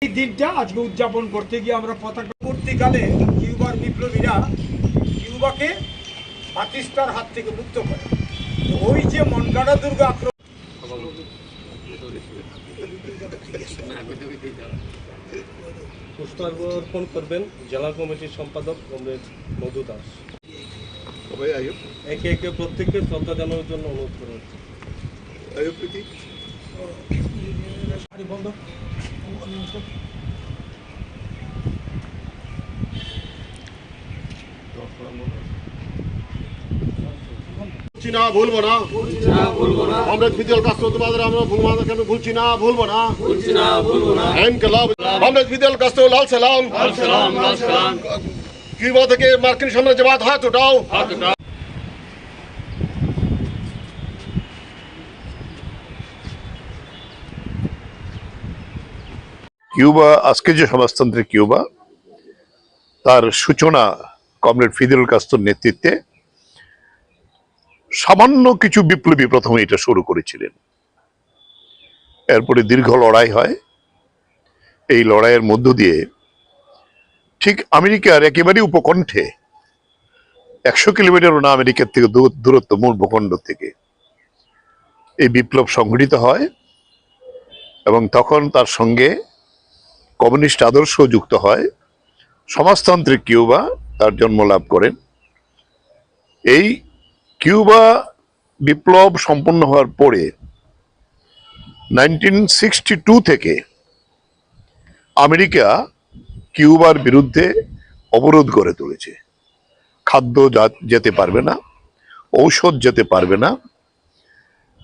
এই দিনটা আজকে উদযাপন করতে গিয়ে আমরা পতাকা পরবর্তীকালে কিউবার বিপ্লবীরা কিউবাকে বাতিস্তার হাত থেকে মুক্ত করে। ওই যে মনকাডা দুর্গ আক্রমণ পুষ্পার্পণ করবেন জেলা কমিটির সম্পাদক কমরেড মধু দাস। একে একে প্রত্যেককে শ্রদ্ধা জানানোর জন্য অনুরোধ করা হচ্ছে। না ভুলবো না কমরেড ফিদেল কাস্ত্রো তোমাদের আমরা কেন ভুলছি না ভুলবো না ইনকলাব কমরেড ফিদেল কাস্ত্রো লাল সালাম কিউবা থেকে মার্কিন সাম্রাজ্যবাদ হাত উঠাও। কিউবা আজকে যে সমাজতন্ত্রের কিউবা তার সূচনা কমরেড ফিদেল কাস্ত্রোর নেতৃত্বে সামান্য কিছু বিপ্লবী প্রথমে এটা শুরু করেছিলেন। এরপরে দীর্ঘ লড়াই হয়। এই লড়াইয়ের মধ্য দিয়ে ঠিক আমেরিকার একেবারে উপকণ্ঠে 100 কিলোমিটারও না আমেরিকার থেকে দূরত্ব মূল ভূখণ্ড থেকে এই বিপ্লব সংঘটিত হয় এবং তখন তার সঙ্গে কমিউনিস্ট আদর্শ যুক্ত হয়। সমাজতান্ত্রিক কিউবা তার জন্ম লাভ করেন। এই কিউবা বিপ্লব সম্পন্ন হওয়ার পরে 1962 থেকে আমেরিকা কিউবার বিরুদ্ধে অবরোধ গড়ে তুলেছে। খাদ্য যেতে পারবে না, ঔষধ যেতে পারবে না,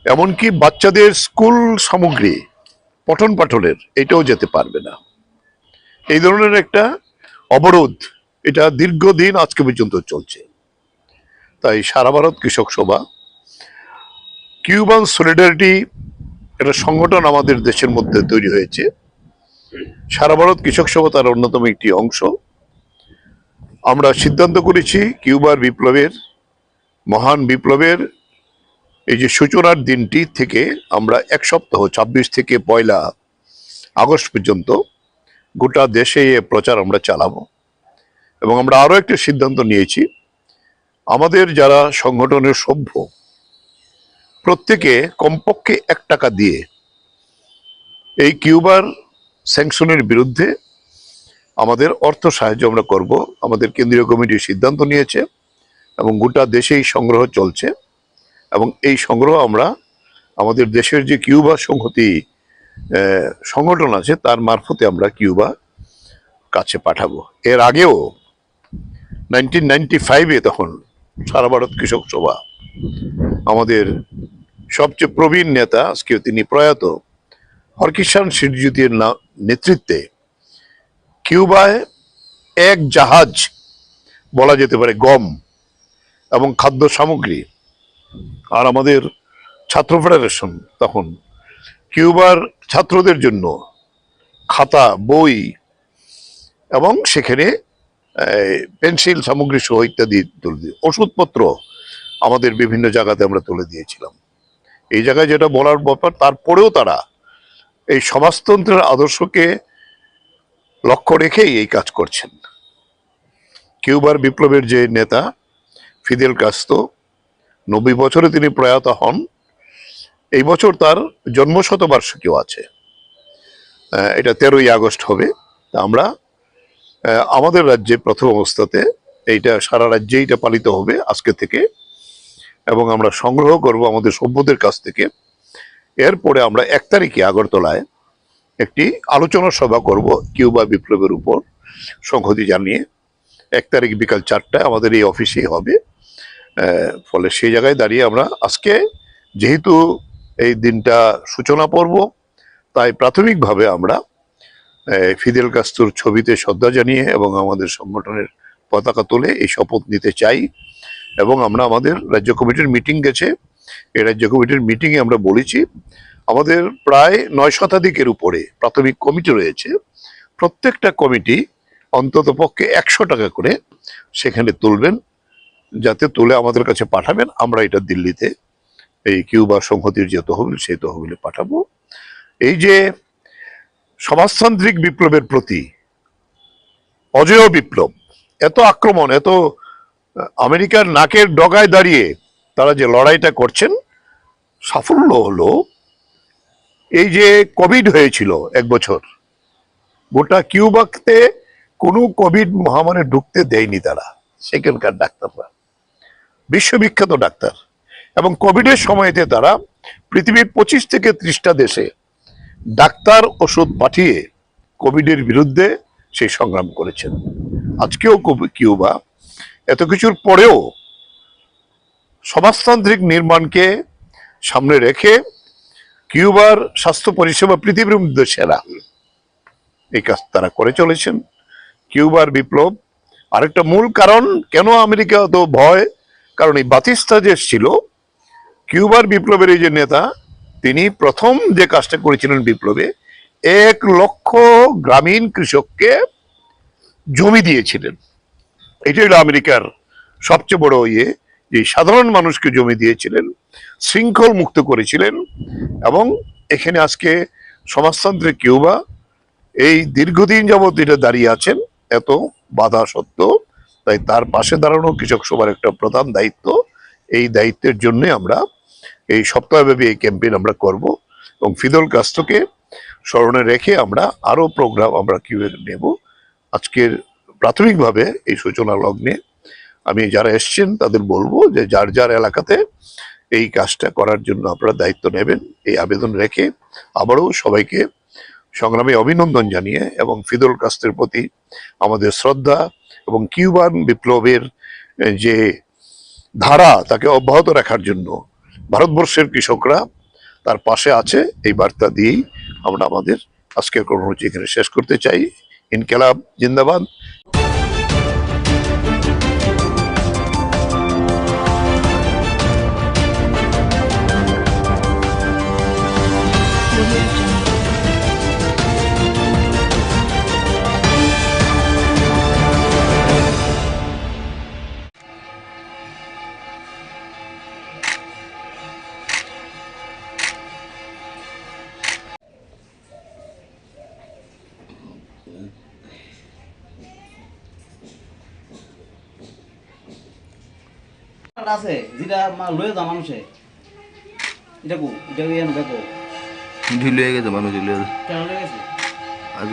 এমনকি বাচ্চাদের স্কুল সামগ্রী পঠন পাঠনের এটাও যেতে পারবে না। এই ধরনের একটা অবরোধ এটা দীর্ঘদিন আজকে পর্যন্ত চলছে। তাই সারা ভারত কৃষক সভা কিউবান সলিডারিটি একটা সংগঠন আমাদের দেশের মধ্যে তৈরি হয়েছে। সারা ভারত কৃষক সভা তার অন্যতম একটি অংশ। আমরা সিদ্ধান্ত করেছি কিউবার বিপ্লবের মহান বিপ্লবের এই যে সূচনার দিনটি থেকে আমরা এক সপ্তাহ 26 থেকে 1 আগস্ট পর্যন্ত গোটা দেশে এ প্রচার আমরা চালাবো। এবং আমরা আরো একটা সিদ্ধান্ত নিয়েছি, আমাদের যারা সংগঠনের সভ্য প্রত্যেকে কমপক্ষে 1 টাকা দিয়ে এই কিউবার স্যাংশনের বিরুদ্ধে আমাদের অর্থ সাহায্য আমরা করব। আমাদের কেন্দ্রীয় কমিটি সিদ্ধান্ত নিয়েছে এবং গোটা দেশেই সংগ্রহ চলছে এবং এই সংগ্রহ আমরা আমাদের দেশের যে কিউবা সংহতি সংগঠন আছে তার মারফতে আমরা কিউবা কাছে পাঠাবো। এর আগেও 1995-এ তখন সারা ভারত কৃষক সভা আমাদের সবচেয়ে প্রবীণ নেতা, আজকে তিনি প্রয়াত, হরকিষাণ সিরজিতের নেতৃত্বে কিউবায় 1 জাহাজ বলা যেতে পারে গম এবং খাদ্য সামগ্রী, আর আমাদের ছাত্র ফেডারেশন তখন কিউবার ছাত্রদের জন্য খাতা, বই এবং সেখানে পেন্সিল সামগ্রী সহ ইত্যাদি তুলে দিয়ে ওষুধপত্র আমাদের বিভিন্ন জায়গাতে আমরা তুলে দিয়েছিলাম। এই জায়গায় যেটা বলার ব্যাপার, তারপরেও তারা এই সমাজতন্ত্রের আদর্শকে লক্ষ্য রেখেই এই কাজ করছেন। কিউবার বিপ্লবের যে নেতা ফিদেল কাস্ত্রো 90 বছরে তিনি প্রয়াত হন। এই বছর তার জন্মশতবার্ষিকীও আছে, এটা 13ই আগস্ট হবে। তা আমরা আমাদের রাজ্যে প্রথম অবস্থাতে এইটা সারা রাজ্যে এটা পালিত হবে আজকে থেকে এবং আমরা সংগ্রহ করব আমাদের সভ্যদের কাছ থেকে। এরপরে আমরা 1 তারিখে আগরতলায় একটি আলোচনা সভা করব কিউবা বিপ্লবের উপর সংহতি জানিয়ে। 1 তারিখ বিকাল 4টায় আমাদের এই অফিসেই হবে। ফলে সেই জায়গায় দাঁড়িয়ে আমরা আজকে যেহেতু এই দিনটা সূচনা পর্ব, তাই প্রাথমিকভাবে আমরা ফিদেল কাস্ত্রোর ছবিতে শ্রদ্ধা জানিয়ে এবং আমাদের সংগঠনের পতাকা তুলে এই শপথ নিতে চাই। এবং আমরা আমাদের রাজ্য কমিটির মিটিং গেছে, এই রাজ্য কমিটির মিটিংয়ে আমরা বলেছি আমাদের প্রায় 9 শতাধিকের উপরে প্রাথমিক কমিটি রয়েছে। প্রত্যেকটা কমিটি অন্তত পক্ষে 100 টাকা করে সেখানে তুলবেন, যাতে তুলে আমাদের কাছে পাঠাবেন। আমরা এটা দিল্লিতে এই কিউবা সংহতির যে তহবিল সেই তহবিলে পাঠাবো। এই যে সমাজতান্ত্রিক বিপ্লবের প্রতি অজেয় বিপ্লব, এত আক্রমণ, এত আমেরিকার নাকের ডগায় দাঁড়িয়ে তারা যে লড়াইটা করছেন, সাফল্য হলো এই যে কোভিড হয়েছিল 1 বছর, গোটা কিউবাতে কোনো কোভিড মহামারী ঢুকতে দেয়নি তারা, সেখানকার ডাক্তাররা বিশ্ববিখ্যাত ডাক্তার। এবং কোভিডের সময়তে তারা পৃথিবীর 25 থেকে 30টা দেশে ডাক্তার ওষুধ পাঠিয়ে কোভিডের বিরুদ্ধে সেই সংগ্রাম করেছেন। আজকেও কিউবা এত কিছুর পরেও সমাজতান্ত্রিক নির্মাণকে সামনে রেখে কিউবার স্বাস্থ্য পরিষেবা পৃথিবীর মধ্যে সেরা, এই কাজ তারা করে চলেছেন। কিউবার বিপ্লব আরেকটা মূল কারণ কেন আমেরিকা তো ভয়, কারণ এই বাতিস্তা যে ছিল কিউবার বিপ্লবের এই যে নেতা, তিনি প্রথম যে কাজটা করেছিলেন বিপ্লবে, 1 লক্ষ গ্রামীণ কৃষককে জমি দিয়েছিলেন। এটাই হলো আমেরিকার সবচেয়ে বড় ইয়ে, যে সাধারণ মানুষকে জমি দিয়েছিলেন, শৃঙ্খল মুক্ত করেছিলেন। এবং এখানে আজকে সমাজতান্ত্রিক কিউবা এই দীর্ঘদিন যাবৎ এটা দাঁড়িয়ে আছেন এত বাধা সত্ত্বেও। তাই তার পাশে দাঁড়ানো কৃষক সবার একটা প্রধান দায়িত্ব। এই দায়িত্বের জন্য আমরা এই সপ্তাহব্যাপী এই ক্যাম্পেইন আমরা করব এবং ফিদেল কাস্ত্রোকে স্মরণে রেখে আমরা আরো প্রোগ্রাম আমরা কিউবে নেব। আজকের প্রাথমিকভাবে এই সূচনা লগ্নে আমি যারা এসছেন তাদের বলবো যে যার যার এলাকাতে এই কাজটা করার জন্য আপনারা দায়িত্ব নেবেন, এই আবেদন রেখে আবারও সবাইকে সংগ্রামে অভিনন্দন জানিয়ে এবং ফিদেল কাস্ত্রোর প্রতি আমাদের শ্রদ্ধা এবং কিউবান বিপ্লবের যে ধারা তাকে অব্যাহত রাখার জন্য ভারতবর্ষের কৃষকরা তার পাশে আছে, এই বার্তা দিয়েই আমরা আমাদের আজকের কর্মসূচি এখানে শেষ করতে চাই। ইনকিলাব জিন্দাবাদ। আছে যেটা লয়ে যা মানুষে এটা কো এটা এনে দেখো ঝুলে গেছে মানুষ ঝুলে কেন লয়ে গেছে আজ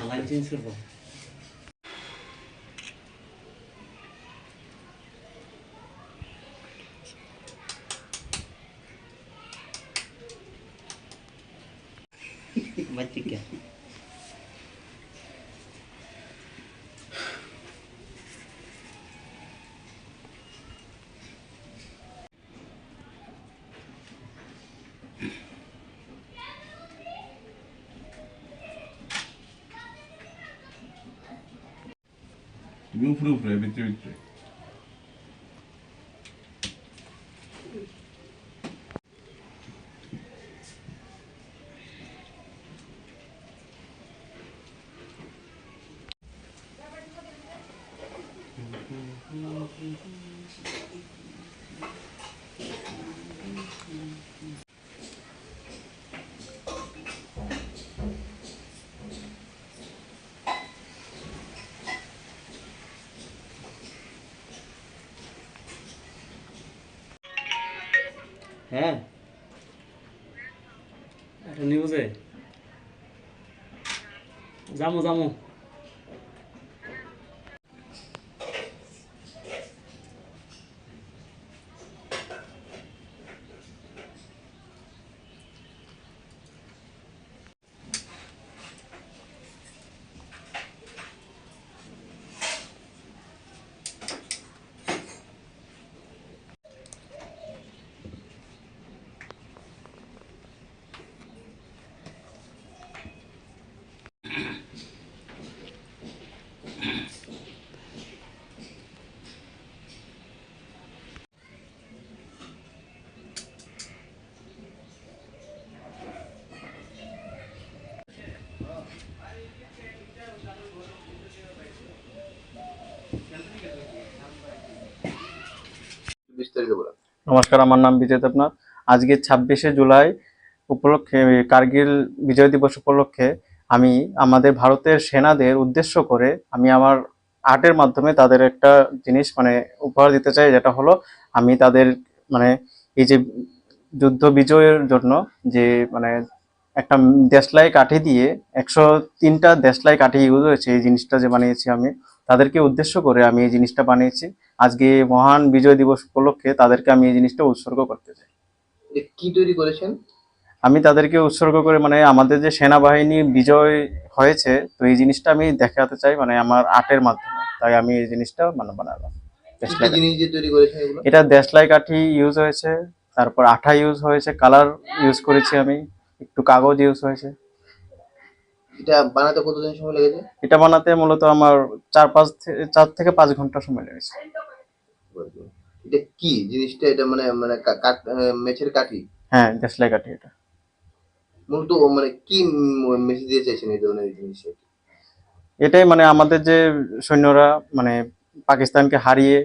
লাইন চেঞ্জ করবো বাচ্চা তুমি উপরে উপরে ভিতরে ভিতরে হ্যাঁ একটা নিউজে যামু যামু বিস্তারিত বলেন। নমস্কার, আমার নাম বিজয় দেবনাথ। আজকে 26শে জুলাই উপলক্ষে, কার্গিল বিজয় দিবস উপলক্ষে আমি আমাদের ভারতের সেনাদের উদ্দেশ্য করে আমি আমার আর্টের মাধ্যমে তাদের একটা জিনিস উপহার দিতে চাই, যেটা হলো আমি তাদের এই যে যুদ্ধ বিজয়ের জন্য যে একটা দেশলাই কাঠি দিয়ে 103টা দেশলাই কাঠি ইউজ হয়েছে, এই জিনিসটা যে বানিয়েছি আমি তাদেরকে উদ্দেশ্য করে আমি এই জিনিসটা বানিয়েছি। আজকে মহান বিজয় দিবস উপলক্ষে তাদেরকে আমি এই জিনিসটা উৎসর্গ করতে চাই। কি তৈরি করেছেন? আমি তাদেরকে উৎসর্গ করে আমাদের যে সেনাবাহিনী বিজয় হয়েছে, তো এই জিনিসটা আমি দেখাতে চাই আমার আর্টের মাধ্যমে, তাই আমি এই জিনিসটা বানালাম। দেশলাই জিনিস দিয়ে তৈরি করেছেন এগুলো? এটা দেশলাই কাঠি ইউজ হয়েছে, তারপর আঠা ইউজ হয়েছে, কালার ইউজ করেছি, আমি একটু কাগজ ইউজ হয়েছে। এটা বানাতে কতদিন সময় লেগেছে? এটা বানাতে মূলত আমার 4 থেকে 5 ঘন্টা সময় লেগেছে। এটা কি জিনিসটা? এটা মেছের কাঠি? হ্যাঁ, দেশলাই কাঠি। এটা মূলত কি মেসেজ দিয়ে চাইছেন এই ধরনের জিনিস? এটাই আমাদের যে সৈন্যরা পাকিস্তানকে হারিয়ে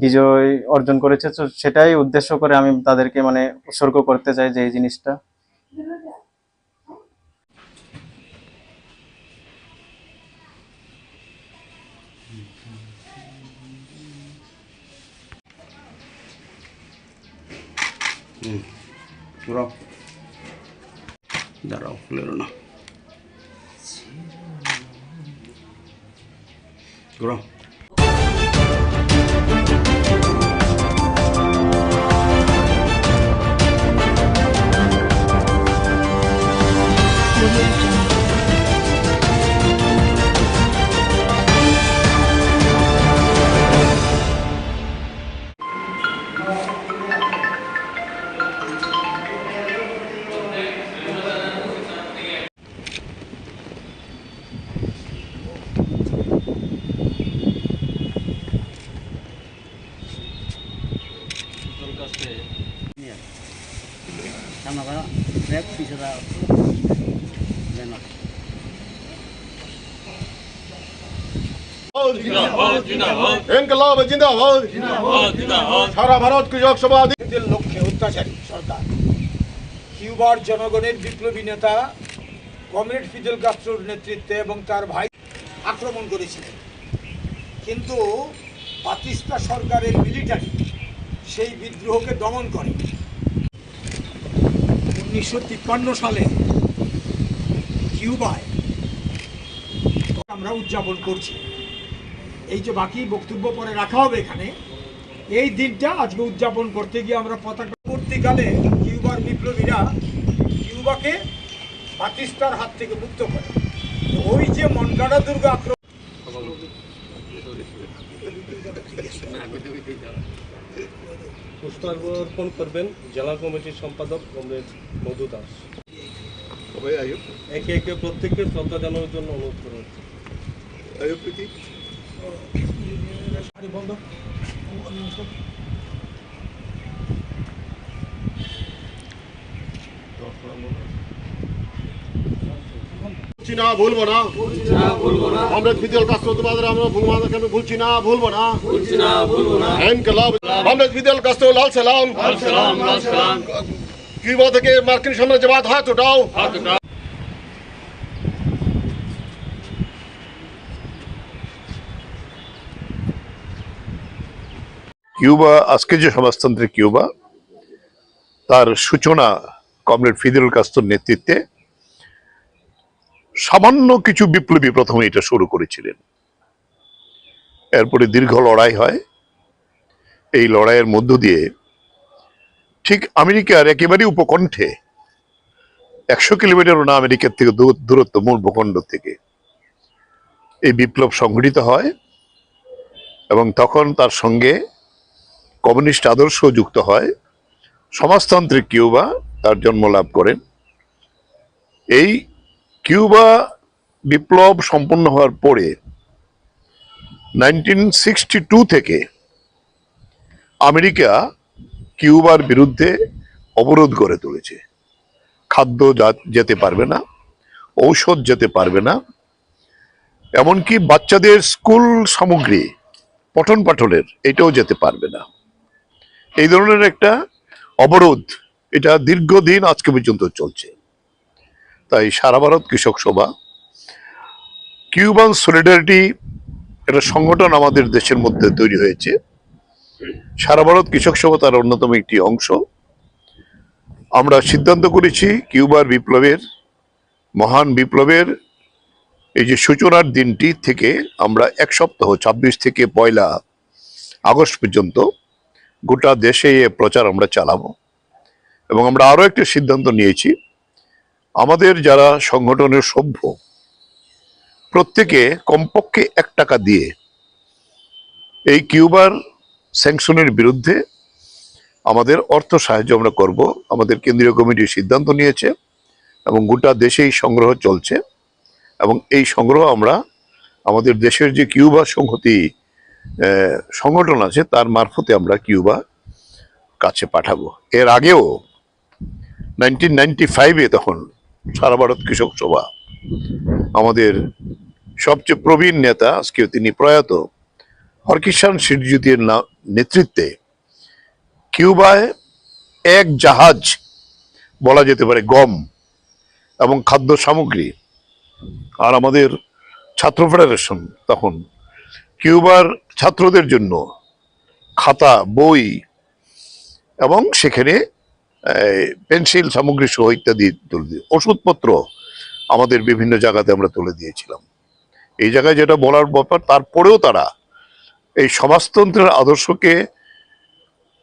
বিজয় অর্জন করেছে, তো সেটাই উদ্দেশ্য করে আমি তাদেরকে উৎসর্গ করতে চাই যে এই জিনিসটা। দাঁড়াও, লেরো না ঘোরাও। ইনকলাব জিন্দাবাদ, সারা ভারত কৃষক সভা। লক্ষ্যে অত্যাচারী সরকার কিউবার জনগণের বিপ্লবী নেতা কমরেড ফিদেল কাস্ত্রোর নেতৃত্বে এবং তার ভাই আক্রমণ করেছিলেন, কিন্তু বাতিস্তা সরকারের মিলিটারি সেই বিদ্রোহকে দমন করে। 1953 সালে কিউবায় আমরা উদযাপন করছি। এই যে বাকি বক্তব্য পরে রাখা হবে এখানে, এই দিনটা আজকে উদযাপন করতে গিয়ে আমরা পতাকা পরবর্তীকালে কিউবার বিপ্লবীরা কিউবাকে বাতিস্তার হাত থেকে মুক্ত করে। তো ওই যে মনকাডা দুর্গ আক্রমণ, পুষ্পার্পণ করবেন জেলা কমিটির সম্পাদক কমরেড মধু দাস। একে একে প্রত্যেককে শ্রদ্ধা জানানোর জন্য অনুরোধ করা হচ্ছে। না ভুলবো না, কমরেড ফিদেল কাস্ত্রো তোমাদের আমরা ভুলছি না, ভুলবো না। ইনকলাব কমরেড ফিদেল কাস্ত্রো, লাল সালাম। কিউবা থেকে মার্কিন সাম্রাজ্যবাদ হাত উঠাও। কিউবা, আজকে যে সমাজতন্ত্রের কিউবা, তার সূচনা কমরেড ফিদেল কাস্ত্রোর নেতৃত্বে সামান্য কিছু বিপ্লবী প্রথমে এটা শুরু করেছিলেন। এরপরে দীর্ঘ লড়াই হয়। এই লড়াইয়ের মধ্য দিয়ে ঠিক আমেরিকার একেবারে উপকণ্ঠে 100 কিলোমিটারও না আমেরিকার থেকে দূরত্ব, মূল ভূখণ্ড থেকে এই বিপ্লব সংঘটিত হয় এবং তখন তার সঙ্গে কমিউনিস্ট আদর্শ যুক্ত হয়। সমাজতান্ত্রিক কিউবা তার জন্ম লাভ করেন। এই কিউবা বিপ্লব সম্পন্ন হওয়ার পরে 1962 থেকে আমেরিকা কিউবার বিরুদ্ধে অবরোধ গড়ে তুলেছে। খাদ্য যেতে পারবে না, ঔষধ যেতে পারবে না, এমনকি বাচ্চাদের স্কুল সামগ্রী পঠন পাঠনের এটাও যেতে পারবে না। এই ধরনের একটা অবরোধ এটা দীর্ঘদিন আজকে পর্যন্ত চলছে। তাই সারা ভারত কৃষক সভা, কিউবান সলিডারিটি একটা সংগঠন আমাদের দেশের মধ্যে তৈরি হয়েছে। সারা ভারত কৃষক সভা তার অন্যতম একটি অংশ। আমরা সিদ্ধান্ত করেছি কিউবার বিপ্লবের, মহান বিপ্লবের এই যে সূচনার দিনটি থেকে আমরা এক সপ্তাহ 26 থেকে 1 আগস্ট পর্যন্ত গোটা দেশে এ প্রচার আমরা চালাবো। এবং আমরা আরো একটা সিদ্ধান্ত নিয়েছি, আমাদের যারা সংগঠনের সভ্য প্রত্যেকে কমপক্ষে 1 টাকা দিয়ে এই কিউবার স্যাংশনের বিরুদ্ধে আমাদের অর্থ সাহায্য আমরা করব। আমাদের কেন্দ্রীয় কমিটি সিদ্ধান্ত নিয়েছে এবং গোটা দেশেই সংগ্রহ চলছে। এবং এই সংগ্রহ আমরা আমাদের দেশের যে কিউবা সংহতি সংগঠন আছে তার মারফতে আমরা কিউবা কাছে পাঠাবো। এর আগেও 1995-এ তখন সারা ভারত কৃষক সভা আমাদের সবচেয়ে প্রবীণ নেতা, আজকে তিনি প্রয়াত, হরকিষাণ সিরজিতের নেতৃত্বে কিউবায় 1 জাহাজ বলা যেতে পারে গম এবং খাদ্য সামগ্রী, আর আমাদের ছাত্র ফেডারেশন তখন কিউবার ছাত্রদের জন্য খাতা, বই এবং সেখানে পেন্সিল সামগ্রী সহ ইত্যাদি তুলে দিয়ে, ওষুধপত্র আমাদের বিভিন্ন জায়গাতে আমরা তুলে দিয়েছিলাম। এই জায়গায় যেটা বলার ব্যাপার, তারপরেও তারা এই সমাজতন্ত্রের আদর্শকে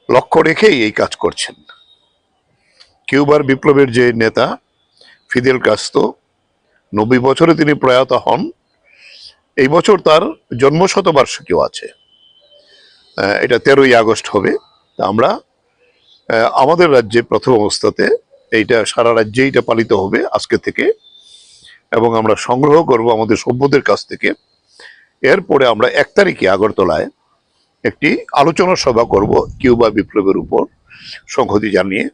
লক্ষ্য রেখেই এই কাজ করছেন। কিউবার বিপ্লবের যে নেতা ফিদেল কাস্ত্রো, 90 বছরে তিনি প্রয়াত হন। এই বছর তার জন্মশতবার্ষিকীও আছে, এটা 13ই আগস্ট হবে। আমরা আমাদের রাজ্যে প্রথম অবস্থাতে এইটা সারা রাজ্যে এটা পালিত হবে আজকে থেকে, এবং আমরা সংগ্রহ করব আমাদের সভ্যদের কাছ থেকে। এরপরে আমরা 1 তারিখে আগরতলায় একটি আলোচনা সভা করব কিউবা বিপ্লবের উপর সংহতি জানিয়ে।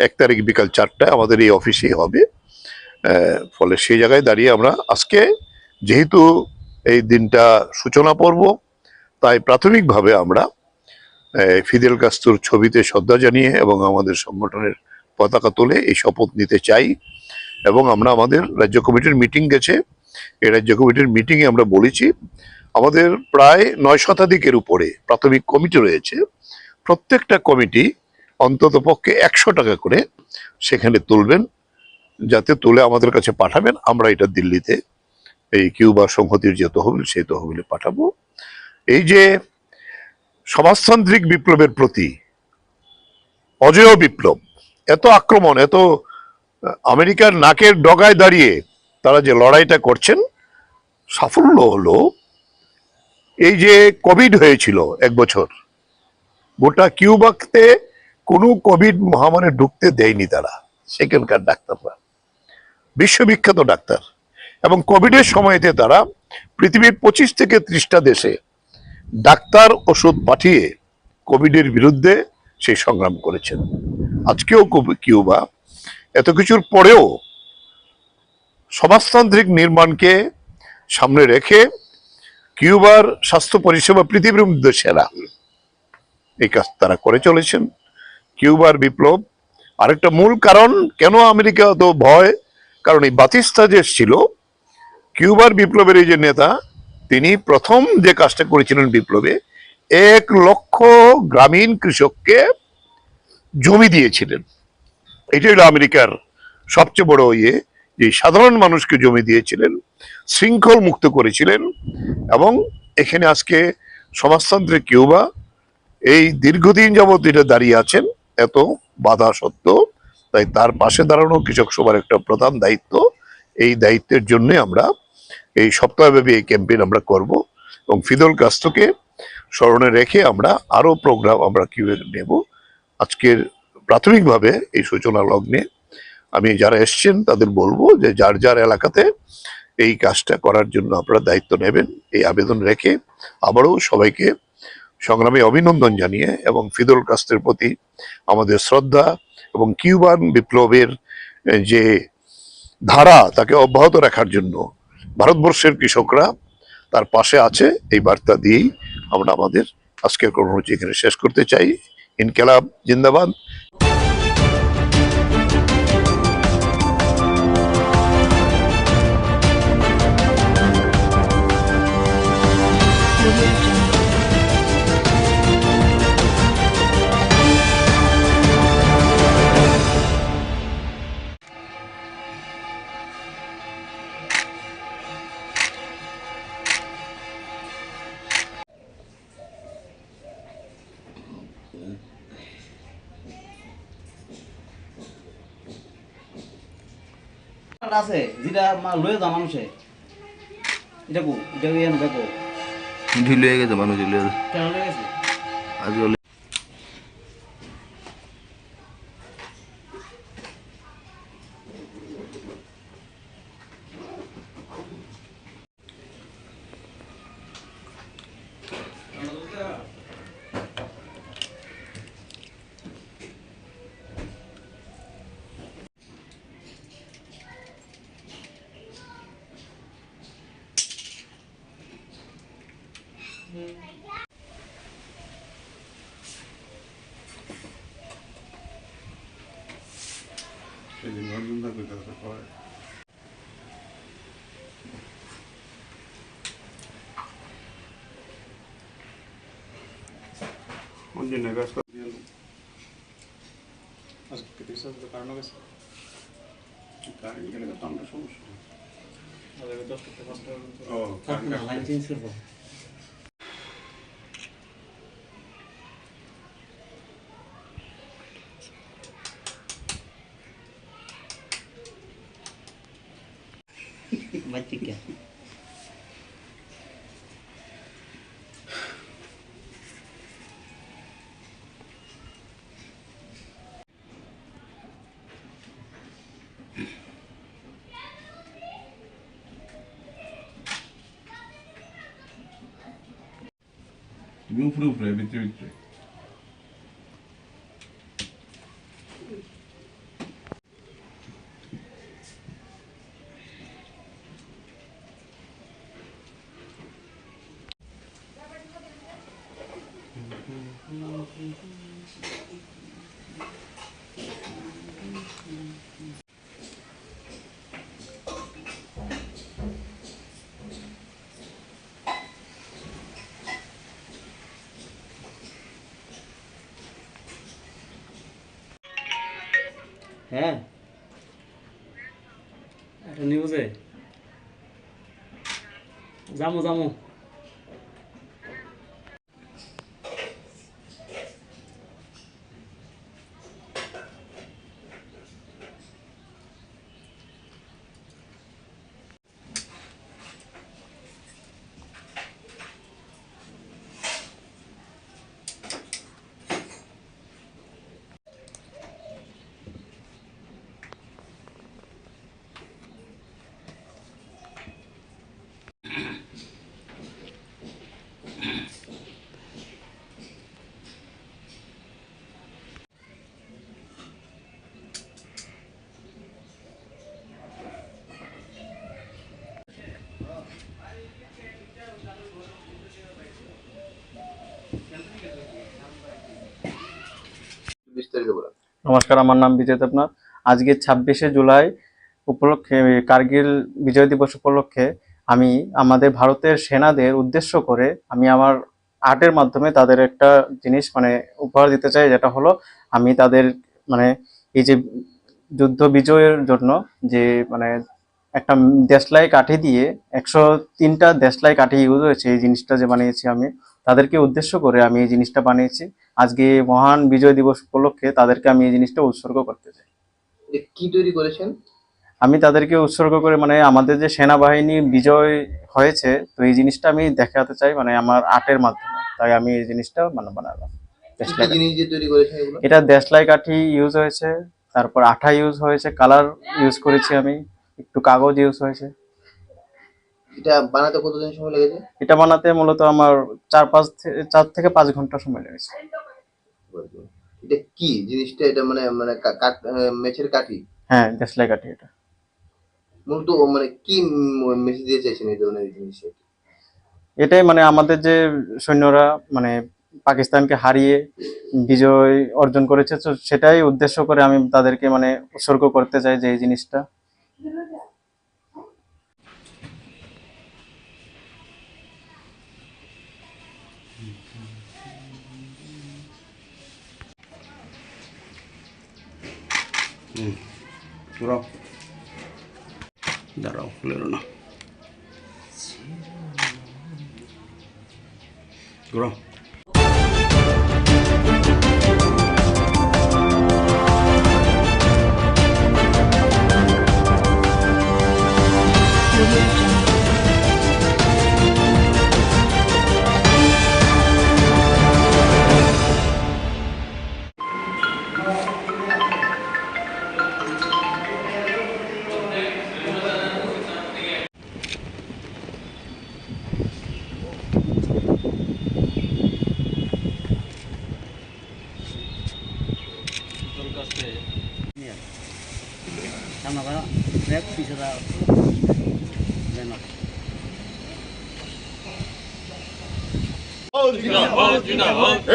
1 তারিখ বিকাল 4টায় আমাদের এই অফিসেই হবে। ফলে সেই জায়গায় দাঁড়িয়ে আমরা আজকে যেহেতু এই দিনটা সূচনা পর্ব, তাই প্রাথমিকভাবে আমরা ফিদেল কাস্ত্রোর ছবিতে শ্রদ্ধা জানিয়ে এবং আমাদের সংগঠনের পতাকা তুলে এই শপথ নিতে চাই। এবং আমরা আমাদের রাজ্য কমিটির মিটিং গেছে, এই রাজ্য কমিটির মিটিংয়ে আমরা বলেছি আমাদের প্রায় 9 শতাধিকের উপরে প্রাথমিক কমিটি রয়েছে। প্রত্যেকটা কমিটি অন্তত পক্ষে 100 টাকা করে সেখানে তুলবেন, যাতে তুলে আমাদের কাছে পাঠাবেন। আমরা এটা দিল্লিতে এই কিউবা সংহতির যে তহবিল, সেই তহবিলে পাঠাবো। এই যে সমাজতান্ত্রিক বিপ্লবের প্রতি অজেয় বিপ্লব, এত আক্রমণ, এত আমেরিকার নাকের ডগায় দাঁড়িয়ে তারা যে লড়াইটা করছেন, সাফল্য হলো এই যে কোভিড হয়েছিল 1 বছর, গোটা কিউবাতে কোনো কোভিড মহামারী ঢুকতে দেয়নি তারা, সেখানকার ডাক্তাররা বিশ্ববিখ্যাত ডাক্তার। এবং কোভিডের সময়তে তারা পৃথিবীর 25 থেকে 30টা দেশে ডাক্তার, ওষুধ পাঠিয়ে কোভিডের বিরুদ্ধে সেই সংগ্রাম করেছেন। আজকেও কিউবা এত কিছুর পরেও সমাজতান্ত্রিক নির্মাণকে সামনে রেখে কিউবার স্বাস্থ্য পরিষেবা পৃথিবীর মধ্যে সেরা, এই কাজ তারা করে চলেছেন। কিউবার বিপ্লব আরেকটা মূল কারণ কেন আমেরিকা তো ভয়, কারণ এই বাতিস্তা যে ছিল কিউবার বিপ্লবের এই যে নেতা, তিনি প্রথম যে কাজটা করেছিলেন বিপ্লবে, 1 লক্ষ গ্রামীণ কৃষককে জমি দিয়েছিলেন। এটাই হলো আমেরিকার সবচেয়ে বড় যে সাধারণ মানুষকে জমি দিয়েছিলেন, শৃঙ্খল মুক্ত করেছিলেন। এবং এখানে আজকে সমাজতান্ত্রিক কিউবা এই দীর্ঘদিন যাবৎ এটা দাঁড়িয়ে আছেন এত বাধা সত্ত্বেও। তাই তার পাশে দাঁড়ানো কৃষক সভার একটা প্রধান দায়িত্ব। এই দায়িত্বের জন্য আমরা এই সপ্তাহব্যাপী এই ক্যাম্পেইন আমরা করব এবং ফিদেল কাস্ত্রোকে স্মরণে রেখে আমরা আরো প্রোগ্রাম আমরা কিভাবে নেব। আজকের প্রাথমিকভাবে এই সূচনা লগ্নে আমি যারা এসছেন তাদের বলবো যে যার যার এলাকাতে এই কাজটা করার জন্য আপনারা দায়িত্ব নেবেন, এই আবেদন রেখে আবারও সবাইকে সংগ্রামে অভিনন্দন জানিয়ে এবং ফিদেল কাস্ত্রোর প্রতি আমাদের শ্রদ্ধা এবং কিউবান বিপ্লবের যে ধারা তাকে অব্যাহত রাখার জন্য ভারতবর্ষের কৃষকরা তার পাশে আছে, এই বার্তা দিয়েই আমরা আমাদের আজকের কর্মসূচি এখানে শেষ করতে চাই। ইনকিলাব জিন্দাবাদ। আছে যেটা লয়ে যা মানুষে এটা কো এটা দেখো ঢিল হয়ে গেছে মানুষ কেন লয়ে গেছে আজকে সেদিন অর্জুন দা কইতাছে কয় অর্জুনের কাজ করে দিল আজকে দিশা তো কারণ গেছে কারণ গেলে তো আমরা সমস্যা আগে 10 থেকে 5 টাকা ও না লাইন চেঞ্জ করবো বাচ্চা কে তুমি উপরে উপরে ভিতরে ভিতরে হ্যাঁ একটা নিউজে যামু যামু বিস্তারিত বলেন। নমস্কার, আমার নাম বিজয় দেবনাথ। আজকে 26শে জুলাই উপলক্ষে, কার্গিল বিজয় দিবস উপলক্ষে আমি আমাদের ভারতের সেনাদের উদ্দেশ্য করে আমি আমার আর্টের মাধ্যমে তাদের একটা জিনিস উপহার দিতে চাই, যেটা হলো আমি তাদের এই যে যুদ্ধ বিজয়ের জন্য যে একটা দেশলাই কাঠি দিয়ে 103টা দেশলাই কাঠি ইউজ হয়েছে, এই জিনিসটা যে বানিয়েছি আমি তাদেরকে উদ্দেশ্য করে আমি এই জিনিসটা বানিয়েছি। আজকে মহান বিজয় দিবস উপলক্ষে তাদেরকে আমি এই জিনিসটা উৎসর্গ করতে চাই। এটা কি তৈরি করেছেন? আমি তাদেরকে উৎসর্গ করে আমাদের যে সেনাবাহিনী বিজয় হয়েছে, তো এই জিনিসটা আমি দেখাতে চাই আমার আর্টের মাধ্যমে, তাই আমি এই জিনিসটা বানালাম। কি কি জিনিস দিয়ে তৈরি করেছেন এগুলো? এটা দেশলাই কাঠি ইউজ হয়েছে, তারপর আঠা ইউজ হয়েছে, কালার ইউজ করেছি, আমি একটু কাগজ ইউজ হয়েছে। এটা বানাতে কতদিন সময় লেগেছে? এটা বানাতে মূলত আমার 4 থেকে 5 ঘন্টা সময় লেগেছে। এটা কি জিনিসটা? এটা মেছের কাঠি? হ্যাঁ, দেশলাই কাঠি। এটা মূলত কি মেসেজ দিয়ে চাইছেন এই ধরনের জিনিস? এটাই আমাদের যে সৈন্যরা পাকিস্তানকে হারিয়ে বিজয় অর্জন করেছে, তো সেটাই উদ্দেশ্য করে আমি তাদেরকে মানে উৎসর্গ করতে চাই যে এই জিনিসটা। ঘুরাও, দাঁড়াও, লেরো না, ঘুরাও।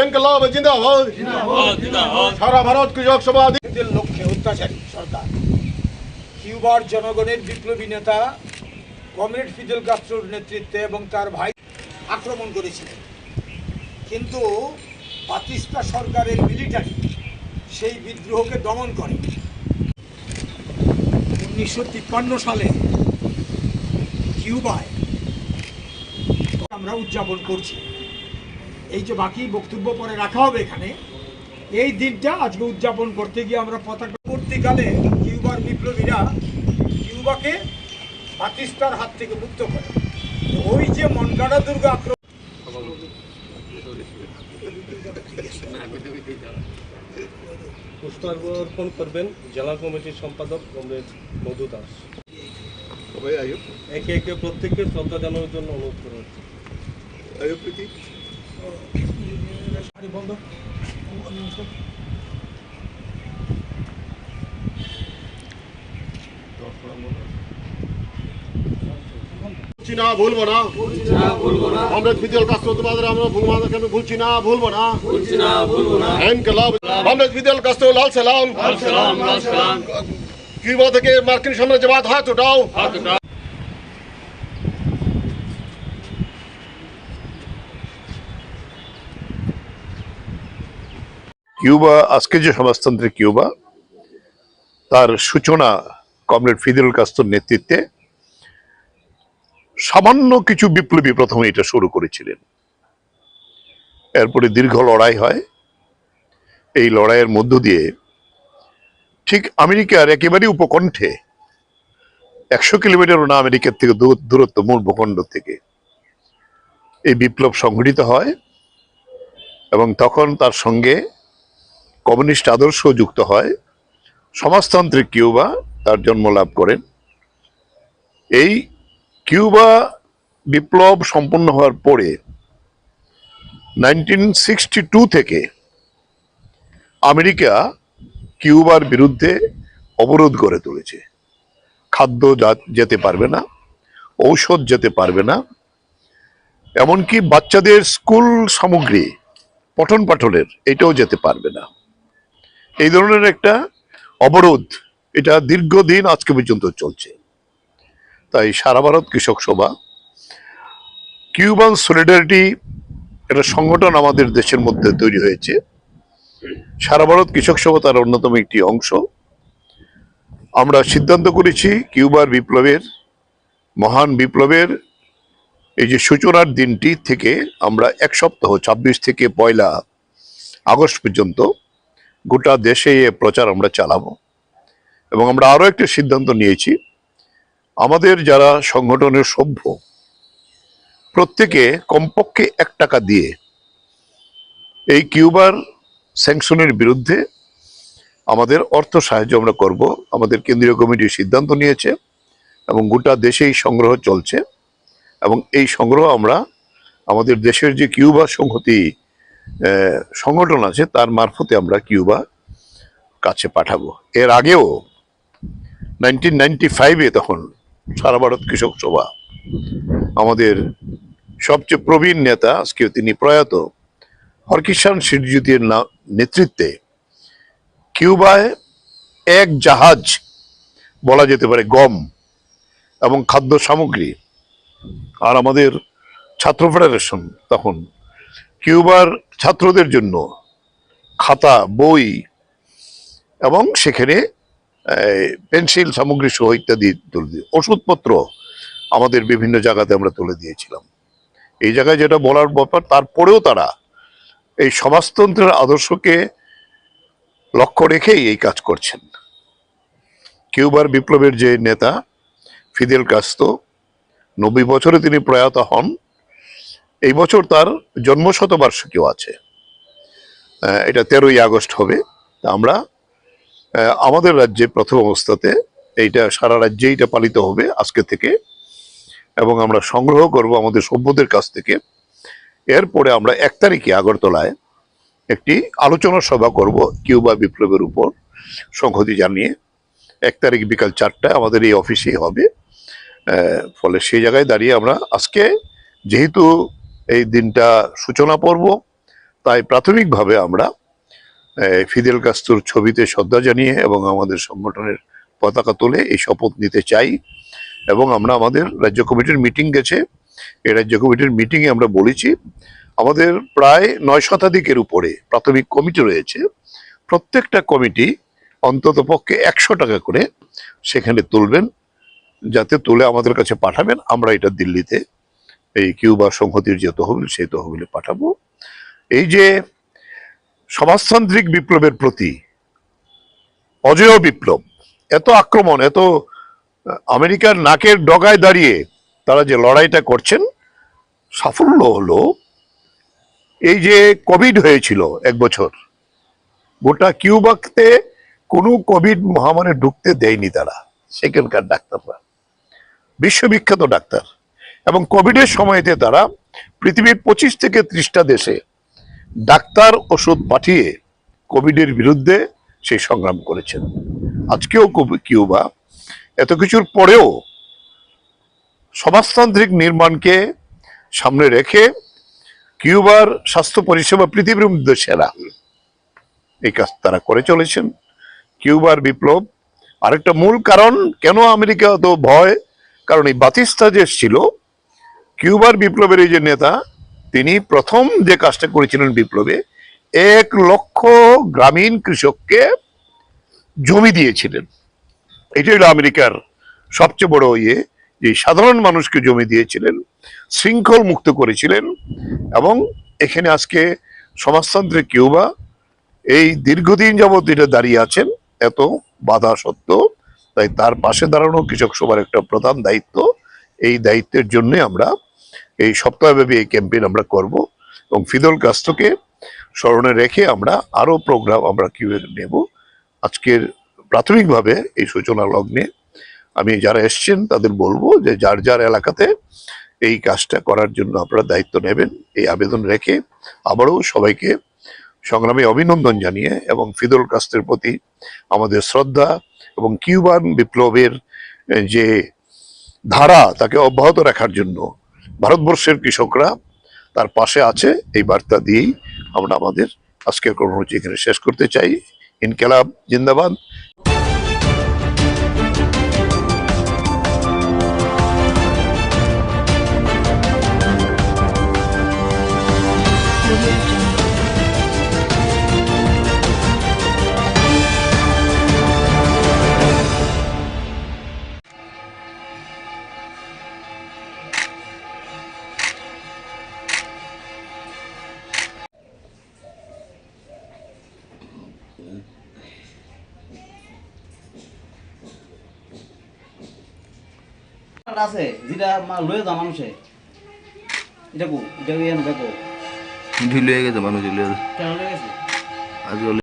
ইনকলাব জিন্দাবাদ, সারা ভারত কৃষক সভা। এদের লক্ষ্যে অত্যাচারী সরকার কিউবার জনগণের বিপ্লবী নেতা কমরেড ফিদেল কাস্ত্রোর নেতৃত্বে এবং তার ভাই আক্রমণ করেছিলেন, কিন্তু বাতিস্তা সরকারের মিলিটারি সেই বিদ্রোহকে দমন করে। 1953 সালে কিউবায় আমরা উদযাপন করছি। এই যে বাকি বক্তব্য পরে রাখা হবে এখানে, এই দিনটা আজকে উদযাপন করতে গিয়ে আমরা পতাকা পরবর্তীকালে কিউবার বিপ্লবীরা কিউবাকে পাকিস্তানের হাত থেকে মুক্ত করে। তো ওই যে মনগাড়া দুর্গ আক্রমণ, পুষ্পার্পণ করবেন জেলা কমিটির সম্পাদক কমরেড মধু দাস। একে একে প্রত্যেককে শ্রদ্ধা জানানোর জন্য অনুরোধ করা হচ্ছে। ভুলছি না, ভুলবো না, কমরেড ফিদেল কাস্ত্রো তোমাদের আমরা ভুলছি না, ভুলবো না। ইনকলাব কমরেড ফিদেল কাস্ত্রো লাল সালাম। কিউবা থেকে মার্কিন সাম্রাজ্যবাদ হাত উঠাও। কিউবা, আজকে যে সমাজতান্ত্রিক কিউবা, তার সূচনা কমরেড ফিদেল কাস্ত্রোর নেতৃত্বে সামান্য কিছু বিপ্লবী প্রথমে এটা শুরু করেছিলেন। এরপরে দীর্ঘ লড়াই হয়। এই লড়াইয়ের মধ্য দিয়ে ঠিক আমেরিকার একেবারে উপকণ্ঠে 100 কিলোমিটারও না আমেরিকার থেকে দূরত্ব মূল ভূখণ্ড থেকে এই বিপ্লব সংঘটিত হয় এবং তখন তার সঙ্গে কমিউনিস্ট আদর্শ যুক্ত হয়। সমাজতান্ত্রিক কিউবা তার জন্ম লাভ করেন। এই কিউবা বিপ্লব সম্পন্ন হওয়ার পরে 1962 থেকে আমেরিকা কিউবার বিরুদ্ধে অবরোধ গড়ে তুলেছে। খাদ্য যেতে পারবে না, ঔষধ যেতে পারবে না, এমনকি বাচ্চাদের স্কুল সামগ্রী পঠন পাঠনের এটাও যেতে পারবে না। এই ধরনের একটা অবরোধ এটা দীর্ঘদিন আজকে পর্যন্ত চলছে। তাই সারা ভারত কৃষক সভা, কিউবান সলিডারিটি একটা সংগঠন আমাদের দেশের মধ্যে তৈরি হয়েছে। সারা ভারত কৃষক সভা তার অন্যতম একটি অংশ। আমরা সিদ্ধান্ত করেছি কিউবার বিপ্লবের, মহান বিপ্লবের এই যে সূচনার দিনটি থেকে আমরা 1 সপ্তাহ 26 থেকে 1 আগস্ট পর্যন্ত গোটা দেশে এ প্রচার আমরা চালাবো। এবং আমরা আরো একটা সিদ্ধান্ত নিয়েছি, আমাদের যারা সংগঠনের সভ্য প্রত্যেকে কমপক্ষে 1 টাকা দিয়ে এই কিউবার স্যাংশনের বিরুদ্ধে আমাদের অর্থ সাহায্য আমরা করব। আমাদের কেন্দ্রীয় কমিটি সিদ্ধান্ত নিয়েছে এবং গোটা দেশেই সংগ্রহ চলছে এবং এই সংগ্রহ আমরা আমাদের দেশের যে কিউবা সংহতি সংগঠন আছে তার মারফতে আমরা কিউবা কাছে পাঠাবো। এর আগেও 1995-এ তখন সারা ভারত কৃষক সভা আমাদের সবচেয়ে প্রবীণ নেতা, আজকে তিনি প্রয়াত, হরকিষাণ সিরজুতির নেতৃত্বে কিউবায় এক জাহাজ বলা যেতে পারে গম এবং খাদ্য সামগ্রী, আর আমাদের ছাত্র ফেডারেশন তখন কিউবার ছাত্রদের জন্য খাতা, বই এবং সেখানে পেন্সিল সামগ্রী সহ ইত্যাদি তুলে দিয়ে, ওষুধপত্র আমাদের বিভিন্ন জায়গাতে আমরা তুলে দিয়েছিলাম। এই জায়গায় যেটা বলার ব্যাপার, তারপরেও তারা এই সমাজতন্ত্রের আদর্শকে লক্ষ্য রেখেই এই কাজ করছেন। কিউবার বিপ্লবের যে নেতা ফিদেল কাস্ত্রো, 90 বছরে তিনি প্রয়াত হন। এই বছর তার জন্মশতবার্ষিকীও আছে, এটা 13ই আগস্ট হবে। আমরা আমাদের রাজ্যে প্রথম অবস্থাতে এইটা সারা রাজ্যে এটা পালিত হবে আজকে থেকে, এবং আমরা সংগ্রহ করব আমাদের সভ্যদের কাছ থেকে। এরপরে আমরা 1 তারিখে আগরতলায় একটি আলোচনা সভা করব কিউবা বিপ্লবের উপর সংহতি জানিয়ে। 1 তারিখ বিকাল 4টায় আমাদের এই অফিসেই হবে। ফলে সেই জায়গায় দাঁড়িয়ে আমরা আজকে, যেহেতু এই দিনটা সূচনা পর্ব, তাই প্রাথমিকভাবে আমরা ফিদেল কাস্ত্রোর ছবিতে শ্রদ্ধা জানিয়ে এবং আমাদের সংগঠনের পতাকা তুলে এই শপথ নিতে চাই। এবং আমরা আমাদের রাজ্য কমিটির মিটিং গেছে, এই রাজ্য কমিটির মিটিংয়ে আমরা বলেছি আমাদের প্রায় 9 শতাধিকের উপরে প্রাথমিক কমিটি রয়েছে। প্রত্যেকটা কমিটি অন্তত পক্ষে 100 টাকা করে সেখানে তুলবেন, যাতে তুলে আমাদের কাছে পাঠাবেন। আমরা এটা দিল্লিতে এই কিউবা সংহতির যে তহবিল, সেই তহবিলে পাঠাবো। এই যে সমাজতান্ত্রিক বিপ্লবের প্রতি অজেয় বিপ্লব, এত আক্রমণ, এত আমেরিকার নাকের ডগায় দাঁড়িয়ে তারা যে লড়াইটা করছেন, সাফল্য হলো এই যে কোভিড হয়েছিল 1 বছর, গোটা কিউবাতে কোনো কোভিড মহামারী ঢুকতে দেয়নি তারা, সেখানকার ডাক্তাররা বিশ্ববিখ্যাত ডাক্তার। এবং কোভিডের সময়তে তারা পৃথিবীর 25 থেকে 30টা দেশে ডাক্তার, ওষুধ পাঠিয়ে কোভিডের বিরুদ্ধে সেই সংগ্রাম করেছেন। আজকেও কিউবা এত কিছুর পরেও সমাজতান্ত্রিক নির্মাণকে সামনে রেখে কিউবার স্বাস্থ্য পরিষেবা পৃথিবীর মধ্যে সেরা, এই কাজ তারা করে চলেছেন। কিউবার বিপ্লব আরেকটা মূল কারণ কেন আমেরিকা তো ভয়, কারণ এই বাতিস্তা যে ছিল কিউবার বিপ্লবের এই যে নেতা, তিনি প্রথম যে কাজটা করেছিলেন বিপ্লবে, 1 লক্ষ গ্রামীণ কৃষককে জমি দিয়েছিলেন। এটাই হলো আমেরিকার সবচেয়ে বড় ইয়ে, যে সাধারণ মানুষকে জমি দিয়েছিলেন, শৃঙ্খল মুক্ত করেছিলেন। এবং এখানে আজকে সমাজতান্ত্রিক কিউবা এই দীর্ঘদিন যাবৎ এটা দাঁড়িয়ে আছেন এত বাধা সত্ত্বেও। তাই তার পাশে দাঁড়ানো কৃষক সভার একটা প্রধান দায়িত্ব। এই দায়িত্বের জন্য আমরা এই সপ্তাহব্যাপী এই ক্যাম্পেইন আমরা করব, এবং ফিদেল কাস্ত্রোকে স্মরণে রেখে আমরা আরো প্রোগ্রাম আমরা কিভাবে নেব। আজকের প্রাথমিকভাবে এই সূচনা লগ্নে আমি যারা এসছেন তাদের বলবো যে যার যার এলাকাতে এই কাজটা করার জন্য আপনারা দায়িত্ব নেবেন, এই আবেদন রেখে আবারও সবাইকে সংগ্রামে অভিনন্দন জানিয়ে এবং ফিদেল কাস্ত্রোর প্রতি আমাদের শ্রদ্ধা এবং কিউবান বিপ্লবের যে ধারা তাকে অব্যাহত রাখার জন্য ভারতবর্ষের কৃষকরা তার পাশে আছে, এই বার্তা দিয়েই আমরা আমাদের আজকের কর্মসূচি এখানে শেষ করতে চাই। ইনকিলাব জিন্দাবাদ। আছে যেটা লয়ে যা মানুষে, এটা কো, এটা দেখো ঢিল হয়ে গেছে মানুষ, কেন লয়ে গেছে। আজকে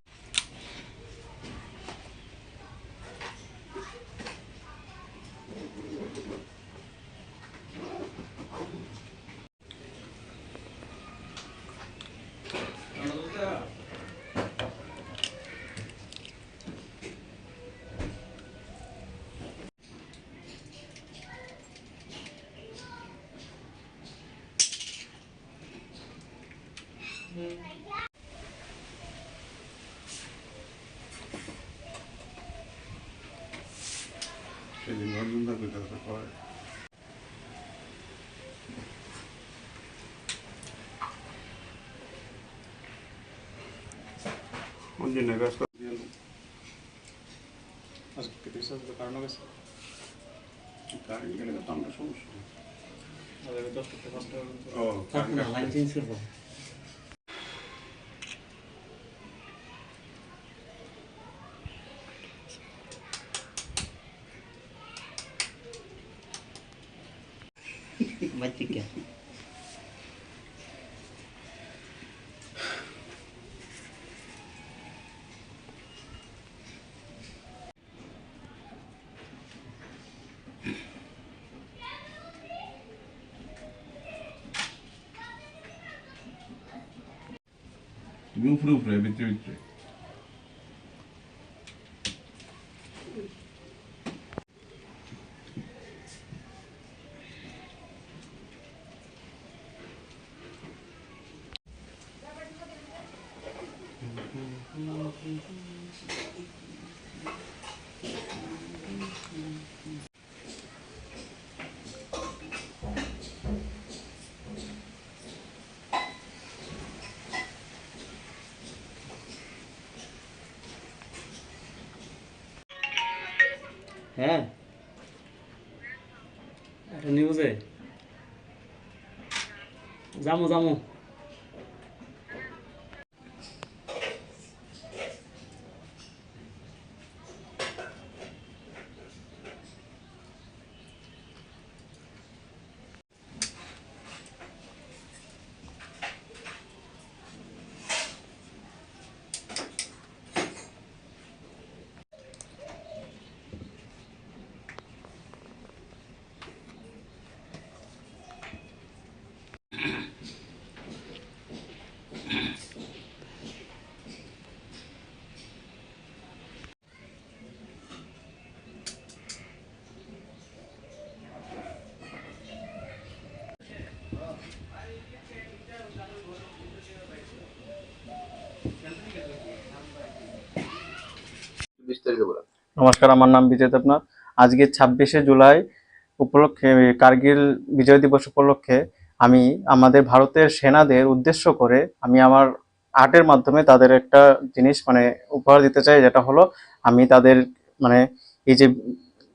সেদিন রঞ্জনদা কইতাছে কয় অঞ্জনে গাছ দিয়ে কারেন্ট গেলে তো আমরা সমস্যা ও লাইন চেঞ্জ করবো। বাচ্চিকা তুমি উপরে উপরে ভিতরে ভিতরে হ্যাঁ একটা নিউজে যামু যামু বিস্তারিত বলেন। নমস্কার, আমার নাম বিজয় দেবনাথ। আজকে 26শে জুলাই উপলক্ষে, কার্গিল বিজয় দিবস উপলক্ষে আমি আমাদের ভারতের সেনাদের উদ্দেশ্য করে আমি আমার আর্টের মাধ্যমে তাদের একটা জিনিস মানে উপহার দিতে চাই, যেটা হলো আমি তাদের মানে এই যে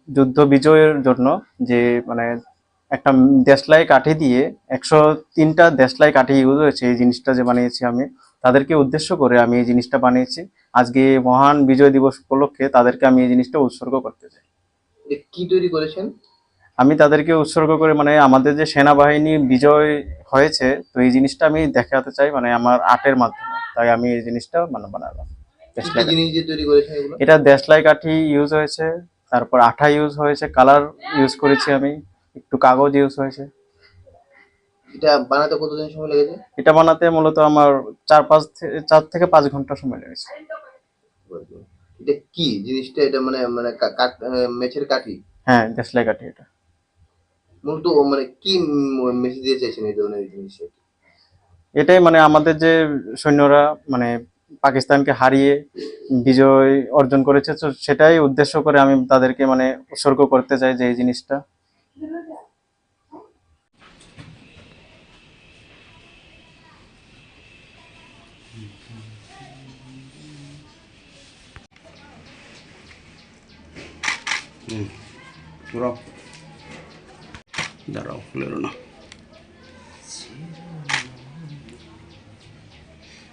যুদ্ধ বিজয়ের জন্য যে মানে একটা দেশলাই কাঠি দিয়ে 103টা দেশলাই কাঠি ইউজ হয়েছে, এই জিনিসটা যে বানিয়েছি আমি তাদেরকে উদ্দেশ্য করে আমি এই জিনিসটা বানিয়েছি। আজকে মহান বিজয় দিবস উপলক্ষে তাদেরকে আমি এই জিনিসটা উৎসর্গ করতে চাই। এটা কি তৈরি করেছেন? আমি তাদেরকে উৎসর্গ করে মানে আমাদের যে সেনাবাহিনী বিজয় হয়েছে, তো এই জিনিসটা আমি দেখাতে চাই মানে আমার আর্টের মাধ্যমে, তাই আমি এই জিনিসটা মানে বানালাম। কি কি জিনিস দিয়ে তৈরি করেছেন এগুলো? এটা দেশলাই কাঠি ইউজ হয়েছে, তারপর আঠা ইউজ হয়েছে, কালার ইউজ করেছি আমি, একটু কাগজ ইউজ হয়েছে। এটা বানাতে কতদিন সময় লেগেছে? এটা বানাতে মূলত আমার 4 থেকে 5 ঘন্টা সময় লেগেছে। এটা কি জিনিসটা? এটা মানে মানে মেছের কাঠি? হ্যাঁ, দেশলাই কাঠি এটা। মূলত মানে কি মেসেজ দিয়ে চাইছেন এই ধরনের জিনিস? এটাই মানে আমাদের যে সৈন্যরা মানে পাকিস্তানকে হারিয়ে বিজয় অর্জন করেছে, তো সেটাই উদ্দেশ্য করে আমি তাদেরকে মানে উৎসর্গ করতে চাই যে এই জিনিসটা। ঘুরাও দাঁড়াও লেরো না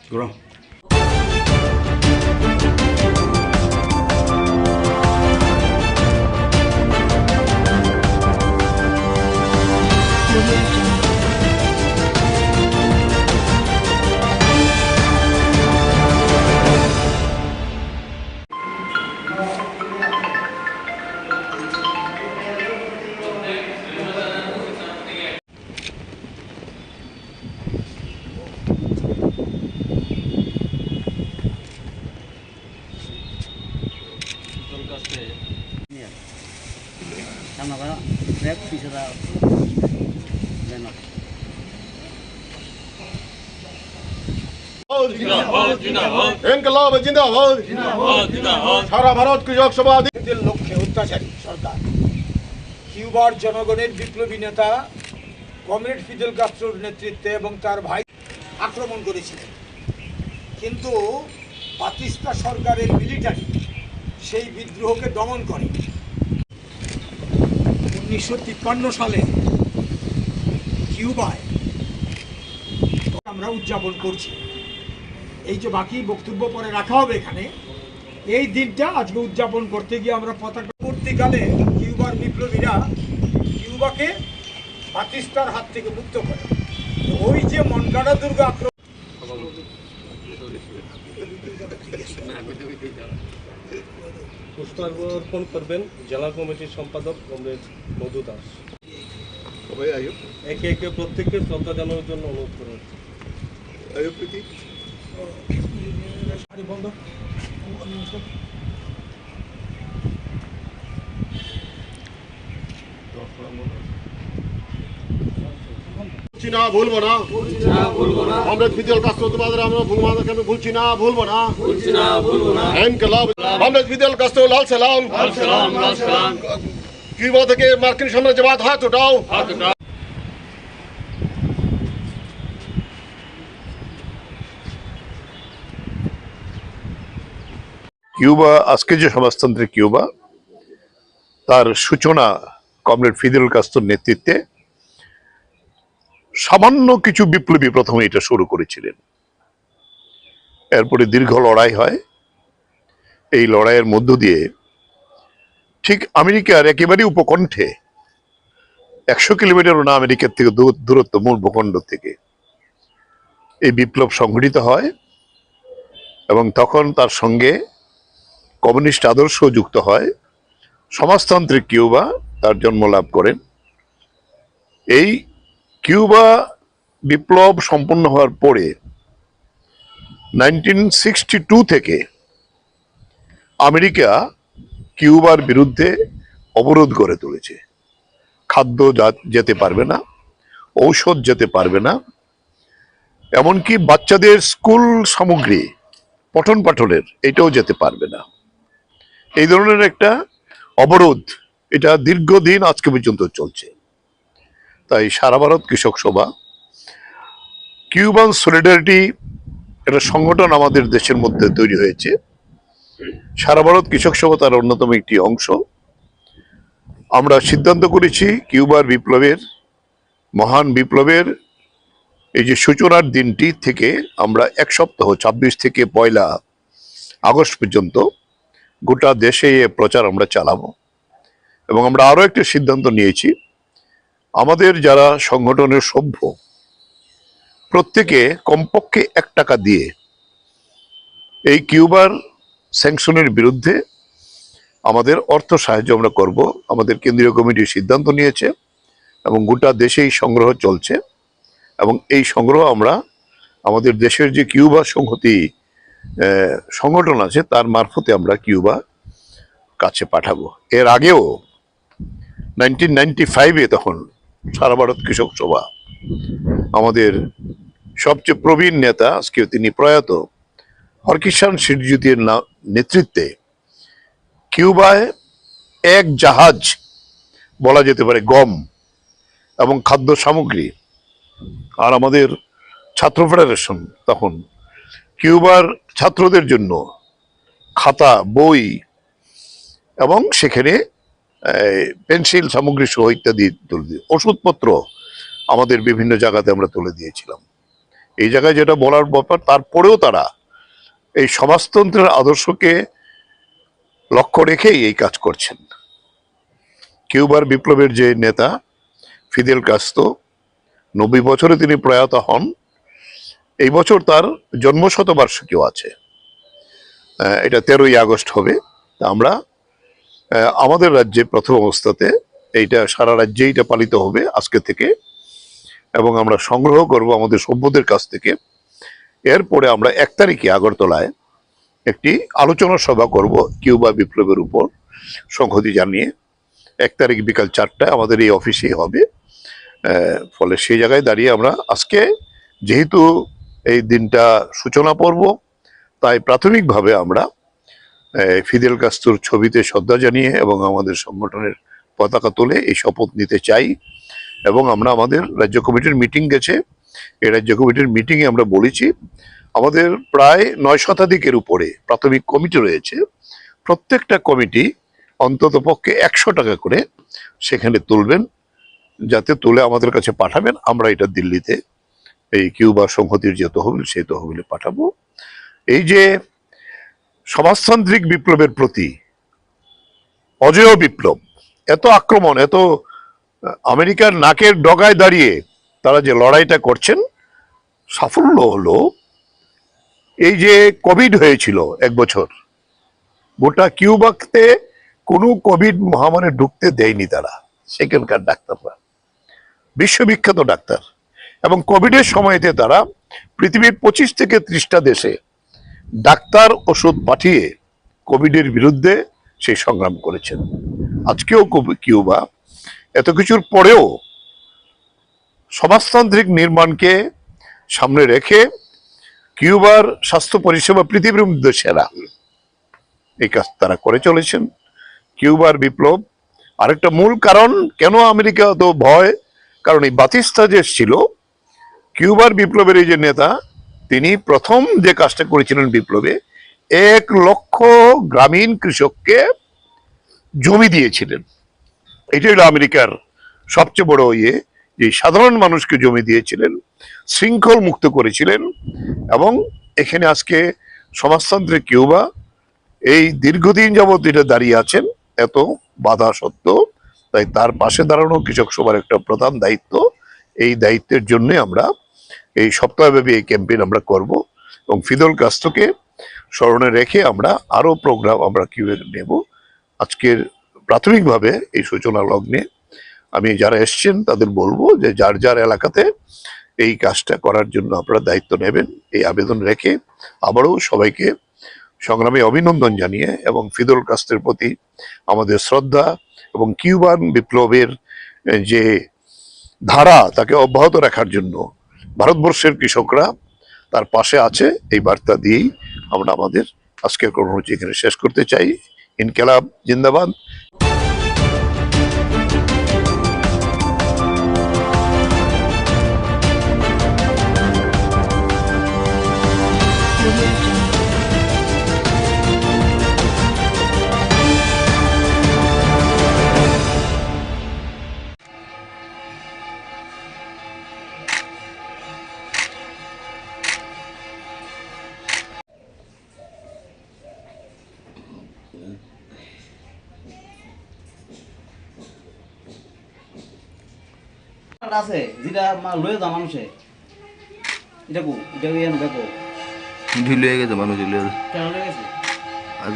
ঘুরাও ইনকলাব জিন্দাবাদ, সারা ভারত কৃষক সভা লক্ষ্যে অত্যাচারী সরকার কিউবার জনগণের বিপ্লবী নেতা কমরেড ফিদেল কাস্ত্রোর নেতৃত্বে এবং তার ভাই আক্রমণ করেছিলেন, কিন্তু বাতিস্তা সরকারের মিলিটারি সেই বিদ্রোহকে দমন করে। 1953 সালে কিউবায় আমরা উদযাপন করছি। এই যে বাকি বক্তব্য পরে রাখা হবে এখানে, এই দিনটা আজকে উদযাপন করতে গিয়ে আমরা পতাকা পরবর্তীকালে কিউবার বিপ্লবীরা কিউবাকে বাতিস্তার হাত থেকে মুক্ত করে। তো ওই যে মনকাডা দুর্গ আক্রমণ, পুষ্পার্পণ করবেন জেলা কমিটির সম্পাদক কমরেড মধু দাস। একে একে প্রত্যেককে শ্রদ্ধা জানানোর জন্য অনুরোধ করা হচ্ছে। বন্ধ। ভুলছি না, ভুলবো না। কমরেড ফিদেল কাস্ত্রো তোমাদের আমরা ভুলছি না, ভুলবো না। ইনকিলাব কমরেড ফিদেল কাস্ত্রো লাল সালাম। কিউবা থেকে মার্কিন সাম্রাজ্যবাদ হাত উঠাও। কিউবা, আজকে যে সমাজতন্ত্রের কিউবা, তার সূচনা কমরেড ফিদেল কাস্ত্রোর নেতৃত্বে সামান্য কিছু বিপ্লবী প্রথমে এটা শুরু করেছিলেন। এরপরে দীর্ঘ লড়াই হয়। এই লড়াইয়ের মধ্য দিয়ে ঠিক আমেরিকার একেবারে উপকণ্ঠে 100 কিলোমিটারও না আমেরিকার থেকে দূরত্ব মূল ভূখণ্ড থেকে এই বিপ্লব সংঘটিত হয় এবং তখন তার সঙ্গে কমিউনিস্ট আদর্শ যুক্ত হয়। সমাজতান্ত্রিক কিউবা তার জন্ম লাভ করেন। এই কিউবা বিপ্লব সম্পন্ন হওয়ার পরে 1962 থেকে আমেরিকা কিউবার বিরুদ্ধে অবরোধ গড়ে তুলেছে। খাদ্য যেতে পারবে না, ঔষধ যেতে পারবে না, এমনকি বাচ্চাদের স্কুল সামগ্রী পঠন পাঠনের এটাও যেতে পারবে না। এই ধরনের একটা অবরোধ এটা দীর্ঘদিন আজকে পর্যন্ত চলছে। তাই সারা ভারত কৃষক সভা, কিউবান সলিডারিটি একটা সংগঠন আমাদের দেশের মধ্যে তৈরি হয়েছে। সারা ভারত কৃষক সভা তার অন্যতম একটি অংশ। আমরা সিদ্ধান্ত করেছি কিউবার বিপ্লবের, মহান বিপ্লবের এই যে সূচনার দিনটি থেকে আমরা 1 সপ্তাহ 26 থেকে 1 আগস্ট পর্যন্ত গোটা দেশে এ প্রচার আমরা চালাবো। এবং আমরা আরো একটা সিদ্ধান্ত নিয়েছি, আমাদের যারা সংগঠনের সভ্য প্রত্যেকে কমপক্ষে 1 টাকা দিয়ে এই কিউবার স্যাংশনের বিরুদ্ধে আমাদের অর্থ সাহায্য আমরা করব। আমাদের কেন্দ্রীয় কমিটি সিদ্ধান্ত নিয়েছে এবং গোটা দেশেই সংগ্রহ চলছে এবং এই সংগ্রহ আমরা আমাদের দেশের যে কিউবা সংহতি সংগঠন আছে তার মারফতে আমরা কিউবা কাছে পাঠাবো। এর আগেও 1995-এ তখন সারা ভারত কৃষক সভা আমাদের সবচেয়ে প্রবীণ নেতা, আজকে তিনি প্রয়াত, হরকিষাণ সিরজিতের নেতৃত্বে কিউবায় 1 জাহাজ বলা যেতে পারে গম এবং খাদ্য সামগ্রী, আর আমাদের ছাত্র ফেডারেশন তখন কিউবার ছাত্রদের জন্য খাতা, বই এবং সেখানে পেন্সিল সামগ্রী সহ ইত্যাদি তুলে দিয়ে, ওষুধপত্র আমাদের বিভিন্ন জায়গাতে আমরা তুলে দিয়েছিলাম। এই জায়গায় যেটা বলার ব্যাপার, তারপরেও তারা এই সমাজতন্ত্রের আদর্শকে লক্ষ্য রেখেই এই কাজ করছেন। কিউবার বিপ্লবের যে নেতা ফিদেল কাস্ত্রো 90 বছরে তিনি প্রয়াত হন। এই বছর তার জন্মশতবার্ষিকীও আছে, এটা 13ই আগস্ট হবে। তা আমরা আমাদের রাজ্যে প্রথম অবস্থাতে এইটা সারা রাজ্যে এটা পালিত হবে আজকে থেকে এবং আমরা সংগ্রহ করব আমাদের সভ্যদের কাছ থেকে। এরপরে আমরা 1 তারিখে আগরতলায় একটি আলোচনা সভা করব কিউবা বিপ্লবের উপর সংহতি জানিয়ে। 1 তারিখ বিকাল 4টায় আমাদের এই অফিসেই হবে। ফলে সেই জায়গায় দাঁড়িয়ে আমরা আজকে যেহেতু এই দিনটা সূচনা পর্ব, তাই প্রাথমিকভাবে আমরা ফিদেল কাস্ত্রোর ছবিতে শ্রদ্ধা জানিয়ে এবং আমাদের সংগঠনের পতাকা তুলে এই শপথ নিতে চাই। এবং আমরা আমাদের রাজ্য কমিটির মিটিং গেছে, এই রাজ্য কমিটির মিটিংয়ে আমরা বলেছি আমাদের প্রায় 9 শতাধিকের উপরে প্রাথমিক কমিটি রয়েছে, প্রত্যেকটা কমিটি অন্তত পক্ষে 100 টাকা করে সেখানে তুলবেন, যাতে তুলে আমাদের কাছে পাঠাবেন। আমরা এটা দিল্লিতে এই কিউবা সংহতির যে তহবিল সেই তহবিলে পাঠাবো। এই যে সমাজতান্ত্রিক বিপ্লবের প্রতি অজেয় বিপ্লব, এত আক্রমণ, এত আমেরিকার নাকের ডগায় দাঁড়িয়ে তারা যে লড়াইটা করছেন, সাফল্য হলো এই যে কোভিড হয়েছিল 1 বছর, গোটা কিউবাতে কোনো কোভিড মহামারী ঢুকতে দেয়নি তারা, সেখানকার ডাক্তাররা বিশ্ববিখ্যাত ডাক্তার। এবং কোভিডের সময়তে তারা পৃথিবীর 25 থেকে 30টা দেশে ডাক্তার ওষুধ পাঠিয়ে কোভিডের বিরুদ্ধে সেই সংগ্রাম করেছেন। আজকেও কিউবা এত কিছুর পরেও সমাজতান্ত্রিক নির্মাণকে সামনে রেখে কিউবার স্বাস্থ্য পরিষেবা পৃথিবীর মধ্যে সেরা, এই কাজ তারা করে চলেছেন। কিউবার বিপ্লব আরেকটা মূল কারণ কেন আমেরিকা তো ভয়, কারণ এই বাতিস্তা যে ছিল কিউবার বিপ্লবের এই যে নেতা, তিনি প্রথম যে কাজটা করেছিলেন বিপ্লবে 1 লক্ষ গ্রামীণ কৃষককে জমি দিয়েছিলেন। এটাই হলো আমেরিকার সবচেয়ে বড় যে সাধারণ মানুষকে জমি দিয়েছিলেন, শৃঙ্খল মুক্ত করেছিলেন। এবং এখানে আজকে সমাজতান্ত্রিক কিউবা এই দীর্ঘদিন যাবৎ এটা দাঁড়িয়ে আছেন এত বাধা সত্ত্বেও। তাই তার পাশে দাঁড়ানো কৃষক সবার একটা প্রধান দায়িত্ব। এই দায়িত্বের জন্য আমরা এই সপ্তাহব্যাপী এই ক্যাম্পেইন আমরা করব এবং ফিদেল কাস্ত্রোকে স্মরণে রেখে আমরা আরো প্রোগ্রাম আমরা কিভাবে নেব। আজকের প্রাথমিকভাবে এই সূচনা লগ্নে আমি যারা এসছেন তাদের বলবো যে যার যার এলাকাতে এই কাজটা করার জন্য আপনারা দায়িত্ব নেবেন, এই আবেদন রেখে আবারও সবাইকে সংগ্রামে অভিনন্দন জানিয়ে এবং ফিদেল কাস্ত্রোর প্রতি আমাদের শ্রদ্ধা এবং কিউবান বিপ্লবের যে ধারা তাকে অব্যাহত রাখার জন্য ভারতবর্ষের কৃষকরা তার পাশে আছে, এই বার্তা দিয়েই আমরা আমাদের আজকের কর্মসূচি এখানে শেষ করতে চাই। ইনকিলাব জিন্দাবাদ। আছে যেটা লয়ে যা মানুষে, এটা কো এটা এনো দেখো ঢিলে গেছে মানুষ, ঢিলে কেন লয়ে গেছে আজ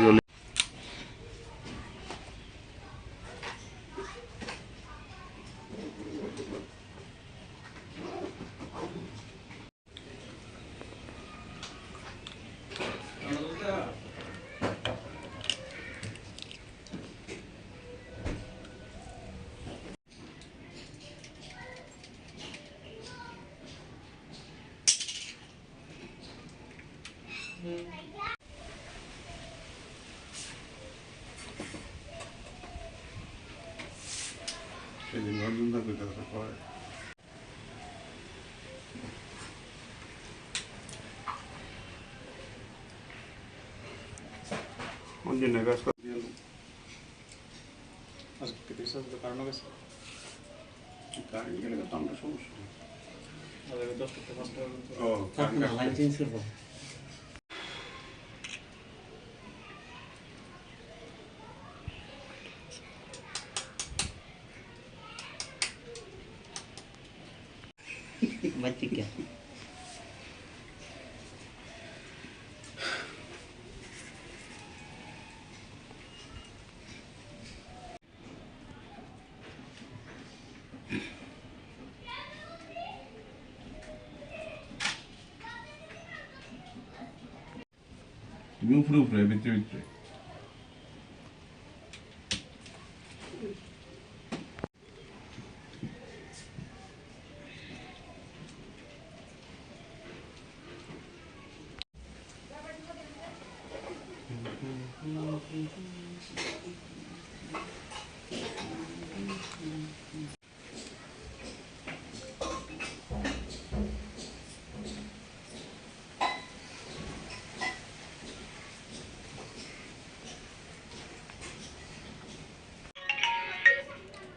সেদিন রঞ্জন দা কইতে করে অঞ্জনের কাজ করে দিল। আজকে বিশ্বাস তো কারণ গেছে কারেন্ট গেলে তো আমরা সমস্যা নেই। আমাদের 10 থেকে 5 টাকা ও লাইন চেঞ্জ করবো। বাচ্চা কে তুমি উপরে উপরে ভিতরে ভিতরে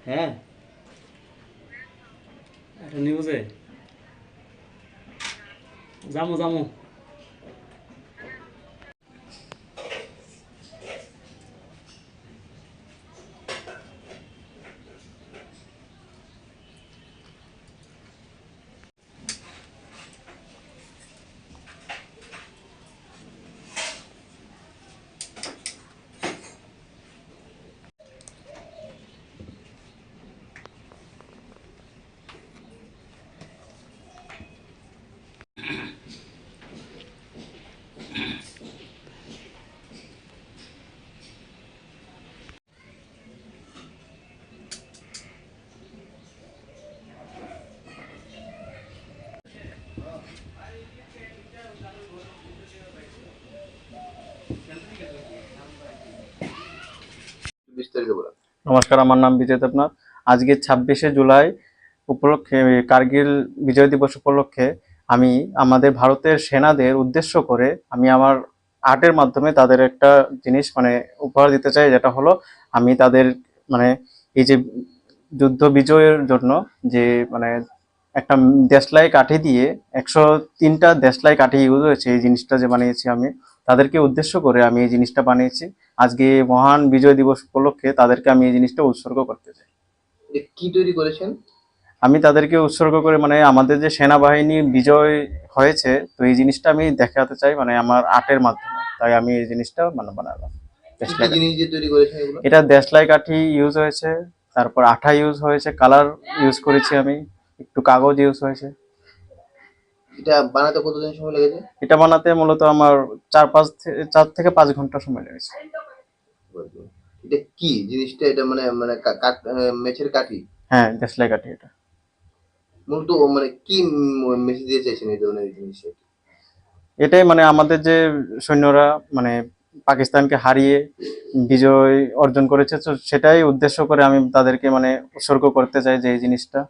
হ্যাঁ একটা নিউজে যামু যামু বিস্তারিত বলেন। নমস্কার, আমার নাম বিজয় দেবনাথ। আজকে 26শে জুলাই উপলক্ষে, কার্গিল বিজয় দিবস উপলক্ষে আমি আমাদের ভারতের সেনাদের উদ্দেশ্য করে আমি আমার আর্টের মাধ্যমে তাদের একটা জিনিস মানে উপহার দিতে চাই, যেটা হলো আমি তাদের মানে এই যে যুদ্ধ বিজয়ের জন্য যে মানে একটা দেশলাই কাঠি দিয়ে 103টা দেশলাই কাঠি ইউজ হয়েছে, এই জিনিসটা যে বানিয়েছি আমি তাদেরকে উদ্দেশ্য করে আমি এই জিনিসটা বানিয়েছি। আজকে মহান বিজয় দিবস উপলক্ষে তাদেরকে আমি এই জিনিসটা উৎসর্গ করতে চাই। এটা কি তৈরি করেছেন? আমি তাদেরকে উৎসর্গ করে মানে আমাদের যে সেনাবাহিনী বিজয় হয়েছে, তো এই জিনিসটা আমি দেখাতে চাই মানে আমার আর্টের মাধ্যমে, তাই আমি এই জিনিসটা মানে বানালাম। কি কি দেশলাই কাঠি। জিনিস দিয়ে তৈরি করেছেন এগুলো? এটা দেশলাই কাঠি ইউজ হয়েছে, তারপর আঠা ইউজ হয়েছে, কালার ইউজ করেছি আমি, একটু কাগজ ইউজ হয়েছে। এটা বানাতে কতদিন সময় লেগেছে? এটা বানাতে মূলত আমার 4 থেকে 5 ঘন্টা সময় লেগেছে। এটা কি জিনিসটা? এটা মানে মানে মেছের কাঠি? হ্যাঁ, দেশলাই কাঠি এটা। মূলত মানে কি মেসেজ দিয়ে চাইছেন এই ধরনের জিনিস? এটাই মানে আমাদের যে সৈন্যরা মানে পাকিস্তানকে হারিয়ে বিজয় অর্জন করেছে, তো সেটাই উদ্দেশ্য করে আমি তাদেরকে মানে উৎসর্গ করতে চাই যে এই জিনিসটা।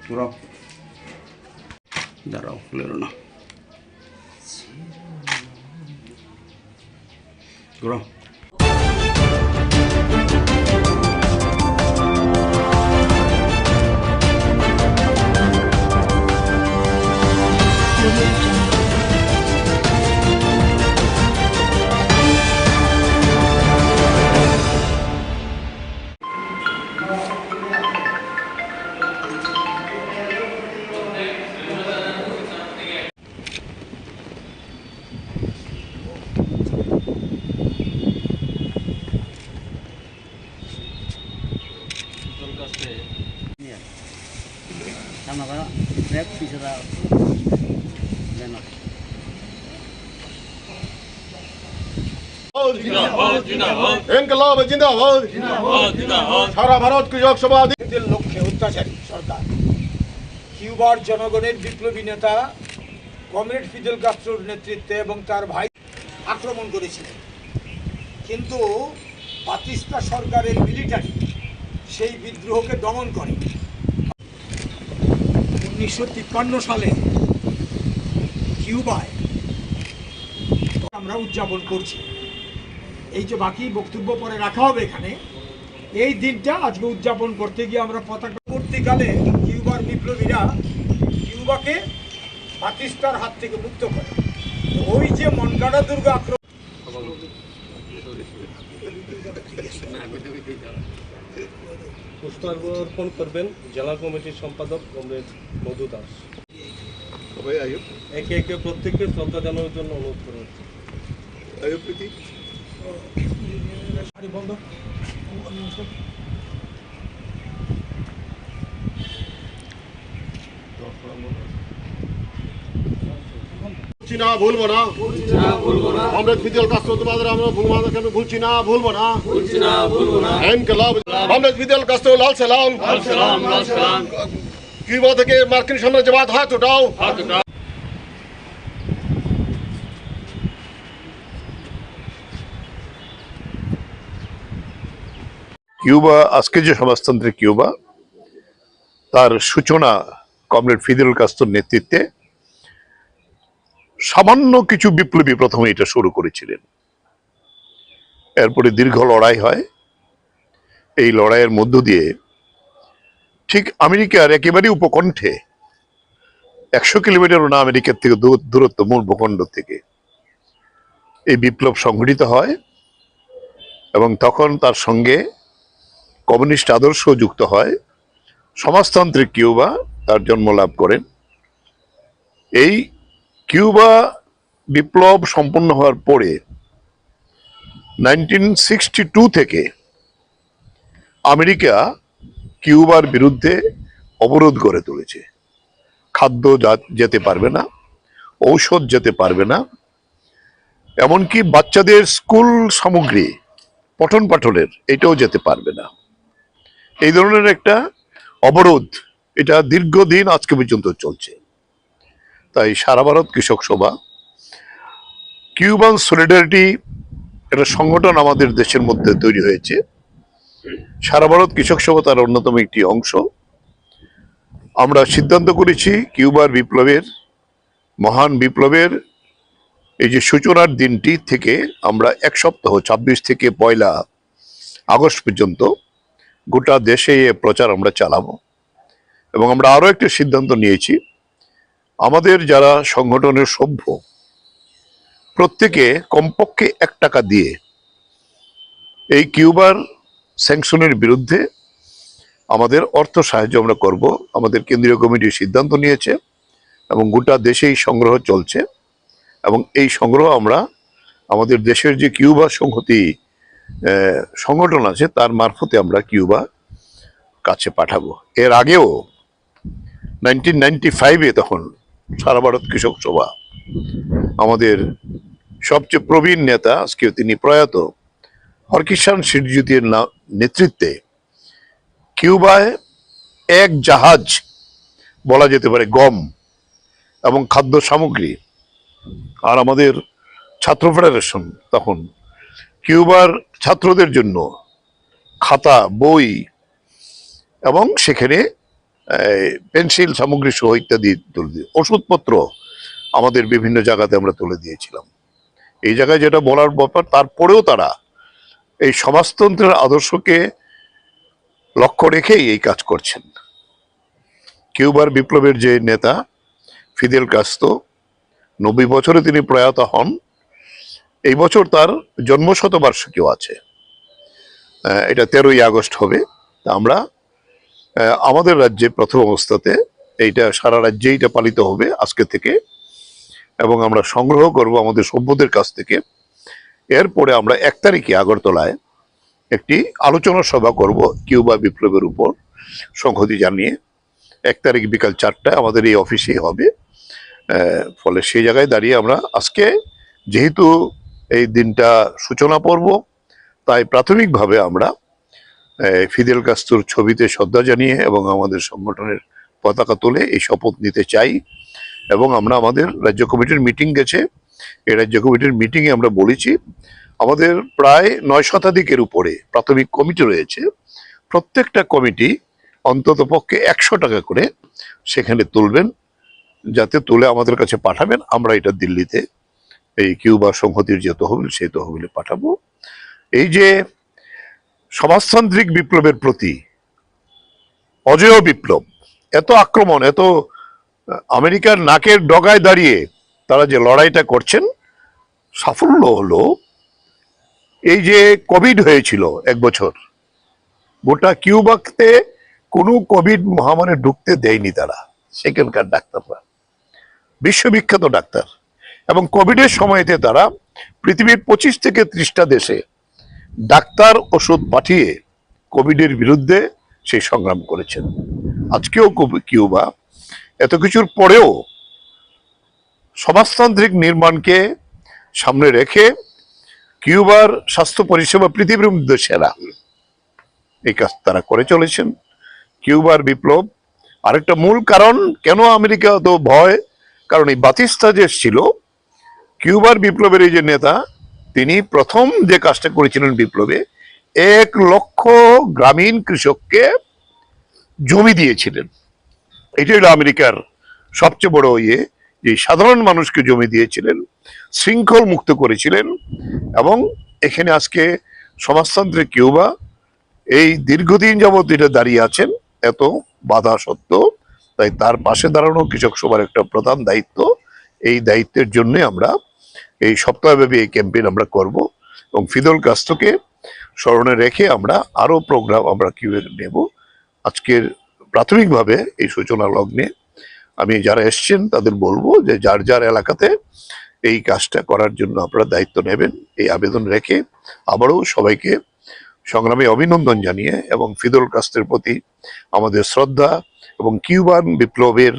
ঘুরাও, দাঁড়াও, লেরো না, ঘুরাও। ইনকলাব জিন্দাবাদ, সারা ভারত কৃষক সভা। এদের লক্ষ্যে অত্যাচারী সরকার কিউবার জনগণের বিপ্লবী নেতা কমরেড ফিদেল কাস্ত্রোর নেতৃত্বে এবং তার ভাই আক্রমণ করেছিলেন, কিন্তু বাতিস্তা সরকারের মিলিটারি সেই বিদ্রোহকে দমন করে। 1953 সালে কিউবায় আমরা উদযাপন করছি। এই যে বাকি বক্তব্য পরে রাখা হবে এখানে, এই দিনটা আজকে উদযাপন করতে গিয়ে আমরা পতাকা পরবর্তীকালে কিউবার বিপ্লবীরা কিউবাকে বাতিস্তার হাত থেকে মুক্ত করে। তো ওই যে মনগাড়া দুর্গ আক্রমণ, পুষ্পার্পণ করবেন জেলা কমিটির সম্পাদক কমরেড মধু দাস। একে একে প্রত্যেককে শ্রদ্ধা জানানোর জন্য অনুরোধ করা হচ্ছে। ভুলছি না ভুলবো না কমরেড ফিদেল কাস্ত্রো তোমাদের আমরা ভুলছি না ভুলবো না ইনকিলাব কমরেড ফিদেল কাস্ত্রো লাল সালাম কিউবা থেকে মার্কিন সাম্রাজ্যবাদ হাত উঠাও। কিউবা, আজকে যে সমাজতান্ত্রিক কিউবা, তার সূচনা কমরেড ফিদেল কাস্ত্রোর নেতৃত্বে সামান্য কিছু বিপ্লবী প্রথমে এটা শুরু করেছিলেন। এরপরে দীর্ঘ লড়াই হয়। এই লড়াইয়ের মধ্য দিয়ে ঠিক আমেরিকার একেবারে উপকণ্ঠে 100 কিলোমিটারও না আমেরিকার থেকে দূরত্ব মূল ভূখণ্ড থেকে এই বিপ্লব সংঘটিত হয় এবং তখন তার সঙ্গে কমিউনিস্ট আদর্শ যুক্ত হয়। সমাজতান্ত্রিক কিউবা তার জন্ম লাভ করেন। এই কিউবা বিপ্লব সম্পন্ন হওয়ার পরে 1962 থেকে আমেরিকা কিউবার বিরুদ্ধে অবরোধ গড়ে তুলেছে। খাদ্য যেতে পারবে না, ঔষধ যেতে পারবে না, এমনকি বাচ্চাদের স্কুল সামগ্রী পঠন পাঠনের এটাও যেতে পারবে না। এই ধরনের একটা অবরোধ এটা দীর্ঘদিন আজকে পর্যন্ত চলছে। তাই সারা ভারত কৃষক সভা, কিউবান সলিডারিটি একটা সংগঠন আমাদের দেশের মধ্যে তৈরি হয়েছে। সারা ভারত কৃষক সভা তার অন্যতম একটি অংশ। আমরা সিদ্ধান্ত করেছি কিউবার বিপ্লবের, মহান বিপ্লবের এই যে সূচনার দিনটি থেকে আমরা 1 সপ্তাহ 26 থেকে 1 আগস্ট পর্যন্ত গোটা দেশে এ প্রচার আমরা চালাবো। এবং আমরা আরো একটা সিদ্ধান্ত নিয়েছি, আমাদের যারা সংগঠনের সভ্য প্রত্যেকে কমপক্ষে 1 টাকা দিয়ে এই কিউবার স্যাংশনের বিরুদ্ধে আমাদের অর্থ সাহায্য আমরা করব। আমাদের কেন্দ্রীয় কমিটি সিদ্ধান্ত নিয়েছে এবং গোটা দেশেই সংগ্রহ চলছে এবং এই সংগ্রহ আমরা আমাদের দেশের যে কিউবা সংহতি সংগঠন আছে তার মারফতে আমরা কিউবা কাছে পাঠাবো। এর আগেও 1995-এ তখন সারা ভারত কৃষক সভা আমাদের সবচেয়ে প্রবীণ নেতা, আজকে তিনি প্রয়াত, হরকিষাণ সিরজিতের নেতৃত্বে কিউবায় 1 জাহাজ বলা যেতে পারে গম এবং খাদ্য সামগ্রী, আর আমাদের ছাত্র ফেডারেশন তখন কিউবার ছাত্রদের জন্য খাতা, বই এবং সেখানে পেন্সিল সামগ্রী সহ ইত্যাদি তুলে দিয়ে, ওষুধপত্র আমাদের বিভিন্ন জায়গাতে আমরা তুলে দিয়েছিলাম। এই জায়গায় যেটা বলার ব্যাপার, তারপরেও তারা এই সমাজতন্ত্রের আদর্শকে লক্ষ্য রেখেই এই কাজ করছেন। কিউবার বিপ্লবের যে নেতা ফিদেল কাস্ত্রো, 90 বছরে তিনি প্রয়াত হন। এই বছর তার জন্মশতবার্ষিকীও আছে, এটা 13ই আগস্ট হবে। তা আমরা আমাদের রাজ্যে প্রথম অবস্থাতে এইটা সারা রাজ্যে এটা পালিত হবে আজকে থেকে, এবং আমরা সংগ্রহ করব আমাদের সভ্যদের কাছ থেকে। এরপরে আমরা 1 তারিখে আগরতলায় একটি আলোচনা সভা করব কিউবা বিপ্লবের উপর সংহতি জানিয়ে। 1 তারিখ বিকাল 4টায় আমাদের এই অফিসেই হবে। ফলে সেই জায়গায় দাঁড়িয়ে আমরা আজকে যেহেতু এই দিনটা সূচনা পর্ব, তাই প্রাথমিকভাবে আমরা ফিদেল কাস্ত্রোর ছবিতে শ্রদ্ধা জানিয়ে এবং আমাদের সংগঠনের পতাকা তুলে এই শপথ নিতে চাই। এবং আমরা আমাদের রাজ্য কমিটির মিটিং গেছে, এই রাজ্য কমিটির মিটিংয়ে আমরা বলেছি আমাদের প্রায় 9 শতাধিকের উপরে প্রাথমিক কমিটি রয়েছে। প্রত্যেকটা কমিটি অন্তত পক্ষে 100 টাকা করে সেখানে তুলবেন, যাতে তুলে আমাদের কাছে পাঠাবেন। আমরা এটা দিল্লিতে এই কিউবা সংহতির যে তহবিল, সেই তহবিলে পাঠাবো। এই যে সমাজতান্ত্রিক বিপ্লবের প্রতি অজেয় বিপ্লব, এত আক্রমণ, এত আমেরিকার নাকের ডগায় দাঁড়িয়ে তারা যে লড়াইটা করছেন, সাফল্য হলো এই যে কোভিড হয়েছিল 1 বছর, গোটা কিউবাতে কোনো কোভিড মহামারী ঢুকতে দেয়নি তারা, সেখানকার ডাক্তাররা বিশ্ববিখ্যাত ডাক্তার। এবং কোভিডের সময়তে তারা পৃথিবীর 25 থেকে 30টা দেশে ডাক্তার ওষুধ পাঠিয়ে কোভিডের বিরুদ্ধে সেই সংগ্রাম করেছেন। আজকেও কিউবা এত কিছুর পরেও সমাজতান্ত্রিক নির্মাণকে সামনে রেখে কিউবার স্বাস্থ্য পরিষেবা পৃথিবীর মধ্যে সেরা, এই কাজ তারা করে চলেছেন। কিউবার বিপ্লব আরেকটা মূল কারণ কেন আমেরিকা তো ভয়, কারণ এই বাতিস্তা যে ছিল কিউবার বিপ্লবের এই যে নেতা, তিনি প্রথম যে কাজটা করেছিলেন বিপ্লবে 1 লক্ষ গ্রামীণ কৃষককে জমি দিয়েছিলেন। এটাই হলো আমেরিকার সবচেয়ে বড় ইয়ে, যে সাধারণ মানুষকে জমি দিয়েছিলেন, শৃঙ্খল মুক্ত করেছিলেন। এবং এখানে আজকে সমাজতান্ত্রিক কিউবা এই দীর্ঘদিন যাবৎ এটা দাঁড়িয়ে আছেন এত বাধা সত্ত্বেও। তাই তার পাশে দাঁড়ানো কৃষক সবার একটা প্রধান দায়িত্ব। এই দায়িত্বের জন্য আমরা এই সপ্তাহব্যাপী এই ক্যাম্পেইন আমরা করব এবং ফিদেল কাস্ত্রোকে স্মরণে রেখে আমরা আরো প্রোগ্রাম আমরা কিউবে নেব। আজকের প্রাথমিকভাবে এই সূচনা লগ্নে আমি যারা এসছেন তাদের বলবো যে যার যার এলাকাতে এই কাজটা করার জন্য আপনারা দায়িত্ব নেবেন, এই আবেদন রেখে আবারও সবাইকে সংগ্রামে অভিনন্দন জানিয়ে এবং ফিদেল কাস্ত্রোর প্রতি আমাদের শ্রদ্ধা এবং কিউবান বিপ্লবের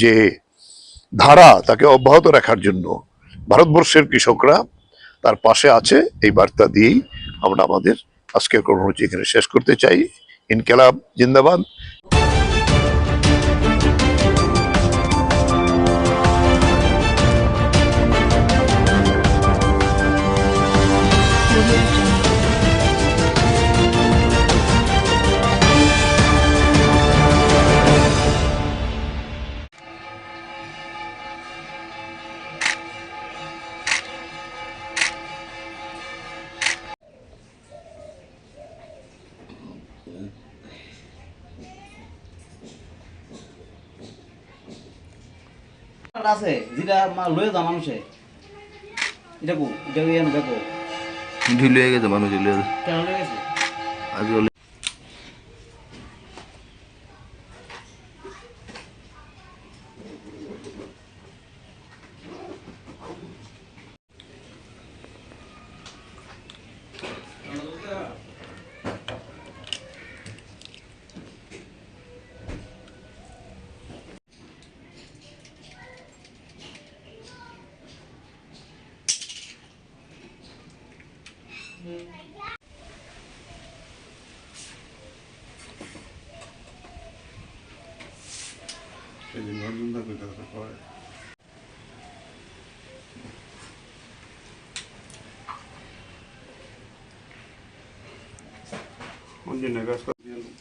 যে ধারা তাকে অব্যাহত রাখার জন্য ভারতবর্ষের কৃষকরা তার পাশে আছে, এই বার্তা দিয়েই আমরা আমাদের আজকের কর্মসূচি এখানে শেষ করতে চাই। ইনকিলাব জিন্দাবাদ। আছে যেটা লয়ে যা মানুষে, এটা কো এটা এনো দেখো ঢিলে গেছে মানুষ ঢিলে কেন লয়ে গেছে আজ সেদিন অর্জুন দা কইতে কথা কয় অর্জুনের কাজ করে দিলাম।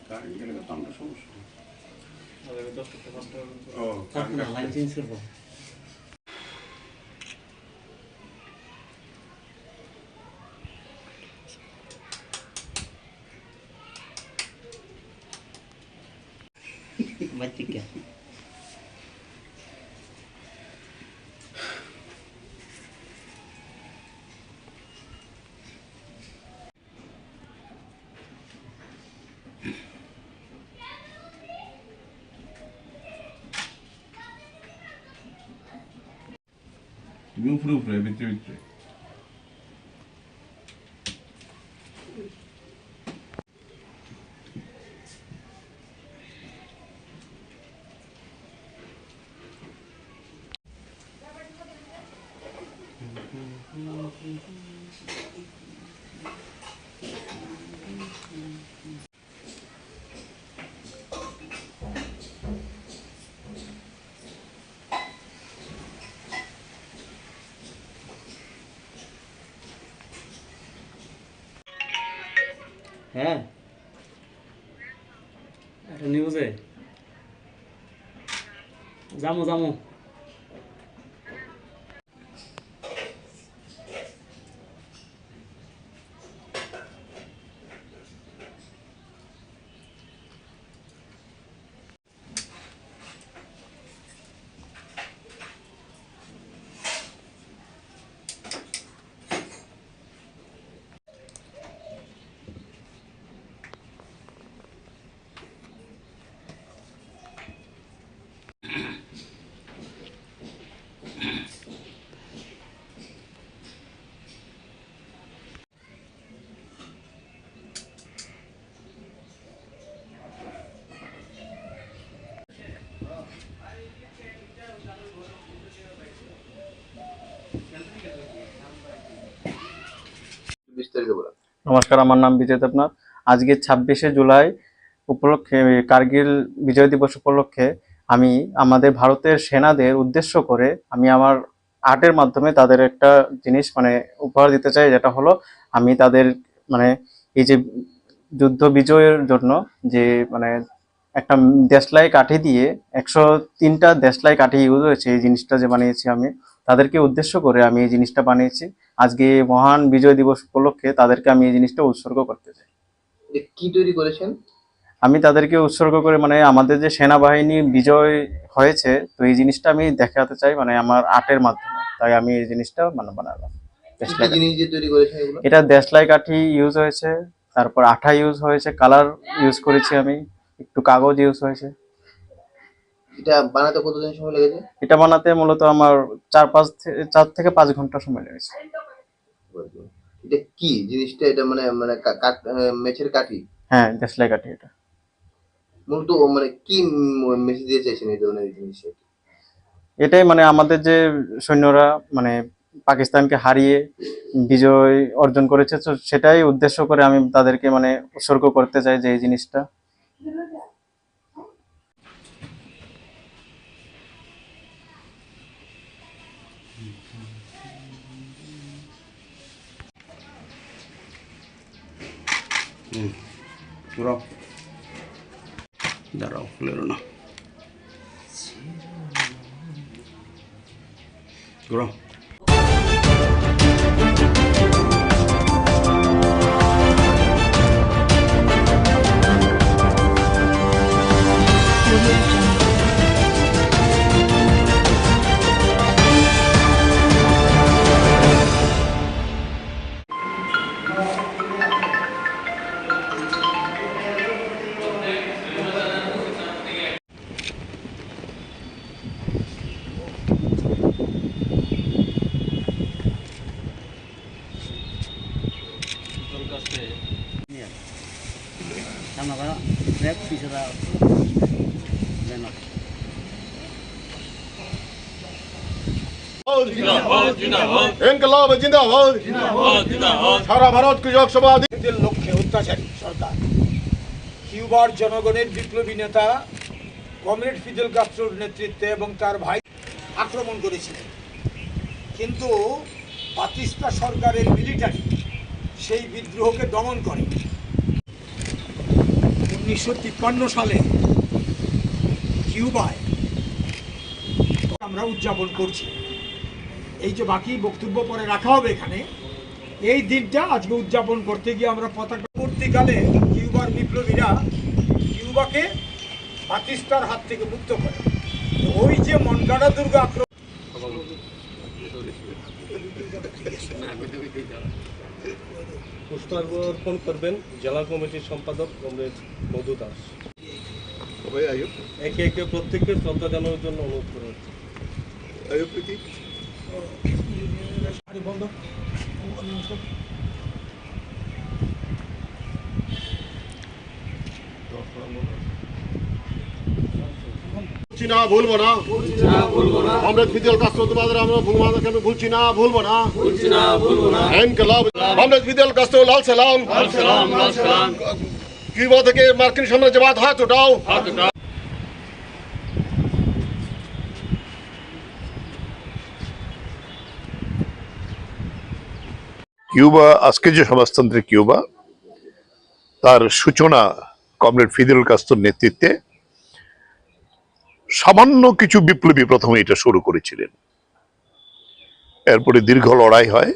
কারেন্ট গেলে তো আমরা সমস্যা ও লাইন চেঞ্জ করবো। বাচ্চা তুমি উপরে উপরে ভিতরে ভিতরে হ্যাঁ একটা নিউজে যামু যামু বিস্তারিত বলেন। নমস্কার, আমার নাম বিজয় দেবনাথ। আজকে 26শে জুলাই উপলক্ষে, কার্গিল বিজয় দিবস উপলক্ষে আমি আমাদের ভারতের সেনাদের উদ্দেশ্য করে আমি আমার আর্টের মাধ্যমে তাদের একটা জিনিস উপহার দিতে চাই, যেটা হলো আমি তাদের এই যে যুদ্ধ বিজয়ের জন্য যে একটা দেশলাই কাঠি দিয়ে 103টা দেশলাই কাঠি ইউজ হয়েছে, এই জিনিসটা যে বানিয়েছি আমি তাদেরকে উদ্দেশ্য করে আমি এই জিনিসটা বানিয়েছি। আজকে মহান বিজয় দিবস উপলক্ষে তাদেরকে আমি এই জিনিসটা উৎসর্গ করতে চাই। এটা কি তৈরি করেছেন? আমি তাদেরকে উৎসর্গ করে আমাদের যে সেনাবাহিনী বিজয় হয়েছে, তো এই জিনিসটা আমি দেখাতে চাই আমার আর্টের মাধ্যমে, তাই আমি এই জিনিসটা বানালাম। কি কি জিনিস দিয়ে তৈরি করেছেন এগুলো? এটা দেশলাই কাঠি ইউজ হয়েছে, তারপর আঠা ইউজ হয়েছে, কালার ইউজ করেছি, আমি একটু কাগজ ইউজ হয়েছে। এটা বানাতে কতদিন সময় লেগেছে? এটা বানাতে মূলত আমার 4 থেকে 5 ঘন্টা সময় লেগেছে। এটা কি জিনিসটা? এটা মেছের কাঠি? হ্যাঁ, দেশলাই কাঠি। এটা মূলত কি মেসেজ দিয়ে চাইছেন এই ধরনের জিনিস? এটাই আমাদের যে সৈন্যরা পাকিস্তানকে হারিয়ে বিজয় অর্জন করেছে, তো সেটাই উদ্দেশ্য করে আমি তাদেরকে উৎসর্গ করতে চাই যে এই জিনিসটা। দাঁড়াও, লেরো না, ঘোরাও। ইনকলাব জিন্দাবাদ, সারা ভারত কৃষক সভা। লক্ষ্যে অত্যাচারী সরকার কিউবার জনগণের বিপ্লবী নেতা কমরেড ফিদেল কাস্ত্রোর নেতৃত্বে এবং তার ভাই আক্রমণ করেছিলেন, কিন্তু বাতিস্তা সরকারের মিলিটারি সেই বিদ্রোহকে দমন করে। 1953 সালে কিউবায় আমরা উদযাপন করছি। এই যে বাকি বক্তব্য পরে রাখা হবে এখানে, এই দিনটা আজকে উদযাপন করতে গিয়ে আমরা পতাকা পরবর্তীকালে কিউবার বিপ্লবীরা কিউবাকে বাতিস্তার হাত থেকে মুক্ত করে। তো ওই যে মনগাড়া দুর্গ আক্রমণ, পুষ্পার্পণ করবেন জেলা কমিটির সম্পাদক কমরেড মধু দাস। একে একে প্রত্যেককে শ্রদ্ধা জানানোর জন্য অনুরোধ করা হচ্ছে। না ভুলবো না, আমরা ফিদেল কাস্ত্রো তোমাদের আমরা ভুলছি না, ভুলবো না। ইনকলাব, আমরা ফিদেল কাস্ত্রো, লাল সালাম। কিউবা থেকে মার্কিন সাম্রাজ্যবাদ হাত উঠাও। কিউবা, আজকে যে সমাজতন্ত্রের কিউবা, তার সূচনা কমরেড ফিদেল কাস্ত্রোর নেতৃত্বে সামান্য কিছু বিপ্লবী প্রথমে এটা শুরু করেছিলেন। এরপরে দীর্ঘ লড়াই হয়।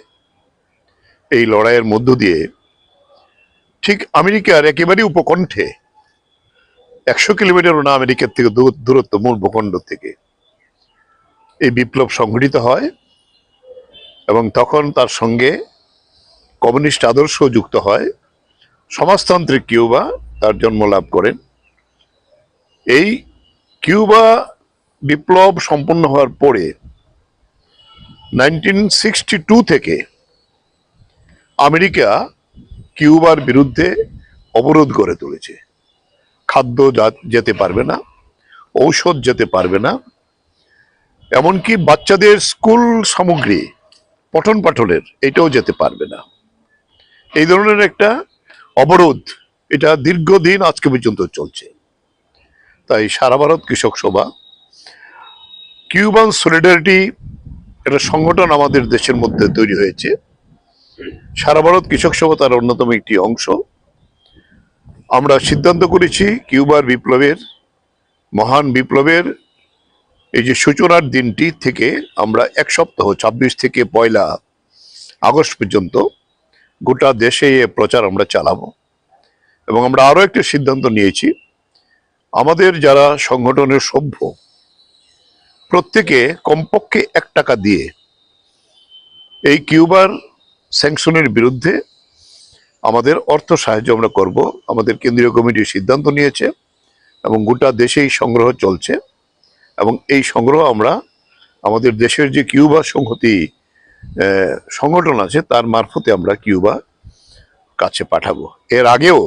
এই লড়াইয়ের মধ্য দিয়ে ঠিক আমেরিকার একেবারে উপকণ্ঠে 100 কিলোমিটারও না আমেরিকার থেকে দূরত্ব মূল ভূখণ্ড থেকে এই বিপ্লব সংঘটিত হয়, এবং তখন তার সঙ্গে কমিউনিস্ট আদর্শ যুক্ত হয়। সমাজতান্ত্রিক কিউবা তার জন্ম লাভ করেন। এই কিউবা বিপ্লব সম্পন্ন হওয়ার পরে 1962 থেকে আমেরিকা কিউবার বিরুদ্ধে অবরোধ গড়ে তুলেছে। খাদ্য যেতে পারবে না, ঔষধ যেতে পারবে না, এমনকি বাচ্চাদের স্কুল সামগ্রী পঠন পাঠনের এটাও যেতে পারবে না। এই ধরনের একটা অবরোধ এটা দীর্ঘদিন আজকে পর্যন্ত চলছে। তাই সারা ভারত কৃষক সভা, কিউবান সলিডারিটি একটা সংগঠন আমাদের দেশের মধ্যে তৈরি হয়েছে। সারা ভারত কৃষক সভা তার অন্যতম একটি অংশ। আমরা সিদ্ধান্ত করেছি কিউবার বিপ্লবের, মহান বিপ্লবের এই যে সূচনার দিনটি থেকে আমরা এক সপ্তাহ 26 থেকে 1 আগস্ট পর্যন্ত গোটা দেশে এ প্রচার আমরা চালাবো। এবং আমরা আরো একটা সিদ্ধান্ত নিয়েছি, আমাদের যারা সংগঠনের সভ্য প্রত্যেকে কমপক্ষে 1 টাকা দিয়ে এই কিউবার স্যাংশনের বিরুদ্ধে আমাদের অর্থ সাহায্য আমরা করব। আমাদের কেন্দ্রীয় কমিটি সিদ্ধান্ত নিয়েছে এবং গোটা দেশেই সংগ্রহ চলছে। এবং এই সংগ্রহ আমরা আমাদের দেশের যে কিউবা সংহতি সংগঠন আছে তার মারফতে আমরা কিউবা কাছে পাঠাবো। এর আগেও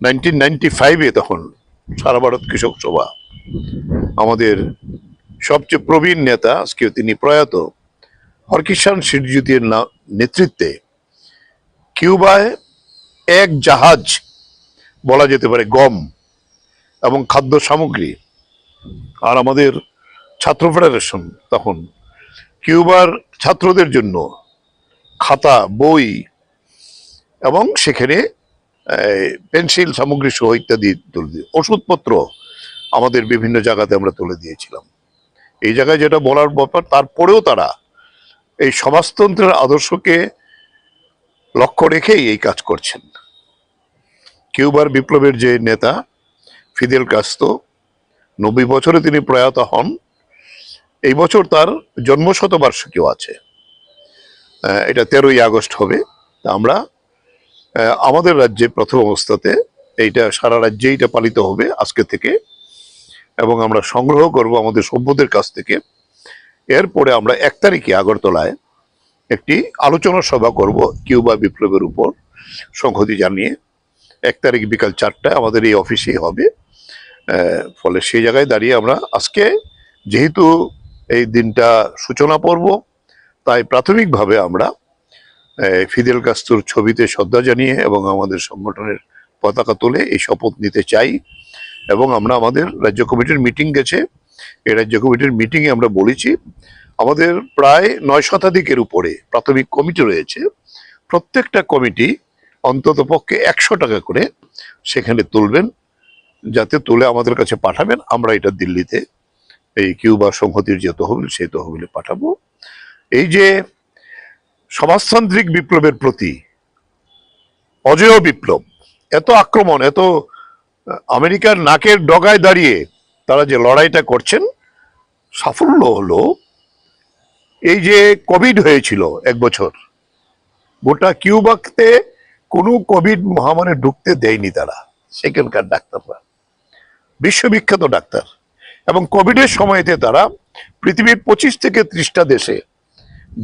1995-এ তখন সারা ভারত কৃষক সভা আমাদের সবচেয়ে প্রবীণ নেতা, আজকে তিনি প্রয়াত, হরকিষাণ সিরজিতের নেতৃত্বে কিউবায় 1 জাহাজ বলা যেতে পারে গম এবং খাদ্য সামগ্রী, আর আমাদের ছাত্র ফেডারেশন তখন কিউবার ছাত্রদের জন্য খাতা, বই এবং সেখানে পেন্সিল সামগ্রী সহ ইত্যাদি তুলে দিয়ে, ওষুধপত্র আমাদের বিভিন্ন জায়গাতে আমরা তুলে দিয়েছিলাম। এই জায়গায় যেটা বলার ব্যাপার, তারপরেও তারা এই সমাজতন্ত্রের আদর্শকে লক্ষ্য রেখেই এই কাজ করছেন। কিউবার বিপ্লবের যে নেতা ফিদেল কাস্ত্রো, 90 বছরে তিনি প্রয়াত হন। এই বছর তার জন্মশতবার্ষিকীও আছে, এটা 13ই আগস্ট হবে। তা আমরা আমাদের রাজ্যে প্রথম অবস্থাতে এইটা সারা রাজ্যে এটা পালিত হবে আজকে থেকে, এবং আমরা সংগ্রহ করব আমাদের সভ্যদের কাছ থেকে। এরপরে আমরা 1 তারিখে আগরতলায় একটি আলোচনা সভা করব কিউবা বিপ্লবের উপর সংহতি জানিয়ে। 1 তারিখ বিকাল 4টায় আমাদের এই অফিসেই হবে। ফলে সেই জায়গায় দাঁড়িয়ে আমরা আজকে যেহেতু এই দিনটা সূচনা পর্ব, তাই প্রাথমিকভাবে আমরা ফিদেল কাস্ত্রোর ছবিতে শ্রদ্ধা জানিয়ে এবং আমাদের সংগঠনের পতাকা তুলে এই শপথ নিতে চাই। এবং আমরা আমাদের রাজ্য কমিটির মিটিং গেছে, এই রাজ্য কমিটির মিটিংয়ে আমরা বলেছি আমাদের প্রায় 9 শতাধিকের উপরে প্রাথমিক কমিটি রয়েছে। প্রত্যেকটা কমিটি অন্তত পক্ষে 100 টাকা করে সেখানে তুলবেন, যাতে তুলে আমাদের কাছে পাঠাবেন। আমরা এটা দিল্লিতে এই কিউবা সংহতির যে তহবিল সেই তহবিলে পাঠাবো। এই যে সমাজতান্ত্রিক বিপ্লবের প্রতি অজেয় বিপ্লব, এত আক্রমণ, এত আমেরিকার নাকের ডগায় দাঁড়িয়ে তারা যে লড়াইটা করছেন, সাফল্য হলো এই যে কোভিড হয়েছিল 1 বছর, গোটা কিউবাতে কোনো কোভিড মহামারী ঢুকতে দেয়নি তারা, সেখানকার ডাক্তাররা বিশ্ববিখ্যাত ডাক্তার। এবং কোভিডের সময়তে তারা পৃথিবীর 25 থেকে 30টা দেশে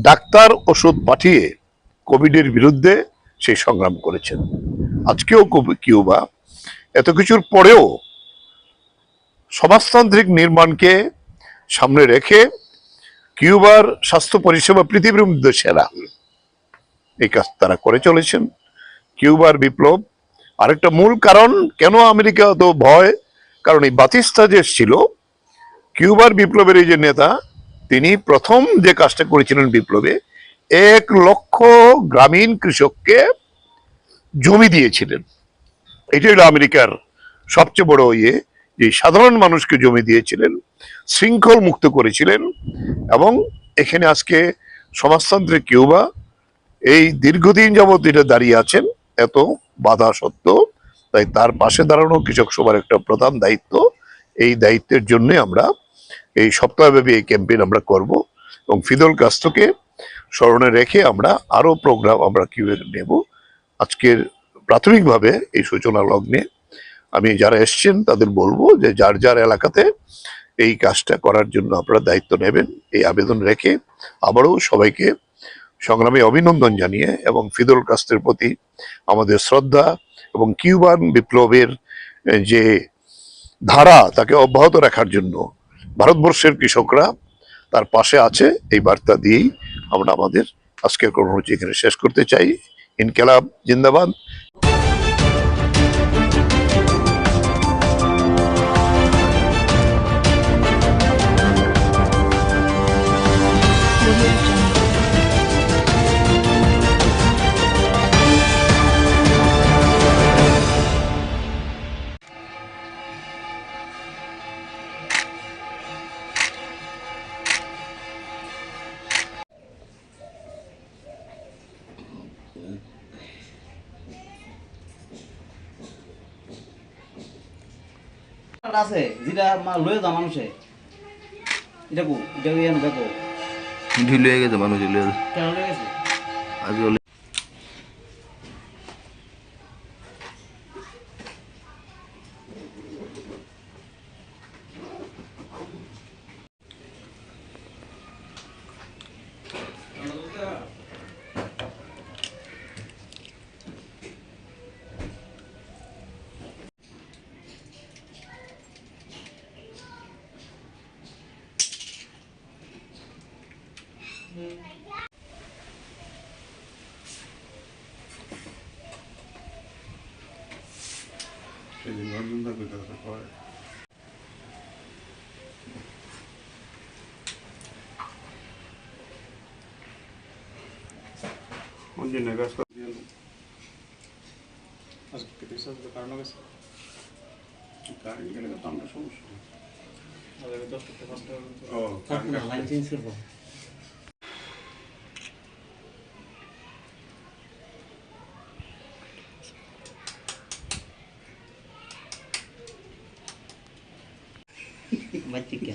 ডাক্তার ওষুধ পাঠিয়ে কোভিডের বিরুদ্ধে সেই সংগ্রাম করেছেন। আজকেও কিউবা এত কিছুর পরেও সমাজতান্ত্রিক নির্মাণকে সামনে রেখে কিউবার স্বাস্থ্য পরিষেবা পৃথিবীর মধ্যে সেরা, এই কাজ তারা করে চলেছেন। কিউবার বিপ্লব আরেকটা মূল কারণ কেন আমেরিকা তো ভয়, কারণ এই বাতিস্তা যে ছিল কিউবার বিপ্লবের এই যে নেতা, তিনি প্রথম যে কাজটা করেছিলেন বিপ্লবে 1 লক্ষ গ্রামীণ কৃষককে জমি দিয়েছিলেন। এটাই হলো আমেরিকার সবচেয়ে বড় যে সাধারণ মানুষকে জমি দিয়েছিলেন, শৃঙ্খল মুক্ত করেছিলেন। এবং এখানে আজকে সমাজতান্ত্রিক কিউবা এই দীর্ঘদিন যাবৎ এটা দাঁড়িয়ে আছেন এত বাধা সত্ত্বেও। তাই তার পাশে দাঁড়ানো কৃষক সভার একটা প্রধান দায়িত্ব। এই দায়িত্বের জন্য আমরা এই সপ্তাহব্যাপী এই ক্যাম্পেইন আমরা করব এবং ফিদেল কাস্ত্রোকে স্মরণে রেখে আমরা আরো প্রোগ্রাম আমরা কিভাবে নেব। আজকের প্রাথমিকভাবে এই সূচনা লগ্নে আমি যারা এসছেন তাদের বলবো যে যার যার এলাকাতে এই কাজটা করার জন্য আপনারা দায়িত্ব নেবেন, এই আবেদন রেখে আবারও সবাইকে সংগ্রামে অভিনন্দন জানিয়ে এবং ফিদেল কাস্ত্রোর প্রতি আমাদের শ্রদ্ধা এবং কিউবান বিপ্লবের যে ধারা তাকে অব্যাহত রাখার জন্য ভারতবর্ষের কৃষকরা তার পাশে আছে, এই বার্তা দিয়েই আমরা আমাদের আজকের কর্মসূচি এখানে শেষ করতে চাই। ইনকিলাব জিন্দাবাদ। আছে যেটা লয়ে যা মানুষে এটা কো এটা এনো দেখো ঢিলে গেছে মানুষ ঢিলে কেন লয়ে গেছে আজকে সেদিন অর্জুন দা কইতে কথা কয় অর্জুন গাছ করে দিয়ে কারেন্ট গেলে তো আমরা সমস্যা ও লাইন চেঞ্জ করব বাচ্চা কে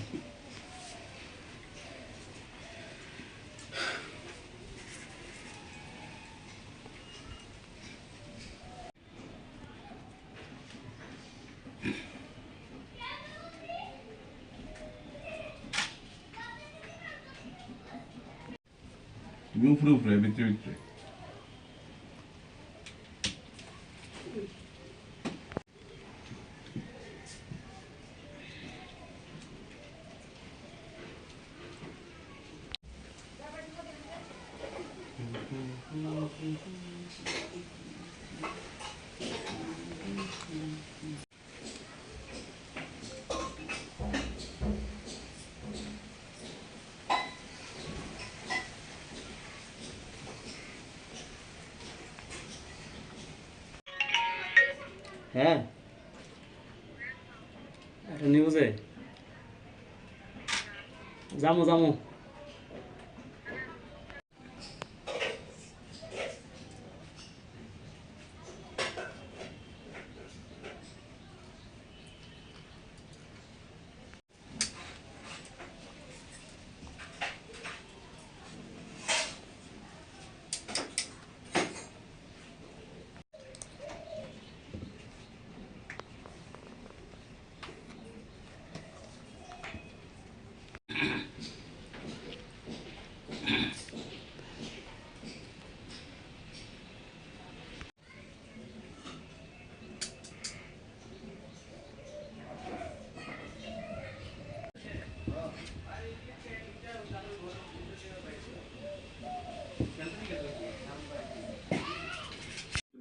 তুমি উপরে উপরে ভিতরে ভিতরে হ্যাঁ একটা নিউজে যামু যামু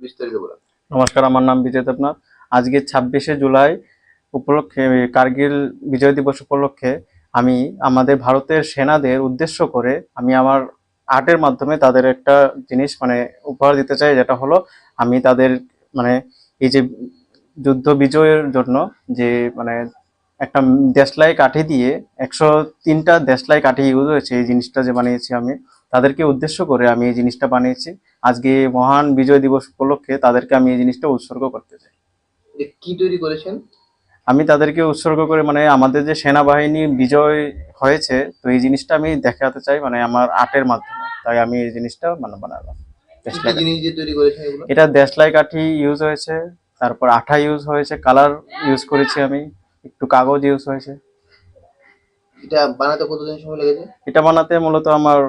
বিস্তারিত বলেন। নমস্কার, আমার নাম বিজয় দেবনাথ। আজকে 26শে জুলাই উপলক্ষে, কার্গিল বিজয় দিবস উপলক্ষে আমি আমাদের ভারতের সেনাদের উদ্দেশ্য করে আমি আমার আর্টের মাধ্যমে তাদের একটা জিনিস উপহার দিতে চাই, যেটা হলো আমি তাদের এই যে যুদ্ধ বিজয়ের জন্য যে একটা দেশলাই কাঠি দিয়ে 103টা দেশলাই কাঠি ইউজ হয়েছে, এই জিনিসটা যে বানিয়েছি আমি তাদেরকে উদ্দেশ্য করে আমি এই জিনিসটা বানিয়েছি। আজকে মহান বিজয় দিবস উপলক্ষে তাদেরকে আমি এই জিনিসটা উৎসর্গ করতে চাই। এটা কি তৈরি করেছেন? আমি তাদেরকে উৎসর্গ করে আমাদের যে সেনাবাহিনী বিজয় হয়েছে, তো এই জিনিসটা আমি দেখাতে চাই আমার আর্টের মাধ্যমে, তাই আমি এই জিনিসটা বানালাম। কি কি জিনিস দিয়ে তৈরি করেছেন এগুলো? এটা দেশলাই কাঠি ইউজ হয়েছে, তারপর আঠা ইউজ হয়েছে, কালার ইউজ করেছি আমি, একটু কাগজ ইউজ হয়েছে। এটা বানাতে কতদিন সময় লেগেছে? এটা বানাতে মূলত আমার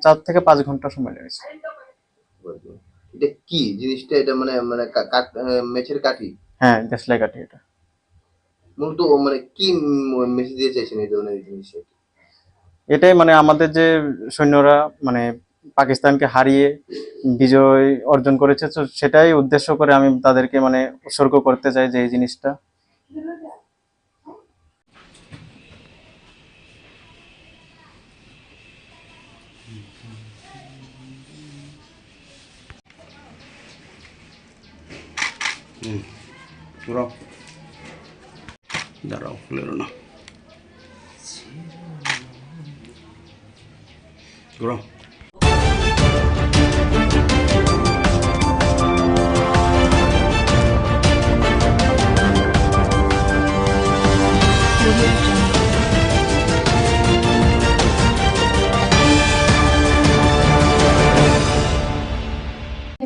4 থেকে 5 ঘন্টা সময় লেগেছে। এটা কি জিনিসটা? এটা মেছের কাঠি? হ্যাঁ, দেশলাই কাঠি। এটা মূলত কি মেসেজ দিয়ে চাইছেন এই ধরনের জিনিস? এটাই আমাদের যে সৈন্যরা পাকিস্তানকে হারিয়ে বিজয় অর্জন করেছে। তো সেটাই উদ্দেশ্য করে আমি তাদেরকে মানে উৎসর্গ করতে চাই যে এই জিনিসটা। ঘোরাও, দাঁড়াও, খুলেরো না, ঘোরাও।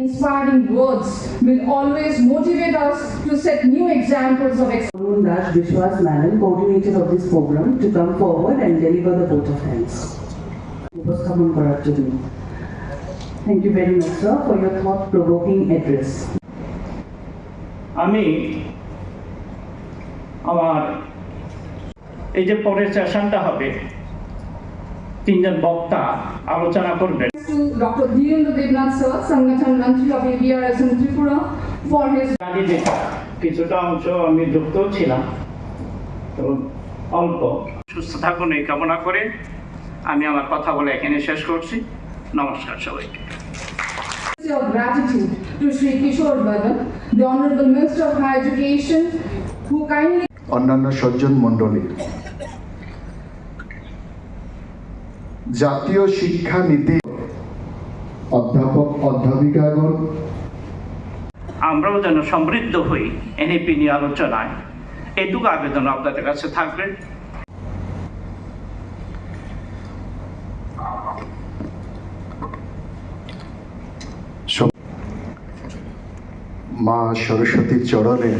Inspiring words will always motivate us to set new examples of excellence. Raj Vishwas Madam, coordinator of this program, to come forward and deliver the vote of thanks. Upasthapan করার জন্য। Thank you very much, sir, for your thought-provoking address. আমি আমার এই যে পরের সেশনটা হবে, তিনজন বক্তা আলোচনা করবেন। To Dr. Dhirendra Devnath sir, Sangathan Mantri of ABRS in Tripura, for his গালি লেখা কিছুটা অংশ আমি যুক্ত ছিলাম, তো অল্প। সুস্থ থাকুন এই কামনা করে আমি আমার কথা বলে এখানে শেষ করছি। নমস্কার সবাইকে। of gratitude to Shri Kishore Badan, the Honorable Minister of Higher Education, who kindly অন্যান্য সজ্জন মণ্ডলী, জাতীয় শিক্ষা নীতি, অধ্যাপক অধ্যাপিকাগণ, আমরাও যেন সমৃদ্ধ হই এনইপি নিয়ে আলোচনায়, এটুকু আবেদন আপনাদের কাছে থাকবে। মা সরস্বতীর চরণে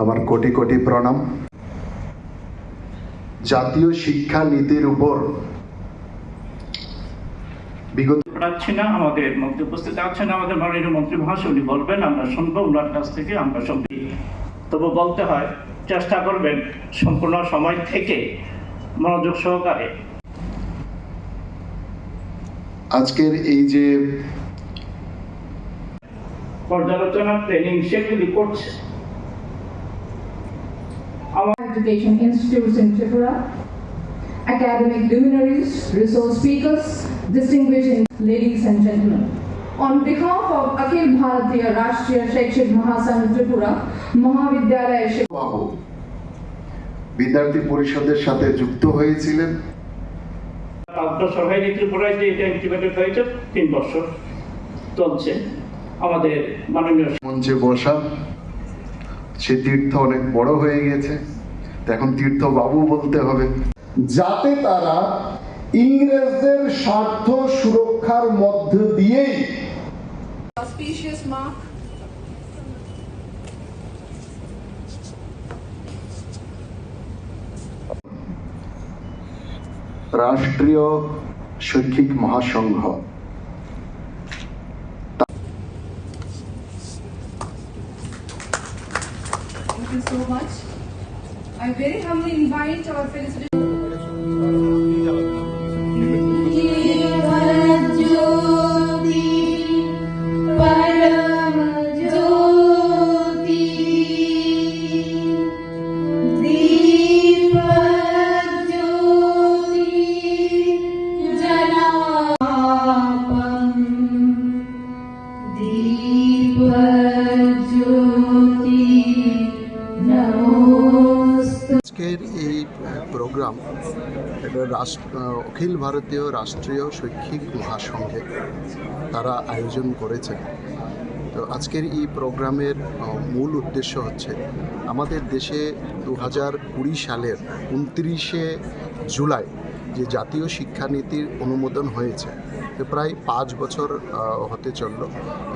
আমার কোটি কোটি প্রণাম। জাতীয় শিক্ষা নীতির উপর বিগত পাচ্ছি না, আমাদের মধ্যে উপস্থিত আছেন আমাদের মাননীয় মন্ত্রী মহাশয়, উনি বলবেন, আমরা শুনবো ওনার কাছ থেকে। আমরা সব তবু বলতে হয়, চেষ্টা করবেন সম্পূর্ণ সময় থেকে মনোযোগ সহকারে। আজকের এই যে পর্যালোচনা ট্রেনিং সেগুলি করছে Education Institutes in Tripura, academic luminaries, resource speakers, distinguished ladies and gentlemen. On behalf of Akhil Bharatiya Rashtriya Shaikshik Mahasangh Tripura, Mahavidyalaya বাবু বিদ্যার্থী পরিষদের সাথে যুক্ত হয়েছিলেন। 5 বছর হয়নি ত্রিপুরায় যে এটা ইমপ্লিমেন্টেড হয়েছে, 3 বছর চলছে। আমাদের মাননীয় মঞ্চে বসা, সে তীর্থ অনেক বড় হয়ে গেছে, এখন তীর্থ বাবু বলতে হবে, যাতে তারা ইংরেজদের স্বার্থ সুরক্ষার মধ্য দিয়েই auspicious mark রাষ্ট্রীয় শৈক্ষিক মহাসংঘ Thank you so much. I very humbly invite our felicitations. আজকের এই প্রোগ্রাম এটা অখিল ভারতীয় রাষ্ট্রীয় শৈক্ষিক মহাসংঘে তারা আয়োজন করেছে। তো আজকের এই প্রোগ্রামের মূল উদ্দেশ্য হচ্ছে আমাদের দেশে 2020 সালের 29শে জুলাই যে জাতীয় শিক্ষানীতির অনুমোদন হয়েছে, তো প্রায় 5 বছর হতে চলল।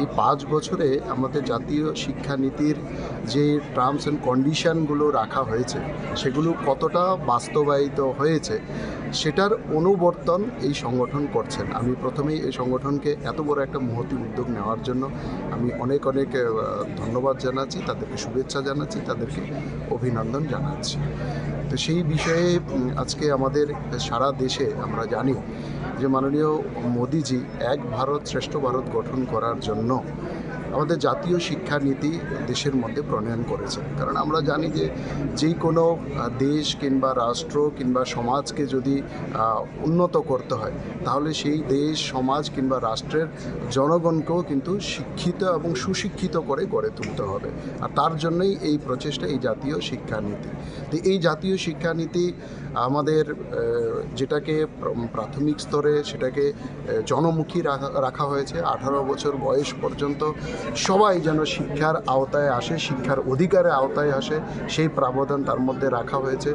এই 5 বছরে আমাদের জাতীয় শিক্ষানীতির যে টার্মস অ্যান্ড কন্ডিশনগুলো রাখা হয়েছে সেগুলো কতটা বাস্তবায়িত হয়েছে সেটার অনুবর্তন এই সংগঠন করছেন। আমি প্রথমেই এই সংগঠনকে এত বড় একটা মহতী উদ্যোগ নেওয়ার জন্য আমি অনেক ধন্যবাদ জানাচ্ছি, তাদেরকে শুভেচ্ছা জানাচ্ছি, তাদেরকে অভিনন্দন জানাচ্ছি। তো সেই বিষয়ে আজকে আমাদের সারা দেশে আমরা জানি যে মাননীয় মোদিজি এক ভারত শ্রেষ্ঠ ভারত গঠন করার জন্য আমাদের জাতীয় শিক্ষানীতি দেশের মধ্যে প্রণয়ন করেছে। কারণ আমরা জানি যে যেই কোনো দেশ কিংবা রাষ্ট্র কিংবা সমাজকে যদি উন্নত করতে হয় তাহলে সেই দেশ সমাজ কিংবা রাষ্ট্রের জনগণকেও কিন্তু শিক্ষিত এবং সুশিক্ষিত করে গড়ে তুলতে হবে। আর তার জন্যই এই প্রচেষ্টা, এই জাতীয় শিক্ষানীতি। তো এই জাতীয় শিক্ষানীতি আমাদের যেটাকে প্রাথমিক স্তরে সেটাকে জনমুখী রাখা হয়েছে। 18 বছর বয়স পর্যন্ত সবাই যেন শিক্ষার আওতায় আসে, শিক্ষার অধিকারের আওতায় আসে, সেই প্রাবধান তার মধ্যে রাখা হয়েছে।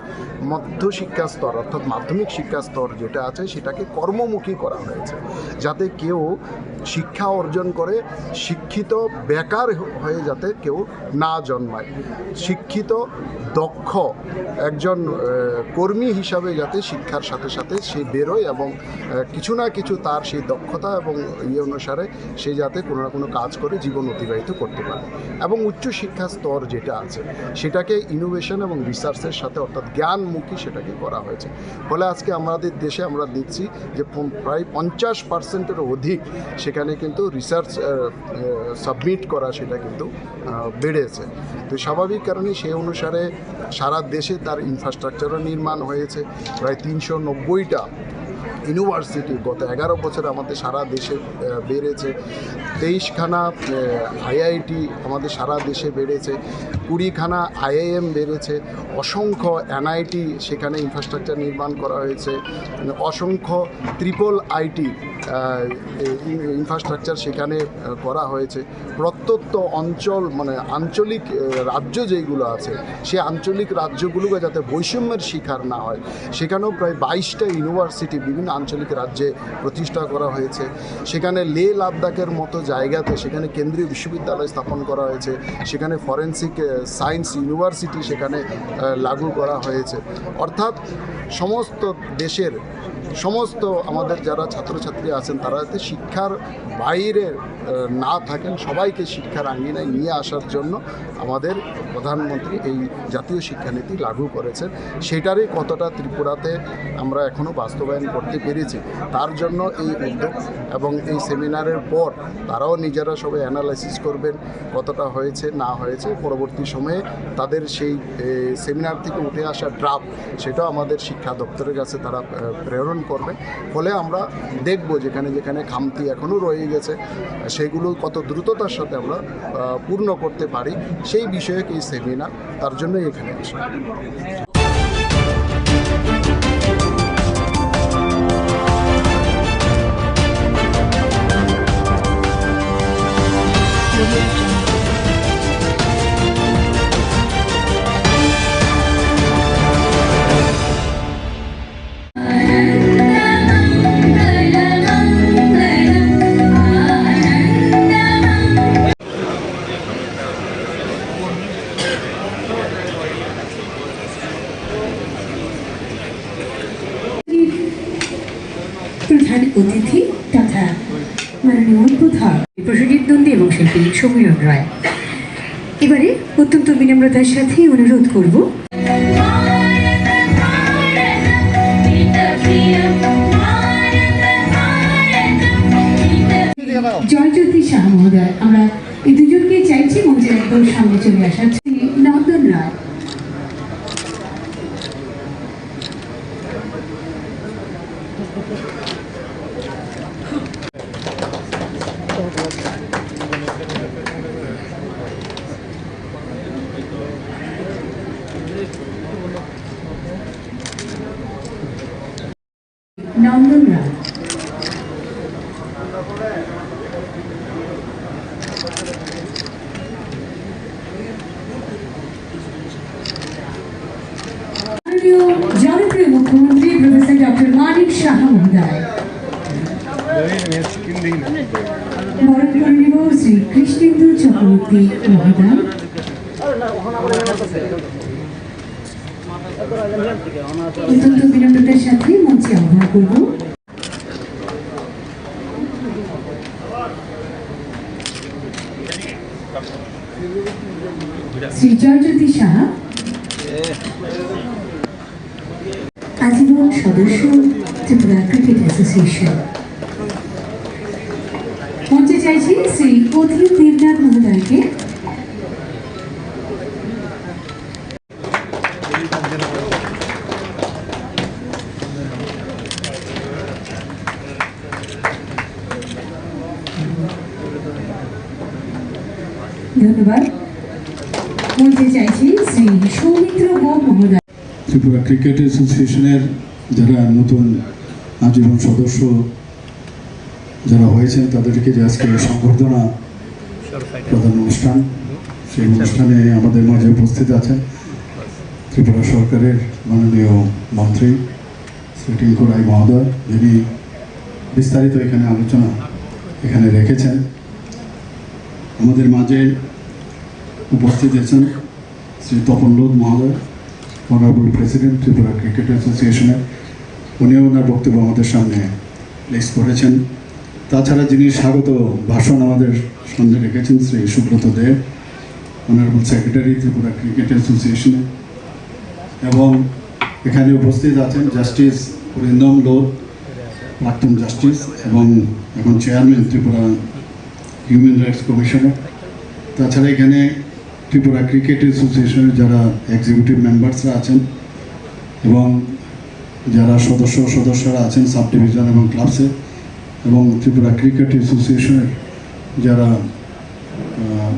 মধ্যশিক্ষা স্তর অর্থাৎ মাধ্যমিক শিক্ষা স্তর যেটা আছে সেটাকে কর্মমুখী করা হয়েছে, যাতে কেউ শিক্ষা অর্জন করে শিক্ষিত বেকার হয়ে যাতে কেউ না জন্মায়, শিক্ষিত দক্ষ একজন কর্মী হিসাবে যাতে শিক্ষার সাথে সাথে সে বেরোয় এবং কিছু না কিছু তার সেই দক্ষতা এবং অনুসারে সে যাতে কোনো না কোনো কাজ করে জীবন অতিবাহিত করতে পারে। এবং উচ্চশিক্ষা স্তর যেটা আছে সেটাকে ইনোভেশন এবং রিসার্চের সাথে অর্থাৎ জ্ঞানমুখী সেটাকে করা হয়েছে। ফলে আজকে আমাদের দেশে আমরা দেখছি যে প্রায় 50%-এরও অধিক সেখানে কিন্তু রিসার্চ সাবমিট করা সেটা কিন্তু বেড়েছে। তো স্বাভাবিক কারণে সেই অনুসারে সারা দেশে তার ইনফ্রাস্ট্রাকচারও নির্মাণ হয়েছে। প্রায় 390টা ইউনিভার্সিটি গত 11 বছরে আমাদের সারা দেশে বেড়েছে। 23খানা আইআইটি আমাদের সারা দেশে বেড়েছে, 20খানা আইআইএম বেড়েছে, অসংখ্য এনআইটি সেখানে ইনফ্রাস্ট্রাকচার নির্মাণ করা হয়েছে, অসংখ্য ট্রিপল আইটি ইনফ্রাস্ট্রাকচার সেখানে করা হয়েছে। প্রত্যন্ত অঞ্চল মানে আঞ্চলিক রাজ্য যেগুলো আছে সেই আঞ্চলিক রাজ্যগুলোকে যাতে বৈষম্যের শিকার না হয় সেখানেও প্রায় 22টা ইউনিভার্সিটি বিভিন্ন আঞ্চলিক রাজ্যে প্রতিষ্ঠা করা হয়েছে। সেখানে লে লাদাখের মতো জায়গাতে সেখানে কেন্দ্রীয় বিশ্ববিদ্যালয় স্থাপন করা হয়েছে, সেখানে ফরেন্সিক সায়েন্স ইউনিভার্সিটি সেখানে লাগু করা হয়েছে। অর্থাৎ সমস্ত দেশের সমস্ত আমাদের যারা ছাত্রছাত্রী আছেন তারা যাতে শিক্ষার বাইরে না থাকেন, সবাইকে শিক্ষার আঙ্গিনায় নিয়ে আসার জন্য আমাদের প্রধানমন্ত্রী এই জাতীয় শিক্ষানীতি লাগু করেছেন। সেটারই কতটা ত্রিপুরাতে আমরা এখনও বাস্তবায়ন করতে পেরেছি তার জন্য এই উদ্যোগ এবং এই সেমিনারের পর তারাও নিজেরা সবাই অ্যানালাইসিস করবেন কতটা হয়েছে না হয়েছে। পরবর্তী সময়ে তাদের সেই সেমিনার থেকে উঠে আসা ড্রাফট সেটাও আমাদের শিক্ষা দপ্তরের কাছে তারা প্রেরণ করবে। ফলে আমরা দেখব যেখানে যেখানে খামতি এখনও রয়ে গেছে সেগুলো কত দ্রুততার সাথে আমরা পূর্ণ করতে পারি সেই বিষয়ে এই সেমিনার, তার জন্যই এখানে আসা। প্রধান অতিথি তথা মাননীয় প্রধান প্রসেনজিৎ নন্দী এবং শিল্পী সমীরণ রায়। এবারে অত্যন্ত বিনম্রতার সাথে অনুরোধ করব জয়জ্যোতি শাহ মহোদয়, আমরা এই দুজনকে চাইছি মঞ্চের একদম সামনে চলে আসার। নন্দন রায়, নন্দন রায়, জনপ্রিয় মুখ্যমন্ত্রী প্রফেসর ডক্টর মানিক শাহ মহোদয়, বরণ করে নেব শ্রী কৃষ্ণেন্দু চক্রবর্তী মহোদয়, অত্যন্ত বিনম্রতার সাথে মঞ্চে আহ্বান করব শ্রী জয়জ্যোতি সাহা, সদস্য ত্রিপুরা ক্রিকেট অ্যাসোসিয়েশন। মঞ্চে চাইছি শ্রী অধীর দেবনাথ মহোদয়কে। ধন্যবাদ। মঞ্চে চাইছি শ্রী সৌমিত্র গোপ মহোদয়। ত্রিপুরা ক্রিকেট অ্যাসোসিয়েশনের যারা নতুন আজীবন সদস্য যারা হয়েছেন তাদেরকে যে আজকে সংবর্ধনা প্রধান অনুষ্ঠান, সেই অনুষ্ঠানে আমাদের মাঝে উপস্থিত আছেন ত্রিপুরা সরকারের মাননীয় মন্ত্রী শ্রী টিঙ্কু রায় মহোদয়, যিনি বিস্তারিত এখানে আলোচনা এখানে রেখেছেন। আমাদের মাঝে উপস্থিত আছেন শ্রী তপন লোধ মহোদয়, অনারেবল প্রেসিডেন্ট ত্রিপুরা ক্রিকেট অ্যাসোসিয়েশনের। উনিও ওনার বক্তব্য আমাদের সামনে প্লেস করেছেন। তাছাড়া যিনি স্বাগত ভাষণ আমাদের সামনে রেখেছেন শ্রী সুব্রত দেব, অনারেবল সেক্রেটারি ত্রিপুরা ক্রিকেট অ্যাসোসিয়েশনের। এবং এখানে উপস্থিত আছেন জাস্টিস অরিন্দম লোধ, প্রাক্তন জাস্টিস এবং এখন চেয়ারম্যান ত্রিপুরা হিউম্যান রাইটস কমিশনের। তাছাড়া এখানে ত্রিপুরা ক্রিকেট অ্যাসোসিয়েশনের যারা এক্সিকিউটিভ মেম্বার্সরা আছেন এবং যারা সদস্যরা আছেন সাব ডিভিশন এবং ক্লাবসে, এবং ত্রিপুরা ক্রিকেট অ্যাসোসিয়েশনের যারা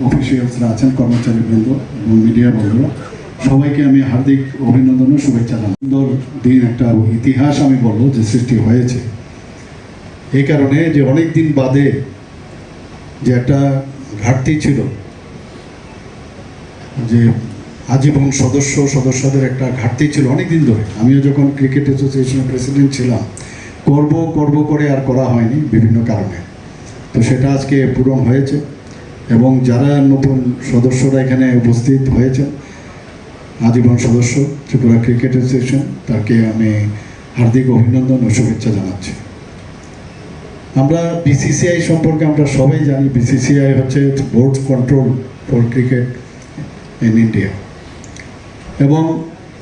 অফিসিয়ালসরা আছেন, কর্মচারীবৃন্দ এবং মিডিয়া বন্ধুরা, সবাইকে আমি হার্দিক অভিনন্দন ও শুভেচ্ছা জানাই। সুন্দর দিন, একটা ইতিহাস আমি বলবো যে সৃষ্টি হয়েছে এই কারণে যে অনেক দিন বাদে যে একটা ঘাটতি ছিল, যে আজীবন সদস্যদের একটা ঘাটতি ছিল অনেক দিন ধরে। আমিও যখন ক্রিকেট অ্যাসোসিয়েশনের প্রেসিডেন্ট ছিলাম, করব করে আর করা হয়নি বিভিন্ন কারণে। তো সেটা আজকে পূরণ হয়েছে এবং যারা নতুন সদস্যরা এখানে উপস্থিত হয়েছে আজীবন সদস্য ত্রিপুরা ক্রিকেট অ্যাসোসিয়েশন, তাকে আমি হার্দিক অভিনন্দন ও শুভেচ্ছা জানাচ্ছি। আমরা বিসিসিআই সম্পর্কে আমরা সবাই জানি, বিসিসিআই হচ্ছে board control for cricket in India, এবং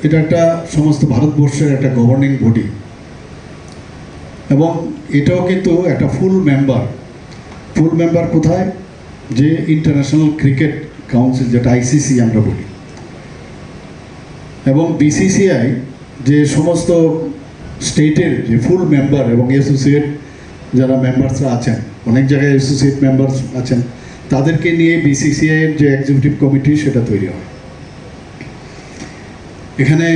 এটা একটা সমস্ত ভারতবর্ষের একটা গভর্নিং বডি, এবং এটাও কিন্তু একটা ফুল মেম্বার কোথায়, যে ইন্টারন্যাশনাল ক্রিকেট কাউন্সিল, যেটা আইসিসি আমরা বলি। এবং বিসিসিআই যে সমস্ত স্টেটের যে ফুল মেম্বার এবং অ্যাসোসিয়েট যারা মেম্বার্সরা আছেন, অনেক জায়গায় অ্যাসোসিয়েট মেম্বার্স আছেন, তাদেরকে নিয়ে বিসিসিআইয়ের যে এক্সিকিউটিভ কমিটি সেটা তৈরি হয়। এখানে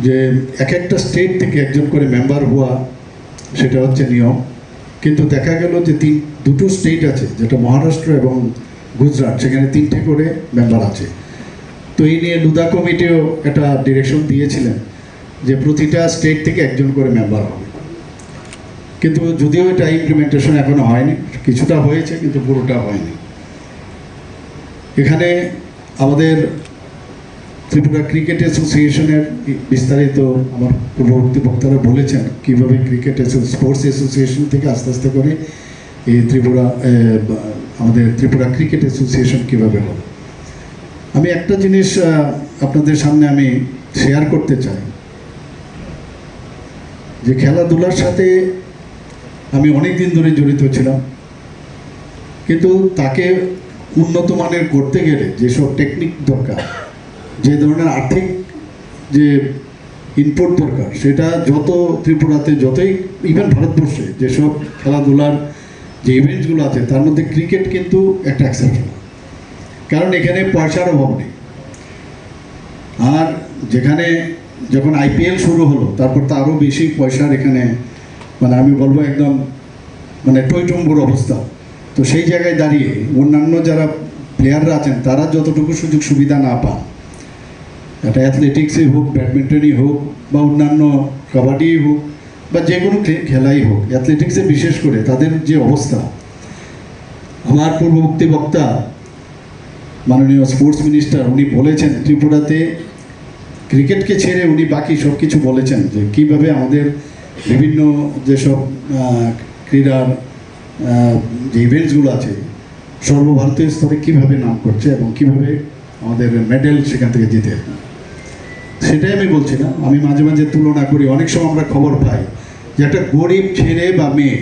যে এক একটা স্টেট থেকে একজন করে মেম্বার হওয়া, সেটা হচ্ছে নিয়ম। কিন্তু দেখা গেল যে দুটো স্টেট আছে, যেটা মহারাষ্ট্র এবং গুজরাট, সেখানে 3টে করে মেম্বার আছে। তো এই নিয়ে লুদা কমিটিও একটা ডিরেকশন দিয়েছিলেন যে প্রতিটা স্টেট থেকে একজন করে মেম্বার হবে। কিন্তু যদিও এটা ইমপ্লিমেন্টেশন এখনো হয়নি, কিছুটা হয়েছে কিন্তু পুরোটা হয়নি। এখানে আমাদের ত্রিপুরা ক্রিকেট অ্যাসোসিয়েশনের বিস্তারিত আমার পূর্ববর্তী বক্তারা বলেছেন কীভাবে স্পোর্টস অ্যাসোসিয়েশন থেকে আস্তে আস্তে করে এই আমাদের ত্রিপুরা ক্রিকেট অ্যাসোসিয়েশন কীভাবে হবে। আমি একটা জিনিস আপনাদের সামনে আমি শেয়ার করতে চাই, যে খেলাধুলার সাথে আমি অনেক দিন ধরে জড়িত ছিলাম, কিন্তু তাকে উন্নত মানের করতে গেলে যেসব টেকনিক দরকার, যে ধরনের আর্থিক যে ইনপুট দরকার, সেটা যত ত্রিপুরাতে, যতই ইভেন ভারতবর্ষে যেসব খেলাধুলার যে ইভেন্টসগুলো আছে, তার মধ্যে ক্রিকেট কিন্তু একটা এক্সেপশন। কারণ এখানে পয়সার অভাব নেই। আর যেখানে যখন আইপিএল শুরু হলো, তারপর তো আরও বেশি পয়সার এখানে, মানে আমি বলবো একদম মানে টইটম্বুর অবস্থা। তো সেই জায়গায় দাঁড়িয়ে অন্যান্য যারা প্লেয়াররা আছেন, তারা যতটুকু সুযোগ সুবিধা না পান, এটা অ্যাথলেটিক্সই হোক, ব্যাডমিন্টনই হোক, বা অন্যান্য কাবাডি হোক, বা যে কোনো খেলাই হোক, অ্যাথলেটিক্সে বিশেষ করে তাদের যে অবস্থা, আমার পূর্ববর্তী বক্তা মাননীয় স্পোর্টস মিনিস্টার উনি বলেছেন ত্রিপুরাতে ক্রিকেটকে ছেড়ে উনি বাকি সব কিছু বলেছেন, যে কীভাবে আমাদের বিভিন্ন যেসব ক্রীড়ার যে ইভেন্টসগুলো আছে সর্বভারতীয় স্তরে কীভাবে নাম করছে এবং কীভাবে আমাদের মেডেল সেখান থেকে জিতে। সেটাই আমি বলছি না, আমি মাঝে মাঝে তুলনা করি। অনেক সময় আমরা খবর পাই যে একটা গরিব ছেলে বা মেয়ে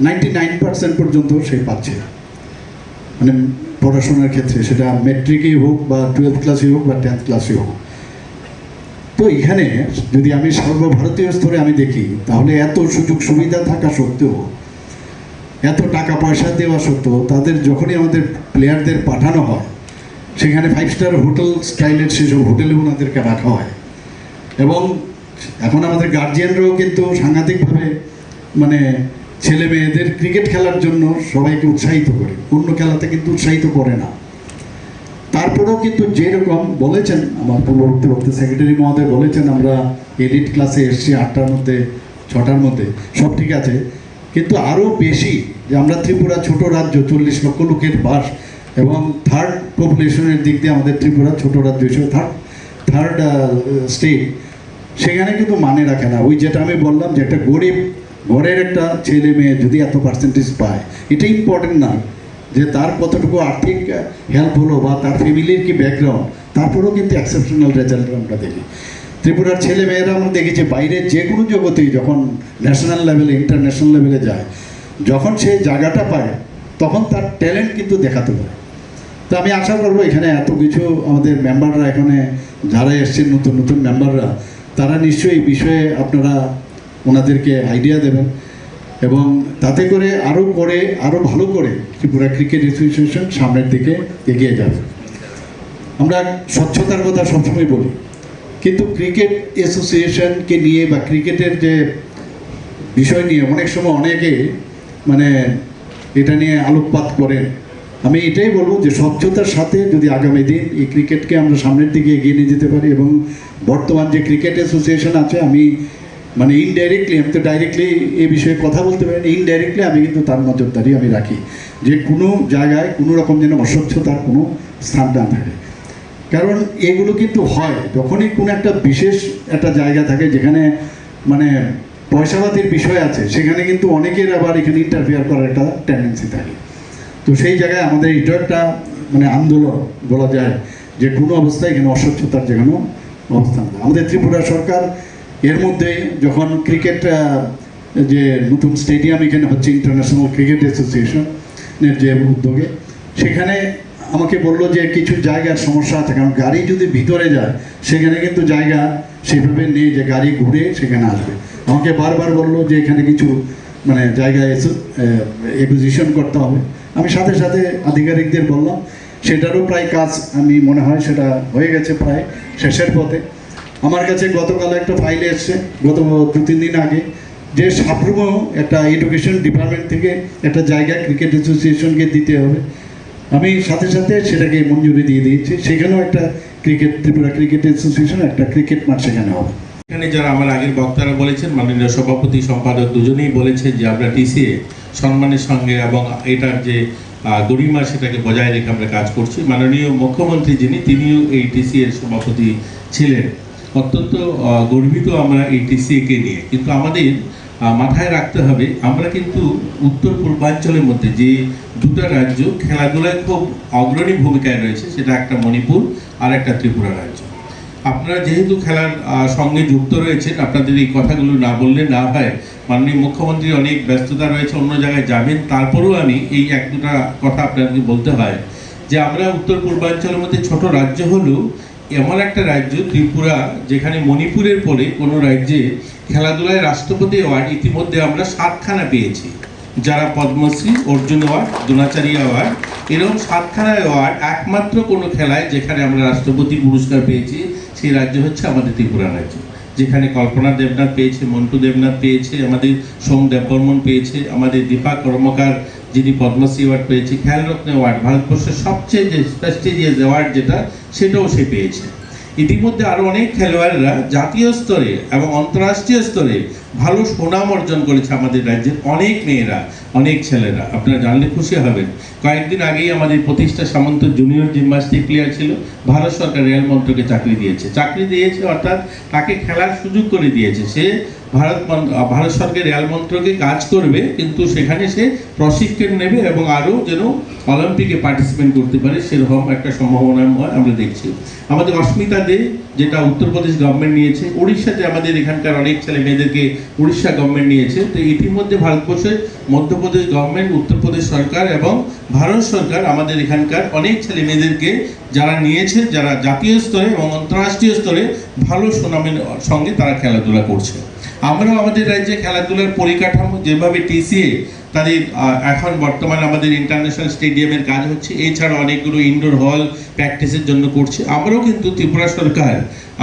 99% পর্যন্ত সে পাচ্ছে, মানে পড়াশোনার ক্ষেত্রে, সেটা মেট্রিকেই হোক বা 12th ক্লাসেই হোক বা 10th ক্লাসেই হোক। তো এখানে যদি আমি সর্বভারতীয় স্তরে আমি দেখি, তাহলে এত সুযোগ সুবিধা থাকা সত্ত্বেও, এত টাকা পয়সা দেওয়া সত্ত্বেও, তাদের যখনই আমাদের প্লেয়ারদের পাঠানো হয়, সেখানে 5 স্টার হোটেল স্টাইলের সেসব হোটেলে ওনাদেরকে রাখা হয়। এবং এখন আমাদের গার্জিয়ানরাও কিন্তু সাংঘাতিকভাবে মানে ছেলে মেয়েদের ক্রিকেট খেলার জন্য সবাইকে উৎসাহিত করে, অন্য খেলাতে কিন্তু উৎসাহিত করে না। তারপরেও কিন্তু যেরকম বলেছেন আমার পূর্ববর্তী বক্তা সেক্রেটারি মহোদয় বলেছেন, আমরা এলিট ক্লাসে এসেছি 8টার মধ্যে 6টার মধ্যে, সব ঠিক আছে, কিন্তু আরও বেশি যে আমরা ত্রিপুরা ছোট রাজ্য, 40 লক্ষ লোকের বাস, এবং থার্ড পপুলেশনের দিক দিয়ে আমাদের ত্রিপুরা ছোট রাজ্য হিসেবে থার্ড স্টেট, সেখানে কিন্তু মানে রাখে না। ওই যেটা আমি বললাম যে একটা গরিব ঘরের একটা ছেলে মেয়ে যদি এত পার্সেন্টেজ পায়, এটা ইম্পর্টেন্ট না যে তার কতটুকু আর্থিক হেল্প হলো বা তার ফ্যামিলির কি ব্যাকগ্রাউন্ড, তারপরেও কিন্তু এক্সেপশনাল রেজাল্ট আমরা দেখি। ত্রিপুরার ছেলে মেয়েরা আমরা দেখেছি বাইরে যে কোনো জগতেই যখন ন্যাশনাল লেভেলে ইন্টারন্যাশনাল লেভেলে যায়, যখন সে জায়গাটা পায় তখন তার ট্যালেন্ট কিন্তু দেখাতে পারে। তো আমি আশা করবো এখানে এত কিছু আমাদের মেম্বাররা, এখানে যারা এসছেন নতুন নতুন মেম্বাররা, তারা নিশ্চয়ই এই বিষয়ে আপনারা ওনাদেরকে আইডিয়া দেবেন, এবং তাতে করে আরও ভালো করে ত্রিপুরা ক্রিকেট অ্যাসোসিয়েশন সামনের দিকে এগিয়ে যাবে। আমরা স্বচ্ছতার কথা সবসময় বলি, কিন্তু ক্রিকেট অ্যাসোসিয়েশনকে নিয়ে বা ক্রিকেটের যে বিষয় নিয়ে অনেক সময় অনেকে মানে এটা নিয়ে আলোকপাত করেন। আমি এটাই বলবো যে স্বচ্ছতার সাথে যদি আগামী দিন এই ক্রিকেটকে আমরা সামনের দিকে এগিয়ে নিয়ে যেতে পারি, এবং বর্তমান যে ক্রিকেট অ্যাসোসিয়েশন আছে, আমি মানে ইনডাইরেক্টলি, আমি তো ডাইরেক্টলি এই বিষয়ে কথা বলতে পারি না, ইনডাইরেক্টলি আমি কিন্তু তার নজরদারি আমি রাখি যে কোনো জায়গায় কোনো রকম যেন অস্বচ্ছতার কোনো স্থান না থাকে। কারণ এগুলো কিন্তু হয় যখনই কোনো একটা বিশেষ একটা জায়গা থাকে যেখানে মানে পয়সাপাতির বিষয় আছে, সেখানে কিন্তু অনেকের আবার এখানে ইন্টারফেয়ার করার একটা টেন্ডেন্সি থাকে। তো সেই জায়গায় আমাদের এটা একটা মানে আন্দোলন বলা যায় যে কোনো অবস্থায় এখানে অস্বচ্ছতার যে কোনো অবস্থান। আমাদের ত্রিপুরা সরকার এর মধ্যে যখন ক্রিকেট যে নতুন স্টেডিয়াম এখানে হচ্ছে ইন্টারন্যাশনাল ক্রিকেট অ্যাসোসিয়েশনের যে উদ্যোগে, সেখানে আমাকে বললো যে কিছু জায়গার সমস্যা আছে, কারণ গাড়ি যদি ভিতরে যায় সেখানে কিন্তু জায়গা সেভাবে নেই যে গাড়ি ঘুরে সেখানে আসবে। আমাকে বারবার বললো যে এখানে কিছু মানে জায়গায় একুইজিশন করতে হবে। আমি সাথে সাথে আধিকারিকদের বললাম, সেটারও প্রায় কাজ আমি মনে হয় সেটা হয়ে গেছে, প্রায় শেষের পথে। আমার কাছে গতকাল একটা ফাইল এসছে গত 2-3 দিন আগে, যে সাপ্রুমেও একটা এডুকেশন ডিপার্টমেন্ট থেকে একটা জায়গা ক্রিকেট অ্যাসোসিয়েশনকে দিতে হবে। আমি সাথে সাথে সেটাকে মঞ্জুরি দিয়ে দিয়েছি, সেখানেও একটা ত্রিপুরা ক্রিকেট অ্যাসোসিয়েশন একটা ক্রিকেট মাঠ সেখানে হবে। এখানে যারা আমার আগের বক্তারা বলেছেন, মাননীয় সভাপতি সম্পাদক দুজনেই বলেছেন যে আমরা টিসিএ সম্মানের সঙ্গে এবং এটার যে গরিমা সেটাকে বজায় রেখে আমরা কাজ করছি। মাননীয় মুখ্যমন্ত্রী তিনিও এই টিসিএর সভাপতি ছিলেন। অত্যন্ত গর্বিত আমরা এই টিসিএকে নিয়ে। কিন্তু আমাদের মাথায় রাখতে হবে, আমরা কিন্তু উত্তর পূর্বাঞ্চলের মধ্যে যে দুটো রাজ্য খেলাধুলায় খুব অগ্রণী ভূমিকায় রয়েছে, সেটা একটা মণিপুর আর একটা ত্রিপুরা রাজ্য। আপনারা যেহেতু খেলার সঙ্গে যুক্ত রয়েছেন, আপনাদের এই কথাগুলো না বললে না হয়। মাননীয় মুখ্যমন্ত্রী অনেক ব্যস্ততা রয়েছে, অন্য জায়গায় যাবেন, তারপরেও আমি এই 1-2টা কথা আপনাদেরকে বলতে হয় যে আমরা উত্তর পূর্বাঞ্চলের মধ্যে ছোট রাজ্য হলেও এমন একটা রাজ্য ত্রিপুরা, যেখানে মণিপুরের পরে কোনো রাজ্যে খেলাধুলায় রাষ্ট্রপতি অ্যাওয়ার্ড ইতিমধ্যে আমরা 7খানা পেয়েছি, যারা পদ্মশ্রী, অর্জুন অ্যাওয়ার্ড, দ্রোণাচার্য অ্যাওয়ার্ড, এরকম 7খানা অ্যাওয়ার্ড একমাত্র কোনো খেলায় যেখানে আমরা রাষ্ট্রপতি পুরস্কার পেয়েছি, সেই রাজ্য হচ্ছে আমাদের ত্রিপুরা রাজ্য। যেখানে কল্পনা দেবনাথ পেয়েছে, মন্টু দেবনাথ পেয়েছে, আমাদের সোম দেববর্মন পেয়েছে, আমাদের দীপা কর্মকার যিনি পদ্মশ্রী অ্যাওয়ার্ড পেয়েছে, খেলরত্ন অ্যাওয়ার্ড, ভারতবর্ষের সবচেয়ে যে প্রেস্টিজিয়াস অ্যাওয়ার্ড যেটা, সেটাও সে পেয়েছে। ইতিমধ্যে আরও অনেক খেলোয়াড়রা জাতীয় স্তরে এবং আন্তর্রাষ্ট্রীয় স্তরে ভালো সুনাম অর্জন করেছে আমাদের রাজ্যের অনেক মেয়েরা, অনেক ছেলেরা। আপনারা জানলে খুশি হবেন, কয়েকদিন আগেই আমাদের প্রতিষ্ঠা সামন্ত জুনিয়র জিমন্যাস্টিক প্লেয়ার ছিল, ভারত সরকার রেল মন্ত্রকে চাকরি দিয়েছে অর্থাৎ তাকে খেলার সুযোগ করে দিয়েছে। সে ভারত সরকার রেল মন্ত্রকে কাজ করবে, কিন্তু সেখানে সে প্রশিক্ষণ নেবে এবং আরও যেন অলিম্পিকে পার্টিসিপেট করতে পারে সেরকম একটা সম্ভাবনা আমরা দেখছি। আমাদের অস্মিতা দে, যেটা উত্তরপ্রদেশ গভর্নমেন্ট নিয়েছে, উড়িষ্যাতে আমাদের এখানকার অনেক ছেলে মেয়েদেরকে উড়িষ্যা গভর্নমেন্ট নিয়েছে। তো ইতিমধ্যে ভারতবর্ষের মধ্যপ্রদেশ গভর্নমেন্ট, উত্তরপ্রদেশ সরকার এবং ভারত সরকার আমাদের এখানকার অনেক ছেলে মেয়েদেরকে যারা নিয়েছে, যারা জাতীয় স্তরে এবং আন্তর্রাষ্ট্রীয় স্তরে ভালো সুনামের সঙ্গে তারা খেলাধুলা করছে। আমরাও আমাদের রাজ্যে খেলাধুলার পরিকাঠামো যেভাবে টিসিএ তাদের এখন বর্তমানে আমাদের ইন্টারন্যাশনাল স্টেডিয়ামের কাজ হচ্ছে, এছাড়া অনেকগুলো ইনডোর হল প্র্যাকটিসের জন্য করছে। আমরাও কিন্তু ত্রিপুরা সরকার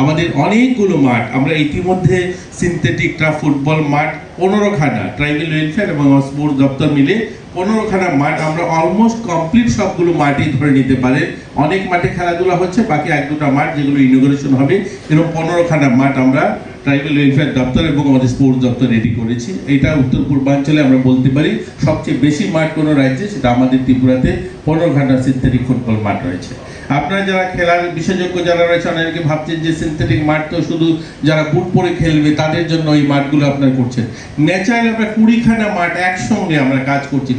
আমাদের অনেকগুলো মাঠ, আমরা ইতিমধ্যে সিনথেটিক টার্ফ ফুটবল মাঠ 15খানা, ট্রাইবাল ওয়েলফেয়ার এবং স্পোর্টস দপ্তর মিলে 15খানা মাঠ আমরা অলমোস্ট কমপ্লিট সবগুলো মাঠই ধরে নিতে পারে। অনেক মাঠে খেলাধুলা হচ্ছে, বাকি 1-2টা মাঠ যেগুলো ইনোগ্রেশন হবে, এরকম 15খানা মাঠ আমরা ট্রাইবাল ওয়েলফেয়ার দপ্তর এবং আমাদের স্পোর্টস দপ্তর রেডি করেছি। এটা উত্তর পূর্বাঞ্চলে আমরা বলতে পারি সবচেয়ে বেশি মাঠ কোনো রাজ্যে, সেটা আমাদের ত্রিপুরাতে 15খানা সিনথেটিক ফুটবল মাঠ রয়েছে। আপনারা যারা খেলার বিশেষজ্ঞ যারা রয়েছে, অনেকে ভাবছেন যে সিনথেটিক মাঠ তো শুধু যারা বুট পরে খেলবে তাদের জন্য এই মাঠগুলো আপনারা করছেন। ন্যাচারাল আমরা 20খানা মাঠ একসঙ্গে আমরা কাজ করছি,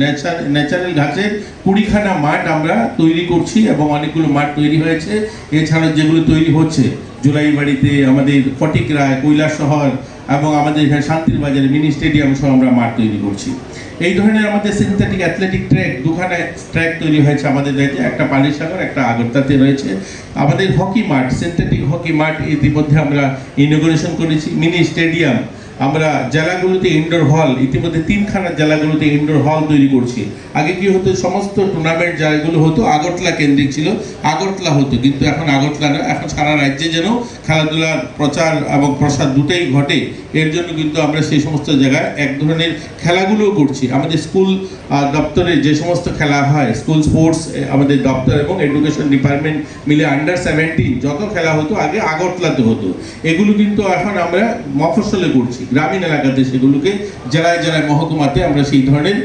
ন্যাচারাল ঘাসের 20খানা মাঠ আমরা তৈরি করছি এবং অনেকগুলো মাঠ তৈরি হয়েছে। এছাড়া যেগুলো তৈরি হচ্ছে জুলাইবাড়িতে, আমাদের ফটিকরায়, কৈলাসহর এবং আমাদের এখানে শান্তির বাজারে মিনি স্টেডিয়াম সহ আমরা মাঠ তৈরি করছি। এই ধরনের আমাদের সিনথেটিক অ্যাথলেটিক ট্র্যাক 2খানা ট্র্যাক তৈরি হয়েছে আমাদের রাজ্যে, একটা পালিসাগর, একটা আগরতাতে রয়েছে। আমাদের হকি মাঠ, সিনথেটিক হকি মাঠ ইতিমধ্যে আমরা ইনোগ্রেশন করেছি। মিনি স্টেডিয়াম আমরা জেলাগুলোতে ইনডোর হল, ইতিমধ্যে 3খানা জেলাগুলোতে ইনডোর হল তৈরি করছি। আগে কি হতো, সমস্ত টুর্নামেন্ট যেগুলো হতো আগরতলা কেন্দ্রিক ছিল, আগরতলা হতো, কিন্তু এখন আগরতলা না, এখন সারা রাজ্যে যেন খেলাধুলার প্রচার এবং প্রসার দুটোই ঘটে, এর জন্য কিন্তু আমরা সেই সমস্ত জায়গায় এক ধরনের খেলাগুলোও করছি। আমাদের স্কুল দপ্তরে যে সমস্ত খেলা হয়, স্কুল স্পোর্টস আমাদের দপ্তর এবং এডুকেশন ডিপার্টমেন্ট মিলে আন্ডার-17 যত খেলা হতো আগে আগরতলাতে হতো, এগুলো কিন্তু এখন আমরা মফস্বলে করছি, গ্রামীণ এলাকাতে সেগুলোকে জেলায় জেলায় মহকুমাতে আমরা সেই ধরনের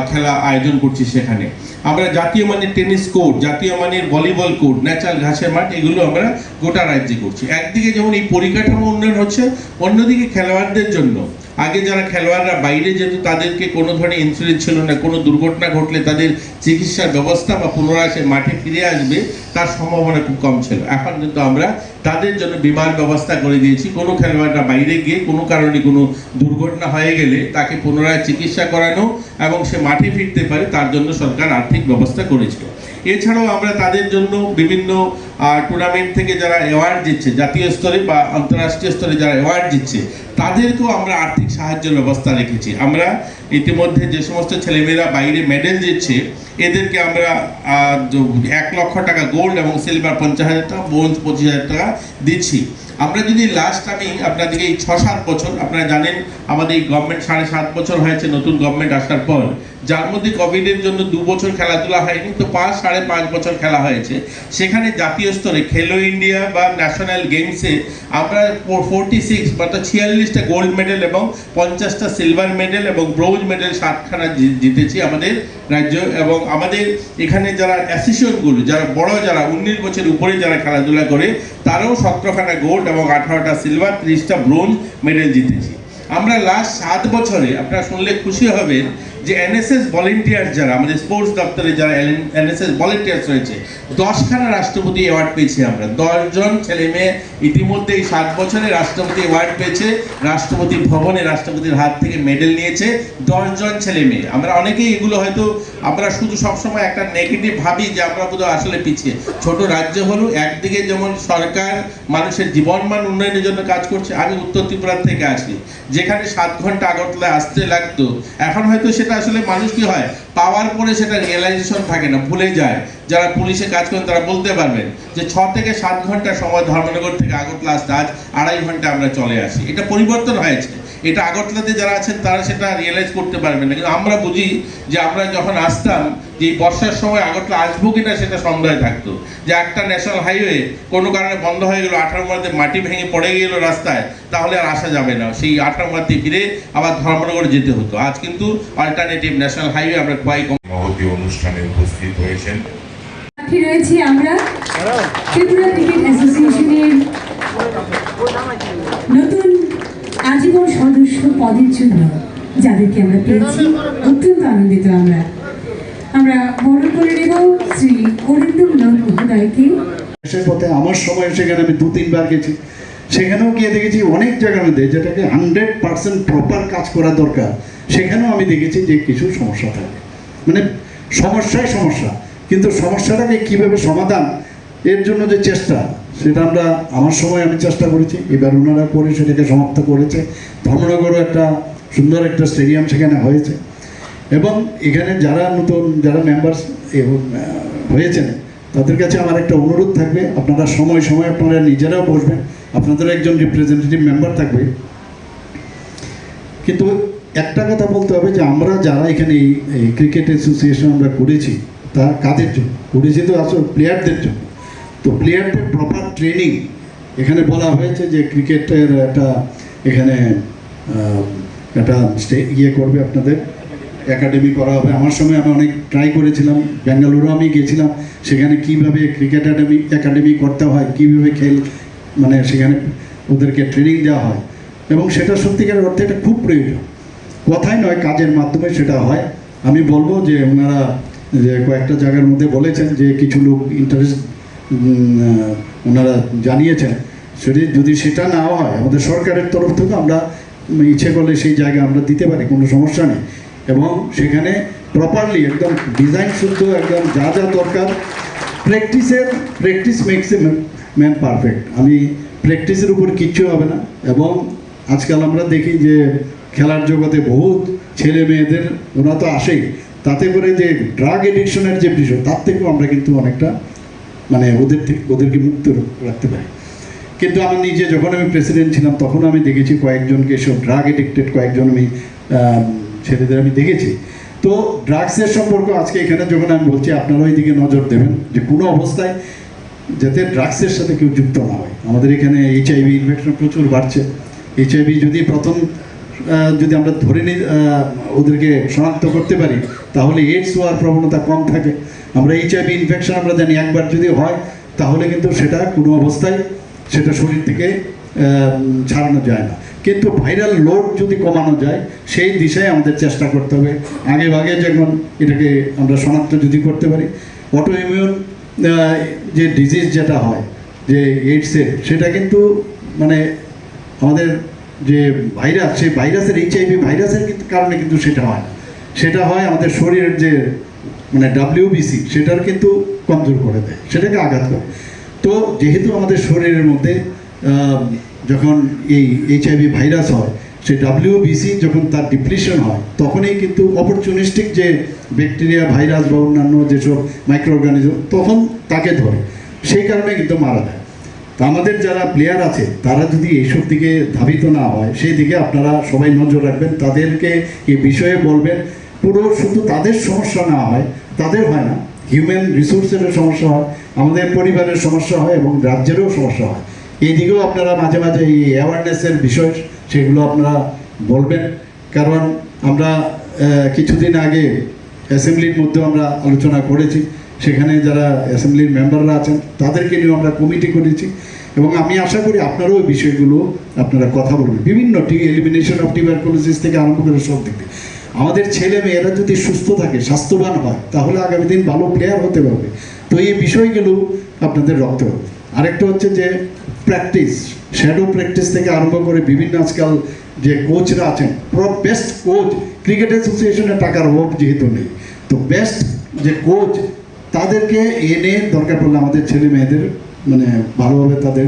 খেলা আয়োজন করছি। সেখানে আমরা জাতীয় মানের টেনিস কোর্ট, জাতীয় মানের ভলিবল কোর্ট, ন্যাচারাল ঘাসের মাঠ, এগুলো আমরা গোটা রাজ্যে করছি। একদিকে যেমন এই পরিকাঠামো উন্নয়ন হচ্ছে, অন্যদিকে খেলোয়াড়দের জন্য আগে যারা খেলোয়াড়রা বাইরে যেত তাদেরকে কোনো ধরনের ইন্স্যুরেন্স ছিল না, কোনো দুর্ঘটনা ঘটলে তাদের চিকিৎসার ব্যবস্থা বা পুনরায় সে মাঠে ফিরে আসবে তার সম্ভাবনা খুব কম ছিল। এখন কিন্তু আমরা তাদের জন্য বিমার ব্যবস্থা করে দিয়েছি। কোনো খেলোয়াড়রা বাইরে গিয়ে কোনো কারণে কোনো দুর্ঘটনা হয়ে গেলে তাকে পুনরায় চিকিৎসা করানো এবং সে মাঠে ফিরতে পারে, তার জন্য সরকার আর্থিক ব্যবস্থা করেছিল। এছাড়াও আমরা তাদের জন্য বিভিন্ন টুর্নামেন্ট থেকে যারা অ্যাওয়ার্ড দিচ্ছে, জাতীয় স্তরে বা আন্তর্রাষ্ট্রীয় স্তরে যারা অ্যাওয়ার্ড দিচ্ছে, তাদেরকেও আমরা আর্থিক সাহায্যের ব্যবস্থা রেখেছি। আমরা ইতিমধ্যে যে সমস্ত ছেলেমেয়েরা বাইরে মেডেল দিচ্ছে এদেরকে আমরা 1 লক্ষ টাকা গোল্ড এবং সিলভার 50,000 টাকা, ব্রোঞ্জ 25,000 টাকা দিচ্ছি। আমরা যদি লাস্ট আমি আপনাদেরকে এই 6-7 বছর, আপনারা জানেন আমাদের এই গভর্নমেন্ট 7.5 বছর হয়েছে নতুন গভর্নমেন্ট আসার পর, যার মধ্যে কোভিডের জন্য 2 বছর খেলাধুলা হয়নি, তো 5-5.5 বছর খেলা হয়েছে। সেখানে জাতীয় স্তরে খেলো ইন্ডিয়া বা ন্যাশনাল গেমসে আমরা 46 অর্থাৎ 46টা গোল্ড মেডেল এবং 50টা সিলভার মেডেল এবং ব্রোঞ্জ মেডেল 7খানা জিতেছি আমাদের রাজ্য। এবং আমাদের এখানে যারা অ্যাসোসিয়েশনগুলো, যারা বড়, যারা 19 বছরের উপরে যারা খেলাধুলা করে, তারাও 17খানা গোল্ড এবং 18টা সিলভার, 30টা ব্রোঞ্জ মেডেল জিতেছি। আমরা লাস্ট 7 বছরে আপনারা শুনলে খুশি হবেন যে এনএসএস ভলেন্টিয়ার যারা আমাদের স্পোর্টস দপ্তরে যারা এনএসএস ভলেন্টিয়ার্স রয়েছে, 10খানা রাষ্ট্রপতি অ্যাওয়ার্ড পেয়েছি আমরা। 10 জন ছেলে মেয়ে ইতিমধ্যে এই 7 বছরে রাষ্ট্রপতি অ্যাওয়ার্ড পেয়েছে, রাষ্ট্রপতি ভবনে রাষ্ট্রপতির হাত থেকে মেডেল নিয়েছে 10 জন ছেলে মেয়ে। আমরা অনেকেই এগুলো হয়তো আমরা শুধু সবসময় একটা নেগেটিভ ভাবি যে আমরা বোধহয় আসলে পিছিয়ে। ছোট রাজ্য হলো, একদিকে যেমন সরকার মানুষের জীবনমান উন্নয়নের জন্য কাজ করছে। আমি উত্তর ত্রিপুরা থেকে আসি, যেখানে 7 ঘন্টা আগরতলায় আসতে লাগতো, এখন হয়তো সেটা আসলে মানুষ কি হয় পাওয়ার পরে সেটা রিয়েলাইজেশন থাকে না, ভুলে যায়। যারা পুলিশে কাজ করেন তারা বলতে পারবেন যে 6 থেকে 7 ঘন্টা সময় ধর্মনগর থেকে আগরতলা আসতে আজ 2.5 ঘন্টা আমরা চলে আসি। এটা পরিবর্তন হয়েছে। এটা আগরতলাতে যারা আছেন তারা সেটা রিয়েলাইজ করতে পারবেন না, কিন্তু আমরা বুঝি যে আমরা যখন আসতাম যে এই বর্ষার সময় আগরতলা আসবো কিনা সেটা সন্দেহ থাকতো, যে একটা ন্যাশনাল হাইওয়ে কোনো কারণে বন্ধ হয়ে গেল, 18 মধ্যে মাটি ভেঙে পড়ে গেল রাস্তায়, তাহলে আর আসা যাবে না, সেই 18 মধ্যে ফিরে আবার ধর্মনগরে যেতে হতো। আজ কিন্তু অল্টারনেটিভ ন্যাশনাল হাইওয়ে আমরা কয়েক মহতী অনুষ্ঠানে উপস্থিত হয়েছেন। রয়েছি আমরা ত্রিপুরা ক্রিকেট অ্যাসোসিয়েশনের নতুন আজীবন সদস্য পদের জন্য যাদেরকে আমরা পেয়েছি, অত্যন্ত আনন্দিত। আমরা বরণ করে নেব শ্রী অরিন্দম নন মহোদয়কে। দেশের পথে আমার সময় সেখানে আমি 2-3 বার গেছি, সেখানেও গিয়ে দেখেছি অনেক জায়গার মধ্যে যেটাকে 100% প্রপার কাজ করা দরকার, সেখানেও আমি দেখেছি যে কিছু সমস্যা থাকে, মানে সমস্যা, কিন্তু সমস্যাটাকে কিভাবে সমাধান, এর জন্য যে চেষ্টা, সেটা আমরা আমার সময় আমি চেষ্টা করেছি, এবার ওনারা করে সেটাকে সমাপ্ত করেছে। ধর্মনগরও একটা সুন্দর একটা স্টেডিয়াম সেখানে হয়েছে, এবং এখানে যারা নতুন যারা মেম্বার্স হয়েছেন তাদের কাছে আমার একটা অনুরোধ থাকবে, আপনারা সময় আপনারা নিজেরাও বসবেন, আপনাদের একজন রিপ্রেজেন্টেটিভ মেম্বার থাকবে। কিন্তু একটা কথা বলতে হবে যে আমরা যারা এখানে এই ক্রিকেট অ্যাসোসিয়েশন আমরা করেছি, তার কাদের জন্য করেছি? তো আসলে প্লেয়ারদের জন্য। তো প্লেয়ারদের প্রপার ট্রেনিং এখানে বলা হয়েছে যে ক্রিকেটের এখানে একটা করবে, আপনাদের একাডেমি করা হবে। আমার সময় আমি অনেক ট্রাই করেছিলাম, বেঙ্গালুরু আমি গেছিলাম, সেখানে কিভাবে ক্রিকেট একাডেমি করতে হয়, কিভাবে মানে সেখানে ওদেরকে ট্রেনিং দেওয়া হয়, এবং সেটা সত্যিকার অর্থে এটা খুব প্রয়োজন, কথাই নয় কাজের মাধ্যমে সেটা হয়। আমি বলবো যে ওনারা যে কয়েকটা জায়গার মধ্যে বলেছেন যে কিছু লোক ইন্টারেস্ট ওনারা জানিয়েছেন, যদি সেটা না হয় আমাদের সরকারের তরফ থেকে আমরা ইচ্ছে করলে সেই জায়গা আমরা দিতে পারি, কোনো সমস্যা নেই। এবং সেখানে প্রপারলি একদম ডিজাইন শুদ্ধ, একদম যা দরকার, practice makes a man perfect. আমি প্র্যাকটিসের উপর কিচ্ছু হবে না। এবং আজকাল আমরা দেখি যে খেলার জগতে বহুত ছেলে মেয়েদের, ওরা তো আসেই, তাতে করে যে ড্রাগ এডিকশনের যে বিষয়, তার থেকেও আমরা কিন্তু অনেকটা মানে ওদেরকে মুক্ত রাখতে পারি। কিন্তু আমি নিজে যখন আমি প্রেসিডেন্ট ছিলাম তখন আমি দেখেছি কয়েকজনকে সব ড্রাগ এডিক্টেড কয়েকজন আমি ছেলেদের আমি দেখেছি। তো ড্রাগসের সম্পর্ক আজকে এখানে যখন আমি বলছি, আপনারা ওই দিকে নজর দেবেন যে কোনো অবস্থায় যাতে ড্রাগসের সাথে কেউ যুক্ত না হয়। আমাদের এখানে HIV ইনফেকশন প্রচুর বাড়ছে। HIV যদি যদি আমরা ধরে নিই, ওদেরকে শনাক্ত করতে পারি, তাহলে এইডস হওয়ার প্রবণতা কম থাকে। আমরা HIV ইনফেকশন আমরা জানি একবার যদি হয় তাহলে কিন্তু সেটা কোনো অবস্থায় সেটা শরীর থেকে ছাড়ানো যায় না, কিন্তু ভাইরাল লোড যদি কমানো যায় সেই দিশায় আমাদের চেষ্টা করতে হবে। আগে ভাগে যখন এটাকে আমরা শনাক্ত যদি করতে পারি, অটো ইমিউন যে ডিজিজ যেটা হয় যে এইডসের, সেটা কিন্তু মানে আমাদের যে ভাইরাস, সেই ভাইরাসের HIV ভাইরাসের কারণে কিন্তু সেটা হয় না, সেটা হয় আমাদের শরীরের যে মানে WBC সেটার কিন্তু কমজোর করে দেয়, সেটাকে আঘাত করে। তো যেহেতু আমাদের শরীরের মধ্যে যখন এই HIV ভাইরাস হয়, সেই WBC যখন তার ডিপ্লিশন হয়, তখনই কিন্তু অপরচুনিস্টিক যে ব্যাকটেরিয়া, ভাইরাস বা অন্যান্য যেসব মাইক্রো অর্গানিজম তখন তাকে ধরে, সেই কারণে কিন্তু মারা যায়। তা আমাদের যারা প্লেয়ার আছে তারা যদি এইসব দিকে ধাবিত না হয়, সেই দিকে আপনারা সবাই নজর রাখবেন, তাদেরকে এই বিষয়ে বলবেন। পুরো শুধু তাদের সমস্যা না হয়, তাদের হয় না, হিউম্যান রিসোর্সেরও সমস্যা হয়, আমাদের পরিবারের সমস্যা হয় এবং রাজ্যেরও সমস্যা হয়। এই দিকেও আপনারা মাঝে মাঝে এই অ্যাওয়ারনেসের বিষয় সেগুলো আপনারা বলবেন। কারণ আমরা কিছুদিন আগে অ্যাসেম্বলির মধ্যে আমরা আলোচনা করেছি, সেখানে যারা অ্যাসেম্বলির মেম্বাররা আছেন তাদেরকে নিয়েও আমরা কমিটি করেছি, এবং আমি আশা করি আপনারাও ওই বিষয়গুলো আপনারা কথা বলবেন। বিভিন্ন এলিমিনেশন অফ টিউবারকুলোসিস থেকে আরম্ভ করে সব দিক থেকে আমাদের ছেলে মেয়েরা যদি সুস্থ থাকে, স্বাস্থ্যবান হয়, তাহলে আগামী দিন ভালো প্লেয়ার হতে পারবে। তো এই বিষয়গুলো আপনাদের রাখতে হবে। আরেকটা হচ্ছে যে প্র্যাকটিস, শ্যাডো প্র্যাকটিস থেকে আরম্ভ করে বিভিন্ন আজকাল যে কোচরা আছেন, বেস্ট কোচ, ক্রিকেট অ্যাসোসিয়েশনের টাকার অভাব যেহেতু নেই, তো বেস্ট যে কোচ তাদেরকে এনে দরকার পড়লে আমাদের ছেলে মেয়েদের মানে ভালোভাবে তাদের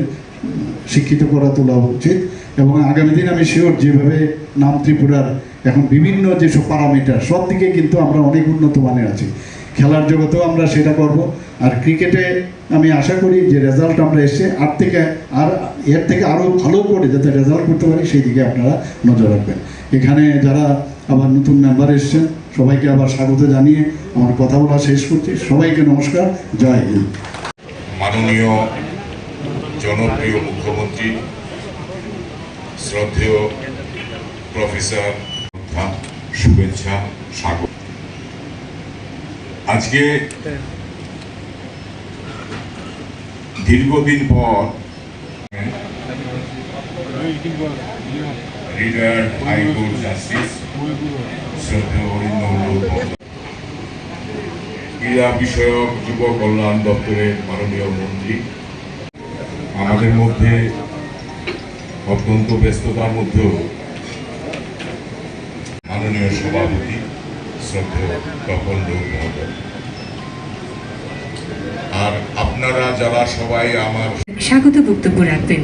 শিক্ষিত করা তোলা উচিত। এবং আগামী দিন আমি শিওর যেভাবে নাম ত্রিপুরার এখন বিভিন্ন যেসব প্যারামিটার সব দিকে কিন্তু আমরা অনেক উন্নত মানের আছি, খেলার জগতেও আমরা সেটা করব। আর ক্রিকেটে আমি আশা করি যে রেজাল্ট আমরা এসে এর থেকে আরও ভালো করে যাতে রেজাল্ট করতে পারি সেই দিকে আপনারা নজর রাখবেন। এখানে যারা আবার নতুন মেম্বার এসছেন সবাইকে আবার স্বাগত জানিয়ে আমার কথা বলা শেষ করছি। সবাইকে নমস্কার, জয় হিন্দ। মাননীয় জনপ্রিয় মুখ্যমন্ত্রী শ্রদ্ধেয় প্রফেসর শুভেচ্ছা স্বাগত। আজকে দীর্ঘদিন পর রিটায়ার্ড হাইকোর্ট জাস্টিস শ্রদ্ধেয় অরিন্দম ক্রীড়া বিষয়ক যুব কল্যাণ দপ্তরের মাননীয় মন্ত্রী আমাদের মধ্যে অত্যন্ত ব্যস্ততার মধ্যেও মাননীয় সভাপতি শ্রদ্ধেয় তপন দেব মহোদয়, আর আপনারা যারা সবাই আমার স্বাগত বক্তব্য রাখবেন।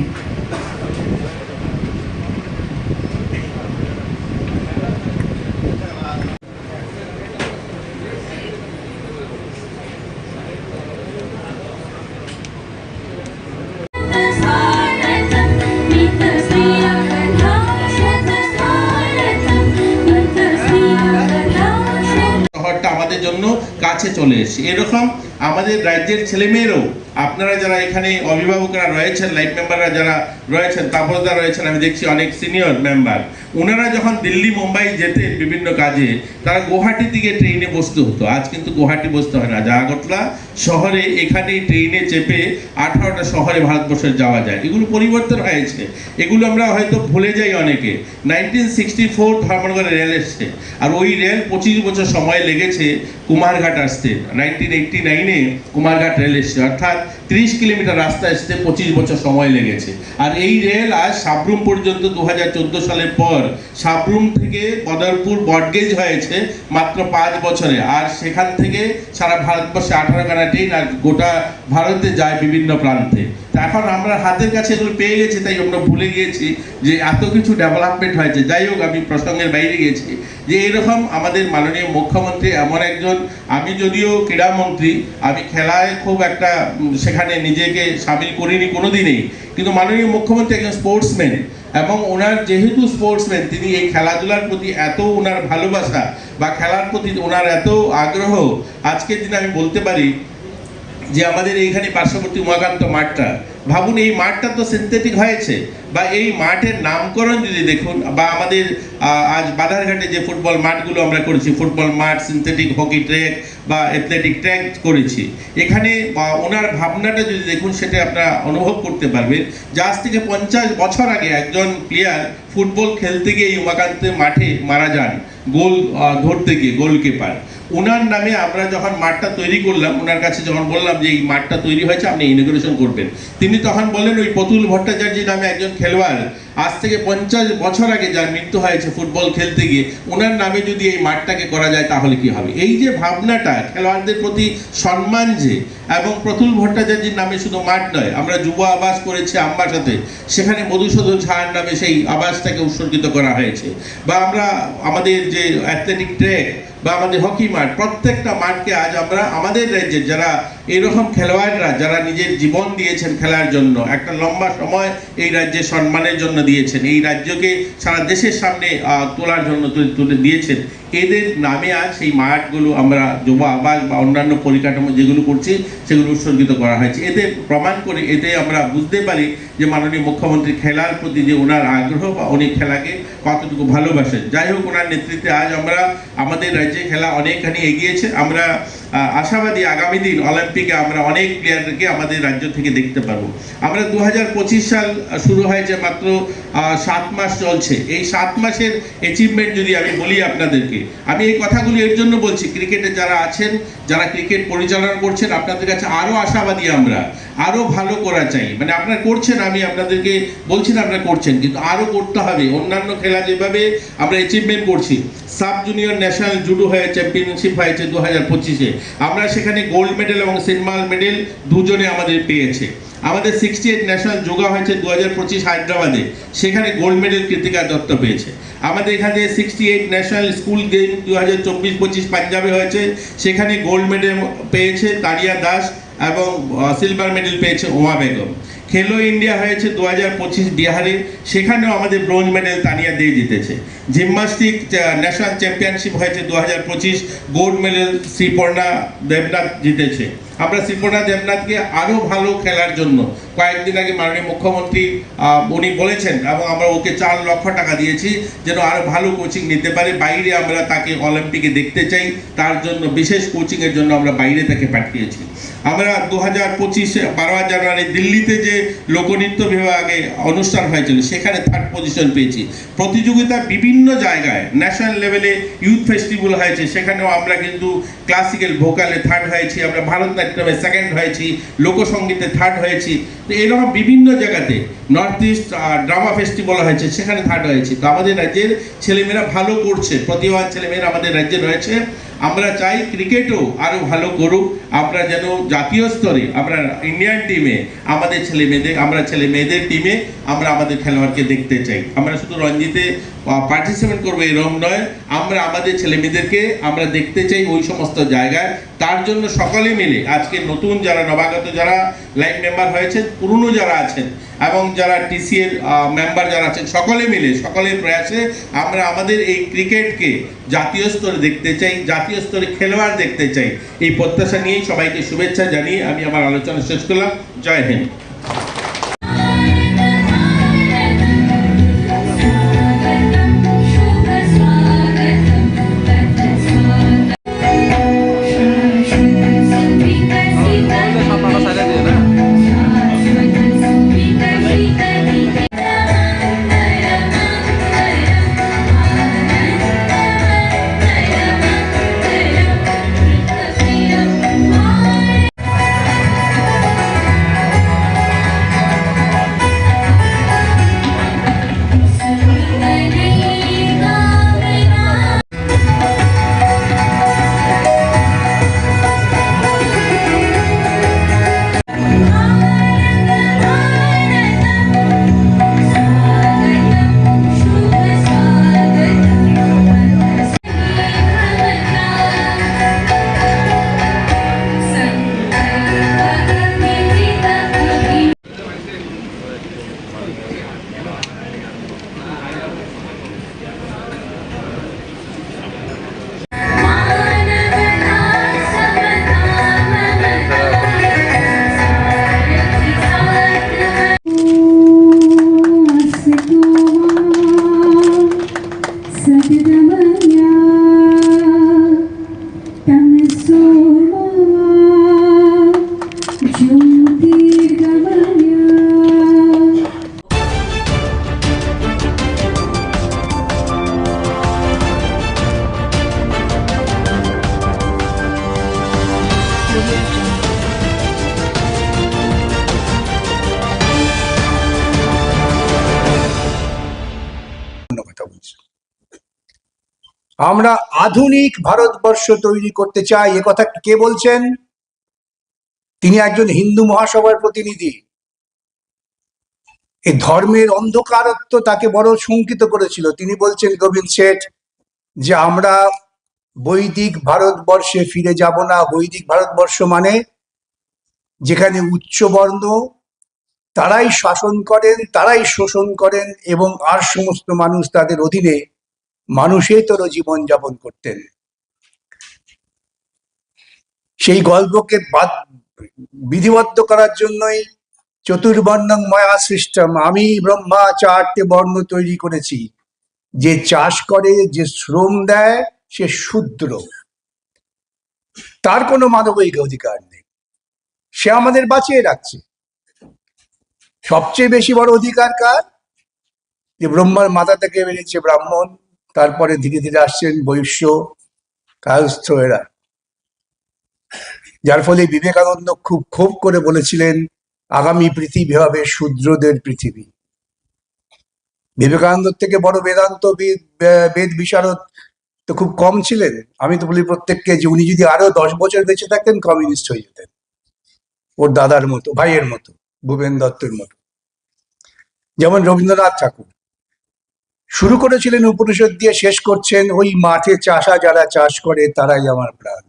শহরটা আমাদের জন্য কাছে চলে এসেছে। এরকম আমাদের রাজ্যের ছেলেমেয়েরাও, আপনারা যারা এখানে অভিভাবকরা রয়েছেন, লাইফ মেম্বাররা যারা রয়েছেন, তাপসদা রয়েছেন, আমি দেখছি অনেক সিনিয়র মেম্বার, ওনারা যখন দিল্লি মুম্বাই যেতেন বিভিন্ন কাজে, তারা গুয়াহাটি থেকে ট্রেনে বসতে হতো। আজ কিন্তু গুয়াহাটি বসতে হয় না, আগরতলা শহরে এখানেই ট্রেনে চেপে 18টা শহরে ভারতবর্ষে যাওয়া যায়। এগুলো পরিবর্তন হয়েছে, এগুলো আমরা হয়তো ভুলে যাই অনেকে। 1964 ধর্মনগরে রেল এসছে, আর ওই রেল 25 বছর সময় লেগেছে কুমারঘাট আসতে। 1989-এ কুমারঘাট রেল এসছে, অর্থাৎ 30 কিলোমিটার রাস্তা আসতে 25 বছর সময় লেগেছে। আর এই রেল আজ সাবরুম পর্যন্ত 2014 সালের পর সাবরুম থেকে বদরপুর বটগেজ হয়েছে মাত্র 5 বছরে। আর সেখান থেকে সারা ভারতবর্ষে 18খানা ট্রেন আর গোটা ভারতে যায় বিভিন্ন প্রান্তে। তো এখন আমরা হাতের কাছে এগুলো পেয়ে গেছি, তাই আমরা ভুলে গিয়েছি যে এত কিছু ডেভেলপমেন্ট হয়েছে। যাই হোক, আমি প্রসঙ্গের বাইরে গেছি যে এরকম আমাদের মাননীয় মুখ্যমন্ত্রী এমন একজন, আমি যদিও ক্রীড়ামন্ত্রী, আমি খেলায় খুব একটা সেখানে নিজেকে সামিল করিনি কোনোদিনই, কিন্তু মাননীয় মুখ্যমন্ত্রী একজন স্পোর্টসম্যান, এবং ওনার যেহেতু স্পোর্টসম্যান, তিনি এই খেলাধুলার প্রতি এত ওনার ভালোবাসা বা খেলার প্রতি ওনার এত আগ্রহ, আজকের দিনে আমি বলতে পারি যে আমাদের এইখানে পার্শ্ববর্তী উমাকান্ত মাঠটা, ভাবুন এই মাঠটা তো সিনথেটিক হয়েছে, বা এই মাঠের নামকরণ যদি দেখুন, বা আমাদের আজ বাধারঘাটে যে ফুটবল মাঠগুলো আমরা করেছি, ফুটবল মাঠ, সিনথেটিক হকি ট্র্যাক বা অ্যাথলেটিক ট্র্যাক করেছি, এখানে ওনার ভাবনাটা যদি দেখুন সেটা আপনারা অনুভব করতে পারবেন। যে আজ থেকে 50 বছর আগে একজন প্লেয়ার ফুটবল খেলতে গিয়ে এই উমাকান্ত মাঠে মারা যান, গোল ধরতে গিয়ে, গোলকিপার। ওনার নামে আমরা যখন মাঠটা তৈরি করলাম, ওনার কাছে যখন বললাম যে এই মাঠটা তৈরি হয়েছে, আপনি ইনগুরেশন করবেন, তিনি তখন বললেন ওই প্রতুল ভট্টাচার্য নামে একজন খেলোয়াড় আজ থেকে 50 বছর আগে যার মৃত্যু হয়েছে ফুটবল খেলতে গিয়ে, ওনার নামে যদি এই মাঠটাকে করা যায় তাহলে কি হবে। এই যে ভাবনাটা, খেলোয়াড়দের প্রতি সম্মান যে, এবং প্রতুল ভট্টাচার্যের নামে শুধু মাঠ নয়, আমরা যুব আবাস করেছি আমবাসাতে, সেখানে মধুসূদন ঝার নামে সেই আবাসটাকে উৎসর্গিত করা হয়েছে, বা আমরা আমাদের যে অ্যাথলেটিক ট্র্যাক বা আমাদের হকি মাঠ, প্রত্যেকটা মাঠকে আজ আমরা আমাদের রাজ্যের যারা এরকম খেলোয়াড়রা যারা নিজের জীবন দিয়েছেন খেলার জন্য, একটা লম্বা সময় এই রাজ্যের সম্মানের জন্য দিয়েছেন, এই রাজ্যকে সারা দেশের সামনে তোলার জন্য তুলে দিয়েছেন, এদের নামে আজ সেই মাঠগুলো আমরা যুব আবাস বা অন্যান্য পরিকাঠামো যেগুলো করছি সেগুলো উৎসর্গিত করা হয়েছে। এতে প্রমাণ করে, এতে আমরা বুঝতে পারি যে মাননীয় মুখ্যমন্ত্রী খেলার প্রতি যে ওনার আগ্রহ বা উনি খেলাকে কতটুকু ভালোবাসেন। যাই হোক, ওনার নেতৃত্বে আজ আমরা আমাদের রাজ্যে খেলা অনেকখানি এগিয়েছে। আমরা আশাবাদী আগামী দিন অলিম্পিকে আমরা অনেক প্লেয়ারকে আমাদের রাজ্য থেকে দেখতে পাবো। আমরা 2025 সাল শুরু হয়েছে, মাত্র 7 মাস চলছে। এই 7 মাসের অ্যাচিভমেন্ট যদি আমি বলি আপনাদেরকে, আমি এই কথাগুলি এর জন্য বলছি, ক্রিকেটে যারা আছেন, যারা ক্রিকেট পরিচালনা করছেন, আপনাদের কাছে আরও আশাবাদী, আমরা আরও ভালো করা চাই। মানে আপনারা করছেন, আমি আপনাদেরকে বলছি না আপনারা করছেন, কিন্তু আরও করতে হবে। অন্যান্য খেলা যেভাবে আমরা অ্যাচিভমেন্ট করছি, sub junior national judo championship হয়েছে 2025-এ। আমরা সেখানে গোল্ড মেডেল এবং সিলভার মেডেল দুজনে আমাদের পেয়েছে। আমাদের 68 ন্যাশনাল যোগা হয়েছে 2025 হায়দ্রাবাদে, সেখানে গোল্ড মেডেল কৃতিকা দত্ত পেয়েছে। আমাদের এখানে 68 ন্যাশনাল স্কুল গেম 2024-25 পাঞ্জাবে হয়েছে, সেখানে গোল্ড মেডেল পেয়েছে তারিয়া দাস এবং সিলভার মেডেল পেয়েছে ওমা বেগম। খেলো ইন্ডিয়া হয়েছে 2025 বিহারে, সেখানেও আমাদের ব্রোঞ্জ মেডেল তানিয়া দে জিতেছে। জিমন্যাস্টিক ন্যাশনাল চ্যাম্পিয়নশিপ হয়েছে 2025, গোল্ড মেডেল শ্রীপর্ণা দেবনাথ জিতেছে। আমরা শ্রীপর্ণা দেবনাথকে আরও ভালো খেলার জন্য কয়েকদিন আগে মাননীয় মুখ্যমন্ত্রী উনি বলেছেন এবং আমরা ওকে 4 লক্ষ টাকা দিয়েছি যেন আরও ভালো কোচিং নিতে পারে। বাইরে আমরা তাকে অলিম্পিকে দেখতে চাই, তার জন্য বিশেষ কোচিংয়ের জন্য আমরা বাইরে তাকে পাঠিয়েছি। আমরা 2025 12 জানুয়ারি দিল্লিতে যে লোকনৃত্য বিভাগে অনুষ্ঠান হয়েছিল সেখানে 3rd পজিশন পেয়েছি। প্রতিযোগিতা বিভিন্ন জায়গায় ন্যাশনাল লেভেলে ইউথ ফেস্টিভ্যাল হয়েছে, সেখানেও আমরা কিন্তু ক্লাসিক্যাল ভোকালে 3rd হয়েছি, আমরা ভারতনাট্যমে 2nd হয়েছি, লোকসঙ্গীতে 3rd হয়েছি। তো এরকম বিভিন্ন জায়গাতে নর্থ ইস্ট ড্রামা ফেস্টিভ্যাল হয়েছে, সেখানে 3rd হয়েছি। তো আমাদের রাজ্যের ছেলেমেয়েরা ভালো করছে, প্রতিভাবান ছেলেমেয়েরা আমাদের রাজ্যে রয়েছে। আমরা চাই ক্রিকেটও আরও ভালো করুক, আমরা যেন জাতীয় স্তরে আমরা ইন্ডিয়ান টিমে আমাদের ছেলে মেয়েদের টিমে আমরা আমাদের খেলোয়াড়কে দেখতে চাই। আমরা শুধু রঞ্জিতে পার্টিসিপেট করবো এরকম নয়, আমরা আমাদের ছেলে মেয়েদেরকে আমরা দেখতে চাই ওই সমস্ত জায়গায়। তার জন্য সকলে মিলে আজকে নতুন যারা নবাগত যারা লাইভ মেম্বার হয়েছে, পুরনো যারা আছেন এবং যারা টিসি এর মেম্বার যারা আছেন, সকলে মিলে সকলের প্রয়াসে আমরা আমাদের এই ক্রিকেটকে জাতীয় স্তরে দেখতে চাই, জাতীয় স্তরে খেলোয়াড় দেখতে চাই। এই প্রত্যাশা নিয়েই সবাইকে শুভেচ্ছা জানিয়ে আমি আমার আলোচনা শেষ করলাম। জয় হিন্দ। আমরা আধুনিক ভারতবর্ষ তৈরি করতে চাই, একথা কে বলছেন? তিনি একজন হিন্দু মহাসভার প্রতিনিধি। এই ধর্মের অন্ধকারত্ব তাকে বড় শঙ্কিত করেছিল। তিনি বলছেন, গোবিন্দ শেঠ, যে আমরা বৈদিক ভারতবর্ষে ফিরে যাব না। বৈদিক ভারতবর্ষ মানে যেখানে উচ্চবর্ণ তারাই শাসন করেন, তারাই শোষণ করেন এবং আর সমস্ত মানুষ তাদের অধীনে মানুষেতর জীবন যাপন করতেন। সেই গল্পকে বিধিবদ্ধ করার জন্যই চতুর্বর্ণং ময়া সৃষ্টম, আমি ব্রহ্মা 4টে বর্ণ তৈরি করেছি। যে চাষ করে, যে শ্রম দেয়, সে শূদ্র, তার কোনো মানবিক অধিকার নেই। সে আমাদের বাঁচিয়ে রাখছে। সবচেয়ে বেশি বড় অধিকার কার? যে ব্রহ্মার মাথা থেকে বেরিয়েছে ব্রাহ্মণ, তারপরে ধীরে ধীরে আসছেন বৈশ্য, কায়স্থ এরা। যার ফলে বিবেকানন্দ খুব ক্ষোভ করে বলেছিলেন, আগামী পৃথিবী হবে শূদ্রদের পৃথিবী। বিবেকানন্দ থেকে বড় বেদান্ত বেদ বিশারদ তো খুব কম ছিলেন। আমি তো বলি প্রত্যেককে যে উনি যদি আরো 10 বছর বেঁচে থাকতেন কমিউনিস্ট হয়ে যেতেন, ওর দাদার মতো, ভাইয়ের মতো, ভূপেন দত্তের মতো। যেমন রবীন্দ্রনাথ ঠাকুর শুরু করেছিলেন উপনিষদ দিয়ে, শেষ করছেন ওই মাঠে চাষা যারা চাষ করে তারাই আমার প্রাণ।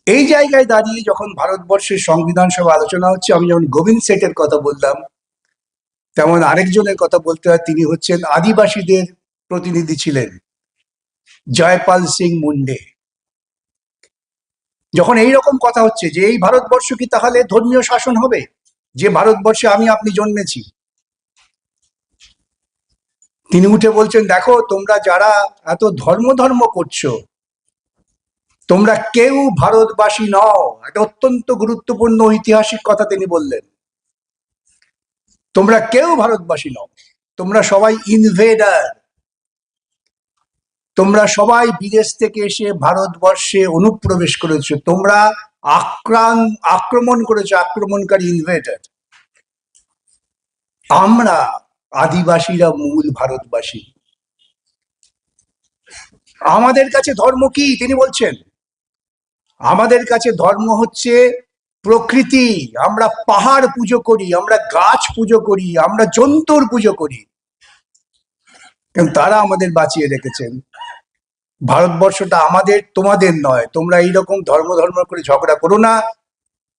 এই জায়গায় দাঁড়িয়ে যখন ভারতবর্ষের সংবিধান সভা আলোচনা হচ্ছে, আমি যেমন গোবিন্দ সেটের কথা বললাম, তেমন আরেকজনের কথা বলতে হয়। তিনি হচ্ছেন আদিবাসীদের প্রতিনিধি ছিলেন, জয়পাল সিং মুন্ডে। যখন এই রকম কথা হচ্ছে যে এই ভারতবর্ষ কি তাহলে ধর্মীয় শাসন হবে, যে ভারতবর্ষে আমি আপনি জন্মেছি, তিনি উঠে বলছেন, দেখো তোমরা যারা এত ধর্ম করছো, তোমরা কেউ ভারতবাসী নও। একটা অত্যন্ত গুরুত্বপূর্ণ ঐতিহাসিক কথা তিনি বললেন, তোমরা কেউ ভারতবাসী নও, তোমরা সবাই ইনভেডার, তোমরা সবাই বিদেশ থেকে এসে ভারতবর্ষে অনুপ্রবেশ করেছো, তোমরা আক্রমণ করেছো, আক্রমণকারী ইনভেডার। আমরা আদিবাসীরা মূল ভারতবাসী। আমাদের কাছে ধর্ম কি? তিনি বলছেন আমাদের কাছে ধর্ম হচ্ছে প্রকৃতি। আমরা পাহাড় পুজো করি, আমরা গাছ পুজো করি, আমরা জন্তুর পুজো করি, কিন্তু তারা আমাদের বাঁচিয়ে রেখেছেন। ভারতবর্ষটা আমাদের, তোমাদের নয়। তোমরা এইরকম ধর্ম করে ঝগড়া করো না।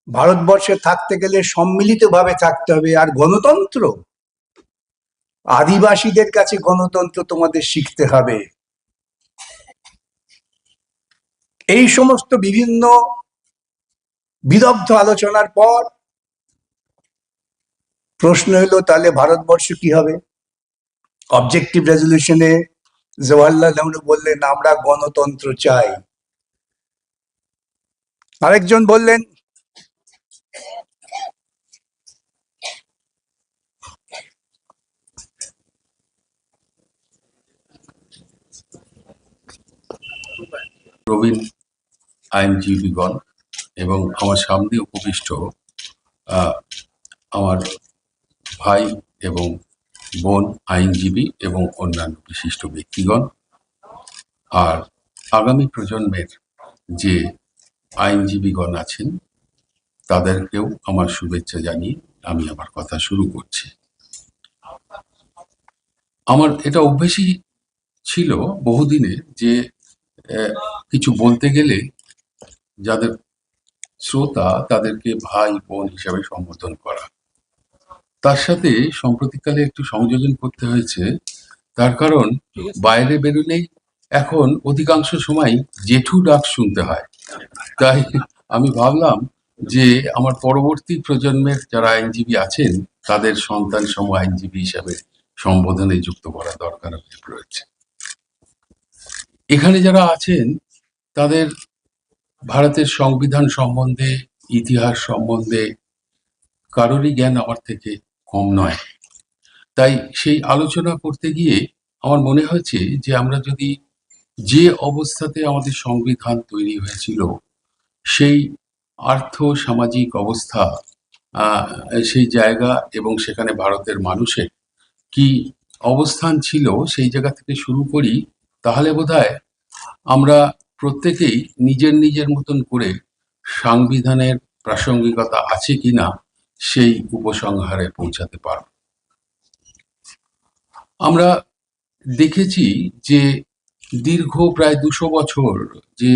ভারতবর্ষে থাকতে গেলে সম্মিলিতভাবে থাকতে হবে। আর গণতন্ত্র, আদিবাসীদের কাছে গণতন্ত্র তোমাদের শিখতে হবে। এই সমস্ত বিভিন্ন বিদগ্ধ আলোচনার পর প্রশ্ন হলো, তাহলে ভারতবর্ষ কি হবে? অবজেক্টিভ রেজলিউশনে জওয়াহরলাল নেহরু বললেন, আমরা গণতন্ত্র চাই। আরেকজন বললেন, প্রবীণ আইনজীবীগণ এবং আমার সামনে উপবিষ্ট আমার ভাই এবং বোন আইনজীবী এবং অন্যান্য বিশিষ্ট ব্যক্তিগণ, আর আগামী প্রজন্মের যে আইনজীবীগণ আছেন তাদেরকেও আমার শুভেচ্ছা জানিয়ে আমি আমার কথা শুরু করছি। আমার এটা অভ্যেসই ছিল বহুদিনের যে কিছু বলতে গেলে যাদের শ্রোতা তাদেরকে ভাই বোন হিসাবে সম্বোধন করা। তার সাথে সম্প্রতিকালে একটু সংযোজন করতে হয়েছে, তার কারণ বাইরে বেরোলেই এখন অধিকাংশ সময় জেঠু ডাক শুনতে হয়। তাই আমি ভাবলাম যে আমার পরবর্তী প্রজন্মের যারা আইনজীবী আছেন তাদের সন্তান সম আইনজীবী হিসাবে সম্বোধনে যুক্ত করা দরকার রয়েছে। এখানে যারা আছেন তাদের ভারতের সংবিধান সম্বন্ধে, ইতিহাস সম্বন্ধে কারোরই জ্ঞান আমার থেকে কম নয়। তাই সেই আলোচনা করতে গিয়ে আমার মনে হয়েছে যে আমরা যদি যে অবস্থাতে আমাদের সংবিধান তৈরি হয়েছিল সেই আর্থ সামাজিক অবস্থা, সেই জায়গা এবং সেখানে ভারতের মানুষের কি অবস্থান ছিল সেই জায়গা থেকে শুরু করি, তাহলে বোধহয় আমরা প্রত্যেকেই নিজের মতন করে সংবিধানের প্রাসঙ্গিকতা আছে কিনা সেই উপসংহারে পৌঁছাতে পারব। আমরা দেখেছি যে দীর্ঘ প্রায় 200 বছর যে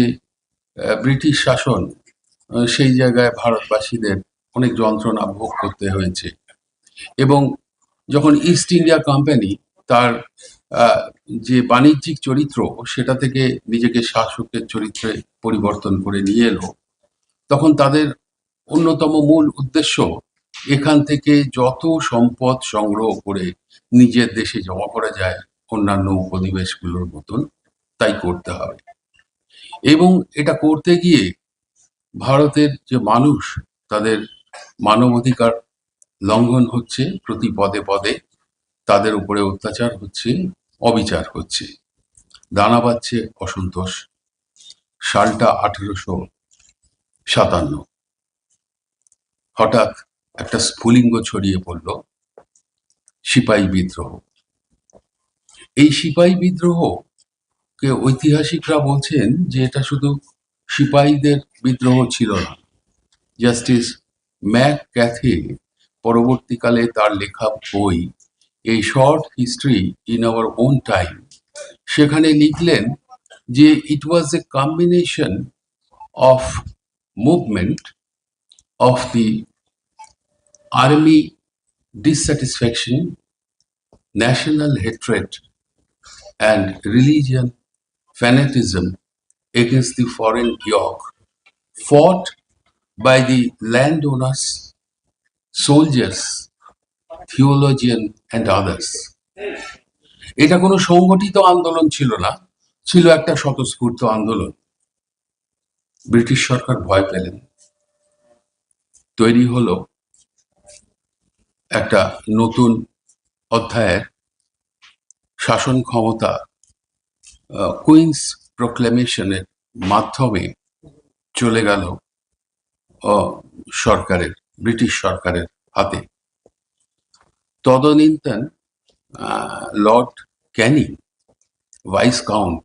ব্রিটিশ শাসন, সেই জায়গায় ভারতবাসীদের অনেক যন্ত্রণা ভোগ করতে হয়েছে। এবং যখন ইস্ট ইন্ডিয়া কোম্পানি তার যে বাণিজ্যিক চরিত্র সেটা থেকে নিজেকে শাসকের চরিত্রে পরিবর্তন করে নিয়ে এলো, তখন তাদের অন্যতম মূল উদ্দেশ্য এখান থেকে যত সম্পদ সংগ্রহ করে নিজের দেশে জমা করা যায় অন্যান্য উপনিবেশগুলোর মতন তাই করতে হবে। এবং এটা করতে গিয়ে ভারতের যে মানুষ, তাদের মানবাধিকার লঙ্ঘন হচ্ছে, প্রতি পদে পদে তাদের উপরে অত্যাচার হচ্ছে, অবিচার হচ্ছে, দানা বাঁধছে অসন্তোষ। সালটা 1857। হঠাৎ একটা স্ফুলিঙ্গ ছড়িয়ে পড়ল, সিপাহী বিদ্রোহ। এই সিপাহী বিদ্রোহকে ঐতিহাসিকরা বলছেন যে এটা শুধু সিপাহীদের বিদ্রোহ ছিল না। জাস্টিস ম্যাক ক্যাথে পরবর্তীকালে তার লেখা বই এই short history in our own time, সেখানে লিখলেন যে it was a combination of movement of the army dissatisfaction, national hatred, and religion fanatism against the foreign yoke, fought by the landowners, soldiers, theologians, and others. এটা কোনো সংগঠিত আন্দোলন ছিল না, ছিল একটা স্বতঃস্ফূর্ত আন্দোলন। ব্রিটিশ সরকার ভয় পেলেন, তৈরি হলো একটা নতুন অধ্যায়ের শাসন ক্ষমতা কুইন্স প্রোক্লেমেশনের মাধ্যমে চলে গেল সরকারের, ব্রিটিশ সরকারের হাতে। তদনীন্তন লর্ড ক্যানিং, ভাইস কাউন্ট,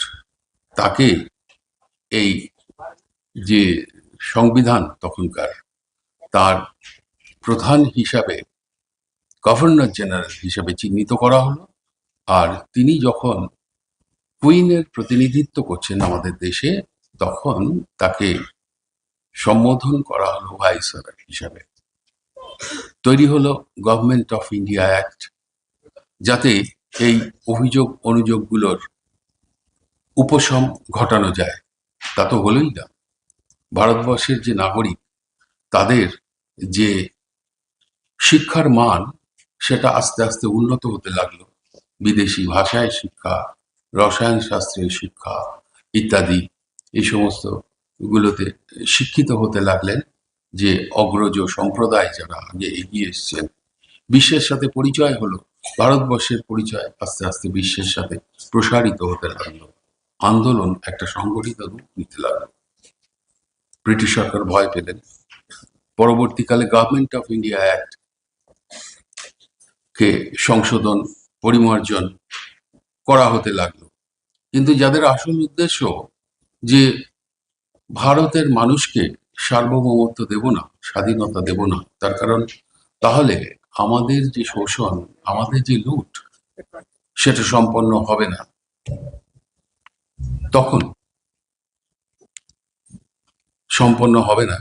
তাকে এই যে সংবিধান তখনকার, তার প্রধান হিসাবে, গভর্নর জেনারেল হিসাবে চিহ্নিত করা হলো। আর তিনি যখন কুইনের প্রতিনিধিত্ব করছেন আমাদের দেশে, তখন তাকে সম্বোধন করা হলো ভাইসরয় হিসাবে। তৈরি হলো গভর্নমেন্ট অফ ইন্ডিয়া অ্যাক্ট, যাতে এই অভিযোগ অনুযোগগুলোর উপশম ঘটানো যায়। তা তো হলোই না, ভারতবর্ষের যে নাগরিক, তাদের যে শিক্ষার মান, সেটা আস্তে আস্তে উন্নত হতে লাগলো। বিদেশি ভাষায় শিক্ষা, রসায়ন শাস্ত্রের শিক্ষা ইত্যাদি, এই সমস্ত গুলোতে শিক্ষিত হতে লাগলেন যে অগ্রজ সম্প্রদায় যারা আগে এগিয়ে এসছেন। বিশ্বের সাথে পরিচয় হলো, ভারতবর্ষের পরিচয় আস্তে আস্তে বিশ্বের সাথে প্রসারিত হতে লাগলো। আন্দোলন একটা সংগঠিত রূপ নিতে লাগলো। ব্রিটিশ সরকার ভয় পেলেন। পরবর্তীকালে গভর্নমেন্ট অফ ইন্ডিয়া অ্যাক্ট কে সংশোধন, পরিমার্জন করা হতে লাগলো। কিন্তু যাদের আসল উদ্দেশ্য যে ভারতের মানুষকে সার্বভৌমত্ব দেব না, স্বাধীনতা দেব না, তার কারণ তাহলে আমাদের যে শোষণ, আমাদের যে লুট, সেটা সম্পন্ন হবে না। তখন সম্পন্ন হবে না,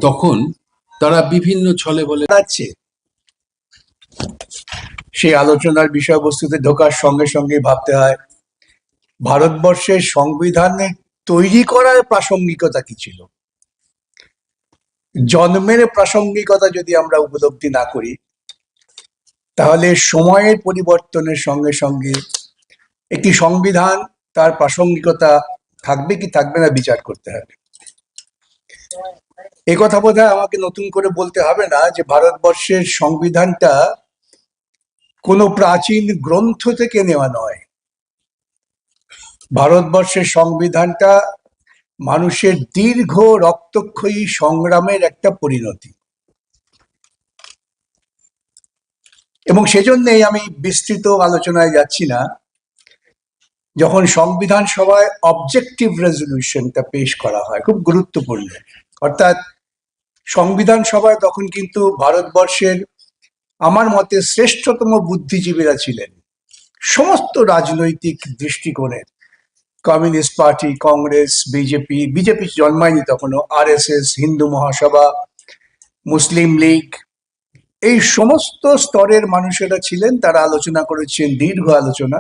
তখন তারা বিভিন্ন ছলে বলে যাচ্ছে। সেই আলোচনার বিষয়বস্তুতে ঢোকার সঙ্গে সঙ্গে ভাবতে হয় ভারতবর্ষের সংবিধানে তৈরি করার প্রাসঙ্গিকতা কি ছিল। জন্মের প্রাসঙ্গিকতা যদি আমরা উপলব্ধি না করি, তাহলে সময়ের পরিবর্তনের সঙ্গে সঙ্গে একটি সংবিধান তার প্রাসঙ্গিকতা থাকবে কি থাকবে না বিচার করতে হবে। এই কথা বোধহয় আমাকে নতুন করে বলতে হবে না যে ভারতবর্ষের সংবিধানটা কোনো প্রাচীন গ্রন্থ থেকে নেওয়া নয়। ভারতবর্ষের সংবিধানটা মানুষের দীর্ঘ রক্তক্ষয়ী সংগ্রামের একটা পরিণতি, এবং সেজন্যই আমি বিস্তৃত আলোচনায় যাচ্ছি না। যখন সংবিধান সভায় অবজেক্টিভ রেজলিউশনটা পেশ করা হয়, খুব গুরুত্বপূর্ণ, অর্থাৎ সংবিধান সভায় তখন কিন্তু ভারতবর্ষের আমার মতে শ্রেষ্ঠতম বুদ্ধিজীবীরা ছিলেন সমস্ত রাজনৈতিক দৃষ্টিকোণের। কমিউনিস্ট পার্টি, কংগ্রেস, বিজেপি জন্মায়নি তখনও, RSS, হিন্দু মহাসভা, মুসলিম লীগ, এই সমস্ত স্তরের মানুষেরা ছিলেন। তারা আলোচনা করেছেন, দীর্ঘ আলোচনা।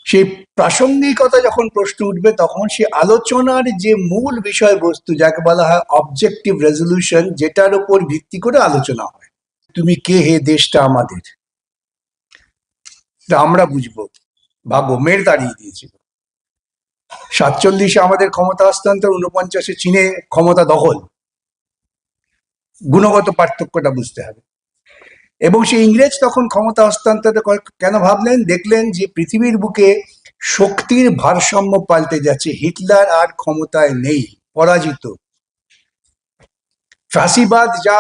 সেই প্রাসঙ্গিকতা যখন প্রশ্ন উঠবে, তখন সেই আলোচনার যে মূল বিষয়বস্তু, যাকে বলা হয় অবজেক্টিভ রেজলিউশন, যেটার উপর ভিত্তি করে আলোচনা হয়। তুমি কে হে, দেশটা আমাদের, আমরা বুঝবো। ভাবো, মেয়ের দাঁড়িয়ে দিয়েছিল 47-এ আমাদের ক্ষমতা হস্তান্তর, 49-এ চীনে ক্ষমতা দখল। গুণগত পার্থক্যটা বুঝতে হবে। এবং সেই ইংরেজ তখন ক্ষমতা হস্তান্তর কেন ভাবলেন? দেখলেন যে পৃথিবীর বুকে শক্তির ভারসাম্য পাল্টে যাচ্ছে, হিটলার আর ক্ষমতায় নেই, পরাজিত। ফ্যাসিবাদ, যা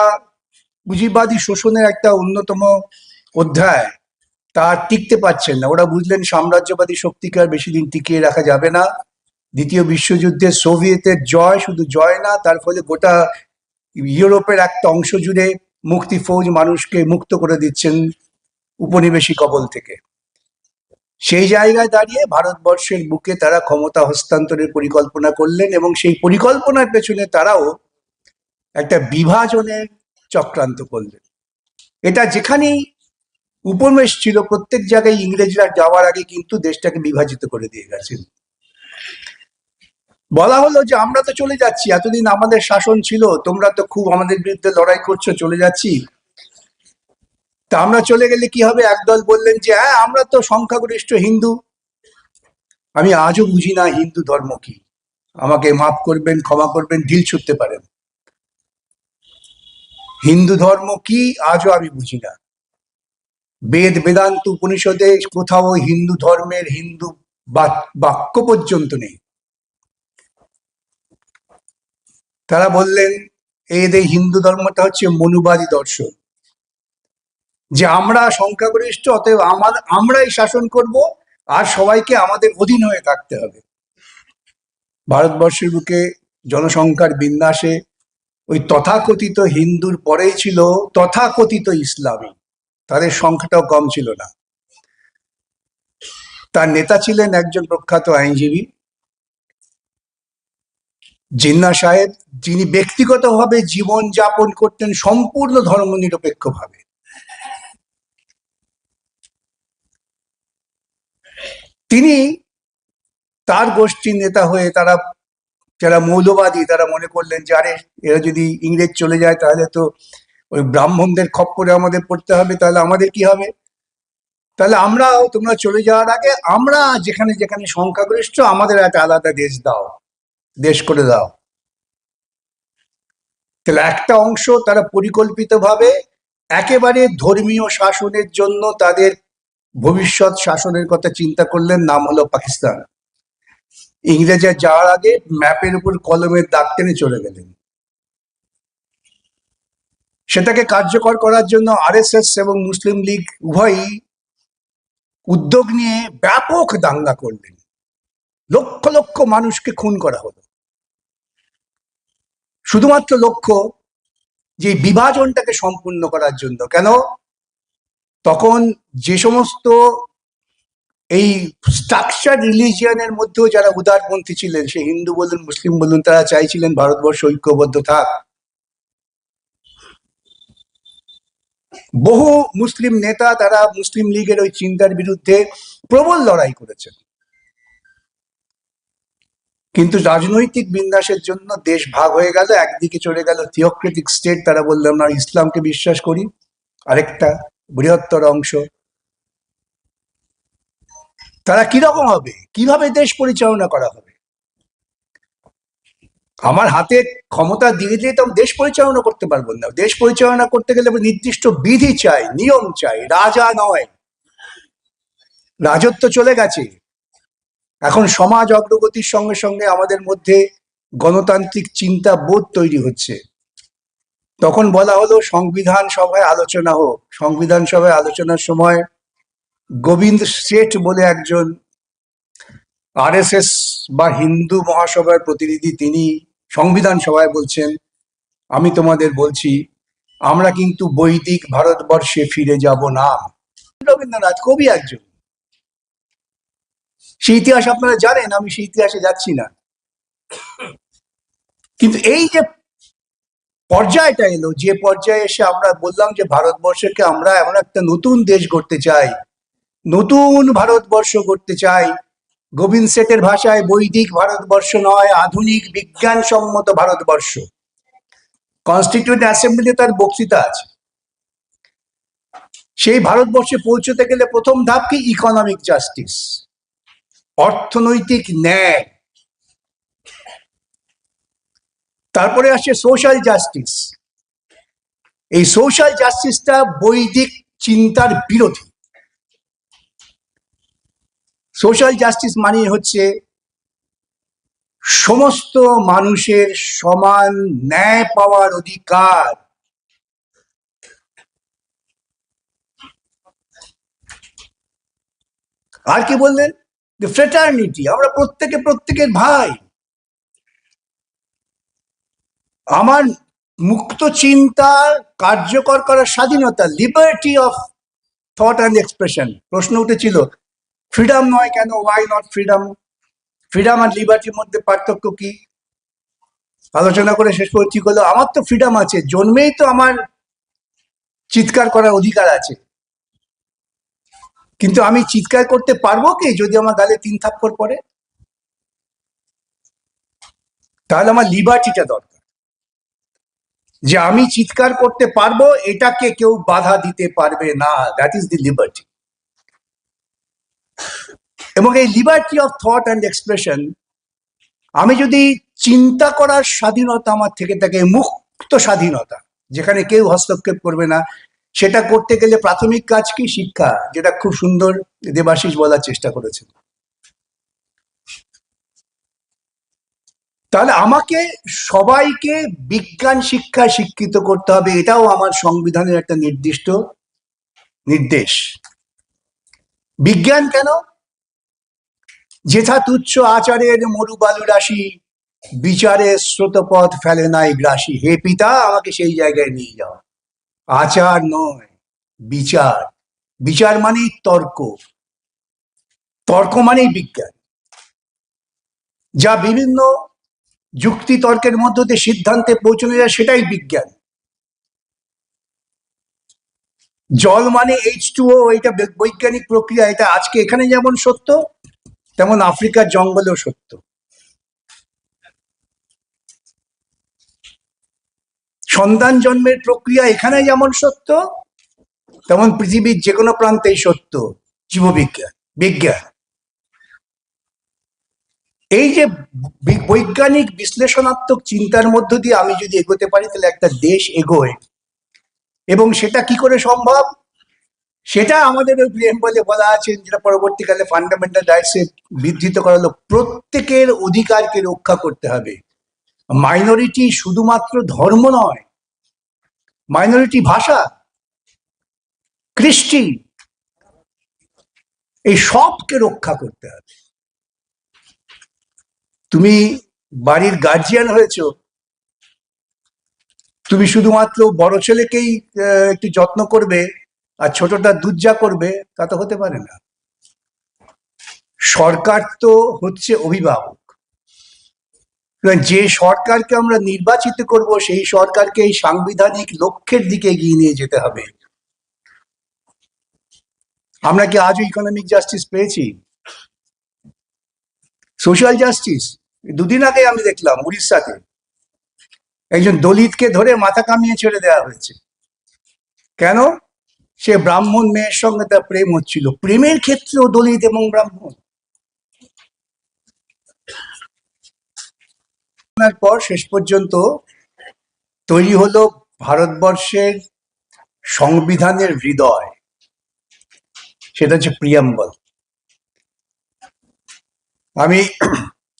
পুঁজিবাদী শোষণের একটা অন্যতম অধ্যায়, তা টিকতে পারছেন না। ওরা বুঝলেন সাম্রাজ্যবাদী শক্তিকে আর বেশি দিন টিকিয়ে রাখা যাবে না। দ্বিতীয় বিশ্বযুদ্ধে সোভিয়েতের জয় শুধু জয় না, তার ফলে গোটা ইউরোপের একটা অংশ জুড়ে মুক্তি ফৌজ মানুষকে মুক্ত করে দিচ্ছেন উপনিবেশিক কবল থেকে। সেই জায়গায় দাঁড়িয়ে ভারতবর্ষের বুকে তারা ক্ষমতা হস্তান্তরের পরিকল্পনা করলেন এবং সেই পরিকল্পনার পেছনে তারাও একটা বিভাজনের চক্রান্ত করলেন। এটা যেখানেই উপনিবেশ ছিল প্রত্যেক জায়গায় ইংরেজরা যাওয়ার আগে কিন্তু দেশটাকে বিভাজিত করে দিয়ে গেছেন। বলা হলো যে আমরা তো চলে যাচ্ছি, এতদিন আমাদের শাসন ছিল, তোমরা তো খুব আমাদের বিরুদ্ধে লড়াই করছো, চলে যাচ্ছি। তা আমরা চলে গেলে কি হবে? একদল বললেন যে হ্যাঁ, আমরা তো সংখ্যাগরিষ্ঠ হিন্দু। আমি আজও বুঝি না হিন্দু ধর্ম কি। আমাকে মাফ করবেন, ক্ষমা করবেন, ঢিল ছুটতে পারেন। হিন্দু ধর্ম কি আজও আমি বুঝি না। বেদ বেদান্ত উপনিষদে কোথাও হিন্দু ধর্মের হিন্দু বাক্য পর্যন্ত নেই। তারা বললেন এই হিন্দু ধর্মটা হচ্ছে মনুবাদী দর্শন, যে আমরা সংখ্যাগরিষ্ঠ, অতএব আমরাই শাসন করব আর সবাইকে আমাদের অধীন হয়ে থাকতে হবে। ভারতবর্ষের বুকে জনসংখ্যার বিন্যাসে ওই তথাকথিত হিন্দুর পরেই ছিল তথাকথিত ইসলামী, তাদের সংখ্যাটাও কম ছিল না। তার নেতা ছিলেন একজন প্রখ্যাত আইনজীবী জিন্নাহ সাহেব, যিনি ব্যক্তিগতভাবে জীবন যাপন করতেন সম্পূর্ণ ধর্মনিরপেক্ষভাবে। তিনি তার গোষ্ঠীর নেতা হয়ে যারা মৌলবাদী তারা মনে করলেন যে আরে এরা যদি ইংরেজ চলে যায় তাহলে তো ওই ব্রাহ্মণদের খপ্পরে আমাদের পড়তে হবে, তাহলে আমাদের কি হবে? তাহলে তোমরা চলে যাওয়ার আগে আমরা যেখানে যেখানে সংখ্যাগরিষ্ঠ আমাদের একটা আলাদা দেশ করে দাও। তাহলে একটা অংশ তারা পরিকল্পিতভাবে একেবারে ধর্মীয় শাসনের জন্য তাদের ভবিষ্যৎ শাসনের কথা চিন্তা করলেন, নাম হলো পাকিস্তান। ইংরেজরা যাওয়ার আগে ম্যাপের উপর কলমের দাগ টেনে চলে গেলেন। সেটাকে কার্যকর করার জন্য আরএসএস এবং মুসলিম লীগ উভয়ই উদ্যোগ নিয়ে ব্যাপক দাঙ্গা করলেন। লক্ষ লক্ষ মানুষকে খুন করা হলো, শুধুমাত্র লক্ষ্য যে বিভাজনটাকে সম্পূর্ণ করার জন্য। কেন? তখন যে সমস্ত এই স্ট্রাকচার রিলিজিয়নের মধ্যেও যারা উদারপন্থী ছিলেন, সে হিন্দু বলুন মুসলিম বলুন, তারা চাইছিলেন ভারতবর্ষ ঐক্যবদ্ধ থাক। বহু মুসলিম নেতা তারা মুসলিম লীগের ওই চিন্তার বিরুদ্ধে প্রবল লড়াই করেছেন, কিন্তু রাজনৈতিক বিন্যাসের জন্য দেশ ভাগ হয়ে গেল। একদিকে চলে গেল থিওক্রেটিক স্টেট, তারা বললো আমরা ইসলামকে বিশ্বাস করি, আরেকটা বৃহত্তর অংশ তারা কিরকম হবে, কিভাবে দেশ পরিচালনা করা হবে? আমার হাতে ক্ষমতা দিয়ে দিয়ে তো দেশ পরিচালনা করতে পারবো না। দেশ পরিচালনা করতে গেলে নির্দিষ্ট বিধি চাই, নিয়ম চাই, রাজা নয়। রাজত্ব চলে গেছে, এখন সমাজ অগ্রগতির সঙ্গে সঙ্গে আমাদের মধ্যে গণতান্ত্রিক চিন্তা বোধ তৈরি হচ্ছে। তখন বলা হলো সংবিধান সভায় আলোচনা হোক। সংবিধান সভায় আলোচনার সময় গোবিন্দ শেঠ বলে একজন আরএসএস বা হিন্দু মহাসভার প্রতিনিধি, তিনি সংবিধান সভায় বলছেন, আমি তোমাদের বলছি আমরা কিন্তু বৈদিক ভারতবর্ষে ফিরে যাব না। রবীন্দ্রনাথ কবি একজন, সেই ইতিহাস আপনারা জানেন, আমি সেই ইতিহাসে যাচ্ছি না। কিন্তু এই যে পর্যায়টা এলো, যে পর্যায়ে এসে আমরা বললাম যে ভারতবর্ষকে আমরা এমন একটা নতুন দেশ গড়তে চাই, নতুন ভারতবর্ষ গড়তে চাই। গোবিন্দ শেঠের ভাষায় বৈদিক ভারতবর্ষ নয়, আধুনিক বিজ্ঞানসম্মত ভারতবর্ষ। কনস্টিটিউয়েন্ট অ্যাসেম্বলিতে তার বক্তৃতা আছে। সেই ভারতবর্ষে পৌঁছতে গেলে প্রথম ধাপ কি? ইকোনমিক জাস্টিস, অর্থনৈতিক ন্যায়। তারপরে আসছে সোশ্যাল জাস্টিস। এই সোশ্যাল জাস্টিসটা বৈদিক চিন্তার বিরোধী। সোশ্যাল জাস্টিস মানে হচ্ছে সমস্ত মানুষের সমান ন্যায় পাওয়ার অধিকার। আর কি বললেন? ফ্রেটার্নিটি, আমরা প্রত্যেকে প্রত্যেকের ভাই। আমার মুক্ত চিন্তার কার্যকর করার স্বাধীনতা, liberty of thought and expression. প্রশ্ন উঠেছিল ফ্রিডম নয় কেন, ওয়াই নট ফ্রিডম? ফ্রিডম আর লিবার্টির মধ্যে পার্থক্য কি? আলোচনা করে শেষ করে ঠিক হলো, আমার তো ফ্রিডম আছে, জন্মেই তো আমার চিৎকার করার অধিকার আছে, কিন্তু আমি চিৎকার করতে পারবো কি যদি আমার গালে 3 থাপ্পড় পড়ে? তাহলে আমার লিবার্টিটা দরকার, যে আমি চিৎকার করতে পারবো, এটাকে কেউ বাধা দিতে পারবে না। That is the liberty. এবং এই liberty of thought and expression, আমি যদি চিন্তা করার স্বাধীনতা আমার থেকে থাকে, মুক্ত স্বাধীনতা, যেখানে কেউ হস্তক্ষেপ করবে না, সেটা করতে গেলে প্রাথমিক কাজ কি? শিক্ষা, যেটা খুব সুন্দর দেবাশিস বলার চেষ্টা করেছেন। তাহলে আমাকে সবাইকে বিজ্ঞান শিক্ষায় শিক্ষিত করতে হবে, এটাও আমার সংবিধানের একটা নির্দিষ্ট নির্দেশ। বিজ্ঞান কেন? যেথা তুচ্ছ আচারের মরুবালু রাশি, বিচারে স্রোতপথ ফেলে নাই গ্রাসী। হে পিতা, আমাকে সেই জায়গায় নিয়ে যাও। আচার নয়, বিচার। বিচার মানেই তর্ক, তর্ক মানেই বিজ্ঞান। যা বিভিন্ন যুক্তি তর্কের মধ্য দিয়ে সিদ্ধান্তে পৌঁছানো যায়, সেটাই বিজ্ঞান। জল মানে H2O, এটা বৈজ্ঞানিক প্রক্রিয়া। এটা আজকে এখানে যেমন সত্য, তেমন আফ্রিকার জঙ্গলেও সত্য। সন্তান জন্মের প্রক্রিয়া এখানে যেমন সত্য, তেমন পৃথিবীর যে কোনো প্রান্তেই সত্য। জীববিজ্ঞান, বিজ্ঞান। এই যে বৈজ্ঞানিক বিশ্লেষণাত্মক চিন্তার মধ্য দিয়ে আমি যদি এগোতে পারি, তাহলে একটা দেশ এগোয়। এবং সেটা কি করে সম্ভব? সেটা আমাদের ওই প্রিয়াম্বলে বলা আছে, যেটা পরবর্তীকালে ফান্ডামেন্টাল রাইটসে বিধৃত করা হলো, প্রত্যেকের অধিকারকে রক্ষা করতে হবে। মাইনরিটি শুধুমাত্র ধর্ম নয়, মাইনরিটি ভাষা, কৃষ্টি, এই সবকে রক্ষা করতে হবে। তুমি বাড়ির গার্জিয়ান হয়েছো, তুমি শুধুমাত্র বড় ছেলেকেই একটু যত্ন করবে আর ছোটটা দুধ করবে, তা তো হতে পারে না। সরকার তো হচ্ছে অভিভাবক। যে সরকারকে আমরা নির্বাচিত করব, সেই সরকারকে এই সাংবিধানিক লক্ষ্যের দিকে এগিয়ে নিয়ে যেতে হবে। আমরা কি আজও ইকোনমিক জাস্টিস পেয়েছি? Social justice? 2 দিন আগে আমি দেখলাম উড়িষ্যাতে একজন দলিতকে ধরে মাথা কামিয়ে ছেড়ে দেওয়া হয়েছে। কেন? সে ব্রাহ্মণ মেয়ের সঙ্গে তার প্রেম হচ্ছিল। প্রেমের ক্ষেত্রেও দলিত এবং ব্রাহ্মণ। পর শেষ পর্যন্ত তৈরি হলো ভারতবর্ষের সংবিধানের হৃদয়, সেটা হচ্ছে প্রিয়াম্বল। আমি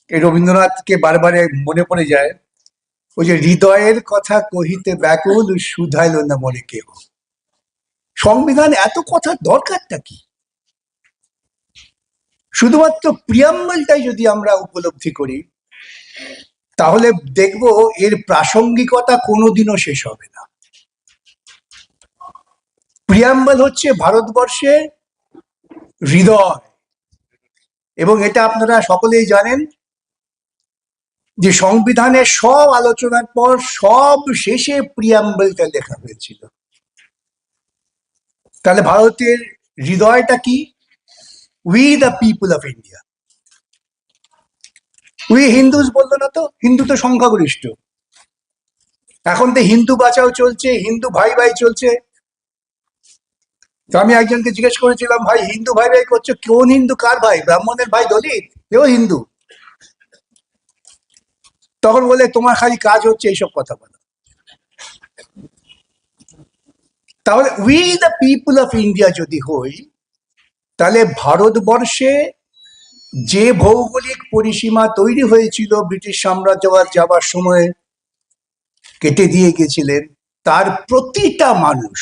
রবীন্দ্রনাথকে বারবার মনে পড়ে যায়, ওই যে হৃদয়ের কথা কহিতে ব্যাকুল, শুধাইল না মনে কেহ। সংবিধান এত কথার দরকারটা কি? শুধুমাত্র প্রিয়াম্বলটাই যদি আমরা উপলব্ধি করি, তাহলে দেখব এর প্রাসঙ্গিকতা কোনোদিনও শেষ হবে না। প্রিয়াম্বল হচ্ছে ভারতবর্ষের হৃদয়, এবং এটা আপনারা সকলেই জানেন যে সংবিধানের সব আলোচনার পর সব শেষে প্রিয়াম্বলটা লেখা হয়েছিল। তাহলে ভারতের হৃদয়টা কি? We the people of India. We Hindus বললো না তো, হিন্দু তো সংখ্যাগরিষ্ঠ। এখন তো হিন্দু বাঁচাও চলছে, হিন্দু ভাই ভাই চলছে। তো আমি একজনকে জিজ্ঞেস করেছিলাম, ভাই হিন্দু ভাই ভাই করছো, কোন হিন্দু? কার ভাই? ব্রাহ্মণের ভাই দলিত, এও হিন্দু। তখন বলে তোমার খালি কাজ হচ্ছে এইসব কথা বলা। তাহলে we the people of India যদি হই, তাহলে ভারতবর্ষে যে ভৌগোলিক পরিসীমা তৈরি হয়েছিল ব্রিটিশ সাম্রাজ্যবাদ যাবার সময় কেটে দিয়ে গেছিলেন, তার প্রতিটা মানুষ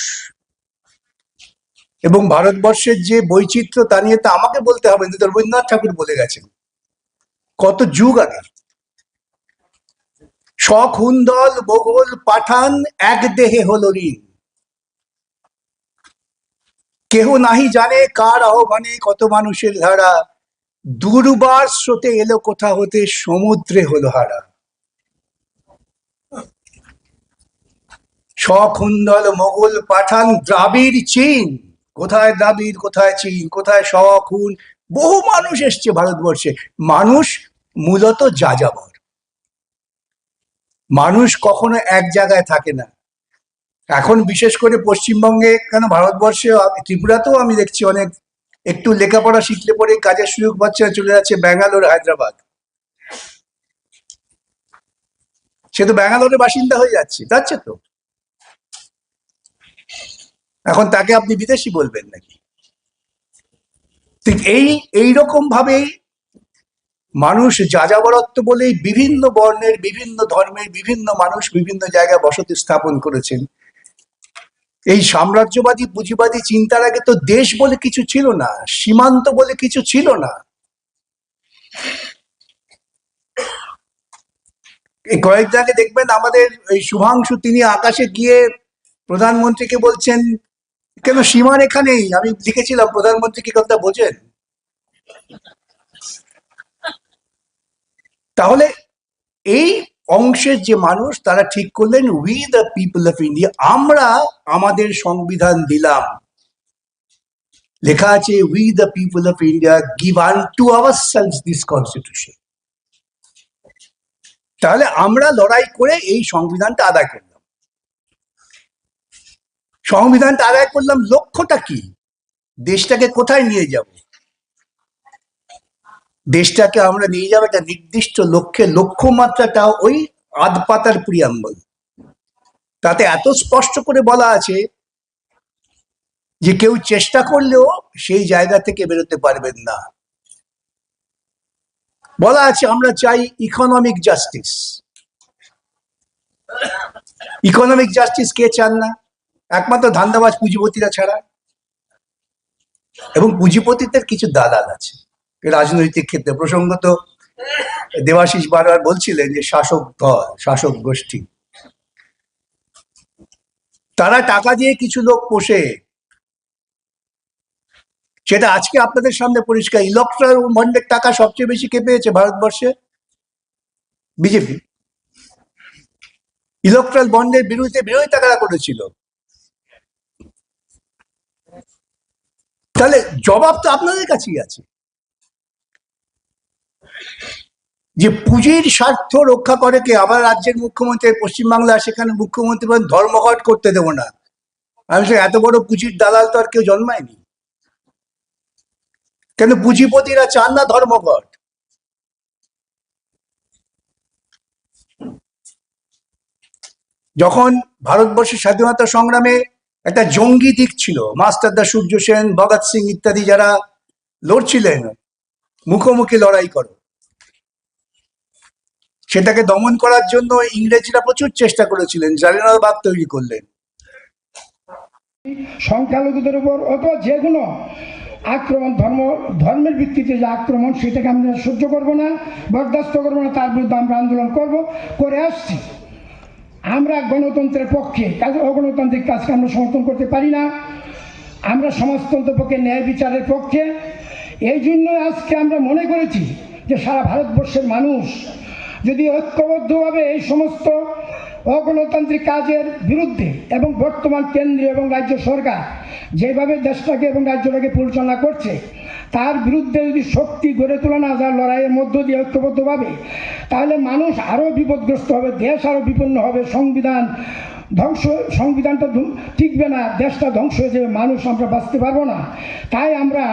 এবং ভারতবর্ষের যে বৈচিত্র্য তা নিয়ে তা আমাকে বলতে হবে না, রবীন্দ্রনাথ ঠাকুর বলে গেছেন কত যুগ আগে। সখুন্দল মোগল পাঠান এক দেহে হল ঋণ, কেহ নাহি জানে কার আহ্বানে কত মানুষের ধারা, দুর্বার স্রোতে এলো কোথা হতে সমুদ্রে হলো হারা। সখুন্দল মোগল পাঠান দ্রাবিড় চীন, কোথায় দ্রাবিড় কোথায় চীন কোথায় সখুন, বহু মানুষ এসছে ভারতবর্ষে। মানুষ মূলত যাযাবর, মানুষ কখনো এক জায়গায় থাকে না। এখন বিশেষ করে পশ্চিমবঙ্গে, কেন ভারতবর্ষে, ত্রিপুরাতেও আমি দেখছি অনেক একটু লেখাপড়া শিখলে পরে কাজের সুযোগ পাচ্ছে, চলে যাচ্ছে ব্যাঙ্গালোর হায়দ্রাবাদ। সে তো ব্যাঙ্গালোরের বাসিন্দা হয়ে যাচ্ছে তো, এখন তাকে আপনি বিদেশি বলবেন নাকি? ঠিক এইরকম ভাবেই মানুষ যাযাবরত্ব বলেই বিভিন্ন বর্ণের বিভিন্ন ধর্মের বিভিন্ন মানুষ বিভিন্ন জায়গায় বসতি স্থাপন করেছেন। এই সাম্রাজ্যবাদী পুঁজিবাদী চিন্তার আগে তো দেশ বলে কিছু ছিল না, সীমান্ত বলে কিছু ছিল না। এই কয়েকদিন আগে দেখবেন আমাদের এই শুভাংশু, তিনি আকাশে গিয়ে প্রধানমন্ত্রীকে বলছেন, কেন সীমারেখা নেই? আমি লিখেছিলাম প্রধানমন্ত্রী কি কথা বোঝেন? তাহলে এই অংশের যে মানুষ তারা ঠিক করলেন, we the people of India, আমরা আমাদের সংবিধান দিলাম, লেখা আছে we the people of India give আনটু ourselves this constitution. তাহলে আমরা লড়াই করে এই সংবিধানটা আদায় করলাম। সংবিধানটা আদায় করলাম, লক্ষ্যটা কি? দেশটাকে কোথায় নিয়ে যাব? দেশটাকে আমরা নিয়ে যাবো একটা নির্দিষ্ট লক্ষ্যে। লক্ষ্যমাত্রাটা ওই আধপাতার প্রিয়াম্বল, তাতে এত স্পষ্ট করে বলা আছে যে কেউ চেষ্টা করলেও সেই জায়গা থেকে বেরোতে পারবেন না। বলা আছে আমরা চাই ইকোনমিক জাস্টিস। ইকোনমিক জাস্টিস কে চান না? একমাত্র ধান্দাবাজ পুঁজিপতিরা ছাড়া। এবং পুঁজিপতিদের কিছু দালাল আছে রাজনৈতিক ক্ষেত্রে। প্রসঙ্গত দেবাশিস বারবার বলছিলেন যে শাসক দল, শাসক গোষ্ঠী, তারা টাকা দিয়ে কিছু লোক পোষে। সেটা আজকে আপনাদের সামনে পরিষ্কার। ইলেকট্রাল বন্ডের টাকা সবচেয়ে বেশি কে পেয়েছে ভারতবর্ষে? বিজেপি। ইলেকট্রাল বন্ডের বিরুদ্ধে বিরোধিতা কারা করেছিল? তাহলে জবাব তো আপনাদের কাছেই আছে যে পুঁজির স্বার্থ রক্ষা করে কে? আবার রাজ্যের মুখ্যমন্ত্রী পশ্চিমবাংলা, সেখানে মুখ্যমন্ত্রী বলেন ধর্মঘট করতে দেবো না। আমি এত বড় পুঁজির দালাল তো আর কেউ জন্মায়নি। কেন পুঁজিপতিরা চান না ধর্মঘট? যখন ভারতবর্ষের স্বাধীনতা সংগ্রামে একটা জঙ্গি দিক ছিল, মাস্টারদা সূর্য সেন, ভগৎ সিং ইত্যাদি যারা লড়ছিলেন মুখোমুখি লড়াই করো, সেটাকে দমন করার জন্য ইংরেজরা প্রচুর চেষ্টা করেছিলেন, জালিয়ানওয়ালাবাগ তৈরি করলেন। সংখ্যালঘুদের উপর অথবা যে কোনো আক্রমণ, ধর্মের ভিত্তিতে যে আক্রমণ, সেটাকে আমরা সহ্য করব না, বরদাস্ত করবো না, তার বিরুদ্ধে আমরা আন্দোলন করে আসছি। আমরা গণতন্ত্রের পক্ষে, অগণতান্ত্রিক কাজকে আমরা সমর্থন করতে পারি না। আমরা সমাজতন্ত্রের পক্ষে, ন্যায় বিচারের পক্ষে। এই জন্য আজকে আমরা মনে করেছি যে সারা ভারতবর্ষের মানুষ যদি ঐক্যবদ্ধভাবে এই সমস্ত অগণতান্ত্রিক কাজের বিরুদ্ধে এবং বর্তমান কেন্দ্রীয় এবং রাজ্য সরকার যেভাবে দেশটাকে এবং রাজ্যটাকে পরিচালনা করছে তার বিরুদ্ধে যদি শক্তি গড়ে তোলা না যায় লড়াইয়ের মধ্য দিয়ে ঐক্যবদ্ধভাবে, তাহলে মানুষ আরও বিপদগ্রস্ত হবে, দেশ আরও বিপন্ন হবে, সংবিধানটা টিকবে না, দেশটা ধ্বংস হয়ে যাবে, মানুষ আমরা বাঁচতে পারবো না। তাই আমরা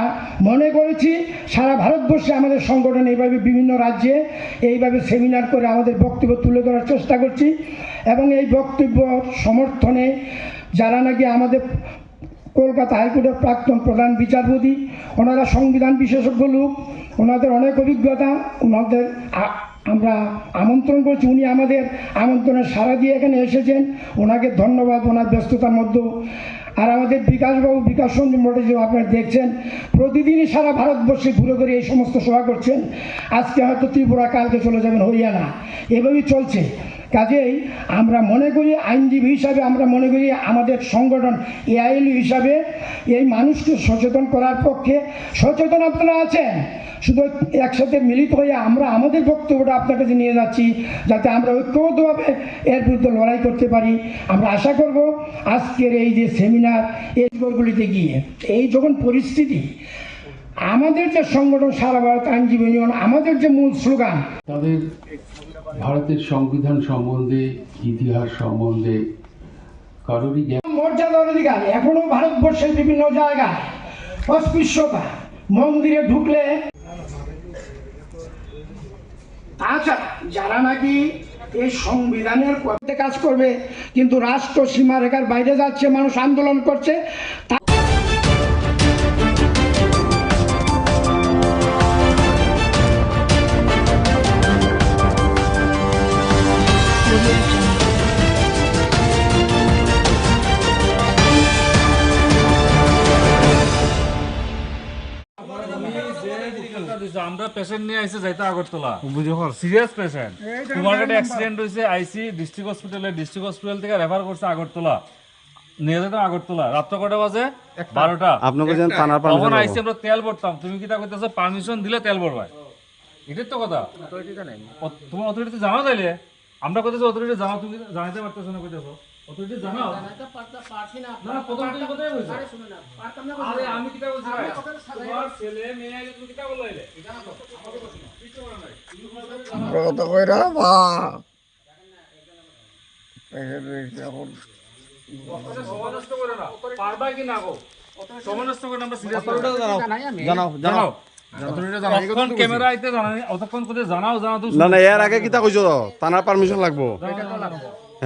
মনে করেছি সারা ভারতবর্ষে আমাদের সংগঠন এইভাবে বিভিন্ন রাজ্যে এইভাবে সেমিনার করে আমাদের বক্তব্য তুলে ধরার চেষ্টা করছি। এবং এই বক্তব্য সমর্থনে যারা নাকি আমাদের কলকাতা হাইকোর্টের প্রাক্তন প্রধান বিচারপতি, ওনারা সংবিধান বিশেষজ্ঞ লোক, ওনাদের অনেক অভিজ্ঞতা, ওনাদের আমরা আমন্ত্রণ করছি। উনি আমাদের আমন্ত্রণে সাড়া দিয়ে এখানে এসেছেন, ওনাকে ধন্যবাদ। ওনার ব্যস্ততার মধ্যেও আর আমাদের বিকাশবাবু বিকাশ রঞ্জন ভট্টাচার্য আপনারা দেখছেন প্রতিদিনই সারা ভারতবর্ষে ঘুরে ঘুরে এই সমস্ত সভা করছেন। আজকে হয়তো ত্রিপুরা, কালকে চলে যাবেন হরিয়ানা, এভাবেই চলছে। কাজেই আমরা মনে করি আইনজীবী হিসাবে, আমরা মনে করি আমাদের সংগঠন এআইএলইউ হিসাবে এই মানুষকে সচেতন করার পক্ষে সচেতন আপনারা আছেন। শুধু একসাথে মিলিত হয়ে আমরা আমাদের বক্তব্যটা আপনার কাছে নিয়ে যাচ্ছি, যাতে আমরা ঐক্যবদ্ধভাবে এর বিরুদ্ধে লড়াই করতে পারি। আমরা আশা করব আজকের এই যে সেমিনার, এই ঘরগুলিতে গিয়ে এই যখন পরিস্থিতি, আমাদের যে সংগঠন সারা ভারত আইনজীবী ইউনিয়ন, আমাদের যে মূল স্লোগান, তাদের ভারতের সংবিধান সম্বন্ধে, ইতিহাস সম্বন্ধে কারোরই মর্যাদার অধিকার এখনো ভারতবর্ষের বিভিন্ন জায়গায় অস্পৃশ্যতা, মন্দিরে ঢুকলে, তাছাড়া যারা নাকি এই সংবিধানের পক্ষে কাজ করবে কিন্তু রাষ্ট্র সীমারেখার বাইরে যাচ্ছে, মানুষ আন্দোলন করছে, আমরা পেশেন্ট নিয়ে আইছে যাইতে আগরতলা, সিরিয়াস পেশেন্ট, কুমারঘাটে অ্যাক্সিডেন্ট হয়েছে, আইসি ডিস্ট্রিক্ট হসপিটাল থেকে রেফার করছে আগরতলা, নিয়ে যেতাম আগরতলা। রাত্র কটা বাজে? 12টা। তখন আইসি আমরা তেল ভরতাম, তুমি কি তা করতেছো? পারমিশন দিলে তেল ভরবাই, এটাই তো কথা। তোমার অথরিটি জানাও, তাইলে আমরা কইতেছি অথরিটি জানাও, তুমি জানাইতে পারতেছো না, কইতেছো অথরিটি জানাও। না প্রথম তুমি কথাই বলছো। আরে আমি কিটা বলছি ভাই, তোমার ছেলে মেয়ে আইলে তুমি কিটা বললাইলে? এটা না তো আমাকে বলছো না, কিছু বলা নাই। তুমি কত কইরা বা এখন সময় নষ্ট করে না, পারবা কি না গো? সময় নষ্ট করে আমরা সিরিয়াস জানাও। অতক্ষণ ক্যামেরা আইতে জানাই, অতক্ষণ করে জানাও তুমি। না এর আগে কিতা কইছো? থানার পারমিশন লাগবো।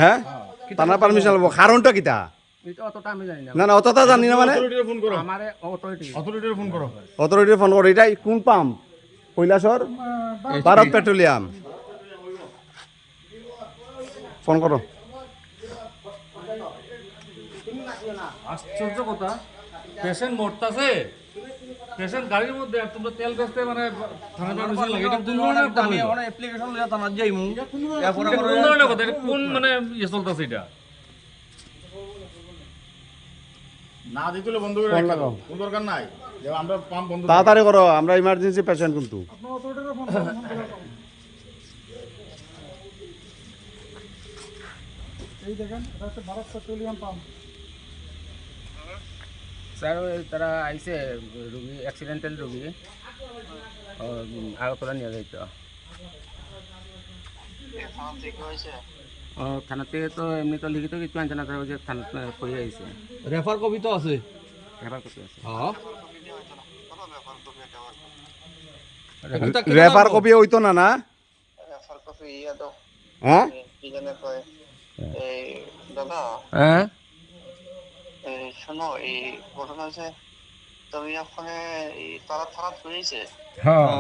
হ্যাঁ, থানার পারমিশন লাগবো। কারণটা কিতা? না অতটা জানি না, মানে অথরিটির ফোন করো। এটাই কোন পাম্প? কৈলাসর ভারত পেট্রোলিয়াম, ফোন করো। আশ্চর্য কথা, পেশেন্ট মরতাছে, পেশেন্ট গাড়ির মধ্যে, আর তোমরা তেল বেচতে মানে থানা পারমিশন লাগে। এটা কোন ধরনের কথা? আমি অনেক অ্যাপ্লিকেশন লইয়া থানা যাইমু, এরপর কোন ধরনের কথা? এটা কোন মানে ইয়ে চলতাছে? এটা না দিলে বন্ধ করে রাখো, কোন দরকার নাই যে আমরা পাম্প বন্ধ। তাড়াতাড়ি করো, আমরা ইমার্জেন্সি পেশেন্ট। কিন্তু এই দেখেন এটা হচ্ছে ভারত পেট্রোলিয়াম পাম্প। স্যার তারা আইসে রুগী, অ্যাক্সিডেন্টাল রুগী আগরতলা নিয়ে যাইতো। থানা থেকে তো এমনি তো লিখিত কিছু আনছে না, তারা যে থানা কই আইছে। রেফার কপি তো আছে, রেফার কপি আছে। রেফার কপি হইতো না? না রেফার কপি ইয়া দাও। হ্যাঁ কি জানে কয় এই দাদা, হ্যাঁ এই শোনো, এই ঘটনা আছে, তুমি ওখানে এই তারা থানা ধরেছে। হ্যাঁ,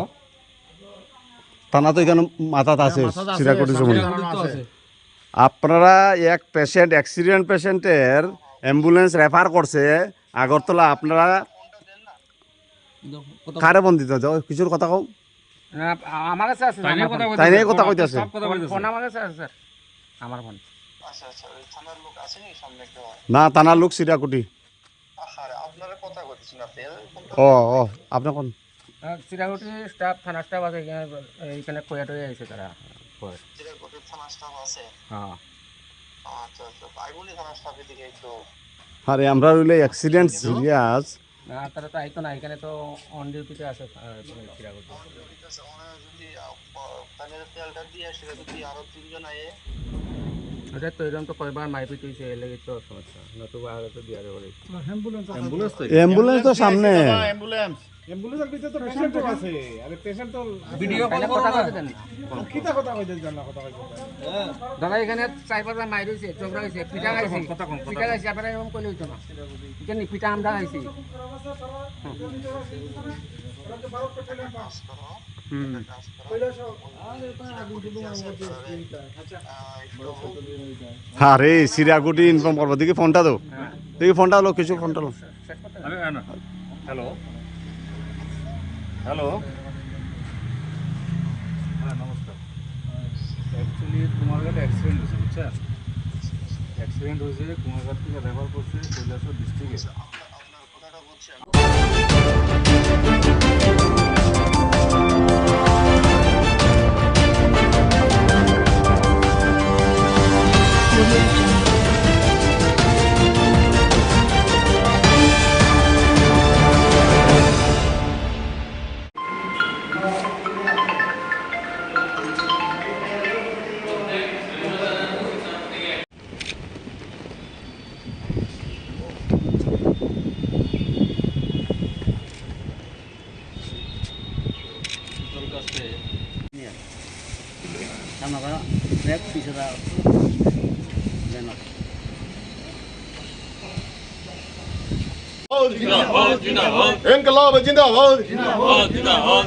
থানা তো এখানে মাথাতে আছে, সিরাকুটি সময়। আপনারা এক পেশেন্ট, অ্যাক্সিডেন্ট পেশেন্টের অ্যাম্বুলেন্স রেফার করছে আগরতলা, আপনারা কারে বন্দিত কিছুর কথা কও? আমার কাছে আছে, তাই নিয়ে কথা কইতাছে। ফোন আমার কাছে আছে স্যার, আমার ফোন। আচ্ছা আচ্ছা, ওই থানার লোক আসেনি সামনে কেউ? না, থানার লোক সিরাকুটি। আরে আপনারা কথা কইতেছেন না, তেল ও আপনি কোন? সিরাকুটি স্টাফ, থানা স্টাফ আছে এইখানে কোয়াট হয়ে আইছে তারা। সিরাকুটি থানা স্টাফ আছে? হ্যাঁ। আচ্ছা আচ্ছা, বাইগুলি থানা স্টাফের দিকে একটু। আরে আমরা হইলে অ্যাক্সিডেন্ট সিরিয়াস। না তারা তো আইতো না, এখানে তো অন ডিউটিতে আছে সিরাকুটি। যদি পানির তেলটা দিয়ে সেটা যদি আরো 3 জন আয়ে, এটা তো এরকম তো কয়বার মাইপিট হয়েছে, এর লাগে তো সমস্যা, নতুবা আগে তো দিয়ে দেবো। অ্যাম্বুলেন্স তো সামনে। অ্যাম্বুলেন্সের ভিতরে তো পেশেন্ট আছে আরে পেশেন্ট তো ভিডিও কল করো না কিটা কথা কইতে জানা কথা কইতে দাদা এখানে চাইপাটা মাই রইছে চোগরা হইছে পিটা গাইছে পিটা গাইছে আপনারা এরকম কইলে হইতো না এখানে পিটা আমরা গাইছি আরে সিরিয়াগুটি ইনফর্ম করবো দেখি ফোনটা দাও দেখি ফোনটা হলো কিছু ফোনটা হলো হ্যালো হ্যালো হ্যাঁ নমস্কার অ্যাকচুয়ালি কুমারঘাট অ্যাক্সিডেন্ট হয়েছে বুঝছেন অ্যাক্সিডেন্ট হয়েছে কুমারঘাট থেকে রেফার করছে কৈলাসহর ডিস্ট্রিক্টে আপনারা ব্যাগ পিছিয়ে দাও ইনকলাব জিন্দাবাদ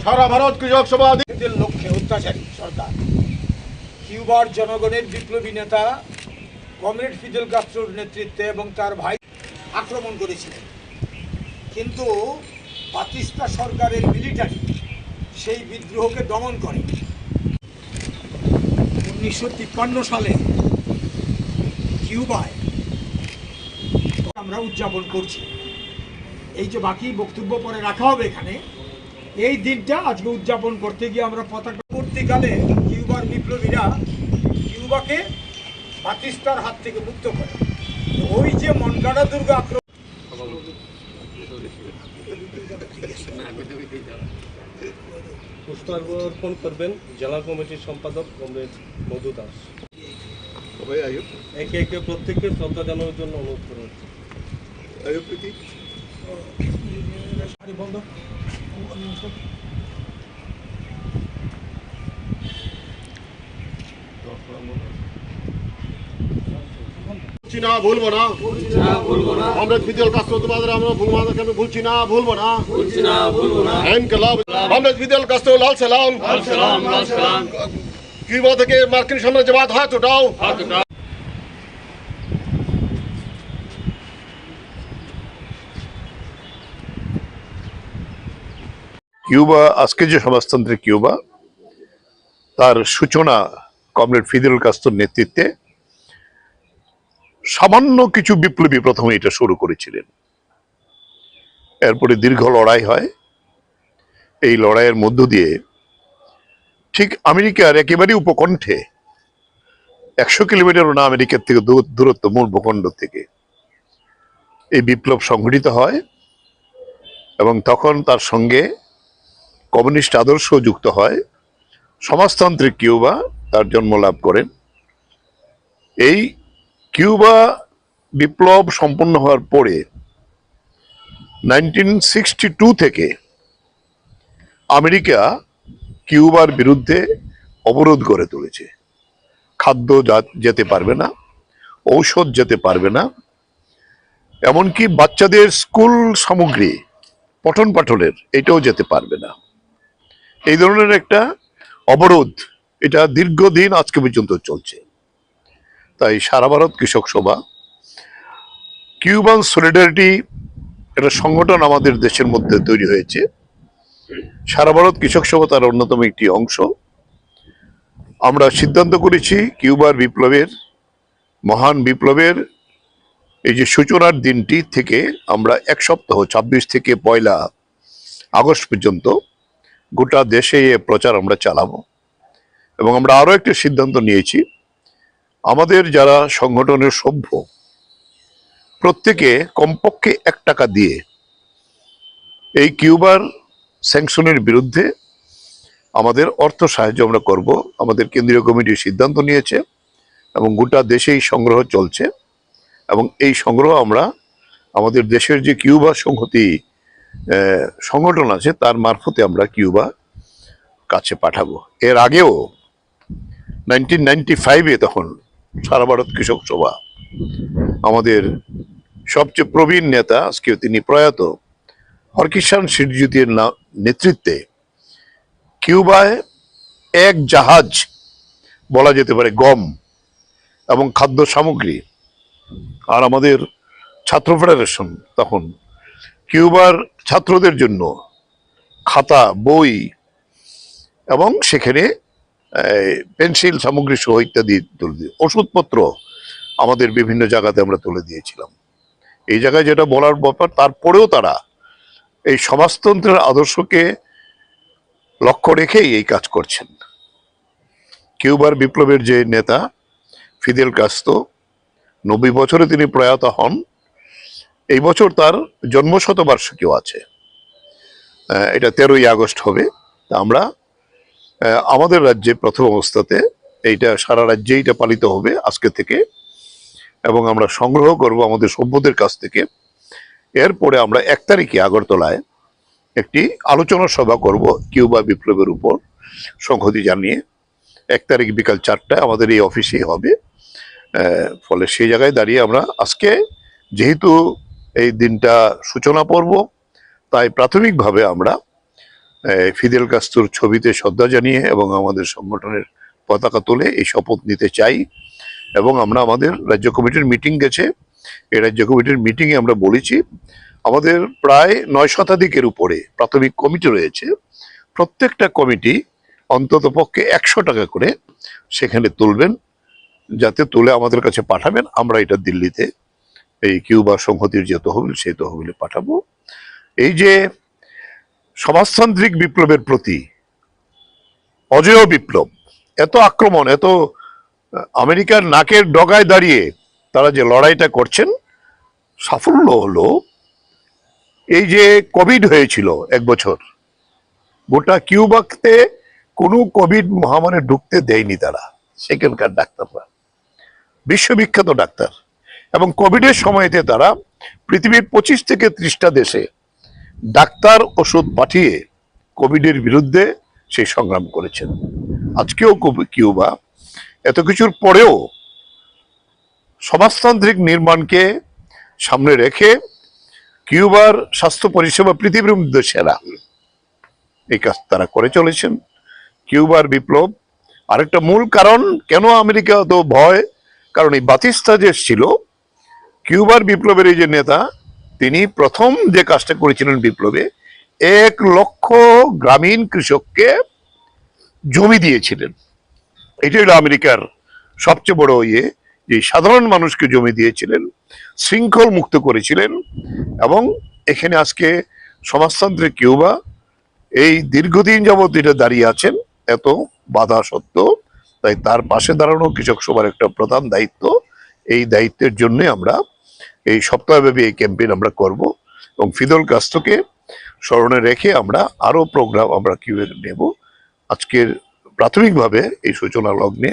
সারা ভারত কৃষক সভা লক্ষ্যে অত্যাচারী সরকার কিউবার জনগণের বিপ্লবী নেতা কমরেড ফিদেল কাস্ত্রোর নেতৃত্বে এবং তার ভাই আক্রমণ করেছিলেন, কিন্তু বাতিস্তা সরকারের মিলিটারি সেই বিদ্রোহকে দমন করে। 1953 সালে কিউবায় আমরা উদযাপন করছি। এই যে বাকি বক্তব্য পরে রাখা হবে এখানে, এই দিনটা আজকে উদযাপন করতে গিয়ে আমরা পতাকা পরবর্তীকালে কিউবার বিপ্লবীরা কিউবাকে বাতিস্তার হাত থেকে মুক্ত করে। ওই যে মনকাডা দুর্গ আক্রমণ পুষ্পার্পণ করবেন জেলা কমিটির সম্পাদক কমরেড মধু দাস। একে একে প্রত্যেককে শ্রদ্ধা জানানোর জন্য অনুরোধ করা হচ্ছে। না ভুলবো না কমরেড ফিদেল কাস্ত্রো তোমাদের আমরা ভুলছি না ভুলবো না ইনকলাব কমরেড ফিদেল কাস্ত্রো লাল সালাম কিউবা থেকে মার্কিন সাম্রাজ্যবাদ হাত উঠাও। কিউবা আজকে যে সমাজতন্ত্রের কিউবা, তার সূচনা কমরেড ফিদেল কাস্ত্রোর নেতৃত্বে সামান্য কিছু বিপ্লবী প্রথমে এটা শুরু করেছিলেন। এরপরে দীর্ঘ লড়াই হয়। এই লড়াইয়ের মধ্য দিয়ে ঠিক আমেরিকার একেবারে উপকণ্ঠে 100 কিলোমিটারও না আমেরিকার থেকে দূরত্ব মূল ভূখণ্ড থেকে এই বিপ্লব সংঘটিত হয় এবং তখন তার সঙ্গে কমিউনিস্ট আদর্শ যুক্ত হয়। সমাজতান্ত্রিক কিউবা তার জন্ম লাভ করেন। এই কিউবা বিপ্লব সম্পন্ন হওয়ার পরে 1962 থেকে আমেরিকা কিউবার বিরুদ্ধে অবরোধ গড়ে তুলেছে। খাদ্য যেতে পারবে না, ঔষধ যেতে পারবে না, এমনকি বাচ্চাদের স্কুল সামগ্রী পঠন পাঠনের এটাও যেতে পারবে না। এই ধরনের একটা অবরোধ এটা দীর্ঘদিন আজকে পর্যন্ত চলছে। তাই সারা ভারত কৃষক সভা কিউবান সলিডারিটি একটা সংগঠন আমাদের দেশের মধ্যে তৈরি হয়েছে। সারা ভারত কৃষক সভা তার অন্যতম একটি অংশ। আমরা সিদ্ধান্ত করেছি কিউবার বিপ্লবের, মহান বিপ্লবের এই যে সূচনার দিনটি থেকে আমরা 1 সপ্তাহ 26 থেকে 1 আগস্ট পর্যন্ত গোটা দেশে এ প্রচার আমরা চালাবো। এবং আমরা আরো একটা সিদ্ধান্ত নিয়েছি, আমাদের যারা সংগঠনের সভ্য প্রত্যেকে কমপক্ষে 1 টাকা দিয়ে এই কিউবার স্যাংশনের বিরুদ্ধে আমাদের অর্থ সাহায্য আমরা করব। আমাদের কেন্দ্রীয় কমিটি সিদ্ধান্ত নিয়েছে এবং গোটা দেশেই সংগ্রহ চলছে এবং এই সংগ্রহ আমরা আমাদের দেশের যে কিউবা সংহতি সংগঠন আছে তার মারফতে আমরা কিউবা কাছে পাঠাবো। এর আগেও 1995-এ তখন সারা ভারত কৃষক সভা আমাদের সবচেয়ে প্রবীণ নেতা, আজকে তিনি প্রয়াত, হরকিষাণ সিরজুতির নেতৃত্বে কিউবায় এক জাহাজ বলা যেতে পারে গম এবং খাদ্য সামগ্রী, আর আমাদের ছাত্র ফেডারেশন তখন কিউবার ছাত্রদের জন্য খাতা, বই এবং সেখানে পেন্সিল সামগ্রী সহ ইত্যাদি তুলে দিয়ে, ওষুধপত্র আমাদের বিভিন্ন জায়গাতে আমরা তুলে দিয়েছিলাম। এই জায়গায় যেটা বলার ব্যাপার, তারপরেও তারা এই সমাজতন্ত্রের আদর্শকে লক্ষ্য রেখেই এই কাজ করছেন। কিউবার বিপ্লবের যে নেতা ফিদেল কাস্ত্রো, 90 বছরে তিনি প্রয়াত হন। এই বছর তার জন্মশতবার্ষিকীও আছে, এটা 13ই আগস্ট হবে। তা আমরা আমাদের রাজ্যে প্রথম অবস্থাতে এইটা সারা রাজ্যে এটা পালিত হবে আজকে থেকে, এবং আমরা সংগ্রহ করব আমাদের সভ্যদের কাছ থেকে। এরপরে আমরা 1 তারিখে আগরতলায় একটি আলোচনা সভা করব কিউবা বিপ্লবের উপর সংহতি জানিয়ে। 1 তারিখ বিকাল 4টায় আমাদের এই অফিসেই হবে। ফলে সেই জায়গায় দাঁড়িয়ে আমরা আজকে, যেহেতু এই দিনটা সূচনা পর্ব, তাই প্রাথমিকভাবে আমরা ফিদেল কাস্ত্রোর ছবিতে শ্রদ্ধা জানিয়ে এবং আমাদের সংগঠনের পতাকা তুলে এই শপথ নিতে চাই। এবং আমরা আমাদের রাজ্য কমিটির মিটিং গেছে, এই রাজ্য কমিটির মিটিংয়ে আমরা বলেছি আমাদের প্রায় 9 শতাধিকের উপরে প্রাথমিক কমিটি রয়েছে। প্রত্যেকটা কমিটি অন্তত পক্ষে 100 টাকা করে সেখানে তুলবেন, যাতে তুলে আমাদের কাছে পাঠাবেন। আমরা এটা দিল্লিতে এই কিউবা সংহতির যে তহবিল, সেই তহবিলে পাঠাবো। এই যে সমাজতান্ত্রিক বিপ্লবের প্রতি অজেয় বিপ্লব, এত আক্রমণ, এত আমেরিকার নাকের ডগায় দাঁড়িয়ে তারা যে লড়াইটা করছেন, সাফল্য হলো এই যে কোভিড হয়েছিল 1 বছর, গোটা কিউবাতে কোনো কোভিড মহামারী ঢুকতে দেয়নি তারা, সেখানকার ডাক্তাররা, বিশ্ববিখ্যাত ডাক্তার। এবং কোভিডের সময়তে তারা পৃথিবীর 25 থেকে 30টা দেশে ডাক্তার, ওষুধ পাঠিয়ে কোভিডের বিরুদ্ধে সেই সংগ্রাম করেছেন। আজকেও কিউবা এত কিছুর পরেও সমাজতান্ত্রিক নির্মাণকে সামনে রেখে কিউবার স্বাস্থ্য পরিষেবা পৃথিবীর মধ্যে সেরা, এই কাজ তারা করে চলেছেন। কিউবার বিপ্লব আরেকটা মূল কারণ কেন আমেরিকা তো ভয়, কারণ এই বাতিস্তা যে ছিল কিউবার বিপ্লবের এই যে নেতা, তিনি প্রথম যে কাজটা করেছিলেন বিপ্লবে, 1 লক্ষ গ্রামীণ কৃষককে জমি দিয়েছিলেন। এটাই হলো আমেরিকার সবচেয়ে বড় যে সাধারণ মানুষকে জমি দিয়েছিলেন, শৃঙ্খল মুক্ত করেছিলেন। এবং এখানে আজকে সমাজতান্ত্রিক কিউবা এই দীর্ঘদিন যাবৎ এটা দাঁড়িয়ে আছেন এত বাধা সত্ত্বেও। তাই তার পাশে দাঁড়ানো কৃষক সভার একটা প্রধান দায়িত্ব। এই দায়িত্বের জন্য আমরা এই সপ্তাহব্যাপী এই ক্যাম্পেইন আমরা করব, এবং ফিদেল কাস্ত্রোকে স্মরণে রেখে আমরা আরো প্রোগ্রাম আমরা কিউবে নেব। আজকের প্রাথমিকভাবে এই সূচনা লগ্নে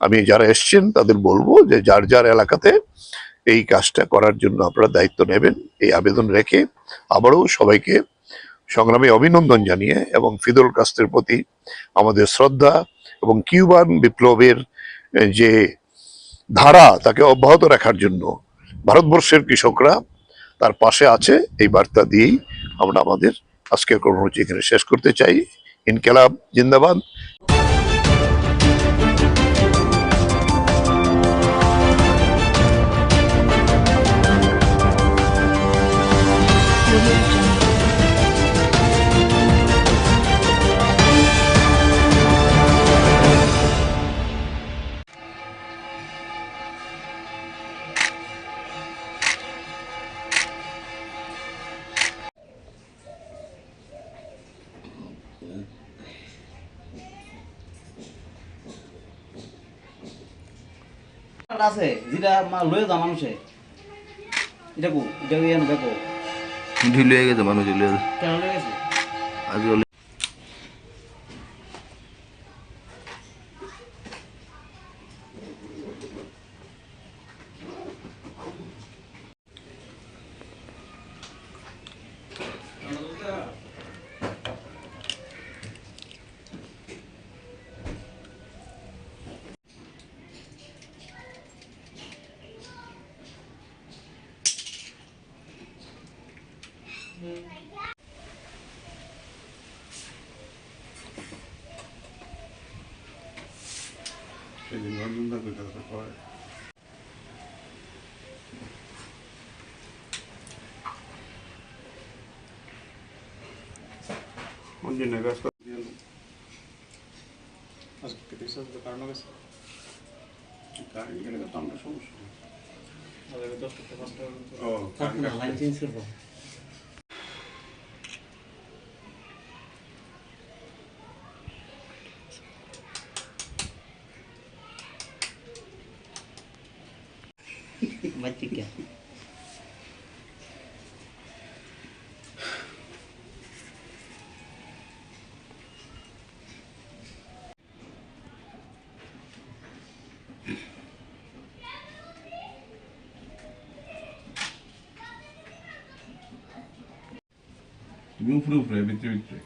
আমি যারা এসছেন তাদের বলবো যে যার যার এলাকাতে এই কাজটা করার জন্য আপনারা দায়িত্ব নেবেন, এই আবেদন রেখে আবারও সবাইকে সংগ্রামে অভিনন্দন জানিয়ে এবং ফিদেল কাস্ত্রোর প্রতি আমাদের শ্রদ্ধা এবং কিউবান বিপ্লবের যে ধারা তাকে অব্যাহত রাখার জন্য ভারতবর্ষের কৃষকরা তার পাশে আছে, এই বার্তা দিয়েই আমরা আমাদের আজকের কর্মসূচি এখানে শেষ করতে চাই। ইনকিলাব জিন্দাবাদ। আছে যেটা লয়ে যা মানুষে, এটা কো এটা এনে দেখো ঝুলে গেছে মানুষ, ঝুলে কেন লয়ে গেছে আজ তুমি উপরে উপরে ভিতরে ভিতরে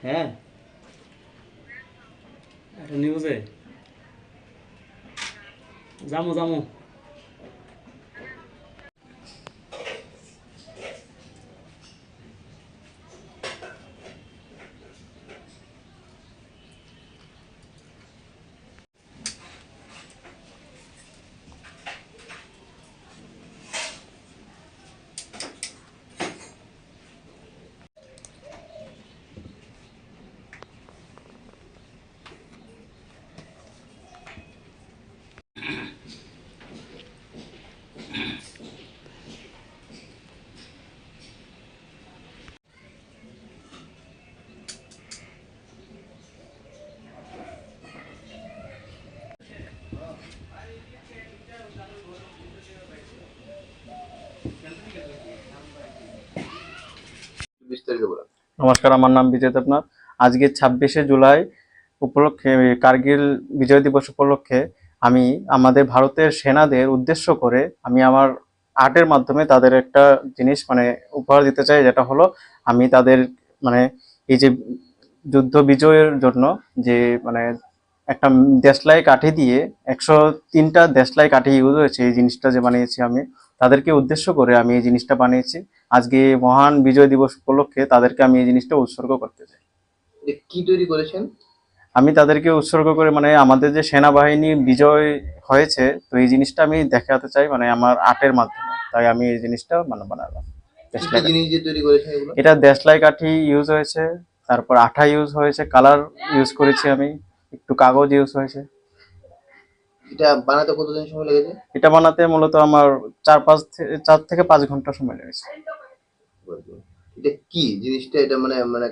হ্যাঁ একটা নিউজে যামু যামু নমস্কার, আমার নাম বিজয় দেবনাথ। আজকে 26শে জুলাই উপলক্ষে, কার্গিল বিজয় দিবস উপলক্ষে আমি আমাদের ভারতের সেনাদের উদ্দেশ্য করে আমি আমার আর্টের মাধ্যমে তাদের একটা জিনিস মানে উপহার দিতে চাই, যেটা হলো আমি তাদের মানে এই যে যুদ্ধ বিজয়ের জন্য যে মানে একটা দেশলাই কাঠি দিয়ে 103টা দেশলাই কাঠি ইউজ হয়েছে, এই জিনিসটা যে বানিয়েছি আমি তাদেরকে উদ্দেশ্য করে আমি এই জিনিসটা বানিয়েছি। আজকে মহান বিজয় দিবস উপলক্ষে তাদেরকে আমি এই জিনিসটা উৎসর্গ করতে চাই। কি তৈরি করেছেন? আমি তাদেরকে উৎসর্গ করে মানে আমাদের যে সেনাবাহিনী বিজয় হয়েছে, তো এই জিনিসটা আমি দেখাতে চাই মানে আমার আর্টের মাধ্যমে, তাই আমি এই জিনিসটা মানে বানালাম। এটা দেশলাই কাঠি ইউজ হয়েছে, তারপর আঠা ইউজ হয়েছে, কালার ইউজ করেছি, আমি একটু কাগজ ইউজ হয়েছে। এটা বানাতে কতদিন সময় লেগেছে? এটা বানাতে মূলত আমার 4 থেকে 5 ঘন্টা সময় লেগেছে। এটা কি জিনিসটা? এটা মানে মানে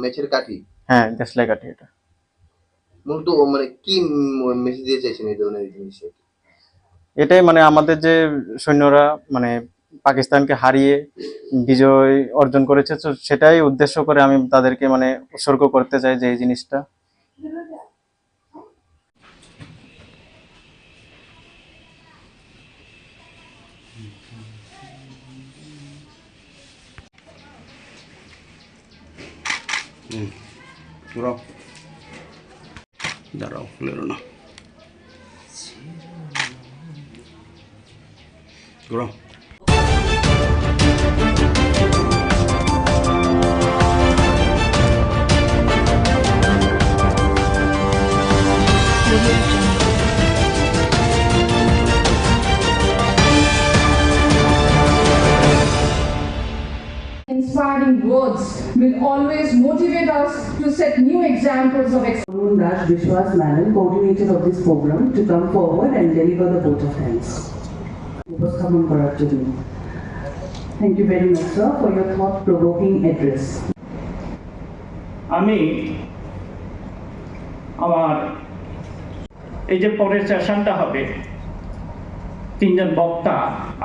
মেছের কাঠি? হ্যাঁ, দেশলাই কাঠি। এটা মূলত মানে কি মেসেজ দিতে চাইছেন এই ধরনের জিনিস? এটাই মানে আমাদের যে সৈন্যরা মানে পাকিস্তানকে হারিয়ে বিজয় অর্জন করেছে, তো সেটাই উদ্দেশ্য করে আমি তাদেরকে মানে উৎসর্গ করতে চাই যে এই জিনিসটা। দাঁড়াও, লেরো না, ঘুরাও। Inspiring words will always motivate us to set new examples of excellence. Raj Vishwas Menon, coordinator of this program, to come forward and deliver the vote of thanks. Upasthapan করার জন্য। Thank you very much, sir, for your thought-provoking address. আমি আমার এই যে পরের সেশনটা হবে, 3জন বক্তা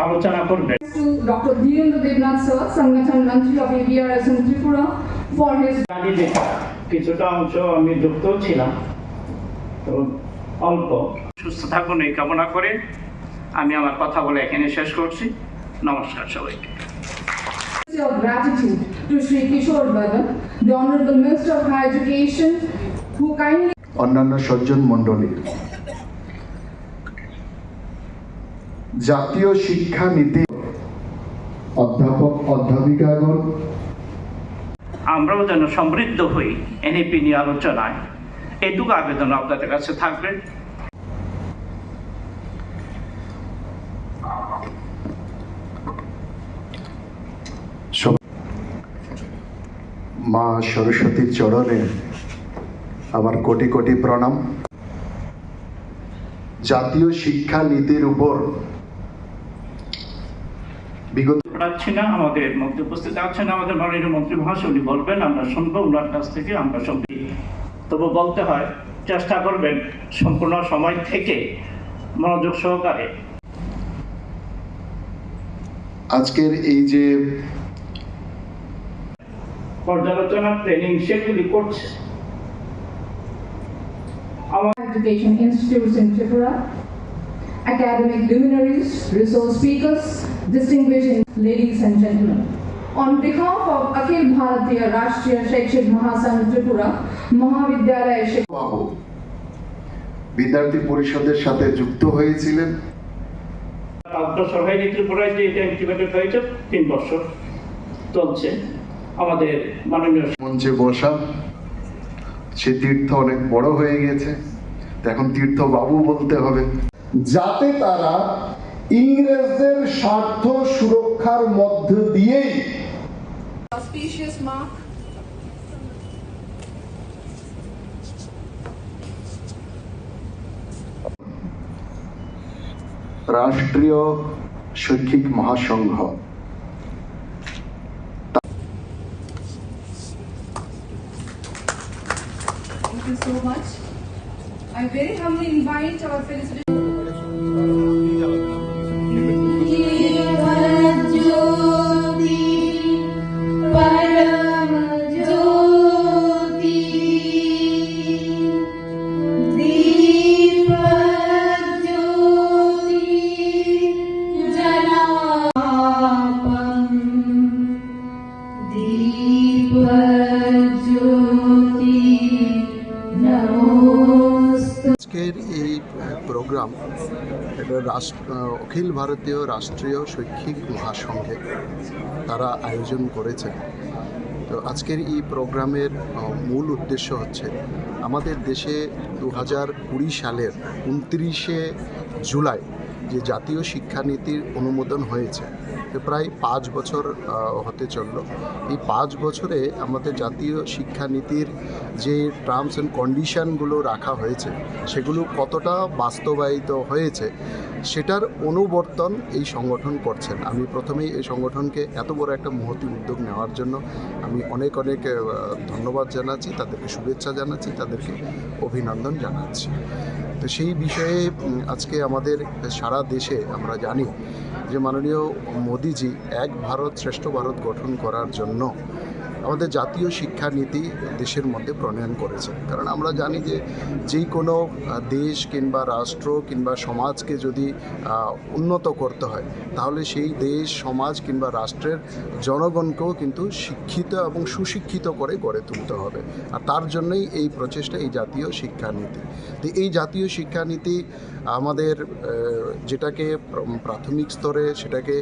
আলোচনা করবেন। To Dr. Dhirendra Devnath sir, Sangathan Mantri of ABRS in Tripura, for his কিছুটা অংশ আমি যুক্ত ছিলাম, তো অল্প। সুস্থ থাকুন এই কামনা করে আমি আমার কথা বলে এখানে শেষ করছি। নমস্কার সবাইকে। Of gratitude to Shri Kishore Badan, the Honorable Minister of Higher Education, who kindly অন্যান্য সজ্জন মণ্ডলী, জাতীয় শিক্ষা নীতি অধ্যাপক অধ্যাপিকাগণ, আমরাও যেন সমৃদ্ধ হই এনইপি নিয়ে আলোচনায়, এটুকু আবেদন আপনাদের কাছে থাকবে। মা সরস্বতীর চরণে আমার কোটি কোটি প্রণাম। জাতীয় শিক্ষা নীতির উপর বিগত পাচ্ছি না, আমাদের মধ্যে উপস্থিত আছেন আমাদের মাননীয় মন্ত্রী মহাশয়, উনি বলবেন, আমরা শুনবো ওনার কাছ থেকে। আমরা সবই তবু বলতে হয়, চেষ্টা করবেন সম্পূর্ণ সময় থেকে মনোযোগ সহকারে। আজকের এই যে পর্যালোচনা ট্রেনিং সেগুলি করছে Education Institutes in Tripura, academic luminaries, resource speakers, distinguished ladies and gentlemen. On behalf of Akhil Bharatiya Rashtriya Shaikshik Mahasangh Tripura, Mahavidyalaya বাবু বিদ্যার্থী পরিষদের সাথে যুক্ত হয়েছিলেন। আন্তঃসরকারি ত্রিপুরায় যে এটা ইমপ্লিমেন্টেড হয়েছে 3 বছর চলছে। আমাদের মাননীয় মঞ্চে বসা, সে তীর্থ অনেক বড় হয়ে গেছে, এখন তীর্থ বাবু বলতে হবে, যাতে তারা ইংরেজদের স্বার্থ সুরক্ষার মধ্য দিয়েই auspicious mark রাষ্ট্রীয় শৈক্ষিক মহাসংঘ Thank you so much. I very humbly invite our felicitations. আজকের এই প্রোগ্রাম এটা অখিল ভারতীয় রাষ্ট্রীয় শৈক্ষিক মহাসংঘে তারা আয়োজন করেছে। তো আজকের এই প্রোগ্রামের মূল উদ্দেশ্য হচ্ছে আমাদের দেশে 2020 সালের 29শে জুলাই যে জাতীয় শিক্ষানীতির অনুমোদন হয়েছে, প্রায় 5 বছর হতে চলল। এই 5 বছরে আমাদের জাতীয় শিক্ষানীতির যে টার্মস অ্যান্ড কন্ডিশনগুলো রাখা হয়েছে সেগুলো কতটা বাস্তবায়িত হয়েছে সেটার অনুবর্তন এই সংগঠন করছেন। আমি প্রথমেই এই সংগঠনকে এত বড় একটা মহতী উদ্যোগ নেওয়ার জন্য আমি অনেক ধন্যবাদ জানাচ্ছি, তাদেরকে শুভেচ্ছা জানাচ্ছি, তাদেরকে অভিনন্দন জানাচ্ছি। তো সেই বিষয়ে আজকে আমাদের সারা দেশে আমরা জানি যে মাননীয় মোদিজি এক ভারত শ্রেষ্ঠ ভারত গঠন করার জন্য আমাদের জাতীয় শিক্ষানীতি দেশের মধ্যে প্রণয়ন করেছে। কারণ আমরা জানি যে যেই কোনো দেশ কিংবা রাষ্ট্র কিংবা সমাজকে যদি উন্নত করতে হয় তাহলে সেই দেশ সমাজ কিংবা রাষ্ট্রের জনগণকেও কিন্তু শিক্ষিত এবং সুশিক্ষিত করে গড়ে তুলতে হবে। আর তার জন্যই এই প্রচেষ্টা, এই জাতীয় শিক্ষানীতি। তো এই জাতীয় শিক্ষানীতি আমাদের যেটাকে প্রাথমিক স্তরে সেটাকে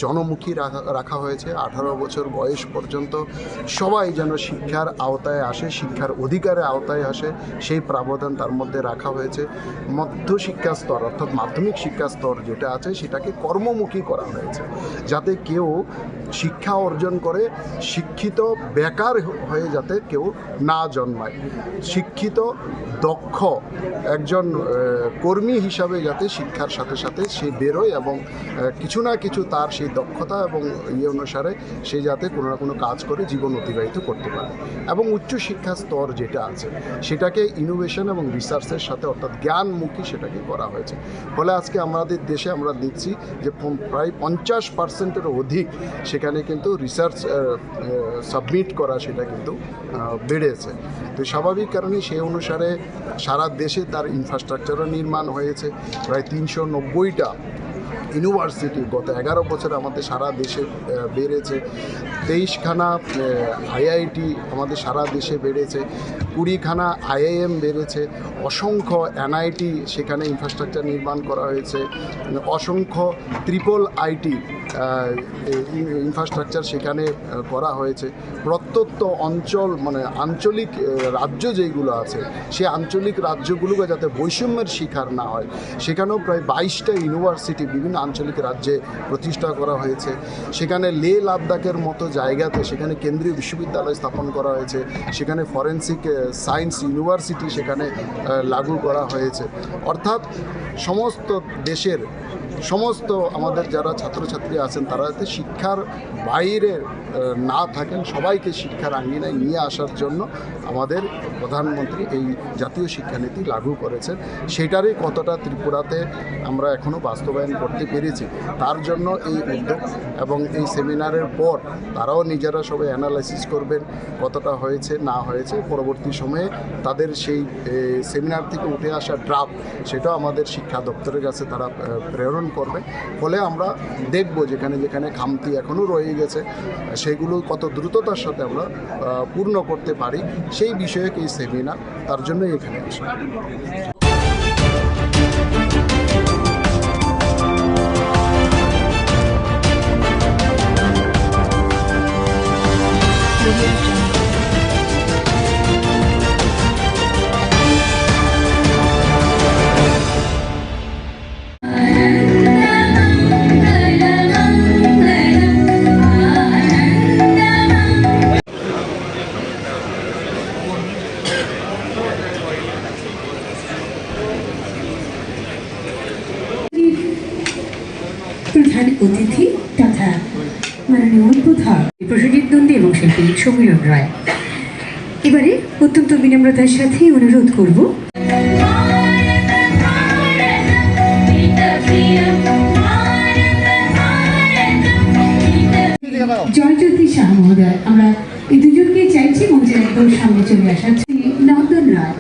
জনমুখী রাখা হয়েছে। 18 বছর বয়স পর্যন্ত সবাই যেন শিক্ষার আওতায় আসে, শিক্ষার অধিকারের আওতায় আসে, সেই প্রাবধান তার মধ্যে রাখা হয়েছে। মধ্যশিক্ষা স্তর অর্থাৎ মাধ্যমিক শিক্ষা স্তর যেটা আছে সেটাকে কর্মমুখী করা হয়েছে, যাতে কেউ শিক্ষা অর্জন করে শিক্ষিত বেকার হয়ে যাতে কেউ না জন্মায়, শিক্ষিত দক্ষ একজন কর্মী বিজ্ঞানী হিসাবে যাতে শিক্ষার সাথে সাথে সে বেরোয় এবং কিছু না কিছু তার সেই দক্ষতা এবং ইয়ে অনুসারে সে যাতে কোনো না কোনো কাজ করে জীবন অতিবাহিত করতে পারে। এবং উচ্চশিক্ষা স্তর যেটা আছে সেটাকে ইনোভেশন এবং রিসার্চের সাথে অর্থাৎ জ্ঞানমুখী সেটাকে করা হয়েছে। ফলে আজকে আমাদের দেশে আমরা দেখছি যে প্রায় 50%-এরও অধিক সেখানে কিন্তু রিসার্চ সাবমিট করা সেটা কিন্তু বেড়েছে। তো স্বাভাবিক কারণে সেই অনুসারে সারা দেশে তার ইনফ্রাস্ট্রাকচারও নির্মাণ হয়েছে। প্রায় 390টা ইউনিভার্সিটি গত 11 বছরে আমাদের সারা দেশে বেড়েছে। 23খানা আইআইটি আমাদের সারা দেশে বেড়েছে। 20খানা আইআইএম বেড়েছে। অসংখ্য এনআইটি সেখানে ইনফ্রাস্ট্রাকচার নির্মাণ করা হয়েছে। অসংখ্য ট্রিপল আইটি ইনফ্রাস্ট্রাকচার সেখানে করা হয়েছে। প্রত্যন্ত অঞ্চল মানে আঞ্চলিক রাজ্য যেগুলো আছে সেই আঞ্চলিক রাজ্যগুলোকে যাতে বৈষম্যের শিকার না হয় সেখানেও প্রায় 22টা ইউনিভার্সিটি বিভিন্ন আঞ্চলিক রাজ্যে প্রতিষ্ঠা করা হয়েছে। সেখানে লে লাদাখের মতো জায়গাতে সেখানে কেন্দ্রীয় বিশ্ববিদ্যালয় স্থাপন করা হয়েছে। সেখানে ফরেন্সিক সায়েন্স ইউনিভার্সিটি সেখানে লাগু করা হয়েছে। অর্থাৎ সমস্ত দেশের সমস্ত আমাদের যারা ছাত্রছাত্রী আছেন তারা যাতে শিক্ষার বাইরে না থাকেন, সবাইকে শিক্ষার আঙ্গিনায় নিয়ে আসার জন্য আমাদের প্রধানমন্ত্রী এই জাতীয় শিক্ষানীতি লাগু করেছেন। সেটারই কতটা ত্রিপুরাতে আমরা এখনও বাস্তবায়ন করতে পেরেছি তার জন্য এই উদ্যোগ এবং এই সেমিনারের পর তারাও নিজেরা সবাই অ্যানালাইসিস করবেন কতটা হয়েছে না হয়েছে। পরবর্তী সময়ে তাদের সেই সেমিনার থেকে উঠে আসা ড্রাফট সেটাও আমাদের শিক্ষা দপ্তরের কাছে তারা প্রেরণ করবে। ফলে আমরা দেখব যেখানে যেখানে খামতি এখনও রয়ে গেছে সেগুলো কত দ্রুততার সাথে আমরা পূর্ণ করতে পারি সেই বিষয়ে এই সেমিনার, তার জন্যই এখানে আসা। প্রধান অতিথি তথা মাননীয় উদ্বোধক প্রসেনজিৎ নন্দী এবং শিল্পী সমীরণ রায়। এবারে অত্যন্ত বিনম্রতার সাথে অনুরোধ করব জয়জ্যোতি শাহ মহোদয়। আমরা এই দুজনকে চাইছি মঞ্চের একদম সামনে চলে আসা। নন্দন রায়,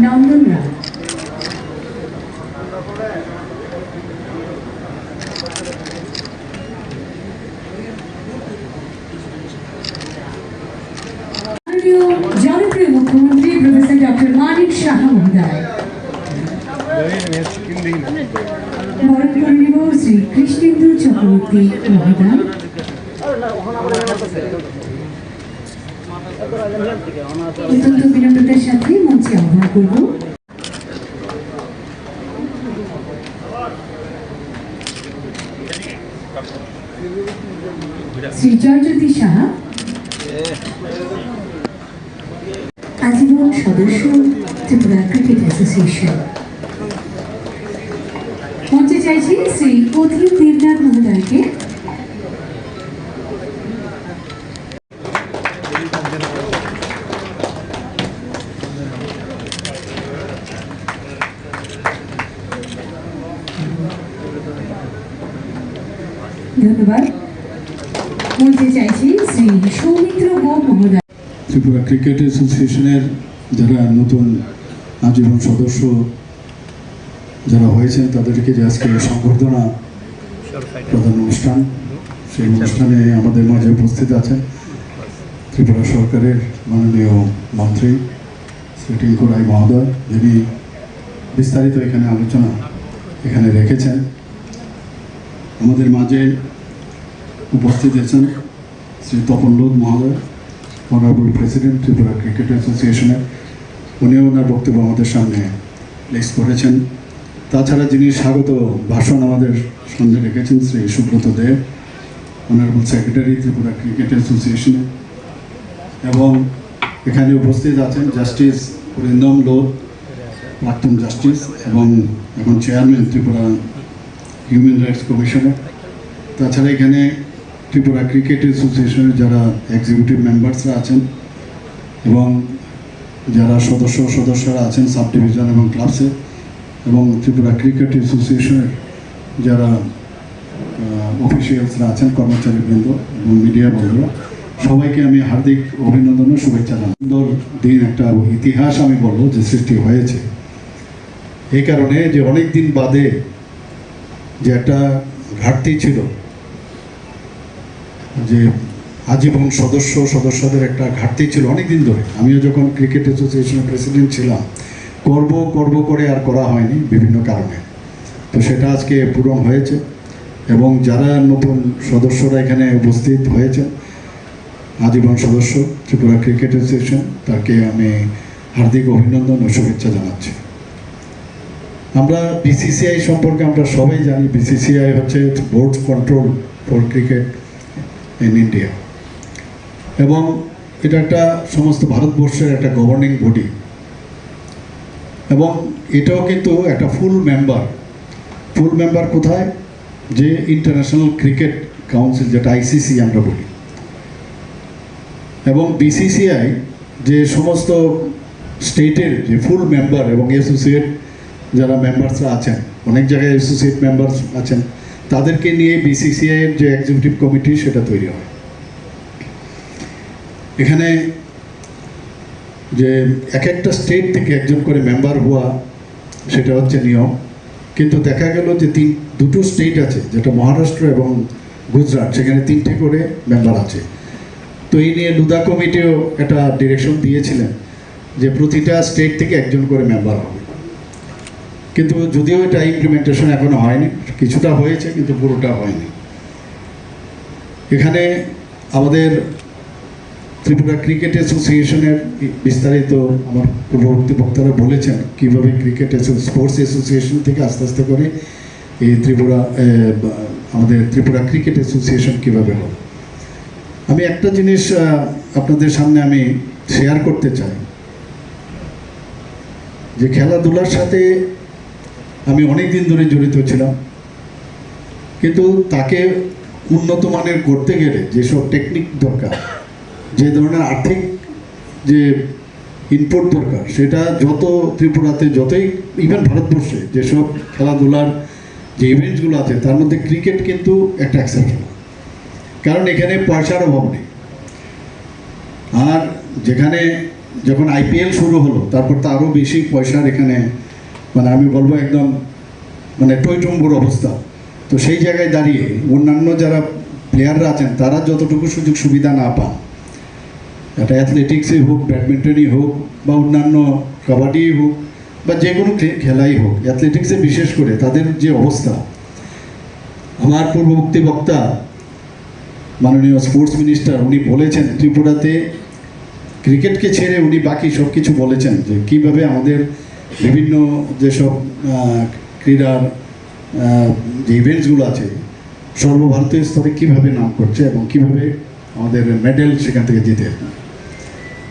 নন্দন রায়, জনপ্রিয় মুখ্যমন্ত্রী প্রফেসর ডক্টর মানিক সাহা মহোদয়। বরণ করে নেব শ্রী কৃষ্ণেন্দু চক্রবর্তী মহোদয়। অত্যন্ত বিনম্রতার সাথে মঞ্চে আহ্বান করব শ্রী জয়জ্যোতি সাহা, আজীবন সদস্য ত্রিপুরা ক্রিকেট অ্যাসোসিয়েশন। মঞ্চে চাইছি শ্রী অধীর দেবনাথ মহোদয়কে। ধন্যবাদ। মঞ্চে চাইছি শ্রী সৌমিত্র গোপ মহোদয়। ত্রিপুরা ক্রিকেট অ্যাসোসিয়েশনের যারা নতুন আজীবন সদস্য যারা হয়েছেন তাদেরকে যে আজকে সংবর্ধনা প্রধান অনুষ্ঠান, সেই অনুষ্ঠানে আমাদের মাঝে উপস্থিত আছেন ত্রিপুরা সরকারের মাননীয় মন্ত্রী শ্রী টিঙ্কু রায় মহোদয়, যিনি বিস্তারিত এখানে আলোচনা এখানে রেখেছেন। আমাদের মাঝে উপস্থিত আছেন শ্রী তপন লোধ মহোদয়, অনারেবল প্রেসিডেন্ট ত্রিপুরা ক্রিকেট অ্যাসোসিয়েশনের, উনিও ওনার বক্তব্য আমাদের সামনে প্লেস করেছেন। তাছাড়া যিনি স্বাগত ভাষণ আমাদের সামনে রেখেছেন শ্রী সুব্রত দেব, অনারেবল সেক্রেটারি ত্রিপুরা ক্রিকেট অ্যাসোসিয়েশনের, এবং এখানে উপস্থিত আছেন জাস্টিস অরিন্দম লোধ, প্রাক্তন জাস্টিস এবং এখন চেয়ারম্যান ত্রিপুরা হিউম্যান রাইটস কমিশনের। তাছাড়া এখানে ত্রিপুরা ক্রিকেট অ্যাসোসিয়েশনের যারা এক্সিকিউটিভ মেম্বার্সরা আছেন এবং যারা সদস্যরা আছেন সাব ডিভিশন এবং ক্লাবসে, এবং ত্রিপুরা ক্রিকেট অ্যাসোসিয়েশনের যারা অফিসিয়ালসরা আছেন, কর্মচারীবৃন্দ এবং মিডিয়া বন্ধুরা, সবাইকে আমি হার্দিক অভিনন্দন ও শুভেচ্ছা জানাই। সুন্দর দিন, একটা ইতিহাস আমি বলবো যে সৃষ্টি হয়েছে এই কারণে যে অনেক দিন বাদে যে একটা ঘাটতি ছিল, যে আজীবন সদস্যদের একটা ঘাটতি ছিল অনেক দিন ধরে। আমিও যখন ক্রিকেট অ্যাসোসিয়েশনের প্রেসিডেন্ট ছিলাম, করব করে আর করা হয়নি বিভিন্ন কারণে। তো সেটা আজকে পূরণ হয়েছে এবং যারা নতুন সদস্যরা এখানে উপস্থিত হয়েছে, আজীবন সদস্য ত্রিপুরা ক্রিকেট অ্যাসোসিয়েশন, তাকে আমি হার্দিক অভিনন্দন ও শুভেচ্ছা জানাচ্ছি। আমরা বিসিসিআই সম্পর্কে আমরা সবাই জানি, বিসিসিআই হচ্ছে board control for cricket in India, এবং এটা একটা সমস্ত ভারতবর্ষের একটা গভর্নিং বডি, এবং এটাও কিন্তু একটা ফুল মেম্বার কোথায়, যে ইন্টারন্যাশনাল ক্রিকেট কাউন্সিল, যেটা আইসিসি আমরা বলি, এবং বিসিসিআই যে সমস্ত স্টেটের যে ফুল মেম্বার এবং অ্যাসোসিয়েট যারা মেম্বার্সরা আছেন, অনেক জায়গায় অ্যাসোসিয়েট মেম্বার্স আছেন, তাদেরকে নিয়ে বিসিসিআই এর যে এক্সিকিউটিভ কমিটি সেটা তৈরি হয়। এখানে যে এক একটা স্টেট থেকে একজন করে মেম্বার হওয়া, সেটা হচ্ছে নিয়ম, কিন্তু দেখা গেল যে দুটো স্টেট আছে, যেটা মহারাষ্ট্র এবং গুজরাট, সেখানে 3টে করে মেম্বার আছে। তো এই নিয়ে লুদা কমিটিও একটা ডিরেকশন দিয়েছিলেন যে প্রতিটা স্টেট থেকে একজন করে মেম্বার হবে, কিন্তু যদিও এটা ইমপ্লিমেন্টেশন এখনো হয়নি, কিছুটা হয়েছে কিন্তু পুরোটা হয়নি। এখানে আমাদের ত্রিপুরা ক্রিকেট অ্যাসোসিয়েশনের বিস্তারিত আমার পূর্ববর্তী বক্তারা বলেছেন কীভাবে স্পোর্টস অ্যাসোসিয়েশন থেকে আস্তে আস্তে করে এই আমাদের ত্রিপুরা ক্রিকেট অ্যাসোসিয়েশন কীভাবে হবে। আমি একটা জিনিস আপনাদের সামনে আমি শেয়ার করতে চাই, যে খেলাধুলার সাথে আমি অনেক দিন ধরে জড়িত ছিলাম, কিন্তু তাকে উন্নত মানের করতে গেলে যেসব টেকনিক দরকার, যে ধরনের আর্থিক যে ইনপুট দরকার, সেটা যত ত্রিপুরাতে, যতই ইভেন ভারতবর্ষে যেসব খেলাধুলার যে ইভেন্টসগুলো আছে, তার মধ্যে ক্রিকেট কিন্তু একটা এক্সেপশন, কারণ এখানে পয়সার অভাব নেই। আর যেখানে যখন আইপিএল শুরু হলো, তারপর তো আরও বেশি পয়সার এখানে, মানে আমি বলবো একদম মানে টইটম্বুর অবস্থা। তো সেই জায়গায় দাঁড়িয়ে অন্যান্য যারা প্লেয়াররা আছেন, তারা যতটুকু সুযোগ সুবিধা না পান, এটা অ্যাথলেটিক্সই হোক, ব্যাডমিন্টনই হোক, বা অন্যান্য কাবাডি হোক, বা যে কোনো খেলাই হোক, অ্যাথলেটিক্সে বিশেষ করে তাদের যে অবস্থা, আমার পূর্ববর্তী বক্তা মাননীয় স্পোর্টস মিনিস্টার উনি বলেছেন ত্রিপুরাতে ক্রিকেটকে ছেড়ে উনি বাকি সব কিছু বলেছেন, যে কীভাবে আমাদের বিভিন্ন যেসব ক্রীড়ার যে ইভেন্টসগুলো আছে সর্বভারতীয় স্তরে কীভাবে নাম করছে এবং কীভাবে আমাদের মেডেল সেখান থেকে জিতে।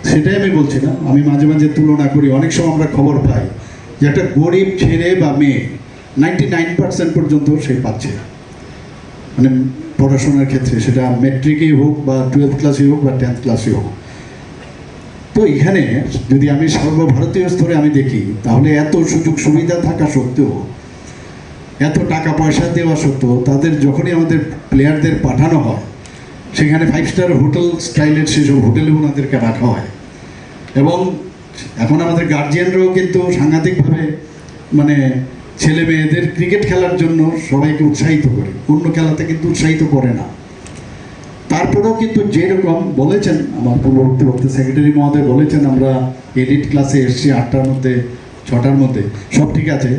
সেটাই আমি বলছি না, আমি মাঝে মাঝে তুলনা করি, অনেক সময় আমরা খবর পাই যে একটা গরিব ছেলে বা মেয়ে 99% পর্যন্ত সে পাচ্ছে, মানে পড়াশোনার ক্ষেত্রে, সেটা ম্যাট্রিকেই হোক বা 12th ক্লাসেই হোক বা 10th ক্লাসেই হোক। তো এখানে যদি আমি সর্বভারতীয় স্তরে আমি দেখি, তাহলে এত সুযোগ সুবিধা থাকা সত্ত্বেও, এত টাকা পয়সা দেওয়া সত্ত্বেও, তাদের যখনই আমাদের প্লেয়ারদের পাঠানো হয়, সেখানে 5 স্টার হোটেল স্টাইলের সেসব হোটেলে ওনাদেরকে রাখা হয়, এবং এখন আমাদের গার্জিয়ানরাও কিন্তু সাংঘাতিকভাবে মানে ছেলে মেয়েদের ক্রিকেট খেলার জন্য সবাইকে উৎসাহিত করে, অন্য খেলাতে কিন্তু উৎসাহিত করে না। তারপরেও কিন্তু যেরকম বলেছেন আমার পূর্ববর্তী বক্তা সেক্রেটারি মহোদয় বলেছেন, আমরা এলিট ক্লাসে এসছি 8টার মধ্যে 6টার মধ্যে, সব ঠিক আছে,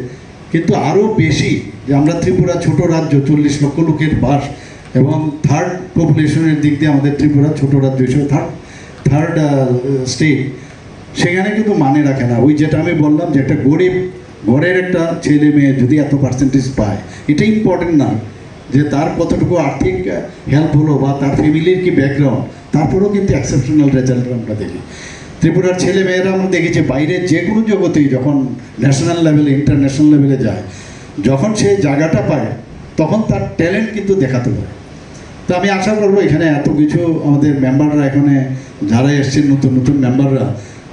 কিন্তু আরও বেশি যে আমরা ত্রিপুরা ছোট রাজ্য, 40 লক্ষ লোকের বাস, এবং থার্ড পপুলেশনের দিক দিয়ে আমাদের ত্রিপুরা ছোট রাজ্য হিসেবে থার্ড স্টেট, সেখানে কিন্তু মানে রাখে না। ওই যেটা আমি বললাম যে একটা গরিব ঘরের একটা ছেলে মেয়ে যদি এত পার্সেন্টেজ পায়, এটা ইম্পর্টেন্ট না যে তার কতটুকু আর্থিক হেল্প হলো বা তার ফ্যামিলির কি ব্যাকগ্রাউন্ড, তারপরেও কিন্তু এক্সেপশনাল রেজাল্ট আমরা দেখি। ত্রিপুরার ছেলে মেয়েরা আমরা দেখেছি বাইরের যে কোনো জগতেই যখন ন্যাশনাল লেভেলে ইন্টারন্যাশনাল লেভেলে যায়, যখন সে জায়গাটা পায় তখন তার ট্যালেন্ট কিন্তু দেখাতে পারে। তো আমি আশা করবো এখানে এত কিছু আমাদের মেম্বাররা, এখানে যারা এসছেন নতুন নতুন মেম্বাররা,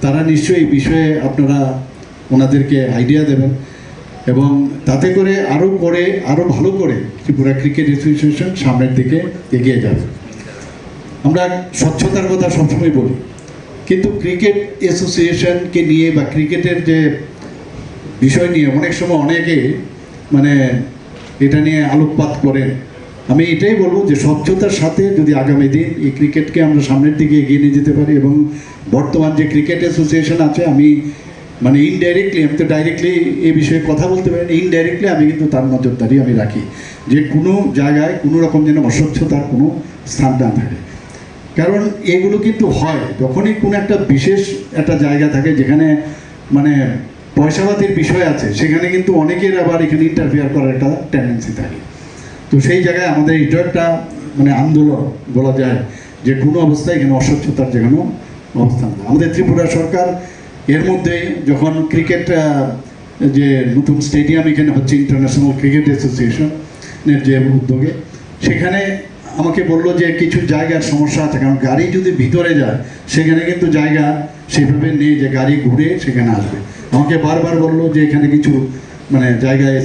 তারা নিশ্চয়ই এই বিষয়ে আপনারা ওনাদেরকে আইডিয়া দেবেন এবং তাতে করে আরও ভালো করে ত্রিপুরা ক্রিকেট অ্যাসোসিয়েশন সামনের দিকে এগিয়ে যাবে। আমরা স্বচ্ছতার কথা সবসময় বলি, কিন্তু ক্রিকেট অ্যাসোসিয়েশনকে নিয়ে বা ক্রিকেটের যে বিষয় নিয়ে অনেক সময় অনেকে মানে এটা নিয়ে আলোকপাত করেন। আমি এটাই বলবো যে স্বচ্ছতার সাথে যদি আগামী দিন এই ক্রিকেটকে আমরা সামনের দিকে এগিয়ে নিয়ে যেতে পারি এবং বর্তমান যে ক্রিকেট অ্যাসোসিয়েশন আছে, আমি মানে ইনডাইরেক্টলি, আমি তো ডাইরেক্টলি এই বিষয়ে কথা বলতে পারি না, ইনডাইরেক্টলি আমি কিন্তু তার নজরদারি আমি রাখি যে কোনো জায়গায় কোনো রকম যেন অস্বচ্ছতার কোনো স্থান না থাকে। কারণ এগুলো কিন্তু হয় যখনই কোনো একটা বিশেষ একটা জায়গা থাকে যেখানে মানে পয়সাপাতির বিষয় আছে, সেখানে কিন্তু অনেকের আবার এখানে ইন্টারফেয়ার করার একটা টেন্ডেন্সি থাকে। তো সেই জায়গায় আমাদের এটা একটা মানে আন্দোলন বলা যায় যে কোনো অবস্থায় এখানে অস্বচ্ছতার যে কোনো অবস্থান না। আমাদের ত্রিপুরা সরকার এর মধ্যে যখন ক্রিকেট যে নতুন স্টেডিয়াম এখানে হচ্ছে ইন্টারন্যাশনাল ক্রিকেট অ্যাসোসিয়েশনের যে উদ্যোগে, সেখানে আমাকে বললো যে কিছু জায়গার সমস্যা আছে, কারণ গাড়ি যদি ভিতরে যায় সেখানে কিন্তু জায়গা সেভাবে নেই যে গাড়ি ঘুরে সেখানে আসবে। আমাকে বারবার বললো যে এখানে কিছু মানে জায়গায়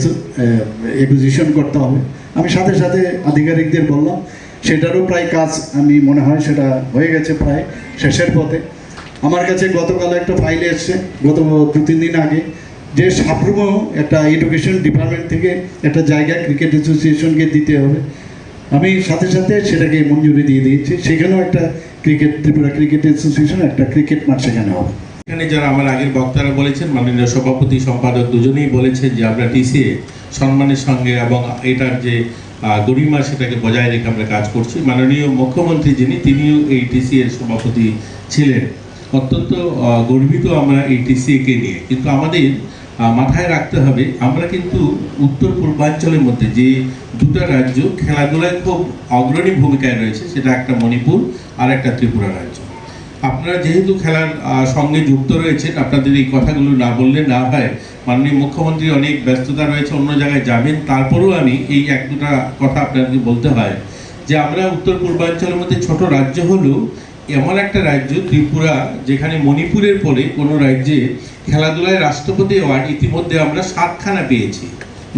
একুইজিশন করতে হবে। আমি সাথে সাথে আধিকারিকদের বললাম, সেটারও প্রায় কাজ আমি মনে হয় সেটা হয়ে গেছে প্রায় শেষের পথে। আমার কাছে গতকাল একটা ফাইল এসছে গত 2-3 দিন আগে, যে সাপ্রুমেও একটা এডুকেশন ডিপার্টমেন্ট থেকে একটা জায়গা ক্রিকেট অ্যাসোসিয়েশনকে দিতে হবে। আমি সাথে সাথে সেটাকে মঞ্জুরি দিয়ে দিয়েছি, সেখানেও একটা ত্রিপুরা ক্রিকেট অ্যাসোসিয়েশন একটা ক্রিকেট মাঠ সেখানে হবে। এখানে যারা আমার আগের বক্তারা বলেছেন, মাননীয় সভাপতি সম্পাদক দুজনেই বলেছেন যে আমরা টিসিএ সম্মানের সঙ্গে এবং এটার যে গরিমা সেটাকে বজায় রেখে আমরা কাজ করছি। মাননীয় মুখ্যমন্ত্রী যিনি, তিনিও এই টিসিএর সভাপতি ছিলেন। অত্যন্ত গর্বিত আমরা এই টিসিএকে নিয়ে। কিন্তু আমাদের মাথায় রাখতে হবে, আমরা কিন্তু উত্তর পূর্বাঞ্চলের মধ্যে যে দুটো রাজ্য খেলাধুলায় খুব অগ্রণী ভূমিকায় রয়েছে, সেটা একটা মণিপুর আর একটা ত্রিপুরা রাজ্য। আপনারা যেহেতু খেলার সঙ্গে যুক্ত রয়েছেন, আপনাদের এই কথাগুলো না বললে না হয়। মাননীয় মুখ্যমন্ত্রী অনেক ব্যস্ততা রয়েছে, অন্য জায়গায় যাবেন, তারপরেও আমি এই 1-2টা কথা আপনাদেরকে বলতে হয় যে আমরা উত্তর পূর্বাঞ্চলের মধ্যে ছোট রাজ্য হলেও এমন একটা রাজ্য ত্রিপুরা, যেখানে মণিপুরের পরে কোনো রাজ্যে খেলাধুলায় রাষ্ট্রপতি অ্যাওয়ার্ড ইতিমধ্যে আমরা 7খানা পেয়েছি।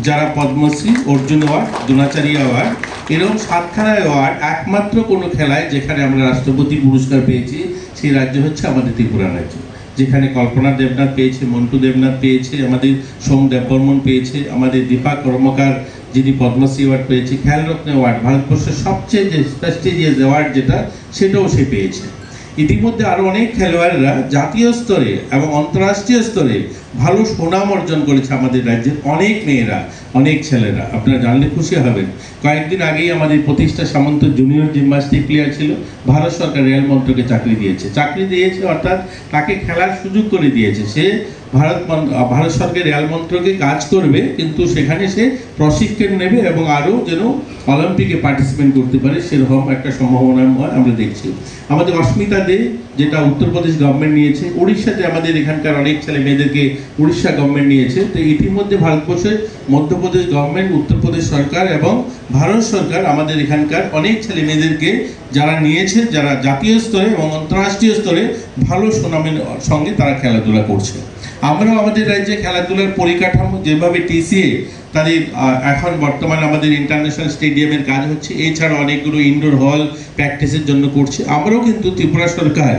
যারা পদ্মশ্রী, অর্জুন অ্যাওয়ার্ড, দ্রোণাচার্য অ্যাওয়ার্ড, এরকম 7খানা অ্যাওয়ার্ড একমাত্র কোনো খেলায় যেখানে আমরা রাষ্ট্রপতি পুরস্কার পেয়েছি, সেই রাজ্য হচ্ছে আমাদের ত্রিপুরা রাজ্য। যেখানে কল্পনা দেবনাথ পেয়েছে, মন্টু দেবনাথ পেয়েছে, আমাদের সোম দেববর্মন পেয়েছে, আমাদের দীপা কর্মকার যিনি পদ্মশ্রী অ্যাওয়ার্ড পেয়েছে, খেলরত্ন অ্যাওয়ার্ড, ভারতবর্ষের সবচেয়ে যে প্রেস্টিজিয়াস অ্যাওয়ার্ড যেটা, সেটাও সে পেয়েছে। ইতিমধ্যে আরও অনেক খেলোয়াড়রা জাতীয় স্তরে এবং আন্তর্রাষ্ট্রীয় স্তরে ভালো সুনাম অর্জন করেছে আমাদের রাজ্যের অনেক মেয়েরা, অনেক ছেলেরা। আপনারা জানলে খুশি হবেন, কয়েকদিন আগেই আমাদের প্রতিষ্ঠা সামন্ত জুনিয়র জিমন্যাস্টিক প্লেয়ার ছিল, ভারত সরকার রেল মন্ত্রকে চাকরি দিয়েছে, অর্থাৎ তাকে খেলার সুযোগ করে দিয়েছে। সে ভারত সরকার রেল মন্ত্রকে কাজ করবে, কিন্তু সেখানে সে প্রশিক্ষণ নেবে এবং আরও যেন অলিম্পিকে পার্টিসিপেট করতে পারে, সেরকম একটা সম্ভাবনা আমরা দেখছি। আমাদের অস্মিতা দে, যেটা উত্তরপ্রদেশ গভর্নমেন্ট নিয়েছে, উড়িষ্যাতে আমাদের এখানকার অনেক ছেলে মেয়েদেরকে উড়িষ্যা গভর্নমেন্ট নিয়েছে। তো ইতিমধ্যে ভারতবর্ষের মধ্যপ্রদেশ গভর্নমেন্ট, উত্তরপ্রদেশ সরকার এবং ভারত সরকার আমাদের এখানকার অনেক ছেলে মেয়েদেরকে যারা নিয়েছে, যারা জাতীয় স্তরে এবং আন্তর্রাষ্ট্রীয় স্তরে ভালো সুনামের সঙ্গে তারা খেলাধুলা করছে। আমরাও আমাদের রাজ্যে খেলাধুলার পরিকাঠামো যেভাবে টিসিএ তাদের এখন বর্তমানে আমাদের ইন্টারন্যাশনাল স্টেডিয়ামের কাজ হচ্ছে, এছাড়া অনেকগুলো ইনডোর হল প্র্যাকটিসের জন্য করছে। আমরাও কিন্তু ত্রিপুরা সরকার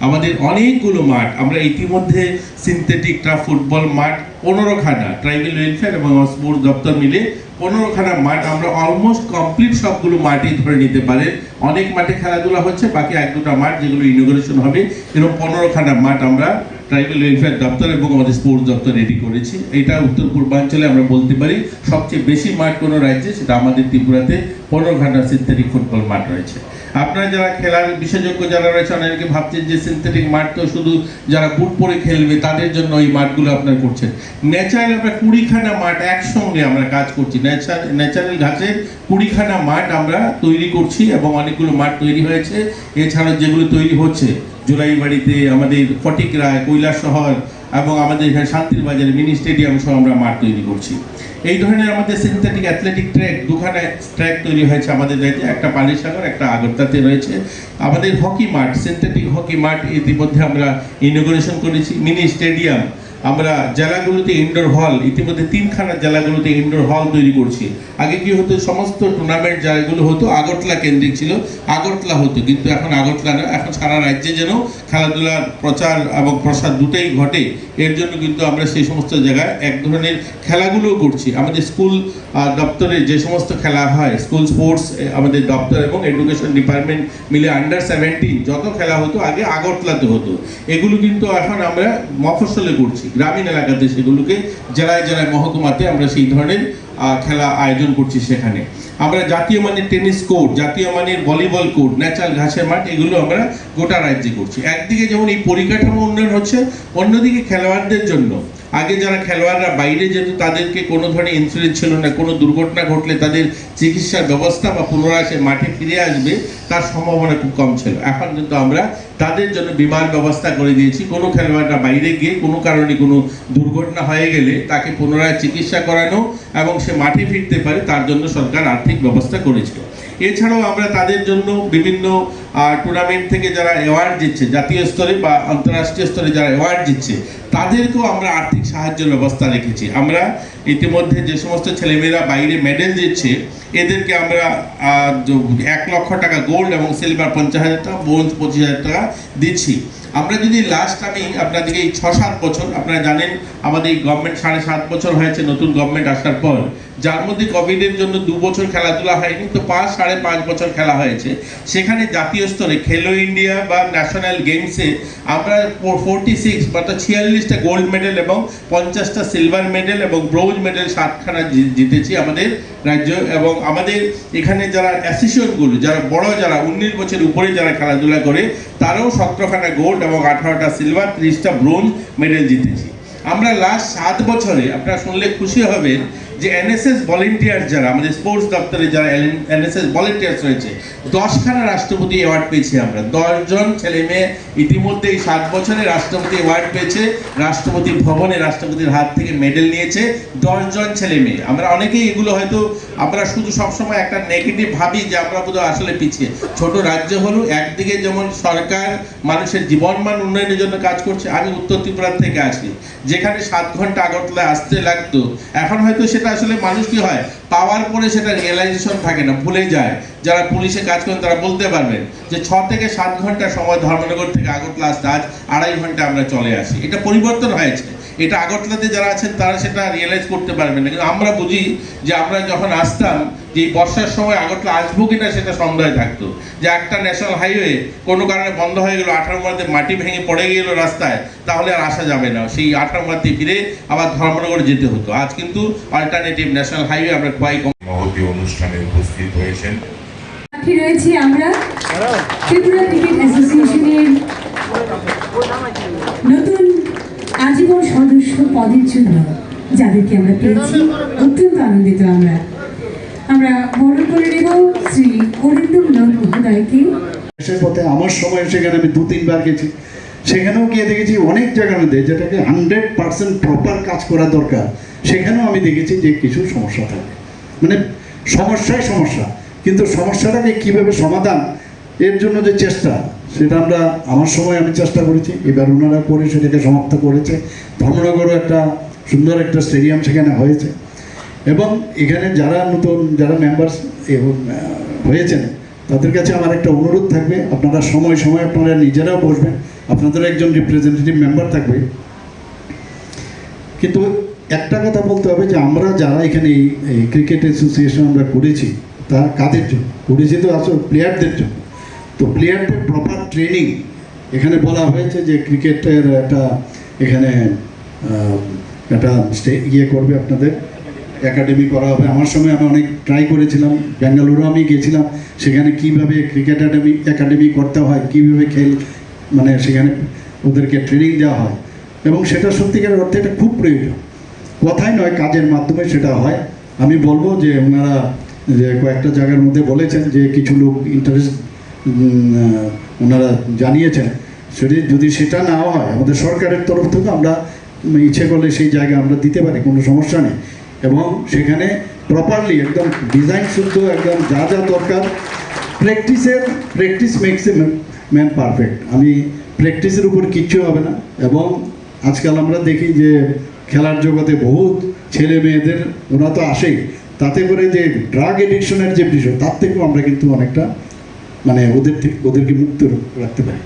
আমাদের অনেকগুলো মাঠ, আমরা ইতিমধ্যে সিনথেটিক টার্ফ ফুটবল মাঠ 15খানা, ট্রাইবাল ওয়েলফেয়ার এবং স্পোর্টস দপ্তর মিলে 15খানা মাঠ আমরা অলমোস্ট কমপ্লিট সবগুলো মাঠই ধরে নিতে পারে। অনেক মাঠে খেলাধুলা হচ্ছে, বাকি 1-2টা মাঠ যেগুলো ইনোগ্রেশন হবে, এরকম 15খানা মাঠ আমরা ট্রাইবাল ওয়েলফেয়ার দপ্তর এবং আমাদের স্পোর্টস দপ্তর রেডি করেছি। এটা উত্তর পূর্বাঞ্চলে আমরা বলতে পারি সবচেয়ে বেশি মাঠ কোনো রাজ্যে, সেটা আমাদের ত্রিপুরাতে 15 ঘন্টা সিনথেটিক ফুটবল মাঠ রয়েছে। আপনারা যারা খেলার বিশেষজ্ঞ যারা রয়েছে, অনেকে ভাবছেন যে সিনথেটিক মাঠ তো শুধু যারা বুট পরে খেলবে তাদের জন্য এই মাঠগুলো আপনারা করছেন। ন্যাচারাল আমরা 20খানা মাঠ একসঙ্গে আমরা কাজ করছি। ন্যাচারাল ঘাসের 20খানা মাঠ আমরা তৈরি করছি এবং অনেকগুলো মাঠ তৈরি হয়েছে। এছাড়াও যেগুলো তৈরি হচ্ছে জোলাইবাড়িতে, আমাদের ফটিকরায়, কৈলাসহর এবং আমাদের এখানে শান্তির বাজারে মিনি স্টেডিয়াম সহ আমরা মাঠ তৈরি করছি। এই ধরনের আমাদের সিনথেটিক অ্যাথলেটিক ট্র্যাক 2খানা ট্র্যাক তৈরি হয়েছে আমাদের রাজ্যে, একটা পালিশাগর, একটা আগরতলাতে রয়েছে। আমাদের হকি মাঠ, সিনথেটিক হকি মাঠ ইতিমধ্যে আমরা ইনঅগ্রেশন করেছি। মিনি স্টেডিয়াম আমরা জেলাগুলোতে ইনডোর হল, ইতিমধ্যে 3খানা জেলাগুলোতে ইনডোর হল তৈরি করছি। আগে কি হতো, সমস্ত টুর্নামেন্ট জায়গাগুলো হতো আগরতলা কেন্দ্রিক ছিল, আগরতলা হতো, কিন্তু এখন আগরতলা না, এখন সারা রাজ্যে যেন খেলাধুলার প্রচার এবং প্রসার দুটোই ঘটে। এর জন্য কিন্তু আমরা সেই সমস্ত জায়গায় এক ধরনের খেলাগুলোও করছি। আমাদের স্কুল দপ্তরে যে সমস্ত খেলা হয়, স্কুল স্পোর্টস আমাদের দপ্তর এবং এডুকেশন ডিপার্টমেন্ট মিলে আন্ডার 17 যত খেলা হতো আগে আগরতলাতে হতো, এগুলো কিন্তু এখন আমরা মফস্বলে করছি, গ্রামীণ এলাকাতে সেগুলোকে জেলায় জেলায় মহকুমাতে আমরা সেই ধরনের খেলা আয়োজন করছি। সেখানে আমরা জাতীয় মানের টেনিস কোর্ট, জাতীয় মানের ভলিবল কোর্ট, ন্যাচারাল ঘাসের মাঠ, এগুলো আমরা গোটা রাজ্যে করছি। একদিকে যেমন এই পরিকাঠামো উন্নয়ন হচ্ছে, অন্যদিকে খেলোয়াড়দের জন্য আগে যারা খেলোয়াড়রা বাইরে যেত তাদেরকে কোনো ধরনের ইন্স্যুরেন্স ছিল না, কোনো দুর্ঘটনা ঘটলে তাদের চিকিৎসার ব্যবস্থা বা পুনরায় সে মাঠে ফিরে আসবে তার সম্ভাবনা খুব কম ছিল। এখন কিন্তু আমরা তাদের জন্য বিমার ব্যবস্থা করে দিয়েছি। কোনো খেলোয়াড়রা বাইরে গিয়ে কোনো কারণে কোনো দুর্ঘটনা হয়ে গেলে তাকে পুনরায় চিকিৎসা করানো এবং সে মাঠে ফিরতে পারে, তার জন্য সরকার আর্থিক ব্যবস্থা করেছিল। এছাড়াও আমরা তাদের জন্য বিভিন্ন টুর্নামেন্ট থেকে যারা অ্যাওয়ার্ড দিচ্ছে, জাতীয় স্তরে বা আন্তঃরাষ্ট্রীয় স্তরে যারা অ্যাওয়ার্ড দিচ্ছে, তাদেরকেও আমরা আর্থিক সাহায্যের ব্যবস্থা রেখেছি। আমরা ইতিমধ্যে যে সমস্ত ছেলেমেয়েরা বাইরে মেডেল দিচ্ছে এদেরকে আমরা 1 লক্ষ টাকা গোল্ড এবং সিলভার 50,000 টাকা, ব্রোঞ্জ 25,000 টাকা দিচ্ছি। আমরা যদি লাস্ট আমি আপনাদেরকে এই 6-7 বছর, আপনারা জানেন আমাদের এই গভর্নমেন্ট 7.5 বছর হয়েছে নতুন গভর্নমেন্ট আসার পর, যার মধ্যে কোভিডের জন্য 2 বছর খেলাধুলা হয়নি, তো 5-5.5 বছর খেলা হয়েছে। সেখানে জাতীয় স্তরে খেলো ইন্ডিয়া বা ন্যাশনাল গেমসে আমরা 46 অর্থাৎ 46টা গোল্ড মেডেল এবং 50টা সিলভার মেডেল এবং ব্রোঞ্জ মেডেল 7খানা জিতেছি আমাদের রাজ্য। এবং আমাদের এখানে যারা অ্যাসোসিয়েশনগুলো, যারা বড়, যারা 19 বছর উপরে যারা খেলাধুলা করে, তারাও 17খানা গোল্ড এবং 18টা সিলভার, 30টা ব্রোঞ্জ মেডেল জিতেছি। আমরা লাস্ট 7 বছরে আপনারা শুনলে খুশি হবেন যে এনএসএস ভলেন্টিয়ার যারা আমাদের স্পোর্টস দপ্তরে যারা এনএসএস ভলেন্টিয়ার্স রয়েছে, 10খানা রাষ্ট্রপতি অ্যাওয়ার্ড পেয়েছি আমরা। 10 জন ছেলে মেয়ে ইতিমধ্যে এই 7 বছরে রাষ্ট্রপতি অ্যাওয়ার্ড পেয়েছে, রাষ্ট্রপতি ভবনে রাষ্ট্রপতির হাত থেকে মেডেল নিয়েছে 10 জন ছেলে মেয়ে। আমরা অনেকেই এগুলো হয়তো আমরা শুধু সবসময় একটা নেগেটিভ ভাবি যে আমরা বোধহয় আসলে পিছিয়ে। ছোট রাজ্য হলো, একদিকে যেমন সরকার মানুষের জীবনমান উন্নয়নের জন্য কাজ করছে। আমি উত্তর ত্রিপুরা থেকে আসি, যেখানে 7 ঘন্টা আগরতলায় আসতে লাগতো, এখন হয়তো সেটা আসলে মানুষ কি হয় পাওয়ার পরে সেটা রিয়েলাইজেশন থাকে না, ভুলে যায়। যারা পুলিশে কাজ করেন তারা বলতে পারবেন যে 6 থেকে 7 ঘন্টা সময় ধর্মনগর থেকে আগরতলা আসতে আজ 2.5 ঘন্টা আমরা চলে আসি। এটা পরিবর্তন হয়েছে। এটা আগরতলাতে যারা আছেন তারা সেটা রিয়েলাইজ করতে পারবেন না, কিন্তু আমরা বুঝি যে আমরা যখন আসতাম যে বর্ষার সময় আগরতলা আসবো কিনা সেটা সন্দেহ থাকতো। যে একটা ন্যাশনাল হাইওয়ে কোনো কারণে বন্ধ হয়ে গেল, 18 মধ্যে মাটি ভেঙে পড়ে গেল রাস্তায়, তাহলে আর আসা যাবে না, সেই 18 মধ্যে ফিরে আবার ধর্মনগর যেতে হতো। আজ কিন্তু অল্টারনেটিভ ন্যাশনাল হাইওয়ে আমরা খুবই কম। মহতী অনুষ্ঠানে উপস্থিত হয়েছেন রয়েছি আমরা ত্রিপুরা ক্রিকেট অ্যাসোসিয়েশনের নতুন আজীবন সদস্য পদের জন্য যাদেরকে আমরা পেয়েছি, অত্যন্ত আনন্দিত। আমরা বরণ করে নেব শ্রী অরিন্দম নন মহোদয়কে। দেশের পথে আমার সময় সেখানে আমি 2-3 বার গেছি, সেখানেও গিয়ে দেখেছি অনেক জায়গার মধ্যে যেটাকে 100% প্রপার কাজ করা দরকার, সেখানেও আমি দেখেছি যে কিছু সমস্যা থাকে, মানে সমস্যা, কিন্তু সমস্যাটাকে কীভাবে সমাধান, এর জন্য যে চেষ্টা, সেটা আমরা আমার সময় আমি চেষ্টা করেছি, এবার ওনারা করে সেটাকে সমাপ্ত করেছে। ধর্মনগরও একটা সুন্দর একটা স্টেডিয়াম সেখানে হয়েছে। এবং এখানে যারা নতুন যারা মেম্বার্স হয়েছেন তাদের কাছে আমার একটা অনুরোধ থাকবে, আপনারা সময় আপনারা নিজেরাও বসবেন, আপনাদের একজন রিপ্রেজেন্টেটিভ মেম্বার থাকবে। কিন্তু একটা কথা বলতে হবে যে আমরা যারা এখানে এই ক্রিকেট অ্যাসোসিয়েশন আমরা করেছি, তা কাদের জন্য করেছি? তো আসলে প্লেয়ারদের জন্য। তো প্লেয়ারদের প্রপার ট্রেনিং, এখানে বলা হয়েছে যে ক্রিকেটের একটা এখানে একটা ইয়ে করবে, আপনাদের একাডেমি করা হবে। আমার সময় আমি অনেক ট্রাই করেছিলাম, বেঙ্গালুরু আমি গিয়েছিলাম, সেখানে কিভাবে ক্রিকেট একাডেমি করতে হয়, কিভাবে মানে সেখানে ওদেরকে ট্রেনিং দেওয়া হয়, এবং সেটা সত্যিকারের অর্থে এটা খুব প্রয়োজন, কথাই নয় কাজের মাধ্যমে সেটা হয়। আমি বলবো যে ওনারা যে কয়েকটা জায়গার মধ্যে বলেছেন যে কিছু লোক ইন্টারেস্ট ওনারা জানিয়েছেন, যদি সেটা না হয় আমাদের সরকারের তরফ থেকে আমরা ইচ্ছে করলে সেই জায়গা আমরা দিতে পারি, কোনো সমস্যা নেই। এবং সেখানে প্রপারলি একদম ডিজাইন শুদ্ধ একদম যা যা দরকার, practice makes a man perfect. আমি প্র্যাকটিসের উপর কিচ্ছু হবে না। এবং আজকাল আমরা দেখি যে খেলার জগতে বহুত ছেলে মেয়েদের, ওরা তো আসেই, তাতে করে যে ড্রাগ এডিকশনের যে বিষয়, তার থেকেও আমরা কিন্তু অনেকটা মানে ওদেরকে মুক্ত রাখতে পারি।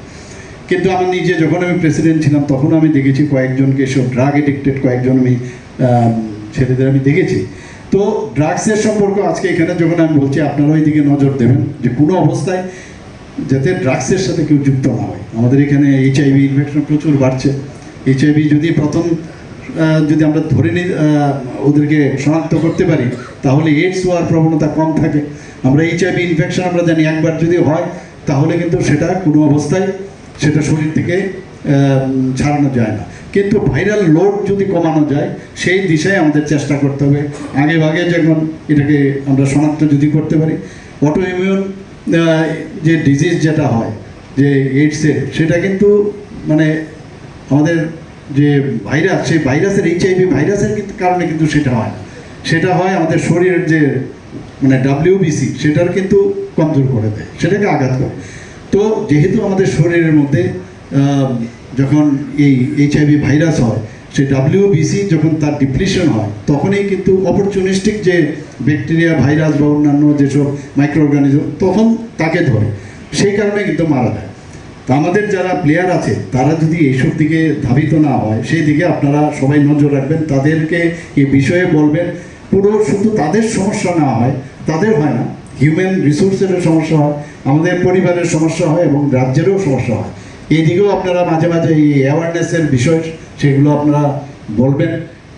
কিন্তু আমার নিজে যখন আমি প্রেসিডেন্ট ছিলাম তখন আমি দেখেছি কয়েকজনকে সব ড্রাগ এডিক্টেড কয়েকজন আমি ছেলেদের আমি দেখেছি। তো ড্রাগসের সম্পর্ক আজকে এখানে যখন আমি বলছি, আপনারা ওই দিকে নজর দেবেন যে কোনো অবস্থায় যাতে ড্রাগসের সাথে কেউ যুক্ত না হয়। আমাদের এখানে HIV ইনফেকশন প্রচুর বাড়ছে। HIV যদি প্রথম যদি আমরা ধরে নিই, ওদেরকে শনাক্ত করতে পারি, তাহলে এইডস হওয়ার প্রবণতা কম থাকে। আমরা HIV ইনফেকশন আমরা জানি একবার যদি হয় তাহলে কিন্তু সেটা কোনো অবস্থায় সেটা শরীর থেকে ছাড়ানো যায় না। কিন্তু ভাইরাল লোড যদি কমানো যায় সেই দিশায় আমাদের চেষ্টা করতে হবে। আগে ভাগে যখন এটাকে আমরা শনাক্ত যদি করতে পারি, অটো ইমিউন যে ডিজিজ যেটা হয় যে এইডসের, সেটা কিন্তু মানে আমাদের যে ভাইরাস, সেই ভাইরাসের HIV ভাইরাসের কারণে কিন্তু সেটা হয় না, সেটা হয় আমাদের শরীরের যে মানে WBC সেটার কিন্তু কমজোর করে দেয়, সেটাকে আঘাত করে। তো যেহেতু আমাদের শরীরের মধ্যে যখন এই HIV ভাইরাস হয়, সেই WBC যখন তার ডিপ্লিশন হয় তখনই কিন্তু অপরচুনিস্টিক যে ব্যাকটেরিয়া, ভাইরাস বা অন্যান্য যেসব মাইক্রো অর্গানিজম তখন তাকে ধরে, সেই কারণে কিন্তু মারা যায়। তা আমাদের যারা প্লেয়ার আছে তারা যদি এইসব দিকে ধাবিত না হয়, সেই দিকে আপনারা সবাই নজর রাখবেন, তাদেরকে এই বিষয়ে বলবেন। পুরো শুধু তাদের সমস্যা না হয়, তাদের হয় না, হিউম্যান রিসোর্সেরও সমস্যা হয়, আমাদের পরিবারের সমস্যা হয় এবং রাজ্যেরও সমস্যা হয়। এই দিকেও আপনারা মাঝে মাঝে এই অ্যাওয়ারনেসের বিষয় সেগুলো আপনারা বলবেন।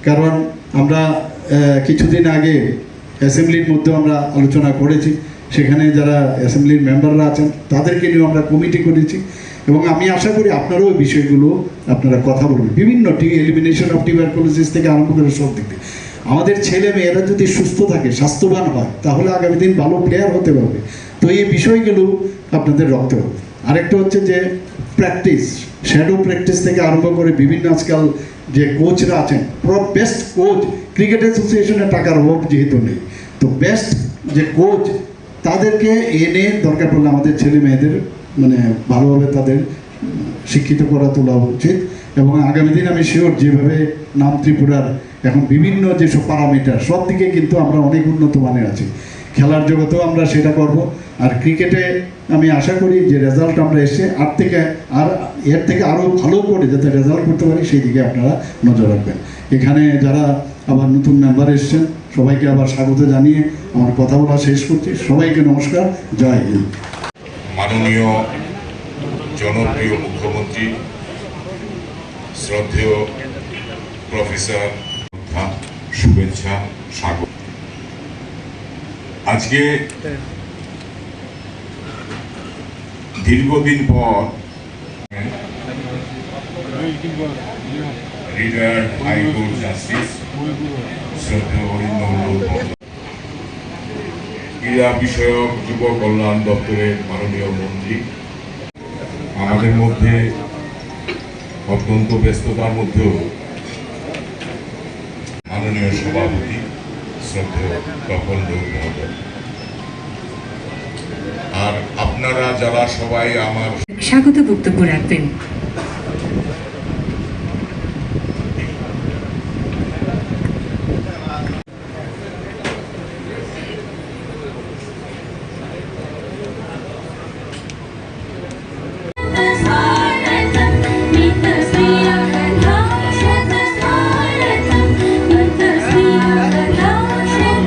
কারণ আমরা কিছুদিন আগে অ্যাসেম্বলির মধ্যে আমরা আলোচনা করেছি, সেখানে যারা অ্যাসেম্বলির মেম্বাররা আছেন তাদেরকে নিয়েও আমরা কমিটি করেছি, এবং আমি আশা করি আপনারাও এই বিষয়গুলো আপনারা কথা বলবেন। বিভিন্ন এলিমিনেশন অফ টিউবারকুলোসিস থেকে আরম্ভ করে সব দিক থেকে আমাদের ছেলে মেয়েরা যদি সুস্থ থাকে, স্বাস্থ্যবান হয়, তাহলে আগামী দিন ভালো প্লেয়ার হতে পারবে। তো এই বিষয়গুলো আপনাদের রাখতে হবে। আরেকটা হচ্ছে যে প্র্যাকটিস, শ্যাডো প্র্যাকটিস থেকে আরম্ভ করে বিভিন্ন আজকাল যে কোচরা আছেন, বেস্ট কোচ, ক্রিকেট অ্যাসোসিয়েশনের টাকার অভাব যেহেতু নেই, তো বেস্ট যে কোচ তাদেরকে এনে দরকার পড়লে আমাদের ছেলে মেয়েদের মানে ভালোভাবে তাদের শিক্ষিত করা তোলা উচিত। এবং আগামী দিন আমি শিওর যেভাবে নাম ত্রিপুরার এখন বিভিন্ন যেসব প্যারামিটার সব দিকে কিন্তু আমরা অনেক উন্নত মানের আছি, খেলার জগতেও আমরা সেটা করব। আর ক্রিকেটে আমি আশা করি যে রেজাল্ট আমরা এসে এর থেকে আরও ভালো করে যাতে রেজাল্ট করতে পারি সেই দিকে আপনারা নজর রাখবেন। এখানে যারা আবার নতুন মেম্বার এসছেন সবাইকে আবার স্বাগত জানিয়ে আমার কথা বলা শেষ করছি। সবাইকে নমস্কার, জয় হিন্দ। মাননীয় জনপ্রিয় মুখ্যমন্ত্রী শ্রদ্ধেয় প্রফেসর, শুভেচ্ছা, স্বাগত। আজকে দীর্ঘদিন পর রিটায়ার্ড হাইকোর্ট জাস্টিস শ্রদ্ধেয় অরিন্দম, ক্রীড়া বিষয়ক যুব কল্যাণ দপ্তরের মাননীয় মন্ত্রী, আমাদের মধ্যে অত্যন্ত ব্যস্ততার মধ্যেও মাননীয় সভাপতি শ্রদ্ধেয় তপন দেব মহোদয়, আর আপনারা যারা সবাই আমার স্বাগত বক্তব্য রাখবেন।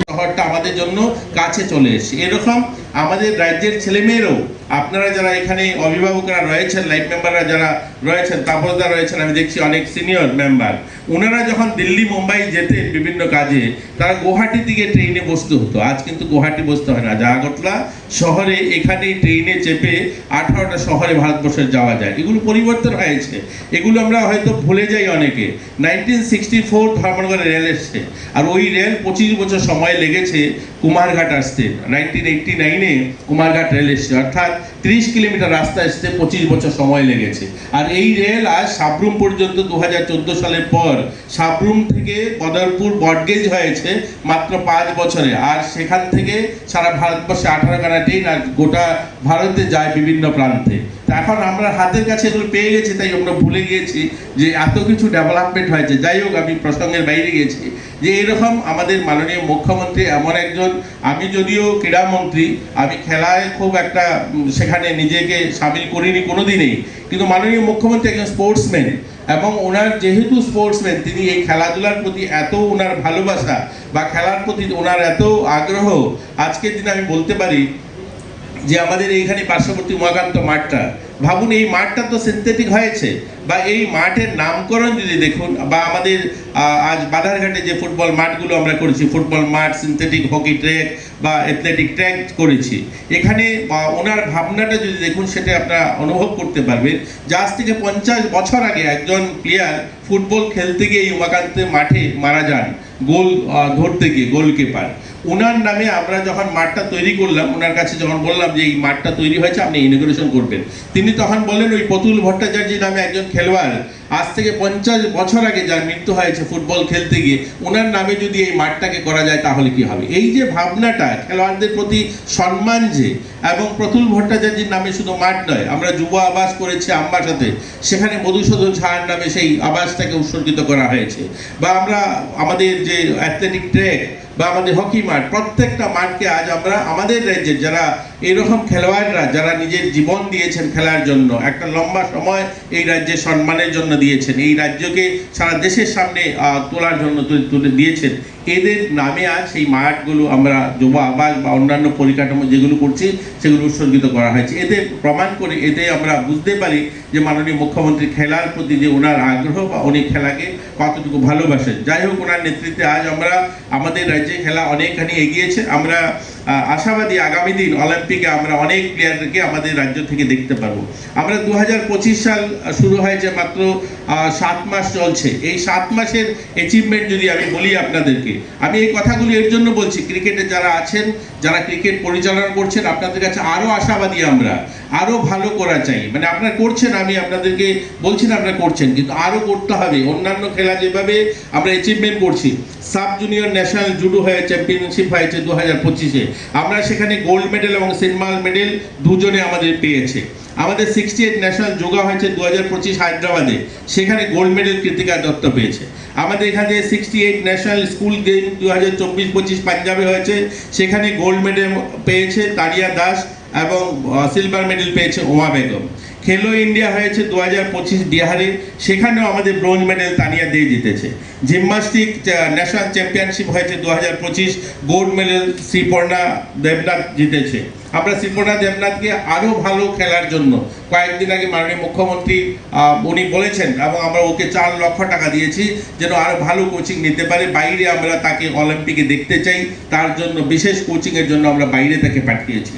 শহরটা আমাদের জন্য কাছে চলে এসেছে। এরকম আমাদের রাজ্যের ছেলেমেয়েরাও, আপনারা যারা এখানে অভিভাবকরা রয়েছেন, লাইফ মেম্বাররা যারা রয়েছেন, তাপসদা রয়েছেন, আমি দেখছি অনেক সিনিয়র মেম্বার, ওনারা যখন দিল্লি মুম্বাই যেতেন বিভিন্ন কাজে, তারা গুয়াহাটি থেকে ট্রেনে বসতে হতো। আজ কিন্তু গুয়াহাটি বসতে হয় না, আগরতলা শহরে এখানে ট্রেনে চেপে 18টা শহরে ভারতবর্ষে যাওয়া যায়। এগুলো পরিবর্তন হয়েছে, এগুলো আমরা হয়তো ভুলে যাই অনেকে। 1964 ধর্মনগরে রেল এসছে, আর ওই রেল 25 বছর সময় লেগেছে কুমারঘাট আসতে। 1989-এ কুমারঘাট রেল এসছে, অর্থাৎ 30 কিলোমিটার রাস্তা আসতে 25 বছর সময় লেগেছে। আর এই রেল আজ সাবরুম পর্যন্ত 2014 সালের পর সাবরুম থেকে বদরপুর বটগেজ হয়েছে মাত্র 5 বছরে। আর সেখান থেকে সারা ভারতবর্ষে 18খানা ট্রেন আর গোটা ভারতে যায় বিভিন্ন প্রান্তে। এখন আমরা হাতের কাছে এগুলো পেয়ে গেছি, তাই আমরা ভুলে গিয়েছি যে এত কিছু ডেভেলপমেন্ট হয়েছে। যাই হোক, আমি প্রসঙ্গের বাইরে গেছি যে এরকম আমাদের মাননীয় মুখ্যমন্ত্রী এমন একজন, আমি যদিও ক্রীড়ামন্ত্রী, আমি খেলায় খুব একটা সেখানে নিজেকে সামিল করিনি কোনোদিনই, কিন্তু মাননীয় মুখ্যমন্ত্রী একজন স্পোর্টসম্যান, এবং ওনার যেহেতু স্পোর্টসম্যান, তিনি এই খেলাধুলার প্রতি এত ওনার ভালোবাসা বা খেলার প্রতি ওনার এত আগ্রহ, আজকের দিনে আমি বলতে পারি যে আমাদের এইখানে পার্শ্ববর্তী উমাকান্ত মাঠটা, ভাবুন এই মাঠটা তো সিনথেটিক হয়েছে, বা এই মাঠের নামকরণ যদি দেখুন, বা আমাদের আজ বাধারঘাটে যে ফুটবল মাঠগুলো আমরা করেছি, ফুটবল মাঠ, সিনথেটিক হকি ট্র্যাক বা অ্যাথলেটিক ট্র্যাক করেছি, এখানে ওনার ভাবনাটা যদি দেখুন, সেটা আপনারা অনুভব করতে পারবেন যে আজ থেকে 50 বছর আগে একজন প্লেয়ার ফুটবল খেলতে গিয়ে এই উমাকান্ত মাঠে মারা যান, গোল ধরতে গিয়ে, গোলকিপার। ওনার নামে আমরা যখন মাঠটা তৈরি করলাম, ওনার কাছে যখন বললাম যে এই মাঠটা তৈরি হয়েছে, আপনি ইনগুরেশন করবেন, তিনি তখন বলেন ওই প্রতুল ভট্টাচার্য নামে একজন খেলোয়াড় আজ থেকে 50 বছর আগে যার মৃত্যু হয়েছে ফুটবল খেলতে গিয়ে, ওনার নামে যদি এই মাঠটাকে করা যায় তাহলে কি হবে। এই যে ভাবনাটা, খেলোয়াড়দের প্রতি সম্মান যে, এবং প্রতুল ভট্টাচার্যের নামে শুধু মাঠ নয়, আমরা যুব আবাস করেছি আমবাসাতে, সেখানে মধুসূদন ঝাড় নামে সেই আবাসটাকে উৎসর্গিত করা হয়েছে, বা আমরা আমাদের যে অ্যাথলেটিক ট্র্যাক বা আমাদের হকি মাঠ, প্রত্যেকটা মাঠকে আজ আমরা আমাদের রাজ্যের যারা এরকম খেলোয়াড়রা যারা নিজের জীবন দিয়েছেন খেলার জন্য, একটা লম্বা সময় এই রাজ্যের সম্মানের জন্য দিয়েছেন, এই রাজ্যকে সারা দেশের সামনে তোলার জন্য তুলে দিয়েছেন, এদের নামে আজ সেই মাঠগুলো আমরা যুব আবাস বা অন্যান্য পরিকাঠামো যেগুলো করছি সেগুলো উৎসর্গিত করা হয়েছে। এতে প্রমাণ করে, এতে আমরা বুঝতে পারি যে মাননীয় মুখ্যমন্ত্রী খেলার প্রতি যে ওনার আগ্রহ বা উনি খেলাকে কতটুকু ভালোবাসেন। যাই হোক, ওনার নেতৃত্বে আজ আমরা আমাদের রাজ্যে খেলা অনেকখানি এগিয়েছে। আমরা আশাবাদী আগামী দিন অলিম্পিকে আমরা অনেক প্লেয়ারকে আমাদের রাজ্য থেকে দেখতে পারবো। আমরা 2025 সাল শুরু হয়েছে, মাত্র 7 মাস চলছে। এই 7 মাসের অ্যাচিভমেন্ট যদি আমি বলি আপনাদেরকে, আমি এই কথাগুলি এর জন্য বলছি, ক্রিকেটে যারা আছেন, যারা ক্রিকেট পরিচালনা করছেন, আপনাদের কাছে আরও আশাবাদী, আমরা আরও ভালো করা চাই। মানে আপনারা করছেন, আমি আপনাদেরকে বলছি না আপনারা করছেন, কিন্তু আরও করতে হবে। অন্যান্য খেলা যেভাবে আমরা অ্যাচিভমেন্ট করছি, সাব জুনিয়র ন্যাশনাল জুডো হয়ে চ্যাম্পিয়নশিপ হয়েছে 2025-এ, আমরা সেখানে গোল্ড মেডেল এবং সিলভার মেডেল দুজনে আমাদের পেয়েছে। আমাদের 68 ন্যাশনাল যোগা হয়েছে 2025 হায়দ্রাবাদে, সেখানে গোল্ড মেডেল কৃতিকা দত্ত পেয়েছে। আমাদের এখানে 68 ন্যাশনাল স্কুল গেম 2024-25 পাঞ্জাবে হয়েছে, সেখানে গোল্ড মেডেল পেয়েছে তানিয়া দাস এবং সিলভার মেডেল পেয়েছে উমা বেগম। খেলো ইন্ডিয়া হয়েছে 2025 বিহারে, সেখানেও আমাদের ব্রোঞ্জ মেডেল তানিয়া দে জিতেছে। জিমন্যাস্টিক ন্যাশনাল চ্যাম্পিয়নশিপ হয়েছে 2025, গোল্ড মেডেল শ্রীপর্ণা দেবনাথ জিতেছে। আমরা শ্রীপর্ণা দেবনাথকে আরও ভালো খেলার জন্য কয়েকদিন আগে মাননীয় মুখ্যমন্ত্রী উনি বলেছেন, এবং আমরা ওকে 4 লক্ষ টাকা দিয়েছি যেন আরও ভালো কোচিং নিতে পারে। বাইরে আমরা তাকে অলিম্পিকে দেখতে চাই, তার জন্য বিশেষ কোচিংয়ের জন্য আমরা বাইরে তাকে পাঠিয়েছি।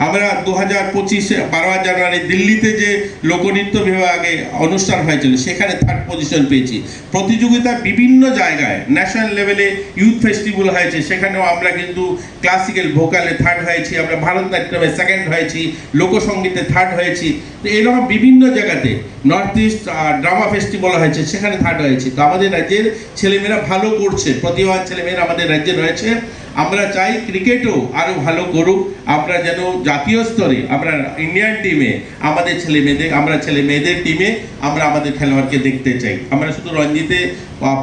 আমরা 2025 12 জানুয়ারি দিল্লিতে যে লোকনৃত্য বিভাগে অনুষ্ঠান হয়েছিল, সেখানে 3rd পজিশন পেয়েছি। প্রতিযোগিতা বিভিন্ন জায়গায় ন্যাশনাল লেভেলে ইউথ ফেস্টিভ্যাল হয়েছে, সেখানেও আমরা কিন্তু ক্লাসিক্যাল ভোকালে 3rd হয়েছি, আমরা ভারতনাট্যমে 2nd হয়েছি, লোকসঙ্গীতে 3rd হয়েছি। তো এরকম বিভিন্ন জায়গাতে নর্থ ইস্ট ড্রামা ফেস্টিভ্যাল হয়েছে, সেখানে 3rd হয়েছি। তো আমাদের রাজ্যের ছেলেমেয়েরা ভালো করছে, প্রতিভাবান ছেলেমেয়েরা আমাদের রাজ্যে রয়েছে। আমরা চাই ক্রিকেটও আরও ভালো করুক, আমরা যেন জাতীয় স্তরে আমরা ইন্ডিয়ান টিমে আমাদের ছেলেমেয়েদের, আমরা ছেলেমেয়েদের টিমে আমরা আমাদের খেলোয়াড়কে দেখতে চাই। আমরা শুধু রঞ্জিতে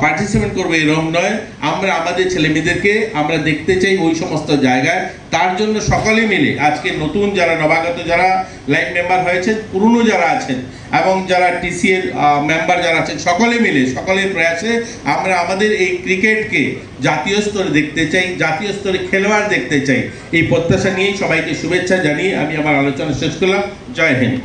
পার্টিসিপেট করবো এরকম নয়, আমরা আমাদের ছেলেমেয়েদেরকে আমরা দেখতে চাই ওই সমস্ত জায়গায়। তার জন্য সকলে মিলে আজকে নতুন যারা নবাগত যারা লাইন মেম্বার হয়েছেন, পুরনো যারা আছেন এবং যারা টিসি এর মেম্বার যারা আছেন, সকলে মিলে সকলের প্রয়াসে আমরা আমাদের এই ক্রিকেটকে জাতীয় স্তরে দেখতে চাই, জাতীয় স্তরে খেলোয়াড় দেখতে চাই। এই প্রত্যাশা নিয়েই সবাইকে শুভেচ্ছা জানিয়ে আমি আমার আলোচনা শেষ করলাম। জয় হিন্দ।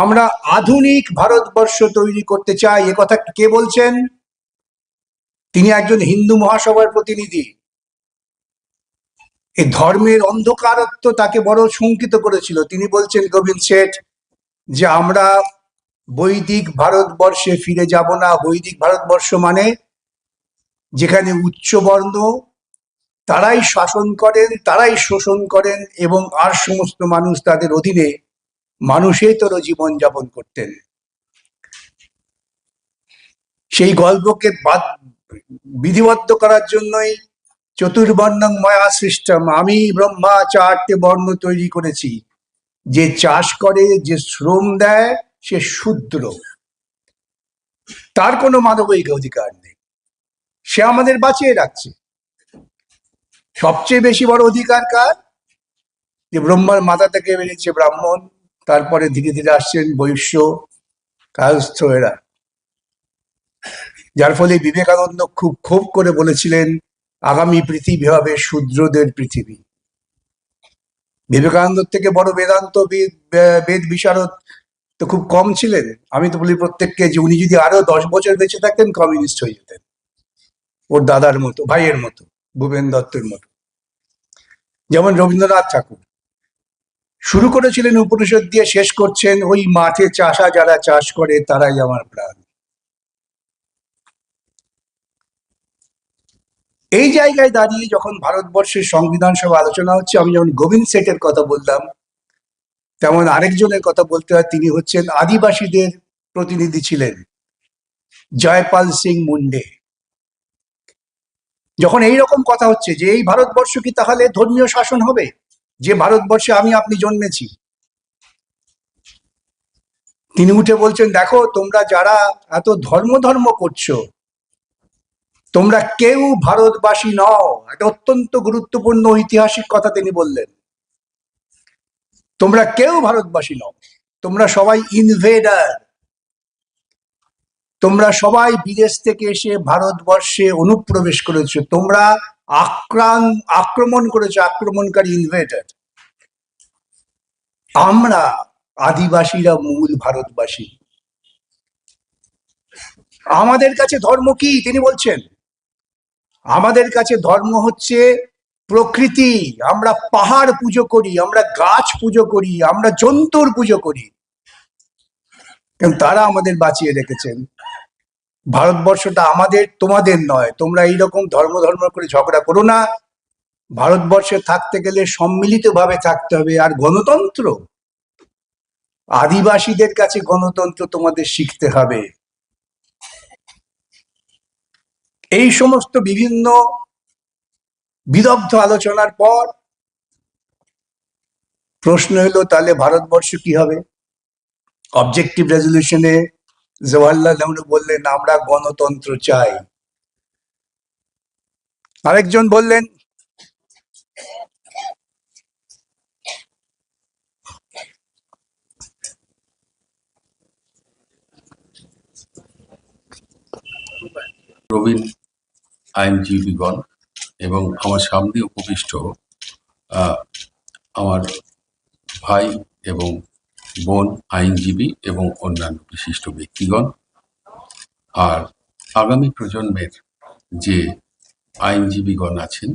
আমরা আধুনিক ভারতবর্ষ তৈরি করতে চাই, এ কথা কে বলছেন? তিনি একজন হিন্দু মহাসভার প্রতিনিধি। এই ধর্মের অন্ধকারত্ব তাকে বড় শঙ্কিত করেছিল। তিনি বলছেন, গোবিন্দ শেঠ, যে আমরা বৈদিক ভারতবর্ষে ফিরে যাব না। বৈদিক ভারতবর্ষ মানে যেখানে উচ্চবর্ণ তারাই শাসন করেন, তারাই শোষণ করেন এবং আর সমস্ত মানুষ তাদের অধীনে মানুষেতর জীবন যাপন করতেন। সেই গল্পকে বিধিবদ্ধ করার জন্যই চতুর্বর্ণং ময়া সৃষ্টম, আমি ব্রহ্মা 4টে বর্ণ তৈরি করেছি। যে চাষ করে, যে শ্রম দেয়, সে শূদ্র, তার কোনো মানবিক অধিকার নেই। সে আমাদের বাঁচিয়ে রাখছে। সবচেয়ে বেশি বড় অধিকার কার? যে ব্রহ্মার মাথা থেকে বেরিয়েছে ব্রাহ্মণ, তারপরে ধীরে ধীরে আসছেন বৈশ্য, কায়স্থ এরা। যার ফলে বিবেকানন্দ খুব ক্ষোভ করে বলেছিলেন, আগামী পৃথিবী হবে শূদ্রদের পৃথিবী। বিবেকানন্দ থেকে বড় বেদান্ত বেদ বিশারদ তো খুব কম ছিলেন। আমি তো বলি প্রত্যেককে যে উনি যদি আরো 10 বছর বেঁচে থাকতেন, কমিউনিস্ট হয়ে যেতেন, ওর দাদার মতো, ভাইয়ের মতো, ভূপেন দত্তের মতো। যেমন রবীন্দ্রনাথ ঠাকুর শুরু করেছিলেন উপনিষদ দিয়ে, শেষ করছেন ওই মাঠে চাষা যারা চাষ করে তারাই আমার প্রাণ। এই জায়গায় দাঁড়িয়ে যখন ভারতবর্ষের সংবিধান সভা আলোচনা হচ্ছে, আমি যেমন গোবিন্দ শেঠের কথা বললাম, তেমন আরেকজনের কথা বলতে হয়। তিনি হচ্ছেন আদিবাসীদের প্রতিনিধি ছিলেন, জয়পাল সিং মুন্ডে। যখন এইরকম কথা হচ্ছে যে এই ভারতবর্ষ কি তাহলে ধর্মীয় শাসন হবে, যে ভারতবর্ষে আমি আপনি জন্মেছি, তিনি উঠে বলছেন, দেখো তোমরা যারা এত ধর্ম করছো, তোমরা কেউ ভারতবাসী নও। একটা অত্যন্ত গুরুত্বপূর্ণ ঐতিহাসিক কথা তিনি বললেন। তোমরা কেউ ভারতবাসী নও, তোমরা সবাই ইনভেডার। তোমরা সবাই বিদেশ থেকে এসে ভারতবর্ষে অনুপ্রবেশ করেছো, তোমরা আক্রমণ করেছো, আক্রমণকারী ইনভেডার। আমরা আদিবাসীরা মূল ভারতবাসী। আমাদের কাছে ধর্ম কি? তিনি বলছেন, আমাদের কাছে ধর্ম হচ্ছে প্রকৃতি, আমরা পাহাড় পুজো করি, আমরা গাছ পুজো করি, আমরা জন্তুর পুজো করি, কিন্তু তারা আমাদের বাঁচিয়ে রেখেছেন। ভারতবর্ষটা আমাদের, তোমাদের নয়। তোমরা এইরকম ধর্ম করে ঝগড়া করো না। ভারতবর্ষে থাকতে গেলে সম্মিলিতভাবে থাকতে হবে। আর গণতন্ত্র, আদিবাসীদের কাছে গণতন্ত্র তোমাদের শিখতে হবে। এই সমস্ত বিভিন্ন বিদগ্ধ আলোচনার পর প্রশ্ন হলো, তাহলে ভারতবর্ষ কি হবে? অবজেক্টিভ রেজলিউশনে জওয়াহরলাল নেহরু বললেন, আমরা গণতন্ত্র চাই। আরেকজন বললেন, প্রবীণ আইনজীবীগণ এবং আমার সামনে উপবিষ্ট আমার ভাই এবং বোন আইনজীবী এবং অন্যান্য বিশিষ্ট ব্যক্তিগণ, আর আগামী প্রজন্মের যে আইনজীবীগণ আছেন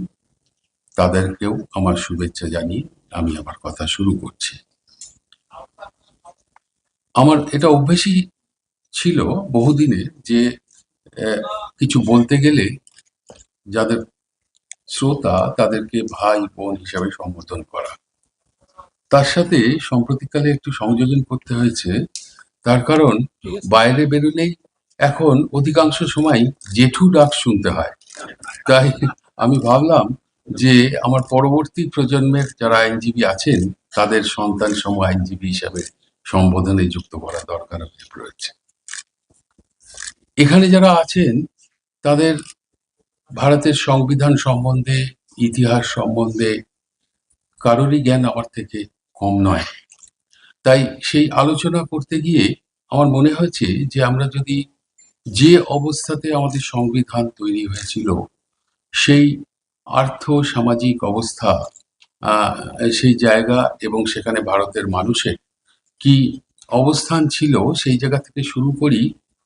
তাদেরকেও আমার শুভেচ্ছা জানিয়ে আমি আমার কথা শুরু করছি। আমার এটা অভ্যেসই ছিল বহুদিনে যে কিছু বলতে গেলে যাদের শ্রোতা তাদেরকে ভাই বোন হিসাবে সম্বোধন করা। তার সাথে সম্প্রতিকালে একটু সংযোজন করতে হয়েছে, তার কারণ বাইরে বেরোলেই এখন অধিকাংশ সময় জেঠু ডাক শুনতে হয়। তাই আমি ভাবলাম যে আমার পরবর্তী প্রজন্মের যারা আইনজীবী আছেন তাদের সন্তান সম আইনজীবী হিসাবে সম্বোধনে যুক্ত করা দরকার রয়েছে। এখানে যারা আছেন তাদের ভারতের সংবিধান সম্বন্ধে, ইতিহাস সম্বন্ধে কারোরই জ্ঞান আমার থেকে কম নয়। তাই সেই আলোচনা করতে গিয়ে আমার মনে হয়েছে যে আমরা যদি যে অবস্থাতে আমাদের সংবিধান তৈরি হয়েছিল সেই আর্থ সামাজিক অবস্থা, সেই জায়গা এবং সেখানে ভারতের মানুষের কি অবস্থান ছিল সেই জায়গা থেকে শুরু করি,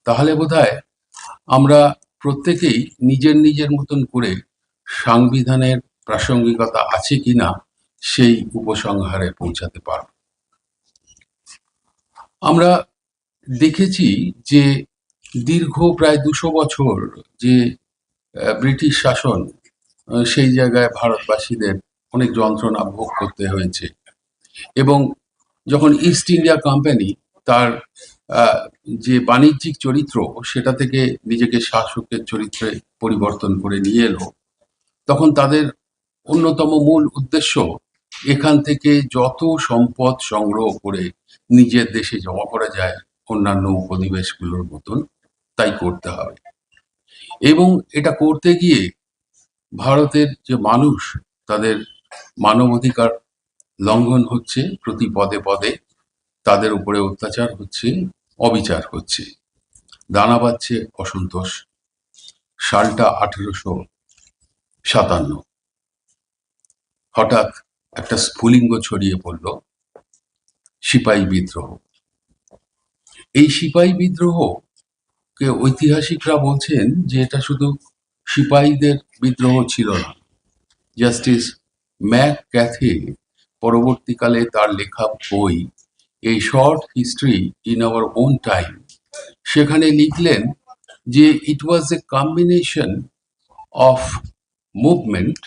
তাহলে বোধহয় আমরা প্রত্যেকেই নিজের নিজের মতন করে সংবিধানের প্রাসঙ্গিকতা আছে কিনা সেই উপসংহারে পৌঁছাতে পারব। আমরা দেখেছি যে দীর্ঘ প্রায় 200 বছর যে ব্রিটিশ শাসন, সেই জায়গায় ভারতবাসীদের অনেক যন্ত্রণা ভোগ করতে হয়েছে। এবং যখন ইস্ট ইন্ডিয়া কোম্পানি তার যে বাণিজ্যিক চরিত্র সেটা থেকে নিজেকে শাসকের চরিত্রে পরিবর্তন করে নিয়ে এলো, তখন তাদের অন্যতম মূল উদ্দেশ্য এখান থেকে যত সম্পদ সংগ্রহ করে নিজের দেশে জমা করা যায় অন্যান্য উপনিবেশগুলোর মতন তাই করতে হবে। এবং এটা করতে গিয়ে ভারতের যে মানুষ তাদের মানবাধিকার লঙ্ঘন হচ্ছে, প্রতি পদে পদে তাদের উপরে অত্যাচার হচ্ছে, অবিচার হচ্ছে, দানা বাঁধছে অসন্তোষ। সালটা 1857, হঠাৎ একটা স্ফুলিঙ্গ ছড়িয়ে পড়ল, সিপাহী বিদ্রোহ। এই সিপাহী বিদ্রোহকে ঐতিহাসিকরা বলছেন যে এটা শুধু সিপাহীদের বিদ্রোহ ছিল না। জাস্টিস ম্যাক ক্যাথে পরবর্তীকালে তার লেখা বই এই short history in our own time, সেখানে লিখলেন যে it was a combination of movement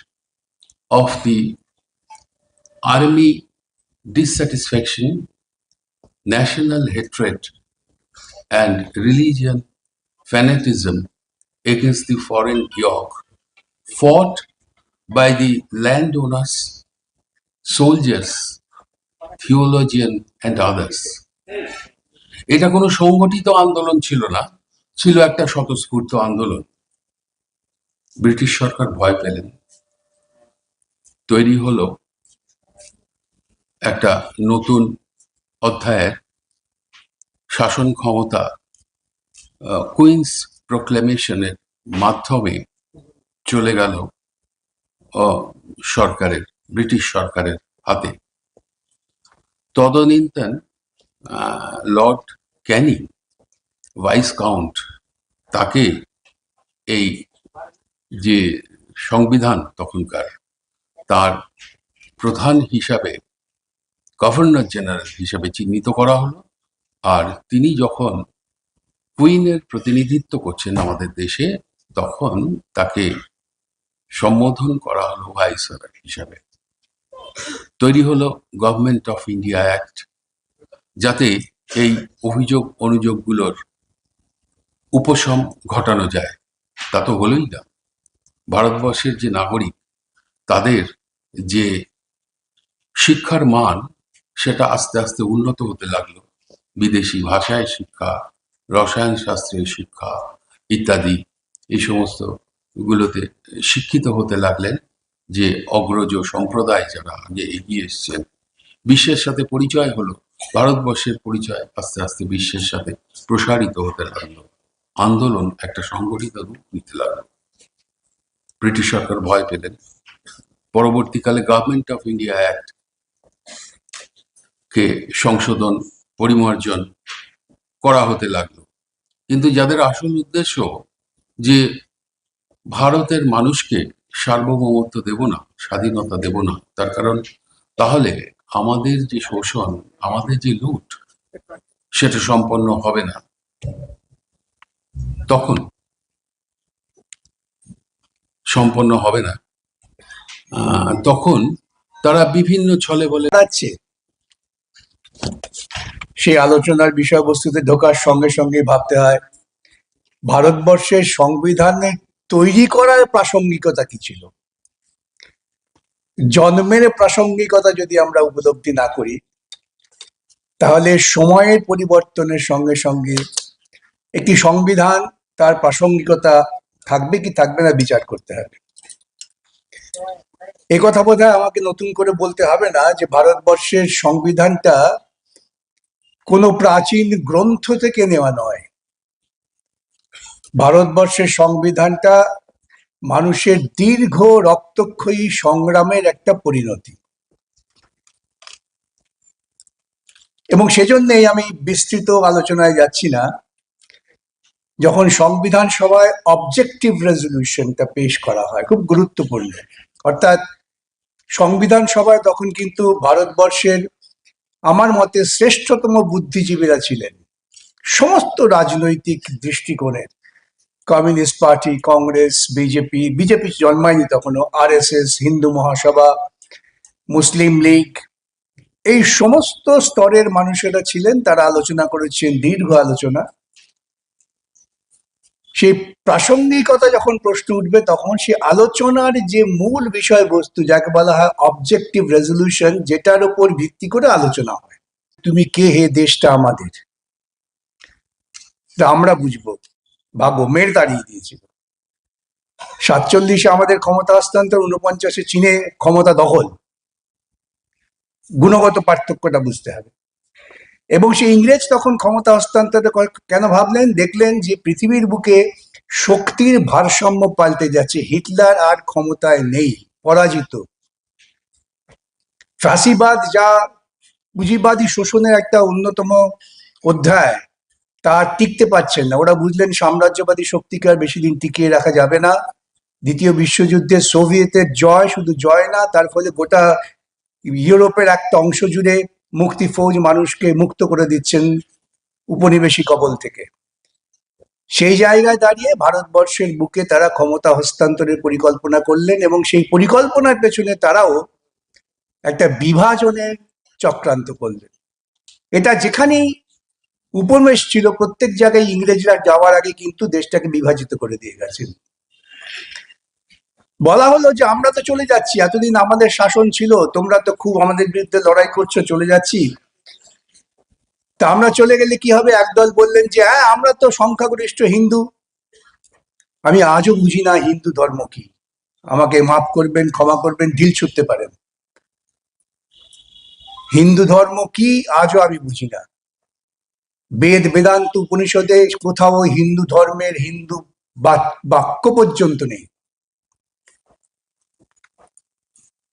of the army dissatisfaction, national hatred and religion fanatism against the foreign yoke fought by the landowners, soldiers, theologians and others. এটা কোনো সংগঠিত আন্দোলন ছিল না, ছিল একটা স্বতঃস্ফূর্ত আন্দোলন। ব্রিটিশ সরকার ভয় পেলেন, তৈরি হলো একটা নতুন অধ্যায়ের শাসন ক্ষমতা কুইন্স প্রোক্লেমেশনের মাধ্যমে চলে গেল সরকারের, ব্রিটিশ সরকারের হাতে। তদনীন্তন লর্ড ক্যানিং, ভাইস কাউন্ট, তাকে এই যে সংবিধান তখনকার তার প্রধান হিসাবে গভর্নর জেনারেল হিসাবে চিহ্নিত করা হলো। আর তিনি যখন কুইনের প্রতিনিধিত্ব করছেন আমাদের দেশে, তখন তাকে সম্বোধন করা হলো ভাইসরয় হিসাবে। তৈরি হলো গভর্নমেন্ট অফ ইন্ডিয়া অ্যাক্ট, যাতে এই অভিযোগ অনুযোগগুলোর উপশম ঘটানো যায়। তা তো হলোই না, ভারতবর্ষের যে নাগরিক, তাদের যে শিক্ষার মান, সেটা আস্তে আস্তে উন্নত হতে লাগলো। বিদেশি ভাষায় শিক্ষা, রসায়ন শাস্ত্রের শিক্ষা ইত্যাদি, এই সমস্ত গুলোতে শিক্ষিত হতে লাগলেন যে অগ্রজ সম্প্রদায় যারা আগে এগিয়ে এসছেন। বিশ্বের সাথে পরিচয় হলো, ভারতবর্ষের পরিচয় আস্তে আস্তে বিশ্বের সাথে প্রসারিত হতে লাগলো। আন্দোলন একটা সংগঠিত রূপ নিতে লাগলো। ব্রিটিশ সরকার ভয় পেলেন। পরবর্তীকালে গভর্নমেন্ট অফ ইন্ডিয়া অ্যাক্ট কে সংশোধন, পরিমার্জন করা হতে লাগলো। কিন্তু যাদের আসল উদ্দেশ্য যে ভারতের মানুষকে সার্বভৌমত্ব দেব না, স্বাধীনতা দেব না, তার কারণ তাহলে আমাদের যে শোষণ, আমাদের যে লুট, সেটা সম্পন্ন হবে না। তখন সম্পন্ন হবে না, তখন তারা বিভিন্ন ছলে বলে যাচ্ছে। সেই আলোচনার বিষয়বস্তুতে ঢোকার সঙ্গে সঙ্গে ভাবতে হয় ভারতবর্ষের সংবিধানে তৈরি করার প্রাসঙ্গিকতা কি ছিল। জন্মের প্রাসঙ্গিকতা যদি আমরা উপলব্ধি না করি, তাহলে সময়ের পরিবর্তনের সঙ্গে সঙ্গে একটি সংবিধান তার প্রাসঙ্গিকতা থাকবে কি থাকবে না বিচার করতে হবে। এ কথা বোধহয় আমাকে নতুন করে বলতে হবে না যে ভারতবর্ষের সংবিধানটা কোনো প্রাচীন গ্রন্থ থেকে নেওয়া নয়। ভারতবর্ষের সংবিধানটা মানুষের দীর্ঘ রক্তক্ষয়ী সংগ্রামের একটা পরিণতি, এবং সেজন্যই আমি বিস্তৃত আলোচনায় যাচ্ছি না। যখন সংবিধান সভায় অবজেক্টিভ রেজলিউশনটা পেশ করা হয়, খুব গুরুত্বপূর্ণ, অর্থাৎ সংবিধান সভায় তখন কিন্তু ভারতবর্ষের আমার মতে শ্রেষ্ঠতম বুদ্ধিজীবীরা ছিলেন সমস্ত রাজনৈতিক দৃষ্টিকোণের। কমিউনিস্ট পার্টি, কংগ্রেস, বিজেপি জন্মায়নি তখনও, RSS, হিন্দু মহাসভা, মুসলিম লীগ, এই সমস্ত স্তরের মানুষেরা ছিলেন। তারা আলোচনা করেছেন, দীর্ঘ আলোচনা। সেই প্রাসঙ্গিকতা যখন প্রশ্ন উঠবে, তখন সেই আলোচনার যে মূল বিষয়বস্তু, যাকে বলা হয় অবজেক্টিভ রেজলিউশন, যেটার উপর ভিত্তি করে আলোচনা হয়। তুমি কে হে দেশটা আমাদের, আমরা বুঝবো। ভাবো, মেয়ের দাঁড়িয়ে দিয়েছিল 47-এ আমাদের ক্ষমতা হস্তান্তর, 49-এ চীনে ক্ষমতা দখল। গুণগত পার্থক্যটা বুঝতে হবে। এবং সেই ইংরেজ তখন ক্ষমতা হস্তান্তর কেন ভাবলেন? দেখলেন যে পৃথিবীর বুকে শক্তির ভারসাম্য পাল্টে যাচ্ছে, হিটলার আর ক্ষমতায় নেই, পরাজিত। ফ্যাসিবাদ, যা পুঁজিবাদী শোষণের একটা অন্যতম অধ্যায়, তা টিকতে পারছেন না। ওরা বুঝলেন সাম্রাজ্যবাদী শক্তিকে আর বেশি দিন টিকিয়ে রাখা যাবে না। দ্বিতীয় বিশ্বযুদ্ধে সোভিয়েতের জয় শুধু জয় না, তার ফলে গোটা ইউরোপের একটা অংশ জুড়ে মুক্তি ফৌজ মানুষকে মুক্ত করে দিচ্ছেন উপনিবেশী কবল থেকে। সেই জায়গায় দাঁড়িয়ে ভারতবর্ষের বুকে তারা ক্ষমতা হস্তান্তরের পরিকল্পনা করলেন, এবং সেই পরিকল্পনার পেছনে তারাও একটা বিভাজনের চক্রান্ত করলেন। এটা যেখানেই উপনিবেশ ছিল, প্রত্যেক জায়গায় ইংরেজরা যাওয়ার আগে কিন্তু দেশটাকে বিভাজিত করে দিয়ে গেছেন। বলা হলো যে আমরা তো চলে যাচ্ছি, এতদিন আমাদের শাসন ছিল, তোমরা তো খুব আমাদের বিরুদ্ধে লড়াই করছো, চলে যাচ্ছি। তা আমরা চলে গেলে কি হবে? একদল বললেন যে হ্যাঁ, আমরা তো সংখ্যাগরিষ্ঠ হিন্দু। আমি আজও বুঝি না হিন্দু ধর্ম কি। আমাকে মাফ করবেন, ক্ষমা করবেন, ঢিল ছুটতে পারেন। হিন্দু ধর্ম কি আজও আমি বুঝি না। বেদ, বেদান্ত, উপনিষদে কোথাও হিন্দু ধর্মের হিন্দু বাক্য পর্যন্ত নেই।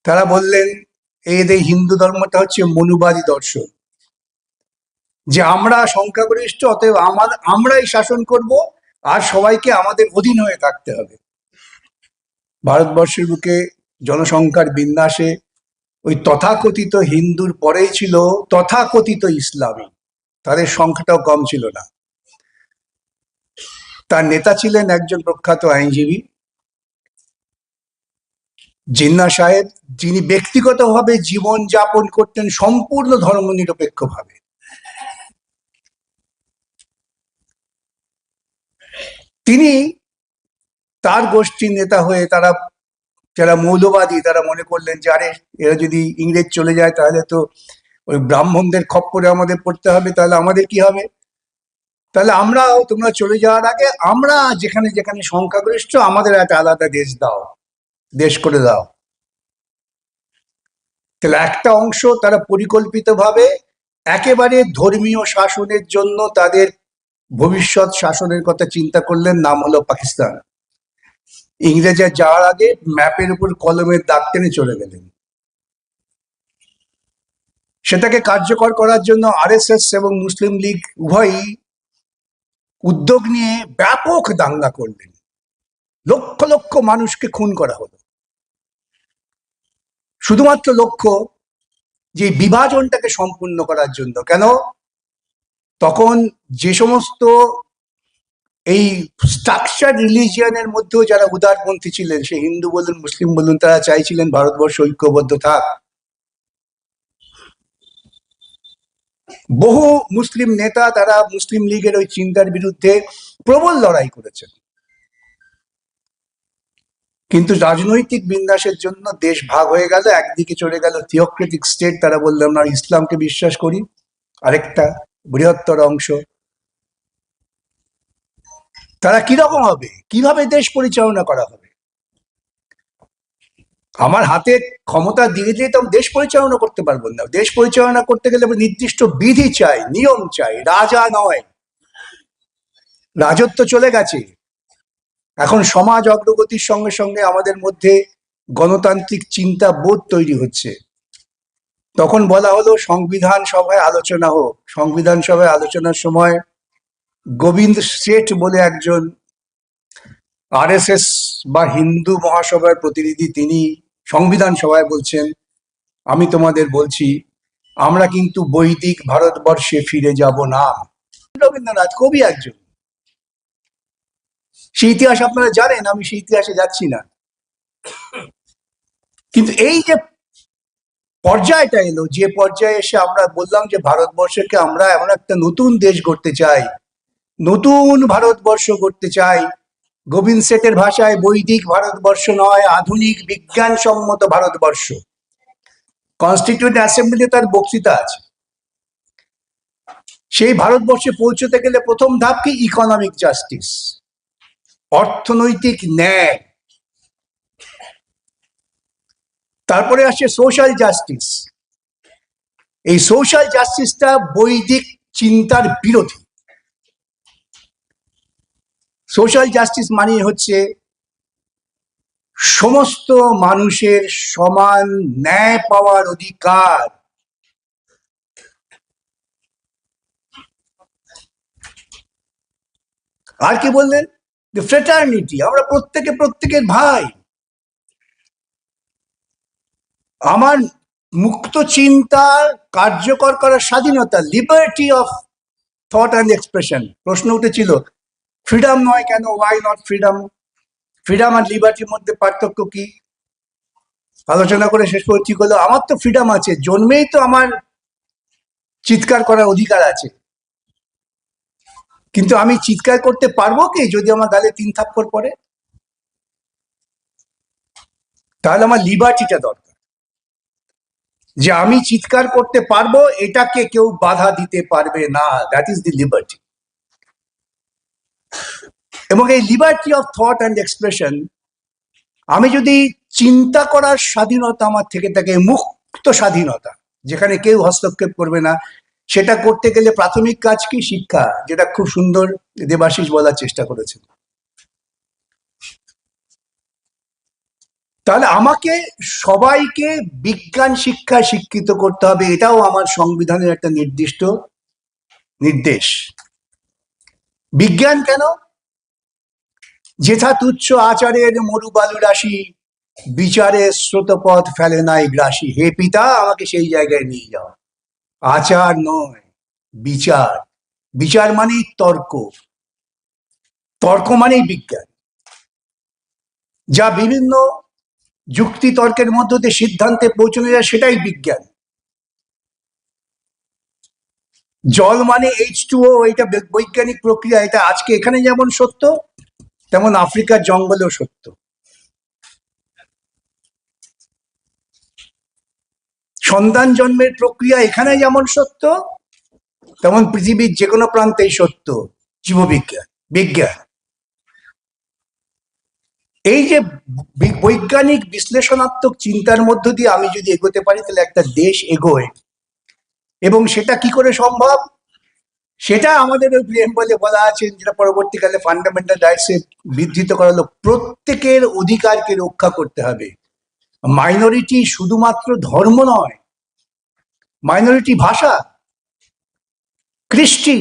তারা বললেন এই হিন্দু ধর্মটা হচ্ছে মনুবাদী দর্শন, যে আমরা সংখ্যাগরিষ্ঠ, অতএব আমরাই শাসন করব আর সবাইকে আমাদের অধীন হয়ে থাকতে হবে। ভারতবর্ষের বুকে জনসংখ্যার বিন্যাসে ওই তথাকথিত হিন্দুর পরেই ছিল তথাকথিত ইসলামী, তাদের সংখ্যাটাও কম ছিল না। তার নেতা ছিলেন একজন প্রখ্যাত আইনজীবী জিন্নাহ সাহেব, যিনি ব্যক্তিগতভাবে জীবন যাপন করতেন সম্পূর্ণ ধর্মনিরপেক্ষভাবে। তিনি তার গোষ্ঠীর নেতা হয়ে তারা যারা মৌলবাদী তারা মনে করলেন যে আরে এরা যদি ইংরেজ চলে যায় তাহলে তো ওই ব্রাহ্মণদের খপ্পরে আমাদের পড়তে হবে, তাহলে আমাদের কি হবে, তাহলে আমরাও তোমরা চলে যাওয়ার আগে আমরা যেখানে যেখানে সংখ্যাগরিষ্ঠ আমাদের একটা আলাদা দেশ দাও, দেশ করে দাও। তাহলে একটা অংশ তারা পরিকল্পিতভাবে একেবারে ধর্মীয় শাসনের জন্য তাদের ভবিষ্যৎ শাসনের কথা চিন্তা করলেন, নাম হলো পাকিস্তান। ইংরেজরা যাওয়ার আগে ম্যাপের উপর কলমের দাগ টেনে চলে গেলেন। সেটাকে কার্যকর করার জন্য আরএসএস এবং মুসলিম লীগ উভয়ই উদ্যোগ নিয়ে ব্যাপক দাঙ্গা করলেন, লক্ষ লক্ষ মানুষকে খুন করা হলো, শুধুমাত্র লক্ষ্য যে বিভাজনটাকে সম্পূর্ণ করার জন্য। কেন? তখন যে সমস্ত এই স্ট্রাকচার রিলিজিয়নের মধ্যেও যারা উদারপন্থী ছিলেন, সে হিন্দু বলুন মুসলিম বলুন, তারা চাইছিলেন ভারতবর্ষ ঐক্যবদ্ধ থাক। বহু মুসলিম নেতা তারা মুসলিম লীগের ওই চিন্তার বিরুদ্ধে প্রবল লড়াই করেছেন, কিন্তু রাজনৈতিক বিন্যাসের জন্য দেশ ভাগ হয়ে গেল। একদিকে চলে গেল থিওক্রেটিক স্টেট, তারা বললাম না ইসলামকে বিশ্বাস করি, আরেকটা বৃহত্তর অংশ তারা কিরকম হবে, কিভাবে দেশ পরিচালনা করা হবে। আমার হাতে ক্ষমতা দিয়ে দিয়ে তো দেশ পরিচালনা করতে পারবো না। দেশ পরিচালনা করতে গেলে নির্দিষ্ট বিধি চাই, নিয়ম চাই, রাজা নয়। রাজত্ব চলে গেছে, এখন সমাজ অগ্রগতির সঙ্গে সঙ্গে আমাদের মধ্যে গণতান্ত্রিক চিন্তা বোধ তৈরি হচ্ছে। তখন বলা হলো সংবিধান সভায় আলোচনা হোক। সংবিধান সভায় আলোচনার সময় গোবিন্দ শেঠ বলে একজন আরএসএস বা হিন্দু মহাসভার প্রতিনিধি, তিনি সংবিধান সভায় বলছেন, আমি তোমাদের বলছি আমরা কিন্তু বৈদিক ভারতবর্ষে ফিরে যাব না। রবীন্দ্রনাথ কবি একজন, সেই ইতিহাস আপনারা জানেন, আমি সেই ইতিহাসে যাচ্ছি না। কিন্তু এই যে পর্যায়টা এলো, যে পর্যায়ে এসে আমরা বললাম যে ভারতবর্ষকে আমরা এমন একটা নতুন দেশ গড়তে চাই, নতুন ভারতবর্ষ গড়তে চাই। গোবিন্দ শেঠের ভাষায় বৈদিক ভারতবর্ষ নয়, আধুনিক বিজ্ঞানসম্মত ভারতবর্ষ। কনস্টিটিউয়েন্ট অ্যাসেম্বলিতে তার বক্তৃতা আছে। সেই ভারতবর্ষে পৌঁছতে গেলে প্রথম ধাপ কি? ইকোনমিক জাস্টিস, অর্থনৈতিক ন্যায়। তারপরে আসছে সোশ্যাল জাস্টিস। এই সোশ্যাল জাস্টিসটা বৈদিক চিন্তার বিরোধী। সোশ্যাল জাস্টিস মানে হচ্ছে সমস্ত মানুষের সমান ন্যায় পাওয়ার অধিকার। আর কি বললেন? ফ্রেটার্নিটি, আমরা প্রত্যেকে প্রত্যেকের ভাই। আমার মুক্ত চিন্তা কার্যকর করার স্বাধীনতা, liberty of thought and expression. প্রশ্ন উঠেছিল ফ্রিডম নয় কেন, ওয়াই নট ফ্রিডম? ফ্রিডম আর লিবার্টির মধ্যে পার্থক্য কি? আলোচনা করে শেষ করছি হলো, আমার তো ফ্রিডম আছে, জন্মেই তো আমার চিৎকার করার অধিকার আছে, কিন্তু আমি চিৎকার করতে পারবো কি যদি আমার গালে 3 থাপ্পড় পড়ে? তাহলে আমার লিবার্টিটা দরকার, যে আমি চিৎকার করতে পারবো, এটাকে কেউ বাধা দিতে পারবে না। That is the liberty. এবং এই liberty of thought and expression, আমি যদি চিন্তা করার স্বাধীনতা আমার থেকে থাকে, মুক্ত স্বাধীনতা, যেখানে কেউ হস্তক্ষেপ করবে না, সেটা করতে গেলে প্রাথমিক কাজ কি? শিক্ষা, যেটা খুব সুন্দর দেবাশিস বলার চেষ্টা করেছেন। তাহলে আমাকে সবাইকে বিজ্ঞান শিক্ষায় শিক্ষিত করতে হবে, এটাও আমার সংবিধানের একটা নির্দিষ্ট নির্দেশ। বিজ্ঞান কেন? যেথা তুচ্ছ আচারের মরু বালু রাশি, বিচারে স্রোতপথ ফেলে নাই গ্রাসী, হে পিতা আমাকে সেই জায়গায় নিয়ে যাও। আচার নয়, বিচার। বিচার মানেই তর্ক, তর্ক মানেই বিজ্ঞান। যা বিভিন্ন যুক্তি তর্কের মধ্য দিয়ে সিদ্ধান্তে পৌঁছানো যায় সেটাই বিজ্ঞান। জল মানে H2O, এটা বৈজ্ঞানিক প্রক্রিয়া। এটা আজকে এখানে যেমন সত্য, তেমন আফ্রিকার জঙ্গলেও সত্য। সন্তান জন্মের প্রক্রিয়া এখানে যেমন সত্য, তেমন পৃথিবীর যে কোনো প্রান্তেই সত্য। জীববিজ্ঞান, বিজ্ঞান। এই যে বৈজ্ঞানিক বিশ্লেষণাত্মক চিন্তার মধ্য দিয়ে আমি যদি এগোতে পারি, তাহলে একটা দেশ এগোয়। এবং সেটা কি করে সম্ভব? সেটা আমাদের ওই প্রিয়াম্বলে বলা আছে, যেটা পরবর্তীকালে ফান্ডামেন্টাল রাইটসে বিধৃত করা হলো, প্রত্যেকের অধিকারকে রক্ষা করতে হবে। মাইনরিটি শুধুমাত্র ধর্ম নয়, মাইনরিটি ভাষা, কৃষ্টি,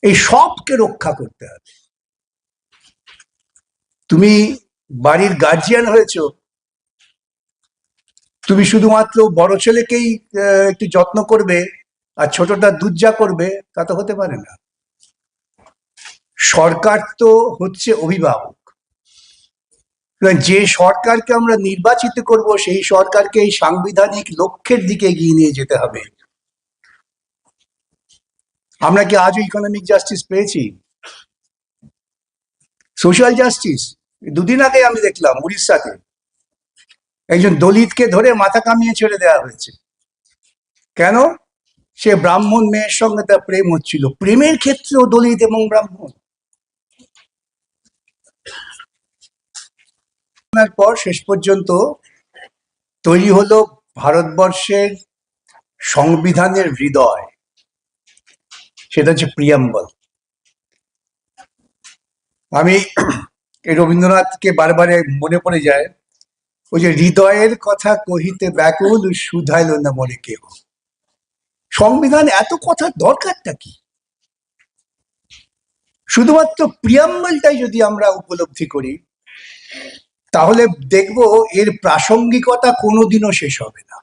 এই সবকে রক্ষা করতে হবে। তুমি বাড়ির গার্জিয়ান হয়েছো, তুমি শুধুমাত্র বড় ছেলেকেই একটু যত্ন করবে আর ছোটটা দুধ-যা করবে, তা তো হতে পারে না। সরকার তো হচ্ছে অভিভাবক। যে সরকারকে আমরা নির্বাচিত করব, সেই সরকারকে এই সাংবিধানিক লক্ষ্যের দিকে এগিয়ে নিয়ে যেতে হবে। আমরা কি আজও ইকোনমিক জাস্টিস পেয়েছি? Social justice? দুদিন আগে আমি দেখলাম উড়িষ্যাতে একজন দলিতকে ধরে মাথা কামিয়ে ছেড়ে দেওয়া হয়েছে। কেন? সে ব্রাহ্মণ মেয়ের সঙ্গে তার প্রেম হচ্ছিল। প্রেমের ক্ষেত্রেও দলিত এবং ব্রাহ্মণ। পর শেষ পর্যন্ত তৈরি হলো ভারতবর্ষের সংবিধানের হৃদয়, সেটা হচ্ছে প্রিয়াম্বল। আমি রবীন্দ্রনাথকে বারবার মনে পড়ে যায়, ওই যে হৃদয়ের কথা কহিতে ব্যাকুল, শুধাইল না মনে কেহ। সংবিধান এত কথার দরকারটা কি? শুধুমাত্র প্রিয়াম্বলটাই যদি আমরা উপলব্ধি করি, তাহলে দেখব এর প্রাসঙ্গিকতা কোনোদিনও শেষ হবে না।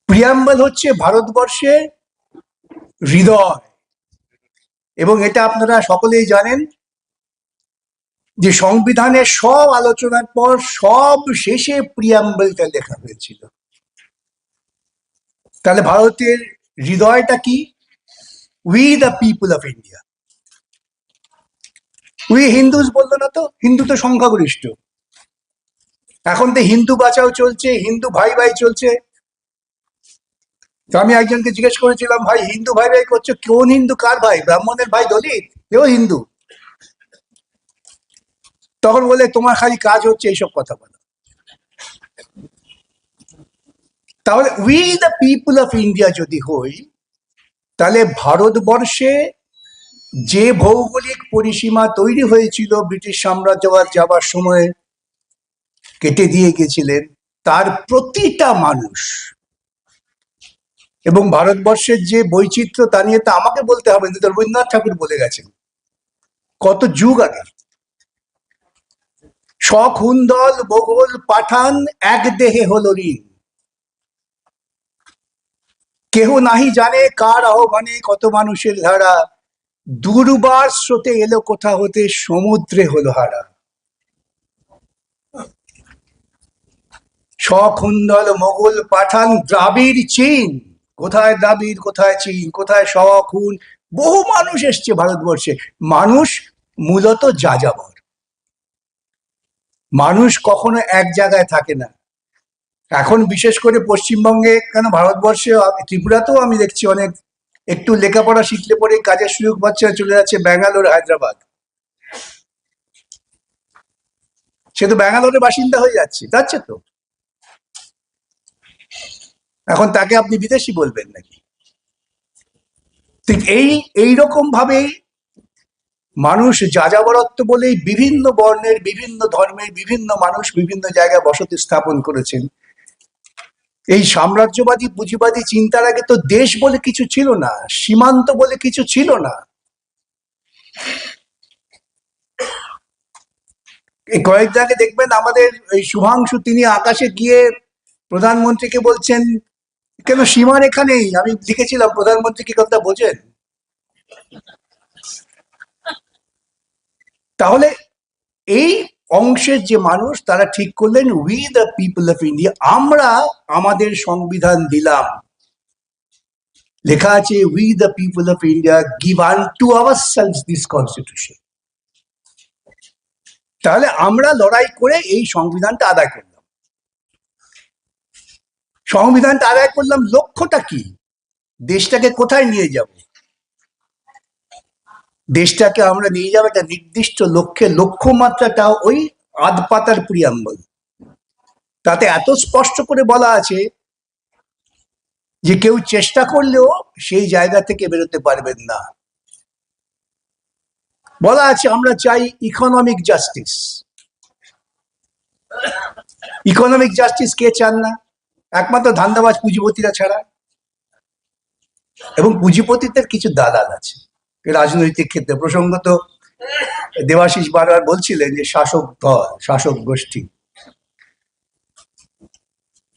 প্রিয়াম্বল হচ্ছে ভারতবর্ষের হৃদয়, এবং এটা আপনারা সকলেই জানেন যে সংবিধানের সব আলোচনার পর সব শেষে প্রিয়াম্বলটা লেখা হয়েছিল। তাহলে ভারতের হৃদয়টা কি? We the people of India. We Hindus বললো না তো, হিন্দু তো সংখ্যাগরিষ্ঠ। এখন তো হিন্দু বাঁচাও চলছে, হিন্দু ভাই ভাই চলছে। তো আমি একজনকে জিজ্ঞেস করেছিলাম, ভাই হিন্দু ভাই ভাই করছো, কোন হিন্দু? কার ভাই? ব্রাহ্মণের ভাই দলিত, এও হিন্দু। তখন বলে তোমার খালি কাজ হচ্ছে এইসব কথা বলা। তাহলে we the people of India যদি হই, তাহলে ভারতবর্ষে যে ভৌগোলিক পরিসীমা তৈরি হয়েছিল ব্রিটিশ সাম্রাজ্যবাদ যাবার সময় কেটে দিয়ে গেছিলেন, তার প্রতিটা মানুষ, এবং ভারতবর্ষের যে বৈচিত্র্য, তা নিয়ে তা আমাকে বলতে হবে, রবীন্দ্রনাথ ঠাকুর বলে গেছেন কত যুগ আগে। শক হুন্দল মোগল পাঠান এক দেহে হল ঋণ, কেহ নাহি জানে কার আহ্বানে কত মানুষের ধারা, দুর্বার স্রোতে এলো কোথা হতে সমুদ্রে হলো হারা। শক হুন্দল মোগল পাঠান দ্রাবিড় চীন, কোথায় দ্রাবিড়, কোথায় চীন, কোথায় শক হুন, বহু মানুষ এসছে ভারতবর্ষে। মানুষ মূলত যাযাবর, মানুষ কখনো এক জায়গায় থাকে না। এখন বিশেষ করে পশ্চিমবঙ্গে, কেন ভারতবর্ষে, ত্রিপুরাতেও আমি দেখছি অনেক একটু লেখাপড়া শিখলে পরে কাজের সুযোগ পাচ্ছে, চলে যাচ্ছে ব্যাঙ্গালোর, হায়দ্রাবাদ। সে তো ব্যাঙ্গালোরের বাসিন্দা হয়ে যাচ্ছে তো। এখন তাকে আপনি বিদেশি বলবেন নাকি? ঠিক এইরকম ভাবে মানুষ যাযাবরত্ব বলেই বিভিন্ন বর্ণের, বিভিন্ন ধর্মের, বিভিন্ন মানুষ বিভিন্ন জায়গায় বসতি স্থাপন করেছেন। এই সাম্রাজ্যবাদী পুঁজিবাদী চিন্তার আগে তো দেশ বলে কিছু ছিল না, সীমান্ত বলে কিছু ছিল না। এই কয়েকদিন আগে দেখবেন আমাদের এই শুভাংশু তিনি আকাশে গিয়ে প্রধানমন্ত্রীকে বলছেন, কেন সীমারেখা নেই? আমি লিখেছিলাম প্রধানমন্ত্রী কি কথা বোঝেন? তাহলে এই অংশের যে মানুষ তারা ঠিক করলেন we the people of India, আমরা আমাদের সংবিধান দিলাম, লেখা আছে we the people of India give আনটু ourselves this constitution. তাহলে আমরা লড়াই করে এই সংবিধানটা আদায় করলাম। সংবিধানটা আদায় করলাম, লক্ষ্যটা কি? দেশটাকে কোথায় নিয়ে যাব? দেশটাকে আমরা নিয়ে যাবো একটা নির্দিষ্ট লক্ষ্যে। লক্ষ্যমাত্রাটা ওই আধপাতার প্রিয়াম্বল, তাতে এত স্পষ্ট করে বলা আছে যে কেউ চেষ্টা করলেও সেই জায়গা থেকে বেরোতে পারবেন না। বলা আছে আমরা চাই ইকোনমিক জাস্টিস। ইকোনমিক জাস্টিস কে চান না? একমাত্র ধান্দাবাজ পুঁজিপতিরা ছাড়া। এবং পুঁজিপতিদের কিছু দালাল আছে রাজনৈতিক ক্ষেত্রে। প্রসঙ্গত দেবাশিস বারবার বলছিলেন যে শাসক দল, শাসক গোষ্ঠী,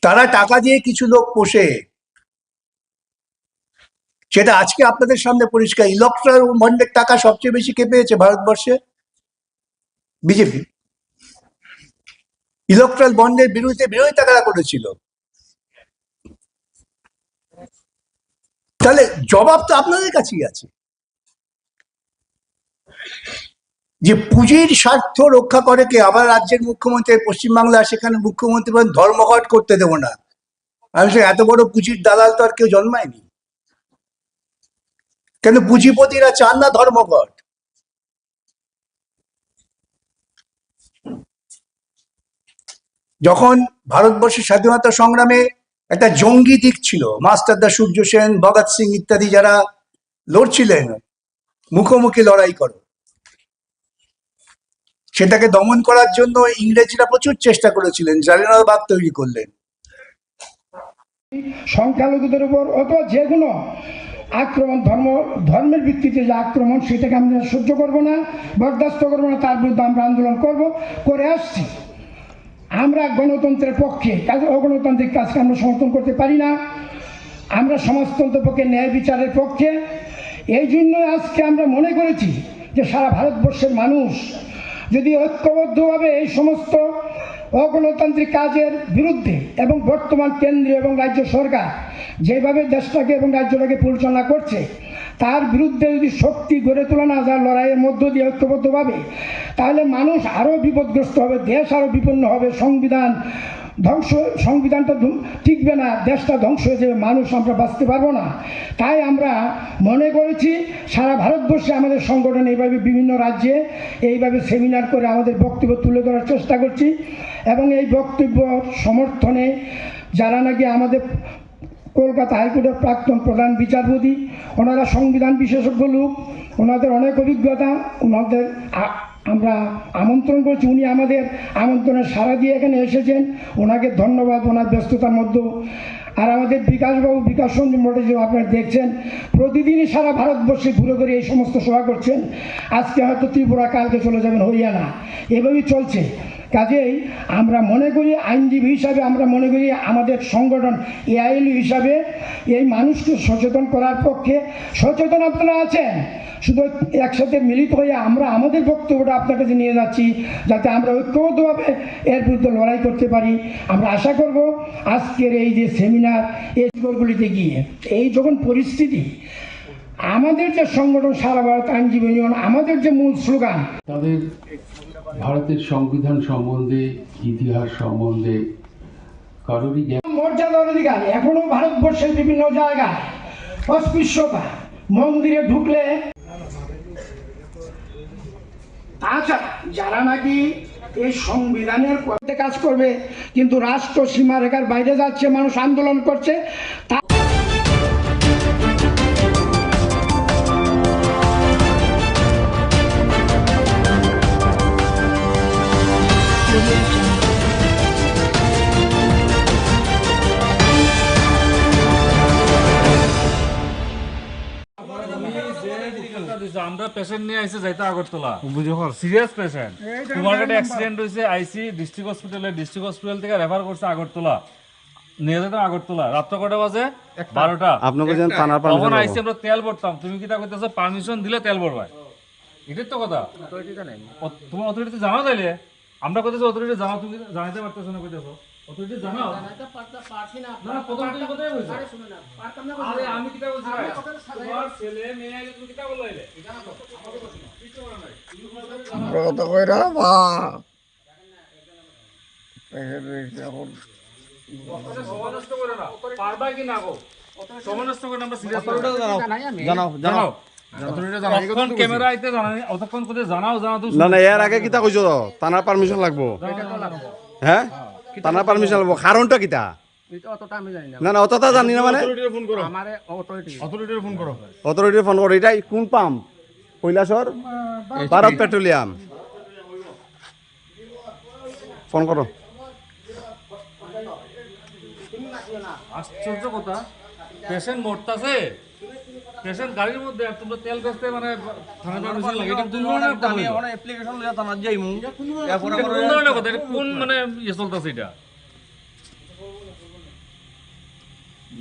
তারা টাকা দিয়ে কিছু লোক পোষে। সেটা আজকে আপনাদের সামনে পরিষ্কার। ইলেকট্রাল বন্ডের টাকা সবচেয়ে বেশি কে পেয়েছে ভারতবর্ষে? বিজেপি। ইলেকট্রাল বন্ডের বিরোধিতা কারা করেছিল? তাহলে জবাব তো আপনাদের কাছেই আছে যে পুঁজির স্বার্থ রক্ষা করে কে? আবার রাজ্যের মুখ্যমন্ত্রী পশ্চিমবাংলা, সেখানে মুখ্যমন্ত্রী বলেন ধর্মঘট করতে দেবো না। আমি সে এত বড় পুঁজির দালাল তো আর কেউ জন্মায়নি। কেন পুঁজিপতিরা চান না ধর্মঘট? যখন ভারতবর্ষের স্বাধীনতা সংগ্রামে একটা জঙ্গি দিক ছিল, মাস্টারদা সূর্য সেন, ভগৎ সিং ইত্যাদি যারা লড়ছিলেন মুখোমুখি লড়াই করো, সেটাকে দমন করার জন্য ইংরেজরা প্রচুর চেষ্টা করেছিলেন, জালিয়ানওয়ালাবাগ তৈরি করলেন। সংখ্যালঘুদের উপর অথবা যে কোনো আক্রমণ, ধর্মের ভিত্তিতে যে আক্রমণ, সেটাকে আমরা সহ্য করব না, বরদাস্ত করবো না, তার বিরুদ্ধে আমরা আন্দোলন করে আসছি। আমরা গণতন্ত্রের পক্ষে, কাজে অগণতান্ত্রিক কাজকে আমরা সমর্থন করতে পারি না। আমরা সমাজতন্ত্রের পক্ষে, ন্যায় বিচারের পক্ষে। এই জন্য আজকে আমরা মনে করেছি যে সারা ভারতবর্ষের মানুষ যদি ঐক্যবদ্ধভাবে এই সমস্ত অগণতান্ত্রিক কাজের বিরুদ্ধে এবং বর্তমান কেন্দ্রীয় এবং রাজ্য সরকার যেভাবে দেশটাকে এবং রাজ্যটাকে পরিচালনা করছে তার বিরুদ্ধে যদি শক্তি গড়ে তোলা না যায় লড়াইয়ের মধ্য দিয়ে ঐক্যবদ্ধভাবে, তাহলে মানুষ আরও বিপদগ্রস্ত হবে, দেশ আরও বিপন্ন হবে, সংবিধানটা টিকবে না, দেশটা ধ্বংস হয়ে যাবে, মানুষ আমরা বাঁচতে পারবো না। তাই আমরা মনে করেছি সারা ভারতবর্ষে আমাদের সংগঠন এইভাবে বিভিন্ন রাজ্যে এইভাবে সেমিনার করে আমাদের বক্তব্য তুলে ধরার চেষ্টা করছি। এবং এই বক্তব্য সমর্থনে যারা নাকি আমাদের কলকাতা হাইকোর্টের প্রাক্তন প্রধান বিচারপতি, ওনারা সংবিধান বিশেষজ্ঞ লোক, ওনাদের অনেক অভিজ্ঞতা, ওনাদের আমরা আমন্ত্রণ করছি। উনি আমাদের আমন্ত্রণে সাড়া দিয়ে এখানে এসেছেন, ওনাকে ধন্যবাদ ওনার ব্যস্ততার মধ্যেও। আর আমাদের বিকাশবাবু, বিকাশ রঞ্জন ভট্টাচার্য, আপনারা দেখছেন প্রতিদিনই সারা ভারতবর্ষে ঘুরে ঘুরে এই সমস্ত সভা করছেন। আজকে হয়তো ত্রিপুরা, কালকে চলে যাবেন হরিয়ানা, এভাবেই চলছে। কাজেই আমরা মনে করি আইনজীবী হিসাবে, আমরা মনে করি আমাদের সংগঠন এআইএলইউ হিসাবে এই মানুষকে সচেতন করার পক্ষে। সচেতন আপনারা আছেন, শুধু একসাথে মিলিত হয়ে আমরা আমাদের বক্তব্যটা আপনার কাছে নিয়ে যাচ্ছি যাতে আমরা ঐক্যবদ্ধভাবে এর বিরুদ্ধে লড়াই করতে পারি। আমরা আশা করব আজকের এই যে সেমিনার, এই শিবিরগুলিতে গিয়ে এই যখন পরিস্থিতি, আমাদের যে সংগঠন সারা ভারত আইনজীবী ইউনিয়ন, আমাদের যে মূল স্লোগান, তাদের ভারতের সংবিধান সম্বন্ধে, ইতিহাস সম্বন্ধে কারোরই মর্যাদার অধিকার এখনো ভারতবর্ষের বিভিন্ন জায়গায় অস্পৃশ্যতা, মন্দিরে ঢুকলে। তাছাড়া যারা নাকি এই সংবিধানের পক্ষে কাজ করবে কিন্তু রাষ্ট্র সীমারেখার বাইরে যাচ্ছে, মানুষ আন্দোলন করছে, আমরা পেশেন্ট নিয়ে আইছে যাইতে আগরতলা বুঝো সিরিয়াস পেশেন্ট কুমারঘাটে অ্যাক্সিডেন্ট হয়েছে আইসি ডিস্ট্রিক্ট হসপিটাল থেকে রেফার করছে আগরতলা নিয়ে যেতাম আগরতলা রাত্র কটা বাজে 12টা আপনাকে যেন থানার তখন পারমিশন আইসি আমরা তেল ভরতাম তুমি কি তা কইতেছো পারমিশন দিলে তেল ভরবাই এটাই তো কথা তোমার অথরিটি জানাও তাইলে আমরা কইতেছো অথরিটি জানাও তুমি জানাইতে পারতেছো না কইতেছো অথরিটি জানাও না প্রথম তুমি কথাই কইছো আরে আমি কিটা বলছি ভাই তোমার ছেলে মেয়ে আইলে তুমি কিটা বললাইলে জানা তো আমাকে বলছি না কিছু বলা নাই আমরা কথা কইরা মা এখন সমনষ্ট করে না পারবা কি না গো সমনষ্ট করে আমরা সিরিয়াস জানাও অতক্ষণ ক্যামেরা আইতে জানানি অতক্ষণ করে জানাও তো না না এর আগে কিতা কইছো তো থানার পারমিশন লাগবো হ্যাঁ থানার পারমিশন লাগবো কারণটা কিতা না না অতটা জানি না মানে অথরিটির ফোন করো এটাই কোন পাম্প কৈলাসর ভারত পেট্রোলিয়াম ফোন করো আশ্চর্য কথা পেশেন্ট মরতাছে পেশেন্ট গাড়ির মধ্যে আর তোমরা তেল বেচতে মানে থানা পারমিশন লাগে এটা কোন ধরনের কথা আমি ওনা অ্যাপ্লিকেশন লইয়া থানা যাইমু এখন কোন ধরনের কথা এটা কোন মানে ইয়ে চলতাছে এটা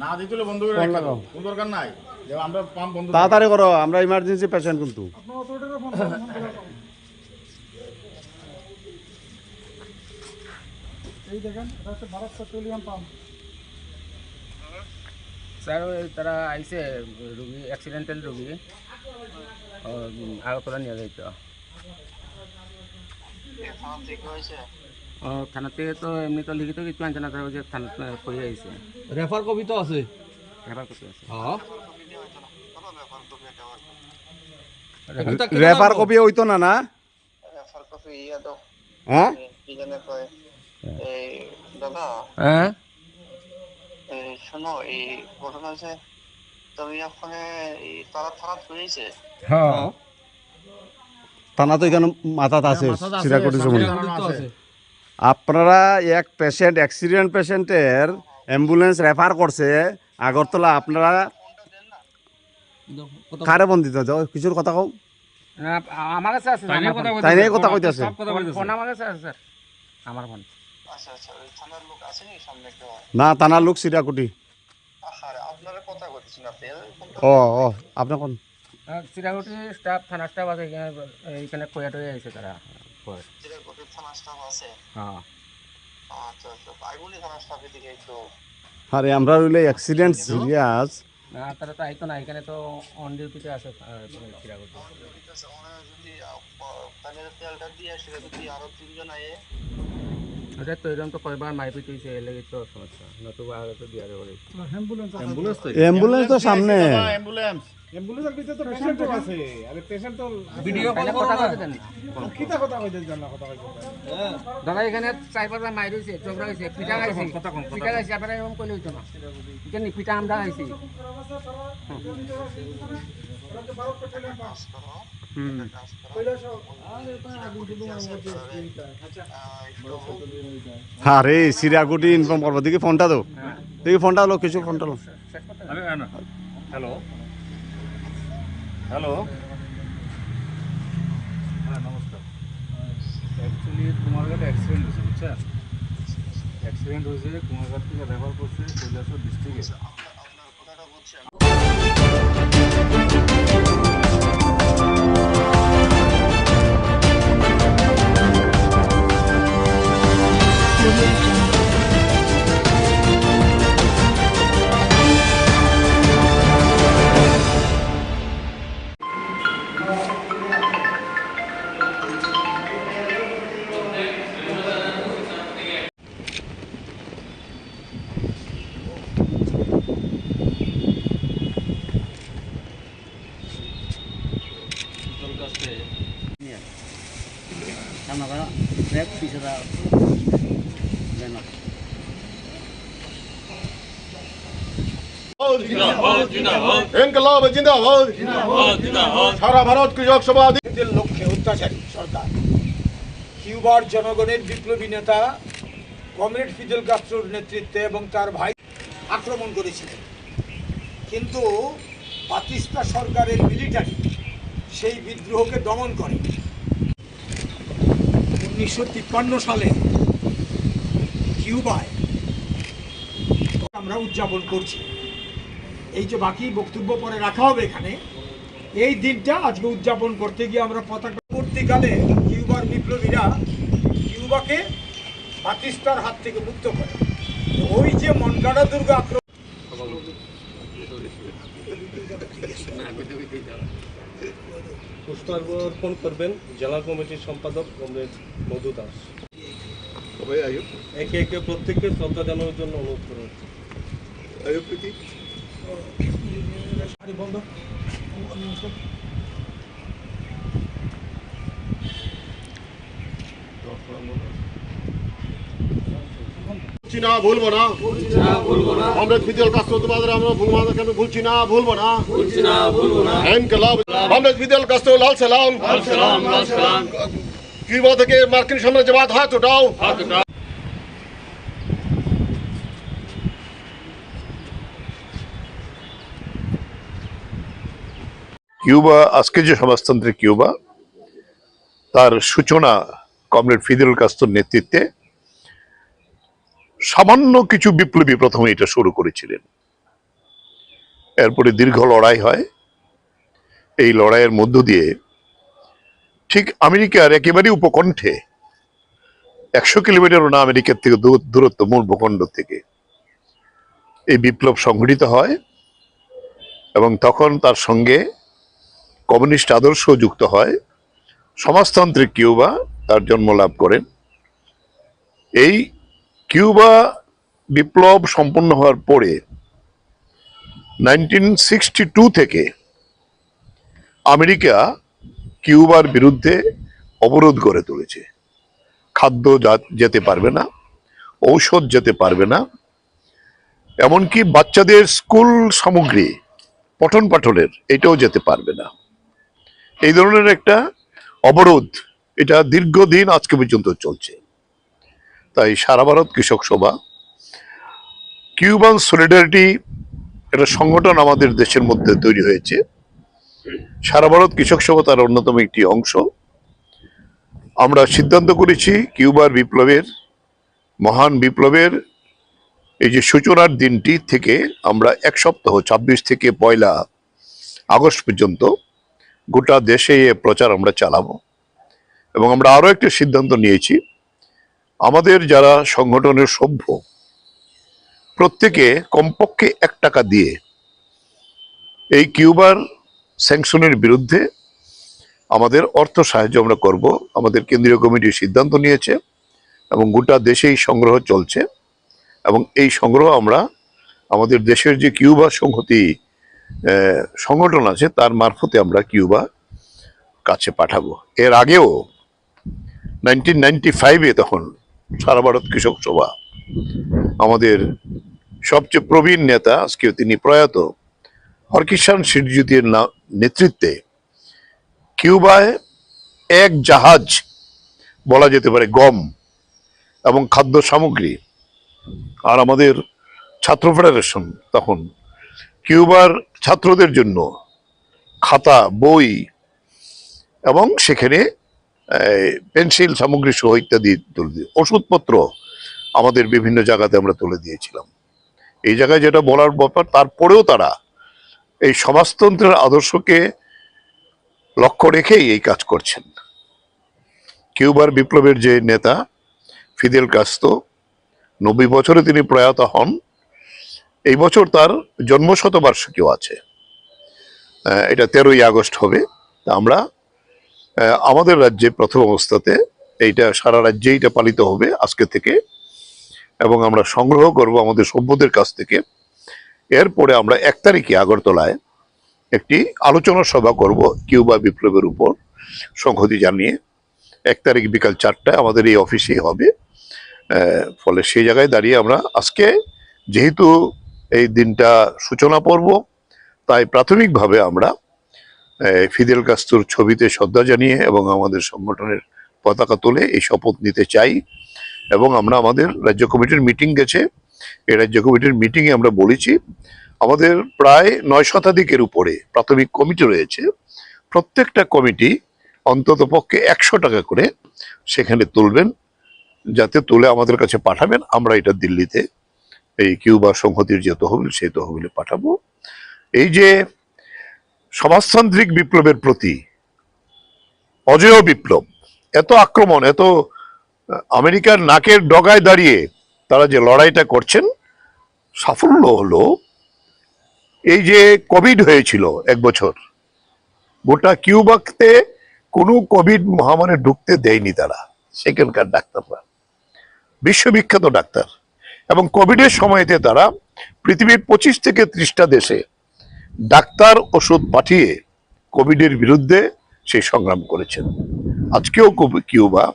না দিতলে বন্ধ করে রাখো কোন দরকার নাই যে আমরা পাম্প বন্ধ তাড়াতাড়ি করো আমরা ইমার্জেন্সি পেশেন্ট কিন্তু এই দেখেন এটা হচ্ছে ভারত পেট্রোলিয়াম পাম্প স্যার তারা আইসে রুগী অ্যাক্সিডেন্টাল রুগী আগরতলা নিয়ে যাইতো থানা থেকে তো এমনি তো লিখিত কিছু আনছে না তারা যে থানা কই আইছে রেফার কপি তো আছে রেফার কপি আছে রেফার কপি হইতো না না রেফার কপি ইয়া দাও হ্যাঁ কি জানে কয় এই দাদা হ্যাঁ শোনো এই ঘটনা আছে তুমি ওখানে এই তারা থানা হয়েছে হ্যাঁ থানা তো এখানে মাথাত আছে সিরাকুটি সময় আপনারা এক পেশেন্ট অ্যাক্সিডেন্ট পেশেন্টের অ্যাম্বুলেন্স রেফার করছে আগরতলা আপনারা কারে বন্দিত কিছুর কথা কও আমার কাছে আছে তাই নিয়ে কথা কইতাছে ফোন আমার কাছে আছে স্যার আমার ফোন আচ্ছা আচ্ছা ওই থানার লোক আছে নি সামনে কেউ না থানার লোক সিরাকুটি আরে আপনারা কথা কইতেছেন আপনি ও আপনি কোন সিরাকুটি স্টাফ থানা স্টাফ আছে এখানে কোয়াট হয়ে আছে তারা সিরাকুটি থানা স্টাফ আছে হ্যাঁ আচ্ছা আচ্ছা বাইগুনি থানা স্টাফের দিকে একটু আরে আমরা হইলে অ্যাক্সিডেন্ট সিরিয়াস না তারা তো আইতো না এখানে তো অন ডিউটিতে আছে সিরাকুটি যদি তাহলে তেলটা দিয়ে আসলে যদি আরো তিনজন আয়ে ওটা তো এরকম তো কয়বার মাইপিট হয়েছে এর লেগে তো সমস্যা নতুবা আগে তো দিয়ে দেবো অ্যাম্বুলেন্স তো সামনে অ্যাম্বুলেন্সের ভিতরে তো পেশেন্ট আছে আরে পেশেন্ট তো ভিডিও কল কথা কইতেন কিটা কথা কইতেন জানা কথা কইতেন দাদা এখানে চাইপারবার মাইর হইছে চোগরা হইছে পিটা খাইছে পিটা খাইছে আপনারা এরকম কইলে হইতো না কেন পিটা আমরা খাইছি আরে সিরাকুটি ইনফর্ম করবো দেখি ফোনটা তো দেখি ফোনটা হলো কিছু ফোনটা হলো হ্যালো হ্যালো হ্যাঁ নমস্কার অ্যাকচুয়ালি কুমারঘাটে অ্যাক্সিডেন্ট হয়েছে বুঝছেন অ্যাক্সিডেন্ট হয়েছে কুমারঘাট থেকে রেফার করছে কৈলাসর ডিস্ট্রিক্টে ইনকলাব জিন্দাবাদ সারা ভারত কৃষক সভা লক্ষ্যে অত্যাচারী সরকার কিউবার জনগণের বিপ্লবী নেতা কমরেড ফিদেল কাস্ত্রোর নেতৃত্বে এবং তার ভাই আক্রমণ করেছিলেন, কিন্তু বাতিস্তা সরকারের মিলিটারি সেই বিদ্রোহকে দমন করে। 1953 সালে কিউবায় আমরা উদযাপন করছি। এই যে বাকি বক্তব্য পরে রাখা হবে এখানে, এই দিনটা আজকে উদযাপন করতে গিয়ে আমরা পতাকা পরবর্তীকালে কিউবার বিপ্লবীরা কিউবাকে পাকিস্তান হাত থেকে মুক্ত করে। ওই যে মনকাডা দুর্গ আক্রমণ পুষ্পার্পণ করবেন জেলা কমিটির সম্পাদক কমরেড মধু দাস। একে একে প্রত্যেককে শ্রদ্ধা জানানোর জন্য অনুরোধ করা হচ্ছে। না ভুলবো না, আমরা ফিদেল কাস্ত্রো তোমাদের আমরা কেন ভুলছি না, ভুলবো না, ইনকলাব আমরা ফিদেল কাস্ত্রো লাল সালাম, কিউবা থেকে মার্কিন সাম্রাজ্যবাদ হাত উঠাও। কিউবা, আজকে যে সমাজতান্ত্রিক কিউবা, তার সূচনা কমরেড ফিদেল কাস্ত্রোর নেতৃত্বে সামান্য কিছু বিপ্লবী প্রথমে এটা শুরু করেছিলেন। এরপরে দীর্ঘ লড়াই হয়। এই লড়াইয়ের মধ্য দিয়ে ঠিক আমেরিকার একেবারে উপকণ্ঠে 100 কিলোমিটারও না আমেরিকার থেকে দূরত্ব মূল ভূখণ্ড থেকে এই বিপ্লব সংঘটিত হয় এবং তখন তার সঙ্গে কমিউনিস্ট আদর্শ যুক্ত হয়। সমাজতান্ত্রিক কিউবা তার জন্ম লাভ করেন। এই কিউবা বিপ্লব সম্পন্ন হওয়ার পরে 1962 থেকে আমেরিকা কিউবার বিরুদ্ধে অবরোধ গড়ে তুলেছে। খাদ্য যেতে পারবে না, ঔষধ যেতে পারবে না, এমনকি বাচ্চাদের স্কুল সামগ্রী পঠন পাঠনের এটাও যেতে পারবে না। এই ধরনের একটা অবরোধ এটা দীর্ঘদিন আজকে পর্যন্ত চলছে। তাই সারা ভারত কৃষক সভা, কিউবান সলিডারিটি একটা সংগঠন আমাদের দেশের মধ্যে তৈরি হয়েছে। সারা ভারত কৃষক সভা তার অন্যতম একটি অংশ। আমরা সিদ্ধান্ত করেছি কিউবার বিপ্লবের, মহান বিপ্লবের এই যে সূচনার দিনটি থেকে আমরা 1 সপ্তাহ 26 থেকে 1 আগস্ট পর্যন্ত গোটা দেশে এ প্রচার আমরা চালাবো। এবং আমরা আরো একটা সিদ্ধান্ত নিয়েছি, আমাদের যারা সংগঠনের সভ্য প্রত্যেকে কমপক্ষে 1 টাকা দিয়ে এই কিউবার স্যাংশনের বিরুদ্ধে আমাদের অর্থ সাহায্য আমরা করব। আমাদের কেন্দ্রীয় কমিটি সিদ্ধান্ত নিয়েছে এবং গোটা দেশেই সংগ্রহ চলছে এবং এই সংগ্রহ আমরা আমাদের দেশের যে কিউবা সংহতি সংগঠন আছে তার মারফতে আমরা কিউবা কাছে পাঠাবো। এর আগেও 1995-এ তখন সারা ভারত কৃষক সভা আমাদের সবচেয়ে প্রবীণ নেতা, আজকে তিনি প্রয়াত, হরকিষাণ সিরজিতের নেতৃত্বে কিউবায় 1 জাহাজ বলা যেতে পারে গম এবং খাদ্য সামগ্রী, আর আমাদের ছাত্র ফেডারেশন তখন কিউবার ছাত্রদের জন্য খাতা, বই এবং সেখানে পেন্সিল সামগ্রী সহ ইত্যাদি তুলে দিয়ে, ওষুধপত্র আমাদের বিভিন্ন জায়গাতে আমরা তুলে দিয়েছিলাম। এই জায়গায় যেটা বলার ব্যাপার, তারপরেও তারা এই সমাজতন্ত্রের আদর্শকে লক্ষ্য রেখেই এই কাজ করছেন। কিউবার বিপ্লবের যে নেতা ফিদেল কাস্ত্রো 90 বছরে তিনি প্রয়াত হন। এই বছর তার জন্মশতবার্ষিকীও আছে, এটা 13ই আগস্ট হবে। আমরা আমাদের রাজ্যে প্রথম অবস্থাতে এইটা সারা রাজ্যে এটা পালিত হবে আজকে থেকে এবং আমরা সংগ্রহ করব আমাদের সভ্যদের কাছ থেকে। এরপরে আমরা 1 তারিখে আগরতলায় একটি আলোচনা সভা করব কিউবা বিপ্লবের উপর সংহতি জানিয়ে। 1 তারিখ বিকাল 4টায় আমাদের এই অফিসেই হবে। ফলে সেই জায়গায় দাঁড়িয়ে আমরা আজকে যেহেতু এই দিনটা সূচনা পর্ব, তাই প্রাথমিকভাবে আমরা ফিদেল কাস্ত্রোর ছবিতে শ্রদ্ধা জানিয়ে এবং আমাদের সংগঠনের পতাকা তুলে এই শপথ নিতে চাই। এবং আমরা আমাদের রাজ্য কমিটির মিটিং গেছে, এই রাজ্য কমিটির মিটিংয়ে আমরা বলেছি আমাদের প্রায় 9 শতাধিকের উপরে প্রাথমিক কমিটি রয়েছে। প্রত্যেকটা কমিটি অন্তত পক্ষে 100 টাকা করে সেখানে তুলবেন, যাতে তুলে আমাদের কাছে পাঠাবেন। আমরা এটা দিল্লিতে এই কিউবা সংহতির যে তহবিল সেই তহবিলে পাঠাবো। এই যে সমাজতান্ত্রিক বিপ্লবের প্রতি অজেয় বিপ্লব, এত আক্রমণ, এত আমেরিকার নাকের ডগায় দাঁড়িয়ে তারা যে লড়াইটা করছেন, সাফল্য হলো এই যে কোভিড হয়েছিল 1 বছর, গোটা কিউবাতে কোনো কোভিড মহামারী ঢুকতে দেয়নি তারা, সেখানকার ডাক্তাররা বিশ্ববিখ্যাত ডাক্তার, এবং কোভিডের সময়তে তারা পৃথিবীর 25 থেকে 30টা দেশে ডাক্তার ওষুধ পাঠিয়ে কোভিডের বিরুদ্ধে সেই সংগ্রাম করেছেন। আজকেও কিউবা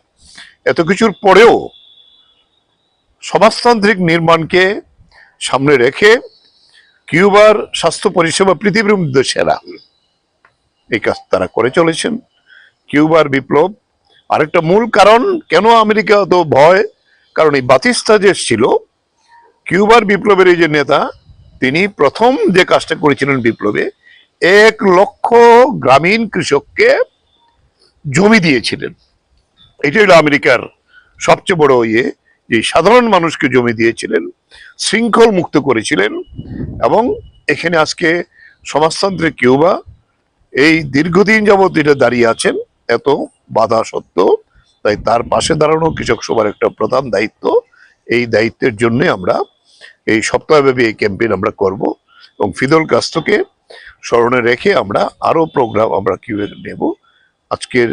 এত কিছুর পরেও সমাজতান্ত্রিক নির্মাণকে সামনে রেখে কিউবার স্বাস্থ্য পরিষেবা পৃথিবীর মধ্যে সেরা, এই কাজ তারা করে চলেছেন। কিউবার বিপ্লব আরেকটা মূল কারণ কেন আমেরিকা তো ভয়, কারণ এই বাতিস্তা যে ছিল কিউবার বিপ্লবের এই যে নেতা, তিনি প্রথম যে কাজটা করেছিলেন বিপ্লবে 1 লক্ষ গ্রামীণ কৃষককে জমি দিয়েছিলেন। এটাই হলো আমেরিকার সবচেয়ে বড় যে সাধারণ মানুষকে জমি দিয়েছিলেন, শৃঙ্খল মুক্ত করেছিলেন। এবং এখানে আজকে সমাজতান্ত্রিক কিউবা এই দীর্ঘদিন যাবৎ এটা দাঁড়িয়ে আছেন এত বাধা সত্ত্বেও, তাই তার পাশে দাঁড়ানো কৃষক সভার একটা প্রধান দায়িত্ব। এই দায়িত্বের জন্য আমরা এই সপ্তাহব্যাপী এই ক্যাম্পেইন আমরা করব, এবং ফিদেল কাস্ত্রোকে স্মরণে রেখে আমরা আরো প্রোগ্রাম আমরা নেব। আজকের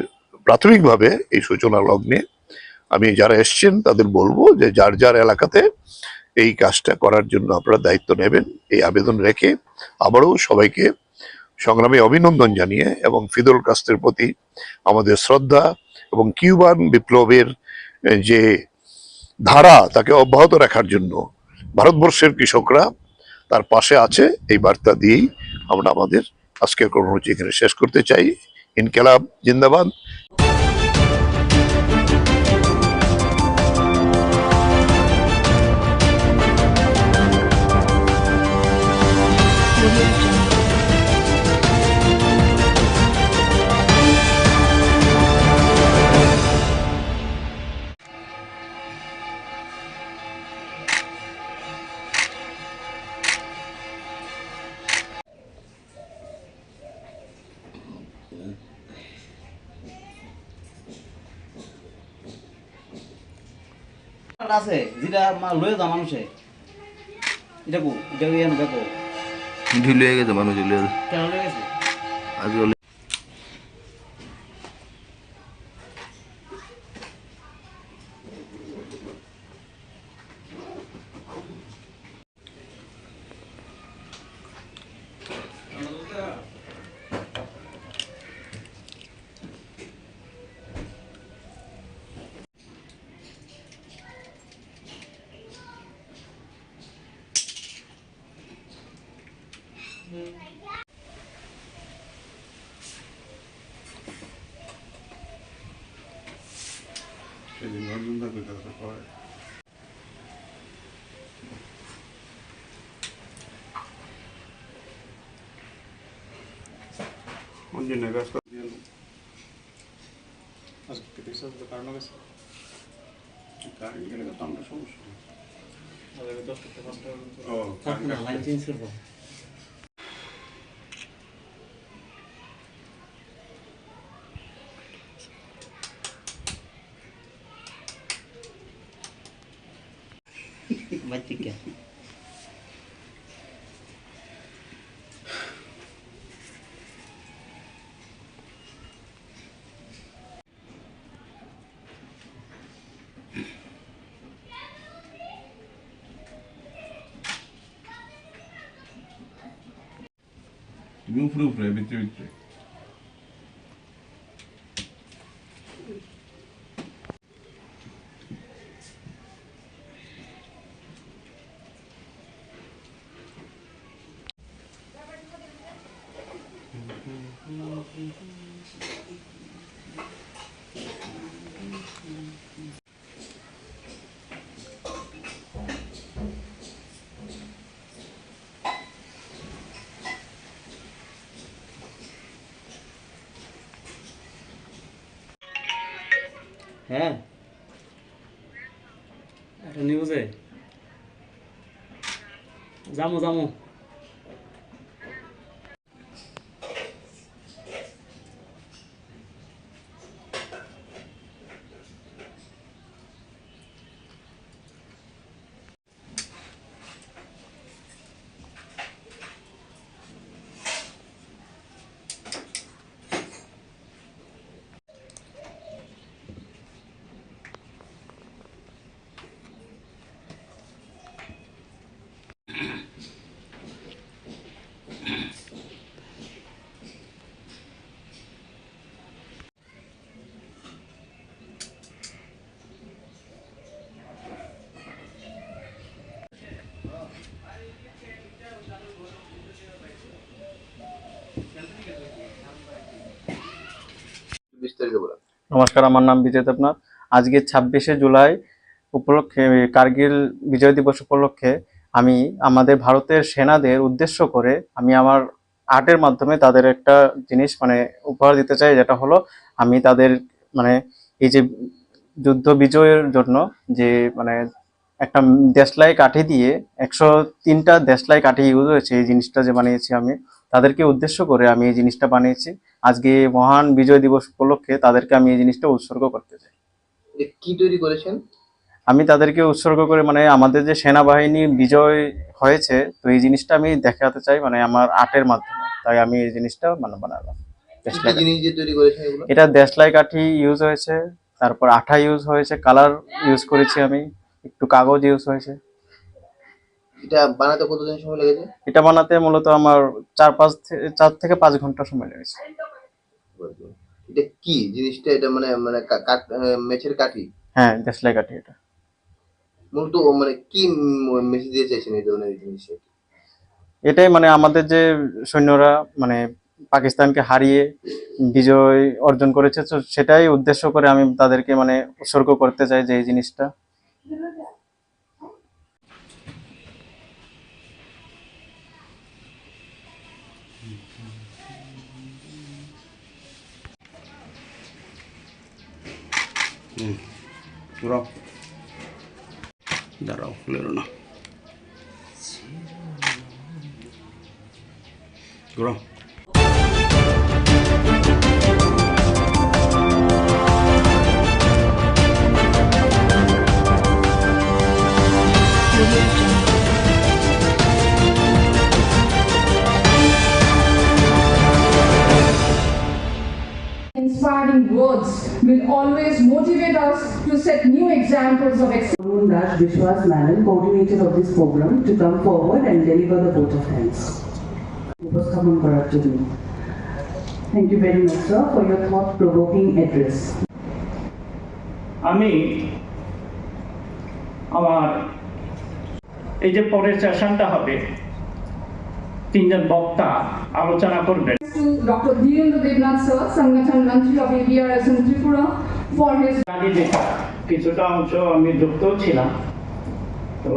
প্রাথমিকভাবে এই সূচনা লগ্নে আমি যারা এসছেন তাদের বলবো যে যার যার এলাকাতে এই কাজটা করার জন্য আপনারা দায়িত্ব নেবেন, এই আবেদন রেখে আবারও সবাইকে সংগ্রামে অভিনন্দন জানিয়ে এবং ফিদেল কাস্ত্রোর প্রতি আমাদের শ্রদ্ধা এবং কিউবান বিপ্লবের যে ধারা তাকে অব্যাহত রাখার জন্য ভারতবর্ষের কৃষকরা তার পাশে আছে, এই বার্তা দিয়েই আমরা আমাদের আজকের কর্মসূচি এখানে শেষ করতে চাই। ইনকিলাব জিন্দাবাদ। আছে যেটা লয়ে যা মানুষে এটা কো এটা ইয়ে না দেখো ঢুলে গেছে মানুষ ঢুলে কেন লয়ে গেছে আজকাল সেদিন অর্জুন দা কইতাছে কয় অঞ্জনের গাছ দিয়ে আজকে বিশ্বাস তো কারণ গেছে কারণ গেলে তো আমরা সমস্যা ও লাইন চেঞ্জ করবো। Батика. তুমি উপরে উপরে ভিতরে ভিতরে হ্যাঁ একটা নিউজে যামু যামু নমস্কার, আমার নাম বিজয় দেবনাথ। আজকে 26শে জুলাই উপলক্ষে, কার্গিল বিজয় দিবস উপলক্ষে আমি আমাদের ভারতের সেনাদের উদ্দেশ্য করে আমি আমার আর্টের মাধ্যমে তাদের একটা জিনিস মানে উপহার দিতে চাই, যেটা হলো আমি তাদের মানে এই যে যুদ্ধ বিজয়ের জন্য যে মানে একটা দেশলাই কাঠি দিয়ে 103টা দেশলাই কাঠি ইউজ হয়েছে, এই জিনিসটা যে বানিয়েছি আমি তাদেরকে উদ্দেশ্য করে আমি এই জিনিসটা বানিয়েছি। আজকে মহান বিজয় দিবস উপলক্ষে তাদেরকে আমি এই জিনিসটা উৎসর্গ করতে চাই। কি তৈরি করেছেন? আমি তাদেরকে উৎসর্গ করে মানে আমাদের যে সেনাবাহিনী বিজয় হয়েছে, তো এই জিনিসটা আমি দেখাতে চাই মানে আমার আর্টের মাধ্যমে, তাই আমি এই জিনিসটা মানে বানালাম। এটা দেশলাই কাঠি ইউজ হয়েছে, তারপর আঠা ইউজ হয়েছে, কালার ইউজ করেছি, আমি একটু কাগজ ইউজ হয়েছে। এটা বানাতে কতদিন সময় লেগেছে? এটা বানাতে মূলত আমার 4 থেকে 5 ঘন্টা সময় লেগেছে। এটা কি জিনিসটা? এটা মানে মানে মেছের কাঠি? হ্যাঁ, দেশলাই কাঠি। এটা মূলত মানে কি মেসেজ দিতে চাইছেন এই ধরনের জিনিস? এটাই মানে আমাদের যে সৈন্যরা মানে পাকিস্তানকে হারিয়ে বিজয় অর্জন করেছে, তো সেটাই উদ্দেশ্য করে আমি তাদেরকে মানে উৎসর্গ করতে চাই যে এই জিনিসটা। দাঁড়াও, লেরো না, ঘুরাও। Inspiring words will always motivate us to set new examples of excellence. Dash Vishwas Manan, coordinator of this program, to come forward and deliver the vote of thanks. Thank you very much, sir, for your thought-provoking address. আমি আমার এই যে পরের সেশনটা হবে, 3 জন বক্তা আলোচনা করবেন। To Dr. Dhirendra Devnath sir, Sangathan Mantri of ABRS in Tripura, for his কিছুটা অংশ আমি যুক্ত ছিলাম, তো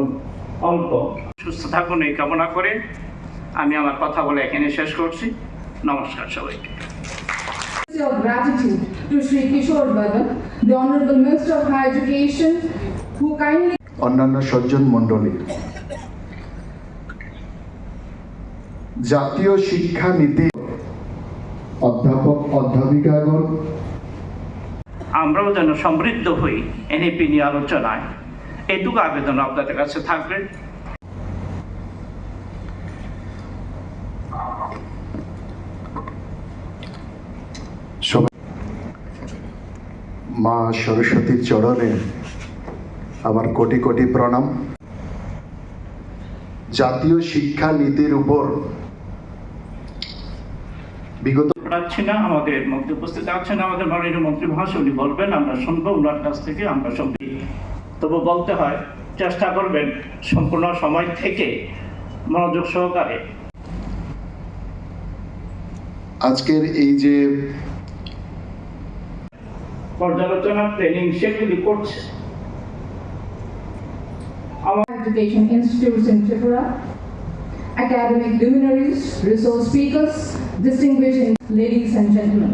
অল্প। সুস্থ থাকুন এই কামনা করে আমি আমার কথা বলে এখানে শেষ করছি। নমস্কার সবাইকে। Of gratitude to Shri Kishore Badan, the Honorable Minister of Higher Education, who kindly অন্যান্য সজ্জন মণ্ডলী, জাতীয় শিক্ষা নীতি অধ্যাপক অধ্যাপিকাগণ, আমরাও যেন সমৃদ্ধ হই এনইপি নিয়ে আলোচনায়, এটুকু আবেদন আপনাদের কাছে থাকবে। মা সরস্বতীর চরণে আমার কোটি কোটি প্রণাম। জাতীয় শিক্ষা নীতির উপর বিগত পাচ্ছি না, আমাদের মধ্যে উপস্থিত আছেন আমাদের মাননীয় মন্ত্রী মহাশয়, উনি বলবেন, আমরা শুনবো ওনার কাছ থেকে। আমরা সব তবু বলতে হয়, চেষ্টা করবেন সম্পূর্ণ সময় থেকে মনোযোগ সহকারে। আজকের এই যে পর্যালোচনা ট্রেনিং সেগুলি করছে Education Institutes in Tripura, academic luminaries, resource speakers, distinguished ladies and gentlemen.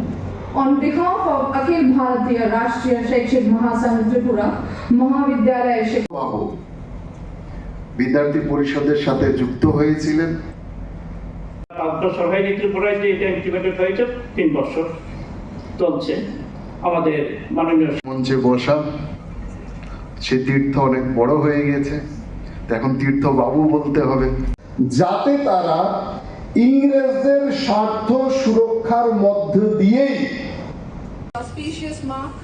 On behalf of Akhil Bharatiya Rashtriya Shikshak Mahasangh Tripura, Mahavidyalaya বাবু বিদ্যার্থী পরিষদের সাথে যুক্ত হয়েছিলেন। সরকারি ত্রিপুরায় যে এটা ইমপ্লিমেন্টেড হয়েছে 3 বছর চলছে। আমাদের মাননীয় মঞ্চে বসা, সে তীর্থ অনেক বড় হয়ে গেছে, এখন তীর্থ বাবু বলতে হবে, যাতে তারা ইংরেজদের স্বার্থ সুরক্ষার মধ্য দিয়েই auspicious mark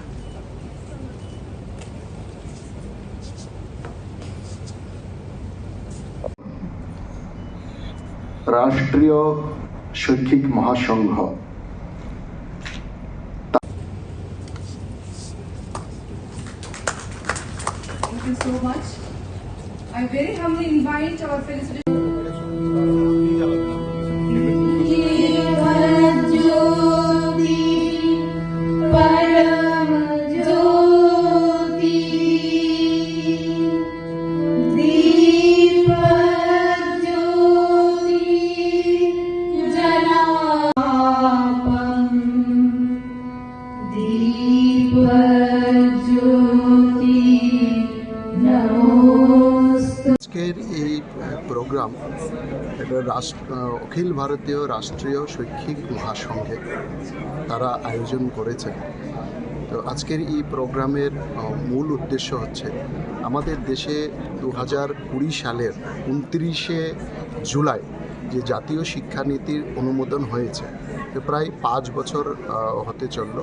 রাষ্ট্রীয় শৈক্ষিক মহাসংঘ Thank you so much. I very humbly invite our fellow আজকের এই প্রোগ্রাম এটা অখিল ভারতীয় রাষ্ট্রীয় শৈক্ষিক মহাসংঘে তারা আয়োজন করেছে। তো আজকের এই প্রোগ্রামের মূল উদ্দেশ্য হচ্ছে আমাদের দেশে 2020 সালের 29শে জুলাই যে জাতীয় শিক্ষানীতির অনুমোদন হয়েছে, প্রায় 5 বছর হতে চলল।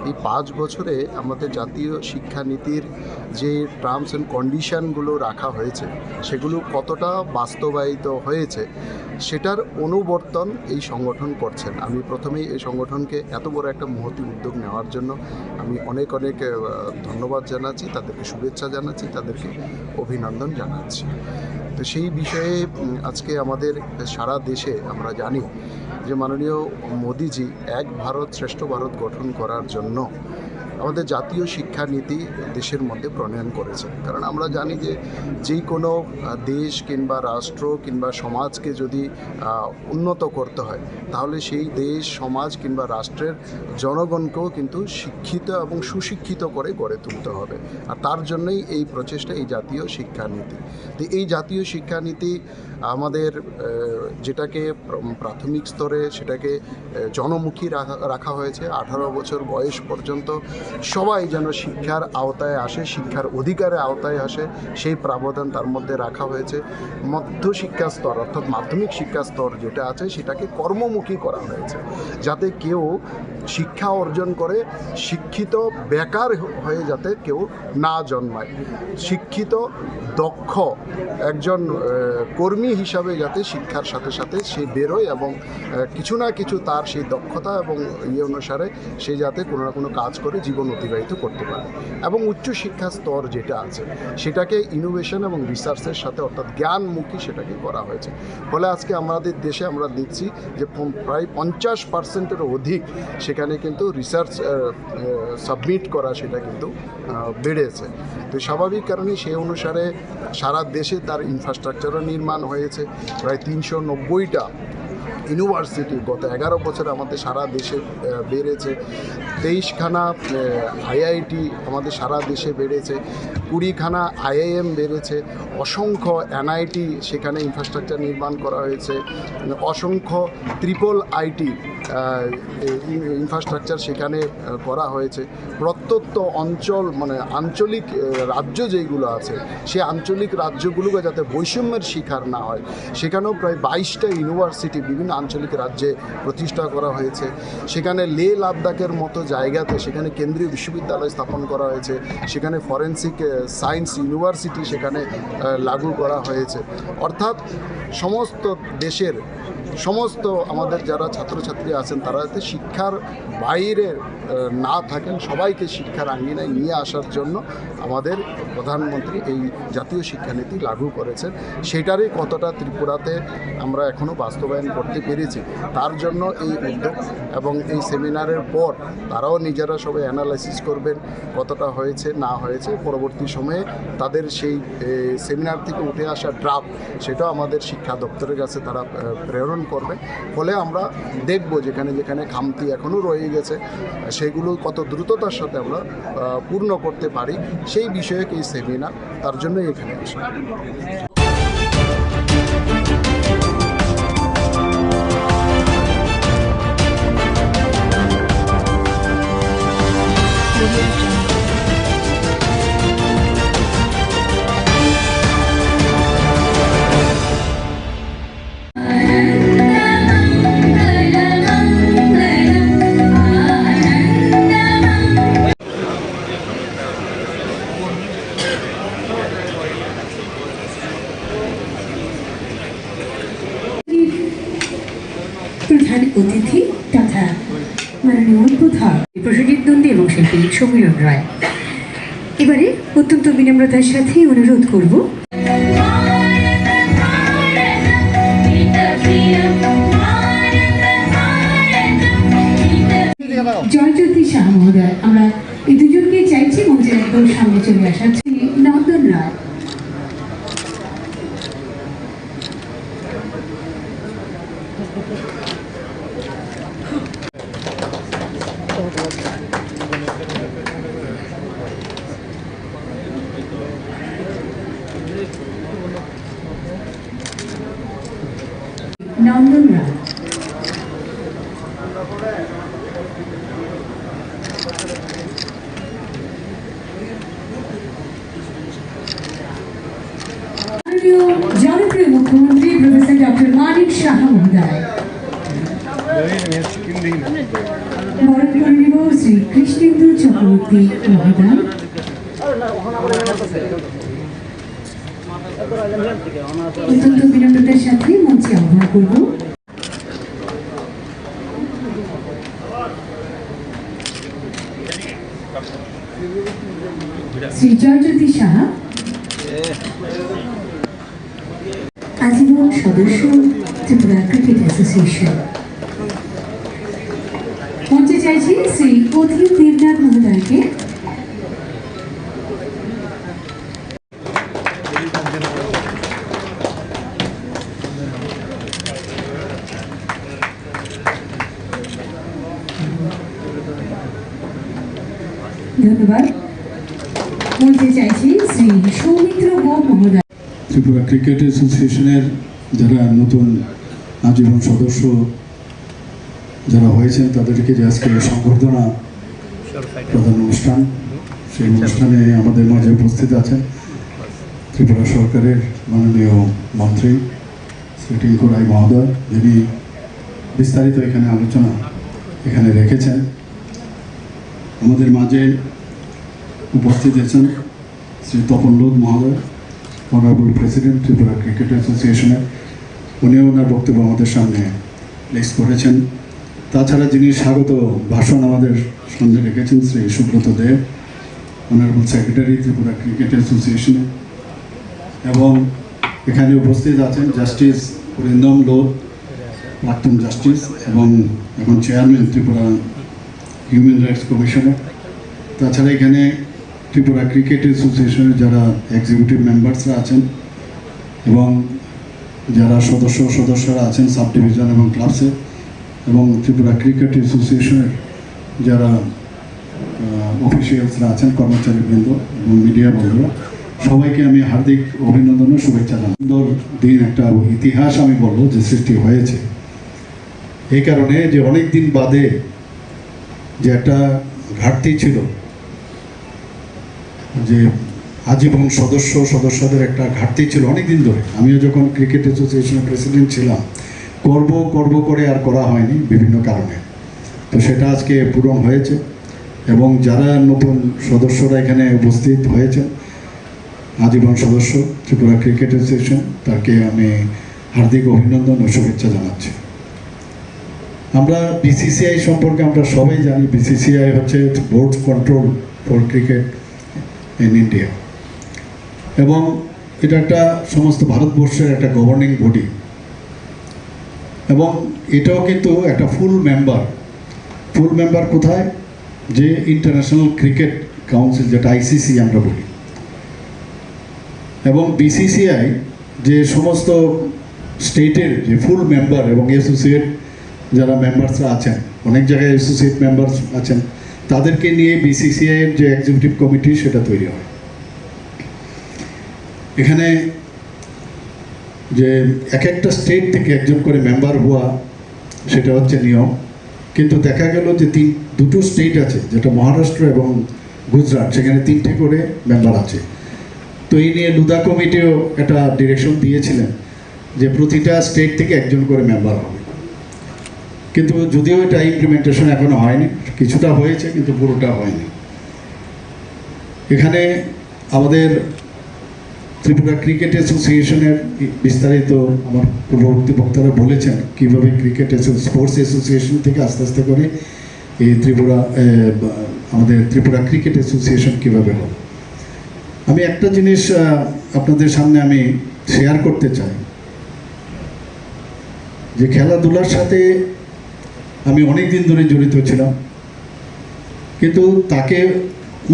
এই 5 বছরে আমাদের জাতীয় শিক্ষানীতির যে টার্মস অ্যান্ড কন্ডিশনগুলো রাখা হয়েছে সেগুলো কতটা বাস্তবায়িত হয়েছে সেটার অনুবর্তন এই সংগঠন করছেন। আমি প্রথমেই এই সংগঠনকে এত বড় একটা মহতী উদ্যোগ নেওয়ার জন্য আমি অনেক ধন্যবাদ জানাচ্ছি, তাদেরকে শুভেচ্ছা জানাচ্ছি, তাদেরকে অভিনন্দন জানাচ্ছি। তো সেই বিষয়ে আজকে আমাদের সারা দেশে আমরা জানি যে মাননীয় মোদিজি এক ভারত শ্রেষ্ঠ ভারত গঠন করার জন্য আমাদের জাতীয় শিক্ষানীতি দেশের মধ্যে প্রণয়ন করেছে। কারণ আমরা জানি যে যেই কোনো দেশ কিংবা রাষ্ট্র কিংবা সমাজকে যদি উন্নত করতে হয় তাহলে সেই দেশ সমাজ কিংবা রাষ্ট্রের জনগণকেও কিন্তু শিক্ষিত এবং সুশিক্ষিত করে গড়ে তুলতে হবে। আর তার জন্যই এই প্রচেষ্টা, এই জাতীয় শিক্ষানীতি। তো এই জাতীয় শিক্ষানীতি আমাদের যেটাকে প্রাথমিক স্তরে সেটাকে জনমুখী রাখা হয়েছে। 18 বছর বয়স পর্যন্ত সবাই যেন শিক্ষার আওতায় আসে, শিক্ষার অধিকারের আওতায় আসে, সেই প্রাবধান তার মধ্যে রাখা হয়েছে। মধ্যশিক্ষা স্তর অর্থাৎ মাধ্যমিক শিক্ষা স্তর যেটা আছে সেটাকে কর্মমুখী করা হয়েছে, যাতে কেউ শিক্ষা অর্জন করে শিক্ষিত বেকার হয়ে যাতে কেউ না জন্মায়, শিক্ষিত দক্ষ একজন কর্মী হিসাবে যাতে শিক্ষার সাথে সাথে সে বেরোয় এবং কিছু না কিছু তার সেই দক্ষতা এবং অনুসারে সে যাতে কোনো না কোনো কাজ করে জীবন অতিবাহিত করতে পারে। এবং উচ্চশিক্ষা স্তর যেটা আছে সেটাকে ইনোভেশন এবং রিসার্চের সাথে অর্থাৎ জ্ঞানমুখী সেটাকে করা হয়েছে। ফলে আজকে আমাদের দেশে আমরা দেখছি যে প্রায় 50%-এর অধিক সেখানে কিন্তু রিসার্চ সাবমিট করা সেটা কিন্তু বেড়েছে। তো স্বাভাবিক কারণে সেই অনুসারে সারা দেশে তার ইনফ্রাস্ট্রাকচারও নির্মাণ হয়েছে। প্রায় 390টা ইউনিভার্সিটি গত 11 বছরে আমাদের সারা দেশে বেড়েছে। 23খানা আইআইটি আমাদের সারা দেশে বেড়েছে, 20খানা আইআইএম বেড়েছে, অসংখ্য এনআইটি সেখানে ইনফ্রাস্ট্রাকচার নির্মাণ করা হয়েছে, অসংখ্য ট্রিপল আইটি ইনফ্রাস্ট্রাকচার সেখানে করা হয়েছে। প্রত্যন্ত অঞ্চল মানে আঞ্চলিক রাজ্য যেগুলো আছে সেই আঞ্চলিক রাজ্যগুলোকে যাতে বৈষম্যের শিকার না হয় সেখানেও প্রায় 22টা ইউনিভার্সিটি বিভিন্ন আঞ্চলিক রাজ্যে প্রতিষ্ঠা করা হয়েছে। সেখানে লে লাদাখের মতো জায়গাতে সেখানে কেন্দ্রীয় বিশ্ববিদ্যালয় স্থাপন করা হয়েছে, সেখানে ফরেন্সিক সায়েন্স ইউনিভার্সিটি সেখানে লাগু করা হয়েছে। অর্থাৎ সমস্ত দেশের সমস্ত আমাদের যারা ছাত্রছাত্রী আছেন তারা যাতে শিক্ষার বাইরে না থাকেন, সবাইকে শিক্ষার আঙ্গিনায় নিয়ে আসার জন্য আমাদের প্রধানমন্ত্রী এই জাতীয় শিক্ষানীতি লাগু করেছেন। সেটারই কতটা ত্রিপুরাতে আমরা এখনও বাস্তবায়ন করতে পেরেছি তার জন্য এই উদ্যোগ এবং এই সেমিনারের পর তারাও নিজেরা সবাই অ্যানালাইসিস করবেন কতটা হয়েছে না হয়েছে। পরবর্তী সময়ে তাদের সেই সেমিনার থেকে উঠে আসা ড্রাফট সেটাও আমাদের শিক্ষা দপ্তরের কাছে তারা প্রেরণ করবে। ফলে আমরা দেখব যেখানে যেখানে খামতি এখনও রয়ে গেছে সেগুলো কত দ্রুততার সাথে আমরা পূর্ণ করতে পারি, সেই বিষয়ে এই সেমিনার, তার জন্যই এখানে আসা। প্রধান অতিথি তথা মাননীয় উদ্বোধক প্রসেনজিৎ নন্দী এবং শিল্পী সমীরণ রায়। এবারে অত্যন্ত বিনম্রতার সাথে অনুরোধ করব জয়জ্যোতি শাহ মহোদয়, আমরা এই দুজনকে চাইছি মঞ্চের একদম সামনে চলে আসার। নন্দন রায়, নন্দন রায়, জনপ্রিয় মুখ্যমন্ত্রী প্রফেসর ডক্টর মানিক শাহ মহোদয়, বরণ করে নিব শ্রী কৃষ্ণেন্দু চক্রবর্তী মহোদয়, অত্যন্ত বিনম্রতার সাথে মঞ্চে আহ্বান করব শ্রী জয়জ্যোতি সাহা, আজীবন সদস্য ত্রিপুরা ক্রিকেট অ্যাসোসিয়েশন। মঞ্চে চাইছি শ্রী অধীর দেবনাথ মহোদয়কে। ধন্যবাদ। মঞ্চে চাইছি শ্রী সৌমিত্র গোপ মহোদয়। ত্রিপুরা ক্রিকেট অ্যাসোসিয়েশনের যারা নতুন আজীবন সদস্য যারা হয়েছেন তাদেরকে যে আজকে সংবর্ধনা প্রধান অনুষ্ঠান, সেই অনুষ্ঠানে আমাদের মাঝে উপস্থিত আছেন ত্রিপুরা সরকারের মাননীয় মন্ত্রী শ্রী টিঙ্কু রায় মহোদয়, যিনি বিস্তারিত এখানে আলোচনা এখানে রেখেছেন। আমাদের মাঝে উপস্থিত আছেন শ্রী তপন লোধ মহোদয়, অনারেবল প্রেসিডেন্ট ত্রিপুরা ক্রিকেট অ্যাসোসিয়েশনের। উনিও ওনার বক্তব্য আমাদের সামনে প্লেস করেছেন। তাছাড়া যিনি স্বাগত ভাষণ আমাদের সামনে রেখেছেন শ্রী সুব্রত দেব, অনারেবল সেক্রেটারি ত্রিপুরা ক্রিকেট অ্যাসোসিয়েশনে। এবং এখানে উপস্থিত আছেন জাস্টিস অরিন্দম লোধ, প্রাক্তন জাস্টিস এবং এখন চেয়ারম্যান ত্রিপুরা হিউম্যান রাইটস কমিশনের। তাছাড়া এখানে ত্রিপুরা ক্রিকেট অ্যাসোসিয়েশনের যারা এক্সিকিউটিভ মেম্বার্সরা আছেন এবং যারা সদস্যরা আছেন সাব ডিভিশন এবং ক্লাবসে, এবং ত্রিপুরা ক্রিকেট অ্যাসোসিয়েশনের যারা অফিসিয়ালসরা আছেন, কর্মচারীবৃন্দ এবং মিডিয়া বন্ধুরা, সবাইকে আমি হার্দিক অভিনন্দন ও শুভেচ্ছা জানাই। সুন্দর দিন, একটা ইতিহাস আমি বলবো যে সৃষ্টি হয়েছে এই কারণে যে অনেক দিন বাদে যে একটা ঘাটতি ছিল, যে আজীবন সদস্যদের একটা ঘাটতি ছিল অনেক দিন ধরে। আমিও যখন ক্রিকেট অ্যাসোসিয়েশনের প্রেসিডেন্ট ছিলাম, করব করে আর করা হয়নি বিভিন্ন কারণে। তো সেটা আজকে পূরণ হয়েছে এবং যারা নতুন সদস্যরা এখানে উপস্থিত হয়েছেন, আজীবন সদস্য ত্রিপুরা ক্রিকেট অ্যাসোসিয়েশন, তাকে আমি হার্দিক অভিনন্দন ও শুভেচ্ছা জানাচ্ছি। আমরা বিসিসিআই সম্পর্কে আমরা সবাই জানি, বিসিসিআই হচ্ছে board control for cricket in India, এবং এটা একটা সমস্ত ভারতবর্ষের একটা গভর্নিং বডি, এবং এটাও কিন্তু একটা ফুল মেম্বার কোথায়, যে ইন্টারন্যাশনাল ক্রিকেট কাউন্সিল, যেটা আইসিসি আমরা বলি। এবং বিসিসিআই যে সমস্ত স্টেটের যে ফুল মেম্বার এবং অ্যাসোসিয়েট যারা মেম্বার্সরা আছেন, অনেক জায়গায় অ্যাসোসিয়েট মেম্বার্স আছেন, তাদেরকে নিয়ে বিসিসিআই এর যে এক্সিকিউটিভ কমিটি সেটা তৈরি হয়। এখানে যে এক একটা স্টেট থেকে একজন করে মেম্বার হওয়া সেটা হচ্ছে নিয়ম, কিন্তু দেখা গেল যে দুটো স্টেট আছে, যেটা মহারাষ্ট্র এবং গুজরাট, সেখানে 3টে করে মেম্বার আছে। তো এই নিয়ে লুদা কমিটিও একটা ডিরেকশন দিয়েছিলেন যে প্রতিটা স্টেট থেকে একজন করে মেম্বার হবে, কিন্তু যদিও এটা ইমপ্লিমেন্টেশন এখনো হয়নি, কিছুটা হয়েছে কিন্তু পুরোটা হয়নি। এখানে আমাদের ত্রিপুরা ক্রিকেট অ্যাসোসিয়েশনের বিস্তারিত আমার পূর্ববর্তী বক্তারা বলেছেন কীভাবে ক্রিকেট স্পোর্টস অ্যাসোসিয়েশন থেকে আস্তে আস্তে করে এই আমাদের ত্রিপুরা ক্রিকেট অ্যাসোসিয়েশন কীভাবে হবে। আমি একটা জিনিস আপনাদের সামনে আমি শেয়ার করতে চাই, যে খেলাধুলার সাথে আমি অনেক দিন ধরে জড়িত ছিলাম, কিন্তু তাকে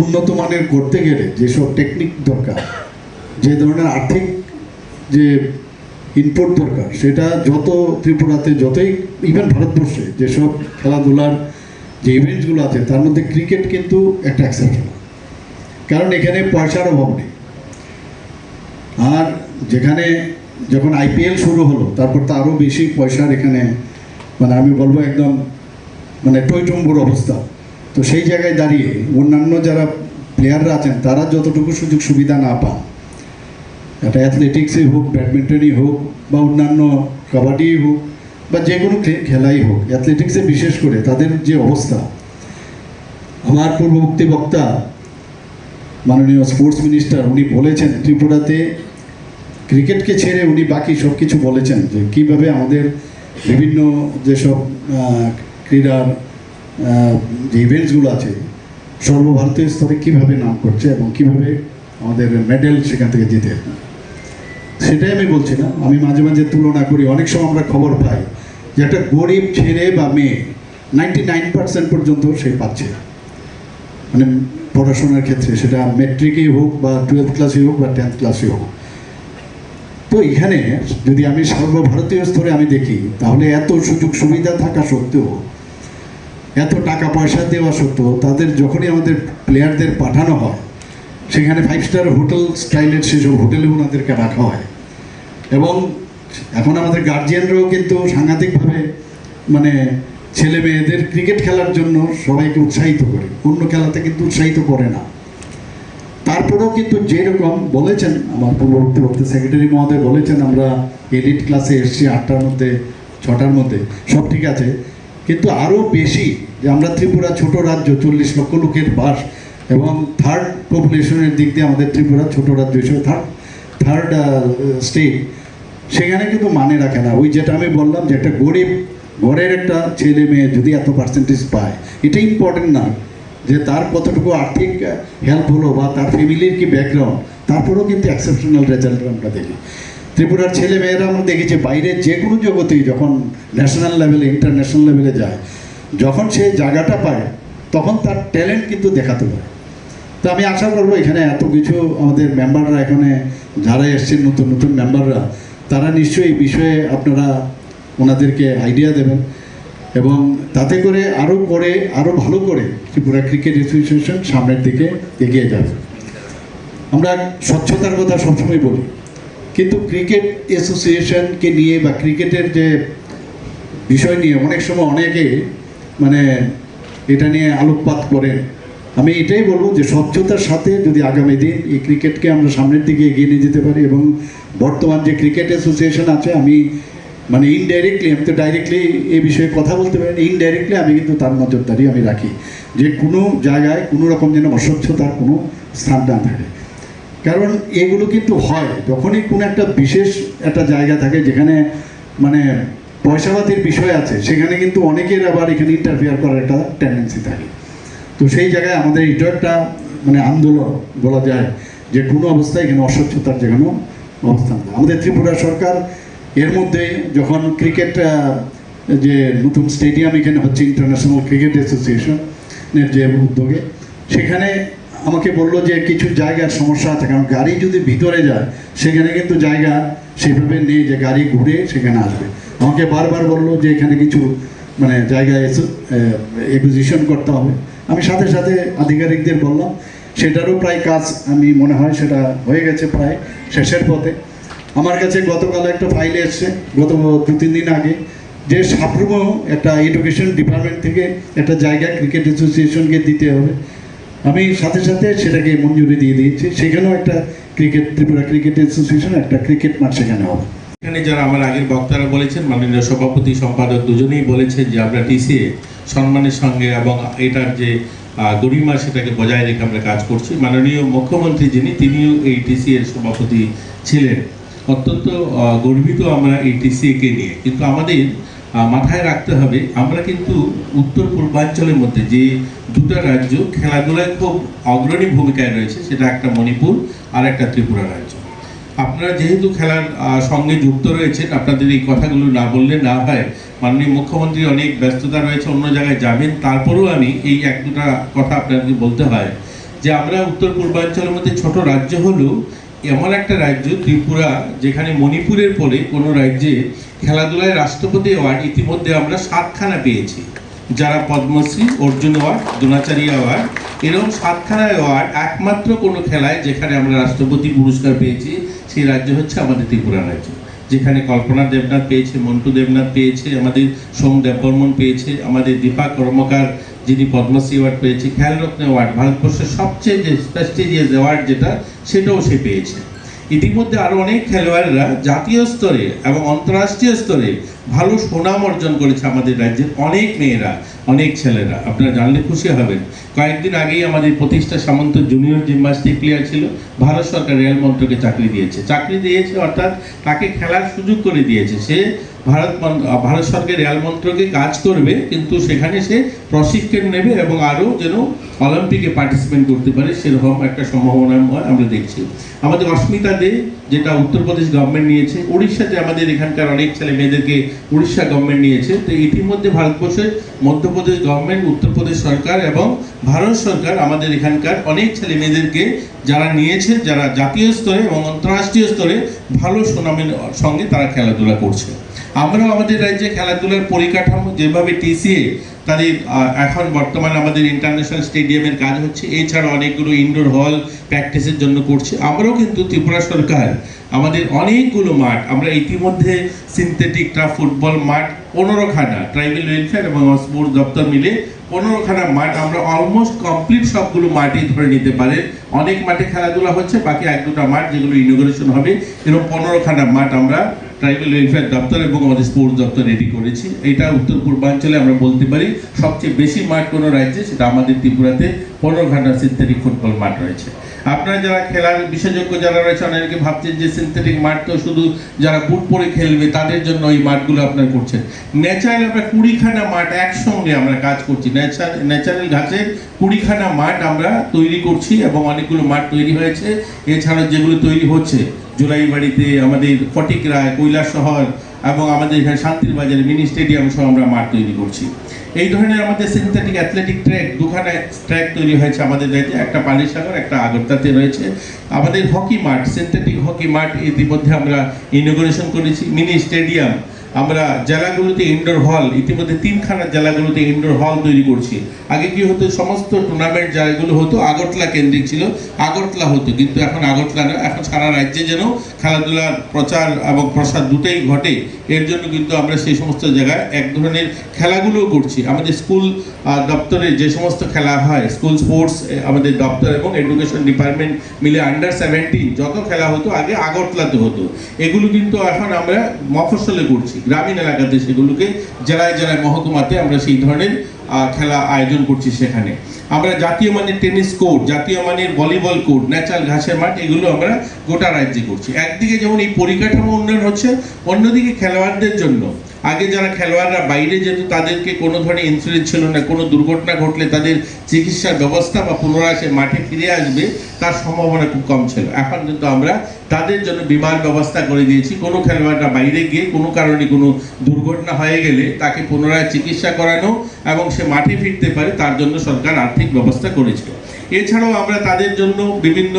উন্নত মানের করতে গেলে যেসব টেকনিক দরকার, যে ধরনের আর্থিক যে ইনপুট দরকার, সেটা যত ত্রিপুরাতে, যতই ইভেন ভারতবর্ষে যেসব খেলাধুলার যে ইভেন্টসগুলো আছে তার মধ্যে ক্রিকেট কিন্তু একটা এক্সেপশন, কারণ এখানে পয়সার অভাব নেই। আর যেখানে যখন আইপিএল শুরু হলো তারপর তো আরও বেশি পয়সার এখানে, মানে আমি বলবো একদম মানে টইটুম্বুর অবস্থা। তো সেই জায়গায় দাঁড়িয়ে অন্যান্য যারা প্লেয়াররা আছেন তারা যতটুকু সুযোগ সুবিধা না পান, এটা অ্যাথলেটিক্সই হোক, ব্যাডমিন্টনই হোক, বা অন্যান্য কাবাডিই হোক, বা যে কোনো খেলাই হোক, অ্যাথলেটিক্সে বিশেষ করে তাদের যে অবস্থা, আমার পূর্ববর্তী বক্তা মাননীয় স্পোর্টস মিনিস্টার উনি বলেছেন ত্রিপুরাতে ক্রিকেটকে ছেড়ে উনি বাকি সব কিছু বলেছেন, যে কীভাবে আমাদের বিভিন্ন যেসব ক্রীড়ার যে ইভেন্টসগুলো আছে সর্বভারতীয় স্তরে কীভাবে নাম করছে এবং কীভাবে আমাদের মেডেল সেখান থেকে জিতে। সেটাই আমি বলছি না, আমি মাঝে মাঝে তুলনা করি, অনেক সময় আমরা খবর পাই যে একটা গরিব ছেলে বা মেয়ে 99% পর্যন্ত সে পাচ্ছে, মানে পড়াশোনার ক্ষেত্রে, সেটা ম্যাট্রিকেই হোক বা 12th ক্লাসেই হোক বা 10th ক্লাসেই হোক। তো এখানে যদি আমি সর্বভারতীয় স্তরে আমি দেখি, তাহলে এত সুযোগ সুবিধা থাকা সত্ত্বেও, এত টাকা পয়সা দেওয়া সত্ত্বেও, তাদের যখনই আমাদের প্লেয়ারদের পাঠানো হয় সেখানে 5 স্টার হোটেল স্টাইলের সেসব হোটেলে ওনাদেরকে রাখা হয়। এবং এখন আমাদের গার্জিয়ানরাও কিন্তু সাংঘাতিকভাবে মানে ছেলে মেয়েদের ক্রিকেট খেলার জন্য সবাইকে উৎসাহিত করে, অন্য খেলাতে কিন্তু উৎসাহিত করে না। তারপরেও কিন্তু যেরকম বলেছেন আমার পূর্ববর্তী বক্তা সেক্রেটারি মহোদয় বলেছেন, আমরা এলিট ক্লাসে এসছি 8টার মধ্যে 6টার মধ্যে, সব ঠিক আছে, কিন্তু আরও বেশি যে আমরা ত্রিপুরা ছোট রাজ্য, 40 লক্ষ লোকের বাস, এবং থার্ড পপুলেশনের দিক দিয়ে আমাদের ত্রিপুরা ছোট রাজ্য হিসেবে থার্ড স্টেট, সেখানে কিন্তু মানে রাখে না। ওই যেটা আমি বললাম যে একটা গরিব ঘরের একটা ছেলে মেয়ে যদি এত পার্সেন্টেজ পায়, এটা ইম্পর্টেন্ট না যে তার কতটুকু আর্থিক হেল্প হলো বা তার ফ্যামিলির কি ব্যাকগ্রাউন্ড, তারপরেও কিন্তু এক্সেপশনাল রেজাল্ট আমরা দেখি। ত্রিপুরার ছেলে মেয়েরা আমরা দেখেছি বাইরে যে কোনো জগতেই যখন ন্যাশনাল লেভেলে, ইন্টারন্যাশনাল লেভেলে যায়, যখন সে জায়গাটা পায় তখন তার ট্যালেন্ট কিন্তু দেখাতে পারে। তো আমি আশা করবো এখানে এত কিছু আমাদের মেম্বাররা, এখানে যারা এসছেন নতুন নতুন মেম্বাররা, তারা নিশ্চয়ই এই বিষয়ে আপনারা ওনাদেরকে আইডিয়া দেবেন, এবং তাতে করে আরও ভালো করে ত্রিপুরা ক্রিকেট অ্যাসোসিয়েশন সামনের দিকে এগিয়ে যাবে। আমরা স্বচ্ছতার কথা সবসময় বলি, কিন্তু ক্রিকেট অ্যাসোসিয়েশনকে নিয়ে বা ক্রিকেটের যে বিষয় নিয়ে অনেক সময় অনেকে মানে এটা নিয়ে আলোকপাত করেন। আমি এটাই বলবো যে স্বচ্ছতার সাথে যদি আগামী দিন এই ক্রিকেটকে আমরা সামনের দিকে এগিয়ে নিয়ে যেতে পারি, এবং বর্তমান যে ক্রিকেট অ্যাসোসিয়েশন আছে, আমি মানে ইনডাইরেক্টলি, আমি তো ডাইরেক্টলি এই বিষয়ে কথা বলতে পারি না, ইনডাইরেক্টলি আমি কিন্তু তার নজরদারি আমি রাখি যে কোনো জায়গায় কোনো রকম যেন অস্বচ্ছতার কোনো স্থান না থাকে। কারণ এগুলো কিন্তু হয় যখনই কোনো একটা বিশেষ একটা জায়গা থাকে যেখানে মানে পয়সাপাতির বিষয় আছে, সেখানে কিন্তু অনেকের আবার এখানে ইন্টারফেয়ার করার একটা টেন্ডেন্সি থাকে। তো সেই জায়গায় আমাদের এটা একটা মানে আন্দোলন বলা যায় যে কোনো অবস্থায় এখানে অস্বচ্ছতার যে কোনো অবস্থান। আমাদের ত্রিপুরা সরকার এর মধ্যে যখন ক্রিকেট যে নতুন স্টেডিয়াম এখানে হচ্ছে ইন্টারন্যাশনাল ক্রিকেট অ্যাসোসিয়েশনের যে উদ্যোগে, সেখানে আমাকে বললো যে কিছু জায়গার সমস্যা আছে, কারণ গাড়ি যদি ভিতরে যায় সেখানে কিন্তু জায়গা সেভাবে নেই যে গাড়ি ঘুরে সেখানে আসবে। আমাকে বারবার বললো যে এখানে কিছু মানে জায়গায় একুইজিশন করতে হবে। আমি সাথে সাথে আধিকারিকদের বললাম, সেটারও প্রায় কাজ আমি মনে হয় সেটা হয়ে গেছে প্রায় শেষের পথে। আমার কাছে গতকাল একটা ফাইল এসছে গত 2-3 দিন আগে, যে সাপ্রুমও একটা এডুকেশন ডিপার্টমেন্ট থেকে একটা জায়গা ক্রিকেট অ্যাসোসিয়েশনকে দিতে হবে। আমি সাথে সাথে সেটাকে মঞ্জুরি দিয়ে দিয়েছি। সেখানেও একটা ত্রিপুরা ক্রিকেট অ্যাসোসিয়েশন একটা ক্রিকেট মাঠ সেখানে হবে। এখানে যারা আমার আগের বক্তারা বলেছেন, মাননীয় সভাপতি সম্পাদক দুজনেই বলেছেন যে আমরা টিসিএ সম্মানের সঙ্গে এবং এটার যে গরিমা সেটাকে বজায় রেখে আমরা কাজ করছি। মাননীয় মুখ্যমন্ত্রী তিনিও এই টিসিএর সভাপতি ছিলেন। অত্যন্ত গর্বিত আমরা এই টিসিএকে নিয়ে। কিন্তু আমাদের মাথায় রাখতে হবে, আমরা কিন্তু উত্তর পূর্বাঞ্চলের মধ্যে যে দুটো রাজ্য খেলাধুলায় খুব অগ্রণী ভূমিকায় রয়েছে, সেটা একটা মণিপুর আর একটা ত্রিপুরা রাজ্য। আপনারা যেহেতু খেলার সঙ্গে যুক্ত রয়েছেন, আপনাদের এই কথাগুলো না বললে না হয়। মাননীয় মুখ্যমন্ত্রী অনেক ব্যস্ততা রয়েছে, অন্য জায়গায় যাবেন, তারপরেও আমি এই 1-2টা কথা আপনাদেরকে বলতে হয় যে আমরা উত্তর পূর্বাঞ্চলের মধ্যে ছোট রাজ্য হলেও এমন একটা রাজ্য ত্রিপুরা, যেখানে মণিপুরের পরে কোনো রাজ্যে খেলাধুলায় রাষ্ট্রপতি অ্যাওয়ার্ড ইতিমধ্যে আমরা 7খানা পেয়েছি। যারা পদ্মশ্রী, অর্জুন অ্যাওয়ার্ড, দ্রোণাচার্য অ্যাওয়ার্ড, এরকম 7খানা অ্যাওয়ার্ড একমাত্র কোনো খেলায় যেখানে আমরা রাষ্ট্রপতি পুরস্কার পেয়েছি সেই রাজ্য হচ্ছে আমাদের ত্রিপুরা রাজ্য। যেখানে কল্পনা দেবনাথ পেয়েছে, মন্টু দেবনাথ পেয়েছে, আমাদের সোম দেববর্মন পেয়েছে, আমাদের দীপা কর্মকার যিনি পদ্মশ্রী অ্যাওয়ার্ড পেয়েছে, খেলরত্ন অ্যাওয়ার্ড, ভারতবর্ষের সবচেয়ে যে প্রেস্টিজিয়াস অ্যাওয়ার্ড যেটা, সেটাও সে পেয়েছে। ইতিমধ্যে আরও অনেক খেলোয়াড়রা জাতীয় স্তরে এবং অন্তর্রাষ্ট্রীয় স্তরে ভালো সুনাম অর্জন করেছে আমাদের রাজ্যের অনেক মেয়েরা, অনেক ছেলেরা। আপনারা জানলে খুশি হবেন, কয়েকদিন আগেই আমাদের প্রতিষ্ঠা সামন্ত জুনিয়র জিমন্যাস্টিক প্লেয়ার ছিল, ভারত সরকার রেল মন্ত্রকে চাকরি দিয়েছে, অর্থাৎ তাকে খেলার সুযোগ করে দিয়েছে। সে ভারত সরকার রেল মন্ত্রকে কাজ করবে, কিন্তু সেখানে সে প্রশিক্ষণ নেবে এবং আরও যেন অলিম্পিকে পার্টিসিপেট করতে পারে, সেরকম একটা সম্ভাবনা আমরা দেখছি। আমাদের অস্মিতা দে, যেটা উত্তরপ্রদেশ গভর্নমেন্ট নিয়েছে, উড়িষ্যাতে আমাদের এখানকার অনেক ছেলে মেয়েদেরকে উড়িষ্যা গভর্নমেন্ট নিয়েছে। তো ইতিমধ্যে ভারতবর্ষের মধ্যপ্রদেশ গভর্নমেন্ট, উত্তরপ্রদেশ সরকার এবং ভারত সরকার আমাদের এখানকার অনেক ছেলে মেয়েদেরকে যারা নিয়েছে, যারা জাতীয় স্তরে এবং আন্তর্রাষ্ট্রীয় স্তরে ভালো সুনামের সঙ্গে তারা খেলাধুলা করছে। আমরাও আমাদের রাজ্যে খেলাধুলার পরিকাঠামো যেভাবে টিসিএ তাদের এখন বর্তমানে আমাদের ইন্টারন্যাশনাল স্টেডিয়ামের কাজ হচ্ছে, এছাড়া অনেকগুলো ইনডোর হল প্র্যাকটিসের জন্য করছে। আমরাও কিন্তু ত্রিপুরা সরকার আমাদের অনেকগুলো মাঠ, আমরা ইতিমধ্যে সিনথেটিক টার্ফ ফুটবল মাঠ 15খানা, ট্রাইবাল ওয়েলফেয়ার এবং স্পোর্টস দপ্তর মিলে 15খানা মাঠ আমরা অলমোস্ট কমপ্লিট সবগুলো মাঠই ধরে নিতে পারে। অনেক মাঠে খেলাধুলা হচ্ছে, বাকি 1-2টা মাঠ যেগুলো ইনোগ্রেশন হবে, এরকম 15খানা মাঠ আমরা ট্রাইবাল ওয়েলফেয়ার দপ্তর এবং আমাদের স্পোর্টস দপ্তর রেডি করেছি। এটা উত্তর পূর্বাঞ্চলে আমরা বলতে পারি সবচেয়ে বেশি মাঠ কোনো রাজ্যে, সেটা আমাদের ত্রিপুরাতে 15খানা সিনথেটিক ফুটবল মাঠ রয়েছে। আপনারা যারা খেলার বিশেষজ্ঞ যারা রয়েছে, অনেকে ভাবছেন যে সিনথেটিক মাঠ তো শুধু যারা বুট পরে খেলবে তাদের জন্য এই মাঠগুলো আপনারা করছেন। ন্যাচারাল আমরা 20খানা মাঠ একসঙ্গে আমরা কাজ করছি, ন্যাচারাল ঘাসের 20খানা মাঠ আমরা তৈরি করছি এবং অনেকগুলো মাঠ তৈরি হয়েছে। এছাড়া যেগুলো তৈরি হচ্ছে জোলাইবাড়িতে, আমাদের ফটিকরায়, কৈলাসহর এবং আমাদের এখানে শান্তির বাজারে মিনি স্টেডিয়াম সহ আমরা মাঠ তৈরি করছি। এই ধরনের আমাদের সিনথেটিক অ্যাথলেটিক ট্র্যাক 2খানা ট্র্যাক তৈরি হয়েছে আমাদের রাজ্যে, একটা পালিসাগর, একটা আগরতলাতে রয়েছে। আমাদের হকি মাঠ, সিনথেটিক হকি মাঠ ইতিমধ্যে আমরা ইনোগ্রেশন করেছি। মিনি স্টেডিয়াম আমরা জেলাগুলোতে ইনডোর হল, ইতিমধ্যে 3খানা জেলাগুলোতে ইনডোর হল তৈরি করছি। আগে কি হতো, সমস্ত টুর্নামেন্ট জায়গাগুলো হতো আগরতলা কেন্দ্রিক ছিল, আগরতলা হতো, কিন্তু এখন আগরতলা না, এখন সারা রাজ্যে যেন খেলাধুলার প্রচার এবং প্রসার দুটোই ঘটে, এর জন্য কিন্তু আমরা সেই সমস্ত জায়গায় এক ধরনের খেলাগুলোও করছি। আমাদের স্কুল দপ্তরে যে সমস্ত খেলা হয়, স্কুল স্পোর্টস আমাদের দপ্তর এবং এডুকেশন ডিপার্টমেন্ট মিলে আন্ডার 17 যত খেলা হতো আগে আগরতলাতে হতো, এগুলো কিন্তু এখন আমরা মফস্বলে করছি, গ্রামীণ এলাকাতে সেগুলোকে জেলায় জেলায় মহকুমাতে আমরা সেই ধরনের খেলা আয়োজন করছি। সেখানে আমরা জাতীয় মানের টেনিস কোর্ট, জাতীয় মানের ভলিবল কোর্ট, ন্যাচারাল ঘাসের মাঠ, এগুলো আমরা গোটা রাজ্যে করছি। একদিকে যেমন এই পরিকাঠামো উন্নয়ন হচ্ছে, অন্যদিকে খেলোয়াড়দের জন্য আগে যারা খেলোয়াড়রা বাইরে যেত তাদেরকে কোনো ধরনের ইন্স্যুরেন্স ছিল না, কোনো দুর্ঘটনা ঘটলে তাদের চিকিৎসার ব্যবস্থা বা পুনরায় সে মাঠে ফিরে আসবে তার সম্ভাবনা খুব কম ছিল। এখন কিন্তু আমরা তাদের জন্য বিমার ব্যবস্থা করে দিয়েছি। কোনো খেলোয়াড়রা বাইরে গিয়ে কোনো কারণে কোনো দুর্ঘটনা হয়ে গেলে তাকে পুনরায় চিকিৎসা করানো এবং সে মাঠে ফিরতে পারে, তার জন্য সরকার আর্থিক ব্যবস্থা করেছে। এছাড়াও আমরা তাদের জন্য বিভিন্ন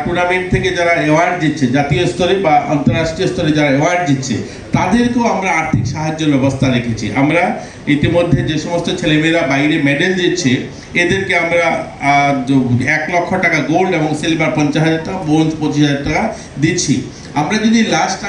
টুর্নামেন্ট থেকে যারা অ্যাওয়ার্ড দিচ্ছে, জাতীয় স্তরে বা আন্তর্রাষ্ট্রীয় স্তরে যারা অ্যাওয়ার্ড দিচ্ছে, তাদেরকেও আমরা আর্থিক সাহায্যের ব্যবস্থা রেখেছি। আমরা ইতিমধ্যে যে সমস্ত ছেলেমেয়েরা বাইরে মেডেল দিচ্ছে, এদেরকে আমরা 1 লক্ষ টাকা গোল্ড এবং সিলভার 50,000 টাকা, ব্রোঞ্জ 25,000 টাকা দিচ্ছি। আমরা যদি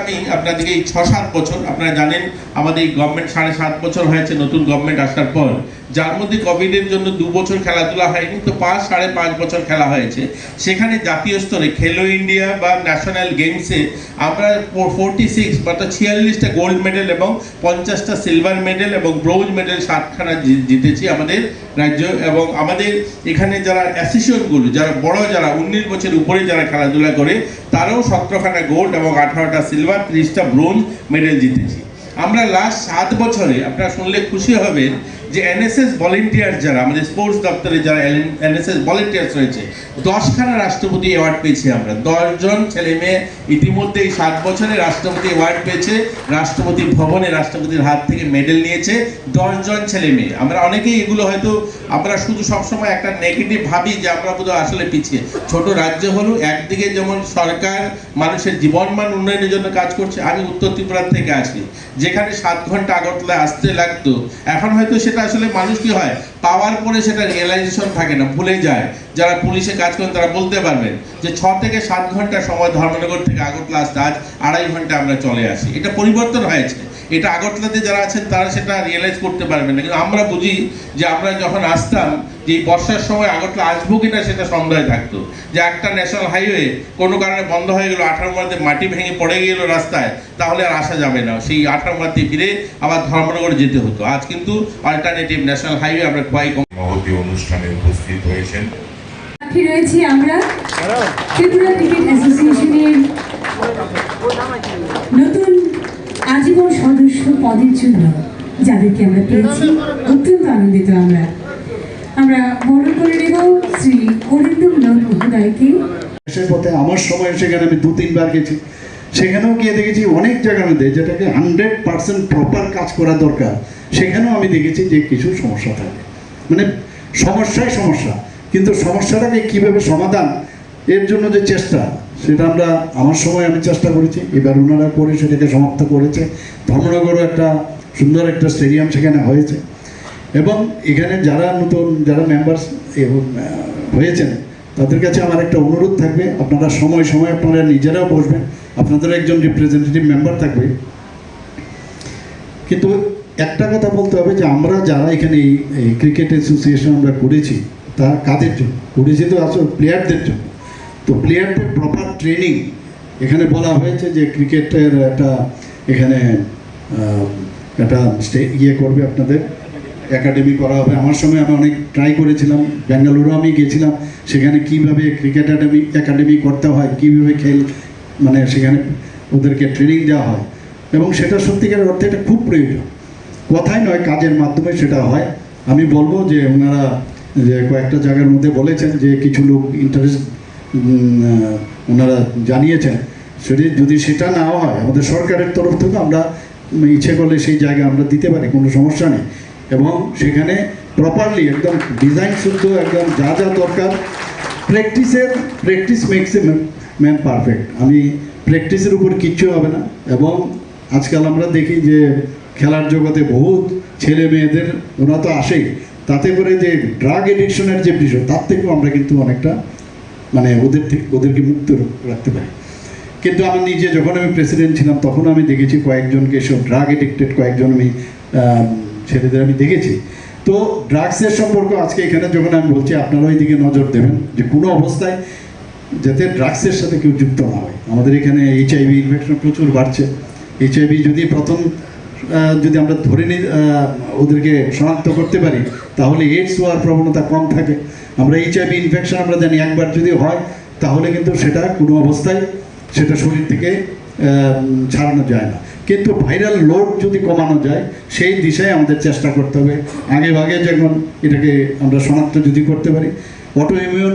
আমি আপনাদেরকে এই 6-7 বছর, আপনারা জানেন আমাদের এই গভর্নমেন্ট 7.5 বছর হয়েছে নতুন গভর্নমেন্ট আসার পর, যার মধ্যে কোভিডের জন্য 2 বছর খেলাধুলা হয়নি, তো 5-5.5 বছর খেলা হয়েছে। সেখানে জাতীয় স্তরে খেলো ইন্ডিয়া বা ন্যাশনাল গেমসে আমরা 46 অর্থাৎ 46টা গোল্ড মেডেল এবং 50টা সিলভার মেডেল এবং ব্রোঞ্জ মেডেল 7খানা জিতেছি আমাদের রাজ্য। এবং আমাদের এখানে যারা অ্যাসোসিয়েশনগুলো, যারা বড়, যারা 19 বছর উপরে যারা খেলাধুলা করে, তারাও 17খানা গোল্ড এবং 18টা সিলভার, 30টা ব্রোঞ্জ মেডেল জিতেছি। আমরা লাস্ট 7 বছরে, আপনারা শুনলে খুশি হবেন যে এনএসএস ভলেন্টিয়ার যারা আমাদের স্পোর্টস দপ্তরে যারা এনএসএস ভলেন্টিয়ার্স রয়েছে, 10খানা রাষ্ট্রপতি অ্যাওয়ার্ড পেয়েছি আমরা। 10 জন ছেলে মেয়ে ইতিমধ্যে এই 7 বছরে রাষ্ট্রপতি অ্যাওয়ার্ড পেয়েছে, রাষ্ট্রপতি ভবনে রাষ্ট্রপতির হাত থেকে মেডেল নিয়েছে 10 জন ছেলে মেয়ে। আমরা অনেকেই এগুলো হয়তো আমরা শুধু সবসময় একটা নেগেটিভ ভাবি যে আমরা বোধহয় আসলে পিছিয়ে। ছোট রাজ্য হলো, একদিকে যেমন সরকার মানুষের জীবনমান উন্নয়নের জন্য কাজ করছে। আমি উত্তর ত্রিপুরা থেকে আসি, যেখানে 7 ঘন্টা আগরতলায় আসতে লাগতো, এখন হয়তো সেটা আসলে মানুষ কি হয় পাওয়ার পরে সেটা রিয়েলাইজেশন থাকে না, ভুলে যায়। যারা পুলিশে কাজ করেন তারা বলতে পারবেন যে 6 থেকে 7 ঘন্টা সময় ধর্মনগর থেকে আগরতলা আসতে আজ 2.5 ঘন্টা আমরা চলে আসি। এটা পরিবর্তন হয়েছে। এটা আগরতলাতে যারা আছেন তারা সেটা রিয়েলাইজ করতে পারবেন না, কিন্তু আমরা বুঝি যে আমরা যখন আসতাম যে বর্ষার সময় আগরতলা আসবো কিনা সেটা সন্দেহ থাকতো। যে একটা ন্যাশনাল হাইওয়ে কোনো কারণে বন্ধ হয়ে গেল, 18 মধ্যে মাটি ভেঙে পড়ে গেল রাস্তায়, তাহলে আর আসা যাবে না, সেই 18 মধ্যে ফিরে আবার ধর্মনগরে যেতে হতো। আজ কিন্তু অল্টারনেটিভ ন্যাশনাল হাইওয়ে আমরা খুবই কম। মহতী অনুষ্ঠানে উপস্থিত হয়েছেন রয়েছি আমরা ত্রিপুরা ক্রিকেট অ্যাসোসিয়েশনের নতুন আজীবন সদস্য পদের জন্য যাদেরকে আমরা পেয়েছি, অত্যন্ত আনন্দিত। আমরা মনে করে নেব শ্রী অরিন্দম নাথ মহোদয়কে। দেশের পথে আমার সময় সেখানে আমি 2-3 বার গেছি, সেখানেও গিয়ে দেখেছি অনেক জায়গার মধ্যে যেটাকে 100% প্রপার কাজ করা দরকার, সেখানেও আমি দেখেছি যে কিছু সমস্যা থাকে, মানে সমস্যা, কিন্তু সমস্যাটাকে কীভাবে সমাধান, এর জন্য যে চেষ্টা, সেটা আমরা আমার সময় আমি চেষ্টা করেছি, এবার ওনারা করে সেটাকে সমাপ্ত করেছে। ধর্মনগরও একটা সুন্দর একটা স্টেডিয়াম সেখানে হয়েছে। এবং এখানে যারা নতুন যারা মেম্বার্স হয়েছেন তাদের কাছে আমার একটা অনুরোধ থাকবে, আপনারা সময় আপনারা নিজেরাও বসবেন, আপনাদের একজন রিপ্রেজেন্টেটিভ মেম্বার থাকবে। কিন্তু একটা কথা বলতে হবে যে আমরা যারা এখানে এই ক্রিকেট অ্যাসোসিয়েশন আমরা করেছি, তা কাদের জন্য করেছি? তো আসলে প্লেয়ারদের জন্য। তো প্লেয়ারদের প্রপার ট্রেনিং এখানে বলা হয়েছে যে ক্রিকেটের একটা এখানে একটা করবে, আপনাদের একাডেমি করা হবে। আমার সময় আমি অনেক ট্রাই করেছিলাম, বেঙ্গালুরু আমি গেছিলাম, সেখানে কিভাবে ক্রিকেট একাডেমি করতে হয়, কীভাবে মানে সেখানে ওদেরকে ট্রেনিং দেওয়া হয়, এবং সেটা সত্যিকারের অর্থে এটা খুব প্রয়োজন, কথাই নয় কাজের মাধ্যমে সেটা হয়। আমি বলবো যে ওনারা যে কয়েকটা জায়গার মধ্যে বলেছেন যে কিছু লোক ইন্টারেস্ট ওনারা জানিয়েছেন, যদি সেটা না হয় আমাদের সরকারের তরফ থেকে আমরা ইচ্ছে করলে সেই জায়গা আমরা দিতে পারি, কোনো সমস্যা নেই। এবং সেখানে প্রপারলি একদম ডিজাইন শুদ্ধ, একদম যা দরকার, practice makes a man perfect. আমি প্র্যাকটিসের উপর কিচ্ছু হবে না। এবং আজকাল আমরা দেখি যে খেলার জগতে বহুত ছেলে মেয়েদের, ওরা তো আসেই, তাতে করে যে ড্রাগ এডিকশনের যে বিষয়, তার থেকেও আমরা কিন্তু অনেকটা মানে ওদেরকে মুক্ত রাখতে পারি। কিন্তু আমার নিজে যখন আমি প্রেসিডেন্ট ছিলাম তখন আমি দেখেছি কয়েকজনকে সব ড্রাগ এডিক্টেড কয়েকজন আমি ছেলেদের আমি দেখেছি। তো ড্রাগসের সম্পর্ক আজকে এখানে যখন আমি বলছি, আপনারা ওই দিকে নজর দেবেন যে কোনো অবস্থায় যাতে ড্রাগসের সাথে কেউ যুক্ত না হয়। আমাদের এখানে HIV ইনফেকশন প্রচুর বাড়ছে। HIV যদি যদি আমরা ধরে নিই, ওদেরকে শনাক্ত করতে পারি, তাহলে এইডস হওয়ার প্রবণতা কম থাকে। আমরা HIV ইনফেকশন আমরা জানি একবার যদি হয় তাহলে কিন্তু সেটা কোনো অবস্থায় সেটা শরীর থেকে ছাড়ানো যায় না। কিন্তু ভাইরাল লোড যদি কমানো যায় সেই দিশায় আমাদের চেষ্টা করতে হবে। আগে যেমন এটাকে আমরা শনাক্ত যদি করতে পারি, অটো ইমিউন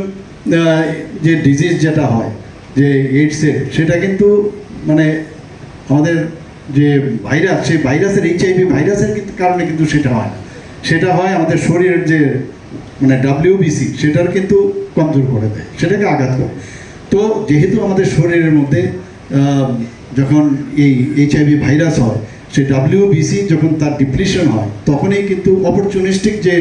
যে ডিজিজ যেটা হয় যে এইডসের, সেটা কিন্তু মানে আমাদের যে ভাইরাস, সেই ভাইরাসের HIV ভাইরাসের কারণে কিন্তু সেটা হয় না, সেটা হয় আমাদের শরীরের যে মানে WBC সেটার কিন্তু কমজোর করে দেয়, সেটাকে আঘাত করে। তো যেহেতু আমাদের শরীরের মধ্যে যখন এই HIV ভাইরাস হয়, সেই WBC যখন তার ডিপ্লিশন হয় তখনই কিন্তু অপরচুনিস্টিক যে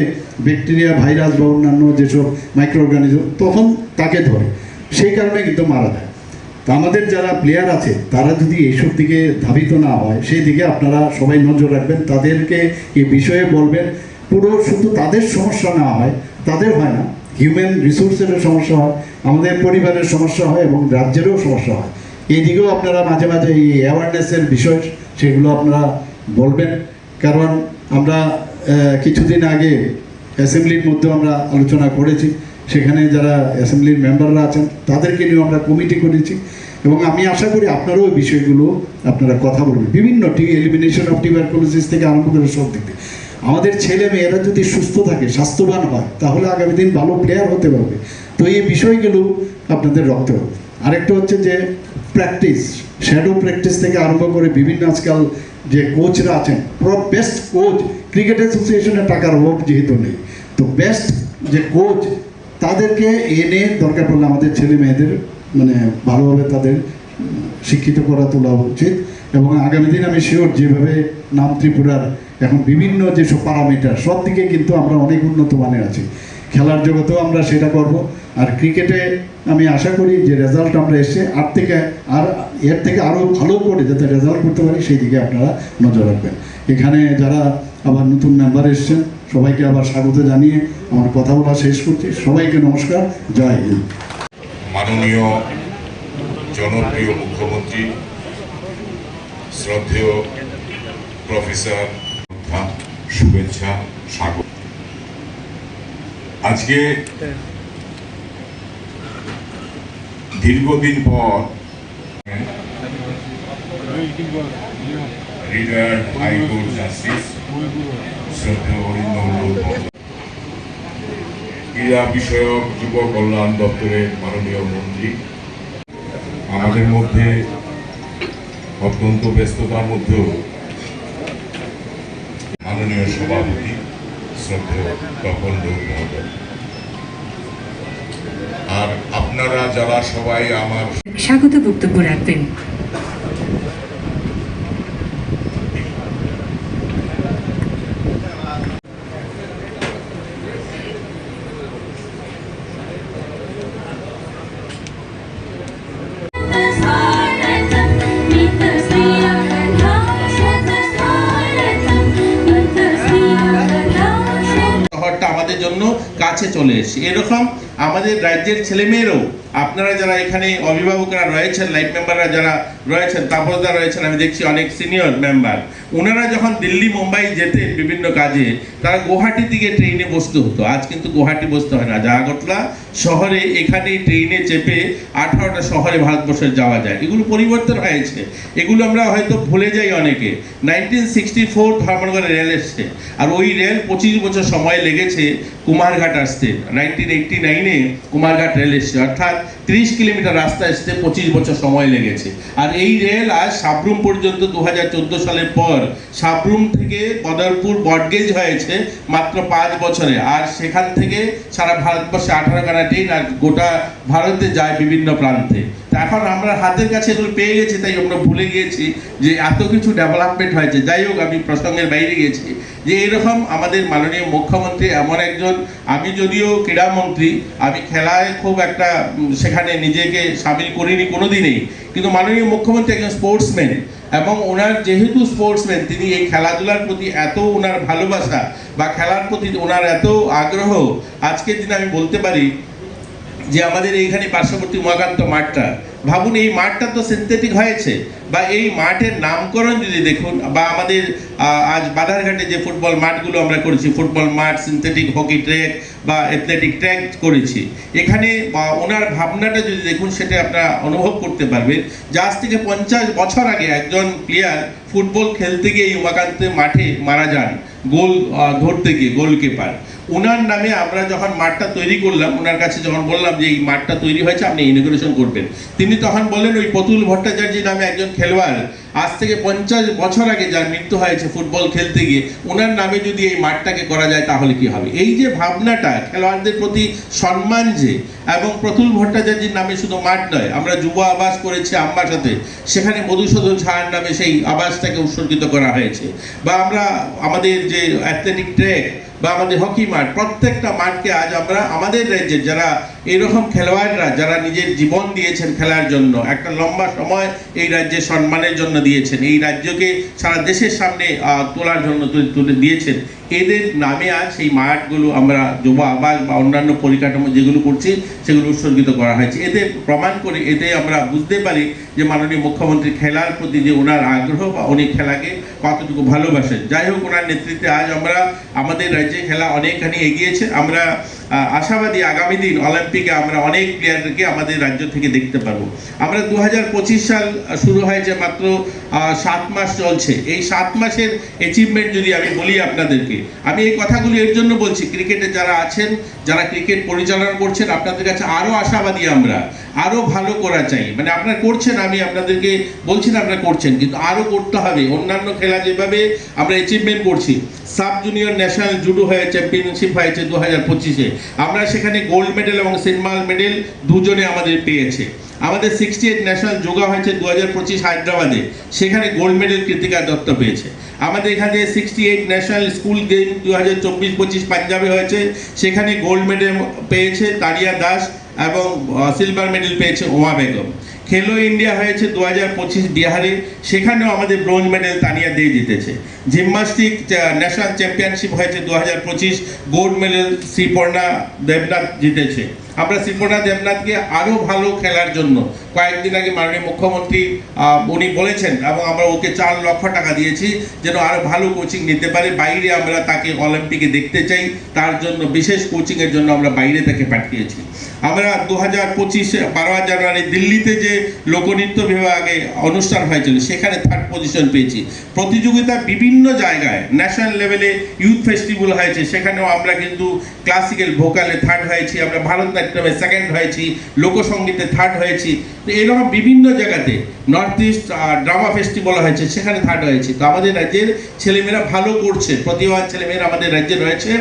ব্যাকটেরিয়া, ভাইরাস বা অন্যান্য যেসব মাইক্রো অর্গানিজম তখন তাকে ধরে, সেই কারণে কিন্তু মারা যায়। তো আমাদের যারা প্লেয়ার আছে তারা যদি এইসব দিকে ধাবিত না হয়, সেই দিকে আপনারা সবাই নজর রাখবেন, তাদেরকে এই বিষয়ে বলবেন। পুরো শুধু তাদের সমস্যা না হয়, তাদের হয় না, হিউম্যান রিসোর্সেরও সমস্যা হয়, আমাদের পরিবারের সমস্যা হয় এবং রাজ্যেরও সমস্যা হয়। এই দিকেও আপনারা মাঝে মাঝে এই অ্যাওয়ারনেসের বিষয় সেগুলো আপনারা বলবেন। কারণ আমরা কিছুদিন আগে অ্যাসেম্বলির মধ্যে আমরা আলোচনা করেছি, সেখানে যারা অ্যাসেম্বলির মেম্বাররা আছেন তাদেরকে নিয়েও আমরা কমিটি করেছি, এবং আমি আশা করি আপনারাও এই বিষয়গুলো আপনারা কথা বলবেন। বিভিন্ন এলিমিনেশন অফ টিউবারকুলোসিস থেকে আরম্ভ করে সব দিকে আমাদের ছেলে মেয়েরা যদি সুস্থ থাকে, স্বাস্থ্যবান হয়, তাহলে আগামী দিন ভালো প্লেয়ার হতে পারবে। তো এই বিষয়গুলো আপনাদের রাখতে হবে। আরেকটা হচ্ছে যে প্র্যাকটিস, শ্যাডো প্র্যাকটিস থেকে আরম্ভ করে বিভিন্ন আজকাল যে কোচরা আছেন, বেস্ট কোচ, ক্রিকেট অ্যাসোসিয়েশনের টাকার অভাব যেহেতু নেই, তো বেস্ট যে কোচ তাদেরকে এনে দরকার পড়লে আমাদের ছেলে মেয়েদের মানে ভালোভাবে তাদের শিক্ষিত করা তোলা উচিত। এবং আগামী দিন আমি শিওর যেভাবে নাম ত্রিপুরার এখন বিভিন্ন যেসব প্যারামিটার সব দিকে কিন্তু আমরা অনেক উন্নত মানের আছি, খেলার জগতেও আমরা সেটা করব। আর ক্রিকেটে আমি আশা করি যে রেজাল্ট আমরা এসে এর থেকে আরও ভালো করে যাতে রেজাল্ট করতে পারি, সেই দিকে আপনারা নজর রাখবেন। এখানে যারা আবার নতুন মেম্বার এসছেন সবাইকে আবার স্বাগত জানিয়ে আমার কথা বলা শেষ করছি। সবাইকে নমস্কার, জয় হিন্দ। মাননীয় জনপ্রিয় মুখ্যমন্ত্রী শ্রদ্ধেয় প্রফেসর, শুভেচ্ছা, স্বাগত। আজকে দীর্ঘদিন পর রিটায়ার্ড হাইকোর্ট জাস্টিস শ্রদ্ধেয় অরিন্দম ক্রীড়া বিষয়ক যুব কল্যাণ দপ্তরের মাননীয় মন্ত্রী, আমাদের মধ্যে অত্যন্ত ব্যস্ততার মধ্যেও মাননীয় সভাপতি শ্রদ্ধেয় তপন দেব মহোদয়, আর আপনারা যারা সবাই আমার স্বাগত বক্তব্য রাখবেন। শহরটা আমাদের জন্য কাছে চলে এসেছে। এরকম আমাদের রাজ্যের ছেলেমেয়েরাও, আপনারা যারা এখানে অভিভাবকরা রয়েছেন, লাইফ মেম্বাররা যারা রয়েছেন, তাপসদা রয়েছেন, আমি দেখছি অনেক সিনিয়র মেম্বার, ওনারা যখন দিল্লি মুম্বাই যেতেন বিভিন্ন কাজে, তারা গুয়াহাটি থেকে ট্রেনে বসতে হতো। আজ কিন্তু গুয়াহাটি বসতে হয় না, আগরতলা শহরে এখানে ট্রেনে চেপে 18টা শহরে ভারতবর্ষে যাওয়া যায়। এগুলো পরিবর্তন হয়েছে, এগুলো আমরা হয়তো ভুলে যাই অনেকে। 1964 ধর্মনগরে রেল এসছে, আর ওই রেল 25 বছর সময় লেগেছে কুমারঘাট আসতে। 1989-এ কুমারঘাট রেল এসছে, অর্থাৎ 30 কিলোমিটার রাস্তা আসতে 25 বছর সময় লেগেছে। আর এই রেল আজ সাবরুম পর্যন্ত 2014 সালের পর সাবরুম থেকে বদরপুর বটগেজ হয়েছে মাত্র 5 বছরে। আর সেখান থেকে সারা ভারতবর্ষে 18খানা ট্রেন আর গোটা ভারতে যায় বিভিন্ন প্রান্তে। এখন আমরা হাতের কাছে এগুলো পেয়ে গেছি, তাই আমরা ভুলে গিয়েছি যে এত কিছু ডেভেলপমেন্ট হয়েছে। যাই হোক, আমি প্রসঙ্গের বাইরে গেছি যে এরকম আমাদের মাননীয় মুখ্যমন্ত্রী এমন একজন, আমি যদিও ক্রীড়ামন্ত্রী, আমি খেলায় খুব একটা সেখানে নিজেকে সামিল করিনি কোনোদিনই, কিন্তু মাননীয় মুখ্যমন্ত্রী একজন স্পোর্টসম্যান, এবং ওনার যেহেতু স্পোর্টসম্যান, তিনি এই খেলাধুলার প্রতি এত ওনার ভালোবাসা বা খেলার প্রতি ওনার এত আগ্রহ, আজকের দিনে আমি বলতে পারি যে আমাদের এইখানে পার্শ্ববর্তী উমাকান্ত মাঠটা, ভাবুন এই মাঠটা তো সিনথেটিক হয়েছে, বা এই মাঠের নামকরণ যদি দেখুন, বা আমাদের আজ বাধারঘাটে যে ফুটবল মাঠগুলো আমরা করেছি, ফুটবল মাঠ, সিনথেটিক হকি ট্র্যাক বা অ্যাথলেটিক ট্র্যাক করেছি, এখানে ওনার ভাবনাটা যদি দেখুন, সেটা আপনারা অনুভব করতে পারবেন যে আজ থেকে 50 বছর আগে একজন প্লেয়ার ফুটবল খেলতে গিয়ে এই উমাকান্ত মাঠে মারা যান, গোল ধরতে গিয়ে, গোলকিপার। ওনার নামে আমরা যখন মাঠটা তৈরি করলাম, ওনার কাছে যখন বললাম যে এই মাঠটা তৈরি হয়েছে আপনি ইনগুরেশন করবেন, তিনি তখন বললেন ওই প্রতুল ভট্টাচার্য নামে একজন খেলোয়াড় আজ থেকে 50 বছর আগে যার মৃত্যু হয়েছে ফুটবল খেলতে গিয়ে, ওনার নামে যদি এই মাঠটাকে করা যায় তাহলে কি হবে। এই যে ভাবনাটা, খেলোয়াড়দের প্রতি সম্মান যে, এবং প্রতুল ভট্টাচার্যের নামে শুধু মাঠ নয়, আমরা যুব আবাস করেছি আম্বার সাথে, সেখানে মধুসূদন ঝাড় নামে সেই আবাসটাকে উৎসর্গিত করা হয়েছে, বা আমরা আমাদের যে অ্যাথলেটিক ট্র্যাক বা আমাদের হকি মাঠ, প্রত্যেকটা মাঠকে আজ আমরা আমাদের রাজ্যের যারা এরকম খেলোয়াড়রা যারা নিজের জীবন দিয়েছেন খেলার জন্য, একটা লম্বা সময় এই রাজ্যের সম্মানের জন্য দিয়েছেন, এই রাজ্যকে সারা দেশের সামনে তোলার জন্য তুলে দিয়েছেন, এদের নামে আজ সেই মাঠগুলো আমরা যুব আবাস বা অন্যান্য পরিকাঠামো যেগুলো করছি সেগুলো উৎসর্গিত করা হয়েছে। এতে প্রমাণ করে, এতে আমরা বুঝতে পারি যে মাননীয় মুখ্যমন্ত্রী খেলার প্রতি যে ওনার আগ্রহ বা উনি খেলাকে কতটুকু ভালোবাসেন। যাই হোক, ওনার নেতৃত্বে আজ আমরা আমাদের রাজ্যে খেলা অনেকখানি এগিয়েছে। আমরা আশাবাদী আগামী দিন অলিম্পিকে আমরা অনেক প্লেয়ারকে আমাদের রাজ্য থেকে দেখতে পারবো। আমরা 2025 সাল শুরু হয়েছে, মাত্র 7 মাস চলছে। এই 7 মাসের অ্যাচিভমেন্ট যদি আমি বলি আপনাদেরকে, আমি এই কথাগুলি এর জন্য বলছি, ক্রিকেটে যারা আছেন, যারা ক্রিকেট পরিচালনা করছেন, আপনাদের কাছে আরও আশাবাদী, আমরা আরও ভালো করা চাই। মানে আপনারা করছেন, আমি আপনাদেরকে বলছি না আপনারা করছেন, কিন্তু আরও করতে হবে। অন্যান্য খেলা যেভাবে আমরা অ্যাচিভমেন্ট করছি, সাব জুনিয়র ন্যাশনাল জুডো হয়ে চ্যাম্পিয়নশিপ হয়েছে 2025-এ, আমরা সেখানে গোল্ড মেডেল এবং সিলভার মেডেল দুজনে আমাদের পেয়েছে। আমাদের 68 ন্যাশনাল যোগা হয়েছে 2025 হায়দ্রাবাদে, সেখানে গোল্ড মেডেল কৃতিকা দত্ত পেয়েছে। আমাদের এখানে 68 ন্যাশনাল স্কুল গেম 2024-25 পাঞ্জাবে হয়েছে, সেখানে গোল্ড মেডেল পেয়েছে তানিয়া দাস এবং সিলভার মেডেল পেয়েছে ওমা বেগম। খেলো ইন্ডিয়া হয়েছে 2025 বিহারে, সেখানেও আমাদের ব্রোঞ্জ মেডেল তানিয়া দে জিতেছে। জিমন্যাস্টিক ন্যাশনাল চ্যাম্পিয়নশিপ হয়েছে 2025, গোল্ড মেডেল শ্রীপর্ণা দেবনাথ জিতেছে। আমরা শ্রীপর্ণা দেবনাথকে আরও ভালো খেলার জন্য কয়েকদিন আগে মাননীয় মুখ্যমন্ত্রী উনি বলেছেন, এবং আমরা ওকে 4 লক্ষ টাকা দিয়েছি যেন আরও ভালো কোচিং নিতে পারে। বাইরে আমরা তাকে অলিম্পিকে দেখতে চাই, তার জন্য বিশেষ কোচিংয়ের জন্য আমরা বাইরে তাকে পাঠিয়েছি। আমরা 2025 12 জানুয়ারি দিল্লিতে যে লোকনৃত্য বিভাগে অনুষ্ঠান হয়েছিল, সেখানে 3rd পজিশন পেয়েছি। প্রতিযোগিতা বিভিন্ন জায়গায় ন্যাশনাল লেভেলে ইউথ ফেস্টিভ্যাল হয়েছে, সেখানেও আমরা কিন্তু ক্লাসিক্যাল ভোকালে 3rd হয়েছি, আমরা ভারতনাট্যমে 2nd হয়েছি, লোকসঙ্গীতে 3rd হয়েছি। তো এরকম বিভিন্ন জায়গাতে নর্থ ইস্ট ড্রামা ফেস্টিভ্যাল হয়েছে, সেখানে 3rd হয়েছি। তো আমাদের রাজ্যের ছেলেমেয়েরা ভালো করছে, প্রতিভাবান ছেলেমেয়েরা আমাদের রাজ্যে রয়েছে।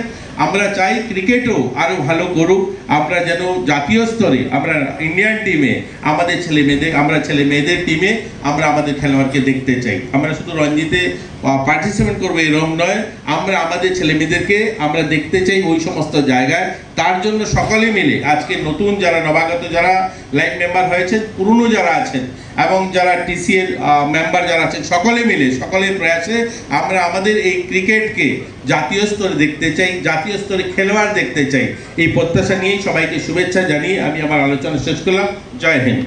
আমরা চাই ক্রিকেটও আরও ভালো করুক, আমরা যেন জাতীয় স্তরে আমরা ইন্ডিয়ান টিমে আমাদের ছেলেমেয়েদের, আমরা ছেলেমেয়েদের টিমে আমরা আমাদের খেলোয়াড়কে দেখতে চাই। আমরা শুধু রঞ্জিতে পার্টিসিপেট করবো এরকম নয়, আমরা আমাদের ছেলেমেয়েদেরকে আমরা দেখতে চাই ওই সমস্ত জায়গায়। তার জন্য সকলে মিলে আজকে নতুন যারা নবাগত যারা লাইন মেম্বার হয়েছেন, পুরনো যারা আছেন এবং যারা টিসি এর মেম্বার যারা আছেন, সকলে মিলে সকলের প্রয়াসে আমরা আমাদের এই ক্রিকেটকে জাতীয় স্তরে দেখতে চাই, জাতীয় স্তরে খেলোয়াড় দেখতে চাই। এই প্রত্যাশা নিয়েই সবাইকে শুভেচ্ছা জানিয়ে আমি আমার আলোচনা শেষ করলাম। জয় হিন্দ।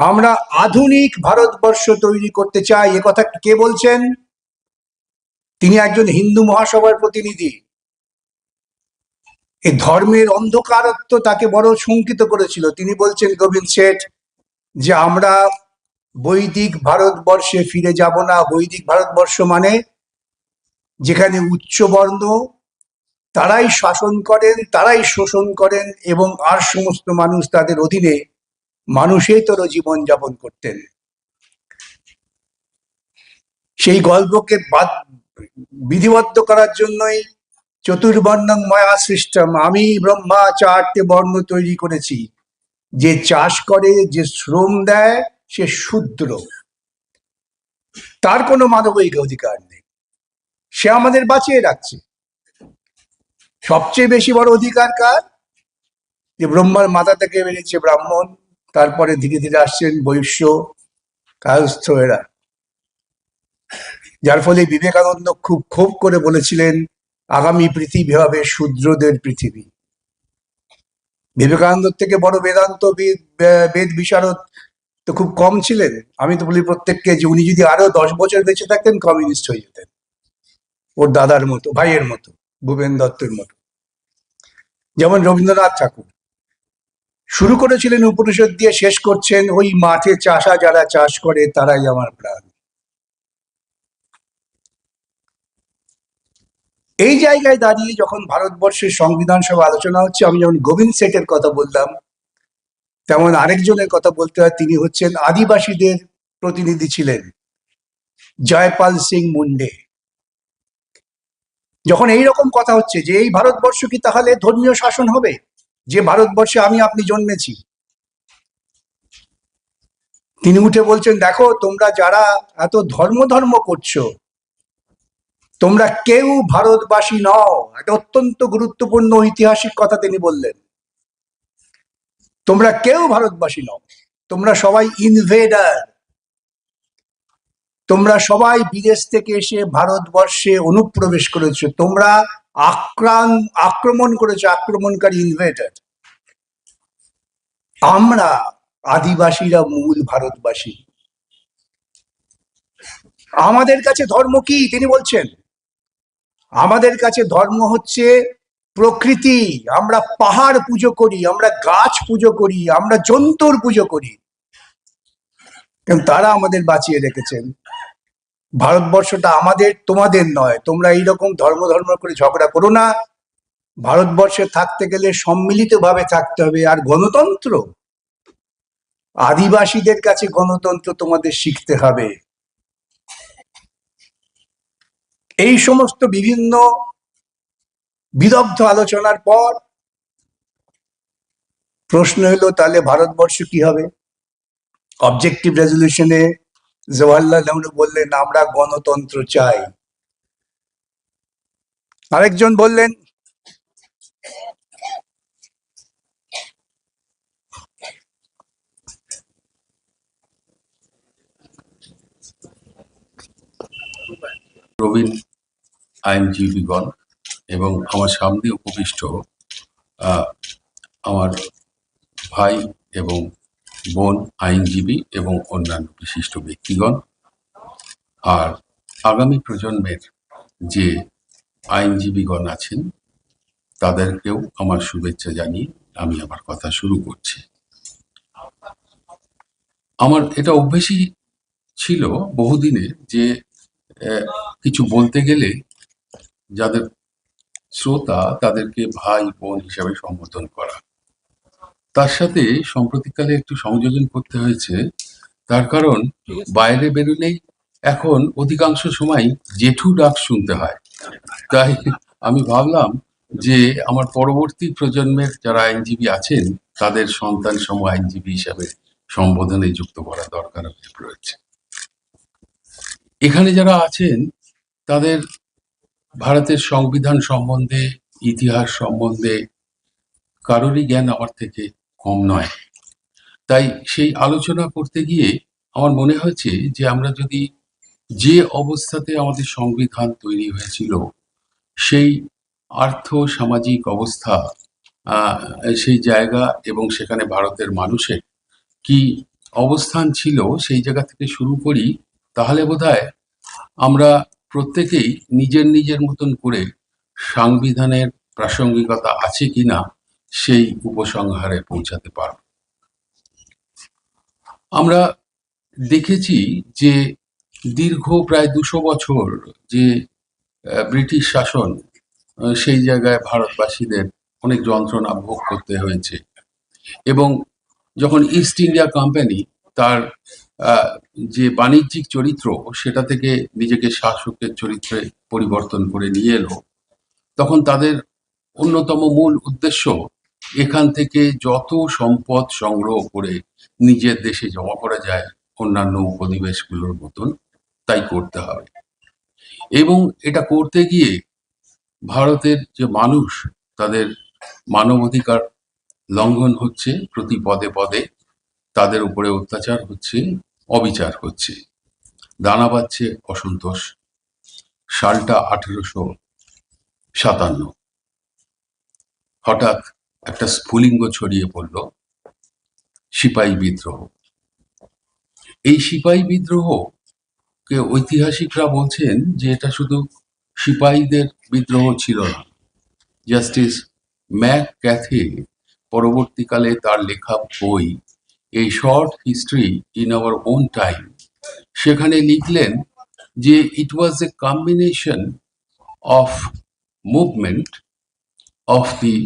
আমরা আধুনিক ভারতবর্ষ তৈরি করতে চাই। একথা কে বলছেন? তিনি একজন হিন্দু মহাসভার প্রতিনিধি। এই ধর্মের অন্ধকারত্ব তাকে বড় শঙ্কিত করেছিল। তিনি বলছেন, গোবিন্দ শেঠ, যে আমরা বৈদিক ভারতবর্ষে ফিরে যাব না। বৈদিক ভারতবর্ষ মানে যেখানে উচ্চবর্ণ তারাই শাসন করেন, তারাই শোষণ করেন এবং আর সমস্ত মানুষ তাদের অধীনে মানুষেতর জীবন যাপন করতেন। সেই গল্পকে বিধিবদ্ধ করার জন্যই চতুর্বর্ণং ময়া সৃষ্টম, আমি ব্রহ্মা 4টে বর্ণ তৈরি করেছি। যে চাষ করে, যে শ্রম দেয়, সে শূদ্র, তার কোনো মানবিক অধিকার নেই। সে আমাদের বাঁচিয়ে রাখছে। সবচেয়ে বেশি বড় অধিকার কার? যে ব্রহ্মার মাথা থেকে বেরিয়েছে ব্রাহ্মণ, তারপরে ধীরে ধীরে আসছেন বৈশ্য, কায়স্থ এরা। যার ফলে বিবেকানন্দ খুব ক্ষোভ করে বলেছিলেন, আগামী পৃথিবী হবে শূদ্রদের পৃথিবী। বিবেকানন্দ থেকে বড় বেদান্ত বেদ বিশারদ তো খুব কম ছিলেন। আমি তো বলি প্রত্যেককে যে উনি যদি আরো 10 বছর বেঁচে থাকতেন, কমিউনিস্ট হয়ে যেতেন, ওর দাদার মতো, ভাইয়ের মতো, ভূপেন দত্তের মতো। যেমন রবীন্দ্রনাথ ঠাকুর শুরু করেছিলেন উপনিষদ দিয়ে, শেষ করছেন ওই মাঠে চাষা যারা চাষ করে তারাই আমার প্রাণ। এই জায়গায় দাঁড়িয়ে যখন ভারতবর্ষের সংবিধান সভা আলোচনা হচ্ছে, আমি যেমন গোবিন্দ শেঠের কথা বললাম, তেমন আরেকজনের কথা বলতে হয়। তিনি হচ্ছেন আদিবাসীদের প্রতিনিধি ছিলেন, জয়পাল সিং মুন্ডে। যখন এইরকম কথা হচ্ছে যে এই ভারতবর্ষ কি তাহলে ধর্মীয় শাসন হবে, যে ভারতবর্ষে আমি আপনি জন্মেছি, তিনি উঠে বলছেন, দেখো তোমরা যারা এত ধর্ম করছো, তোমরা কেউ ভারতবাসী নও। একটা অত্যন্ত গুরুত্বপূর্ণ ঐতিহাসিক কথা তিনি বললেন। তোমরা কেউ ভারতবাসী নও, তোমরা সবাই ইনভেডার। তোমরা সবাই বিদেশ থেকে এসে ভারতবর্ষে অনুপ্রবেশ করেছো, তোমরা আক্রমণ করেছো, আক্রমণকারী ইনভেডার। আমরা আদিবাসীরা মূল ভারতবাসী। আমাদের কাছে ধর্ম কি? তিনি বলছেন, আমাদের কাছে ধর্ম হচ্ছে প্রকৃতি। আমরা পাহাড় পুজো করি, আমরা গাছ পুজো করি, আমরা জন্তুর পুজো করি, কিন্তু তারা আমাদের বাঁচিয়ে রেখেছেন। ভারতবর্ষটা আমাদের, তোমাদের নয়। তোমরা এইরকম ধর্ম করে ঝগড়া করো না। ভারতবর্ষে থাকতে গেলে সম্মিলিতভাবে থাকতে হবে। আর গণতন্ত্র, আদিবাসীদের কাছে গণতন্ত্র তোমাদের শিখতে হবে। এই সমস্ত বিভিন্ন বিদগ্ধ আলোচনার পর প্রশ্ন হলো, তাহলে ভারতবর্ষ কি হবে? অবজেক্টিভ রেজলিউশনে জওয়াহরলাল নেহরু বললেন, আমরা গণতন্ত্র চাই। আরেকজন বললেন, প্রবীণ আইনজীবীগণ এবং আমার সামনে উপবিষ্ট আমার ভাই এবং বোন আইনজীবী এবং অন্যান্য বিশিষ্ট ব্যক্তিগণ, আর আগামী প্রজন্মের যে আইনজীবীগণ আছেন তাদেরকেও আমার শুভেচ্ছা জানিয়ে আমি আমার কথা শুরু করছি। আমার এটা অভ্যেসই ছিল বহুদিনে যে কিছু বলতে গেলে যাদের শ্রোতা তাদেরকে ভাই বোন হিসাবে সম্বোধন করা। তার সাথে সম্প্রতিকালে একটু সংযোজন করতে হয়েছে, তার কারণ বাইরে বেরোলেই এখন অধিকাংশ সময় জেঠু ডাক শুনতে হয়। তাই আমি ভাবলাম যে আমার পরবর্তী প্রজন্মের যারা আইনজীবী আছেন তাদের সন্তান সম আইনজীবী হিসাবে সম্বোধনে যুক্ত করা দরকার রয়েছে। এখানে যারা আছেন তাদের ভারতের সংবিধান সম্বন্ধে, ইতিহাস সম্বন্ধে কারোরই জ্ঞান আমার থেকে কম নয়। তাই সেই আলোচনা করতে গিয়ে আমার মনে হয়েছে যে আমরা যদি যে অবস্থাতে আমাদের সংবিধান তৈরি হয়েছিল সেই আর্থ সামাজিক অবস্থা, সেই জায়গা এবং সেখানে ভারতের মানুষের কি অবস্থান ছিল সেই জায়গা থেকে শুরু করি, তাহলে বোধহয় আমরা প্রত্যেকেই নিজের নিজের মতন করে সংবিধানের প্রাসঙ্গিকতা আছে কিনা সেই উপসংহারে পৌঁছাতে পারব। আমরা দেখেছি যে দীর্ঘ প্রায় 200 বছর যে ব্রিটিশ শাসন, সেই জায়গায় ভারতবাসীদের অনেক যন্ত্রণা ভোগ করতে হয়েছে। এবং যখন ইস্ট ইন্ডিয়া কোম্পানি তার যে বাণিজ্যিক চরিত্র সেটা থেকে নিজেকে শাসকের চরিত্রে পরিবর্তন করে নিয়ে এলো, তখন তাদের অন্যতম মূল উদ্দেশ্য এখান থেকে যত সম্পদ সংগ্রহ করে নিজের দেশে জমা করা যায় অন্যান্য উপনিবেশগুলোর মতন তাই করতে হবে। এবং এটা করতে গিয়ে ভারতের যে মানুষ, তাদের মানবাধিকার লঙ্ঘন হচ্ছে প্রতি পদে পদে, তাদের উপরে অত্যাচার হচ্ছে, অবিচার হচ্ছে, দানা বাঁধছে অসন্তোষ। সালটা 1857। হঠাৎ একটা স্ফুলিঙ্গ ছড়িয়ে পড়ল, সিপাহী বিদ্রোহ। এই সিপাহী বিদ্রোহকে ঐতিহাসিকরা বলছেন যে এটা শুধু সিপাহীদের বিদ্রোহ ছিল না। জাস্টিস ম্যাক ক্যাথে পরবর্তীকালে তার লেখা বই এই short history in our own time, সেখানে লিখলেন যে it was a combination of movement of the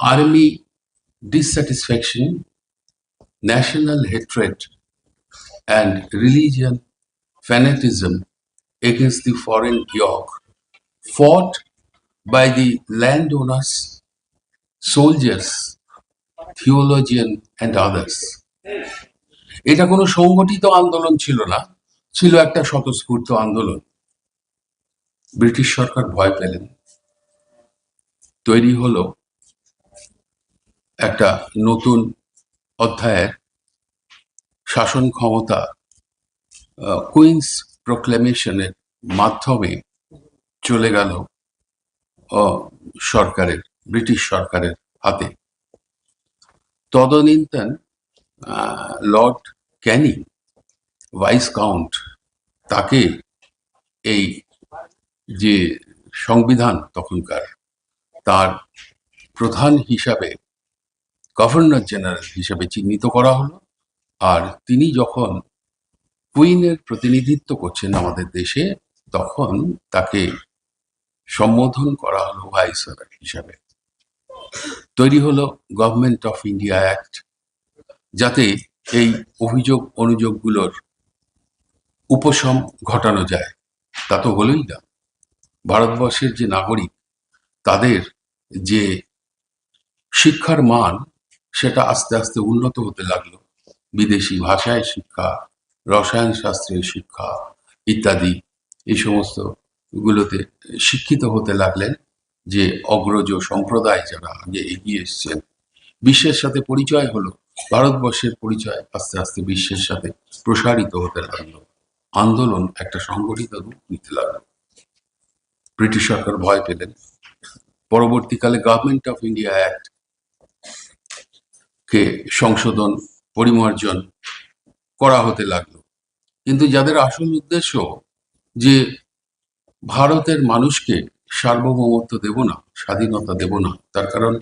army dissatisfaction, national hatred and religion fanatism against the foreign yoke fought by the landowners, soldiers, theologians and others. এটা কোনো সংগঠিত আন্দোলন ছিল না, ছিল একটা স্বতঃস্ফূর্ত আন্দোলন। ব্রিটিশ সরকার ভয় পেলেন, তৈরি হলো একটা নতুন অধ্যায়ের শাসন ক্ষমতা কুইন্স প্রোক্লেমেশনের মাধ্যমে চলে গেল সরকারের, ব্রিটিশ সরকারের হাতে। তদনীন্তন লর্ড ক্যানিং, ভাইস কাউন্ট, তাকে এই যে সংবিধান তখনকার, তার প্রধান হিসাবে, গভর্নর জেনারেল হিসেবে চিহ্নিত করা হলো। আর তিনি যখন কুইনের প্রতিনিধিত্ব করছেন আমাদের দেশে, তখন তাকে সম্বোধন করা হলো ভাইসরয় হিসাবে। তৈরি হলো গভর্নমেন্ট অফ ইন্ডিয়া অ্যাক্ট, যাতে এই অভিযোগ অনুযোগগুলোর উপশম ঘটানো যায়। তা তো হলোই না, ভারতবর্ষের যে নাগরিক, তাদের যে শিক্ষার মান সেটা আস্তে আস্তে উন্নত হতে লাগলো। বিদেশি ভাষায় শিক্ষা, রসায়ন শাস্ত্রের শিক্ষা ইত্যাদি, এই সমস্ত গুলোতে শিক্ষিত হতে লাগলেন যে অগ্রজ সম্প্রদায় যারা আগে এগিয়ে এসছেন। বিশ্বের সাথে পরিচয় হলো, ভারতবর্ষের পরিচয় আস্তে আস্তে বিশ্বের সাথে প্রসারিত হতে লাগলো। আন্দোলন একটা সংগঠিত রূপ নিতে লাগলো। ব্রিটিশ সরকার ভয় পেলেন। পরবর্তীকালে গভর্নমেন্ট অফ ইন্ডিয়া অ্যাক্ট কে সংশোধন, পরিমার্জন করা হতে লাগলো। কিন্তু যাদের আসল উদ্দেশ্য যে ভারতের মানুষকে সার্বভৌমত্ব দেব না, স্বাধীনতা দেব না, তার কারণ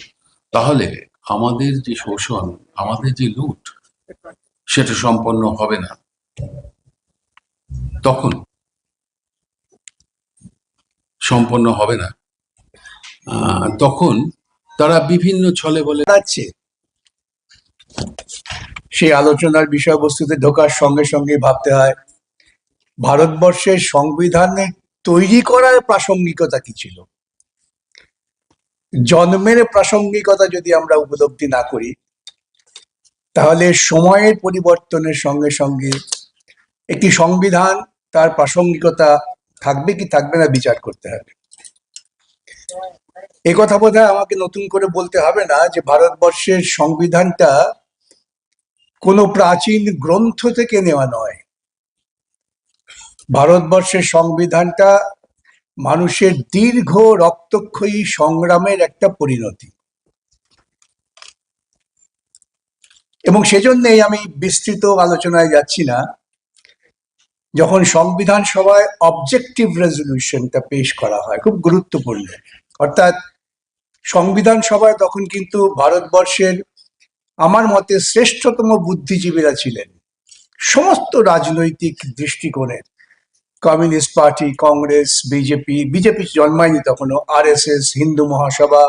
তাহলে আমাদের যে শোষণ, আমাদের যে লুট, সেটা সম্পন্ন হবে না। তখন সম্পন্ন হবে না, তখন তারা বিভিন্ন ছলে বলে যাচ্ছে। সেই আলোচনার বিষয়বস্তুতে ঢোকার সঙ্গে সঙ্গে ভাবতে হয় ভারতবর্ষের সংবিধানে তৈরি করার প্রাসঙ্গিকতা কি ছিল। জন্মের প্রাসঙ্গিকতা যদি আমরা উপলব্ধি না করি, তাহলে সময়ের পরিবর্তনের সঙ্গে সঙ্গে একটি সংবিধান তার প্রাসঙ্গিকতা থাকবে কি থাকবে না বিচার করতে হবে। এ কথা বোধহয় আমাকে নতুন করে বলতে হবে না যে ভারতবর্ষের সংবিধানটা কোনো প্রাচীন গ্রন্থ থেকে নেওয়া নয়। ভারতবর্ষের সংবিধানটা মানুষের দীর্ঘ রক্তক্ষয়ী সংগ্রামের একটা পরিণতি। এবং সেজন্যই আমি বিস্তৃত আলোচনায় যাচ্ছি না। যখন সংবিধান সভায় অবজেক্টিভ রেজলিউশনটা পেশ করা হয়, খুব গুরুত্বপূর্ণ, অর্থাৎ সংবিধান সভায় তখন কিন্তু ভারতবর্ষের আমার মতে শ্রেষ্ঠতম বুদ্ধিজীবীরা ছিলেন সমস্ত রাজনৈতিক দৃষ্টিকোণের। কমিউনিস্ট পার্টি, কংগ্রেস, বিজেপি জন্মায়নি তখনও, RSS, হিন্দু মহাসভা,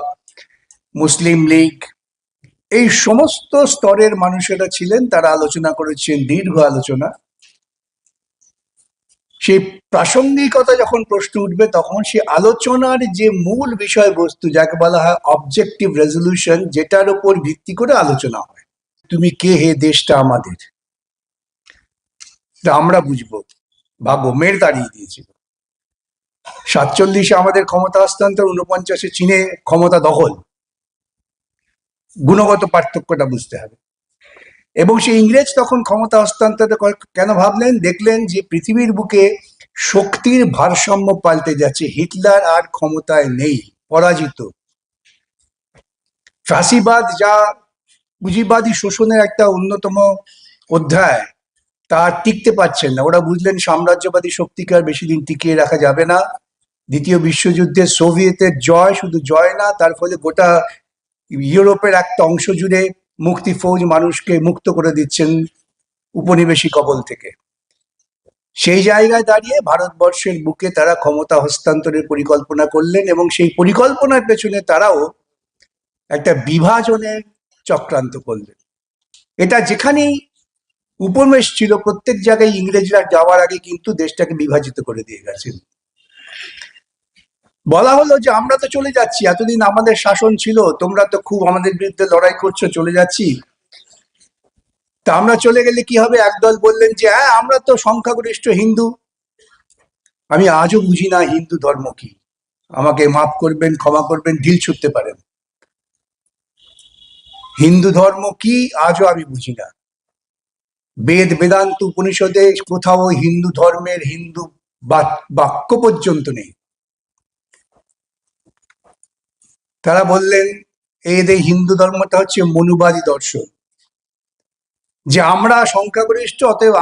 মুসলিম লীগ, এই সমস্ত স্তরের মানুষেরা ছিলেন। তারা আলোচনা করেছেন, দীর্ঘ আলোচনা। সেই প্রাসঙ্গিকতা যখন প্রশ্ন উঠবে তখন সেই আলোচনার যে মূল বিষয়বস্তু, যাকে বলা হয় অবজেক্টিভ রেজলিউশন, যেটার উপর ভিত্তি করে আলোচনা হয়, তুমি কে হে দেশটা আমাদের, আমরা বুঝবো, ভাবো, মেয়ের দাঁড়িয়ে দিয়েছিল। 47-এ আমাদের ক্ষমতা হস্তান্তর, 49-এ চীনে ক্ষমতা দখল। গুণগত পার্থক্যটা বুঝতে হবে। এবং সেই ইংরেজ তখন ক্ষমতা হস্তান্তর কেন ভাবলেন? দেখলেন যে পৃথিবীর বুকে শক্তির ভারসাম্য পাল্টে যাচ্ছে, হিটলার আর ক্ষমতায় নেই, পরাজিত। ফ্যাসিবাদ, যা পুঁজিবাদী শোষণের একটা অন্যতম অধ্যায়, তা টিকতে পারছেন না। ওরা বুঝলেন সাম্রাজ্যবাদী শক্তিকে আর বেশি দিন টিকিয়ে রাখা যাবে না। দ্বিতীয় বিশ্বযুদ্ধে সোভিয়েতের জয় শুধু জয় না, তার ফলে গোটা ইউরোপের একটা অংশ জুড়ে মুক্তি ফৌজ মানুষকে মুক্ত করে দিচ্ছেন উপনিবেশী কবল থেকে। সেই জায়গায় দাঁড়িয়ে ভারতবর্ষের বুকে তারা ক্ষমতা হস্তান্তরের পরিকল্পনা করলেন এবং সেই পরিকল্পনার পেছনে তারাও একটা বিভাজনের চক্রান্ত করলেন। এটা যেখানেই উপনিবেশ ছিল, প্রত্যেক জায়গায় ইংরেজরা যাওয়ার আগে কিন্তু দেশটাকে বিভাজিত করে দিয়ে গেছেন। বলা হলো যে আমরা তো চলে যাচ্ছি, এতদিন আমাদের শাসন ছিল, তোমরা তো খুব আমাদের বিরুদ্ধে লড়াই করছো, চলে যাচ্ছি। তা আমরা চলে গেলে কি হবে? একদল বললেন যে হ্যাঁ, আমরা তো সংখ্যাগরিষ্ঠ হিন্দু। আমি আজও বুঝি না হিন্দু ধর্ম কি, আমাকে মাফ করবেন, ক্ষমা করবেন, ঢিল ছুটতে পারেন। হিন্দু ধর্ম কি আজও আমি বুঝি না। বেদ, বেদান্ত, উপনিষদে কোথাও হিন্দু ধর্মের হিন্দু বাক্য পর্যন্ত নেই। তারা বললেন এই হিন্দু ধর্মটা হচ্ছে মনুবাদী দর্শন, যে আমরা সংখ্যাগরিষ্ঠ, অতএব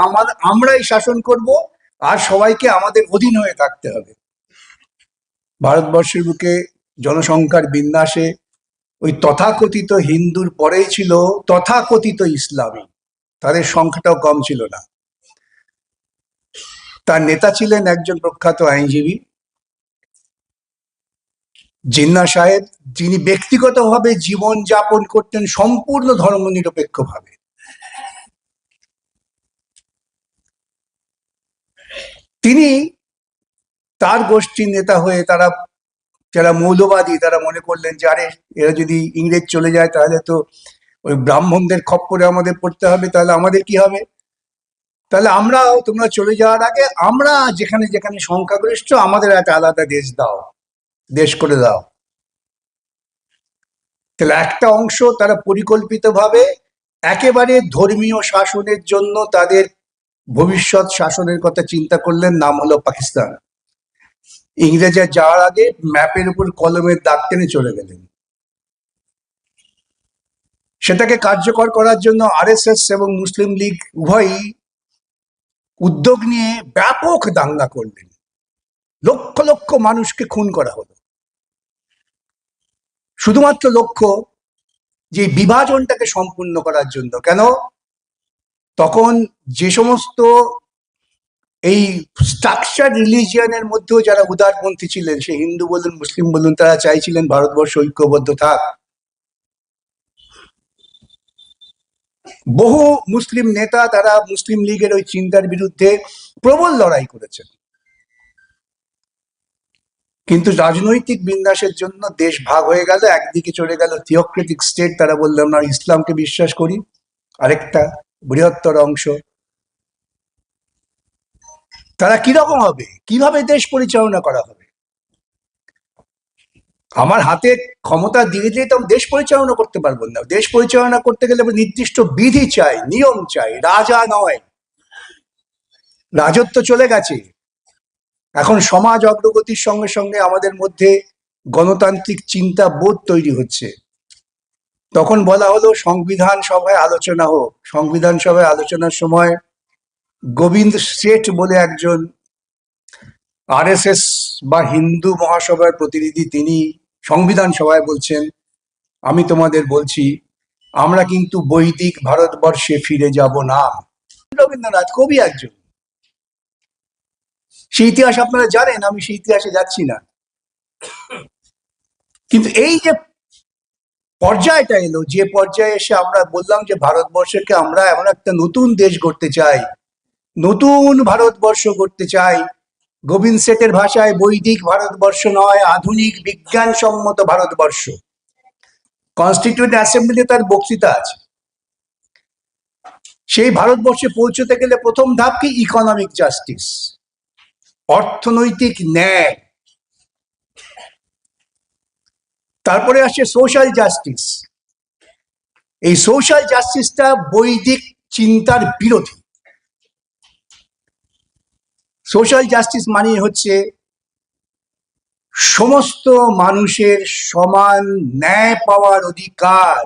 আমরাই শাসন করব আর সবাইকে আমাদের অধীন হয়ে থাকতে হবে। ভারতবর্ষের বুকে জনসংখ্যার বিন্যাসে ওই তথাকথিত হিন্দুর পরেই ছিল তথাকথিত ইসলামী, তাদের সংখ্যাটাও কম ছিল না। তার নেতা ছিলেন একজন প্রখ্যাত আইনজীবী, জিন্নাহ সাহেব, যিনি ব্যক্তিগতভাবে জীবন যাপন করতেন সম্পূর্ণ ধর্মনিরপেক্ষভাবে। তিনি তার গোষ্ঠীর নেতা হয়ে, তারা যারা মৌলবাদী, তারা মনে করলেন যে আরে এরা যদি ইংরেজ চলে যায় তাহলে তো ওই ব্রাহ্মণদের খপ্পরে আমাদের পড়তে হবে, তাহলে আমাদের কি হবে? তাহলে আমরাও, তোমরা চলে যাওয়ার আগে আমরা যেখানে যেখানে সংখ্যাগরিষ্ঠ, আমাদের একটা আলাদা দেশ দাও, দেশ করে দাও। তাহলে একটা অংশ তারা পরিকল্পিতভাবে একেবারে ধর্মীয় শাসনের জন্য তাদের ভবিষ্যৎ শাসনের কথা চিন্তা করলেন, নাম হলো পাকিস্তান। ইংরেজরা যাওয়ার আগে ম্যাপের উপর কলমের দাগ টেনে চলে গেলেন। সেটাকে কার্যকর করার জন্য RSS এবং মুসলিম লীগ উভয়ই উদ্যোগ নিয়ে ব্যাপক দাঙ্গা করলেন। লক্ষ লক্ষ মানুষকে খুন করা হলো, শুধুমাত্র লক্ষ্য যে বিভাজনটাকে সম্পূর্ণ করার জন্য। কেন? তখন যে সমস্ত এই স্ট্রাকচার রিলিজিয়নের মধ্যেও যারা উদারপন্থী ছিলেন, সে হিন্দু বলুন, মুসলিম বলুন, তারা চাইছিলেন ভারতবর্ষ ঐক্যবদ্ধ থাক। বহু মুসলিম নেতা, তারা মুসলিম লীগের ওই চিন্তার বিরুদ্ধে প্রবল লড়াই করেছেন। কিন্তু রাজনৈতিক বিন্যাসের জন্য দেশ ভাগ হয়ে গেল। একদিকে চলে গেল থিওক্রেটিক স্টেট, তারা বললাম না ইসলামকে বিশ্বাস করি, আরেকটা বৃহত্তর অংশ। তারা কিরকম হবে, কিভাবে দেশ পরিচালনা করা হবে? আমার হাতে ক্ষমতা দিয়ে দিয়ে তো দেশ পরিচালনা করতে পারবো না। দেশ পরিচালনা করতে গেলে নির্দিষ্ট বিধি চাই, নিয়ম চাই, রাজা নয়। রাজত্ব চলে গেছে। এখন সমাজ অগ্রগতির সঙ্গে সঙ্গে আমাদের মধ্যে গণতান্ত্রিক চিন্তা বোধ তৈরি হচ্ছে। তখন বলা হলো সংবিধান সভায় আলোচনা হোক। সংবিধান সভায় আলোচনার সময় গোবিন্দ শেঠ বলে একজন আরএসএস বা হিন্দু মহাসভার প্রতিনিধি, তিনি সংবিধান সভায় বলছেন, আমি তোমাদের বলছি আমরা কিন্তু বৈদিক ভারতবর্ষে ফিরে যাব না। রবীন্দ্রনাথ কবি একজন, সেই ইতিহাস আপনারা জানেন, আমি সেই ইতিহাসে যাচ্ছি না। কিন্তু এই যে পর্যায়টা এলো, যে পর্যায়ে এসে আমরা বললাম যে ভারতবর্ষকে আমরা এমন একটা নতুন দেশ গড়তে চাই, নতুন ভারতবর্ষ গড়তে চাই, গোবিন্দ শেঠের ভাষায় বৈদিক ভারতবর্ষ নয়, আধুনিক বিজ্ঞানসম্মত ভারতবর্ষ। কনস্টিটিউয়েন্ট অ্যাসেম্বলিতে তার বক্তৃতা আছে। সেই ভারতবর্ষে পৌঁছতে গেলে প্রথম ধাপ কি? ইকোনমিক জাস্টিস, অর্থনৈতিক ন্যায়। তারপরে আসছে সোশ্যাল জাস্টিস। এই সোশ্যাল জাস্টিসটা বৈদিক চিন্তার বিরোধী। সোশ্যাল জাস্টিস মানে হচ্ছে সমস্ত মানুষের সমান ন্যায় পাওয়ার অধিকার।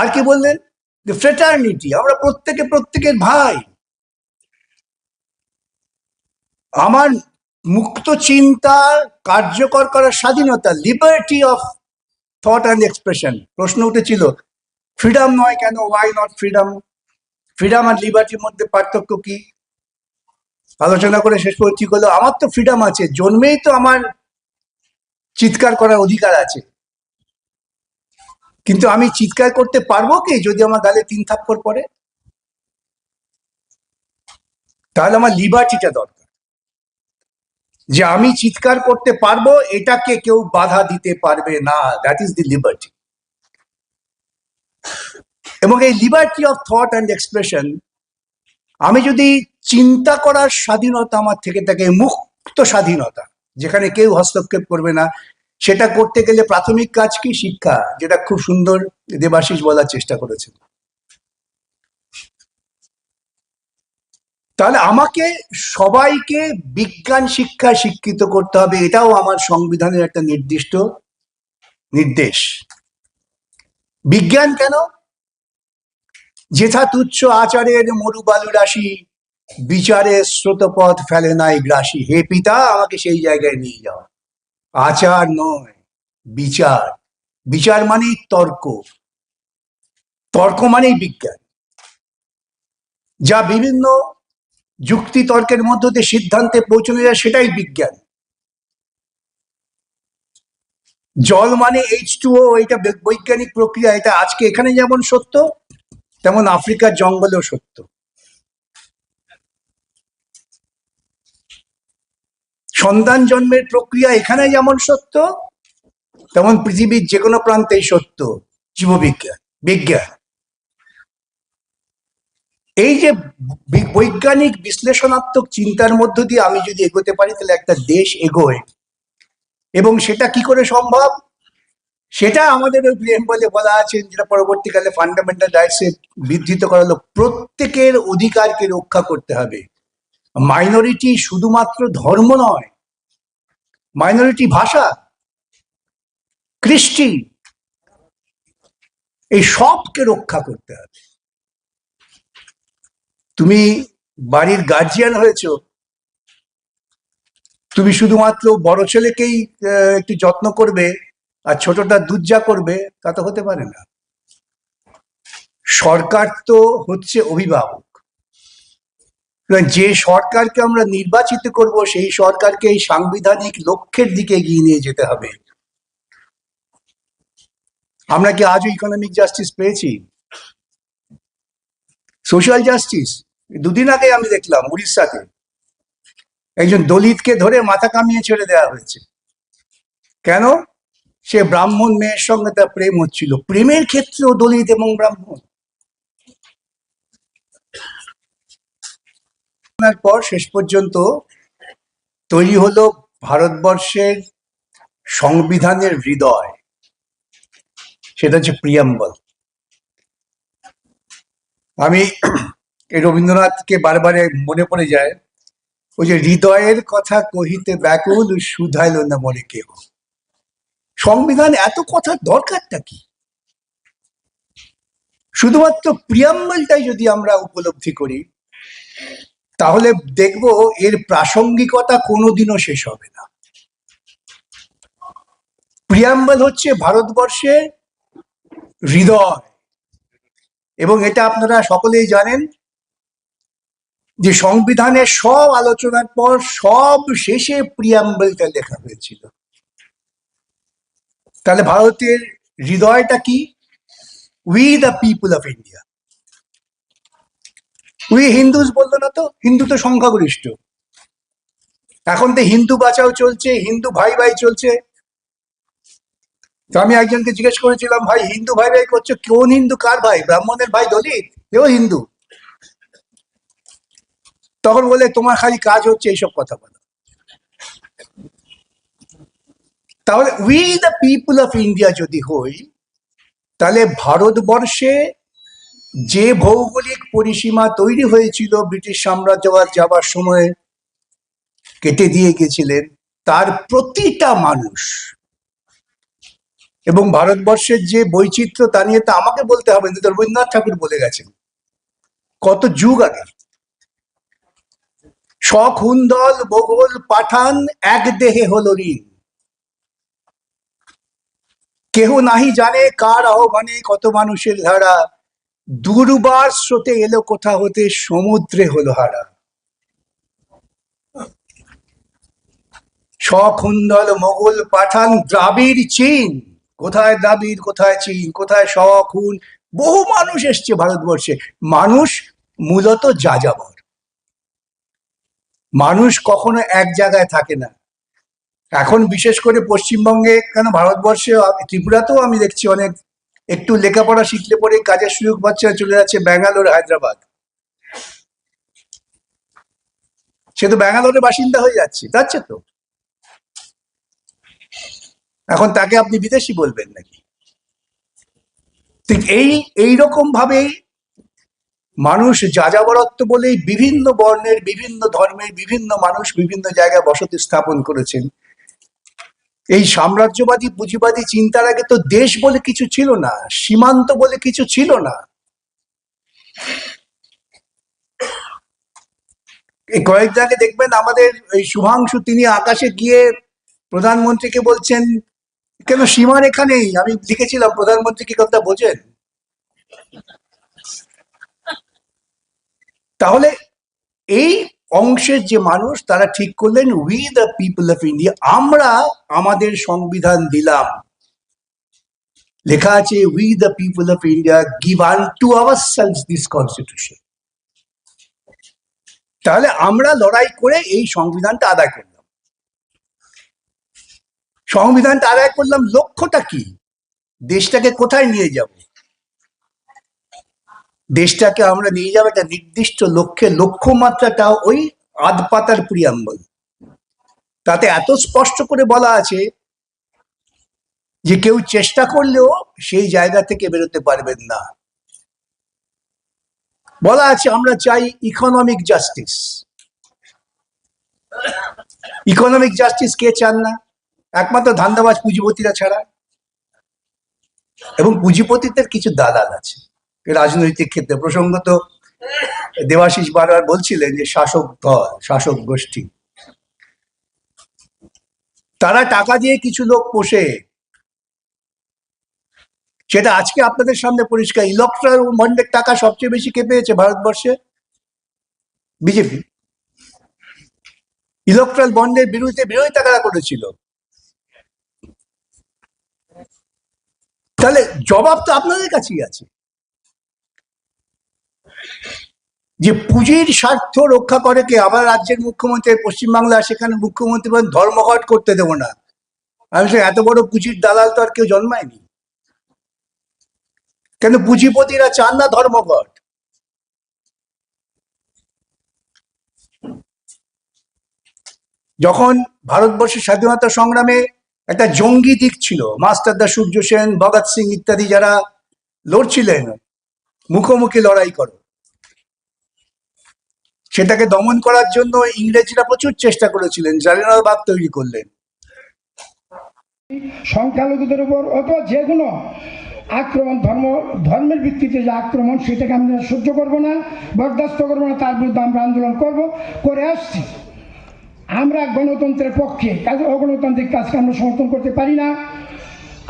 আর কি বললেন? ফ্রেটার্নিটি, আমরা প্রত্যেকের ভাই। আমার মুক্ত চিন্তা কার্যকর করার স্বাধীনতা, liberty of thought and expression. প্রশ্ন উঠেছিল ফ্রিডম নয় কেন, ওয়াই নট ফ্রিডম? ফ্রিডম আর লিবার্টির মধ্যে পার্থক্য কি? আলোচনা করে শেষ করছি হলো, আমার তো ফ্রিডম আছে, জন্মেই তো আমার চিৎকার করার অধিকার আছে, কিন্তু আমি চিৎকার করতে পারবো কি যদি আমার গালে 3 থাপ্পড় পড়ে? তাহলে আমার লিবার্টিটা দরকার, যে আমি চিৎকার করতে পারবো, এটাকে কেউ বাধা দিতে পারবে না। That is the liberty. এবং এই liberty of thought and expression, আমি যদি চিন্তা করার স্বাধীনতা আমার থেকে থাকে, মুক্ত স্বাধীনতা, যেখানে কেউ হস্তক্ষেপ করবে না, সেটা করতে গেলে প্রাথমিক কাজ কি? শিক্ষা, যেটা খুব সুন্দর দেবাশিস বলার চেষ্টা করেছেন। তাহলে আমাকে সবাইকে বিজ্ঞান শিক্ষায় শিক্ষিত করতে হবে, এটাও আমার সংবিধানের একটা নির্দিষ্ট নির্দেশ। বিজ্ঞান কেন? যেথা তুচ্ছ আচারের মরুবালু রাশি, বিচারে স্রোতপথ ফেলে নাই গ্রাসী। হে পিতা, আমাকে সেই জায়গায় নিয়ে যাও। আচার নয়, বিচার। বিচার মানেই তর্ক, তর্ক মানেই বিজ্ঞান। যা বিভিন্ন যুক্তি তর্কের মধ্য দিয়ে সিদ্ধান্তে পৌঁছানো যায়, সেটাই বিজ্ঞান। জল মানে H2O, এটা বৈজ্ঞানিক প্রক্রিয়া। এটা আজকে এখানে যেমন সত্য, তেমন আফ্রিকার জঙ্গলেও সত্য। সন্তান জন্মের প্রক্রিয়া এখানে যেমন সত্য, তেমন পৃথিবীর যে কোনো প্রান্তেই সত্য। জীববিজ্ঞান, বিজ্ঞান। এই যে বৈজ্ঞানিক বিশ্লেষণাত্মক চিন্তার মধ্য দিয়ে আমি যদি এগোতে পারি, তাহলে একটা দেশ এগোয়। এবং সেটা কি করে সম্ভব? সেটা আমাদের ওই প্রিয়াম্বলে বলা আছে, যেটা পরবর্তীকালে ফান্ডামেন্টাল রাইটসে বিধৃত করা হলো, প্রত্যেকের অধিকারকে রক্ষা করতে হবে। মাইনরিটি শুধুমাত্র ধর্ম নয়, মাইনরিটি ভাষা, কৃষ্টি, এই সবকে রক্ষা করতে হবে। তুমি বাড়ির গার্জিয়ান হয়েছো, তুমি শুধুমাত্র বড় ছেলেকেই একটু যত্ন করবে আর ছোটটা দুধ-যা করবে, তা তো হতে পারে না। সরকার তো হচ্ছে অভিভাবক। যে সরকারকে আমরা নির্বাচিত করব, সেই সরকারকে এই সাংবিধানিক লক্ষ্যের দিকে এগিয়ে নিয়ে যেতে হবে। আমরা কি আজও ইকোনমিক জাস্টিস পেয়েছি? Social justice? 2 দিন আগে আমি দেখলাম উড়িষ্যাতে একজন দলিতকে ধরে মাথা কামিয়ে ছেড়ে দেওয়া হয়েছে। কেন? সে ব্রাহ্মণ মেয়ের সঙ্গে তার প্রেম হচ্ছিল। প্রেমের ক্ষেত্রেও দলিত এবং ব্রাহ্মণ। পর শেষ পর্যন্ত তৈরি হলো ভারতবর্ষের সংবিধানের হৃদয়, সেটা হচ্ছে প্রিয়াম্বল। আমি এই রবীন্দ্রনাথকে বারবার মনে পড়ে যায়, ওই যে হৃদয়ের কথা কহিতে ব্যাকুল শুধাইল না মনে কেহ। সংবিধান এত কথার দরকারটা কি? শুধুমাত্র প্রিয়াম্বলটাই যদি আমরা উপলব্ধি করি তাহলে দেখব এর প্রাসঙ্গিকতা কোনোদিনও শেষ হবে না। প্রিয়াম্বল হচ্ছে ভারতবর্ষের হৃদয়, এবং এটা আপনারা সকলেই জানেন যে সংবিধানের সব আলোচনার পর সব শেষে প্রিয়াম্বলটা লেখা হয়েছিল। তাহলে ভারতের হৃদয়টা কি? We the people of India. We Hindus বললো না তো, হিন্দু তো সংখ্যাগরিষ্ঠ। এখন তো হিন্দু বাঁচাও চলছে, হিন্দু ভাই ভাই চলছে। তো আমি একজনকে জিজ্ঞেস করেছিলাম, ভাই হিন্দু ভাই ভাই করছো, কোন হিন্দু? কার ভাই? ব্রাহ্মণের ভাই দলিত, এও হিন্দু। তখন বলে তোমার খালি কাজ হচ্ছে এইসব কথা বলা। তাহলে we the people of India যদি হই, তাহলে ভারতবর্ষে যে ভৌগোলিক পরিসীমা তৈরি হয়েছিল ব্রিটিশ সাম্রাজ্যবাদ যাবার সময় কেটে দিয়ে গেছিলেন, তার প্রতিটা মানুষ, এবং ভারতবর্ষের যে বৈচিত্র্য তা নিয়ে তো আমাকে বলতে হবে না, রবীন্দ্রনাথ ঠাকুর বলে গেছেন কত যুগ আগে। সখুন্দল মোগল পাঠান এক দেহে হল ঋণ, কেহ নাহি জানে কার আহ্বানে কত মানুষের ধারা, দুর্বার স্রোতে এলো কোথা হতে সমুদ্রে হলো হারা। সখুন্দল মোগল পাঠান দ্রাবিড় চীন, কোথায় দ্রাবিড়, কোথায় চীন, কোথায় সখুন, বহু মানুষ এসছে ভারতবর্ষে। মানুষ মূলত যাযাবর, মানুষ কখনো এক জায়গায় থাকে না। এখন বিশেষ করে পশ্চিমবঙ্গে, কেন ভারতবর্ষে, ত্রিপুরাতেও আমি দেখছি অনেক একটু লেখাপড়া শিখলে পরে কাজের সুযোগ পাচ্ছে, চলে যাচ্ছে ব্যাঙ্গালোর, হায়দ্রাবাদ। সে তো ব্যাঙ্গালোরের বাসিন্দা হয়ে যাচ্ছে তো। এখন তাকে আপনি বিদেশি বলবেন নাকি? ঠিক এইরকম ভাবে মানুষ যাযাবরত্ব বলেই বিভিন্ন বর্ণের, বিভিন্ন ধর্মের, বিভিন্ন মানুষ বিভিন্ন জায়গায় বসতি স্থাপন করেছেন। এই সাম্রাজ্যবাদী পুঁজিবাদী চিন্তার আগে তো দেশ বলে কিছু ছিল না, সীমান্ত বলে কিছু ছিল না। এই কয়েকদিন আগে দেখবেন আমাদের এই শুভাংশু, তিনি আকাশে গিয়ে প্রধানমন্ত্রীকে বলছেন, কেন সীমারেখা নেই? আমি লিখেছিলাম, প্রধানমন্ত্রী কি কথা বোঝেন? তাহলে এই অংশের যে মানুষ, তারা ঠিক করলেন we the people of India, আমরা আমাদের সংবিধান দিলাম, লেখা আছে we the people of India give আনটু ourselves this constitution. তাহলে আমরা লড়াই করে এই সংবিধানটা আদায় করলাম। সংবিধানটা আদায় করলাম, লক্ষ্যটা কি? দেশটাকে কোথায় নিয়ে যাব? দেশটাকে আমরা নিয়ে যাবো একটা নির্দিষ্ট লক্ষ্যে। লক্ষ্যমাত্রাটা ওই আধ পাতার প্রিয়াম্বল, তাতে এত স্পষ্ট করে বলা আছে যে কেউ চেষ্টা করলেও সেই জায়গা থেকে বেরোতে পারবেন না। বলা আছে আমরা চাই ইকোনমিক জাস্টিস। ইকোনমিক জাস্টিস কে চান না? একমাত্র ধান্দাবাজ পুঁজিপতিরা ছাড়া। এবং পুঁজিপতিদের কিছু দালাল আছে রাজনৈতিক ক্ষেত্রে। প্রসঙ্গত দেবাশিস বারবার বলছিলেন যে শাসক দল, শাসক গোষ্ঠী, তারা টাকা দিয়ে কিছু লোক পোষে। সেটা আজকে আপনাদের সামনে পরিষ্কার। ইলেকট্রাল বন্ডের টাকা সবচেয়ে বেশি কে পেয়েছে ভারতবর্ষে? বিজেপি। ইলেকট্রাল বন্ডের বিরোধিতা কারা করেছিল? তাহলে জবাব তো আপনাদের কাছেই আছে যে পুঁজির স্বার্থ রক্ষা করে কে? আবার রাজ্যের মুখ্যমন্ত্রী, পশ্চিমবাংলা, সেখানে মুখ্যমন্ত্রী বলেন ধর্মঘট করতে দেব না। আমি সে এত বড় পুঁজির দালাল তো আর কেউ জন্মায়নি। কেন পুঁজিপতিরা চান না ধর্মঘট? যখন ভারতবর্ষের স্বাধীনতা সংগ্রামে একটা জঙ্গি দিক ছিল, মাস্টারদা সূর্য সেন, ভগৎ সিং ইত্যাদি যারা লড়ছিলেন মুখোমুখি লড়াই করো, সেটাকে দমন করার জন্য ইংরেজরা প্রচুর চেষ্টা করেছিলেন, জালিয়ানওয়ালাবাগ তৈরি করলেন। সংখ্যালঘুদের উপর অথবা যে কোনো আক্রমণ ধর্মের ভিত্তিতে যে আক্রমণ, সেটাকে আমরা সহ্য করব না, বরদাস্ত করবো না, তার বিরুদ্ধে আমরা আন্দোলন করে আসছি। আমরা গণতন্ত্রের পক্ষে, কাজে অগণতান্ত্রিক কাজকে আমরা সমর্থন করতে পারি না।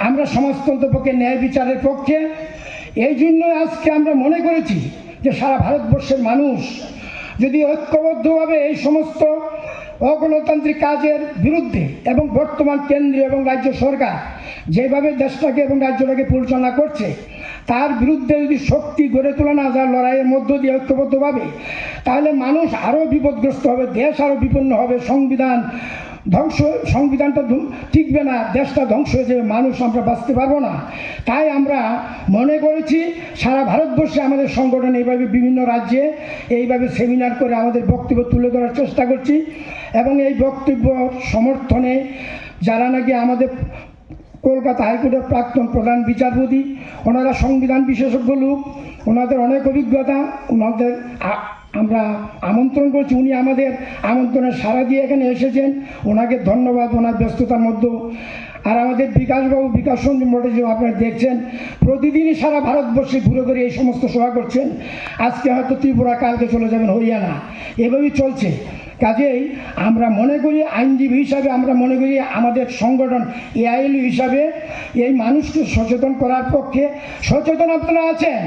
আমরা সমাজতন্ত্রের পক্ষে, ন্যায় বিচারের পক্ষে। এই জন্য আজকে আমরা মনে করেছি যে সারা ভারতবর্ষের মানুষ যদি ঐক্যবদ্ধভাবে এই সমস্ত অগণতান্ত্রিক কাজের বিরুদ্ধে এবং বর্তমান কেন্দ্রীয় এবং রাজ্য সরকার যেভাবে দেশটাকে এবং রাজ্যটাকে পরিচালনা করছে তার বিরুদ্ধে যদি শক্তি গড়ে তোলা না যায় লড়াইয়ের মধ্য দিয়ে ঐক্যবদ্ধভাবে, তাহলে মানুষ আরও বিপদগ্রস্ত হবে, দেশ আরও বিপন্ন হবে, সংবিধানটা টিকবে না, দেশটা ধ্বংস হয়ে যাবে, মানুষ আমরা বাঁচতে পারবো না। তাই আমরা মনে করেছি সারা ভারতবর্ষে আমাদের সংগঠন এইভাবে বিভিন্ন রাজ্যে এইভাবে সেমিনার করে আমাদের বক্তব্য তুলে ধরার চেষ্টা করছি। এবং এই বক্তব্য সমর্থনে যারা নাকি আমাদের কলকাতা হাইকোর্টের প্রাক্তন প্রধান বিচারপতি, ওনারা সংবিধান বিশেষজ্ঞ লোক, ওনাদের অনেক অভিজ্ঞতা, ওনাদের আমরা আমন্ত্রণ করছি। উনি আমাদের আমন্ত্রণে সাড়া দিয়ে এখানে এসেছেন, ওনাকে ধন্যবাদ ওনার ব্যস্ততার মধ্যেও। আর আমাদের বিকাশবাবু, বিকাশ রঞ্জন ভট্টাচার্য, আপনারা দেখছেন প্রতিদিনই সারা ভারতবর্ষে ঘুরে ঘুরে এই সমস্ত সভা করছেন। আজকে হয়তো ত্রিপুরা, কালকে চলে যাবেন হরিয়ানা, এভাবেই চলছে। কাজেই আমরা মনে করি আইনজীবী হিসাবে, আমরা মনে করি আমাদের সংগঠন এআইএলইউ হিসাবে এই মানুষকে সচেতন করার পক্ষে। সচেতন আপনারা আছেন,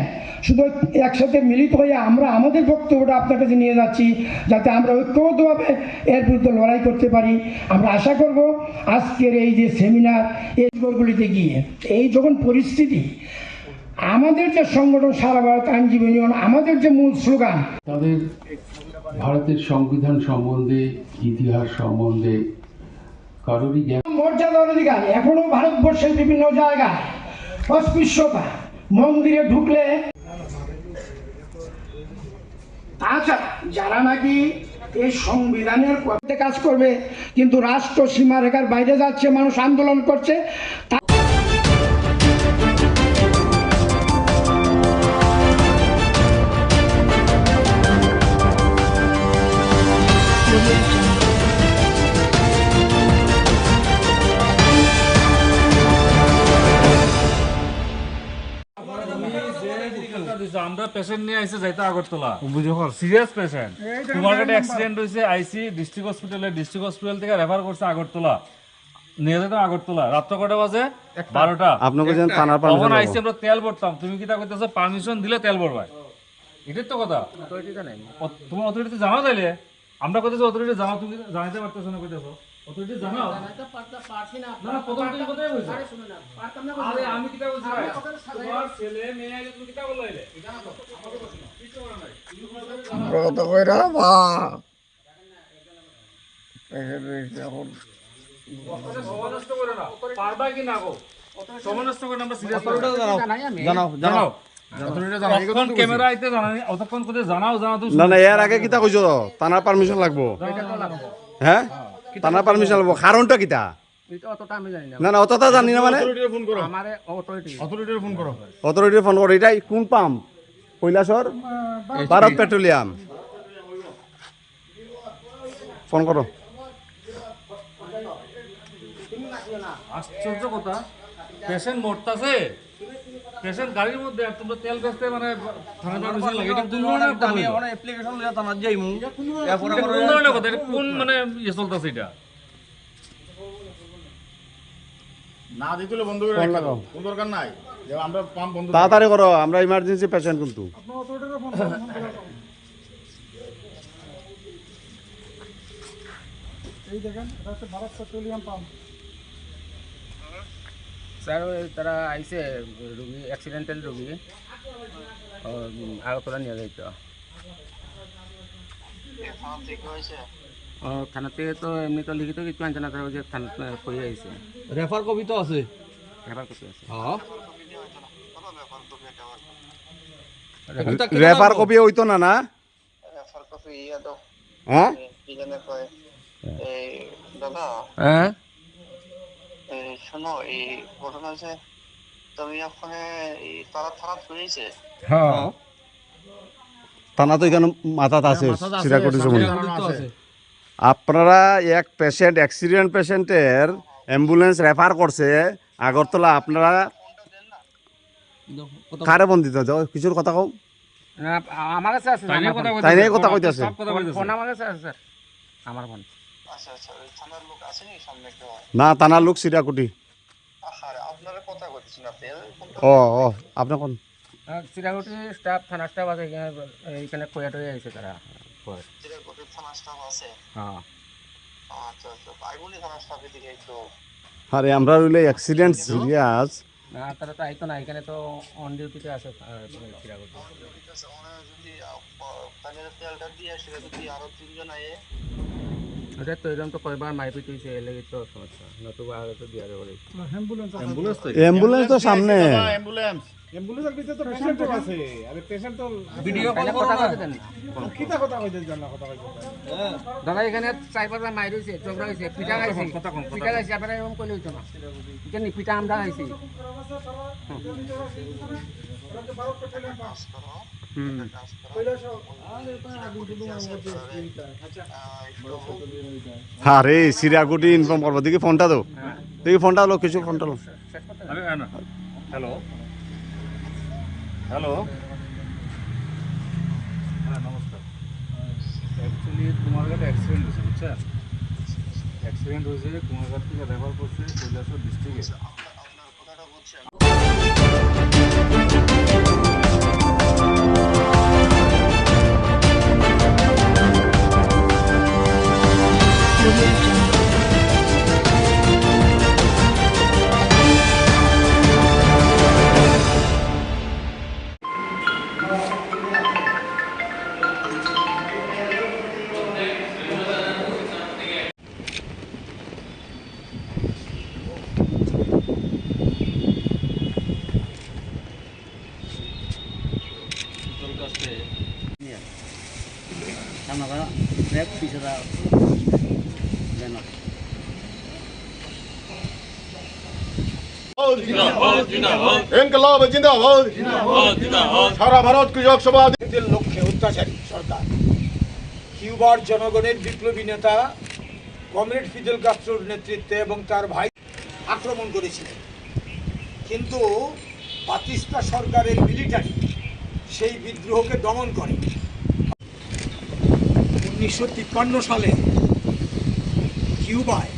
শুধু একসাথে মিলিত হয়ে আমরা আমাদের বক্তব্যটা আপনার কাছে নিয়ে যাচ্ছি, যাতে আমরা ঐক্যবদ্ধভাবে এর বিরুদ্ধে লড়াই করতে পারি। আমরা আশা করব আজকের এই যে সেমিনার, এই ঘরগুলিতে গিয়ে এই যখন পরিস্থিতি, আমাদের যে সংগঠন সারা ভারত আইনজীবী ইউনিয়ন, আমাদের যে মূল স্লোগান, তাদের ভারতের সংবিধান সম্বন্ধে, ইতিহাস সম্বন্ধে কারোরই জ্ঞান, মর্যাদার অধিকার এখনো ভারতবর্ষের বিভিন্ন জায়গায় অস্পৃশ্যতা, মন্দিরে ঢুকলে। তাছাড়া যারা নাকি এই সংবিধানের পক্ষে কাজ করবে কিন্তু রাষ্ট্র সীমারেখার বাইরে যাচ্ছে, মানুষ আন্দোলন করছে, আমরা পেশেন্ট নিয়ে আইছে যাইতে আগরতলা, সিরিয়াস পেশেন্ট, তোমার কাছে অ্যাক্সিডেন্ট হয়েছে, আইসি ডিস্ট্রিক্ট হসপিটাল থেকে রেফার করছে আগরতলা, নিয়ে যেতাম আগরতলা। রাত্র কটা বাজে? 12টা। তখন আইসি আমরা তেল ভরতাম, তুমি কি তা করতেছো? পারমিশন দিলে তেল ভরবাই, এটাই তো কথা। তুমি অথরিটিতে জানাও, তাইলে আমরা কইতেছি অথরিটি জানাও, তুমি জানাইতে পারতেছো না, কইতেছো অথরিটি জানাও। না প্রথম তুমি কথাই বলছো। আরে আমি কিটা বলছি ভাই, তোমার ছেলে মেয়ে আইলে তুমি কিটা বললাইলে? এটা না তো আমাকে বলছো না, কিছু করার নাই। কত কইরা বা এখন সমানষ্ট করে না, পারবা কি না গো? সমানষ্ট করে আমরা সিরিয়াস জানাও তখন ক্যামেরা আইতে জানানি, অতক্ষণ কোথায় জানাও তুমি। না এর আগে কিতা কইছো, থানার পারমিশন লাগবো। হ্যাঁ, থানার পারমিশন লাগবো, কারণটা কিতা? না অতটা জানি না, মানে অথরিটির ফোন করো। এটাই কোন পাম্প? কৈলাসর ভারত পেট্রোলিয়াম, ফোন করো। আশ্চর্য কথা, পেশেন্ট মরতাছে, পেশেন্ট গাড়ির মধ্যে, আর তোমরা তেল বেচতে মানে থানা পারমিশন লাগে, এটা কোন ধরনের কথা? আমি এখন অ্যাপ্লিকেশন লিয়া থানা যাইমু, এরপর কোন ধরনের কথা? এটা কোন মানে ইয়ে চলতাছে? এটা না দিলে বন্ধ করে রাখো, কোনো দরকার নাই যে আমরা পাম্প বন্ধ। তাড়াতাড়ি করো, আমরা ইমার্জেন্সি পেশেন্ট কিন্তু। এই দেখেন, এটা হচ্ছে ভারত পেট্রোলিয়াম পাম্প। স্যার তারা আইসে রুগী, অ্যাক্সিডেন্টাল রুগী আগরতলা নিয়ে যাইতো। থানা থেকে তো এমনি তো লিখিত কিছু আনছে না, তারা যে থানা কই আইছে। রেফার কপি তো আছে, রেফার কপি আছে। রেফার কপি হইতো না? না রেফার কপি ইয়া দাও। হ্যাঁ কি জানে কয় এই দাদা, হ্যাঁ শোনো, এই ঘটনা হয়েছে, তুমি ওখানে তারা থানা শুনেছে। হ্যাঁ থানা তো এখানে মাথাত আছে চিরাকুটি চমুনি। আপনারা এক পেশেন্ট অ্যাক্সিডেন্ট পেশেন্টের অ্যাম্বুলেন্স রেফার করছে আগরতলা, আপনারা কারে বন্দিত কিছুর কথা কম আমার কাছে আছে, তাই নিয়ে কথা কইতেছে। ফোন আমার কাছে আছে স্যার, আমার ফোন। না থানার লোক চিরাকুটি। ও ও আপনার কোন চিরাকুটি স্টাফ, থানা স্টাফ আছে এইখানে কয়া টয়ে আছে তারা। হ্যাঁ আরে আমরা রইলে অ্যাক্সিডেন্ট সিরিয়াস না, তারা তো আইতো না, এখানে তো অন ডিউটিতে আছে চিরাকুটি। তো এরকম তো কয়বার মারপিট হয়েছে, এর লেগে তো সমস্যা, নতুবা আগে তো দিয়া যাবে। অ্যাম্বুলেন্স তো সামনে। অ্যাম্বুলেন্সের ভিতরে তো পেশেন্ট আছে, আরে পেশেন্ট তো ভিডিও কল কথা কইতেন কিটা কথা কইতেন জানা কথা কইতেন। দাদা এখানে 4-5বার মাইর হইছে, ঝগড়া হইছে, পিটা গাইছে, পিটা গাইছে, আপনারা এরকম কইলে হইতো না। জানি পিটা আমরা গাইছি। আরে চিরাকুটি ইনফর্ম করবো, দেখি ফোনটা দাও, দেখি ফোনটা লো, কিছু ফোনটা লো। হ্যালো হ্যালো, হ্যাঁ নমস্কার। অ্যাকচুয়ালি কুমারঘাটে অ্যাক্সিডেন্ট হয়েছে, বুঝছেন? অ্যাক্সিডেন্ট হয়েছে, কুমারঘাট থেকে রেফার করছে কৈলাসহর ডিস্ট্রিক্টে। ইনকলাব জিন্দাবাদ, সারা ভারত কৃষক সভা। লক্ষ্যে অত্যাচারী সরকার কিউবার জনগণের বিপ্লবী নেতা কমরেড ফিদেল কাস্ত্রোর নেতৃত্বে এবং তার ভাই আক্রমণ করেছিলেন, কিন্তু বাতিস্তা সরকারের মিলিটারি সেই বিদ্রোহকে দমন করে। 1953 সালে কিউবায়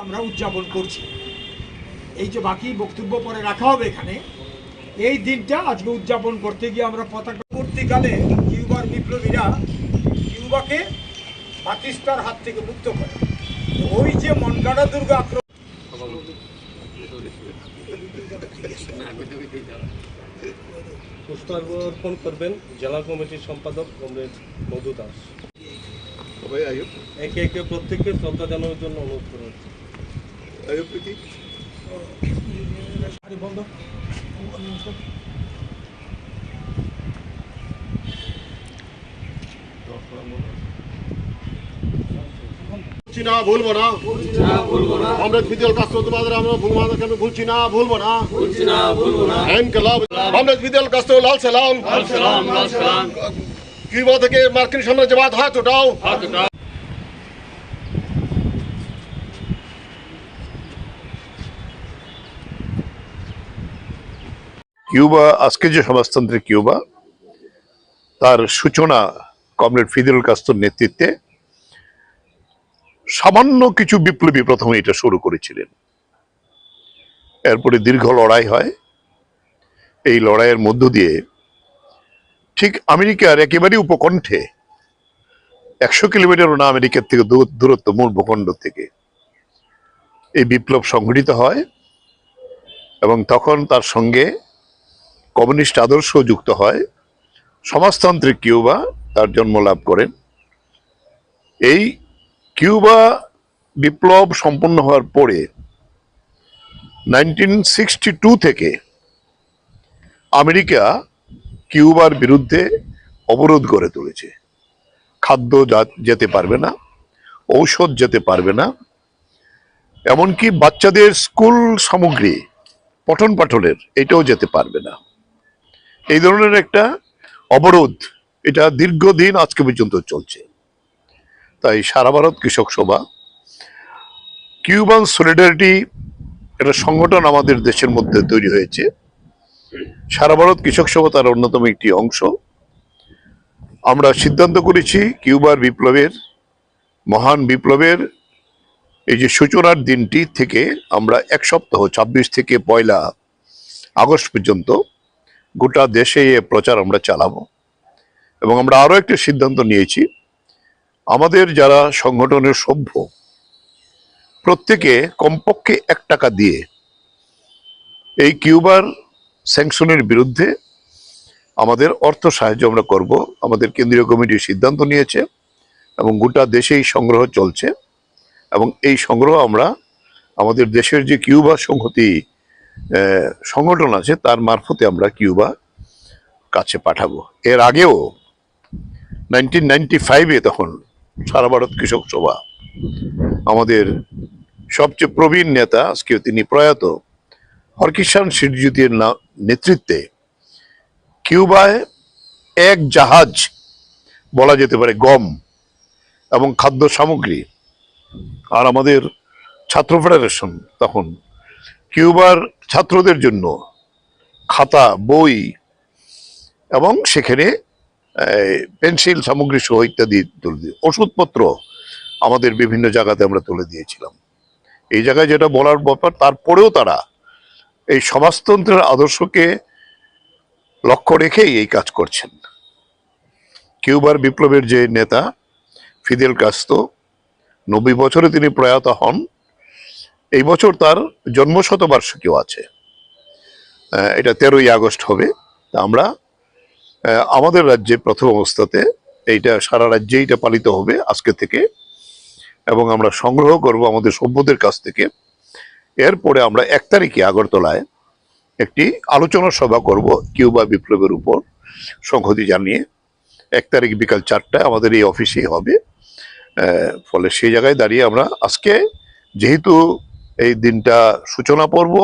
আমরা উদযাপন করছি। এই যে বাকি বক্তব্য পরে রাখা হবে এখানে, এই দিনটা আজকে উদযাপন করতে গিয়ে আমরা পতাকা পরবর্তীকালে কিউবার বিপ্লবীরা কিউবাকে বাতিস্তার হাত থেকে মুক্ত করে। ওই যে মনগাড়া দুর্গ আক্রমণ, পুষ্পার্পণ করবেন জেলা কমিটির সম্পাদক কমরেড মধু দাস। একে একে প্রত্যেককে শ্রদ্ধা জানানোর জন্য অনুরোধ করা হচ্ছে। না ভুলবো না, আমরা ফিদেল কাস্ত্রো তোমাদের আমরা ভূমাদেরকে আমি ভুলছি না, ভুলবো না। ইনকলাব, আমরা ফিদেল কাস্ত্রো লাল সালাম। কিউবা থেকে মার্কিন সাম্রাজ্যবাদ হাত উঠাও। কিউবা, আজকে যে সমাজতন্ত্রের কিউবা, তার সূচনা কমরেড ফিদেল কাস্ত্রোর নেতৃত্বে সামান্য কিছু বিপ্লবী প্রথমে এটা শুরু করেছিলেন। এরপরে দীর্ঘ লড়াই হয়। এই লড়াইয়ের মধ্য দিয়ে ঠিক আমেরিকার একেবারে উপকণ্ঠে 100 কিলোমিটারও না আমেরিকার থেকে দূরত্ব মূল ভূখণ্ড থেকে এই বিপ্লব সংঘটিত হয় এবং তখন তার সঙ্গে কমিউনিস্ট আদর্শ যুক্ত হয়। সমাজতান্ত্রিক কিউবা তার জন্ম লাভ করেন। এই কিউবা বিপ্লব সম্পন্ন হওয়ার পরে 1962 থেকে আমেরিকা কিউবার বিরুদ্ধে অবরোধ গড়ে তুলেছে। খাদ্য যেতে পারবে না, ঔষধ যেতে পারবে না, এমনকি বাচ্চাদের স্কুল সামগ্রী পঠন পাঠনের এটাও যেতে পারবে না। এই ধরনের একটা অবরোধ, এটা দীর্ঘদিন আজকে পর্যন্ত চলছে। তাই সারা ভারত কৃষক সভা, কিউবান সলিডারিটি, এটা সংগঠন আমাদের দেশের মধ্যে তৈরি হয়েছে। সারা ভারত কৃষক সভা তার অন্যতম একটি অংশ। আমরা সিদ্ধান্ত করেছি কিউবার বিপ্লবের, মহান বিপ্লবের এই যে সূচনার দিনটি থেকে আমরা এক সপ্তাহ 26 থেকে 1 আগস্ট পর্যন্ত গোটা দেশে এ প্রচার আমরা চালাবো। এবং আমরা আরো একটা সিদ্ধান্ত নিয়েছি, আমাদের যারা সংগঠনের সভ্য প্রত্যেকে কমপক্ষে 1 টাকা দিয়ে এই কিউবার স্যাংশনের বিরুদ্ধে আমাদের অর্থ সাহায্য আমরা করব। আমাদের কেন্দ্রীয় কমিটি সিদ্ধান্ত নিয়েছে এবং গোটা দেশেই সংগ্রহ চলছে। এবং এই সংগ্রহ আমরা আমাদের দেশের যে কিউবা সংহতি সংগঠন আছে তার মারফতে আমরা কিউবা কাছে পাঠাবো। এর আগেও 1995-এ তখন সারা ভারত কৃষক সভা আমাদের সবচেয়ে প্রবীণ নেতা, আজকে তিনি প্রয়াত, হরকিষাণ সিরজিতের নেতৃত্বে কিউবায় 1 জাহাজ বলা যেতে পারে গম এবং খাদ্য সামগ্রী, আর আমাদের ছাত্র ফেডারেশন তখন কিউবার ছাত্রদের জন্য খাতা, বই এবং সেখানে পেন্সিল সামগ্রী সহ ইত্যাদি তুলে দিয়ে, ওষুধপত্র আমাদের বিভিন্ন জায়গাতে আমরা তুলে দিয়েছিলাম। এই জায়গায় যেটা বলার ব্যাপার, তারপরেও তারা এই সমাজতন্ত্রের আদর্শকে লক্ষ্য রেখেই এই কাজ করছেন। কিউবার বিপ্লবের যে নেতা ফিদেল কাস্ত্রো, 90 বছরে তিনি প্রয়াত হন। এই বছর তার জন্মশতবার্ষিকীও আছে, এটা 13ই আগস্ট হবে। আমরা আমাদের রাজ্যে প্রথম অবস্থাতে এইটা সারা রাজ্যে এটা পালিত হবে আজকে থেকে, এবং আমরা সংগ্রহ করব আমাদের সভ্যদের কাছ থেকে। এরপরে আমরা 1 তারিখে আগরতলায় একটি আলোচনা সভা করব কিউবা বিপ্লবের উপর সংহতি জানিয়ে। 1 তারিখ বিকাল 4টায় আমাদের এই অফিসেই হবে। ফলে সেই জায়গায় দাঁড়িয়ে আমরা আজকে যেহেতু এই দিনটা সূচনা পর্ব,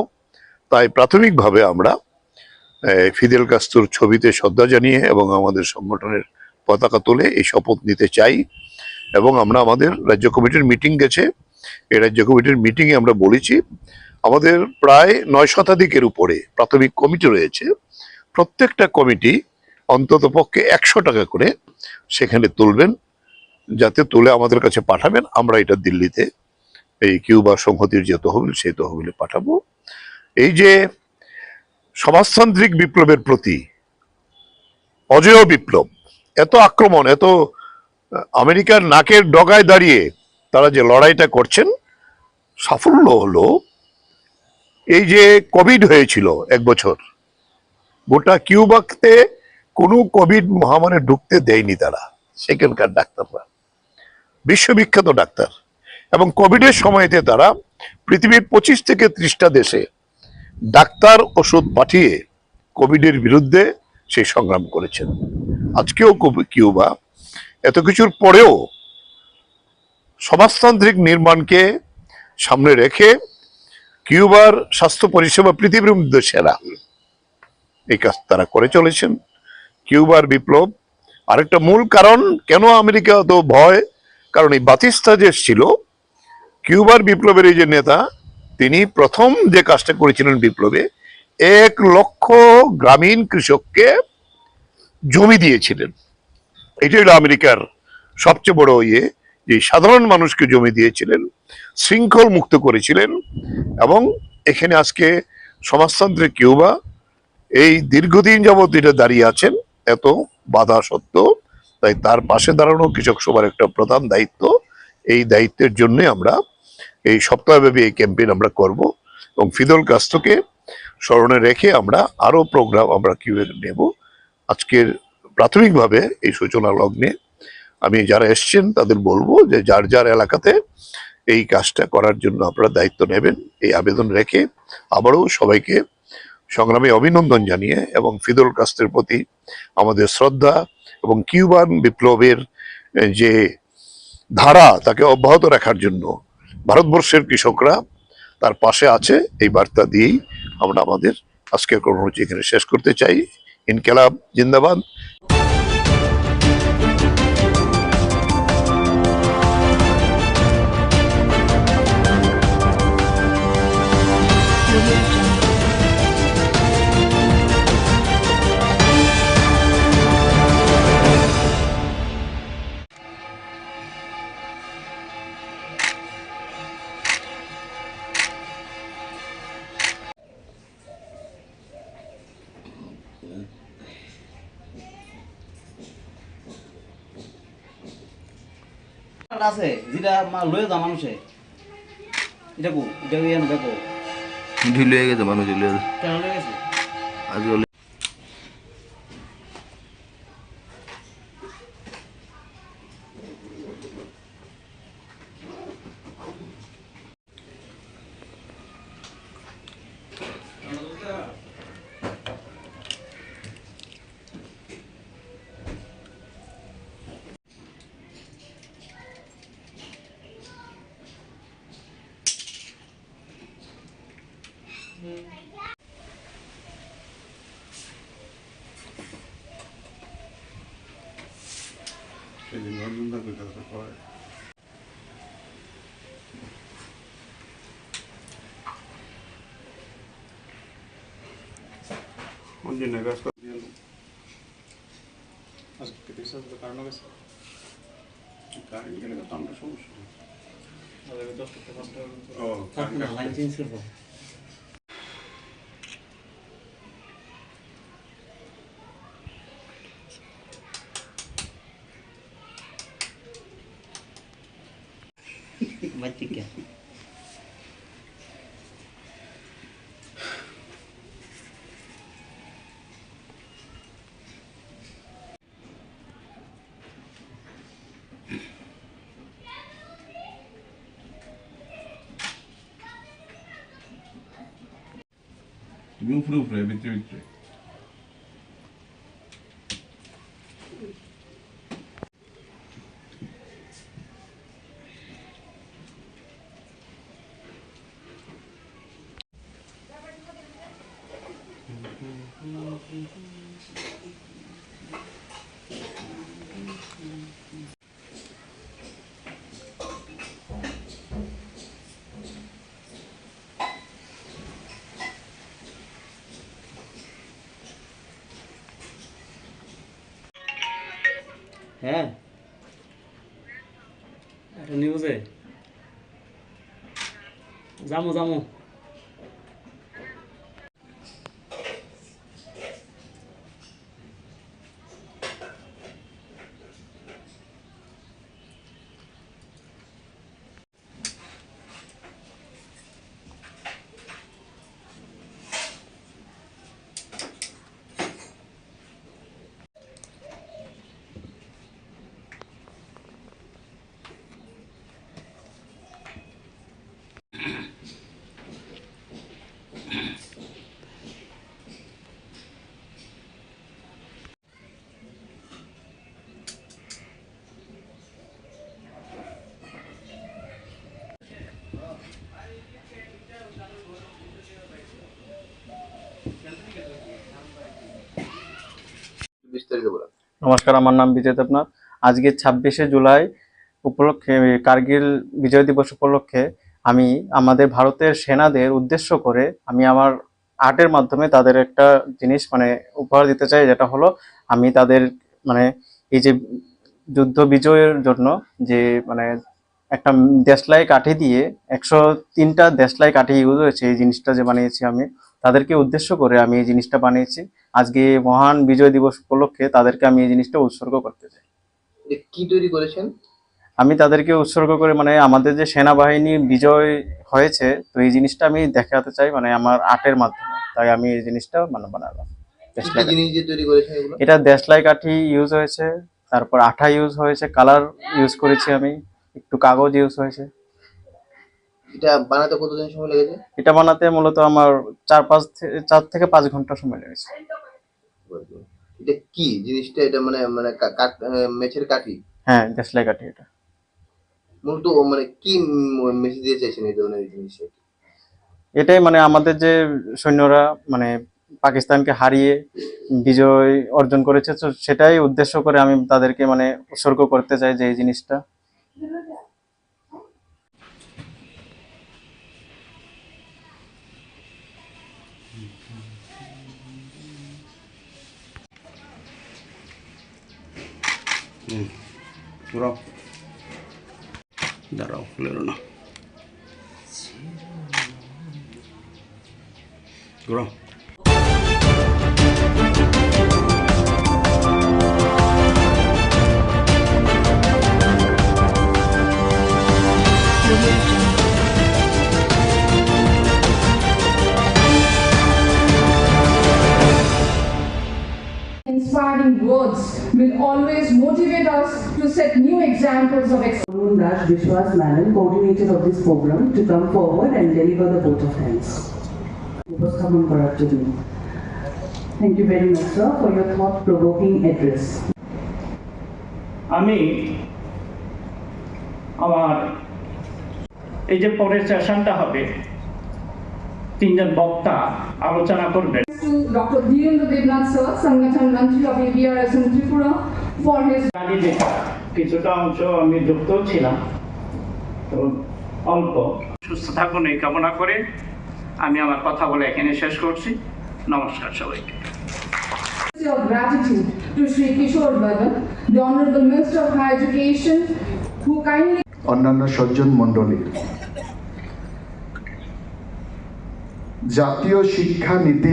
তাই প্রাথমিকভাবে আমরা ফিদেল কাস্ত্রোর ছবিতে শ্রদ্ধা জানিয়ে এবং আমাদের সংগঠনের পতাকা তুলে এই শপথ নিতে চাই। এবং আমরা আমাদের রাজ্য কমিটির মিটিং গেছে, এই রাজ্য কমিটির মিটিংয়ে আমরা বলেছি আমাদের প্রায় 9 শতাধিকের উপরে প্রাথমিক কমিটি রয়েছে। প্রত্যেকটা কমিটি অন্তত পক্ষে 100 টাকা করে সেখানে তুলবেন, যাতে তুলে আমাদের কাছে পাঠাবেন। আমরা এটা দিল্লিতে এই কিউবা সংহতির যে তহবিল, সেই তহবিলে পাঠাবো। এই যে সমাজতান্ত্রিক বিপ্লবের প্রতি অজেয় বিপ্লব, এত আক্রমণ, এত আমেরিকার নাকের ডগায় দাঁড়িয়ে তারা যে লড়াইটা করছেন, সাফল্য হলো এই যে কোভিড হয়েছিল 1 বছর, গোটা কিউবাতে কোনো কোভিড মহামারী ঢুকতে দেয়নি তারা, সেখানকার ডাক্তাররা বিশ্ববিখ্যাত ডাক্তার। এবং কোভিডের সময়তে তারা পৃথিবীর 25 থেকে 30টা দেশে ডাক্তার ওষুধ পাঠিয়ে কোভিডের বিরুদ্ধে সেই সংগ্রাম করেছেন। আজকেও কিউবা এত কিছুর পরেও সমাজতান্ত্রিক নির্মাণকে সামনে রেখে কিউবার স্বাস্থ্য পরিষেবা পৃথিবীর মধ্যে সেরা, এই কাজ তারা করে চলেছেন। কিউবার বিপ্লব আরেকটা মূল কারণ কেন আমেরিকা তো ভয়, কারণ এই বাতিস্তা যে ছিল কিউবার বিপ্লবের এই যে নেতা, তিনি প্রথম যে কাজটা করেছিলেন বিপ্লবে, 1 লক্ষ গ্রামীণ কৃষককে জমি দিয়েছিলেন। এটাই হলো আমেরিকার সবচেয়ে বড় যে সাধারণ মানুষকে জমি দিয়েছিলেন, শৃঙ্খল মুক্ত করেছিলেন। এবং এখানে আজকে সমাজতান্ত্রিক কিউবা এই দীর্ঘদিন যাবৎ এটা দাঁড়িয়ে আছেন এত বাধা সত্ত্বেও। তাই তার পাশে দাঁড়ানো কৃষক সভার একটা প্রধান দায়িত্ব। এই দায়িত্বের জন্য আমরা এই সপ্তাহব্যাপী এই ক্যাম্পেইন আমরা করব এবং ফিদেল কাস্ত্রোকে স্মরণে রেখে আমরা আরো প্রোগ্রাম আমরা নেব। আজকের প্রাথমিকভাবে এই সূচনা লগ্নে আমি যারা এসছেন তাদের বলবো যে যার যার এলাকাতে এই কাজটা করার জন্য আপনারা দায়িত্ব নেবেন, এই আবেদন রেখে আবারও সবাইকে সংগ্রামে অভিনন্দন জানিয়ে এবং ফিদেল কাস্ত্রোর প্রতি আমাদের শ্রদ্ধা এবং কিউবান বিপ্লবের যে ধারা তাকে অব্যাহত রাখার জন্য ভারতবর্ষের কৃষকরা তার পাশে আছে, এই বার্তা দিয়েই আমরা আমাদের আজকের কর্মসূচি এখানে শেষ করতে চাই। ইনকিলাব জিন্দাবাদ। আছে যেটা লয়ে যা মানুষে এটা কো এটা এনে দেখো ঢিলে গেছে মানুষ ঢিলে কেন লয়ে গেছে আজকে বাচ্চা কে তুমি উপরে উপরে ভিতরে ভিতরে হ্যাঁ এটা নিউজে যামু যামু বিস্তারিত বলা। নমস্কার, আমার নাম বিজয় দেবনাথ। আজকে 26শে জুলাই উপলক্ষে, কার্গিল বিজয় দিবস উপলক্ষে আমি আমাদের ভারতের সেনাদের উদ্দেশ্য করে আমি আমার আর্টের মাধ্যমে তাদের একটা জিনিস মানে উপহার দিতে চাই, যেটা হলো আমি তাদের মানে এই যে যুদ্ধ বিজয়ের জন্য যে মানে একটা দেশলাই কাঠি দিয়ে 103টা দেশলাই কাঠি ইউজ হয়েছে, এই জিনিসটা যে বানিয়েছি আমি তাদেরকে উদ্দেশ্য করে আমি এই জিনিসটা বানিয়েছি। আজকে মহান বিজয় দিবস উপলক্ষে তাদেরকে আমি এই জিনিসটা উৎসর্গ করতে চাই। কি তৈরি করেছেন? আমি তাদেরকে উৎসর্গ করে মানে আমাদের যে সেনাবাহিনী বিজয় হয়েছে, তো এই জিনিসটা আমি দেখাতে চাই মানে আমার আর্টের মাধ্যমে, তাই আমি এই জিনিসটা মানে বানালাম। এটা দেশলাই কাঠি ইউজ হয়েছে, তারপর আঠা ইউজ হয়েছে, কালার ইউজ করেছি আমি, একটু কাগজ ইউজ হয়েছে। এটা বানাতে কতদিন সময় লেগেছে? এটা বানাতে মূলত আমার 4 থেকে 5 ঘন্টা সময় লেগেছে। এটা কি জিনিসটা? এটা মানে মানে মেছের কাঠি? হ্যাঁ, দেশলাই কাঠি। এটা মূলত মানে কি মেসেজ দিতে চাইছেন এই ধরনের জিনিস? এটাই মানে আমাদের যে সৈন্যরা মানে পাকিস্তানকে হারিয়ে বিজয় অর্জন করেছে, তো সেটাই উদ্দেশ্য করে আমি তাদেরকে মানে উৎসর্গ করতে চাই যে এই জিনিসটা। দাঁড়াও, লেরো না, ঘুরাও। Inspiring words will always motivate us to set new examples of excellence. Raj Vishwas Manan, coordinator of this program, to come forward and deliver the vote of thanks. Thank you very much, sir, for your thought-provoking address. আমি আমার এই যে পরের সেশনটা হবে, তিনজন বক্তা আলোচনা করবেন। To Dr. Dhirendra Devnath sir, Sangathan Mantri of ABRS in Tripura, for his কিছুটা অংশ আমি যুক্ত ছিলাম, তো অল্প। সুস্থ থাকুন এই কামনা করে আমি আমার কথা বলে এখানে শেষ করছি। নমস্কার সবাইকে। Of gratitude to Shri Kishore Badan, the Honorable Minister of Higher Education, who kindly অন্যান্য সজ্জন মণ্ডলী, জাতীয় শিক্ষা নীতি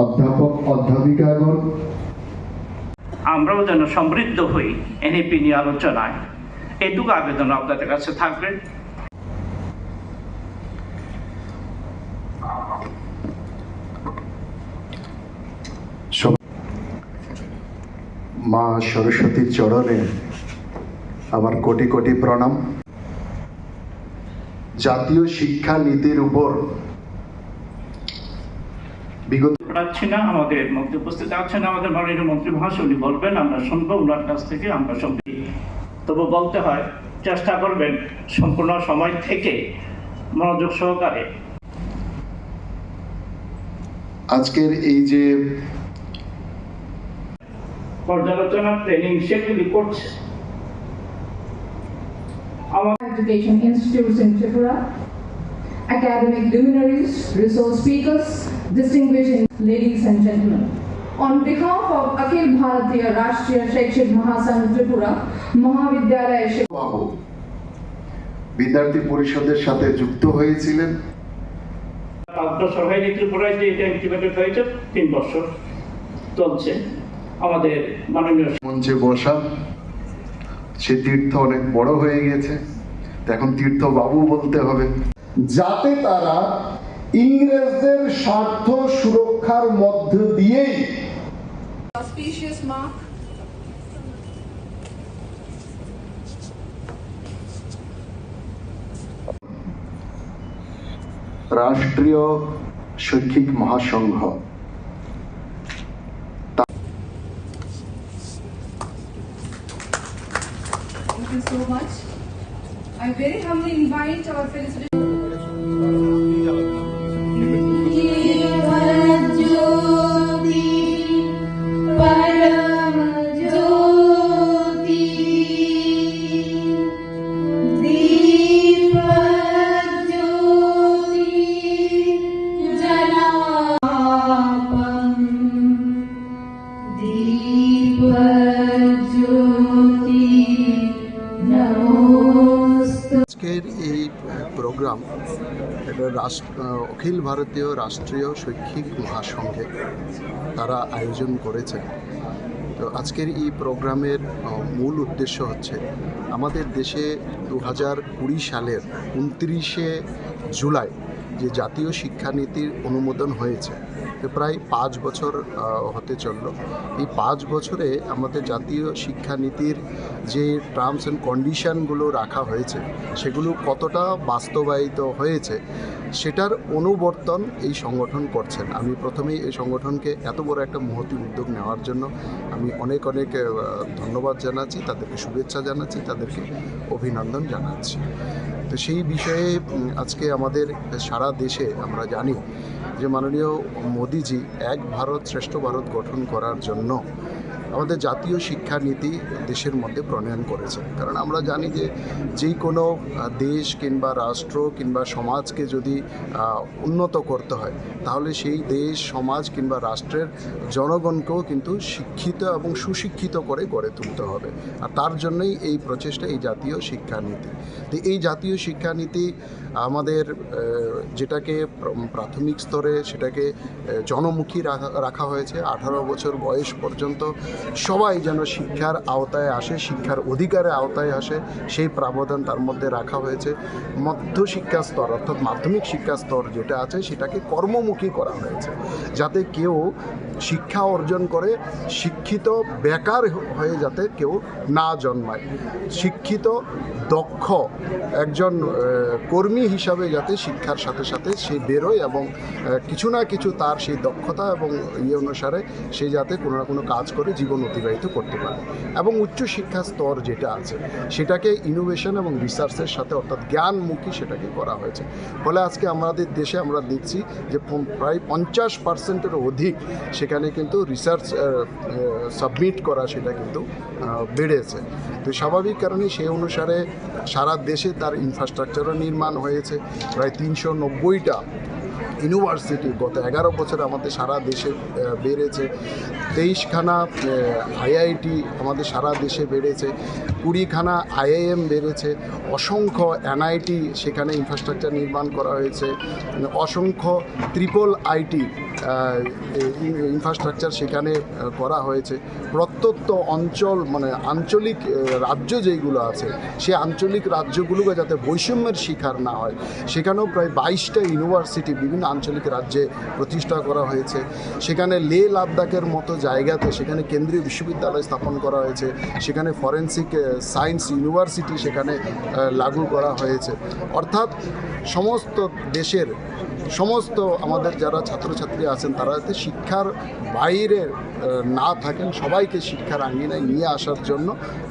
অধ্যাপক অধ্যাপিকাগণ, আমরাও যেন সমৃদ্ধ হই এনইপি নিয়ে আলোচনায়, এটুকু আবেদন আপনাদের কাছে থাকবে। মা সরস্বতীর চরণে আমার কোটি কোটি প্রণাম। জাতীয় শিক্ষা নীতির উপর বিগত না আমাদের মধ্যে উপস্থিত আছেন আমাদের মাননীয় মন্ত্রী মহাশয়, উনি বলবেন, আমরা শুনবো ওনার কাছ থেকে। আমরা সব তবু বলতে হয়, চেষ্টা করবেন সম্পূর্ণ সময় থেকে মনোযোগ সহকারে। আজকের এই যে পর্যালোচনা ট্রেনিং সেগুলি করছে Education Institutes in Tripura, academic luminaries, resource speakers, distinguished ladies and gentlemen. On behalf of Akhil Bharatiya Rashtriya Shaikshik Mahasangh Tripura, Mahavidyalaya বাবু বিদ্যার্থী পরিষদের সাথে যুক্ত হয়েছিলেন। সরকারি ত্রিপুরায় যে এটা ইমপ্লিমেন্টেড হয়েছে 3 বছর চলছে। আমাদের মাননীয় মঞ্চে বসা, সে তীর্থ অনেক বড় হয়ে গেছে, এখন তীর্থ বাবু বলতে হবে, যাতে তারা ইংরেজদের স্বার্থ সুরক্ষার মধ্য দিয়েই auspicious mark রাষ্ট্রীয় শৈক্ষিক মহাসংঘ Thank you so much. I very humbly invite our felicitations. আজকের এই প্রোগ্রাম এটা অখিল ভারতীয় রাষ্ট্রীয় শৈক্ষিক মহাসংঘে তারা আয়োজন করেছে। তো আজকের এই প্রোগ্রামের মূল উদ্দেশ্য হচ্ছে আমাদের দেশে 2020 সালের 29শে জুলাই যে জাতীয় শিক্ষানীতির অনুমোদন হয়েছে, তো প্রায় 5 বছর হতে চলল। এই 5 বছরে আমাদের জাতীয় শিক্ষানীতির যে টার্মস অ্যান্ড কন্ডিশনগুলো রাখা হয়েছে সেগুলো কতটা বাস্তবায়িত হয়েছে সেটার অনুবর্তন এই সংগঠন করছেন। আমি প্রথমেই এই সংগঠনকে এত বড় একটা মহতী উদ্যোগ নেওয়ার জন্য আমি অনেক অনেক ধন্যবাদ জানাচ্ছি, তাদেরকে শুভেচ্ছা জানাচ্ছি, তাদেরকে অভিনন্দন জানাচ্ছি। তো সেই বিষয়ে আজকে আমাদের সারা দেশে আমরা জানি যে মাননীয় মোদিজি এক ভারত শ্রেষ্ঠ ভারত গঠন করার জন্য আমাদের জাতীয় শিক্ষানীতি দেশের মধ্যে প্রণয়ন করেছে। কারণ আমরা জানি যে যে কোনো দেশ কিংবা রাষ্ট্র কিংবা সমাজকে যদি উন্নত করতে হয় তাহলে সেই দেশ সমাজ কিংবা রাষ্ট্রের জনগণকেও কিন্তু শিক্ষিত এবং সুশিক্ষিত করে গড়ে তুলতে হবে। আর তার জন্যই এই প্রচেষ্টা, এই জাতীয় শিক্ষানীতি। তো এই জাতীয় শিক্ষানীতি আমাদের যেটাকে প্রাথমিক স্তরে সেটাকে জনমুখী রাখা হয়েছে। 18 বছর বয়স পর্যন্ত সবাই যেন শিক্ষার আওতায় আসে, শিক্ষার অধিকারের আওতায় আসে, সেই প্রাবধান তার মধ্যে রাখা হয়েছে। মধ্যশিক্ষা স্তর অর্থাৎ মাধ্যমিক শিক্ষা স্তর যেটা আছে সেটাকে কর্মমুখী করা হয়েছে, যাতে কেউ শিক্ষা অর্জন করে শিক্ষিত বেকার হয়ে যাতে কেউ না জন্মায়, শিক্ষিত দক্ষ একজন কর্মী হিসাবে যাতে শিক্ষার সাথে সাথে সে বেরোয় এবং কিছু না কিছু তার সেই দক্ষতা এবং অনুসারে সে যাতে কোনো না কোনো কাজ করে জীবন অতিবাহিত করতে পারে। এবং উচ্চশিক্ষা স্তর যেটা আছে সেটাকে ইনোভেশন এবং রিসার্চের সাথে অর্থাৎ জ্ঞানমুখী সেটাকে করা হয়েছে। ফলে আজকে আমাদের দেশে আমরা দেখছি যে প্রায় 50%-এরও অধিক সেখানে কিন্তু রিসার্চ সাবমিট করা সেটা কিন্তু বেড়েছে। তো স্বাভাবিক কারণে সেই অনুসারে সারা দেশে তার ইনফ্রাস্ট্রাকচারও নির্মাণ হয়েছে। প্রায় 390টা ইউনিভার্সিটি গত 11 বছরে আমাদের সারা দেশে বেড়েছে। 23খানা আইআইটি আমাদের সারা দেশে বেড়েছে, 20খানা আইআইএম বেড়েছে, অসংখ্য এনআইটি সেখানে ইনফ্রাস্ট্রাকচার নির্মাণ করা হয়েছে, অসংখ্য ট্রিপল আইটি ইনফ্রাস্ট্রাকচার সেখানে করা হয়েছে। প্রত্যন্ত অঞ্চল মানে আঞ্চলিক রাজ্য যেইগুলো আছে সেই আঞ্চলিক রাজ্যগুলোকে যাতে বৈষম্যের শিকার না হয় সেখানেও প্রায় 22টা ইউনিভার্সিটি বিভিন্ন আঞ্চলিক রাজ্যে প্রতিষ্ঠা করা হয়েছে। সেখানে লে লাদাখের মতো জায়গাতে সেখানে কেন্দ্রীয় বিশ্ববিদ্যালয় স্থাপন করা হয়েছে, সেখানে ফরেন্সিক সায়েন্স ইউনিভার্সিটি সেখানে লাগু করা হয়েছে। অর্থাৎ সমস্ত দেশের সমস্ত আমাদের যারা ছাত্রছাত্রী আছেন তারা যাতে শিক্ষার বাইরে না থাকেন, সবাইকে শিক্ষার আঙ্গিনায় নিয়ে আসার জন্য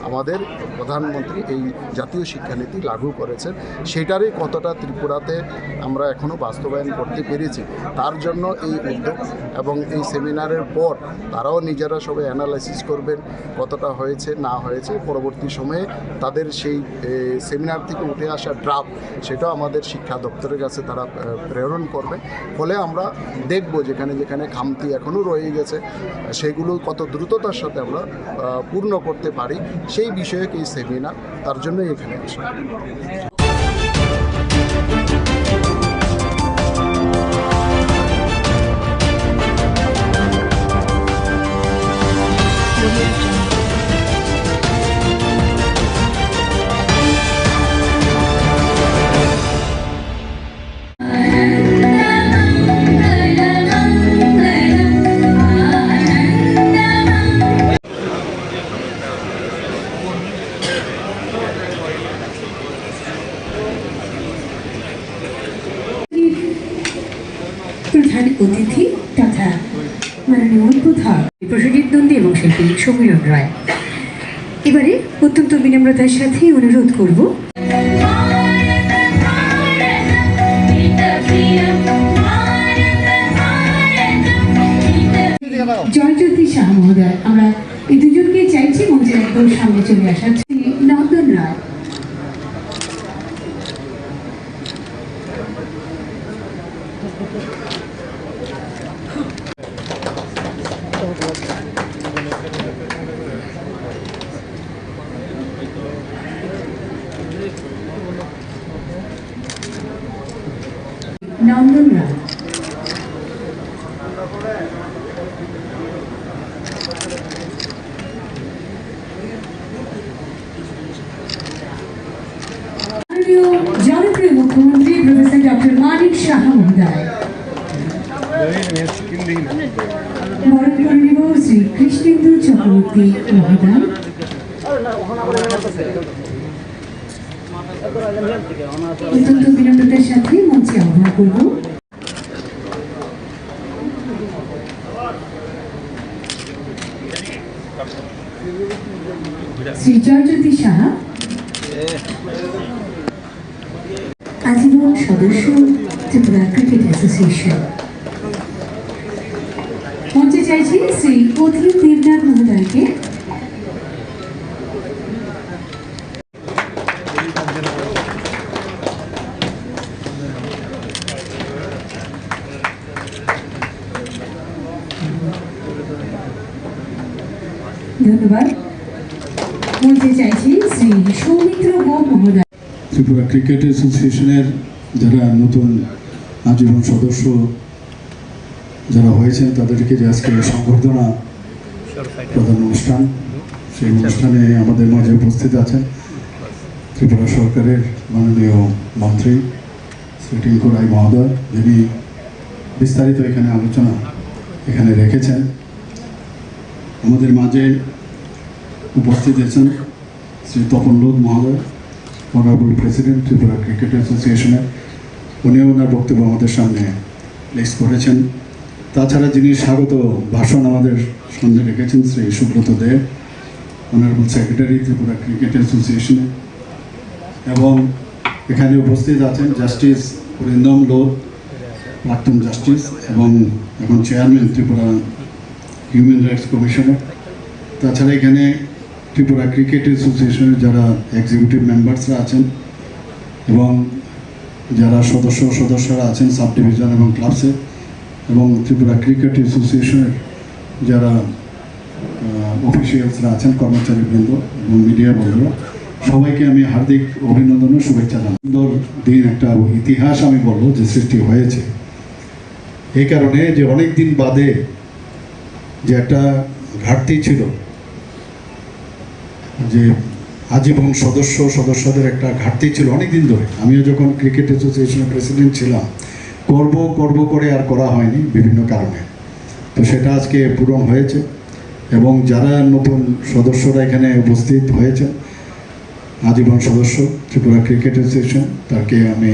আমাদের প্রধানমন্ত্রী এই জাতীয় শিক্ষানীতি লাগু করেছেন। সেটারই কতটা ত্রিপুরাতে আমরা এখনও বাস্তবায়ন করতে পেরেছি তার জন্য এই উদ্যোগ এবং এই সেমিনারের পর তারাও নিজেরা সবাই অ্যানালাইসিস করবেন কতটা হয়েছে না হয়েছে। পরবর্তী সময়ে তাদের সেই সেমিনার থেকে উঠে আসা ড্রাফট সেটাও আমাদের শিক্ষা দপ্তরের কাছে তারা প্রেরণ করবে। ফলে আমরা দেখব যেখানে যেখানে খামতি এখনও রয়ে গেছে সেগুলো কত দ্রুততার সাথে আমরা পূর্ণ করতে পারি সেই বিষয়ে এই সেমিনার, তার জন্যই এখানে আসা। প্রধান অতিথি তথা মাননীয় উদ্বোধক প্রসেনজিৎ নন্দী এবং শিল্পী সমীরণ রায়। এবারে অত্যন্ত বিনম্রতার সাথে অনুরোধ করব জয়জ্যোতি শাহ মহোদয়। আমরা এই দুজনকে চাইছি মঞ্চের একদম সামনে চলে আসার নন্দন রায়। নন্দন রায়। জনপ্রিয় মুখ্যমন্ত্রী প্রফেসর ডক্টর মানিক শাহ মহোদয়। বরণ করে নেব শ্রী কৃষ্ণেন্দু চক্রবর্তী মহোদয়। অত্যন্ত বিনম্রতার সাথে মঞ্চে আহ্বান করব শ্রী জয়জ্যোতি শাহ, আজীবন সদস্য ত্রিপুরা ক্রিকেট অ্যাসোসিয়েশন। মঞ্চে চাইছি শ্রী অধীর দেবনাথ মহোদয়কে। ধন্যবাদ। মঞ্চে চাইছি শ্রী সৌমিত্র গো মহোদয়। ত্রিপুরা ক্রিকেট অ্যাসোসিয়েশনের যারা নতুন আজীবন সদস্য যারা হয়েছেন তাদেরকে যে আজকে সংবর্ধনা প্রধান অনুষ্ঠান। সেই অনুষ্ঠানে আমাদের মাঝে উপস্থিত আছেন ত্রিপুরা সরকারের মাননীয় মন্ত্রী শ্রী টিঙ্কু রায় মহোদয়, যিনি বিস্তারিত এখানে আলোচনা এখানে রেখেছেন। আমাদের মাঝে উপস্থিত আছেন শ্রী তপন লোধ মহোদয়, অনারেবল প্রেসিডেন্ট ত্রিপুরা ক্রিকেট অ্যাসোসিয়েশনের। উনিও ওনার বক্তব্য আমাদের সামনে প্লেস করেছেন। তাছাড়া যিনি স্বাগত ভাষণ আমাদের সামনে রেখেছেন শ্রী সুব্রত দেব, অনারেবল সেক্রেটারি ত্রিপুরা ক্রিকেট অ্যাসোসিয়েশনের। এবং এখানে উপস্থিত আছেন জাস্টিস অরিন্দম লোধ, প্রাক্তন জাস্টিস এবং এখন চেয়ারম্যান ত্রিপুরা হিউম্যান রাইটস কমিশনের। তাছাড়া এখানে ত্রিপুরা ক্রিকেট অ্যাসোসিয়েশনের যারা এক্সিকিউটিভ মেম্বার্সরা আছেন এবং যারা সদস্যরা আছেন সাব ডিভিশন এবং ক্লাবসে, এবং ত্রিপুরা ক্রিকেট অ্যাসোসিয়েশনের যারা অফিসিয়ালসরা আছেন, কর্মচারীবৃন্দ এবং মিডিয়া বন্ধুরা, সবাইকে আমি হার্দিক অভিনন্দন ও শুভেচ্ছা জানাই। সুন্দর দিন, একটা ইতিহাস আমি বলবো যে সৃষ্টি হয়েছে এই কারণে যে অনেক দিন বাদে যে একটা ঘাটতি ছিল, যে আজীবন সদস্যদের একটা ঘাটতি ছিল অনেক দিন ধরে। আমিও যখন ক্রিকেট অ্যাসোসিয়েশনের প্রেসিডেন্ট ছিলাম, করব করে আর করা হয়নি বিভিন্ন কারণে। তো সেটা আজকে পূরণ হয়েছে এবং যারা নতুন সদস্যরা এখানে উপস্থিত হয়েছে, আজীবন সদস্য ত্রিপুরা ক্রিকেট অ্যাসোসিয়েশন, তাকে আমি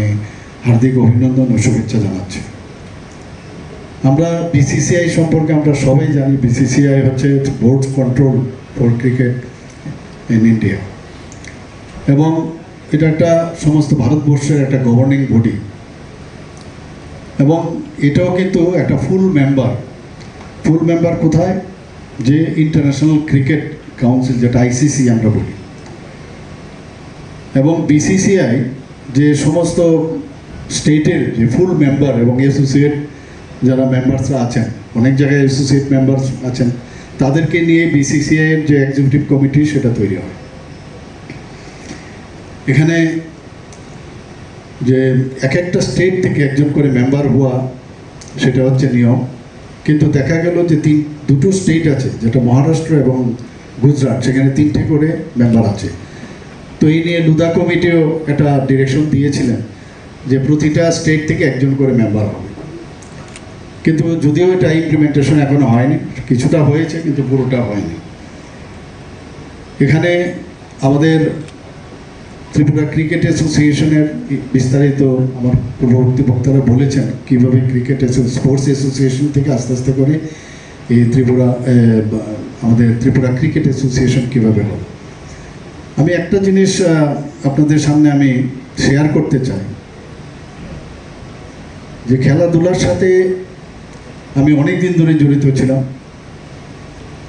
হার্দিক অভিনন্দন ও শুভেচ্ছা জানাচ্ছি। আমরা বিসিসিআই সম্পর্কে আমরা সবাই জানি, বিসিসিআই হচ্ছে board control for cricket in India, এবং এটা একটা সমস্ত ভারতবর্ষের একটা গভর্নিং বডি, এবং এটাও কিন্তু একটা ফুল মেম্বার কোথায়, যে ইন্টারন্যাশনাল ক্রিকেট কাউন্সিল, যেটা আইসিসি আমরা বলি। এবং বিসিসিআই যে সমস্ত স্টেটের যে ফুল মেম্বার এবং অ্যাসোসিয়েট যারা মেম্বার্সরা আছেন, অনেক জায়গায় অ্যাসোসিয়েট মেম্বার্স আছেন, তাদেরকে নিয়ে বিসিসিআইয়ের যে এক্সিকিউটিভ কমিটি সেটা তৈরি হয়। এখানে যে এক একটা স্টেট থেকে একজন করে মেম্বার হওয়া, সেটা হচ্ছে নিয়ম। কিন্তু দেখা গেল যে দুটো স্টেট আছে, যেটা মহারাষ্ট্র এবং গুজরাট, সেখানে 3টে করে মেম্বার আছে। তো এই নিয়ে লুদা কমিটিও একটা ডিরেকশন দিয়েছিলেন যে প্রতিটা স্টেট থেকে একজন করে মেম্বার হবে। কিন্তু যদিও এটা ইমপ্লিমেন্টেশন এখনো হয়নি, কিছুটা হয়েছে কিন্তু পুরোটা হয়নি। এখানে আমাদের ত্রিপুরা ক্রিকেট অ্যাসোসিয়েশনের বিস্তারিত আমার পূর্ববর্তী বক্তারা বলেছেন কীভাবে স্পোর্টস অ্যাসোসিয়েশন থেকে আস্তে আস্তে করে এই আমাদের ত্রিপুরা ক্রিকেট অ্যাসোসিয়েশন কীভাবে হলো। আমি একটা জিনিস আপনাদের সামনে আমি শেয়ার করতে চাই, যে খেলাধুলার সাথে আমি অনেক দিন ধরে জড়িত ছিলাম,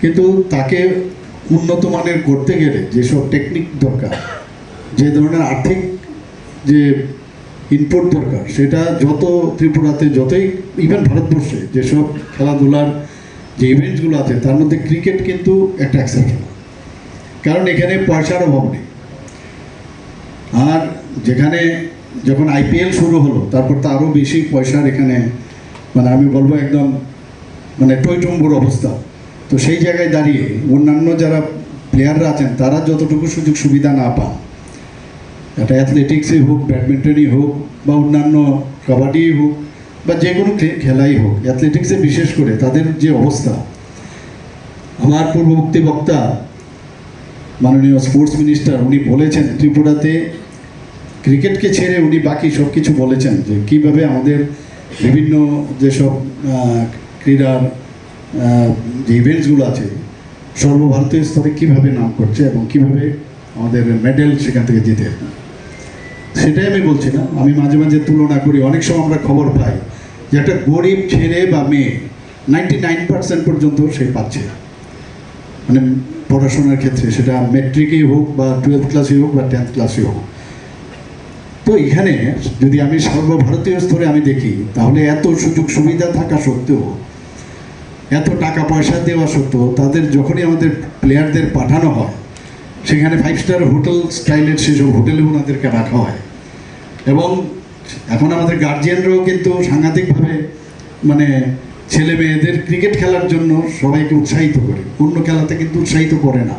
কিন্তু তাকে উন্নত মানের করতে গেলে যেসব টেকনিক দরকার, যে ধরনের আর্থিক যে ইনপুট দরকার, সেটা যত ত্রিপুরাতে, যতই ইভেন ভারতবর্ষে যেসব খেলাধুলার যে ইভেন্টসগুলো আছে, তার মধ্যে ক্রিকেট কিন্তু একটা এক্সেপশন। কারণ এখানে পয়সার অভাব নেই। আর যেখানে যখন আইপিএল শুরু হলো, তারপর তো আরও বেশি পয়সার এখানে, মানে আমি বলবো একদম মানে টইটুম্বুর অবস্থা। তো সেই জায়গায় দাঁড়িয়ে অন্যান্য যারা প্লেয়াররা আছেন, তারা যতটুকু সুযোগ সুবিধা না পান, এটা অ্যাথলেটিক্সই হোক, ব্যাডমিন্টনই হোক, বা অন্যান্য কাবাডি হোক, বা যে কোনো খেলাই হোক, অ্যাথলেটিক্সে বিশেষ করে তাদের যে অবস্থা, আমার পূর্ববর্তী বক্তা মাননীয় স্পোর্টস মিনিস্টার উনি বলেছেন ত্রিপুরাতে ক্রিকেটকে ছেড়ে উনি বাকি সব কিছু বলেছেন, যে কীভাবে আমাদের বিভিন্ন যেসব ক্রীড়ার যে ইভেন্টসগুলো আছে সর্বভারতীয় স্তরে কীভাবে নাম করছে এবং কীভাবে আমাদের মেডেল সেখান থেকে জিতে। সেটাই আমি বলছি না, আমি মাঝে মাঝে তুলনা করি। অনেক সময় আমরা খবর পাই যে একটা গরিব ছেলে বা মেয়ে 99% পর্যন্ত সে পাচ্ছে, মানে পড়াশোনার ক্ষেত্রে, সেটা মেট্রিকই হোক বা 12th ক্লাসই হোক বা 10th ক্লাসই হোক। তো এখানে যদি আমি সর্বভারতীয় স্তরে আমি দেখি, তাহলে এত সুযোগ সুবিধা থাকা সত্ত্বেও, এত টাকা পয়সা দেওয়া সত্ত্বেও, তাদের যখনই আমাদের প্লেয়ারদের পাঠানো হয়, সেখানে 5 স্টার হোটেল স্টাইলের সেসব হোটেলে ওনাদেরকে রাখা হয়। এবং এখন আমাদের গার্জিয়ানরাও কিন্তু সাংঘাতিকভাবে মানে ছেলে মেয়েদের ক্রিকেট খেলার জন্য সবাইকে উৎসাহিত করে, অন্য খেলাতে কিন্তু উৎসাহিত করে না।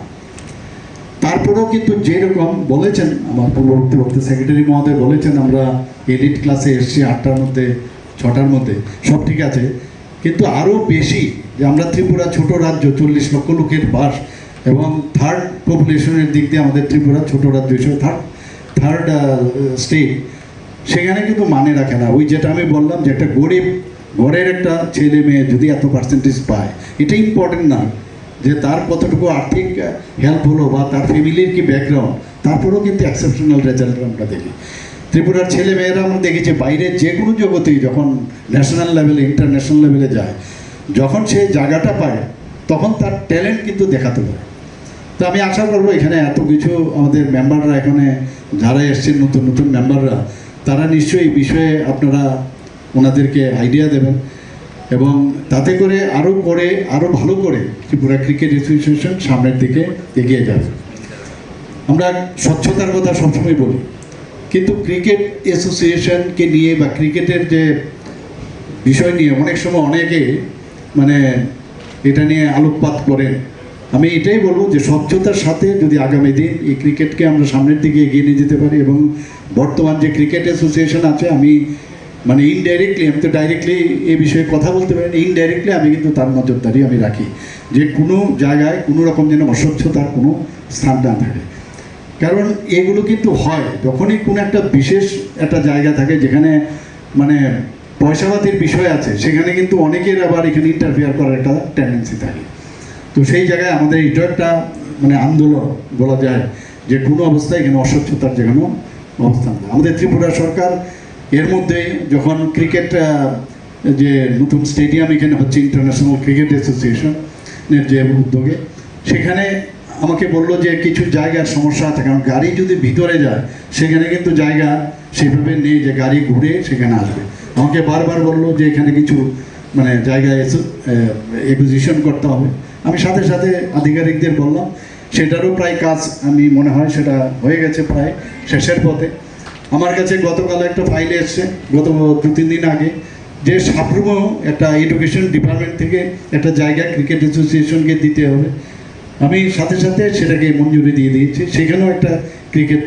তারপরেও কিন্তু যেরকম বলেছেন আমার পূর্ববর্তী সেক্রেটারি মহোদয় বলেছেন, আমরা এলিট ক্লাসে এসেছি 8টার মধ্যে 6টার মধ্যে, সব ঠিক আছে, কিন্তু আরও বেশি যে আমরা ত্রিপুরা ছোট রাজ্য, 40 লক্ষ লোকের বাস এবং থার্ড পপুলেশনের দিক দিয়ে আমাদের ত্রিপুরা ছোট রাজ্য হিসেবে থার্ড স্টেট, সেখানে কিন্তু মানে রাখে না। ওই যেটা আমি বললাম যে একটা গরিব ঘরের একটা ছেলে মেয়ে যদি এত পার্সেন্টেজ পায়, এটা ইম্পর্টেন্ট না যে তার কতটুকু আর্থিক হেল্প হলো বা তার ফ্যামিলির কি ব্যাকগ্রাউন্ড, তারপরেও কিন্তু এক্সেপশনাল রেজাল্ট আমরা দেখি। ত্রিপুরার ছেলে মেয়েরা আমরা দেখেছি বাইরে যে কোনো জগতেই যখন ন্যাশনাল লেভেলে ইন্টারন্যাশনাল লেভেলে যায়, যখন সে জায়গাটা পায় তখন তার ট্যালেন্ট কিন্তু দেখাতে পারে। তো আমি আশা করবো এখানে এত কিছু আমাদের মেম্বাররা, এখানে যারা এসছেন নতুন নতুন মেম্বাররা, তারা নিশ্চয়ই এই বিষয়ে আপনারা ওনাদেরকে আইডিয়া দেবেন এবং তাতে করে আরও ভালো করে ত্রিপুরা ক্রিকেট অ্যাসোসিয়েশন সামনের দিকে এগিয়ে যাবে। আমরা স্বচ্ছতার কথা সবসময় বলি, কিন্তু ক্রিকেট অ্যাসোসিয়েশনকে নিয়ে বা ক্রিকেটের যে বিষয় নিয়ে অনেক সময় অনেকে মানে এটা নিয়ে আলোকপাত করেন। আমি এটাই বলবো যে স্বচ্ছতার সাথে যদি আগামী দিন এই ক্রিকেটকে আমরা সামনের দিকে এগিয়ে নিয়ে যেতে পারি, এবং বর্তমান যে ক্রিকেট অ্যাসোসিয়েশন আছে, আমি মানে ইনডাইরেক্টলি, আমি তো ডাইরেক্টলি এই বিষয়ে কথা বলতে পারি না, ইনডাইরেক্টলি আমি কিন্তু তার নজরদারি আমি রাখি যে কোনো জায়গায় কোনো রকম যেন অস্বচ্ছতার কোনো স্থান না থাকে। কারণ এগুলো কিন্তু হয় যখনই কোনো একটা বিশেষ একটা জায়গা থাকে যেখানে মানে পয়সাপাতির বিষয় আছে, সেখানে কিন্তু অনেকের আবার এখানে ইন্টারফেয়ার করার একটা টেন্ডেন্সি থাকে। তো সেই জায়গায় আমাদের এটা একটা মানে আন্দোলন বলা যায় যে কোনো অবস্থায় এখানে অস্বচ্ছতার যে কোনো অবস্থান। আমাদের ত্রিপুরা সরকার এর মধ্যে যখন ক্রিকেট যে নতুন স্টেডিয়াম এখানে হচ্ছে ইন্টারন্যাশনাল ক্রিকেট অ্যাসোসিয়েশনের যে উদ্যোগে, সেখানে আমাকে বললো যে কিছু জায়গার সমস্যা আছে, কারণ গাড়ি যদি ভিতরে যায় সেখানে কিন্তু জায়গা সেভাবে নেই যে গাড়ি ঘুরে সেখানে আসবে। আমাকে বারবার বললো যে এখানে কিছু মানে জায়গায় একুইজিশন করতে হবে। আমি সাথে সাথে আধিকারিকদের বললাম, সেটারও প্রায় কাজ আমি মনে হয় সেটা হয়ে গেছে প্রায় শেষের পথে। আমার কাছে গতকাল একটা ফাইল এসছে গত 2-3 দিন আগে, যে সাবরুমেও একটা এডুকেশন ডিপার্টমেন্ট থেকে একটা জায়গা ক্রিকেট অ্যাসোসিয়েশনকে দিতে হবে। আমি সাথে সাথে সেটাকে মঞ্জুরি দিয়ে দিয়েছি, সেখানেও একটা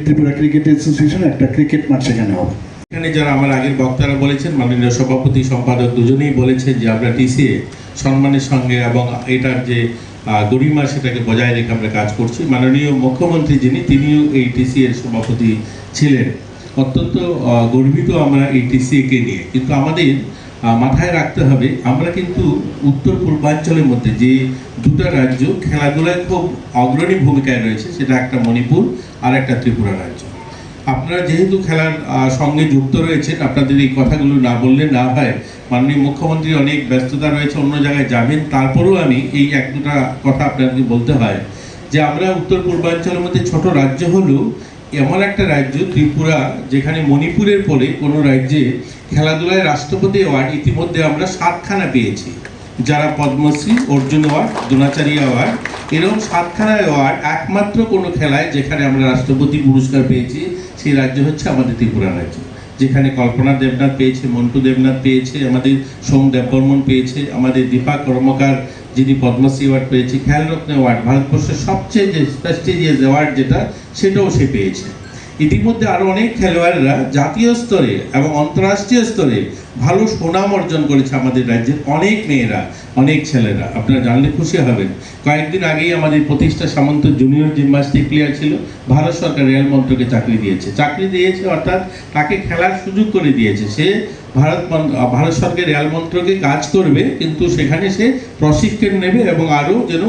ত্রিপুরা ক্রিকেট অ্যাসোসিয়েশন একটা ক্রিকেট মাঠ সেখানে হবে। এখানে যারা আমার আগের বক্তারা বলেছেন, মাননীয় সভাপতি সম্পাদক দুজনেই বলেছেন যে আমরা টিসিএ সম্মানের সঙ্গে এবং এটার যে গরিমা সেটাকে বজায় রেখে আমরা কাজ করছি। মাননীয় মুখ্যমন্ত্রী তিনিও এই টিসিএর সভাপতি ছিলেন। অত্যন্ত গর্বিত আমরা এই টিসিএকে নিয়ে। কিন্তু আমাদের মাথায় রাখতে হবে, আমরা কিন্তু উত্তর পূর্বাঞ্চলের মধ্যে যে দুটা রাজ্য খেলাধুলায় খুব অগ্রণী ভূমিকায় রয়েছে, সেটা একটা মণিপুর আর একটা ত্রিপুরা রাজ্য। আপনারা যেহেতু খেলার সঙ্গে যুক্ত রয়েছেন, আপনাদের এই কথাগুলো না বললে না হয়। মাননীয় মুখ্যমন্ত্রী অনেক ব্যস্ততা রয়েছে, অন্য জায়গায় যাবেন, তারপরেও আমি এই 1-2টা কথা আপনাদেরকে বলতে হয় যে আমরা উত্তর পূর্বাঞ্চলের মধ্যে ছোট রাজ্য হলেও এমন একটা রাজ্য ত্রিপুরা, যেখানে মণিপুরের পরে কোনো রাজ্যে খেলাধুলায় রাষ্ট্রপতি অ্যাওয়ার্ড ইতিমধ্যে আমরা 7খানা পেয়েছি, যারা পদ্মশ্রী, অর্জুন অ্যাওয়ার্ড, দ্রোণাচার্য অ্যাওয়ার্ড, এরকম 7খানা অ্যাওয়ার্ড একমাত্র কোনো খেলায় যেখানে আমরা রাষ্ট্রপতি পুরস্কার পেয়েছি সেই রাজ্য হচ্ছে আমাদের ত্রিপুরা রাজ্য। যেখানে কল্পনা দেবনাথ পেয়েছে, মন্টু দেবনাথ পেয়েছে, আমাদের সোম দেববর্মন পেয়েছে, আমাদের দীপা কর্মকার যিনি পদ্মশ্রী অ্যাওয়ার্ড পেয়েছে, খেলরত্ন অ্যাওয়ার্ড, ভারতবর্ষের সবচেয়ে যে প্রেস্টিজিয়াস অ্যাওয়ার্ড যেটা, সেটাও সে পেয়েছে। ইতিমধ্যে আরও অনেক খেলোয়াড়রা জাতীয় স্তরে এবং আন্তর্রাষ্ট্রীয় স্তরে ভালো সুনাম অর্জন করেছে আমাদের রাজ্যের অনেক মেয়েরা, অনেক ছেলেরা। আপনারা জানলে খুশি হবেন, কয়েকদিন আগেই আমাদের প্রতিষ্ঠা সামন্ত জুনিয়র জিমন্যাস্টিক প্লেয়ার ছিল, ভারত সরকার রেল মন্ত্রকে চাকরি দিয়েছে অর্থাৎ তাকে খেলার সুযোগ করে দিয়েছে। সে ভারত সরকার রেল মন্ত্রকে কাজ করবে, কিন্তু সেখানে সে প্রশিক্ষণ নেবে এবং আরও যেন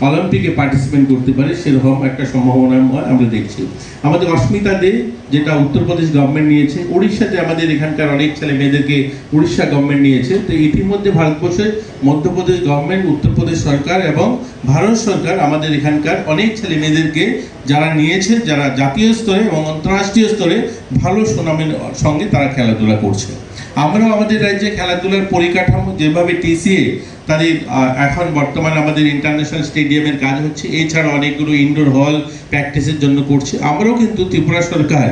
অলিম্পিকে পার্টিসিপেট করতে পারে, সেরকম একটা সম্ভাবনা আমরা দেখছি। আমাদের অস্মিতা দে, যেটা উত্তরপ্রদেশ গভর্নমেন্ট নিয়েছে, উড়িষ্যাতে আমাদের এখানকার অনেক ছেলে মেয়েদেরকে উড়িষ্যা গভর্নমেন্ট নিয়েছে। তো ইতিমধ্যে ভারতবর্ষের মধ্যপ্রদেশ গভর্নমেন্ট, উত্তরপ্রদেশ সরকার এবং ভারত সরকার আমাদের এখানকার অনেক ছেলে মেয়েদেরকে যারা নিয়েছে, যারা জাতীয় স্তরে এবং আন্তর্রাষ্ট্রীয় স্তরে ভালো সুনামের সঙ্গে তারা খেলাধুলা করছে। আমরাও আমাদের রাজ্যে খেলাধুলার পরিকাঠামো যেভাবে টিসিএ তাদের এখন বর্তমানে আমাদের ইন্টারন্যাশনাল স্টেডিয়ামের কাজ হচ্ছে, এছাড়া অনেকগুলো ইনডোর হল প্র্যাকটিসের জন্য করছে। আমরাও কিন্তু ত্রিপুরা সরকার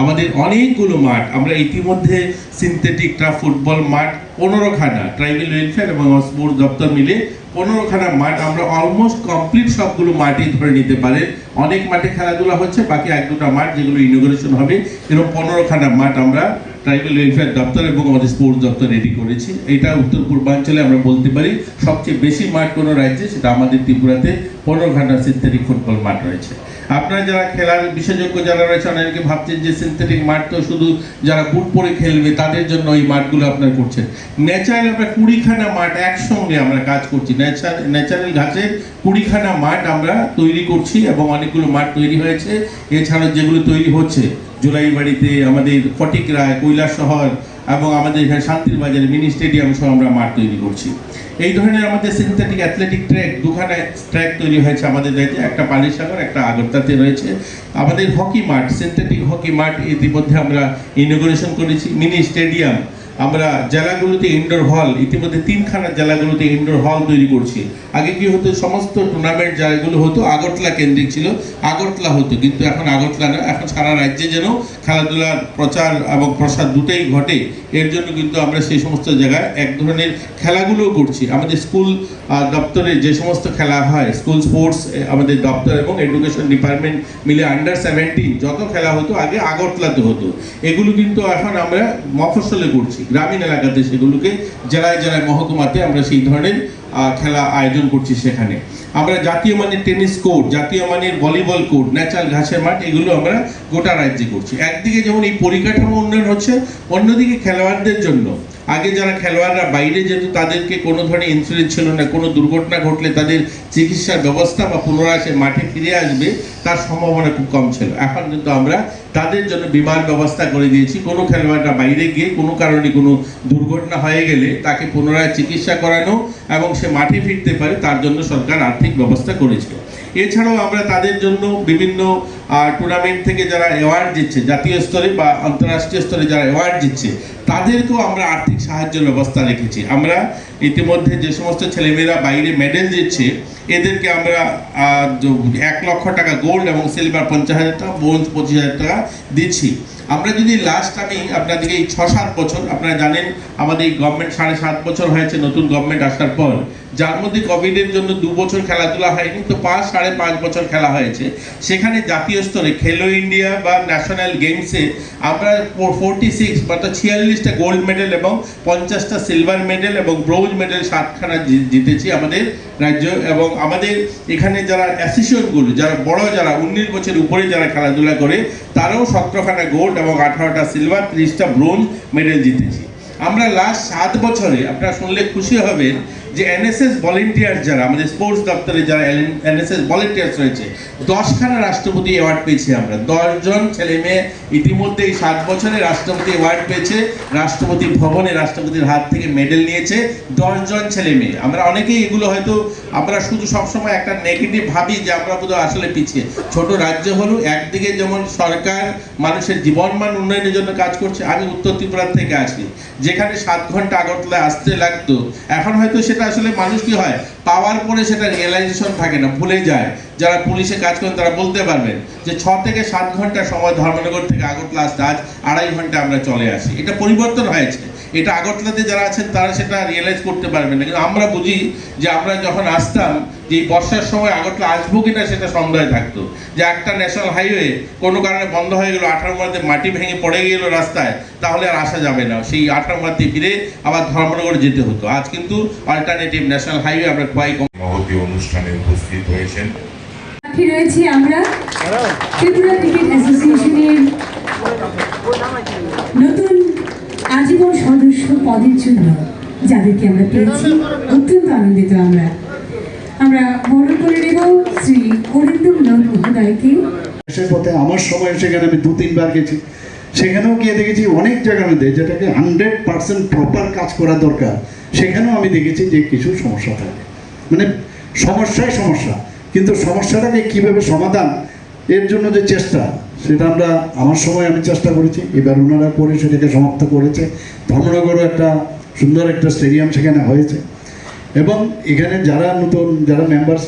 আমাদের অনেকগুলো মাঠ, আমরা ইতিমধ্যে সিনথেটিক টার্ফ ফুটবল মাঠ 15খানা, ট্রাইবাল ওয়েলফেয়ার এবং স্পোর্টস দপ্তর মিলে 15খানা মাঠ আমরা অলমোস্ট কমপ্লিট সবগুলো মাঠই ধরে নিতে পারে। অনেক মাঠে খেলাধুলা হচ্ছে, বাকি 1-2টা মাঠ যেগুলো ইনোগ্রেশন হবে, এরকম 15খানা মাঠ আমরা ট্রাইবাল ওয়েলফেয়ার দপ্তর এবং আমাদের স্পোর্টস দপ্তর রেডি করেছি। এটা উত্তর পূর্বাঞ্চলে আমরা বলতে পারি সবচেয়ে বেশি মাঠ কোনো রাজ্যে, সেটা আমাদের ত্রিপুরাতে 15খানা সিনথেটিক ফুটবল মাঠ রয়েছে। আপনারা যারা খেলার বিশেষজ্ঞ যারা রয়েছে, অনেকে ভাবছেন যে সিনথেটিক মাঠ তো শুধু যারা বুট পরে খেলবে তাদের জন্য এই মাঠগুলো আপনারা করছেন। ন্যাচারাল আমরা 20খানা মাঠ একসঙ্গে আমরা কাজ করছি, ন্যাচারাল ঘাসের 20খানা মাঠ আমরা তৈরি করছি এবং অনেকগুলো মাঠ তৈরি হয়েছে। এছাড়া যেগুলো তৈরি হচ্ছে জুলাইবাড়িতে, আমাদের ফটিকরায়, কৈলাসহর এবং আমাদের এখানে শান্তির বাজারে মিনি স্টেডিয়াম সহ আমরা মাঠ তৈরি করছি। এই ধরনের আমাদের সিনথেটিক অ্যাথলেটিক ট্র্যাক 2খানা ট্র্যাক তৈরি হয়েছে আমাদের রাজ্যে, একটা পালিসাগর, একটা আগরতলাতে রয়েছে। আমাদের হকি মাঠ, সিনথেটিক হকি মাঠ ইতিমধ্যে আমরা ইনোগ্রেশন করেছি। মিনি স্টেডিয়াম আমরা জেলাগুলোতে ইনডোর হল, ইতিমধ্যে 3খানা জেলাগুলোতে ইনডোর হল তৈরি করছি। আগে কি হতো, সমস্ত টুর্নামেন্ট যেগুলো হতো আগরতলা কেন্দ্রিক ছিল, আগরতলা হতো, কিন্তু এখন আগরতলা না, এখন সারা রাজ্যে যেন খেলাধুলার প্রচার এবং প্রসার দুটোই ঘটে, এর জন্য কিন্তু আমরা সেই সমস্ত জায়গায় এক ধরনের খেলাগুলো করছি। আমাদের স্কুল দপ্তরে যে সমস্ত খেলা হয়, স্কুল স্পোর্টস আমাদের দপ্তর এবং এডুকেশন ডিপার্টমেন্ট মিলে আন্ডার 17 যত খেলা হতো আগে আগরতলাতে হতো, এগুলো কিন্তু এখন আমরা মফস্বলে করছি, গ্রামীণ এলাকাতে সেগুলোকে জেলায় জেলায় মহকুমাতে আমরা সেই ধরনের খেলা আয়োজন করছি। সেখানে আমরা জাতীয় মানের টেনিস কোর্ট, জাতীয় মানের ভলিবল কোর্ট, ন্যাচারাল ঘাসের মাঠ, এগুলো আমরা গোটা রাজ্যে করছি। একদিকে যেমন এই পরিকাঠামো উন্নয়ন হচ্ছে, অন্যদিকে খেলোয়াড়দের জন্য আগে যারা খেলোয়াড়রা বাইরে যেত তাদেরকে কোনো ধরনের ইন্স্যুরেন্স ছিল না, কোনো দুর্ঘটনা ঘটলে তাদের চিকিৎসার ব্যবস্থা বা পুনরায় সে মাঠে ফিরে আসবে তার সম্ভাবনা খুব কম ছিল। এখন কিন্তু আমরা তাদের জন্য বিমান ব্যবস্থা করে দিয়েছি। কোনো খেলোয়াড়রা বাইরে গিয়ে কোনো কারণে কোনো দুর্ঘটনা হয়ে গেলে তাকে পুনরায় চিকিৎসা করানো এবং সে মাঠে ফিরতে পারে, তার জন্য সরকার আর্থিক ব্যবস্থা করেছে। এছাড়াও আমরা তাদের জন্য বিভিন্ন টুর্নামেন্ট থেকে যারা অ্যাওয়ার্ড দিচ্ছে, জাতীয় স্তরে বা আন্তঃরাষ্ট্রীয় স্তরে যারা অ্যাওয়ার্ড দিচ্ছে, তাদেরকেও আমরা আর্থিক সাহায্যের ব্যবস্থা রেখেছি। আমরা ইতিমধ্যে যে সমস্ত ছেলেমেয়েরা বাইরে মেডেল দিচ্ছে এদেরকে আমরা 1 লক্ষ টাকা গোল্ড এবং সিলভার 50,000 টাকা, ব্রোঞ্জ 25,000 টাকা দিচ্ছি। আমরা যদি লাস্ট আমি আপনাদেরকে এই 6-7 বছর, আপনারা জানেন আমাদের এই গভর্নমেন্ট 7.5 বছর হয়েছে নতুন গভর্নমেন্ট আসার পর, যার মধ্যে কোভিডের জন্য 2 বছর খেলাধুলা হয়নি, তো 5-5.5 বছর খেলা হয়েছে। সেখানে জাতীয় স্তরে খেলো ইন্ডিয়া বা ন্যাশনাল গেমসে আমরা 46 অর্থাৎ 46টা গোল্ড মেডেল এবং 50টা সিলভার মেডেল এবং ব্রোঞ্জ মেডেল 7খানা জিতেছি আমাদের রাজ্য। এবং আমাদের এখানে যারা অ্যাসোসিয়েশনগুলো, যারা বড়, যারা 19 বছর উপরে যারা খেলাধুলা করে, তারাও 17খানা গোল্ড এবং 18টা সিলভার, 30টা ব্রোঞ্জ মেডেল জিতেছি। আমরা লাস্ট 7 বছরে আপনারা শুনলে খুশি হবেন যে এনএসএস ভলেন্টিয়ার যারা আমাদের স্পোর্টস দপ্তরে যারা এনএসএস ভলেন্টিয়ার্স রয়েছে, 10খানা রাষ্ট্রপতি অ্যাওয়ার্ড পেয়েছি আমরা। 10 জন ছেলে মেয়ে ইতিমধ্যে এই 7 বছরে রাষ্ট্রপতি অ্যাওয়ার্ড পেয়েছে, রাষ্ট্রপতি ভবনে রাষ্ট্রপতির হাত থেকে মেডেল নিয়েছে 10 জন ছেলে মেয়ে। আমরা অনেকেই এগুলো হয়তো আমরা শুধু সবসময় একটা নেগেটিভ ভাবি যে আমরা বোধহয় আসলে পিছিয়ে। ছোট রাজ্য হলো, একদিকে যেমন সরকার মানুষের জীবনমান উন্নয়নের জন্য কাজ করছে। আমি উত্তর ত্রিপুরা থেকে আসি, যেখানে 7 ঘন্টা আগরতলায় আসতে লাগতো, এখন হয়তো সেটা আসলে মানুষ কি হয় পাওয়ার পরে সেটা রিয়েলাইজেশন থাকে না, ভুলে যায়। যারা পুলিশে কাজ করেন তারা বলতে পারবেন যে 6 থেকে 7 ঘন্টা সময় ধর্মনগর থেকে আগরতলা আসতে আজ 2.5 ঘন্টা আমরা চলে আসি। এটা পরিবর্তন হয়েছে, এটা আগরতলাতে যারা আছেন তারা সেটা রিয়েলাইজ করতে পারবেন না, কিন্তু আমরা বুঝি যে আমরা যখন আসতাম যে বর্ষার সময় আগরতলা আসবো কিনা সেটা সন্দেহ থাকতো, যে একটা ন্যাশনাল হাইওয়ে কোনো কারণে বন্ধ হয়ে গেল, 18 মধ্যে মাটি ভেঙে পড়ে গেল রাস্তায়, তাহলে আর আসা যাবে না, সেই 18 মধ্যে ফিরে আবার ধর্মনগর যেতে হতো। আজ কিন্তু অল্টারনেটিভ ন্যাশনাল হাইওয়ে আমরা খুবই কম। মহতী অনুষ্ঠানে উপস্থিত হয়েছেন রয়েছি আমরা ত্রিপুরা ক্রিকেট অ্যাসোসিয়েশনের নতুন আজীবন সদস্য পদের জন্য যাদেরকে আমরা পেয়েছি, অত্যন্ত আনন্দিত। আমরা বরণ করে নেব শ্রী অরিন্দম নাথ মহোদয়কে। দেশের পথে আমার সময় সেখানে আমি 2-3 বার গেছি, সেখানেও গিয়ে দেখেছি অনেক জায়গার মধ্যে যেটাকে 100% প্রপার কাজ করা দরকার, সেখানেও আমি দেখেছি যে কিছু সমস্যা থাকে, মানে সমস্যাই সমস্যা, কিন্তু সমস্যাটাকে কীভাবে সমাধান, এর জন্য যে চেষ্টা, সেটা আমরা আমার সময় আমি চেষ্টা করেছি, এবার ওনারা করে সেটাকে সমাপ্ত করেছে। ধর্মনগরও একটা সুন্দর একটা স্টেডিয়াম সেখানে হয়েছে। এবং এখানে যারা নতুন যারা মেম্বার্স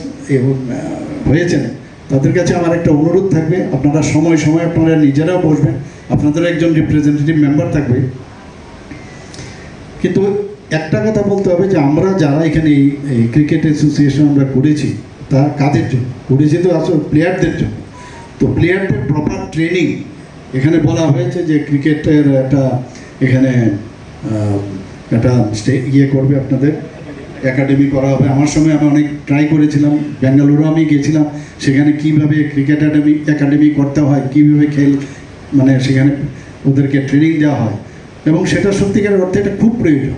হয়েছেন তাদের কাছে আমার একটা অনুরোধ থাকবে, আপনারা সময় সময় আপনারা নিজেরাও বসবেন, আপনাদের একজন রিপ্রেজেন্টেটিভ মেম্বার থাকবে। কিন্তু একটা কথা বলতে হবে যে আমরা যারা এখানে এই ক্রিকেট অ্যাসোসিয়েশন আমরা করেছি তা কাদের জন্য করেছি? তো আসলে প্লেয়ারদের জন্য। তো প্লেয়ারদের প্রপার ট্রেনিং এখানে বলা হয়েছে যে ক্রিকেটের একটা এখানে একটা ইয়ে করবে, আপনাদের একাডেমি করা হবে। আমার সময় আমি অনেক ট্রাই করেছিলাম, বেঙ্গালুরু আমি গিয়েছিলাম, সেখানে কিভাবে ক্রিকেট একাডেমি করতে হয়, কিভাবে মানে সেখানে ওদেরকে ট্রেনিং দেওয়া হয়, এবং সেটা সত্যিকার অর্থে এটা খুব প্রয়োজন,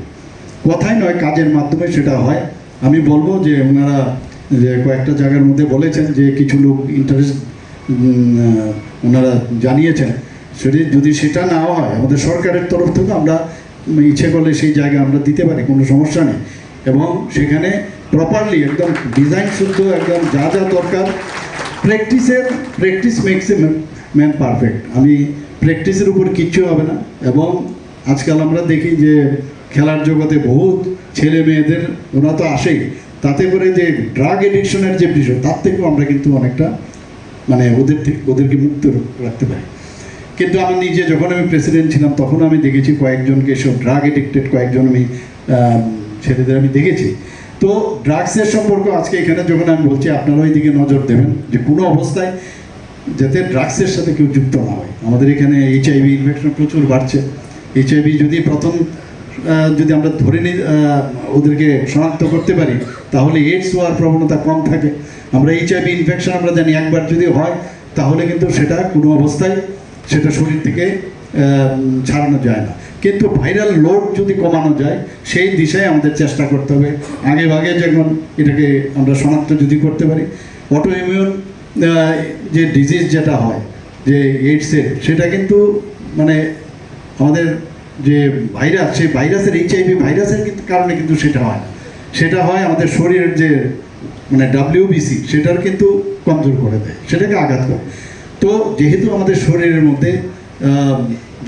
কথাই নয় কাজের মাধ্যমে সেটা হয়। আমি বলবো যে ওনারা যে কয়েকটা জায়গার মধ্যে বলেছেন যে কিছু লোক ইন্টারেস্ট ওনারা জানিয়েছেন, যদি সেটা না হয় আমাদের সরকারের তরফ থেকে আমরা ইচ্ছে করলে সেই জায়গা আমরা দিতে পারি, কোনো সমস্যা নেই। এবং সেখানে প্রপারলি একদম ডিজাইন শুদ্ধ একদম যা যা দরকার, practice makes a man perfect. আমি প্র্যাকটিসের উপর কিচ্ছু হবে না। এবং আজকাল আমরা দেখি যে খেলার জগতে বহুত ছেলে মেয়েদের ওরা তো আসেই, তাতে করে যে ড্রাগ এডিকশনের যে বিষয় তার থেকেও আমরা কিন্তু অনেকটা মানে ওদেরকে মুক্ত রাখতে পারি। কিন্তু আমি নিজে যখন আমি প্রেসিডেন্ট ছিলাম তখন আমি দেখেছি কয়েকজনকে সব ড্রাগ এডিক্টেড কয়েকজন আমি ছেলেদের আমি দেখেছি। তো ড্রাগসের সম্পর্ক আজকে এখানে যখন আমি বলছি আপনারা ওই দিকে নজর দেবেন যে কোনো অবস্থায় যাতে ড্রাগসের সাথে কেউ যুক্ত না হয়। আমাদের এখানে HIV ইনফেকশন প্রচুর বাড়ছে। HIV যদি প্রথম যদি আমরা ধরে নিই ওদেরকে শনাক্ত করতে পারি তাহলে এইডস হওয়ার প্রবণতা কম থাকে। আমরা HIV ইনফেকশন আমরা জানি একবার যদি হয় তাহলে কিন্তু সেটা কোনো অবস্থায় সেটা শরীর থেকে ছাড়ানো যায় না। কিন্তু ভাইরাল লোড যদি কমানো যায় সেই দিশায় আমাদের চেষ্টা করতে হবে। আগে ভাগে যখন এটাকে আমরা শনাক্ত যদি করতে পারি, অটো ইমিউন যে ডিজিজ যেটা হয় যে এইডসের, সেটা কিন্তু মানে আমাদের যে ভাইরাস, সেই ভাইরাসের HIV ভাইরাসের কারণে কিন্তু সেটা হয় না, সেটা হয় আমাদের শরীরের যে মানে WBC সেটার কিন্তু কমজোর করে দেয়, সেটাকে আঘাত করে। তো যেহেতু আমাদের শরীরের মধ্যে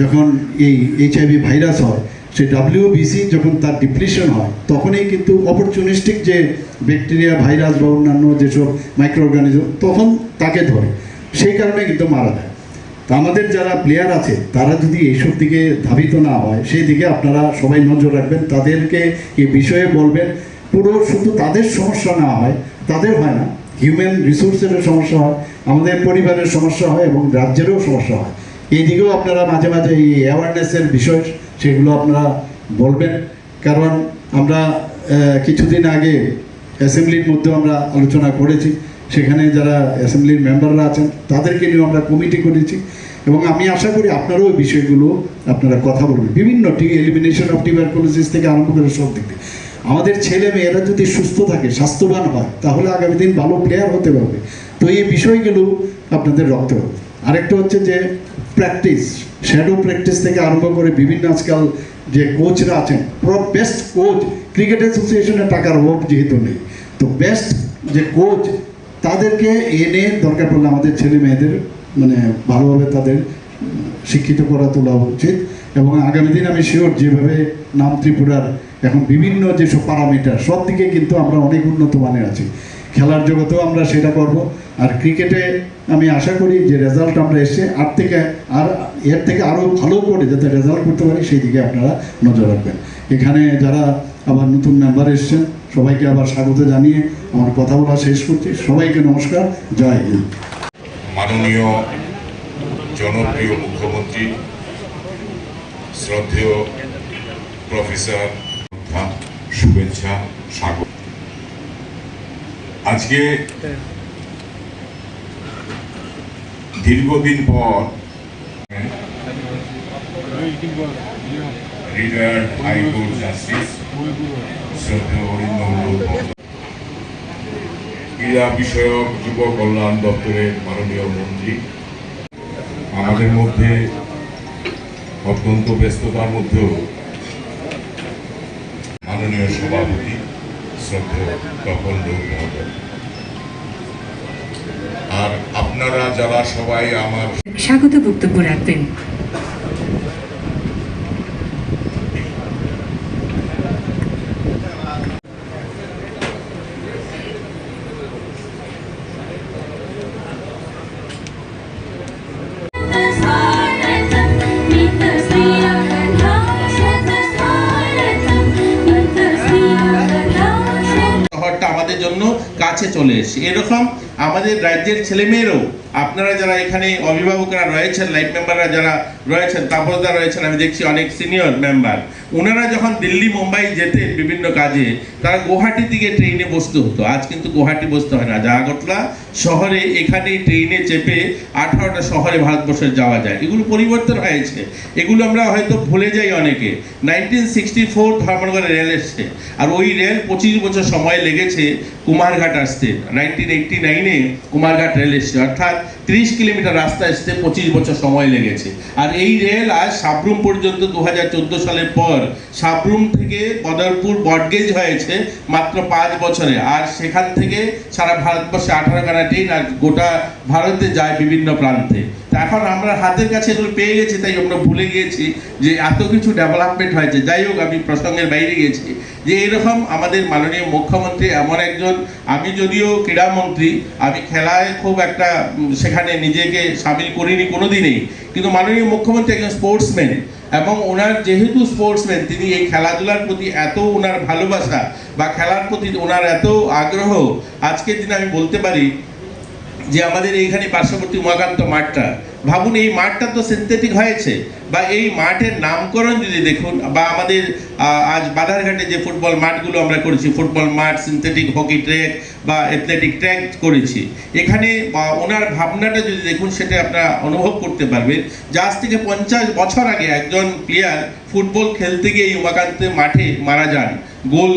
যখন এই HIV ভাইরাস হয়, সেই WBC যখন তার ডিপ্লিশন হয় তখনই কিন্তু অপরচুনিস্টিক যে ব্যাকটেরিয়া ভাইরাস বা অন্যান্য যেসব মাইক্রো অর্গানিজম তখন তাকে ধরে, সেই কারণে কিন্তু মারা যায়। তা আমাদের যারা প্লেয়ার আছে তারা যদি এইসব দিকে ধাবিত না হয় সেই দিকে আপনারা সবাই নজর রাখবেন, তাদেরকে এই বিষয়ে বলবেন। পুরো শুধু তাদের সমস্যা না হয়, তাদের হয় না, হিউম্যান রিসোর্সেরও সমস্যা হয়, আমাদের পরিবারের সমস্যা হয় এবং রাজ্যেরও সমস্যা হয়। এই দিকেও আপনারা মাঝে মাঝে এই অ্যাওয়ারনেসের বিষয় সেগুলো আপনারা বলবেন। কারণ আমরা কিছুদিন আগে অ্যাসেম্বলির মধ্যে আমরা আলোচনা করেছি, সেখানে যারা অ্যাসেম্বলির মেম্বাররা আছেন তাদেরকে নিয়েও আমরা কমিটি করেছি, এবং আমি আশা করি আপনারাও ওই বিষয়গুলো আপনারা কথা বলবেন। বিভিন্ন এলিমিনেশন অফ টিউবারকুলোসিস থেকে আরম্ভ করে সব দিক থেকে আমাদের ছেলে মেয়েরা যদি সুস্থ থাকে, স্বাস্থ্যবান হয়, তাহলে আগামী দিন ভালো প্লেয়ার হতে পারবে। তো এই বিষয়গুলো আপনাদের রাখতে হবে। আরেকটা হচ্ছে যে প্র্যাকটিস, শ্যাডো প্র্যাকটিস থেকে আরম্ভ করে বিভিন্ন আজকাল যে কোচরা আছেন, বেস্ট কোচ, ক্রিকেট অ্যাসোসিয়েশনের টাকার অভাব যেহেতু নেই, তো বেস্ট যে কোচ তাদেরকে এনে দরকার পড়লে আমাদের ছেলে মেয়েদের মানে ভালোভাবে তাদের শিক্ষিত করা তোলা উচিত। এবং আগামী দিন আমি শিওর যেভাবে নাম ত্রিপুরার এখন বিভিন্ন যেসব প্যারামিটার সব দিকে কিন্তু আমরা অনেক উন্নত মানের আছি, খেলার জগতেও আমরা সেটা করব। আর ক্রিকেটে আমি আশা করি যে রেজাল্ট আমরা এসে এর থেকে আরও ভালো করে যাতে রেজাল্ট করতে পারি সেই দিকে আপনারা নজর রাখবেন। এখানে যারা আবার নতুন মেম্বার এসছেন সবাইকে আবার স্বাগত জানিয়ে আমার কথা বলা শেষ করছি। সবাইকে নমস্কার, জয় হিন্দ। মাননীয় জনপ্রিয় মুখ্যমন্ত্রী শ্রদ্ধেয় প্রফেসর শুভেচ্ছা স্বাগত। আজকে দীর্ঘদিন পর রিটায়ার্ড হাইকোর্ট জাস্টিস শ্রদ্ধেয় অরিন্দম ক্রীড়া বিষয়ক যুব কল্যাণ দপ্তরের মাননীয় মন্ত্রী, আমাদের মধ্যে অত্যন্ত ব্যস্ততার মধ্যেও মাননীয় সভাপতি শ্রদ্ধেয় তপন দেব মহোদয়, আর আপনারা যারা সবাই আমার স্বাগত বক্তব্য রাখবেন। কাছে চলে এসেছে। এরকম আমাদের রাজ্যের ছেলেমেয়েরাও, আপনারা যারা এখানে অভিভাবকরা রয়েছেন, লাইফ মেম্বাররা যারা রয়েছেন, তাপসদা রয়েছেন, আমি দেখছি অনেক সিনিয়র মেম্বার, ওনারা যখন দিল্লি মুম্বাই যেতেন বিভিন্ন কাজে, তারা গুয়াহাটি থেকে ট্রেনে বসতে হতো। আজ কিন্তু গুয়াহাটি বসতে হয় না, আগরতলা শহরে এখানে ট্রেনে চেপে 18টা শহরে ভারতবর্ষে যাওয়া যায়। এগুলো পরিবর্তন হয়েছে, এগুলো আমরা হয়তো ভুলে যাই অনেকে। 1964 ধর্মনগরে রেল এসছে, আর ওই রেল 25 বছর সময় লেগেছে কুমারঘাট আসতে। 1989-এ কুমারঘাট রেল এসছে, অর্থাৎ 30 কিলোমিটার রাস্তা আসতে 25 বছর সময় লেগেছে। আর এই রেল আজ সাবরুম পর্যন্ত 2014 সালের পর সাবরুম থেকে বদরপুর বটগেজ হয়েছে মাত্র 5 বছরে। আর সেখান থেকে সারা ভারতবর্ষে 18খানা ট্রেন আর গোটা ভারতে যায় বিভিন্ন প্রান্তে। এখন আমরা হাতের কাছে এগুলো পেয়ে গেছি, তাই আমরা ভুলে গিয়েছি যে এত কিছু ডেভেলপমেন্ট হয়েছে। যাই হোক, আমি প্রসঙ্গের বাইরে গেছি যে এরকম আমাদের মাননীয় মুখ্যমন্ত্রী এমন একজন, আমি যদিও ক্রীড়ামন্ত্রী, আমি খেলায় খুব একটা সেখানে নিজেকে সামিল করিনি কোনোদিনই, কিন্তু মাননীয় মুখ্যমন্ত্রী একজন স্পোর্টসম্যান, এবং ওনার যেহেতু স্পোর্টসম্যান, তিনি এই খেলাধুলার প্রতি এত ওনার ভালোবাসা বা খেলার প্রতি ওনার এত আগ্রহ, আজকের দিনে আমি বলতে পারি যে আমাদের এইখানে পার্শ্ববর্তী উমাকান্ত মাঠটা, ভাবুন এই মাঠটা তো সিনথেটিক হয়েছে, বা এই মাঠের নামকরণ যদি দেখুন, বা আমাদের আজ বাধারঘাটে যে ফুটবল মাঠগুলো আমরা করেছি, ফুটবল মাঠ, সিনথেটিক হকি ট্র্যাক বা অ্যাথলেটিক ট্র্যাক করেছি, এখানে ওনার ভাবনাটা যদি দেখুন, সেটা আপনারা অনুভব করতে পারবেন যে আজ থেকে 50 বছর আগে একজন প্লেয়ার ফুটবল খেলতে গিয়ে এই উমাকান্ত মাঠে মারা যান, গোল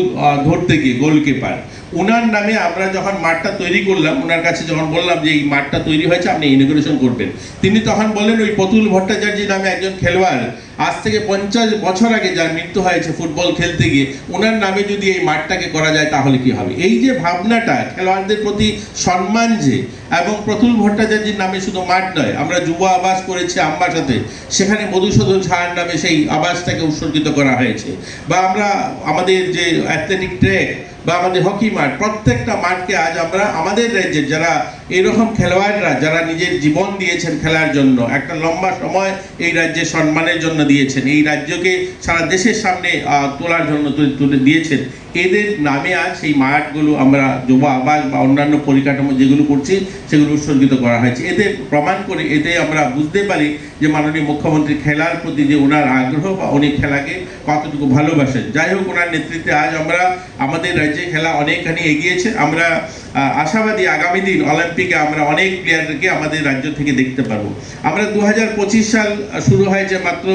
ধরতে গিয়ে, গোলকিপার। ওনার নামে আমরা যখন মাঠটা তৈরি করলাম, ওনার কাছে যখন বললাম যে এই মাঠটা তৈরি হয়েছে, আপনি ইনগুরেশন করবেন, তিনি তখন বললেন ওই প্রতুল ভট্টাচার্য নামে একজন খেলোয়াড় আজ থেকে 50 বছর আগে যার মৃত্যু হয়েছে ফুটবল খেলতে গিয়ে, ওনার নামে যদি এই মাঠটাকে করা যায় তাহলে কি হবে। এই যে ভাবনাটা, খেলোয়াড়দের প্রতি সম্মান যে, এবং প্রতুল ভট্টাচার্যের নামে শুধু মাঠ নয়, আমরা যুব আবাস করেছি আমবাসাতে, সেখানে মধুসূদন ঝাড়ের নামে সেই আবাসটাকে উৎসর্গিত করা হয়েছে, বা আমরা আমাদের যে অ্যাথলেটিক ট্র্যাক বা আমাদের হকি মাঠ, প্রত্যেকটা মাঠকে আজ আমরা আমাদের রাজ্যের যারা এরকম খেলোয়াড়রা যারা নিজের জীবন দিয়েছেন খেলার জন্য, একটা লম্বা সময় এই রাজ্যের সম্মানের জন্য দিয়েছেন, এই রাজ্যকে সারা দেশের সামনে তোলার জন্য তুলে দিয়েছেন, এদের নামে আজ সেই মাঠগুলো আমরা যুব আবাস বা অন্যান্য পরিকাঠামো যেগুলো করছি সেগুলো উৎসর্গিত করা হয়েছে। এতে প্রমাণ করে, এতে আমরা বুঝতে পারি যে মাননীয় মুখ্যমন্ত্রী খেলার প্রতি যে ওনার আগ্রহ বা উনি খেলাকে কতটুকু ভালোবাসেন। যাই হোক, ওনার নেতৃত্বে আজ আমরা আমাদের রাজ্যে খেলা অনেকখানি এগিয়েছে। আমরা আশাবাদী আগামী দিন অলিম্পিকে আমরা অনেক প্লেয়ারকে আমাদের রাজ্য থেকে দেখতে পারবো। আমরা 2025 সাল শুরু হয়েছে, মাত্র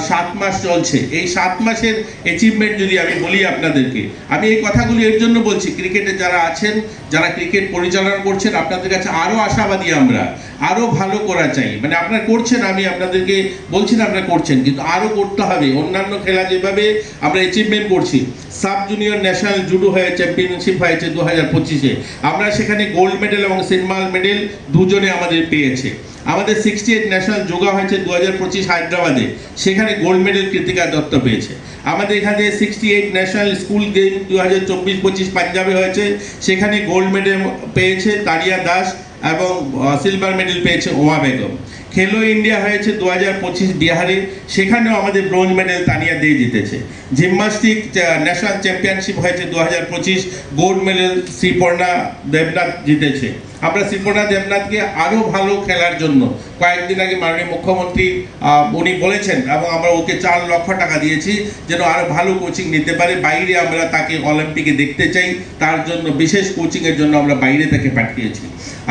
7 মাস চলছে। এই 7 মাসের অ্যাচিভমেন্ট যদি আমি বলি আপনাদেরকে, আমি এই কথাগুলি এর জন্য বলছি, ক্রিকেটে যারা আছেন, যারা ক্রিকেট পরিচালনা করছেন, আপনাদের কাছে আরও আশাবাদী, আমরা আরও ভালো করা চাই। মানে আপনারা করছেন, আমি আপনাদেরকে বলছি না আপনারা করছেন, কিন্তু আরও করতে হবে। অন্যান্য খেলা যেভাবে আমরা অ্যাচিভমেন্ট করছি, সাব জুনিয়র ন্যাশনাল জুডো হয়ে চ্যাম্পিয়নশিপ হয়েছে 2025-এ, আমরা সেখানে গোল্ড মেডেল এবং সিলভার মেডেল দুজনে আমাদের পেয়েছে। আমাদের 68 ন্যাশনাল যোগা হয়েছে 2025 হায়দ্রাবাদে, সেখানে গোল্ড মেডেল কৃতিকা দত্ত পেয়েছে। আমাদের এখানে 68 ন্যাশনাল স্কুল গেম 2024-25 পাঞ্জাবে হয়েছে, সেখানে গোল্ড মেডেল পেয়েছে তানিয়া দাস এবং সিলভার মেডেল পেয়েছে ওমা বেগম। খেলো ইন্ডিয়া হয়েছে 2025 বিহারে, সেখানেও আমাদের ব্রোঞ্জ মেডেল তানিয়া দে জিতেছে। জিমন্যাস্টিক ন্যাশনাল চ্যাম্পিয়নশিপ হয়েছে 2025, গোল্ড মেডেল শ্রীপর্ণা দেবনাথ জিতেছে। আমরা শ্রীপর্ণা দেবনাথকে আরও ভালো খেলার জন্য কয়েকদিন আগে মাননীয় মুখ্যমন্ত্রী উনি বলেছেন, এবং আমরা ওকে 4 লক্ষ টাকা দিয়েছি যেন আরও ভালো কোচিং নিতে পারে। বাইরে আমরা তাকে অলিম্পিকে দেখতে চাই, তার জন্য বিশেষ কোচিংয়ের জন্য আমরা বাইরে তাকে পাঠিয়েছি।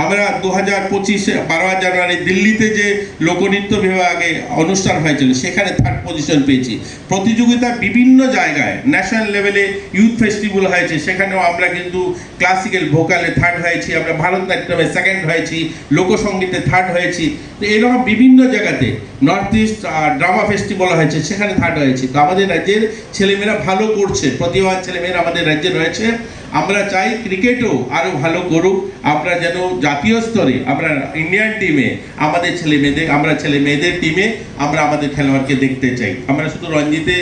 আমরা 2025 12 জানুয়ারি দিল্লিতে যে লোকনৃত্য বিভাগে অনুষ্ঠান হয়েছিল, সেখানে 3rd পজিশন পেয়েছি। প্রতিযোগিতা বিভিন্ন জায়গায় ন্যাশনাল লেভেলে ইউথ ফেস্টিভ্যাল হয়েছে, সেখানেও আমরা কিন্তু ক্লাসিক্যাল ভোকালে 3rd হয়েছি, আমরা ভারতনাট্যমে 2nd হয়েছি, লোকসঙ্গীতে 3rd হয়েছি। তো এরকম বিভিন্ন জায়গাতে নর্থ ইস্ট ড্রামা ফেস্টিভ্যাল হয়েছে, সেখানে 3rd হয়েছি। তো আমাদের রাজ্যের ছেলেমেয়েরা ভালো করছে, প্রতিভাবান ছেলেমেয়েরা আমাদের রাজ্যে রয়েছে। আমরা চাই ক্রিকেটও আরও ভালো করুক, আমরা যেন জাতীয় স্তরে আমরা ইন্ডিয়ান টিমে আমাদের ছেলেমেয়েদের, আমরা ছেলেমেয়েদের টিমে আমরা আমাদের খেলোয়াড়কে দেখতে চাই। আমরা শুধু রঞ্জিতে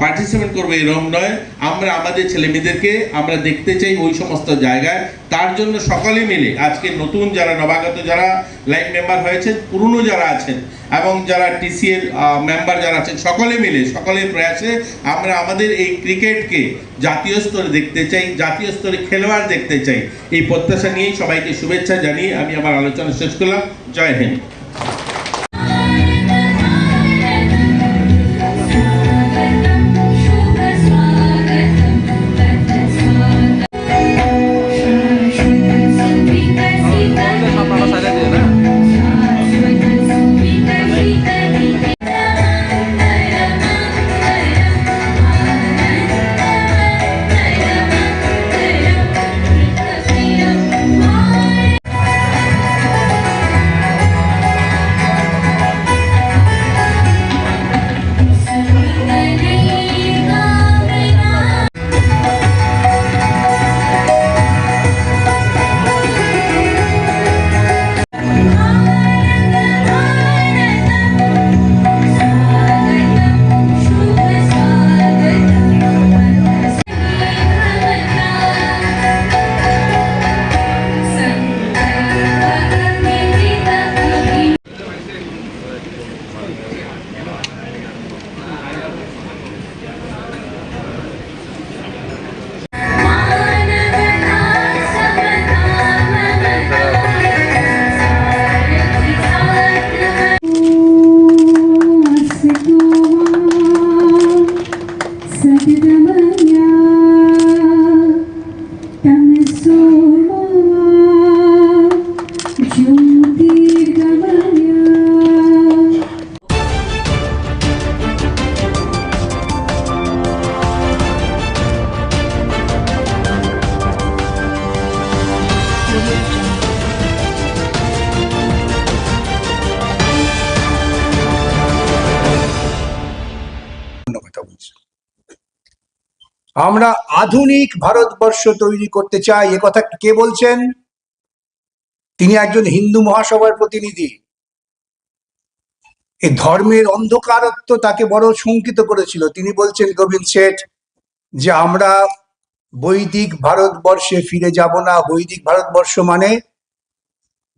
পার্টিসিপেট করবো এরকম নয়, আমরা আমাদের ছেলেমেয়েদেরকে আমরা দেখতে চাই ওই সমস্ত জায়গায় তার জন্য সকলে মিলে আজকে নতুন যারা নবাগত যারা লাইন মেম্বার হয়েছেন, পুরনো যারা আছেন এবং যারা টিসি এর মেম্বার যারা আছেন, সকলে মিলে সকলের প্রয়াসে আমরা আমাদের এই ক্রিকেটকে জাতীয় স্তরে দেখতে চাই, জাতীয় স্তরে খেলোয়াড় দেখতে চাই। এই প্রত্যাশা নিয়েই সবাইকে শুভেচ্ছা জানিয়ে আমি আমার আলোচনা শেষ করলাম। জয় হিন্দ। আমরা আধুনিক ভারতবর্ষ তৈরি করতে চাই, এ কথা কে বলছেন? তিনি একজন হিন্দু মহাসভার প্রতিনিধি। এই ধর্মের অন্ধকারত্ব তাকে বড় শঙ্কিত করেছিল। তিনি বলছেন, গোবিন্দ শেঠ, যে আমরা বৈদিক ভারতবর্ষে ফিরে যাব না। বৈদিক ভারতবর্ষ মানে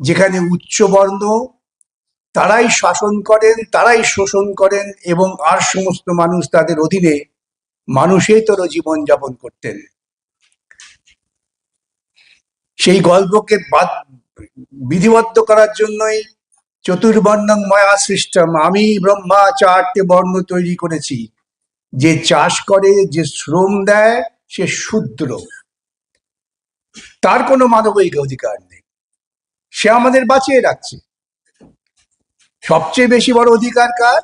যেখানে উচ্চবর্ণ তারাই শাসন করেন, তারাই শোষণ করেন এবং আর সমস্ত মানুষ তাদের অধীনে মানুষেতর জীবন যাপন করতেন। সেই গল্পকে বিধিবদ্ধ করার জন্যই চতুর্বর্ণং ময়া সৃষ্টম, আমি ব্রহ্মা 4টে বর্ণ তৈরি করেছি। যে চাষ করে, যে শ্রম দেয়, সে শূদ্র, তার কোনো মানবিক অধিকার নেই। সে আমাদের বাঁচিয়ে রাখছে। সবচেয়ে বেশি বড় অধিকার কার?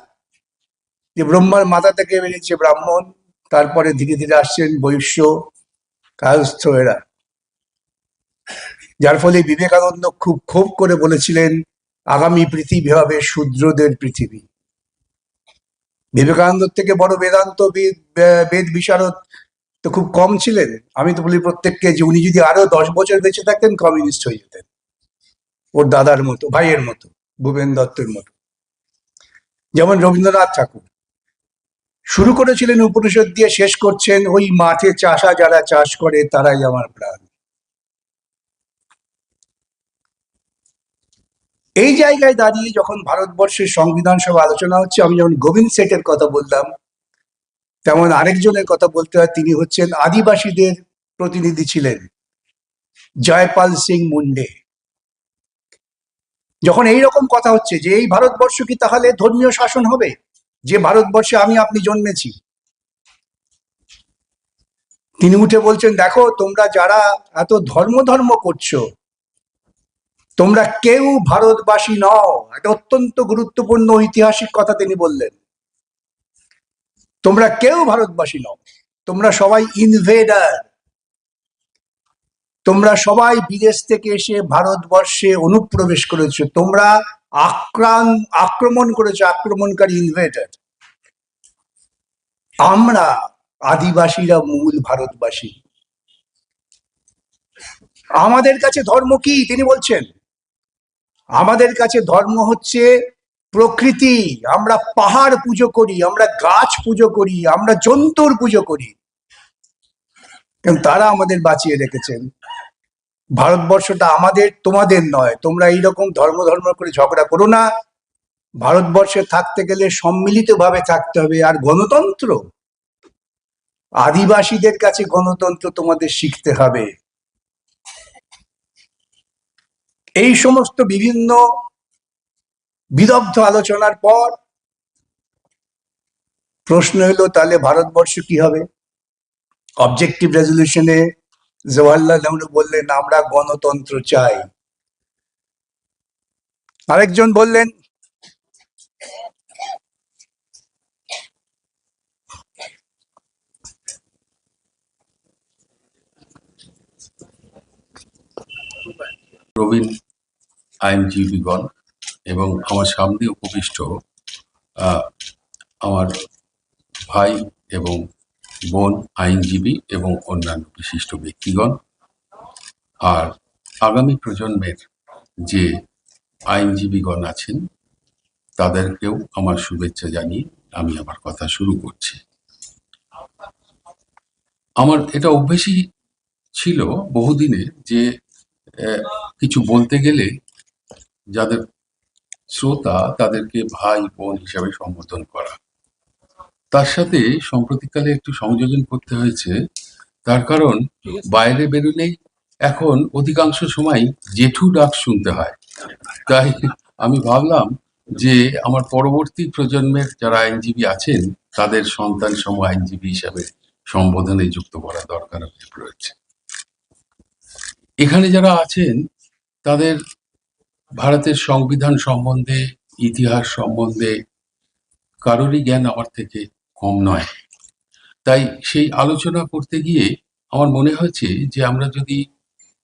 যে ব্রহ্মার মাথা থেকে বেরিয়েছে ব্রাহ্মণ, তারপরে ধীরে ধীরে আসছেন বৈশ্য, কায়স্থ এরা। যার ফলে বিবেকানন্দ খুব ক্ষোভ করে বলেছিলেন, আগামী পৃথিবী হবে শূদ্রদের পৃথিবী। বিবেকানন্দ থেকে বড় বেদান্ত বেদ বিশারদ তো খুব কম ছিলেন। আমি তো বলি প্রত্যেককে যে উনি যদি আরো 10 বছর বেঁচে থাকতেন, কমিউনিস্ট হয়ে যেতেন, ওর দাদার মতো, ভাইয়ের মতো, ভূপেন দত্তের মতো। যেমন রবীন্দ্রনাথ ঠাকুর শুরু করেছিলেন উপনিষদ দিয়ে, শেষ করছেন ওই মাঠে চাষা যারা চাষ করে তারাই আমার প্রাণ। এই জায়গায় দাঁড়িয়ে যখন ভারতবর্ষের সংবিধান সভা আলোচনা হচ্ছে, আমি যেমন গোবিন্দ শেঠের কথা বললাম, তেমন আরেকজনের কথা বলতে হয়। তিনি হচ্ছেন আদিবাসীদের প্রতিনিধি ছিলেন, জয়পাল সিং মুন্ডে। যখন এইরকম কথা হচ্ছে যে এই ভারতবর্ষ কি তাহলে ধর্মীয় শাসন হবে, যে ভারতবর্ষে আমি আপনি জন্মেছি, তিনি উঠে বলছেন, দেখো তোমরা যারা এত ধর্ম করছো, তোমরা কেউ ভারতবাসী নও। একটা অত্যন্ত গুরুত্বপূর্ণ ঐতিহাসিক কথা তিনি বললেন। তোমরা কেউ ভারতবাসী নও, তোমরা সবাই ইনভেডার। তোমরা সবাই বিদেশ থেকে এসে ভারতবর্ষে অনুপ্রবেশ করেছো, তোমরা আক্রমণ করেছো, আক্রমণকারী ইনভেডার। আমরা আদিবাসীরা মূল ভারতবাসী। আমাদের কাছে ধর্ম কি? তিনি বলছেন, আমাদের কাছে ধর্ম হচ্ছে প্রকৃতি। আমরা পাহাড় পুজো করি, আমরা গাছ পুজো করি, আমরা জন্তুর পুজো করি, কারণ তারা আমাদের বাঁচিয়ে রেখেছেন। ভারতবর্ষটা আমাদের, তোমাদের নয়। তোমরা এইরকম ধর্ম করে ঝগড়া করো না। ভারতবর্ষে থাকতে গেলে সম্মিলিতভাবে থাকতে হবে। আর গণতন্ত্র, আদিবাসীদের কাছে গণতন্ত্র তোমাদের শিখতে হবে। এই সমস্ত বিভিন্ন বিদগ্ধ আলোচনার পর প্রশ্ন হলো, তাহলে ভারতবর্ষ কি হবে? অবজেক্টিভ রেজলিউশনে জওয়াহরলাল নেহরু বললেন আমরা গণতন্ত্র চাই। আরেকজন বললেন প্রবীণ আইনজীবীগণ এবং আমার সামনে উপবিষ্ট আমার ভাই এবং বোন আইনজীবী এবং অন্যান্য বিশিষ্ট ব্যক্তিগণ, আর আগামী প্রজন্মের যে আইনজীবীগণ আছেন তাদেরকেও আমার শুভেচ্ছা জানিয়ে আমি আমার কথা শুরু করছি। আমার এটা অভ্যেসই ছিল বহুদিনে যে কিছু বলতে গেলে যাদের শ্রোতা তাদেরকে ভাই বোন হিসাবে সম্বোধন করা। তার সাথে সম্প্রতিকালে একটু সংযোজন করতে হয়েছে, তার কারণ বাইরে বেরোলেই এখন অধিকাংশ সময় জেঠু ডাক শুনতে হয়। তাই আমি ভাবলাম যে আমার পরবর্তী প্রজন্মের যারা আইনজীবী আছেন তাদের সন্তান সম আইনজীবী হিসাবে সম্বোধনে যুক্ত করা দরকার রয়েছে। এখানে যারা আছেন তাদের ভারতের সংবিধান সম্বন্ধে, ইতিহাস সম্বন্ধে কারোরই জ্ঞান আমার থেকে কম নয়। তাই সেই আলোচনা করতে গিয়ে আমার মনে হয়েছে যে আমরা যদি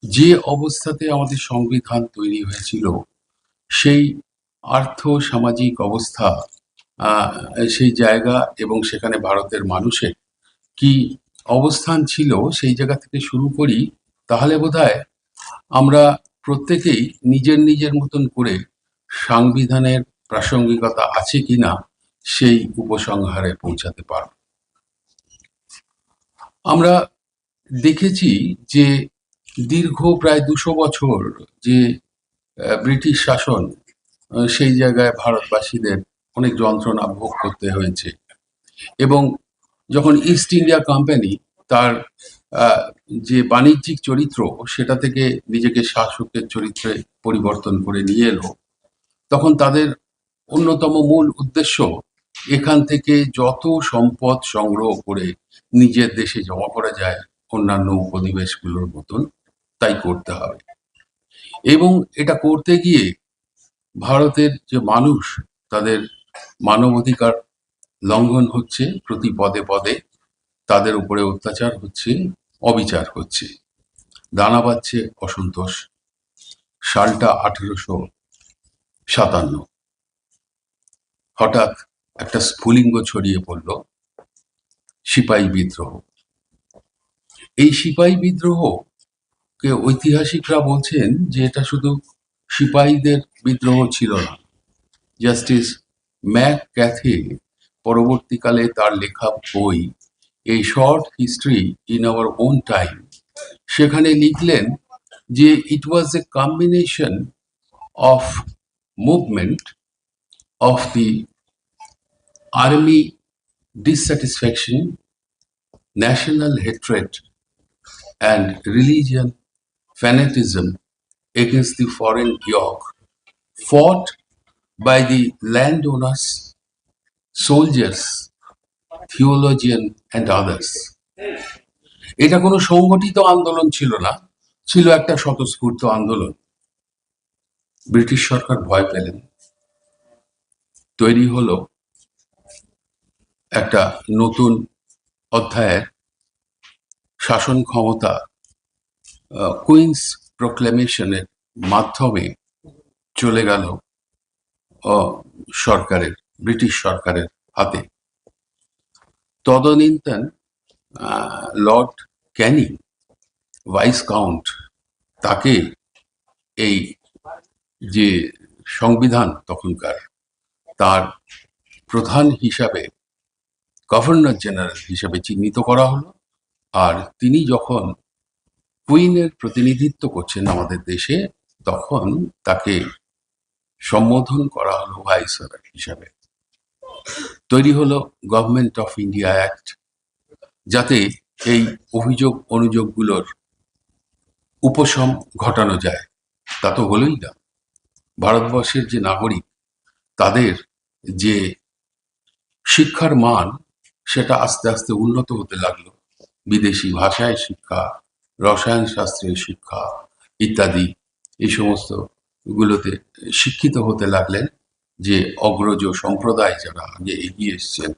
যে অবস্থাতে আমাদের সংবিধান তৈরি হয়েছিল সেই আর্থ সামাজিক অবস্থা, সেই জায়গা এবং সেখানে ভারতের মানুষের কি অবস্থান ছিল সেই জায়গা থেকে শুরু করি, তাহলে বোধহয় আমরা প্রত্যেকেই নিজের নিজের মতন করে সংবিধানের প্রাসঙ্গিকতা আছে কিনা সেই উপসংহারে পৌঁছাতে পারব। আমরা দেখেছি যে দীর্ঘ প্রায় 200 বছর যে ব্রিটিশ শাসন, সেই জায়গায় ভারতবাসীদের অনেক যন্ত্রণা ভোগ করতে হয়েছে। এবং যখন ইস্ট ইন্ডিয়া কোম্পানি তার যে বাণিজ্যিক চরিত্র সেটা থেকে নিজেকে শাসকের চরিত্রে পরিবর্তন করে নিয়ে এলো, তখন তাদের অন্যতম মূল উদ্দেশ্য এখান থেকে যত সম্পদ সংগ্রহ করে নিজের দেশে জমা করা যায় অন্যান্য উপনিবেশগুলোর মতন তাই করতে হবে। এবং এটা করতে গিয়ে ভারতের যে মানুষ তাদের মানবাধিকার লঙ্ঘন হচ্ছে, প্রতি পদে পদে তাদের উপরে অত্যাচার হচ্ছে, অবিচার হচ্ছে, দানা বাঁধছে অসন্তোষ। সালটা 1857, হঠাৎ একটা স্ফুলিঙ্গ ছড়িয়ে পড়ল, সিপাহী বিদ্রোহ। এই সিপাহী বিদ্রোহকে ঐতিহাসিকরা বলছেন যে এটা শুধু সিপাহীদের বিদ্রোহ ছিল না। জাস্টিস ম্যাক ক্যাথে পরবর্তীকালে তার লেখা বই এই short history in our own time, সেখানে লিখলেন যে it was a combination of movement of the army dissatisfaction, national hatred and religion fanatism against the foreign yoke fought by the landowners, soldiers, theologians and others. এটা কোনো সংগঠিত আন্দোলন ছিল না, ছিল একটা স্বতঃস্ফূর্ত আন্দোলন। ব্রিটিশ সরকার ভয় পেলেন, তৈরি হলো একটা নতুন অধ্যায়ের শাসন ক্ষমতা কুইন্স প্রোক্লেমেশনের মাধ্যমে চলে গেল সরকারের, ব্রিটিশ সরকারের হাতে। তদনীন্তন লর্ড ক্যানিং, ভাইস কাউন্ট, তাকে এই যে সংবিধান তখনকার তার প্রধান হিসাবে, গভর্নর জেনারেল হিসেবে চিহ্নিত করা হলো। আর তিনি যখন কুইনের প্রতিনিধিত্ব করছেন আমাদের দেশে, তখন তাকে সম্বোধন করা হলো ভাইসরয় হিসাবে। তৈরি হলো গভর্নমেন্ট অফ ইন্ডিয়া অ্যাক্ট, যাতে এই অভিযোগ অনুযোগগুলোর উপশম ঘটানো যায়। তা তো হলোই না, ভারতবর্ষের যে নাগরিক তাদের যে শিক্ষার মান সেটা আস্তে আস্তে উন্নত হতে লাগলো। বিদেশি ভাষায় শিক্ষা, রসায়ন শাস্ত্রের শিক্ষা ইত্যাদি এই সমস্ত গুলোতে শিক্ষিত হতে লাগলেন যে অগ্রজ সম্প্রদায় যারা আগে এগিয়ে এসছেন।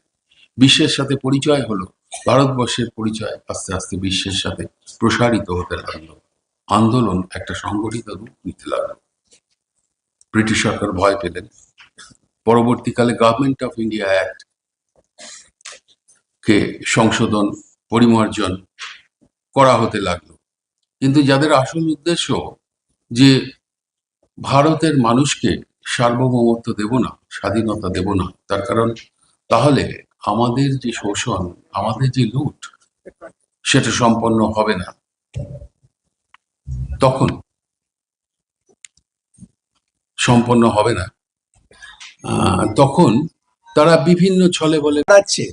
বিশ্বের সাথে পরিচয় হলো, ভারতবর্ষের পরিচয় আস্তে আস্তে বিশ্বের সাথে প্রসারিত হতে লাগলো। আন্দোলন একটা সংগঠিত রূপ নিতে লাগলো। ব্রিটিশ সরকার ভয় পেলেন। পরবর্তীকালে গভর্নমেন্ট অফ ইন্ডিয়া অ্যাক্ট কে সংশোধন পরিমার্জন করা হতে লাগলো। কিন্তু যাদের আসল উদ্দেশ্য যে ভারতের মানুষকে সার্বভৌমত্ব দেব না, স্বাধীনতা দেব না, তার কারণ তাহলে আমাদের যে শোষণ, আমাদের যে লুট, সেটা সম্পন্ন হবে না। তখন সম্পন্ন হবে না, তখন তারা বিভিন্ন ছলে বলে আছে।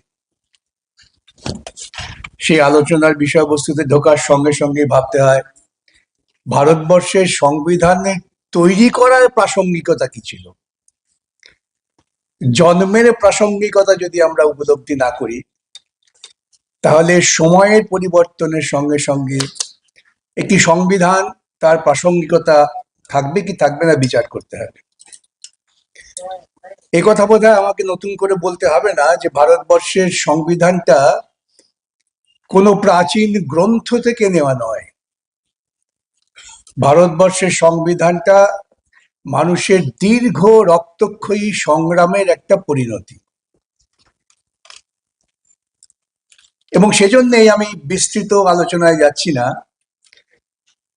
সেই আলোচনার বিষয়বস্তুতে ঢোকার সঙ্গে সঙ্গে ভাবতে হয় ভারতবর্ষের সংবিধানে তৈরি করার প্রাসঙ্গিকতা কি ছিল। জন্মের প্রাসঙ্গিকতা যদি আমরা উপলব্ধি না করি, তাহলে সময়ের পরিবর্তনের সঙ্গে সঙ্গে একটি সংবিধান তার প্রাসঙ্গিকতা থাকবে কি থাকবে না বিচার করতে হবে। এ কথা বোধহয় আমাকে নতুন করে বলতে হবে না যে ভারতবর্ষের সংবিধানটা কোনো প্রাচীন গ্রন্থ থেকে নেওয়া নয়। ভারতবর্ষের সংবিধানটা মানুষের দীর্ঘ রক্তক্ষয়ী সংগ্রামের একটা পরিণতি, এবং সেজন্যই আমি বিস্তৃত আলোচনায় যাচ্ছি না।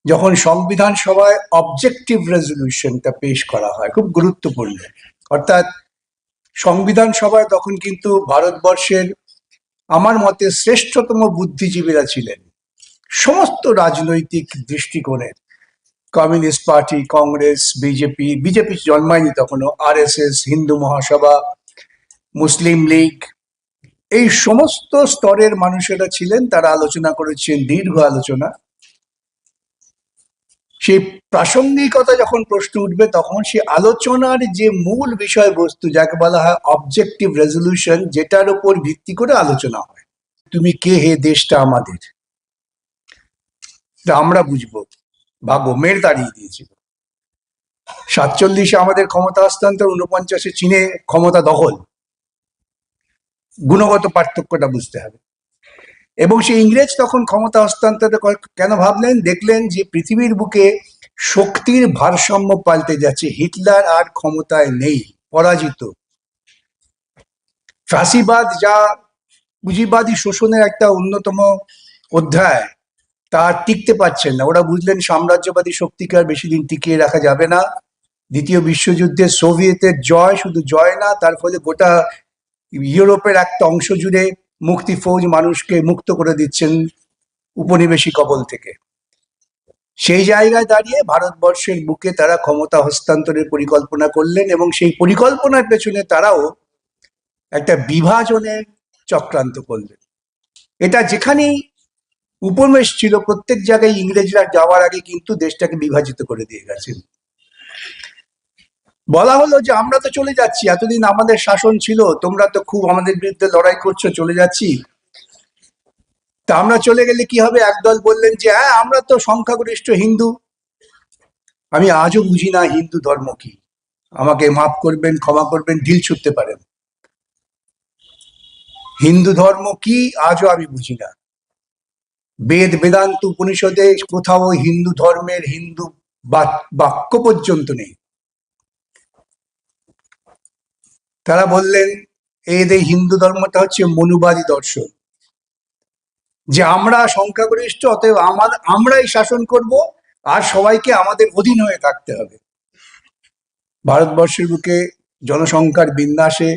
যখন সংবিধান সভায় অবজেক্টিভ রেজলিউশনটা পেশ করা হয়, খুব গুরুত্বপূর্ণ, অর্থাৎ সংবিধান সভায় তখন কিন্তু ভারতবর্ষের আমার মতে শ্রেষ্ঠতম বুদ্ধিজীবীরা ছিলেন সমস্ত রাজনৈতিক দৃষ্টিকোণের। কমিউনিস্ট পার্টি, কংগ্রেস, বিজেপি জন্মায়নি তখনও, RSS, হিন্দু মহাসভা, মুসলিম লীগ, এই সমস্ত স্তরের মানুষেরা ছিলেন। তারা আলোচনা করেছেন, দীর্ঘ আলোচনা। সেই প্রাসঙ্গিকতা যখন প্রশ্ন উঠবে, তখন সেই আলোচনার যে মূল বিষয়বস্তু, যাকে বলা হয় অবজেক্টিভ রেজলিউশন, যেটার উপর ভিত্তি করে আলোচনা হয়। তুমি কে হে, দেশটা আমাদের, আমরা বুঝবো। ভাবো, মেয়ের দাঁড়িয়ে দিয়েছিল 47-এ আমাদের ক্ষমতা হস্তান্তর, 49-এ চীনে ক্ষমতা দখল। গুণগত পার্থক্যটা বুঝতে হবে। এবং সেই ইংরেজ তখন ক্ষমতা হস্তান্তর কেন ভাবলেন? দেখলেন যে পৃথিবীর বুকে শক্তির ভারসাম্য পাল্টে যাচ্ছে, হিটলার আর ক্ষমতায় নেই, পরাজিত। ফ্যাসিবাদ, যা পুঁজিবাদী শোষণের একটা অন্যতম অধ্যায়, তা টিকতে পারছেন না। ওরা বুঝলেন সাম্রাজ্যবাদী শক্তিকে আর বেশি দিন টিকিয়ে রাখা যাবে না। দ্বিতীয় বিশ্বযুদ্ধে সোভিয়েতের জয় শুধু জয় না, তার ফলে গোটা ইউরোপের একটা অংশ জুড়ে মুক্তি ফৌজ মানুষকে মুক্ত করে দিচ্ছেন উপনিবেশিক কবল থেকে। সেই জায়গায় দাঁড়িয়ে ভারতবর্ষের বুকে তারা ক্ষমতা হস্তান্তরের পরিকল্পনা করলেন, এবং সেই পরিকল্পনার পেছনে তারাও একটা বিভাজনের চক্রান্ত করলেন। এটা যেখানেই উপনিবেশ ছিল, প্রত্যেক জায়গায় ইংরেজরা যাওয়ার আগে কিন্তু দেশটাকে বিভাজিত করে দিয়ে গেছেন। বলা হলো যে আমরা তো চলে যাচ্ছি, এতদিন আমাদের শাসন ছিল, তোমরা তো খুব আমাদের বিরুদ্ধে লড়াই করছো, চলে যাচ্ছি। তা আমরা চলে গেলে কি হবে? একদল বললেন যে হ্যাঁ, আমরা তো সংখ্যাগরিষ্ঠ হিন্দু। আমি আজও বুঝি না হিন্দু ধর্ম কি। আমাকে মাফ করবেন, ক্ষমা করবেন, ঢিল ছুটতে পারেন। হিন্দু ধর্ম কি আজও আমি বুঝি না। বেদ, বেদান্ত, উপনিষদে কোথাও হিন্দু ধর্মের হিন্দু বাক্য পর্যন্ত নেই। তারা বললেন এই হিন্দু ধর্মটা হচ্ছে মনুবাদী দর্শন, যে আমরা সংখ্যাগরিষ্ঠ, অতএব আমরাই শাসন করব, আর সবাইকে আমাদের অধীন হয়ে থাকতে হবে। ভারতবর্ষের বুকে জনসংখ্যার বিন্যাসে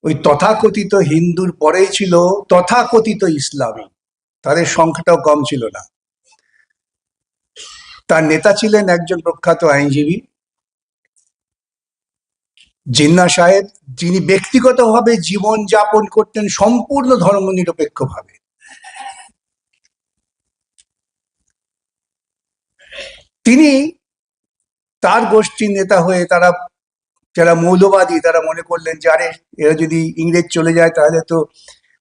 ওই তথাকথিত হিন্দুর পরেই ছিল তথাকথিত ইসলামী, তাদের সংখ্যাটাও কম ছিল না। তার নেতা ছিলেন একজন প্রখ্যাত আইনজীবী জিন্নাহ সাহেব, যিনি ব্যক্তিগতভাবে জীবন যাপন করতেন সম্পূর্ণ ধর্মনিরপেক্ষভাবে। তিনি তার গোষ্ঠীর নেতা হয়ে তারা যারা মৌলবাদী তারা মনে করলেন যে আরে এরা যদি ইংরেজ চলে যায় তাহলে তো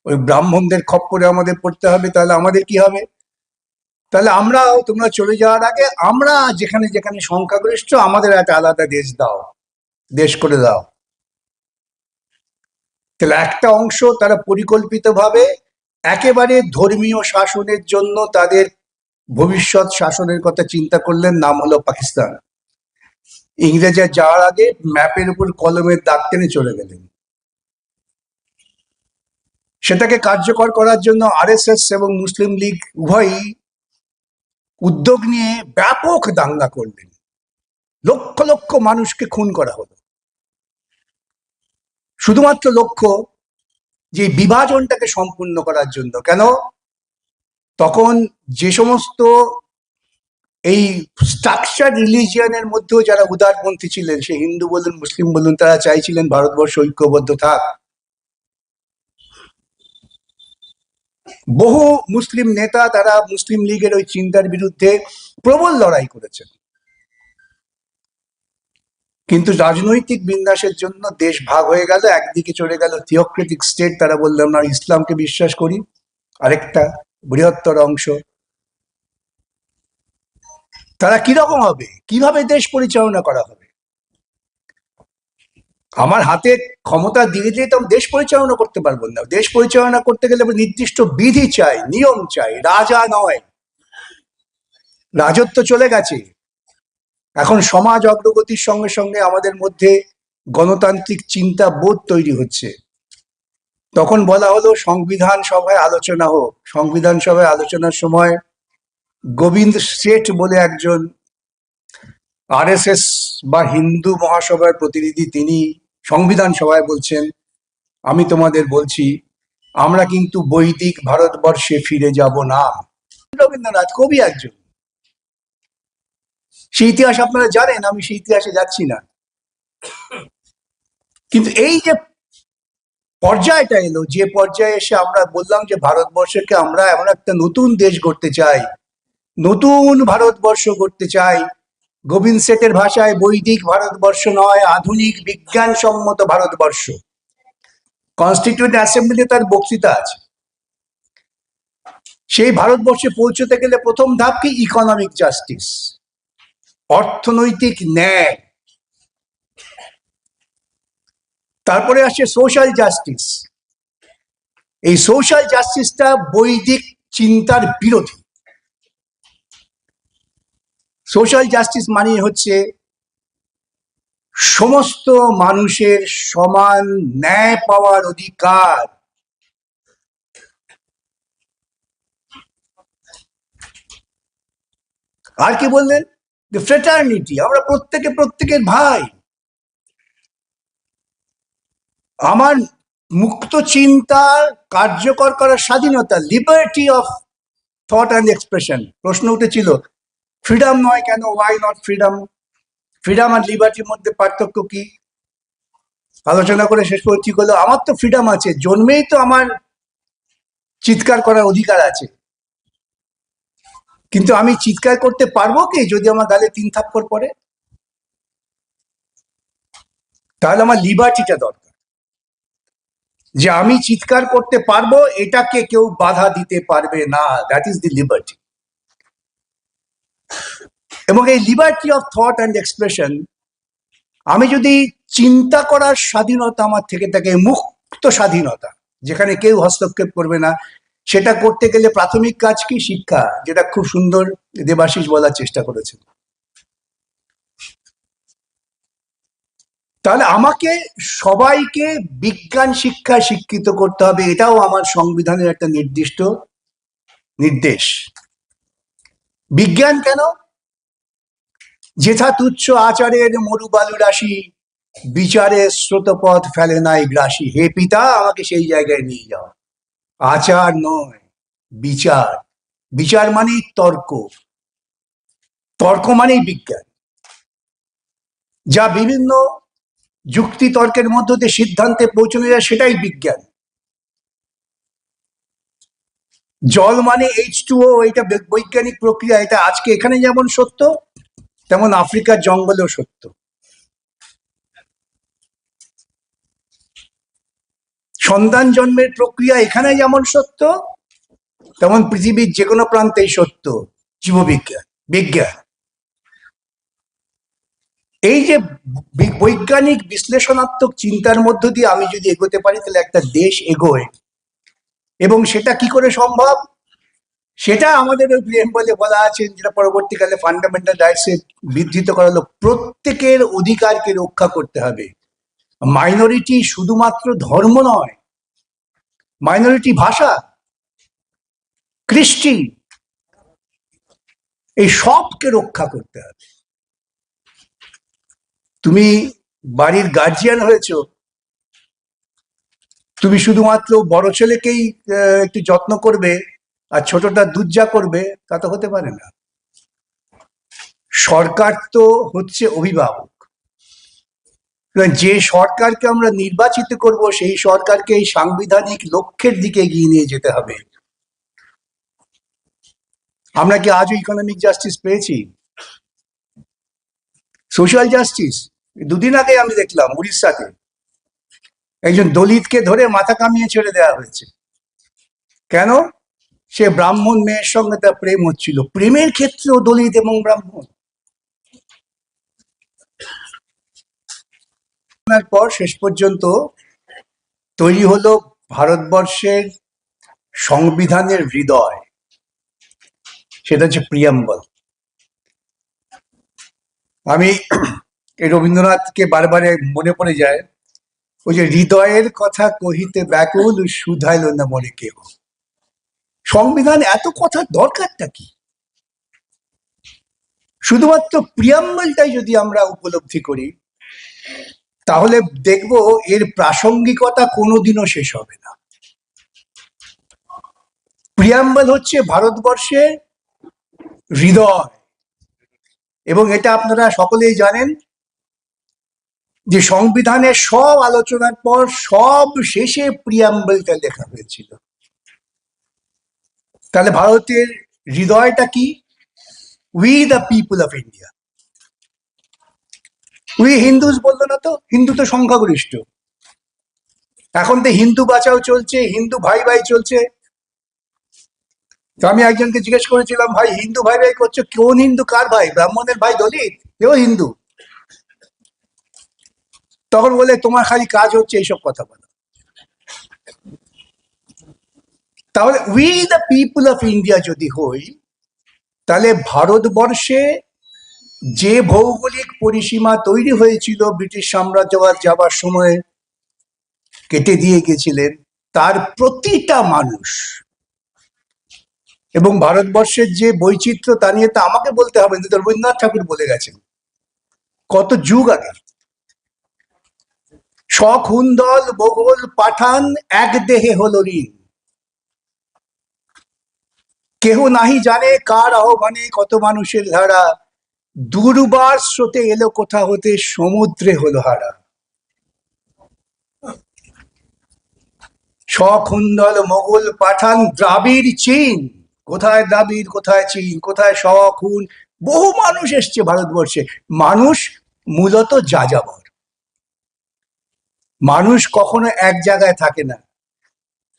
ওই ব্রাহ্মণদের খপ্পরে আমাদের পড়তে হবে, তাহলে আমাদের কি হবে, তাহলে আমরাও তোমরা চলে যাওয়ার আগে আমরা যেখানে যেখানে সংখ্যাগরিষ্ঠ আমাদের একটা আলাদা দেশ দাও, দেশ করে দাও। তাহলে একটা অংশ তারা পরিকল্পিতভাবে একেবারে ধর্মীয় শাসনের জন্য তাদের ভবিষ্যৎ শাসনের কথা চিন্তা করলেন, নাম হলো পাকিস্তান। ইংরেজরা যাওয়ার আগে ম্যাপের উপর কলমের দাগ টেনে চলে গেলেন। সেটাকে কার্যকর করার জন্য আরএসএস এবং মুসলিম লীগ উভয়ই উদ্যোগ নিয়ে ব্যাপক দাঙ্গা করলেন, লক্ষ লক্ষ মানুষকে খুন করা হলো। শুধুমাত্র লক্ষ্য যে বিভাজনটাকে সম্পূর্ণ করার জন্য। কেন? তখন যে সমস্ত এই স্ট্রাকচার রিলিজিয়নের মধ্যেও যারা উদারপন্থী ছিলেন, সে হিন্দু বলুন মুসলিম বলুন, তারা চাইছিলেন ভারতবর্ষ ঐক্যবদ্ধ থাক। বহু মুসলিম নেতা তারা মুসলিম লীগের ওই চিন্তার বিরুদ্ধে প্রবল লড়াই করেছেন, কিন্তু রাজনৈতিক বিন্যাসের জন্য দেশ ভাগ হয়ে গেল। একদিকে চলে গেল থিওক্রেটিক স্টেট, তারা বললাম না ইসলামকে বিশ্বাস করি, আরেকটা বৃহত্তর অংশ তারা কিরকম হবে, কিভাবে দেশ পরিচালনা করা হবে। আমার হাতে ক্ষমতা দিয়ে দিয়ে তো দেশ পরিচালনা করতে পারবো না। দেশ পরিচালনা করতে গেলে নির্দিষ্ট বিধি চাই, নিয়ম চাই, রাজা নয়। রাজত্ব চলে গেছে, এখন সমাজ অগ্রগতির সঙ্গে সঙ্গে আমাদের মধ্যে গণতান্ত্রিক চিন্তা বোধ তৈরি হচ্ছে। তখন বলা হলো সংবিধান সভায় আলোচনা হোক। সংবিধান সভায় আলোচনার সময় গোবিন্দ শেঠ বলে একজন আরএসএস বা হিন্দু মহাসভার প্রতিনিধি, তিনি সংবিধান সভায় বলছেন, আমি তোমাদের বলছি আমরা কিন্তু বৈদিক ভারতবর্ষে ফিরে যাব না। রবীন্দ্রনাথ কবি একজন, সেই ইতিহাস আপনারা জানেন, আমি সেই ইতিহাসে যাচ্ছি না। কিন্তু এই যে পর্যায়টা এলো, যে পর্যায়ে এসে আমরা বললাম যে ভারতবর্ষকে আমরা এমন একটা নতুন দেশ গড়তে চাই, নতুন ভারতবর্ষ গড়তে চাই। গোবিন্দ শেঠের ভাষায় বৈদিক ভারতবর্ষ নয়, আধুনিক বিজ্ঞানসম্মত ভারতবর্ষ। কনস্টিটিউয়েন্ট অ্যাসেম্বলিতে তার বক্তৃতা আছে। সেই ভারতবর্ষে পৌঁছতে গেলে প্রথম ধাপ কি? ইকোনমিক জাস্টিস, অর্থনৈতিক ন্যায়। তারপরে আসছে সোশ্যাল জাস্টিস। এই সোশ্যাল জাস্টিসটা বৈদিক চিন্তার বিরোধী। সোশ্যাল জাস্টিস মানে হচ্ছে সমস্ত মানুষের সমান ন্যায় পাওয়ার অধিকার। আর কি বললেন? ফ্রেটার্নিটি, আমরা প্রত্যেকে প্রত্যেকের ভাই। আমার মুক্ত চিন্তা কার্যকর করার স্বাধীনতা, liberty of thought and expression. প্রশ্ন উঠেছিল ফ্রিডম নয় কেন, ওয়াই নট ফ্রিডম? ফ্রিডম আর লিবার্টির মধ্যে পার্থক্য কি? আলোচনা করে শেষ করে ঠিক হলো, আমার তো ফ্রিডম আছে, জন্মেই তো আমার চিৎকার করার অধিকার আছে, কিন্তু আমি চিৎকার করতে পারবো কি যদি আমার গালে 3 থাপ্পড় পড়ে? তাহলে আমার লিবার্টিটা দরকার, যে আমি চিৎকার করতে পারবো, এটাকে কেউ বাধা দিতে পারবে না। That is the liberty. এবং এই liberty of thought and expression, আমি যদি চিন্তা করার স্বাধীনতা আমার থেকে থাকে, মুক্ত স্বাধীনতা, যেখানে কেউ হস্তক্ষেপ করবে না, সেটা করতে গেলে প্রাথমিক কাজ কি? শিক্ষা, যেটা খুব সুন্দর দেবাশিস বলার চেষ্টা করেছেন। তাহলে আমাকে সবাইকে বিজ্ঞান শিক্ষা শিক্ষিত করতে হবে, এটাও আমার সংবিধানের একটা নির্দিষ্ট নির্দেশ। বিজ্ঞান কেন? যেথা তুচ্ছ আচারের মরুবালু রাশি, বিচারে স্রোতপথ ফেলে নাই গ্রাসী। হে পিতা, আমাকে সেই জায়গায় নিয়ে যাও। আচার নয়, বিচার। বিচার মানে তর্ক। তর্ক মানেই বিজ্ঞান, যা বিভিন্ন যুক্তি তর্কের মধ্য দিয়ে সিদ্ধান্তে পৌঁছানো যায় সেটাই বিজ্ঞান। জল মানে H2O, এটা বৈজ্ঞানিক প্রক্রিয়া। এটা আজকে এখানে যেমন সত্য, তেমন আফ্রিকার জঙ্গলেও সত্য। সন্তান জন্মের প্রক্রিয়া এখানে যেমন সত্য, তেমন পৃথিবীর যে কোনো প্রান্তেই সত্য। জীববিজ্ঞান, বিজ্ঞান, এই যে বৈজ্ঞানিক বিশ্লেষণাত্মক চিন্তার মধ্য দিয়ে আমি যদি এগোতে পারি, তাহলে একটা দেশ এগোয়। এবং সেটা কি করে সম্ভব, সেটা আমাদের ওই প্রিয়াম্বলে বলা আছে, যেটা পরবর্তীকালে ফান্ডামেন্টাল রাইটসে বিধৃত করা হলো। প্রত্যেকের অধিকারকে রক্ষা করতে হবে। মাইনরিটি শুধুমাত্র ধর্ম নয়, মাইনরিটি ভাষা, কৃষ্টি, এই সবকে রক্ষা করতে হবে। তুমি বাড়ির গার্জিয়ান হয়েছো, তুমি শুধুমাত্র বড় ছেলেকেই একটু যত্ন করবে আর ছোটটা দুধ করবে, তা তো হতে পারে না। সরকার তো হচ্ছে অভিভাবক। যে সরকারকে আমরা নির্বাচিত করব, সেই সরকারকে এই সাংবিধানিক লক্ষ্যের দিকে এগিয়ে নিয়ে যেতে হবে। আমরা কি আজও ইকোনমিক জাস্টিস পেয়েছি? Social justice? দুদিন আগে আমি দেখলাম উড়িষ্যাতে একজন দলিতকে ধরে মাথা কামিয়ে ছেড়ে দেওয়া হয়েছে। কেন? সে ব্রাহ্মণ মেয়ের সঙ্গে তার প্রেম হচ্ছিল। প্রেমের ক্ষেত্রেও দলিত এবং ব্রাহ্মণ। পর শেষ পর্যন্ত তৈরি হলো ভারতবর্ষের সংবিধানের হৃদয়, সেটা হচ্ছে প্রিয়াম্বল। আমি এই রবীন্দ্রনাথকে বারবার মনে পড়ে যায়, ওই যে হৃদয়ের কথা কহিতে ব্যাকুল, শুধাইল না মনে কেহ। সংবিধান এত কথার দরকারটা কি? শুধুমাত্র প্রিয়াম্বলটাই যদি আমরা উপলব্ধি করি, তাহলে দেখব এর প্রাসঙ্গিকতা কোনোদিনও শেষ হবে না। প্রিয়াম্বল হচ্ছে ভারতবর্ষের হৃদয়, এবং এটা আপনারা সকলেই জানেন যে সংবিধানের সব আলোচনার পর সব শেষে প্রিয়াম্বলটা লেখা হয়েছিল। তাহলে ভারতের হৃদয়টা কি? We the people of India. We Hindus বললো না তো, হিন্দু তো সংখ্যাগরিষ্ঠ। এখন তো হিন্দু বাঁচাও চলছে, হিন্দু ভাই ভাই চলছে। তো আমি একজনকে জিজ্ঞেস করেছিলাম, ভাই হিন্দু ভাই ভাই করছো, কোন হিন্দু? কার ভাই? ব্রাহ্মণের ভাই দলিত, কেউ হিন্দু। তখন বলে তোমার খালি কাজ হচ্ছে এইসব কথা বলা। তাহলে we the people of India যদি হই, তাহলে ভারতবর্ষে যে ভৌগোলিক পরিসীমা তৈরি হয়েছিল ব্রিটিশ সাম্রাজ্যবাদ যাবার সময় কেটে দিয়ে গেছিলেন, তার প্রতিটা মানুষ, এবং ভারতবর্ষের যে বৈচিত্র্য, তা নিয়ে তো আমাকে বলতে হবে না, রবীন্দ্রনাথ ঠাকুর বলে গেছেন কত যুগ আগে। সখুন্দল মোগল পাঠান এক দেহে হল ঋণ, কেহ নাহি জানে কার আহ্বানে কত মানুষের ধারা, দুর্বার স্রোতে এলো কোথা হতে সমুদ্রে হলো হারা। সখুন্দল মোগল পাঠান দ্রাবিড় চীন, কোথায় দ্রাবিড়, কোথায় চীন, কোথায় সখুন, বহু মানুষ এসছে ভারতবর্ষে। মানুষ মূলত যাযাবর, মানুষ কখনো এক জায়গায় থাকে না।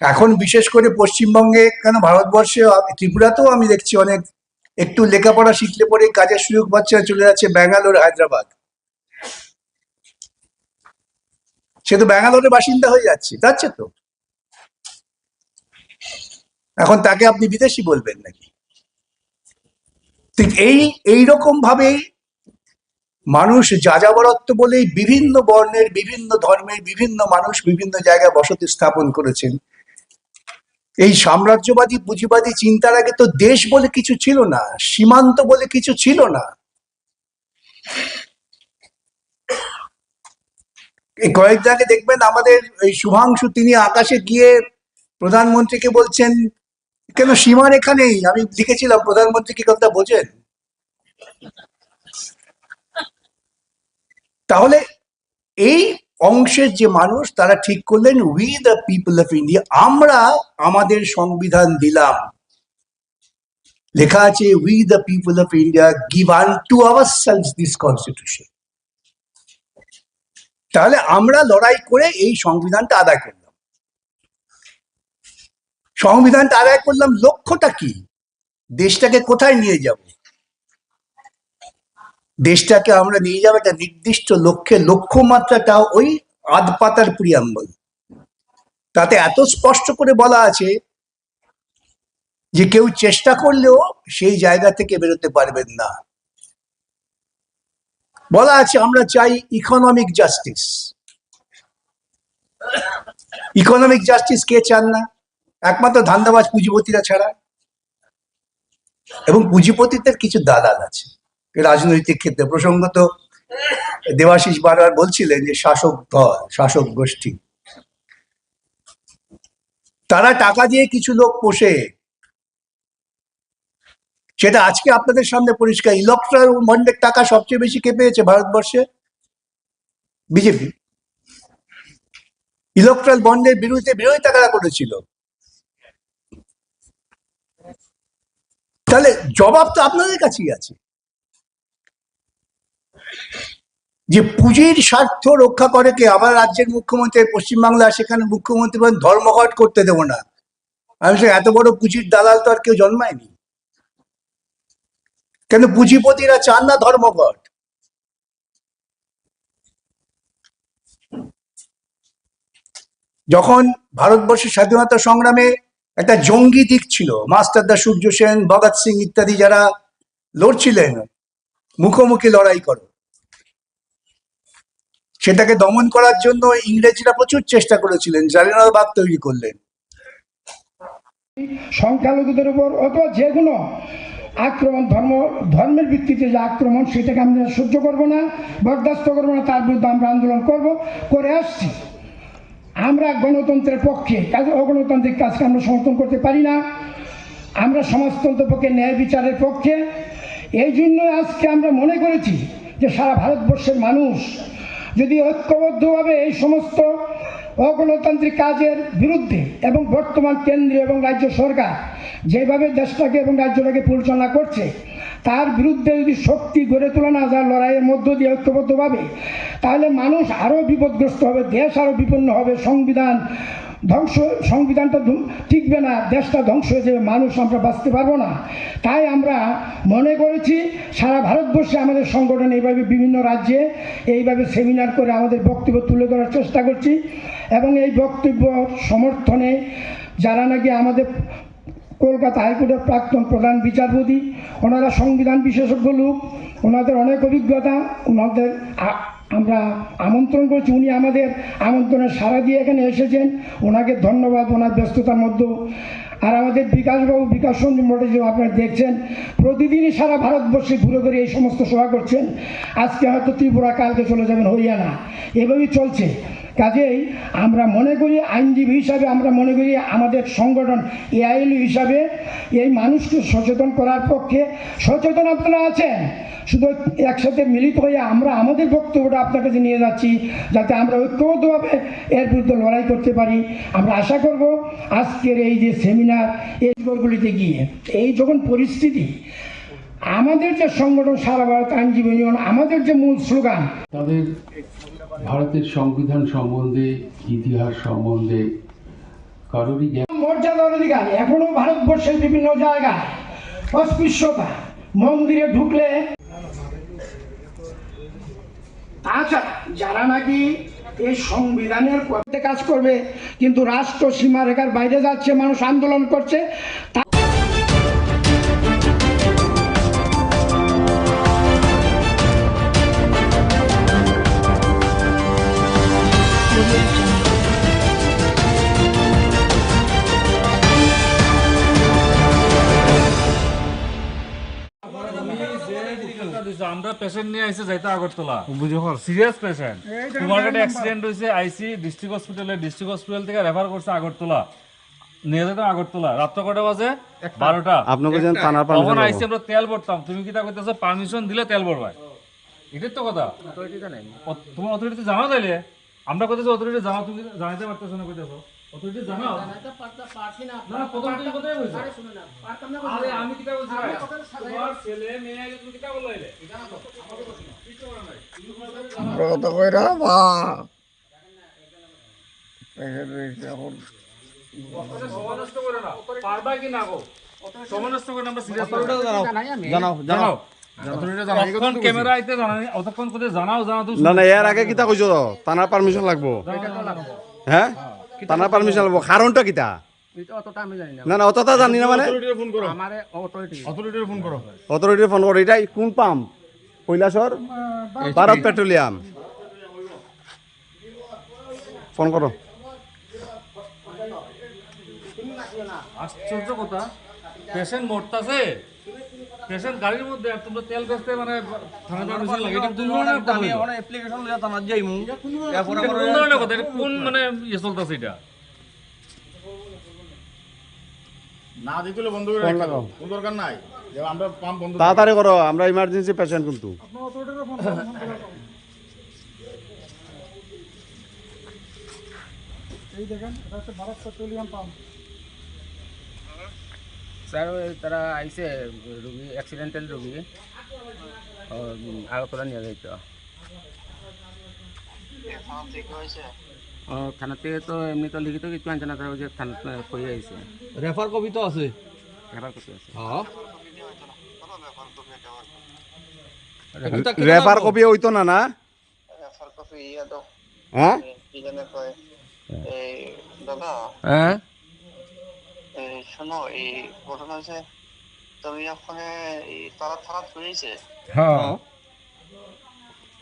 এখন বিশেষ করে পশ্চিমবঙ্গে, কেন ভারতবর্ষে, ত্রিপুরাতেও আমি দেখছি অনেক একটু লেখাপড়া শিখলে পরে কাজের সুযোগ বাচ্চারা চলে যাচ্ছে ব্যাঙ্গালোর, হায়দ্রাবাদ। সে তো ব্যাঙ্গালোরের বাসিন্দা হয়ে যাচ্ছে তো। এখন তাকে আপনি বিদেশি বলবেন নাকি? ঠিক এইরকম ভাবে মানুষ যাযাবরত্ব বলেই বিভিন্ন বর্ণের, বিভিন্ন ধর্মের, বিভিন্ন মানুষ বিভিন্ন জায়গায় বসতি স্থাপন করেছেন। এই সাম্রাজ্যবাদী পুঁজিবাদী চিন্তার আগে তো দেশ বলে কিছু ছিল না, সীমান্ত বলে কিছু ছিল না। এই কয়েকদিন আগে দেখবেন আমাদের এই শুভাংশু, তিনি আকাশে গিয়ে প্রধানমন্ত্রীকে বলছেন, কেন সীমারেখা নেই? আমি লিখেছিলাম, প্রধানমন্ত্রী কি কথা বোঝেন? তাহলে এই অংশের যে মানুষ তারা ঠিক করলেন we the people of India, আমরা আমাদের সংবিধান দিলাম, লেখা আছে we the people of India give আনটু ourselves this constitution. তাহলে আমরা লড়াই করে এই সংবিধানটা আদায় করলাম। সংবিধানটা আদায় করলাম, লক্ষ্যটা কি? দেশটাকে কোথায় নিয়ে যাব? দেশটাকে আমরা নিয়ে যাবো একটা নির্দিষ্ট লক্ষ্যে, লক্ষ্যমাত্রাটা ওই আধ পাতার প্রিয়াম্বল। তাতে এত স্পষ্ট করে বলা আছে যে কেউ চেষ্টা করলেও সেই জায়গা থেকে বেরোতে পারবেন না। বলা আছে আমরা চাই ইকোনমিক জাস্টিস। ইকোনমিক জাস্টিস কে চান না? একমাত্র ধান্দাবাজ পুঁজিপতিরা ছাড়া। এবং পুঁজিপতিদের কিছু দালাল আছে রাজনৈতিক ক্ষেত্রে। প্রসঙ্গত দেবাশিস বারবার বলছিলেন যে শাসক দল, শাসক গোষ্ঠী, তারা টাকা দিয়ে কিছু লোক পোষে। সেটা আজকে আপনাদের সামনে পরিষ্কার। ইলেকট্রাল বন্ডের টাকা সবচেয়ে বেশি কে পেয়েছে ভারতবর্ষে? বিজেপি। ইলেকট্রাল বন্ডের বিরুদ্ধে বিরোধিতা কারা করেছিল? তাহলে জবাব তো আপনাদের কাছেই আছে যে পুঁজির স্বার্থ রক্ষা করে কে? আবার রাজ্যের মুখ্যমন্ত্রী পশ্চিমবাংলা, সেখানে মুখ্যমন্ত্রী বলেন ধর্মঘট করতে দেবো না। আমি এত বড় পুঁজির দালাল তো আর কেউ জন্মায়নি। কেন পুঁজিপতিরা চান না ধর্মঘট? যখন ভারতবর্ষের স্বাধীনতা সংগ্রামে একটা জঙ্গি দিক ছিল, মাস্টারদা সূর্য সেন, ভগৎ সিং ইত্যাদি যারা লড়ছিলেন মুখোমুখি লড়াই করো, সেটাকে দমন করার জন্য ইংরেজরা প্রচুর চেষ্টা করেছিলেন, জালিয়ানওয়ালাবাগ তৈরি করলেন। সংখ্যালঘুদের উপর অথবা যে কোনো আক্রমণ, ধর্মের ভিত্তিতে যে আক্রমণ, সেটাকে আমরা সহ্য করব না, বরদাস্ত করবো না, তার বিরুদ্ধে আমরা আন্দোলন করে আসছি। আমরা গণতন্ত্রের পক্ষে, কাজে অগণতান্ত্রিক কাজকে আমরা সমর্থন করতে পারি না। আমরা সমাজতন্ত্রের পক্ষে, ন্যায় বিচারের পক্ষে। এই জন্য আজকে আমরা মনে করেছি যে সারা ভারতবর্ষের মানুষ যদি ঐক্যবদ্ধভাবে এই সমস্ত অগণতান্ত্রিক কাজের বিরুদ্ধে এবং বর্তমান কেন্দ্রীয় এবং রাজ্য সরকার যেভাবে দেশটাকে এবং রাজ্যটাকে পরিচালনা করছে তার বিরুদ্ধে যদি শক্তি গড়ে তোলা না যায় লড়াইয়ের মধ্য দিয়ে ঐক্যবদ্ধভাবে, তাহলে মানুষ আরও বিপদগ্রস্ত হবে, দেশ আরও বিপন্ন হবে, সংবিধানটা টিকবে না, দেশটা ধ্বংস হয়ে যাবে, মানুষ আমরা বাঁচতে পারবো না। তাই আমরা মনে করেছি সারা ভারতবর্ষে আমাদের সংগঠন এইভাবে বিভিন্ন রাজ্যে এইভাবে সেমিনার করে আমাদের বক্তব্য তুলে ধরার চেষ্টা করছি। এবং এই বক্তব্য সমর্থনে যারা নাকি আমাদের কলকাতা হাইকোর্টের প্রাক্তন প্রধান বিচারপতি, ওনারা সংবিধান বিশেষজ্ঞ লোক, ওনাদের অনেক অভিজ্ঞতা, ওনাদের আমরা আমন্ত্রণ করছি। উনি আমাদের আমন্ত্রণে সাড়া দিয়ে এখানে এসেছেন, ওনাকে ধন্যবাদ ওনার ব্যস্ততার মধ্যেও। আর আমাদের বিকাশবাবু, বিকাশ সঞ্জীব মঠে যে আপনারা দেখছেন প্রতিদিনই সারা ভারতবর্ষে ঘুরে ঘুরে এই সমস্ত সভা করছেন। আজকে হয়তো ত্রিপুরা, কালকে চলে যাবেন হরিয়ানা, এভাবেই চলছে। কাজেই আমরা মনে করি আইনজীবী হিসাবে, আমরা মনে করি আমাদের সংগঠন এআইএলইউ হিসাবে এই মানুষকে সচেতন করার পক্ষে। সচেতন আপনারা আছেন, শুধু একসাথে মিলিত হয়ে আমরা আমাদের বক্তব্যটা আপনার কাছে নিয়ে যাচ্ছি যাতে আমরা ঐক্যবদ্ধভাবে এর বিরুদ্ধে লড়াই করতে পারি। আমরা আশা করব আজকের এই যে সেমিনার, এই ঘরগুলিতে গিয়ে এই যখন পরিস্থিতি, আমাদের যে সংগঠন সারা ভারত আইনজীবী ইউনিয়ন, আমাদের যে মূল স্লোগান, তাদের ভারতের সংবিধান সম্বন্ধে, ইতিহাস সম্বন্ধে কারোরই মর্যাদার অধিকার এখনো ভারতবর্ষের বিভিন্ন জায়গায় অস্পৃশ্যতা, মন্দিরে ঢুকলে। তাছাড়া যারা নাকি এই সংবিধানের পক্ষে কাজ করবে কিন্তু রাষ্ট্র সীমারেখার বাইরে যাচ্ছে, মানুষ আন্দোলন করছে, আমরা পেশেন্ট নিয়ে আইসে যাইতে আগরতলা, সিরিয়াস পেশেন্ট, তোমার কাছে অ্যাক্সিডেন্ট হয়েছে, আইসি ডিস্ট্রিক্ট হসপিটাল থেকে রেফার করছে আগরতলা। নিয়ে যেতাম আগরতলা, রাত্র কটা বাজে 12টা। আপনি বলছেন থানার তখন পারমিশন আইসি আমরা তেল ভরতাম, তুমি কিতা কইতেছো পারমিশন দিলে তেল ভরবাই, এটাই তো কথা। তোমার অথরিটি জানাও তাইলে, আমরা কইতেছি অথরিটি জানাও, তুমি জানাইতে পারতেছো না, কইতেছো অথরিটি জানাও না। প্রথম তুমি কথাই কইছো, আরে আমি কিতা বলছি ভাই, তোমার ছেলে মেয়ে আগে তুমি কিতা বললাইলে এটা না তো আমাকে বলছ না, কিছু করা নাই, আমরা কথা কইরা বা এখন সময় নষ্ট করে না, পারবা কি না গো, সময় নষ্ট করে আমরা সিরিয়াস জানাও অতক্ষণ ক্যামেরা আইতে জানানি, অতক্ষণ কোথায় জানাও তুমি। না এর আগে কিতা কইছো থানার পারমিশন লাগবো? হ্যাঁ থানার পারমিশন লাগবো, কারণটা কিতা? না অতটা জানি না, মানে অথরিটির ফোন করো, অথরিটির ফোন করো। এটাই কোন পাম্প? কৈলাসর ভারত পেট্রোলিয়াম, ফোন করো। আশ্চর্য কথা, পেশেন্ট মরতাছে, পেশেন্ট গাড়ির মধ্যে, আর তোমরা তেল বেচতে মানে থানায় পারমিশন লাগে, এটা কোন ধরনের কথা? আমি এখন অ্যাপ্লিকেশন লইয়া থানাত যাইমু, এরপর এটা কোন ধরনের কথা? এটা কোন মানে ইয়ে চলতেছে এটা? না দিলে বন্ধ করে রাখো, কোন দরকার নাই যে আমরা পাম্প বন্ধ। তাড়াতাড়ি করো, আমরা ইমার্জেন্সি পেশেন্ট কিন্তু। এই দেখেন এটা হচ্ছে ভারত পেট্রোলিয়াম পাম্প। স্যার তারা আইসে রুগী, অ্যাক্সিডেন্টাল রুগী আগরতলা নিয়ে যাইতো। থানা থেকে তো এমনি তো লিখিত কিছু আনছে না, তারা ওই যে থানা কই আইছে। রেফার কপি তো আছে, রেফার কপি আছে। রেফার কপি হইতো না না? রেফার কপি ইয়া দাও, হ্যাঁ কি জানে কয় এই দাদা, হ্যাঁ এই শোনো, এই ঘটনা হয়েছে, তুমি ওখানে এই তারা থানা হয়েছে। হ্যাঁ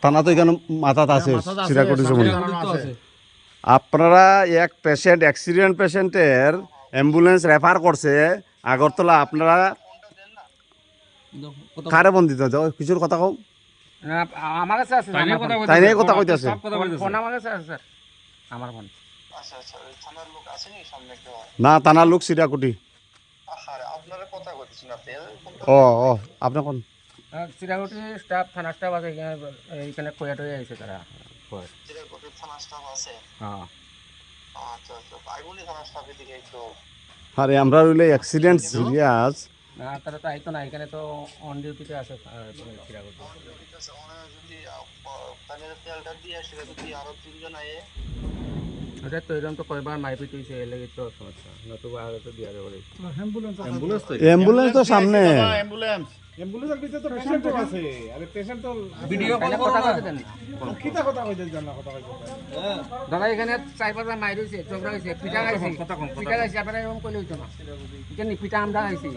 থানা তো এখানে মাথাত আছে, সিরাকুটি সময়। আপনারা এক পেশেন্ট, অ্যাক্সিডেন্ট পেশেন্টের অ্যাম্বুলেন্স রেফার করছে আগরতলা, আপনারা কারে বন্দিত কিছুর কথা কও? আমার কাছে আছে, তাই নিয়ে কথা কইতেছে। ফোন আমার কাছে আছে স্যার, আমার ফোন। আচ্ছা আচ্ছা, ওই থানার লোক আসেনি সামনে কেউ? না থানার লোক সিরাকুটি। আরে আপনারা কথা কইতেছেন না, ও আপনি কোন সিরাকুটি স্টাফ, থানা স্টাফ আছে এইখানে কয়া টয়ে আইছে তারা। সিরাকুটি থানা স্টাফ আছে? হ্যাঁ আচ্ছা আচ্ছা, আইবনি থানা স্টাফের দিকে একটু। আরে আমরা রইলে অ্যাক্সিডেন্ট সিরিয়াস না, তারা তো আইতো না, এখানে তো অন ডিউটিতে আছে সিরাকুটি। যদি তাহলে তেলটা দিয়ে আসলে যদি আরো 3 জন আয়ে, ওটা তো এরকম তো কয়বার মাইপিট হইছে, এর লাগি তো সমস্যা, নতুবা আগে তো দিয়া যাবে। অ্যাম্বুলেন্স তো সামনে, অ্যাম্বুলেন্সের ভিতরে তো পেশেন্ট আছে, আরে পেশেন্ট তো ভিডিও কল কথা কইতেন কিটা কথা কইতেন জানা কথা কইতেন। দাদা এখানে 4-5 মাইর হইছে, ঝগড়া হইছে, পিটা গাইছে, পিটা গাইছে, আপনারা এরকম কইলে হইতো না, এখানে পিটা আমরা গাইছি।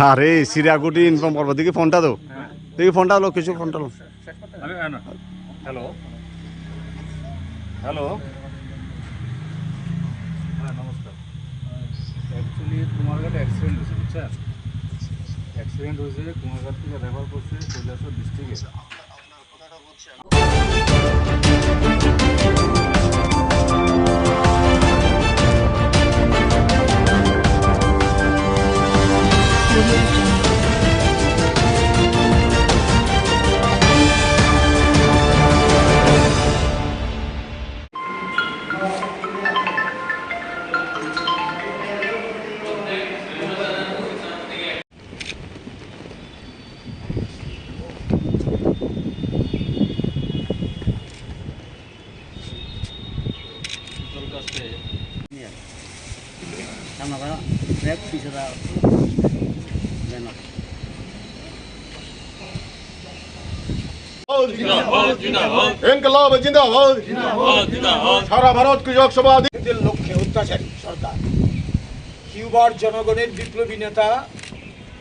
আরে সিরাকুটি ইনফর্ম করবো, দেখি ফোনটা দাও, দেখি ফোনটা হলো, কিছু ফোনটা হলো। হ্যালো হ্যালো, হ্যাঁ নমস্কার। অ্যাকচুয়ালি কুমারঘাটে অ্যাক্সিডেন্ট হয়েছে, বুঝছেন? অ্যাক্সিডেন্ট হয়েছে, কুমারঘাট থেকে রেফার করছে কৈলাসর ডিস্ট্রিক্টে। আপনার কথাটা বলছেন। ইনকলাব জিন্দাবাদ, সারা ভারত কৃষক সভা লক্ষ্যে অত্যাচারী সরকার কিউবার জনগণের বিপ্লবী নেতা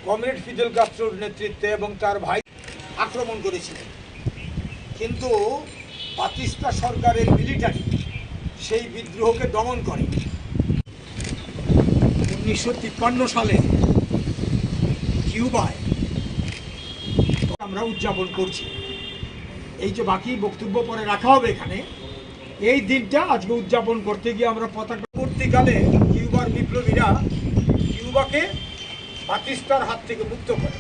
কমরেড ফিদেল কাস্ত্রোর নেতৃত্বে এবং তার ভাই আক্রমণ করেছিলেন, কিন্তু বাতিস্তা সরকারের মিলিটারি সেই বিদ্রোহকে দমন করে। 1953 সালে কিউবায় আমরা উদযাপন করছি। এই যে বাকি বক্তব্য পরে রাখা হবে এখানে, এই দিনটা আজকে উদযাপন করতে গিয়ে আমরা পতাকা পরবর্তীকালে কিউবার বিপ্লবীরা কিউবাকে বাতিস্তার হাত থেকে মুক্ত করে।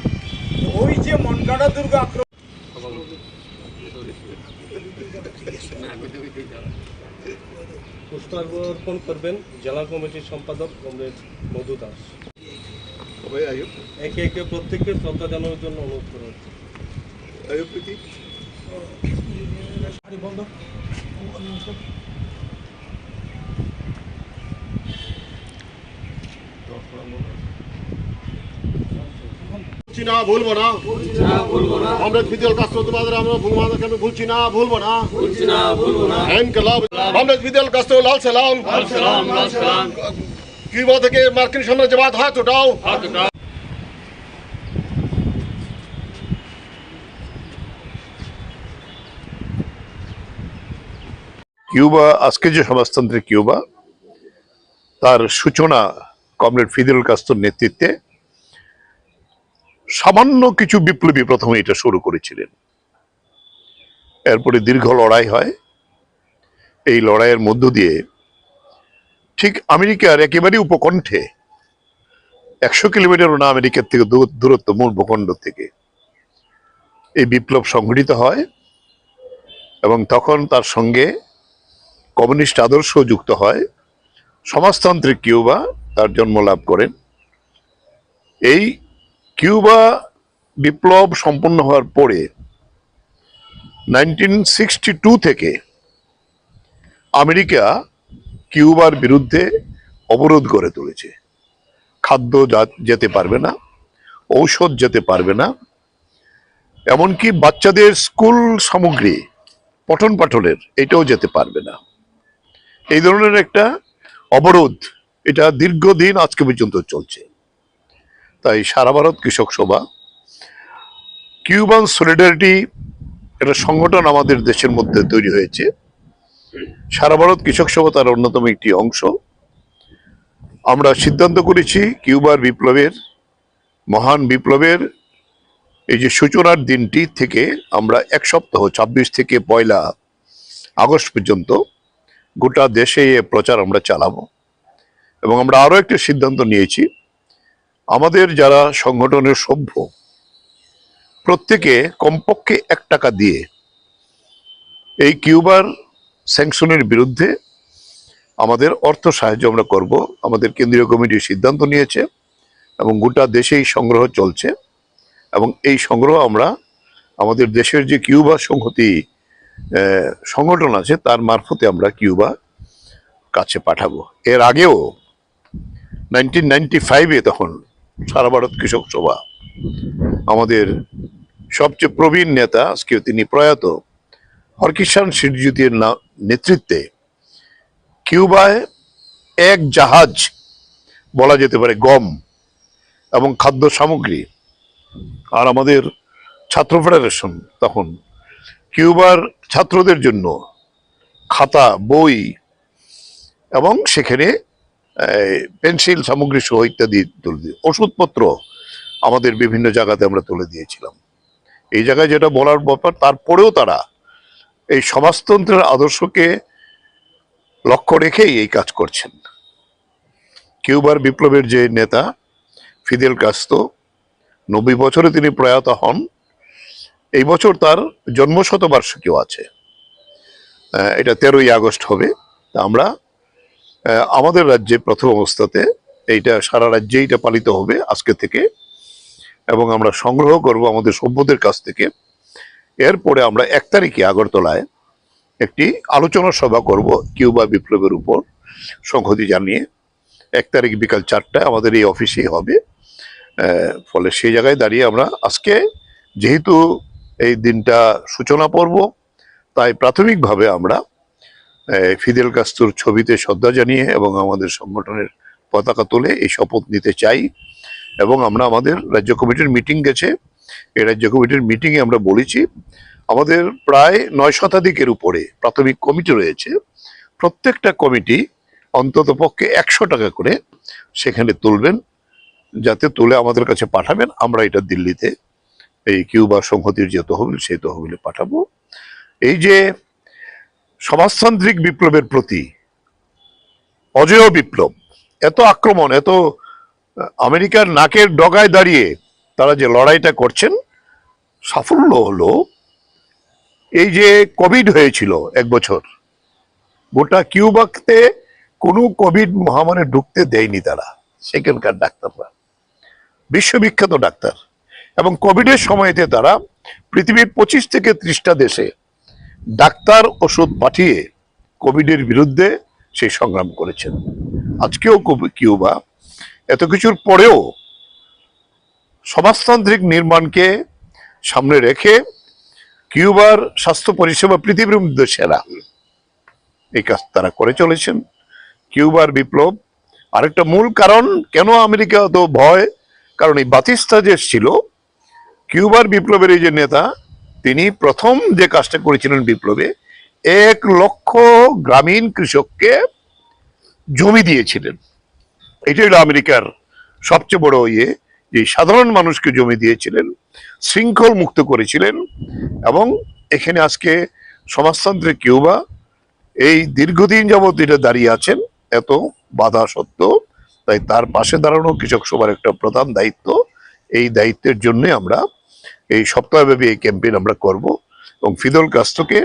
ওই যে মনকাডা দুর্গ আক্রমণ পুষ্পার্পণ করবেন জেলা কমিটির সম্পাদক কমরেড মধু দাস। একে একে প্রত্যেককে শ্রদ্ধা জানানোর জন্য অনুরোধ করা হচ্ছে। না ভুলবো না, আমরা ফিদেল কাস্ত্রো তোমাদের আমরা ভূমাদেরকে আমি ভুলছি না, ভুলবো না, ইনকলাব আমরা ফিদেল কাস্ত্রো লাল সালাম, কিউবা থেকে মার্কিন সাম্রাজ্যবাদ হাত উঠাও। কিউবা, আজকে যে সমাজতন্ত্রের কিউবা, তার সূচনা কমরেড ফিদেল কাস্ত্রোর নেতৃত্বে সামান্য কিছু বিপ্লবী প্রথমে এটা শুরু করেছিলেন। এরপরে দীর্ঘ লড়াই হয়। এই লড়াইয়ের মধ্য দিয়ে ঠিক আমেরিকার একেবারে উপকণ্ঠে 100 কিলোমিটারও না আমেরিকার থেকে দূরত্ব মূল ভূখণ্ড থেকে এই বিপ্লব সংঘটিত হয় এবং তখন তার সঙ্গে কমিউনিস্ট আদর্শ যুক্ত হয়। সমাজতান্ত্রিক কিউবা তার জন্ম লাভ করেন। এই কিউবা বিপ্লব সম্পন্ন হওয়ার পরে 1962 থেকে আমেরিকা কিউবার বিরুদ্ধে অবরোধ গড়ে তুলেছে। খাদ্য যেতে পারবে না, ঔষধ যেতে পারবে না, এমনকি বাচ্চাদের স্কুল সামগ্রী পঠন পাঠনের এটাও যেতে পারবে না। এই ধরনের একটা অবরোধ এটা দীর্ঘদিন আজকে পর্যন্ত চলছে। তাই সারা ভারত কৃষক সভা, কিউবান সলিডারিটি একটা সংগঠন আমাদের দেশের মধ্যে তৈরি হয়েছে। সারা ভারত কৃষক সভা তার অন্যতম একটি অংশ। আমরা সিদ্ধান্ত করেছি কিউবার বিপ্লবের, মহান বিপ্লবের এই যে সূচনার দিনটি থেকে আমরা 1 সপ্তাহ 26 থেকে 1 আগস্ট পর্যন্ত গোটা দেশে এ প্রচার আমরা চালাবো। এবং আমরা আরো একটা সিদ্ধান্ত নিয়েছি, আমাদের যারা সংগঠনের সভ্য প্রত্যেকে কমপক্ষে 1 টাকা দিয়ে এই কিউবার স্যাংশনের বিরুদ্ধে আমাদের অর্থ সাহায্য আমরা করব। আমাদের কেন্দ্রীয় কমিটি সিদ্ধান্ত নিয়েছে এবং গোটা দেশেই সংগ্রহ চলছে এবং এই সংগ্রহ আমরা আমাদের দেশের যে কিউবা সংহতি সংগঠন আছে তার মারফতে আমরা কিউবা কাছে পাঠাবো। এর আগেও 1995-এ তখন সারা ভারত কৃষক সভা আমাদের সবচেয়ে প্রবীণ নেতা, আজকে তিনি প্রয়াত, হরকিষাণ সিরজিতের নেতৃত্বে কিউবায় 1 জাহাজ বলা যেতে পারে গম এবং খাদ্য সামগ্রী, আর আমাদের ছাত্র ফেডারেশন তখন কিউবার ছাত্রদের জন্য খাতা, বই এবং সেখানে পেন্সিল সামগ্রী সহ ইত্যাদি তুলে দিয়ে, ওষুধপত্র আমাদের বিভিন্ন জায়গাতে আমরা তুলে দিয়েছিলাম। এই জায়গায় যেটা বলার ব্যাপার, তারপরেও তারা এই সমাজতন্ত্রের আদর্শকে লক্ষ্য রেখেই এই কাজ করছেন। কিউবার বিপ্লবের যে নেতা ফিদেল কাস্ত্রো, 90 বছরে তিনি প্রয়াত হন। এই বছর তার জন্মশতবার্ষিকীও আছে, এটা 13ই আগস্ট হবে। আমরা আমাদের রাজ্যে প্রথম অবস্থাতে এইটা সারা রাজ্যে এটা পালিত হবে আজকে থেকে এবং আমরা সংগ্রহ করব আমাদের সভ্যদের কাছ থেকে। এরপরে আমরা 1 তারিখে আগরতলায় একটি আলোচনা সভা করব কিউবা বিপ্লবের উপর সংহতি জানিয়ে। 1 তারিখ বিকাল 4টায় আমাদের এই অফিসেই হবে। ফলে সেই জায়গায় দাঁড়িয়ে আমরা আজকে যেহেতু এই দিনটা সূচনা পর্ব, তাই প্রাথমিকভাবে আমরা ফিদেল কাস্ত্রোর ছবিতে শ্রদ্ধা জানিয়ে এবং আমাদের সংগঠনের পতাকা তুলে এই শপথ নিতে চাই। এবং আমরা আমাদের রাজ্য কমিটির মিটিং গেছে, এই রাজ্য কমিটির মিটিংয়ে আমরা বলেছি আমাদের প্রায় 9 শতাধিকের উপরে প্রাথমিক কমিটি রয়েছে। প্রত্যেকটা কমিটি অন্তত পক্ষে 100 টাকা করে সেখানে তুলবেন, যাতে তুলে আমাদের কাছে পাঠাবেন। আমরা এটা দিল্লিতে এই কিউবা সংহতির যে তহবিল সেই তহবিলে পাঠাবো। এই যে সমাজতান্ত্রিক বিপ্লবের প্রতি অজেয় বিপ্লব, এত আক্রমণ, এত আমেরিকার নাকের ডগায় দাঁড়িয়ে তারা যে লড়াইটা করছেন, সাফল্য হলো এই যে কোভিড হয়েছিল 1 বছর, গোটা কিউবাতে কোনো কোভিড মহামারী ঢুকতে দেয়নি তারা, সেখানকার ডাক্তাররা বিশ্ববিখ্যাত ডাক্তার, এবং কোভিডের সময়তে তারা পৃথিবীর 25 থেকে 30টা দেশে ডাক্তার ওষুধ পাঠিয়ে কোভিডের বিরুদ্ধে সেই সংগ্রাম করেছেন। আজকেও কিউবা এত কিছুর পরেও সমাজতান্ত্রিক নির্মাণকে সামনে রেখে কিউবার স্বাস্থ্য পরিষেবা পৃথিবীর মধ্যে সেরা, এই কাজ তারা করে চলেছেন। কিউবার বিপ্লব আরেকটা মূল কারণ কেন আমেরিকা তো ভয়, কারণ এই বাতিস্তা যে ছিল কিউবার বিপ্লবের এই যে নেতা, তিনি প্রথম যে কাজটা করেছিলেন বিপ্লবে 1 লক্ষ গ্রামীণ কৃষককে জমি দিয়েছিলেন। এটাই হলো আমেরিকার সবচেয়ে বড় যে সাধারণ মানুষকে জমি দিয়েছিলেন, শৃঙ্খল মুক্ত করেছিলেন। এবং এখানে আজকে সমাজতান্ত্রিক কিউবা এই দীর্ঘদিন যাবৎ এটা দাঁড়িয়ে আছেন এত বাধা সত্ত্বেও, তাই তার পাশে দাঁড়ানো কৃষক সভার একটা প্রধান দায়িত্ব। এই দায়িত্বের জন্য আমরা এই সপ্তাহব্যাপী এই ক্যাম্পেইন আমরা করব, এবং ফিদেল কাস্ত্রোকে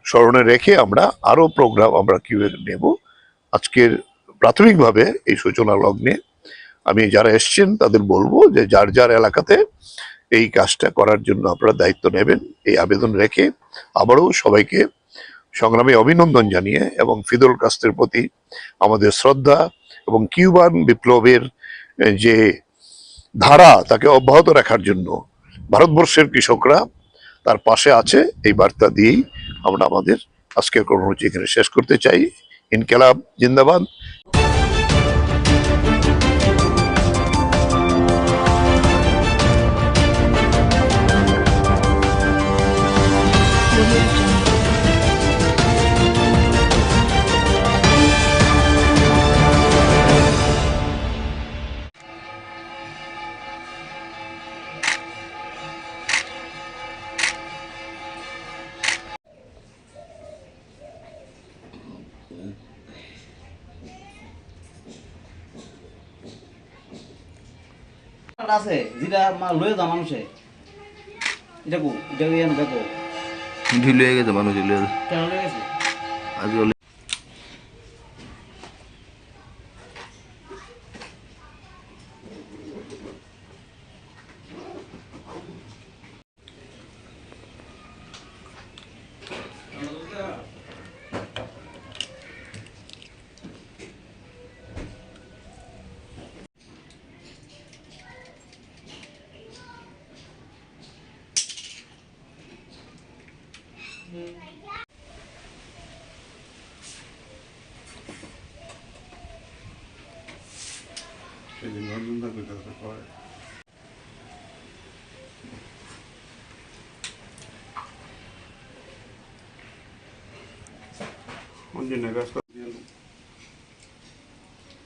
স্মরণে রেখে আমরা আরো প্রোগ্রাম আমরা নেব। আজকের প্রাথমিকভাবে এই সূচনা লগ্নে আমি যারা এসছেন তাদের বলবো যে যার যার এলাকাতে এই কাজটা করার জন্য আপনারা দায়িত্ব নেবেন, এই আবেদন রেখে আবারও সবাইকে সংগ্রামে অভিনন্দন জানিয়ে এবং ফিদেল কাস্ত্রোর প্রতি আমাদের শ্রদ্ধা এবং কিউবান বিপ্লবের যে ধারা তাকে অব্যাহত রাখার জন্য ভারতবর্ষের কৃষকরা তার পাশে আছে, এই বার্তা দিয়েই আমরা আমাদের আজকের কর্মসূচি এখানে শেষ করতে চাই। ইনকিলাব জিন্দাবাদ। আছে যেটা লয়ে যা মানুষে এটা কো এটা ইয়ান দেখো ঢিলে গেছে মানুষ ঢিলে কেন লয়ে গেছে আজকে সেদিন অর্জুন থাকবে তাদের পরে অঞ্জনের কাজ করে দিয়ে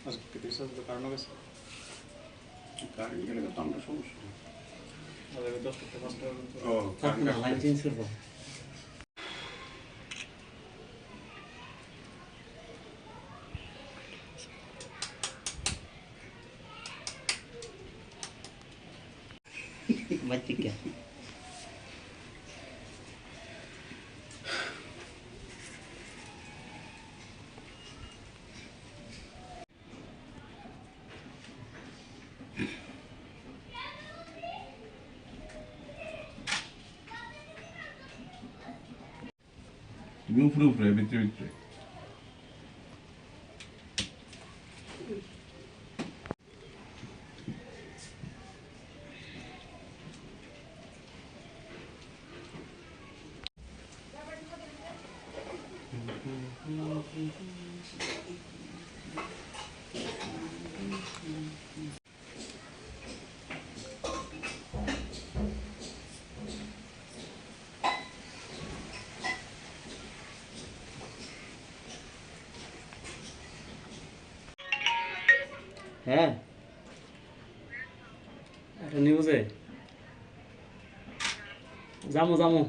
আজকে দেশের কারণ গেছে গাড়ি গেলে তো আমরা সমস্যা ও লাইন চেঞ্জ করবো बच्ची क्या তুমি উপরে উপরে ভিতরে ভিতরে হ্যাঁ একটা নিউজে যামু যামু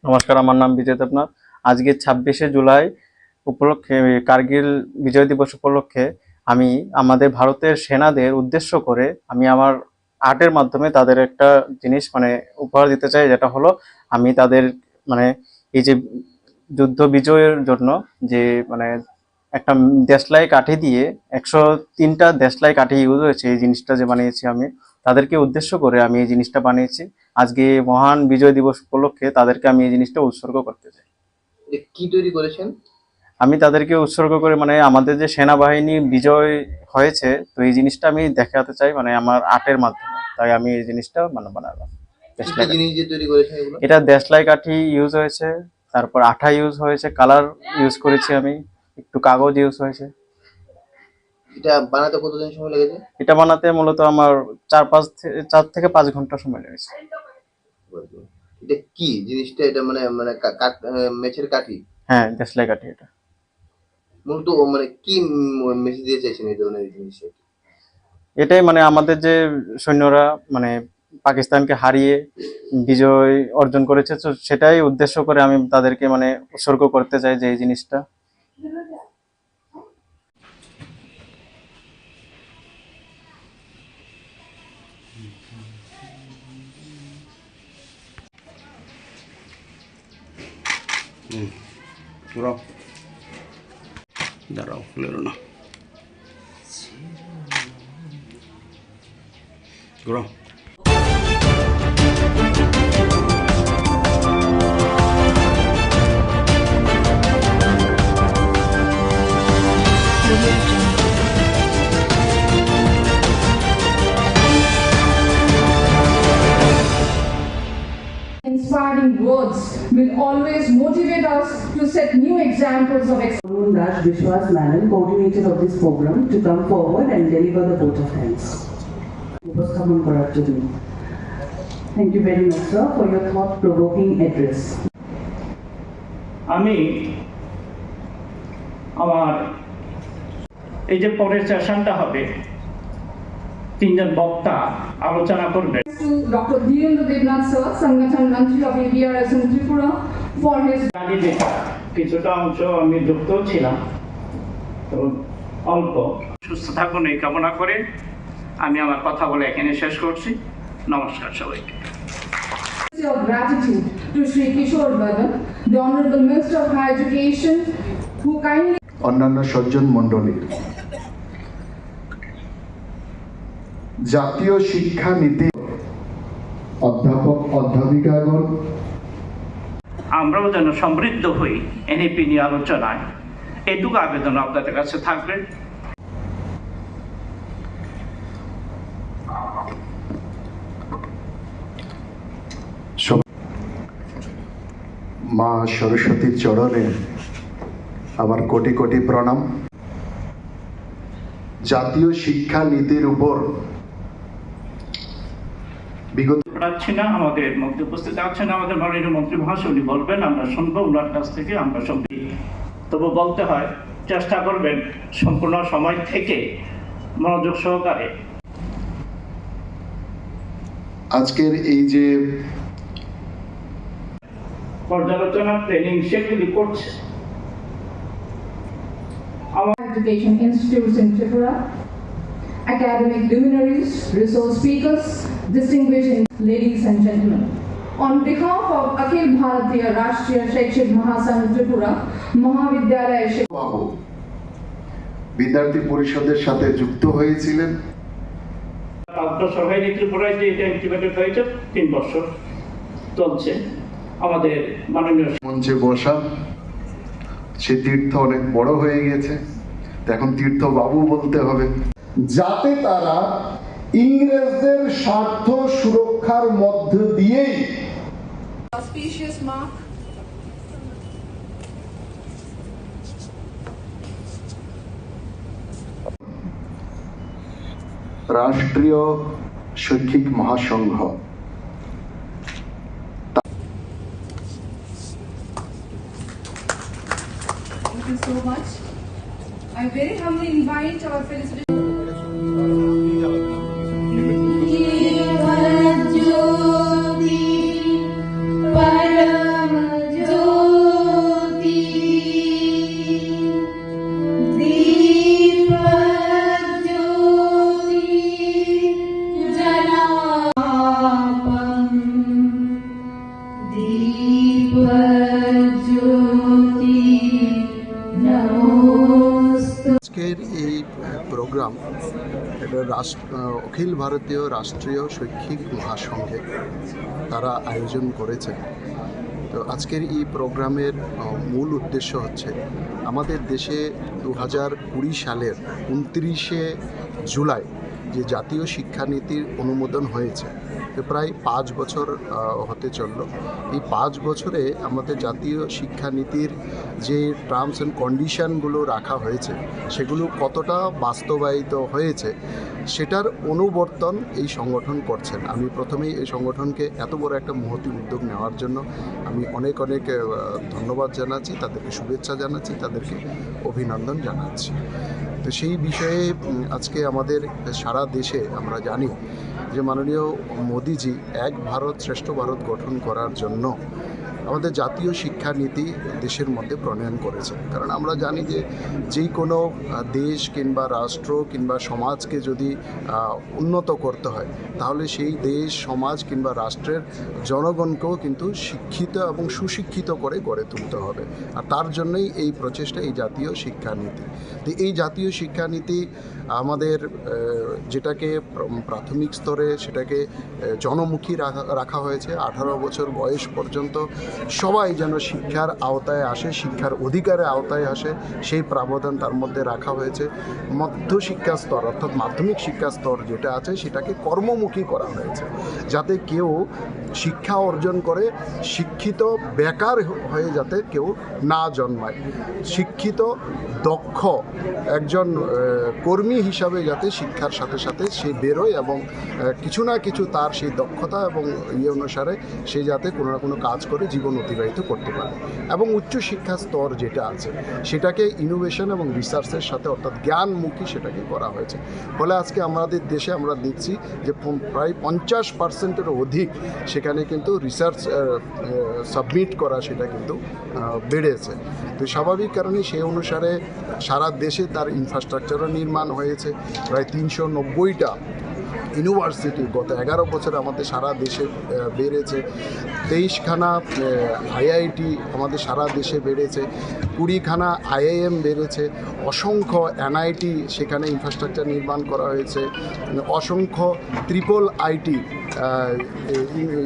নমস্কার, আমার নাম বিজয় দেবনাথ। আজকে 26শে জুলাই উপলক্ষে, কার্গিল বিজয় দিবস উপলক্ষে আমি আমাদের ভারতের সেনাদের উদ্দেশ্য করে আমি আমার আর্টের মাধ্যমে তাদের একটা জিনিস মানে উপহার দিতে চাই, যেটা হলো আমি তাদের মানে এই যে যুদ্ধ বিজয়ের জন্য যে মানে একটা দেশলাই কাঠি দিয়ে 103টা দেশলাই কাঠি ইউজ হয়েছে, এই জিনিসটা যে বানিয়েছি আমি তাদেরকে উদ্দেশ্য করে আমি এই জিনিসটা বানিয়েছি। আজকে মহান বিজয় দিবস উপলক্ষে তাদেরকে আমি এই জিনিসটা উৎসর্গ করতে চাই। কি তৈরি করেছেন? আমি তাদেরকে উৎসর্গ করে মানে আমাদের যে সেনাবাহিনী বিজয় হয়েছে, তো এই জিনিসটা আমি দেখাতে চাই মানে আমার আর্টের মাধ্যমে, তাই আমি এই জিনিসটা মানে বানালাম। এটা দেশলাই কাঠি ইউজ হয়েছে, তারপর আঠা ইউজ হয়েছে, কালার ইউজ করেছি, আমি একটু কাগজ ইউজ হয়েছে। এটা বানাতে কতদিন সময় লেগেছে? এটা বানাতে মূলত আমার 4 থেকে 5 ঘন্টা সময় লেগেছে। এটা কি জিনিসটা? এটা মানে মানে মেছের কাঠি? হ্যাঁ, দেশলাই কাঠি। এটা মূলত মানে কি মেসেজ দিয়ে চাইছেন এই ধরনের জিনিস? এটাই মানে আমাদের যে সৈন্যরা মানে পাকিস্তানকে হারিয়ে বিজয় অর্জন করেছে, তো সেটাই উদ্দেশ্য করে আমি তাদেরকে মানে উৎসর্গ করতে চাই যে এই জিনিসটা। দাঁড়াও, লেরো না, ঘোরাও। Inspiring words will always motivate us to set new examples of excellence. Raj Vishwas Menon, coordinator of this program, to come forward and deliver the vote of thanks. Thank you very much, sir, for your thought-provoking address. আমি আমার এই যে পরের সেশনটা হবে, 3 জন বক্তা আলোচনা করবেন। To Dr. Dhirendra Devnath sir, Sangathan Mantri of ABRS in Tripura, for his গাড়ি দেখা কিছুটা অংশ আমি যুক্ত ছিলাম, তো অল্প। সুস্থ থাকুন এই কামনা করে আমি আমার কথা বলে এখানে শেষ করছি। নমস্কার সবাইকে। of gratitude to Shri Kishore Badan, the Honorable Minister of Higher Education, who kindly অন্যান্য সজ্জন মণ্ডলী, জাতীয় শিক্ষা নীতি অধ্যাপক অধ্যাপিকাগণ, আমরাও যেন সমৃদ্ধ হই এনইপি নিয়ে আলোচনায়, এটুকু আবেদন আপনাদের কাছে থাকবে। মা সরস্বতীর চরণে আমার কোটি কোটি প্রণাম। জাতীয় শিক্ষা নীতির উপর বিগত আমাদের মধ্যে উপস্থিত আছেন আমাদের মাননীয় মন্ত্রী মহাশয়, উনি বলবেন, আমরা শুনবো ওনার কাছ থেকে। আমরা সবই তবু বলতে হয়, চেষ্টা করবেন সম্পূর্ণ সময় থেকে মনোযোগ সহকারে। আজকের এই যে পর্যালোচনা ট্রেনিং সেগুলি করছে Education Institutes in Tripura, academic luminaries, resource speakers, distinguished ladies and gentlemen. On behalf of Akhil Bharatiya Rashtriya Shaikshik Mahasangh Tripura, Mahavidyalaya বিদ্যার্থী পরিষদের সাথে যুক্ত হয়েছিলেন। 5 বছর হয়নি ত্রিপুরায় যে এটা ইমপ্লিমেন্টেড হয়েছে, 3 বছর চলছে। আমাদের মাননীয় মঞ্চে বসা, সে তীর্থ অনেক বড় হয়ে গেছে, এখন তীর্থ বাবু বলতে হবে, যাতে তারা ইংরেজদের স্বার্থ সুরক্ষার মধ্য দিয়েই auspicious mark রাষ্ট্রীয় শৈক্ষিক মহাসংঘ Thank you so much. I very humbly invite our felicitations. আজকের এই প্রোগ্রাম এটা অখিল ভারতীয় রাষ্ট্রীয় শৈক্ষিক মহাসংঘে তারা আয়োজন করেছে। তো আজকের এই প্রোগ্রামের মূল উদ্দেশ্য হচ্ছে আমাদের দেশে 2020 সালের 29শে জুলাই যে জাতীয় শিক্ষানীতির অনুমোদন হয়েছে, প্রায় 5 বছর হতে চলল। এই 5 বছরে আমাদের জাতীয় শিক্ষানীতির যে টার্মস অ্যান্ড কন্ডিশনগুলো রাখা হয়েছে সেগুলো কতটা বাস্তবায়িত হয়েছে সেটার অনুবর্তন এই সংগঠন করছেন। আমি প্রথমেই এই সংগঠনকে এত বড় একটা মহতী উদ্যোগ নেওয়ার জন্য আমি অনেক ধন্যবাদ জানাচ্ছি, তাদেরকে শুভেচ্ছা জানাচ্ছি, তাদেরকে অভিনন্দন জানাচ্ছি। তো সেই বিষয়ে আজকে আমাদের সারা দেশে আমরা জানি যে মাননীয় মোদিজি এক ভারত শ্রেষ্ঠ ভারত গঠন করার জন্য আমাদের জাতীয় শিক্ষানীতি দেশের মধ্যে প্রণয়ন করেছে। কারণ আমরা জানি যে যেই কোনো দেশ কিংবা রাষ্ট্র কিংবা সমাজকে যদি উন্নত করতে হয় তাহলে সেই দেশ সমাজ কিংবা রাষ্ট্রের জনগণকেও কিন্তু শিক্ষিত এবং সুশিক্ষিত করে গড়ে তুলতে হবে। আর তার জন্যই এই প্রচেষ্টা, এই জাতীয় শিক্ষানীতি। তো এই জাতীয় শিক্ষানীতি আমাদের যেটাকে প্রাথমিক স্তরে সেটাকে জনমুখী রাখা হয়েছে। 18 বছর বয়স পর্যন্ত সবাই যেন শিক্ষার আওতায় আসে, শিক্ষার অধিকারের আওতায় আসে, সেই প্রাবধান তার মধ্যে রাখা হয়েছে। মধ্যশিক্ষা স্তর অর্থাৎ মাধ্যমিক শিক্ষা স্তর যেটা আছে সেটাকে কর্মমুখী করা হয়েছে, যাতে কেউ শিক্ষা অর্জন করে শিক্ষিত বেকার হয়ে যাতে কেউ না জন্মায়, শিক্ষিত দক্ষ একজন কর্মী হিসাবে যাতে শিক্ষার সাথে সাথে সে বেরোয় এবং কিছু না কিছু তার সেই দক্ষতা এবং অনুসারে সে যাতে কোনো না কোনো কাজ করে জীবন অতিবাহিত করতে পারে। এবং উচ্চশিক্ষা স্তর যেটা আছে সেটাকে ইনোভেশন এবং রিসার্চের সাথে অর্থাৎ জ্ঞানমুখী সেটাকে করা হয়েছে। ফলে আজকে আমাদের দেশে আমরা দেখছি যে প্রায় 50%-এর অধিক সেখানে কিন্তু রিসার্চ সাবমিট করা সেটা কিন্তু বেড়েছে। তো স্বাভাবিক কারণে সেই অনুসারে সারা দেশে তার ইনফ্রাস্ট্রাকচারও নির্মাণ হয়েছে। প্রায় 390টা ইউনিভার্সিটি গত 11 বছরে আমাদের সারা দেশে বেড়েছে। 23খানা আইআইটি আমাদের সারা দেশে বেড়েছে, 20খানা আইআইএম বেড়েছে, অসংখ্য এনআইটি সেখানে ইনফ্রাস্ট্রাকচার নির্মাণ করা হয়েছে, অসংখ্য ট্রিপল আইটি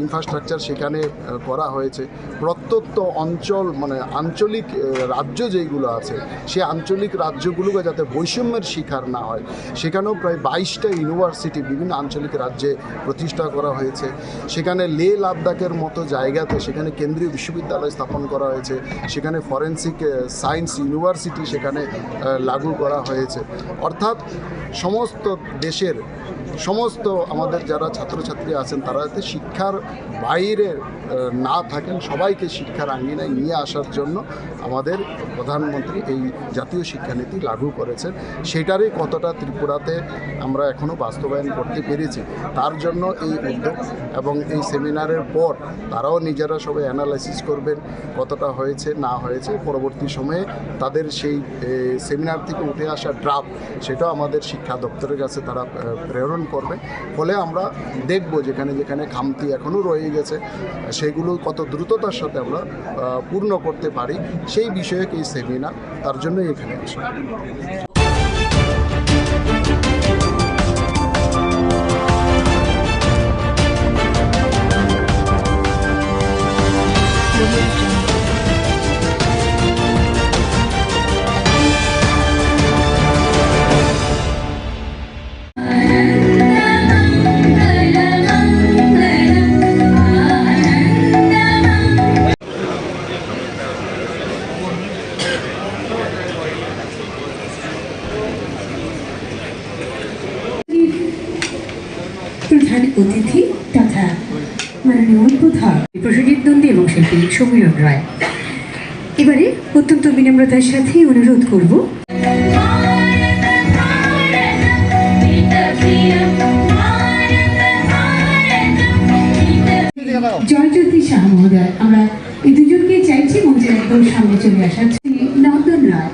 ইনফ্রাস্ট্রাকচার সেখানে করা হয়েছে। প্রত্যন্ত অঞ্চল মানে আঞ্চলিক রাজ্য যেগুলো আছে সেই আঞ্চলিক রাজ্যগুলোকে যাতে বৈষম্যের শিকার না হয় সেখানেও প্রায় 22টা ইউনিভার্সিটি বিভিন্ন আঞ্চলিক রাজ্যে প্রতিষ্ঠা করা হয়েছে। সেখানে লে লাদাখের মতো জায়গাতে সেখানে কেন্দ্রীয় বিশ্ববিদ্যালয় স্থাপন করা হয়েছে, সেখানে ফরেন্সিক সায়েন্স ইউনিভার্সিটি সেখানে লাগু করা হয়েছে। অর্থাৎ সমস্ত দেশের সমস্ত আমাদের যারা ছাত্রছাত্রী আছেন তারা যাতে শিক্ষার বাইরে না থাকেন, সবাইকে শিক্ষার আঙ্গিনায় নিয়ে আসার জন্য আমাদের প্রধানমন্ত্রী এই জাতীয় শিক্ষানীতি লাগু করেছেন। সেটারই কতটা ত্রিপুরাতে আমরা এখনও বাস্তবায়ন করতে পেরেছি তার জন্য এই উদ্যোগ এবং এই সেমিনারের পর তারাও নিজেরা সবাই অ্যানালাইসিস করবেন কতটা হয়েছে না হয়েছে। পরবর্তী সময়ে তাদের সেই সেমিনার থেকে উঠে আসা ড্রাফট সেটাও আমাদের শিক্ষা দপ্তরের কাছে তারা প্রেরণ করবে। ফলে আমরা দেখব যেখানে যেখানে খামতি এখনও রয়ে গেছে সেগুলো কত দ্রুততার সাথে আমরা পূর্ণ করতে পারি সেই বিষয়ে এই সেমিনার, তার জন্য এখানে আসা। প্রধান অতিথি তথা মাননীয় উদ্বোধক প্রসেনজিৎ নন্দী এবং শিল্পী সমীরণ রায়। এবারে অত্যন্ত বিনম্রতার সাথে অনুরোধ করব জয়জ্যোতি শাহ মহোদয়, আমরা এই দুজনকে চাইছি মঞ্চের একদম সামনে চলে আসার। নন্দন রায়,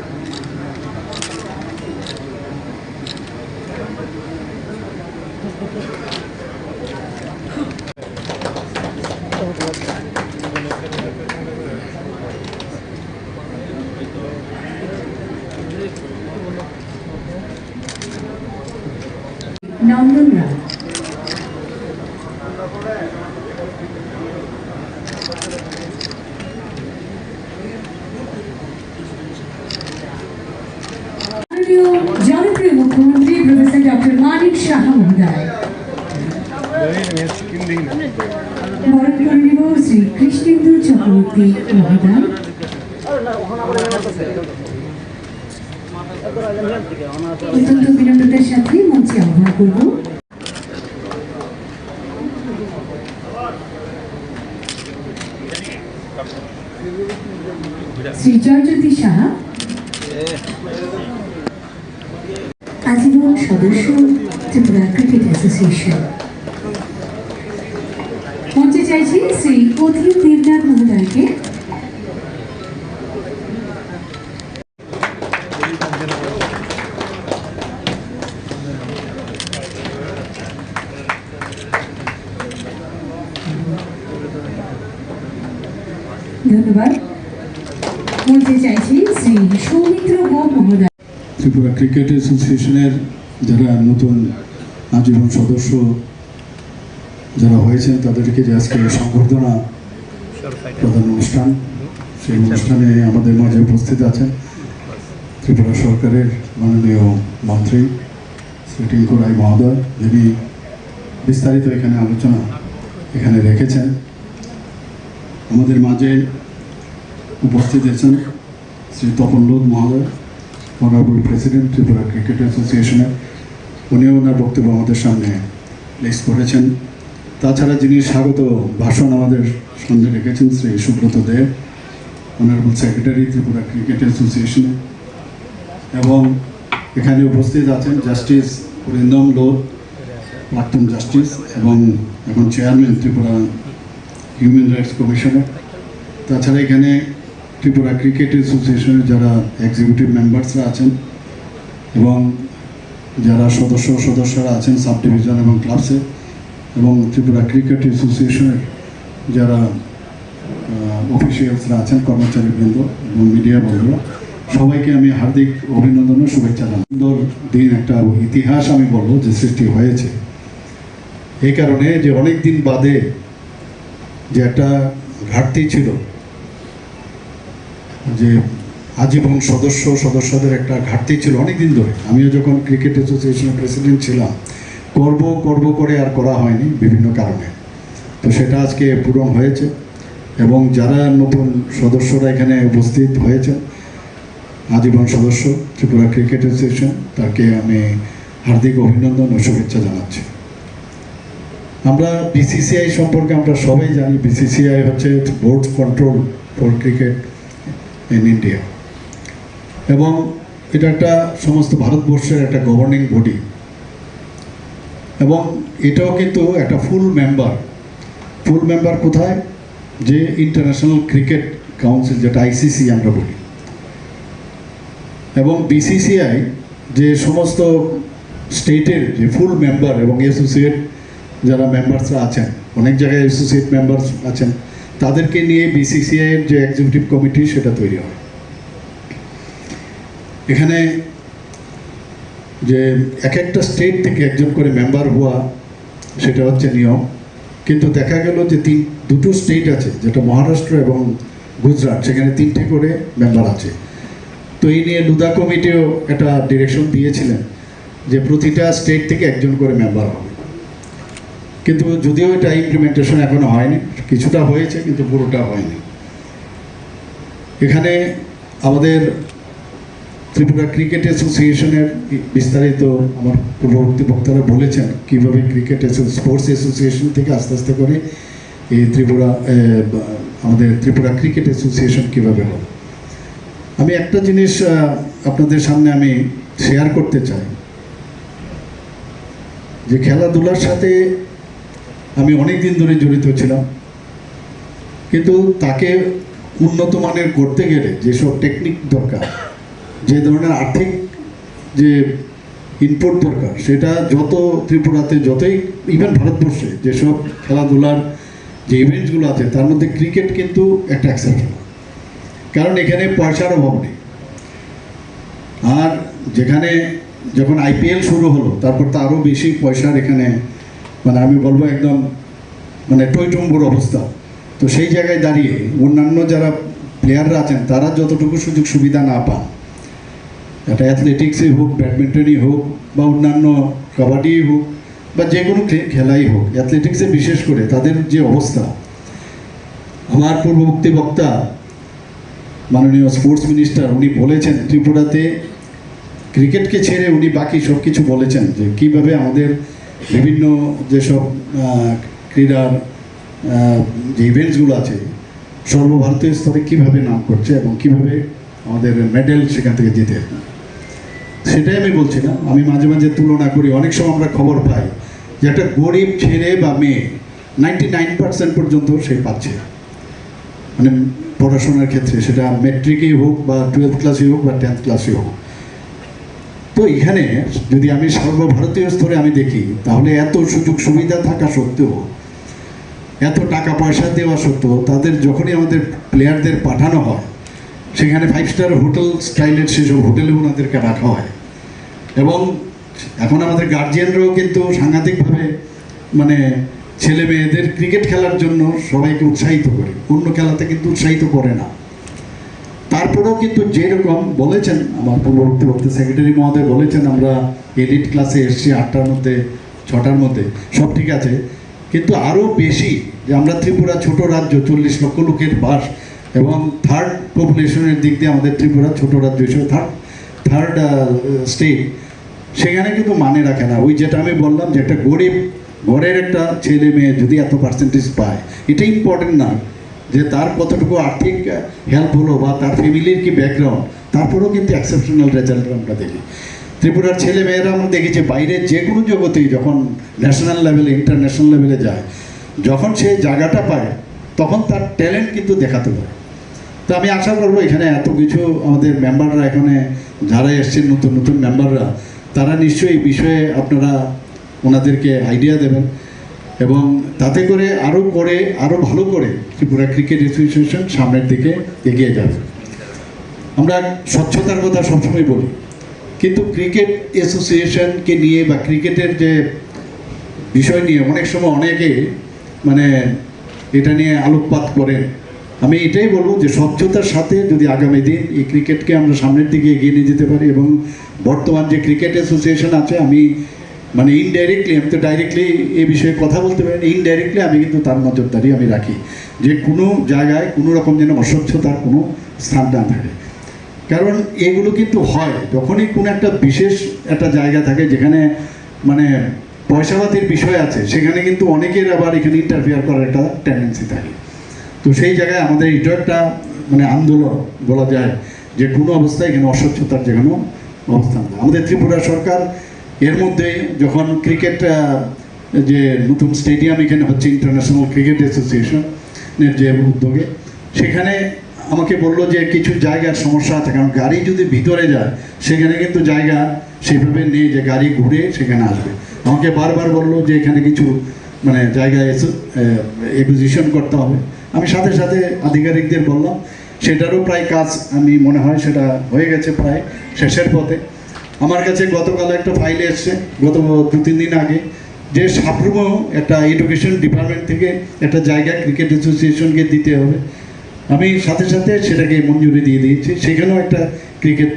নন্দন রায়, জনপ্রিয় মুখ্যমন্ত্রী প্রফেসর ডক্টর মানিক শাহ মহোদয়, বরণ করে নেব শ্রী কৃষ্ণেন্দু চক্রবর্তী মহোদয়, অত্যন্ত বিনম্রতার সাথে মঞ্চে আহ্বান করব শ্রী জয়জ্যোতি সাহা, আজীবন সদস্য ত্রিপুরা ক্রিকেট অ্যাসোসিয়েশন। মঞ্চে চাইছি শ্রী অধীর দেবনাথ মহোদয়কে। ধন্যবাদ। মঞ্চে চাইছি শ্রী সৌমিত্র গোপ মহোদয়। ত্রিপুরা ক্রিকেট অ্যাসোসিয়েশনের যারা নতুন আজীবন সদস্য যারা হয়েছেন তাদেরকে যে আজকে সংবর্ধনা প্রধান অনুষ্ঠান, সেই অনুষ্ঠানে আমাদের মাঝে উপস্থিত আছেন ত্রিপুরা সরকারের মাননীয় মন্ত্রী শ্রী টিঙ্কু রায় মহোদয়, যিনি বিস্তারিত এখানে আলোচনা এখানে রেখেছেন। আমাদের মাঝে উপস্থিত আছেন শ্রী তপন লোধ মহোদয়, অনারেবল প্রেসিডেন্ট ত্রিপুরা ক্রিকেট অ্যাসোসিয়েশনের। উনিও ওনার বক্তব্য আমাদের সামনে প্লেস করেছেন। তাছাড়া যিনি স্বাগত ভাষণ আমাদের সামনে রেখেছেন শ্রী সুব্রত দেব, অনারেবল সেক্রেটারি ত্রিপুরা ক্রিকেট অ্যাসোসিয়েশনের। এবং এখানে উপস্থিত আছেন জাস্টিস অরিন্দম লোধ, প্রাক্তন জাস্টিস এবং এখন চেয়ারম্যান ত্রিপুরা হিউম্যান রাইটস কমিশনের। তাছাড়া এখানে ত্রিপুরা ক্রিকেট অ্যাসোসিয়েশনের যারা এক্সিকিউটিভ মেম্বার্সরা আছেন এবং যারা সদস্যরা আছেন সাব ডিভিশন এবং ক্লাবসে, এবং ত্রিপুরা ক্রিকেট অ্যাসোসিয়েশনের যারা অফিসিয়ালসরা আছেন, কর্মচারীবৃন্দ এবং মিডিয়া বন্ধুরা, সবাইকে আমি হার্দিক অভিনন্দন ও শুভেচ্ছা জানাই। সুন্দর দিন, একটা ইতিহাস আমি বলবো যে সৃষ্টি হয়েছে এই কারণে যে অনেক দিন বাদে যে একটা ঘাটতি ছিল, যে আজীবন সদস্যদের একটা ঘাটতি ছিল অনেক দিন ধরে। আমিও যখন ক্রিকেট অ্যাসোসিয়েশনের প্রেসিডেন্ট ছিলাম, করব করে আর করা হয়নি বিভিন্ন কারণে। তো সেটা আজকে পূরণ হয়েছে এবং যারা নতুন সদস্যরা এখানে উপস্থিত হয়েছেন, আজীবন সদস্য ত্রিপুরা ক্রিকেট অ্যাসোসিয়েশন, তাকে আমি হার্দিক অভিনন্দন ও শুভেচ্ছা জানাচ্ছি। আমরা বিসিসিআই সম্পর্কে আমরা সবাই জানি, বিসিসিআই হচ্ছে board control for cricket in India, এবং এটা একটা সমস্ত ভারতবর্ষের একটা গভর্নিং বডি, এবং এটাও কিন্তু একটা ফুল মেম্বার কোথায়, যে ইন্টারন্যাশনাল ক্রিকেট কাউন্সিল, যেটা আইসিসি আমরা বলি। এবং বিসিসিআই যে সমস্ত স্টেটের যে ফুল মেম্বার এবং অ্যাসোসিয়েট যারা মেম্বার্সরা আছেন, অনেক জায়গায় অ্যাসোসিয়েট মেম্বার্স আছেন, তাদেরকে নিয়ে বিসিসিআইয়ের যে এক্সিকিউটিভ কমিটি সেটা তৈরি হয়। এখানে যে এক একটা স্টেট থেকে একজন করে মেম্বার হওয়া, সেটা হচ্ছে নিয়ম। কিন্তু দেখা গেল যে দুটো স্টেট আছে, যেটা মহারাষ্ট্র এবং গুজরাট, সেখানে 3টে করে মেম্বার আছে। তো এই নিয়ে লুদা কমিটিও একটা ডিরেকশন দিয়েছিলেন যে প্রতিটা স্টেট থেকে একজন করে মেম্বার হবে। কিন্তু যদিও এটা ইমপ্লিমেন্টেশন এখনো হয়নি, কিছুটা হয়েছে কিন্তু পুরোটা হয়নি। এখানে আমাদের ত্রিপুরা ক্রিকেট অ্যাসোসিয়েশনের বিস্তারিত আমার পূর্ববর্তী বক্তারা বলেছেন কীভাবে ক্রিকেট স্পোর্টস অ্যাসোসিয়েশন থেকে আস্তে আস্তে করে এই আমাদের ত্রিপুরা ক্রিকেট অ্যাসোসিয়েশন কীভাবে হলো। আমি একটা জিনিস আপনাদের সামনে আমি শেয়ার করতে চাই, যে খেলাধুলার সাথে আমি অনেক দিন ধরে জড়িত ছিলাম, কিন্তু তাকে উন্নত মানের করতে গেলে যেসব টেকনিক দরকার, যে ধরনের আর্থিক যে ইনপুট দরকার, সেটা যত ত্রিপুরাতে যতই ইভেন ভারতবর্ষে যেসব খেলাধুলার যে ইভেন্টসগুলো আছে তার মধ্যে ক্রিকেট কিন্তু একটা এক্সেপশন, কারণ এখানে পয়সার অভাব নেই। আর যেখানে যখন আইপিএল শুরু হলো তারপর তো আরও বেশি পয়সার এখানে মানে আমি বলবো একদম মানে টইটুম্বুর অবস্থা। তো সেই জায়গায় দাঁড়িয়ে অন্যান্য যারা প্লেয়াররা আছেন তারা যতটুকু সুযোগ সুবিধা না পান, এটা অ্যাথলেটিক্সই হোক, ব্যাডমিন্টনই হোক, বা অন্যান্য কাবাডি হোক, বা যে কোনো খেলাই হোক, অ্যাথলেটিক্সে বিশেষ করে তাদের যে অবস্থা, আমার পূর্ববর্তী বক্তা মাননীয় স্পোর্টস মিনিস্টার উনি বলেছেন ত্রিপুরাতে ক্রিকেটকে ছেড়ে উনি বাকি সব কিছু বলেছেন, যে কীভাবে আমাদের বিভিন্ন যেসব ক্রীড়ার যে ইভেন্টসগুলো আছে সর্বভারতীয় স্তরে কীভাবে নাম করছে এবং কীভাবে আমাদের মেডেল সেখান থেকে জিতে। সেটাই আমি বলছি না, আমি মাঝে মাঝে তুলনা করি, অনেক সময় আমরা খবর পাই যে একটা গরিব ছেলে বা মেয়ে 99% পর্যন্ত সে পাচ্ছে, মানে পড়াশোনার ক্ষেত্রে, সেটা ম্যাট্রিকই হোক বা 12th ক্লাসই হোক বা 10th ক্লাসই হোক। তো এখানে যদি আমি সর্বভারতীয় স্তরে আমি দেখি, তাহলে এত সুযোগ সুবিধা থাকা সত্ত্বেও, এত টাকা পয়সা দেওয়া সত্ত্বেও, তাদের যখনই আমাদের প্লেয়ারদের পাঠানো হয় সেখানে 5 স্টার হোটেল স্টাইলের সেসব হোটেলে ওনাদেরকে রাখা হয়। এবং এখন আমাদের গার্জিয়ানরাও কিন্তু সাংঘাতিকভাবে মানে ছেলে মেয়েদের ক্রিকেট খেলার জন্য সবাইকে উৎসাহিত করে, অন্য খেলাতে কিন্তু উৎসাহিত করে না। তারপরেও কিন্তু যেরকম বলেছেন আমার পূর্ববর্তী বক্তা সেক্রেটারি মহোদয় বলেছেন, আমরা এলিট ক্লাসে এসেছি 8টার মধ্যে 6টার মধ্যে, সব ঠিক আছে, কিন্তু আরও বেশি যে আমরা ত্রিপুরা ছোট রাজ্য, 40 লক্ষ লোকের বাস, এবং থার্ড পপুলেশনের দিক দিয়ে আমাদের ত্রিপুরা ছোট রাজ্য হিসেবে থার্ড স্টেট, সেখানে কিন্তু মানে রাখে না। ওই যেটা আমি বললাম যে একটা গরিব ঘরের একটা ছেলে মেয়ে যদি এত পার্সেন্টেজ পায়, এটা ইম্পর্টেন্ট না যে তার কতটুকু আর্থিক হেল্প হলো বা তার ফ্যামিলির কি ব্যাকগ্রাউন্ড, তারপরেও কিন্তু এক্সেপশনাল রেজাল্ট আমরা দেখি। ত্রিপুরার ছেলে মেয়েরা আমরা দেখেছি বাইরে যে কোনো জগতেই যখন ন্যাশনাল লেভেলে, ইন্টারন্যাশনাল লেভেলে যায়, যখন সে জায়গাটা পায় তখন তার ট্যালেন্ট কিন্তু দেখাতে পারে। তো আমি আশা করবো এখানে এত কিছু আমাদের মেম্বাররা, এখানে যারা এসছেন নতুন নতুন মেম্বাররা, তারা নিশ্চয়ই এই বিষয়ে আপনারা ওনাদেরকে আইডিয়া দেবেন, এবং তাতে করে আরও ভালো করে ত্রিপুরা ক্রিকেট অ্যাসোসিয়েশন সামনের দিকে এগিয়ে যাবে। আমরা স্বচ্ছতার কথা সবসময় বলি, কিন্তু ক্রিকেট অ্যাসোসিয়েশনকে নিয়ে বা ক্রিকেটের যে বিষয় নিয়ে অনেক সময় অনেকে মানে এটা নিয়ে আলোকপাত করেন। আমি এটাই বলবো যে স্বচ্ছতার সাথে যদি আগামী দিন এই ক্রিকেটকে আমরা সামনের দিকে এগিয়ে নিয়ে যেতে পারি, এবং বর্তমান যে ক্রিকেট অ্যাসোসিয়েশন আছে, আমি মানে ইনডাইরেক্টলি, আমি তো ডাইরেক্টলি এই বিষয়ে কথা বলতে পারি না, ইনডাইরেক্টলি আমি কিন্তু তার নজরদারি আমি রাখি যে কোনো জায়গায় কোনো রকম যেন অস্বচ্ছতার কোনো স্থান না থাকে। কারণ এগুলো কিন্তু হয় যখনই কোনো একটা বিশেষ একটা জায়গা থাকে যেখানে মানে পয়সাপাতির বিষয় আছে, সেখানে কিন্তু অনেকের আবার এখানে ইন্টারফেয়ার করার একটা টেন্ডেন্সি থাকে। তো সেই জায়গায় আমাদের এটা একটা মানে আন্দোলন বলা যায় যে কোনো অবস্থায় এখানে অস্বচ্ছতার যে কোনো অবস্থান। আমাদের ত্রিপুরা সরকার এর মধ্যে যখন ক্রিকেট যে নতুন স্টেডিয়াম এখানে হচ্ছে ইন্টারন্যাশনাল ক্রিকেট অ্যাসোসিয়েশনের যে উদ্যোগে, সেখানে আমাকে বললো যে কিছু জায়গার সমস্যা আছে, কারণ গাড়ি যদি ভিতরে যায় সেখানে কিন্তু জায়গা সেভাবে নেই যে গাড়ি ঘুরে সেখানে আসবে। আমাকে বারবার বললো যে এখানে কিছু মানে জায়গায় একুইজিশন করতে হবে। আমি সাথে সাথে আধিকারিকদের বললাম, সেটারও প্রায় কাজ আমি মনে হয় সেটা হয়ে গেছে, প্রায় শেষের পথে। আমার কাছে গতকাল একটা ফাইল এসছে গত 2-3 দিন আগে, যে সাপ্রুমেও একটা এডুকেশন ডিপার্টমেন্ট থেকে একটা জায়গা ক্রিকেট অ্যাসোসিয়েশনকে দিতে হবে। আমি সাথে সাথে সেটাকে মঞ্জুরি দিয়ে দিয়েছি, সেখানেও একটা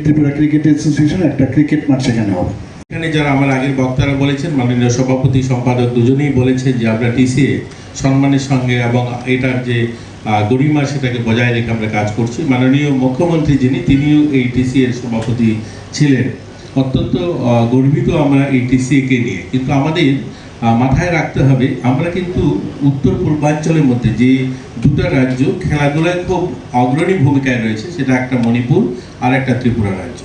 ত্রিপুরা ক্রিকেট অ্যাসোসিয়েশন একটা ক্রিকেট মাঠ সেখানে হবে। এখানে যারা আমার আগের বক্তারা বলেছেন, মাননীয় সভাপতি সম্পাদক দুজনেই বলেছেন যে আমরা টিসিএ সম্মানের সঙ্গে এবং এটার যে গরিমা সেটাকে বজায় রেখে আমরা কাজ করছি। মাননীয় মুখ্যমন্ত্রী যিনি, তিনিও এই টিসিএর সভাপতি ছিলেন। অত্যন্ত গর্বিত আমরা এই টিসিএকে নিয়ে। কিন্তু আমাদের মাথায় রাখতে হবে, আমরা কিন্তু উত্তর পূর্বাঞ্চলের মধ্যে যে দুটো রাজ্য খেলাধুলায় খুব অগ্রণী ভূমিকায় রয়েছে, সেটা একটা মণিপুর আর একটা ত্রিপুরা রাজ্য।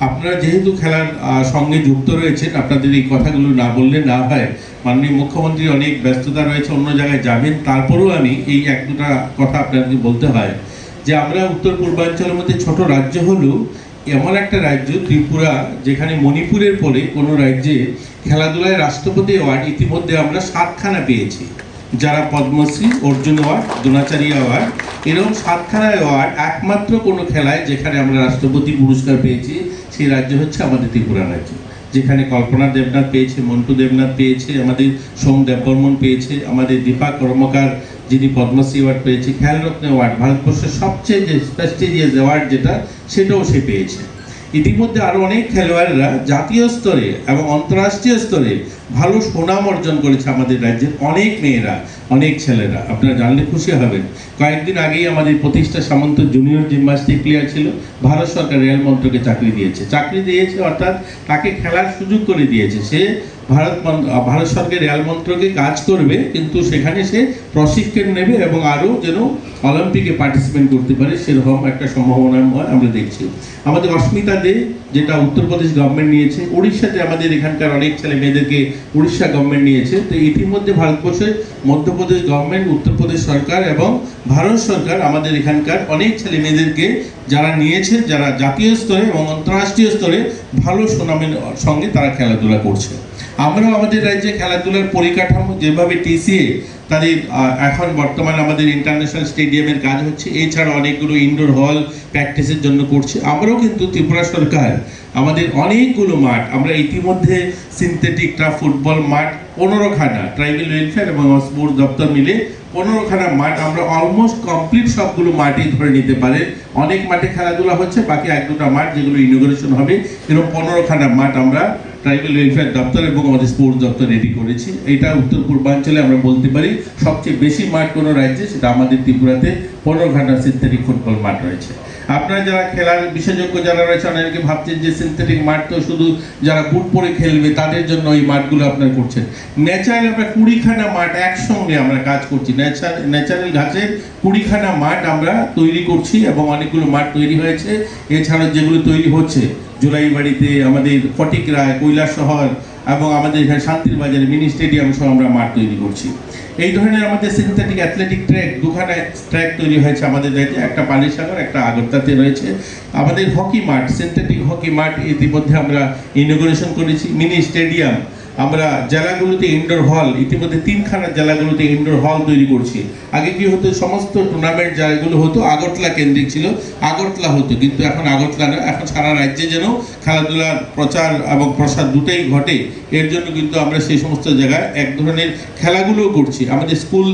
আপনারা যেহেতু খেলার সঙ্গে যুক্ত রয়েছেন, আপনাদের এই কথাগুলো না বললে না হয়। মাননীয় মুখ্যমন্ত্রী অনেক ব্যস্ততা রয়েছে, অন্য জায়গায় যাবেন, তারপরেও আমি এই এক দুটা কথা আপনাদেরকে বলতে হয় যে আমরা উত্তর পূর্বাঞ্চলের মধ্যে ছোট রাজ্য হলেও এমন একটা রাজ্য ত্রিপুরা, যেখানে মণিপুরের পরে কোনো রাজ্যে খেলাধুলায় রাষ্ট্রপতি অ্যাওয়ার্ড ইতিমধ্যে আমরা 7খানা পেয়েছি। যারা পদ্মশ্রী, অর্জুন অ্যাওয়ার্ড, দ্রোণাচার্য অ্যাওয়ার্ড, এরকম 7খানা অ্যাওয়ার্ড একমাত্র কোনো খেলায় যেখানে আমরা রাষ্ট্রপতি পুরস্কার পেয়েছি সেই রাজ্য হচ্ছে আমাদের ত্রিপুরা রাজ্য। যেখানে কল্পনা দেবনাথ পেয়েছে, মন্টু দেবনাথ পেয়েছে, আমাদের সোম দেববর্মন পেয়েছে, আমাদের দীপা কর্মকার যিনি পদ্মশ্রী অ্যাওয়ার্ড পেয়েছে, খেলরত্ন অ্যাওয়ার্ড, ভারতবর্ষের সবচেয়ে যে প্রেস্টিজিয়াস অ্যাওয়ার্ড যেটা, সেটাও সে পেয়েছে। ইতিমধ্যে আরও অনেক খেলোয়াড়রা জাতীয় স্তরে এবং আন্তর্রাষ্ট্রীয় স্তরে ভালো সুনাম অর্জন করেছে আমাদের রাজ্যের অনেক মেয়েরা, অনেক ছেলেরা। আপনারা জানলে খুশি হবেন, কয়েকদিন আগেই আমাদের প্রতিষ্ঠা সামন্ত জুনিয়র জিমন্যাস্টিক প্লেয়ার ছিল, ভারত সরকার রেল মন্ত্রকে চাকরি দিয়েছে, অর্থাৎ তাকে খেলার সুযোগ করে দিয়েছে। সে ভারত সরকার রেল মন্ত্রকে কাজ করবে, কিন্তু সেখানে সে প্রশিক্ষণ নেবে এবং আরও যেন অলিম্পিকে পার্টিসিপেট করতে পারে, সেরকম একটা সম্ভাবনা আমরা দেখছি। আমাদের অস্মিতা দে, যেটা উত্তরপ্রদেশ গভর্নমেন্ট নিয়েছে, উড়িষ্যাতে আমাদের এখানকার অনেক ছেলে মেয়েদেরকে উড়িষ্যা গভর্নমেন্ট নিয়েছে। তো ইতিমধ্যে ভারতবর্ষের মধ্যপ্রদেশ গভর্নমেন্ট, উত্তরপ্রদেশ সরকার এবং ভারত সরকার আমাদের এখানকার অনেক ছেলে মেয়েদেরকে যারা নিয়েছে, যারা জাতীয় স্তরে এবং আন্তর্রাষ্ট্রীয় স্তরে ভালো সুনামের সঙ্গে তারা খেলাধুলা করছে। আমরাও আমাদের রাজ্যে খেলাধুলার পরিকাঠামো যেভাবে টিসিএ তাদের এখন বর্তমানে আমাদের ইন্টারন্যাশনাল স্টেডিয়ামের কাজ হচ্ছে, এছাড়া অনেকগুলো ইনডোর হল প্র্যাকটিসের জন্য করছে। আমরাও কিন্তু ত্রিপুরা সরকার আমাদের অনেকগুলো মাঠ, আমরা ইতিমধ্যে সিনথেটিক টার্ফ ফুটবল মাঠ 15খানা, ট্রাইবাল ওয়েলফেয়ার এবং স্পোর্টস দপ্তর মিলে 15খানা মাঠ আমরা অলমোস্ট কমপ্লিট সবগুলো মাঠই ধরে নিতে পারে। অনেক মাঠে খেলাধুলা হচ্ছে, বাকি 1-2টা মাঠ যেগুলো ইনোগ্রেশন হবে, এরকম 15খানা মাঠ আমরা ট্রাইবাল ওয়েলফেয়ার দপ্তর এবং আমাদের স্পোর্টস দপ্তর রেডি করেছি। এটা উত্তর পূর্বাঞ্চলে আমরা বলতে পারি সবচেয়ে বেশি মাঠ কোনো রাজ্যে, সেটা আমাদের ত্রিপুরাতে 15খানা সিনথেটিক ফুটবল মাঠ রয়েছে। আপনারা যারা খেলার বিশেষজ্ঞ যারা রয়েছে, অনেকে ভাবছেন যে সিনথেটিক মাঠ তো শুধু যারা বুট পরে খেলবে তাদের জন্য এই মাঠগুলো আপনারা করছেন। ন্যাচারাল আমরা 20খানা মাঠ একসঙ্গে আমরা কাজ করছি, ন্যাচারাল ঘাসের 20খানা মাঠ আমরা তৈরি করছি এবং অনেকগুলো মাঠ তৈরি হয়েছে। এছাড়া যেগুলো তৈরি হচ্ছে জোলাইবাড়িতে, আমাদের ফটিকরায়, কৈলাসহর এবং আমাদের এখানে শান্তির বাজারে মিনি স্টেডিয়াম সহ আমরা মাঠ তৈরি করছি। এই ধরনের আমাদের সিনথেটিক অ্যাথলেটিক ট্র্যাক 2খানা ট্র্যাক তৈরি হয়েছে আমাদের রাজ্যে, একটা পালিসাগর, একটা আগরতলাতে রয়েছে। আমাদের হকি মাঠ, সিনথেটিক হকি মাঠ ইতিমধ্যে আমরা ইনোগ্রেশন করেছি। মিনি স্টেডিয়াম আমরা জেলাগুলোতে ইনডোর হল, ইতিমধ্যে 3খানা জেলাগুলোতে ইনডোর হল তৈরি করছি। আগে কি হতো, সমস্ত টুর্নামেন্ট যেগুলো হতো আগরতলা কেন্দ্রিক ছিল, আগরতলা হতো, কিন্তু এখন আগরতলা না, এখন সারা রাজ্যে যেন খেলাধুলার প্রচার এবং প্রসার দুটোই ঘটে, এর জন্য কিন্তু আমরা সেই সমস্ত জায়গায় এক ধরনের খেলাগুলোও করছি। আমাদের স্কুল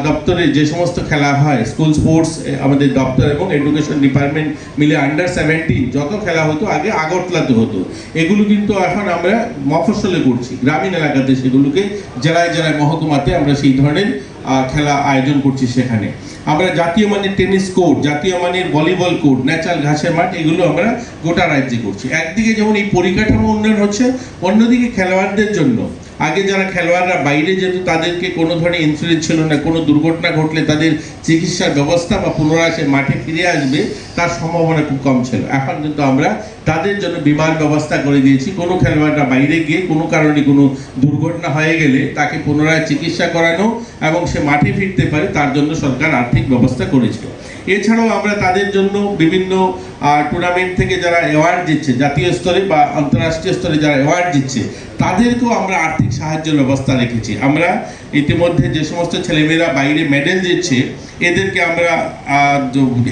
দপ্তরে যে সমস্ত খেলা হয়, স্কুল স্পোর্টস আমাদের দপ্তর এবং এডুকেশন ডিপার্টমেন্ট মিলে আন্ডার 17 যত খেলা হতো আগে আগরতলাতে হতো, এগুলো কিন্তু এখন আমরা মফস্বলে করছি, গ্রামীণ এলাকাতে সেগুলোকে জেলায় জেলায় মহকুমাতে আমরা সেই ধরনের খেলা আয়োজন করছি। সেখানে আমরা জাতীয় মানের টেনিস কোর্ট, জাতীয় মানের ভলিবল কোর্ট, ন্যাচারাল ঘাসের মাঠ, এগুলো আমরা গোটা রাজ্যে করছি। একদিকে যেমন এই পরিকাঠামো উন্নয়ন হচ্ছে, অন্যদিকে খেলোয়াড়দের জন্য আগে যারা খেলোয়াড়রা বাইরে যেত তাদেরকে কোনো ধরনের ইন্স্যুরেন্স ছিল না, কোনো দুর্ঘটনা ঘটলে তাদের চিকিৎসার ব্যবস্থা বা পুনরায় সে মাঠে ফিরে আসবে তার সম্ভাবনা খুব কম ছিল। এখন কিন্তু আমরা তাদের জন্য বিমান ব্যবস্থা করে দিয়েছি, কোনো খেলোয়াড়রা বাইরে গিয়ে কোনো কারণে কোনো দুর্ঘটনা হয়ে গেলে তাকে পুনরায় চিকিৎসা করানো এবং সে মাঠে ফিরতে পারে, তার জন্য সরকার আর্থিক ব্যবস্থা করেছে। এছাড়াও আমরা তাদের জন্য বিভিন্ন টুর্নামেন্ট থেকে যারা অ্যাওয়ার্ড দিচ্ছে, জাতীয় স্তরে বা আন্তর্রাষ্ট্রীয় স্তরে যারা অ্যাওয়ার্ড দিচ্ছে, তাদেরকেও আমরা আর্থিক সাহায্যের ব্যবস্থা রেখেছি। আমরা ইতিমধ্যে যে সমস্ত ছেলেমেয়েরা বাইরে মেডেল দিচ্ছে, এদেরকে আমরা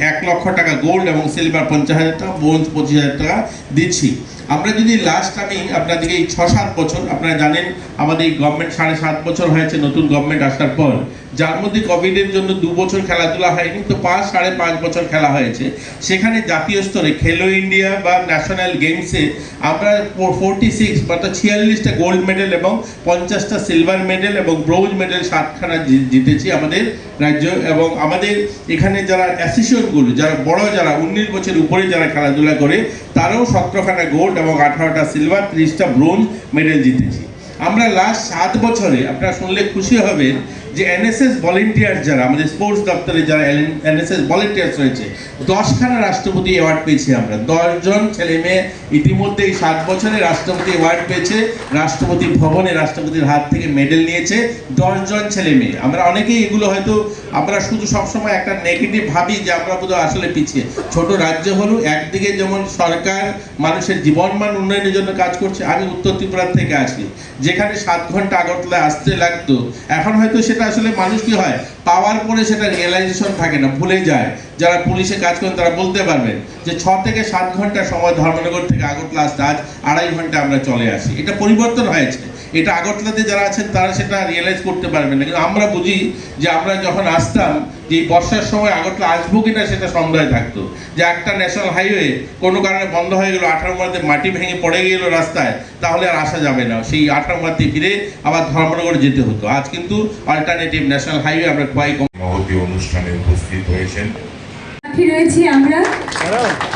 1 লক্ষ টাকা গোল্ড এবং সিলভার 50,000 টাকা, ব্রোঞ্জ 25,000 টাকা দিচ্ছি। আমরা যদি লাস্ট আমি আপনাদেরকে এই 6-7 বছর, আপনারা জানেন আমাদের এই গভর্নমেন্ট 7.5 বছর হয়েছে নতুন গভর্নমেন্ট আসার পর, যার মধ্যে কোভিডের জন্য 2 বছর খেলাধুলা হয়নি, তো 5.5 বছর খেলা হয়েছে। সেখানে জাতীয় স্তরে খেলো ইন্ডিয়া বা ন্যাশনাল গেমসে আমরা 46 অর্থাৎ 46টা গোল্ড মেডেল এবং 50টা সিলভার মেডেল এবং ব্রোঞ্জ মেডেল 7খানা জিতেছি আমাদের রাজ্য। এবং আমাদের এখানে যারা অ্যাসোসিয়েশনগুলো, যারা বড়, যারা 19 বছর উপরে যারা খেলাধুলা করে, তারাও 17খানা গোল্ড এবং 18টা সিলভার, 30টা ব্রোঞ্জ মেডেল জিতেছি। আমরা লাস্ট 7 বছরে, আপনারা শুনলে খুশি হবেন যে এনএসএস ভলেন্টিয়ার যারা আমাদের স্পোর্টস দপ্তরে যারা এনএসএস ভলেন্টিয়ার্স রয়েছে, 10খানা রাষ্ট্রপতি অ্যাওয়ার্ড পেয়েছি আমরা। 10 জন ছেলে মেয়ে ইতিমধ্যে এই 7 বছরে রাষ্ট্রপতি অ্যাওয়ার্ড পেয়েছে, রাষ্ট্রপতি ভবনে রাষ্ট্রপতির হাত থেকে মেডেল নিয়েছে 10 জন ছেলে মেয়ে। আমরা অনেকেই এগুলো হয়তো আমরা শুধু সবসময় একটা নেগেটিভ ভাবি যে আমরা বোধহয় আসলে পিছিয়ে। ছোট রাজ্য হলো, একদিকে যেমন সরকার মানুষের জীবনমান উন্নয়নের জন্য কাজ করছে। আমি উত্তর ত্রিপুরা থেকে আসি, যেখানে 7 ঘন্টা আগরতলায় আসতে লাগতো, এখন হয়তো সেটা আসলে মানুষ কি হয় পাওয়ার পরে সেটা রিয়েলাইজেশন থাকে না, ভুলে যায়। যারা পুলিশে কাজ করেন তারা বলতে পারবেন যে 6 থেকে 7 ঘন্টা সময় ধর্মনগর থেকে আগরতলা আসতে আজ 2.5 ঘন্টা আমরা চলে আসি। এটা পরিবর্তন হয়েছে। এটা আগরতলাতে যারা আছেন তারা সেটা রিয়েলাইজ করতে পারবেন না, কিন্তু আমরা বুঝি যে আমরা যখন আসতাম যে বর্ষার সময় আগরতলা আসবো কিনা সেটা সন্দেহ থাকতো। যে একটা ন্যাশনাল হাইওয়ে কোনো কারণে বন্ধ হয়ে গেল, 18 মধ্যে মাটি ভেঙে পড়ে গেল রাস্তায়, তাহলে আর আসা যাবে না, সেই 18 মধ্যে ফিরে আবার ধর্মনগর যেতে হতো। আজ কিন্তু অল্টারনেটিভ ন্যাশনাল হাইওয়ে আমরা প্রায় মহতী অনুষ্ঠানে উপস্থিত হয়েছেন। রয়েছি আমরা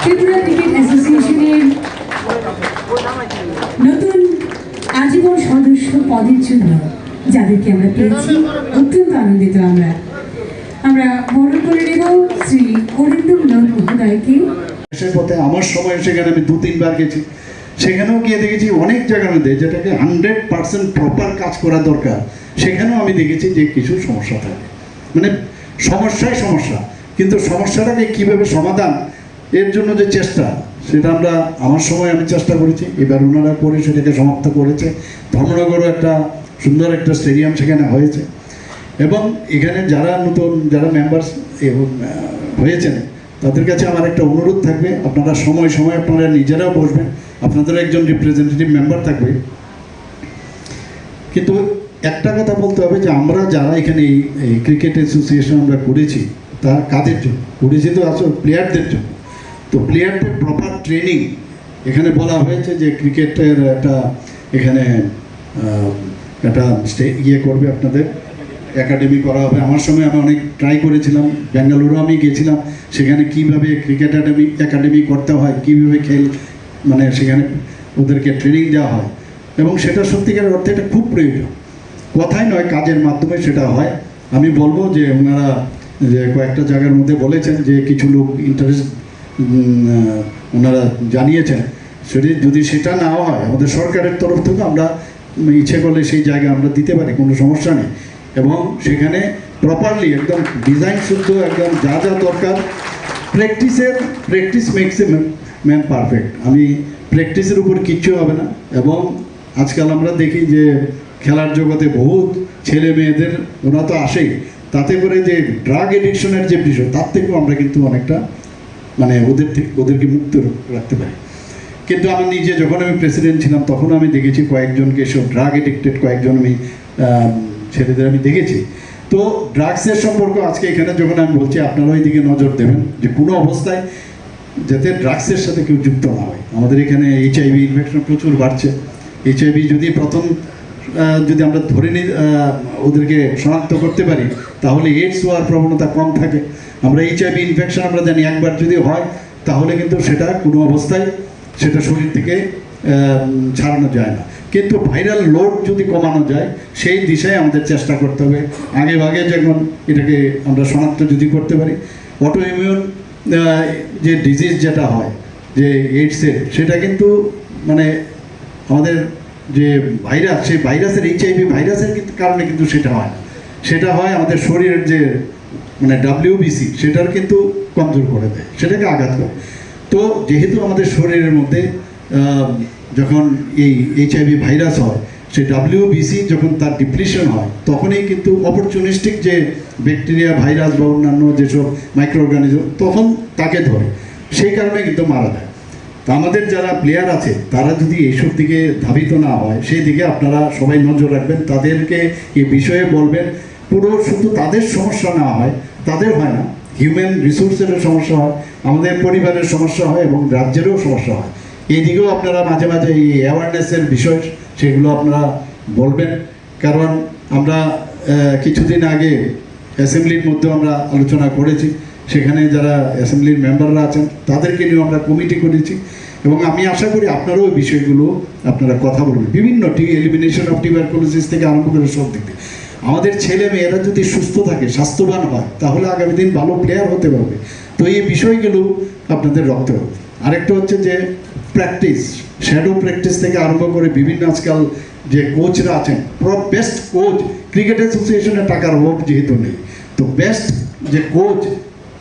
ত্রিপুরা ক্রিকেট অ্যাসোসিয়েশনের নতুন আজীবন সদস্য পদের জন্য যাদেরকে আমরা পেয়েছি, অত্যন্ত আনন্দিত। আমরা বরণ করে নেব শ্রী অরিন্দম নাথ মহোদয়কে। পথে আমার সময় সেখানে আমি 2-3 বার গেছি, সেখানেও গিয়ে দেখেছি অনেক জায়গার মধ্যে যেটাকে 100% প্রপার কাজ করা দরকার, সেখানেও আমি দেখেছি যে কিছু সমস্যা থাকে, মানে সমস্যাই সমস্যা, কিন্তু সমস্যাটাকে কীভাবে সমাধান, এর জন্য যে চেষ্টা, সেটা আমরা আমার সময় আমি চেষ্টা করেছি, এবার ওনারা করে সেটাকে সমাপ্ত করেছে। ধর্মনগরও একটা সুন্দর একটা স্টেডিয়াম সেখানে হয়েছে। এবং এখানে যারা নতুন যারা মেম্বার্স হয়েছেন তাদের কাছে আমার একটা অনুরোধ থাকবে, আপনারা সময় সময় আপনারা নিজেরাও বসবেন, আপনাদের একজন রিপ্রেজেন্টেটিভ মেম্বার থাকবে। কিন্তু একটা কথা বলতে হবে যে আমরা যারা এখানে এই ক্রিকেট অ্যাসোসিয়েশন আমরা করেছি, তা কাদের জন্য করেছি? তো আসলে প্লেয়ারদের জন্য। তো প্লেয়ারদের প্রপার ট্রেনিং এখানে বলা হয়েছে যে ক্রিকেটের একটা এখানে একটা ইয়ে করবে, আপনাদের একাডেমি করা হবে। আমার সময় আমি অনেক ট্রাই করেছিলাম, বেঙ্গালুরু আমি গিয়েছিলাম, সেখানে কিভাবে ক্রিকেট একাডেমি করতে হয়, কীভাবে মানে সেখানে ওদেরকে ট্রেনিং দেওয়া হয়, এবং সেটা সত্যিকার অর্থে এটা খুব প্রয়োজন, কথাই নয় কাজের মাধ্যমে সেটা হয়। আমি বলবো যে ওনারা যে কয়েকটা জায়গার মধ্যে বলেছেন যে কিছু লোক ইন্টারেস্ট ওনারা জানিয়েছেন, যদি সেটা না হয় আমাদের সরকারের তরফ থেকে আমরা ইচ্ছে করলে সেই জায়গা আমরা দিতে পারি, কোনো সমস্যা নেই। এবং সেখানে প্রপারলি একদম ডিজাইন শুদ্ধ একদম যা যা দরকার, practice makes a man perfect. আমি প্র্যাকটিসের উপর কিচ্ছু হবে না। এবং আজকাল আমরা দেখি যে খেলার জগতে বহুত ছেলে মেয়েদের ওরা তো আসেই, তাতে করে যে ড্রাগ এডিকশনের যে বিষয়, তার থেকেও আমরা কিন্তু অনেকটা মানে ওদেরকে মুক্ত রাখতে পারি। কিন্তু আমার নিজে যখন আমি প্রেসিডেন্ট ছিলাম তখন আমি দেখেছি কয়েকজনকে সব ড্রাগ এডিক্টেড কয়েকজন আমি ছেলেদের আমি দেখেছি। তো ড্রাগসের সম্পর্ক আজকে এখানে যখন আমি বলছি, আপনারা ওই দিকে নজর দেবেন যে কোনো অবস্থায় যাতে ড্রাগসের সাথে কেউ যুক্ত না হয়। আমাদের এখানে HIV ইনফেকশন প্রচুর বাড়ছে। HIV যদি যদি আমরা ধরে নিই, ওদেরকে শনাক্ত করতে পারি, তাহলে এইডস হওয়ার প্রবণতা কম থাকে। আমরা HIV ইনফেকশন আমরা জানি একবার যদি হয় তাহলে কিন্তু সেটা কোনো অবস্থায় সেটা শরীর থেকে ছাড়ানো যায় না। কিন্তু ভাইরাল লোড যদি কমানো যায় সেই দিশায় আমাদের চেষ্টা করতে হবে। আগে ভাগে যখন এটাকে আমরা শনাক্ত যদি করতে পারি, অটো ইমিউন যে ডিজিজ যেটা হয় যে এইডসের, সেটা কিন্তু মানে আমাদের যে ভাইরাস, সেই ভাইরাসের HIV ভাইরাসের কারণে কিন্তু সেটা হয় না, সেটা হয় আমাদের শরীরের যে মানে WBC সেটার কিন্তু কমজোর করে দেয়, সেটাকে আঘাত করে। তো যেহেতু আমাদের শরীরের মধ্যে যখন এই HIV ভাইরাস হয়, সেই WBC যখন তার ডিপ্লিশন হয় তখনই কিন্তু অপরচুনিস্টিক যে ব্যাকটেরিয়া ভাইরাস বা অন্যান্য যেসব মাইক্রো অর্গানিজম তখন তাকে ধরে, সেই কারণে কিন্তু মারা যায়। তা আমাদের যারা প্লেয়ার আছে তারা যদি এইসব দিকে ধাবিত না হয়, সেই দিকে আপনারা সবাই নজর রাখবেন, তাদেরকে এই বিষয়ে বলবেন। পুরো শুধু তাদের সমস্যা না হয়, তাদের হয় না, হিউম্যান রিসোর্সেরও সমস্যা হয়, আমাদের পরিবারের সমস্যা হয় এবং রাজ্যেরও সমস্যা হয়। এই দিকেও আপনারা মাঝে মাঝে এই অ্যাওয়ারনেসের বিষয় সেগুলো আপনারা বলবেন, কারণ আমরা কিছুদিন আগে অ্যাসেম্বলির মধ্যে আমরা আলোচনা করেছি, সেখানে যারা অ্যাসেম্বলির মেম্বাররা আছেন তাদেরকে নিয়েও আমরা কমিটি করেছি এবং আমি আশা করি আপনারাও ওই বিষয়গুলো আপনারা কথা বলবেন। বিভিন্ন এলিমিনেশন অফ টিউবারকুলোসিস থেকে আরম্ভ করে সব দিক থেকে আমাদের ছেলে মেয়েরা যদি সুস্থ থাকে, স্বাস্থ্যবান হয়, তাহলে আগামী দিন ভালো প্লেয়ার হতে পারবে। তো এই বিষয়গুলো আপনাদের রাখতে হবে। আরেকটা হচ্ছে যে প্র্যাকটিস, শ্যাডো প্র্যাকটিস থেকে আরম্ভ করে বিভিন্ন আজকাল যে কোচরা আছেন, বেস্ট কোচ, ক্রিকেট অ্যাসোসিয়েশনের টাকার অভাব যেহেতু নেই, তো বেস্ট যে কোচ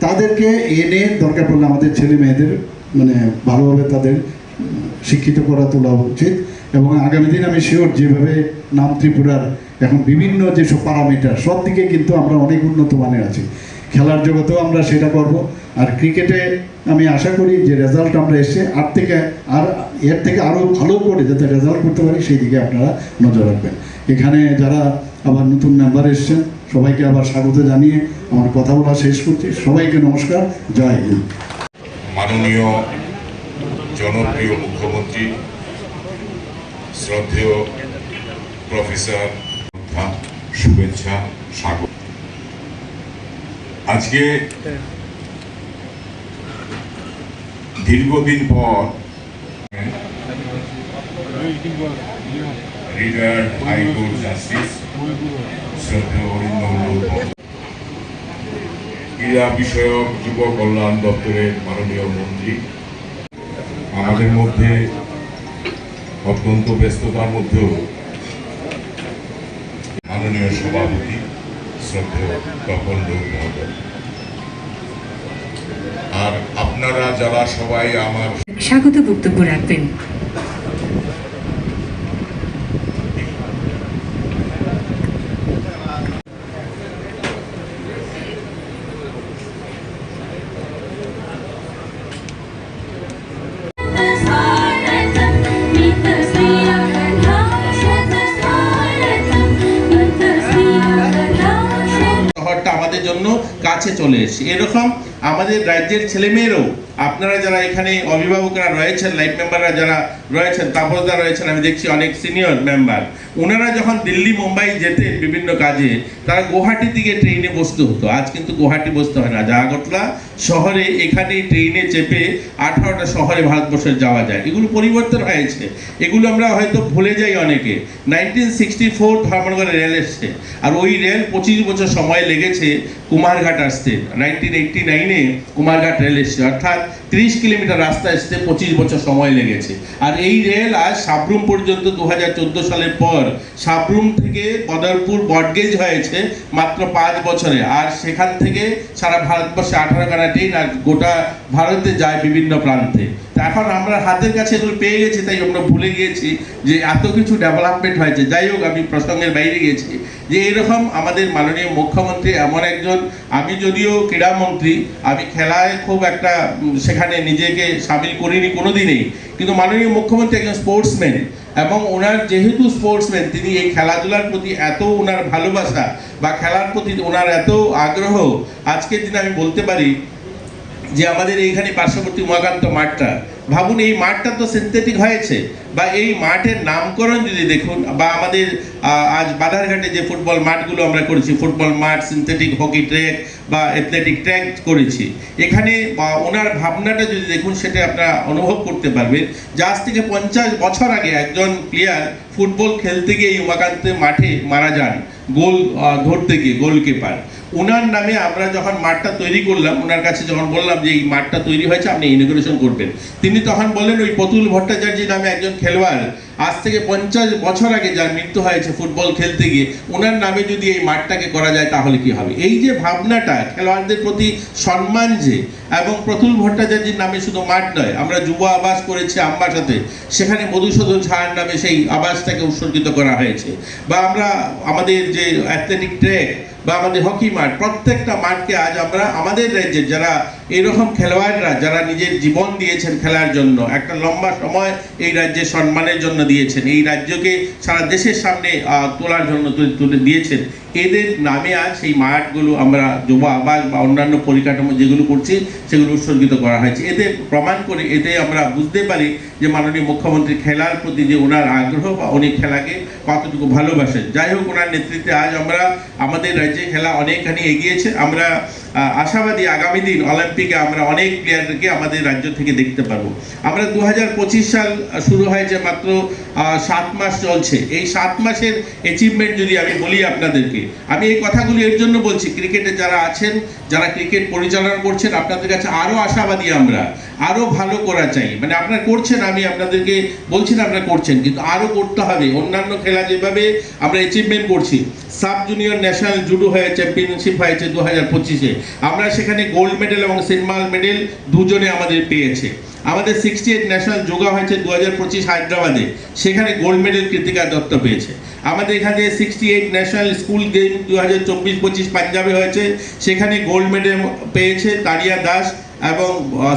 তাদেরকে এনে দরকার পড়লে আমাদের ছেলে মেয়েদের মানে ভালোভাবে তাদের শিক্ষিত করা তোলা উচিত। এবং আগামী দিন আমি শিওর যেভাবে নাম ত্রিপুরার এখন বিভিন্ন যেসব প্যারামিটার সব দিকে কিন্তু আমরা অনেক উন্নত মানের আছি, খেলার জগতেও আমরা সেটা করব। আর ক্রিকেটে আমি আশা করি যে রেজাল্ট আমরা এসে এর থেকে আরও ভালো করে যাতে রেজাল্ট করতে পারি সেই দিকে আপনারা নজর রাখবেন। এখানে যারা আবার নতুন মেম্বার এসছেন সবাইকে আবার স্বাগত জানিয়ে আমার কথা বলা শেষ করছি। সবাইকে নমস্কার, জয় হিন্দ। মাননীয় জনপ্রিয় মুখ্যমন্ত্রী শ্রদ্ধেয় প্রফেসর শুভেচ্ছা স্বাগত। আজকে দীর্ঘদিন পর রিটায়ার্ড হাইকোর্ট জাস্টিস শ্রদ্ধেয় অরিন্দম ক্রীড়া বিষয়ক যুব কল্যাণ দপ্তরের মাননীয় মন্ত্রী আমাদের মধ্যে অত্যন্ত ব্যস্ততার মধ্যেও মাননীয় সভাপতি শ্রদ্ধেয় তপন মহোদয়, আর আপনারা যারা সবাই আমার স্বাগত বক্তব্য রাখবেন। আমাদের জন্য কাছে চলে এসেছে। এরকম আমাদের রাজ্যের ছেলেমেয়েরাও, আপনারা যারা এখানে অভিভাবকরা রয়েছেন, লাইফ মেম্বাররা যারা রয়েছেন, তাপসদা রয়েছেন, আমি দেখছি অনেক সিনিয়র মেম্বার, ওনারা যখন দিল্লি মুম্বাই যেতেন বিভিন্ন কাজে, তারা গুয়াহাটি থেকে ট্রেনে বসতে হতো। আজ কিন্তু গুয়াহাটি বসতে হয় না, আগরতলা শহরে এখানে ট্রেনে চেপে 18টা শহরে ভারতবর্ষের যাওয়া যায়। এগুলো পরিবর্তন হয়েছে, এগুলো আমরা হয়তো ভুলে যাই অনেকে। 1964 ধর্মনগরে রেল এসছে, আর ওই রেল 25 বছর সময় লেগেছে কুমারঘাট আসতে। 1989-এ কুমারঘাট রেল এসছে, অর্থাৎ 30 কিলোমিটার রাস্তা আসতে 25 বছর সময় লেগেছে। আর এই রেল আজ সাবরুম পর্যন্ত 2014 সালের পর সাবরুম থেকে বদরপুর বটগেজ হয়েছে মাত্র 5 বছরে। আর সেখান থেকে সারা ভারতবর্ষে 18খানা ট্রেন আর গোটা ভারতে যায় বিভিন্ন প্রান্তে। এখন আমরা হাতের কাছে এগুলো পেয়ে গেছি, তাই আমরা ভুলে গিয়েছি যে এত কিছু ডেভেলপমেন্ট হয়েছে। যাই হোক, আমি প্রসঙ্গের বাইরে গেছি যে এরকম আমাদের মাননীয় মুখ্যমন্ত্রী এমন একজন, আমি যদিও ক্রীড়ামন্ত্রী, আমি খেলায় খুব একটা সেখানে নিজেকে সামিল করিনি কোনোদিনই, কিন্তু মাননীয় মুখ্যমন্ত্রী একজন স্পোর্টসম্যান, এবং ওনার যেহেতু স্পোর্টসম্যান, তিনি এই খেলাধুলার প্রতি এত ওনার ভালোবাসা বা খেলার প্রতি ওনার এত আগ্রহ, আজকের দিনে আমি বলতে পারি যে আমাদের এইখানে পার্শ্ববর্তী উমাকান্ত মাঠটা, ভাবুন এই মাঠটা তো সিনথেটিক হয়েছে, বা এই মাঠের নামকরণ যদি দেখুন, বা আমাদের আজ বাধারঘাটে যে ফুটবল মাঠগুলো আমরা করেছি, ফুটবল মাঠ, সিনথেটিক হকি ট্র্যাক বা অ্যাথলেটিক ট্র্যাক করেছি, এখানে ওনার ভাবনাটা যদি দেখুন সেটা আপনারা অনুভব করতে পারবেন যে আজ থেকে 50 বছর আগে একজন প্লেয়ার ফুটবল খেলতে গিয়ে এই উমাকান্ত মাঠে মারা যান, গোল ধরতে গিয়ে, গোলকিপার। ওনার নামে আমরা যখন মাঠটা তৈরি করলাম, ওনার কাছে যখন বললাম যে এই মাঠটা তৈরি হয়েছে, আপনি ইনগুরেশন করবেন, তিনি তখন বললেন ওই প্রতুল ভট্টাচার্য নামে একজন খেলোয়াড় আজ থেকে 50 বছর আগে যার মৃত্যু হয়েছে ফুটবল খেলতে গিয়ে, ওনার নামে যদি এই মাঠটাকে করা যায় তাহলে কি হবে। এই যে ভাবনাটা, খেলোয়াড়দের প্রতি সম্মান যে, এবং প্রতুল ভট্টাচার্যের নামে শুধু মাঠ নয়, আমরা যুব আবাস করেছি আমবাসাতে, সেখানে মধুসূদন ঝার নামে সেই আবাসটাকে উৎসর্গিত করা হয়েছে, বা আমরা আমাদের যে অ্যাথলেটিক ট্র্যাক বা আমাদের হকি মাঠ, প্রত্যেকটা মাঠকে আজ আমরা আমাদের রাজ্যের যারা এরকম খেলোয়াড়রা যারা নিজের জীবন দিয়েছেন খেলার জন্য, একটা লম্বা সময় এই রাজ্যে সম্মানের জন্য দিয়েছেন, এই রাজ্যকে সারা দেশের সামনে তোলার জন্য তুলে দিয়েছেন, এদের নামে আজ সেই মাঠগুলো আমরা যুব আবাস বা অন্যান্য পরিকাঠামো যেগুলো করছি সেগুলো উৎসর্গিত করা হয়েছে। এতে প্রমাণ করে, এতে আমরা বুঝতে পারি যে মাননীয় মুখ্যমন্ত্রী খেলার প্রতি যে ওনার আগ্রহ বা উনি খেলাকে কতটুকু ভালোবাসেন। যাই হোক, ওনার নেতৃত্বে আজ আমরা আমাদের রাজ্যে খেলা অনেকখানি এগিয়েছে। আমরা আশাবাদী আগামী দিন অলিম্পিকে আমরা অনেক প্লেয়ারকে আমাদের রাজ্য থেকে দেখতে পারবো। আমরা 2025 সাল শুরু হয়েছে, মাত্র 7 মাস চলছে। এই 7 মাসের অ্যাচিভমেন্ট যদি আমি বলি আপনাদেরকে, আমি এই কথাগুলি এর জন্য বলছি, ক্রিকেটে যারা আছেন, যারা ক্রিকেট পরিচালনা করছেন, আপনাদের কাছে আরও আশাবাদী, আমরা আরও ভালো করা চাই। মানে আপনারা করছেন, আমি আপনাদেরকে বলছি না আপনারা করছেন, কিন্তু আরও করতে হবে। অন্যান্য খেলা যেভাবে আমরা অ্যাচিভমেন্ট করছি, সাব জুনিয়র ন্যাশনাল জুডো হয়ে চ্যাম্পিয়নশিপ হয়েছে 2025-এ, আমরা সেখানে গোল্ড মেডেল এবং সিলভার মেডেল দুজনে আমাদের পেয়েছে। আমাদের 68 ন্যাশনাল যোগা হয়েছে 2025 হায়দ্রাবাদে, সেখানে গোল্ড মেডেল কৃতিকা দত্ত পেয়েছে। আমাদের এখানে 68 ন্যাশনাল স্কুল গেম 2024-25 পাঞ্জাবে হয়েছে, সেখানে গোল্ড মেডেল পেয়েছে তানিয়া দাস এবং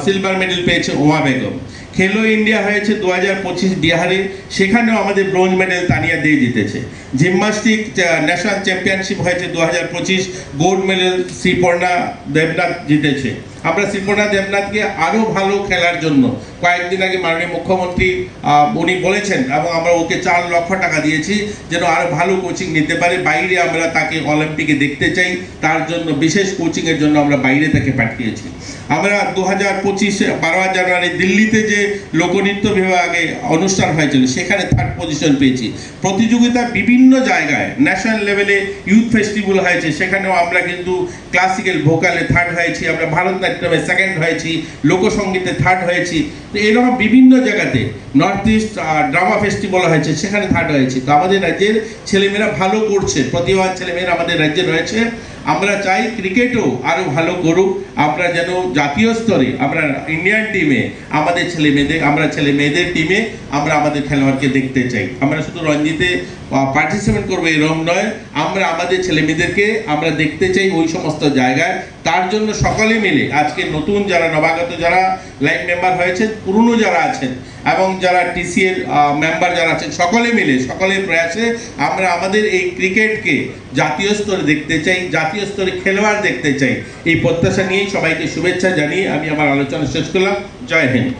সিলভার মেডেল পেয়েছে ওমা বেগম। খেলো ইন্ডিয়া হয়েছে 2025 বিহারে, সেখানেও আমাদের ব্রোঞ্জ মেডেল তানিয়া দিয়ে জিতেছে। জিমন্যাস্টিক ন্যাশনাল চ্যাম্পিয়নশিপ হয়েছে 2025, গোল্ড মেডেল শ্রীপর্ণা দেবনাথ জিতেছে। আমরা শ্রীপর্ণা দেবনাথকে আরও ভালো খেলার জন্য কয়েকদিন আগে মাননীয় মুখ্যমন্ত্রী উনি বলেছেন, এবং আমরা ওকে 4 লক্ষ টাকা দিয়েছি যেন আরও ভালো কোচিং নিতে পারে। বাইরে আমরা তাকে অলিম্পিকে দেখতে চাই, তার জন্য বিশেষ কোচিংয়ের জন্য আমরা বাইরে তাকে পাঠিয়েছি। আমরা 2025 12 জানুয়ারি দিল্লিতে যে লোকনৃত্য বিভাগে অনুষ্ঠান হয়েছিল, সেখানে 3rd পজিশন পেয়েছি। প্রতিযোগিতা বিভিন্ন জায়গায় ন্যাশনাল লেভেলে ইউথ ফেস্টিভ্যাল হয়েছে, সেখানেও আমরা কিন্তু ক্লাসিক্যাল ভোকালে 3rd হয়েছি, আমরা ভারতনাট্যমে 2nd হয়েছি, লোকসঙ্গীতে 3rd হয়েছি। তো এরকম বিভিন্ন জায়গাতে নর্থ ইস্ট ড্রামা ফেস্টিভ্যাল হয়েছে, সেখানে 3rd হয়েছি। তো আমাদের রাজ্যের ছেলেমেয়েরা ভালো করছে, প্রতিভাবান ছেলেমেয়েরা আমাদের রাজ্যে রয়েছে। আমরা চাই ক্রিকেটও আরও ভালো করুক, আমরা যেন জাতীয় স্তরে আমরা ইন্ডিয়ান টিমে আমাদের ছেলে মেয়েদের টিমে আমরা আমাদের খেলোয়াড়কে দেখতে চাই। আমরা শুধু রঞ্জিতে পার্টিসিপেট করবো এরকম নয়, আমরা আমাদের ছেলে মেয়েদেরকে আমরা দেখতে চাই ওই সমস্ত জায়গায়। তার জন্য সকলে মিলে আজকে নতুন যারা নবাগত যারা লাইন মেম্বার হয়েছেন, পুরনো যারা আছেন এবং যারা টিসি এর মেম্বার যারা আছেন, সকলে মিলে সকলের প্রয়াসে আমরা আমাদের এই ক্রিকেটকে জাতীয় স্তরে দেখতে চাই, জাতীয় স্তরে খেলোয়াড় দেখতে চাই। এই প্রত্যাশা নিয়ে সবাইকে শুভেচ্ছা জানিয়ে আমি আমার আলোচনা শেষ করলাম। জয় হিন্দ।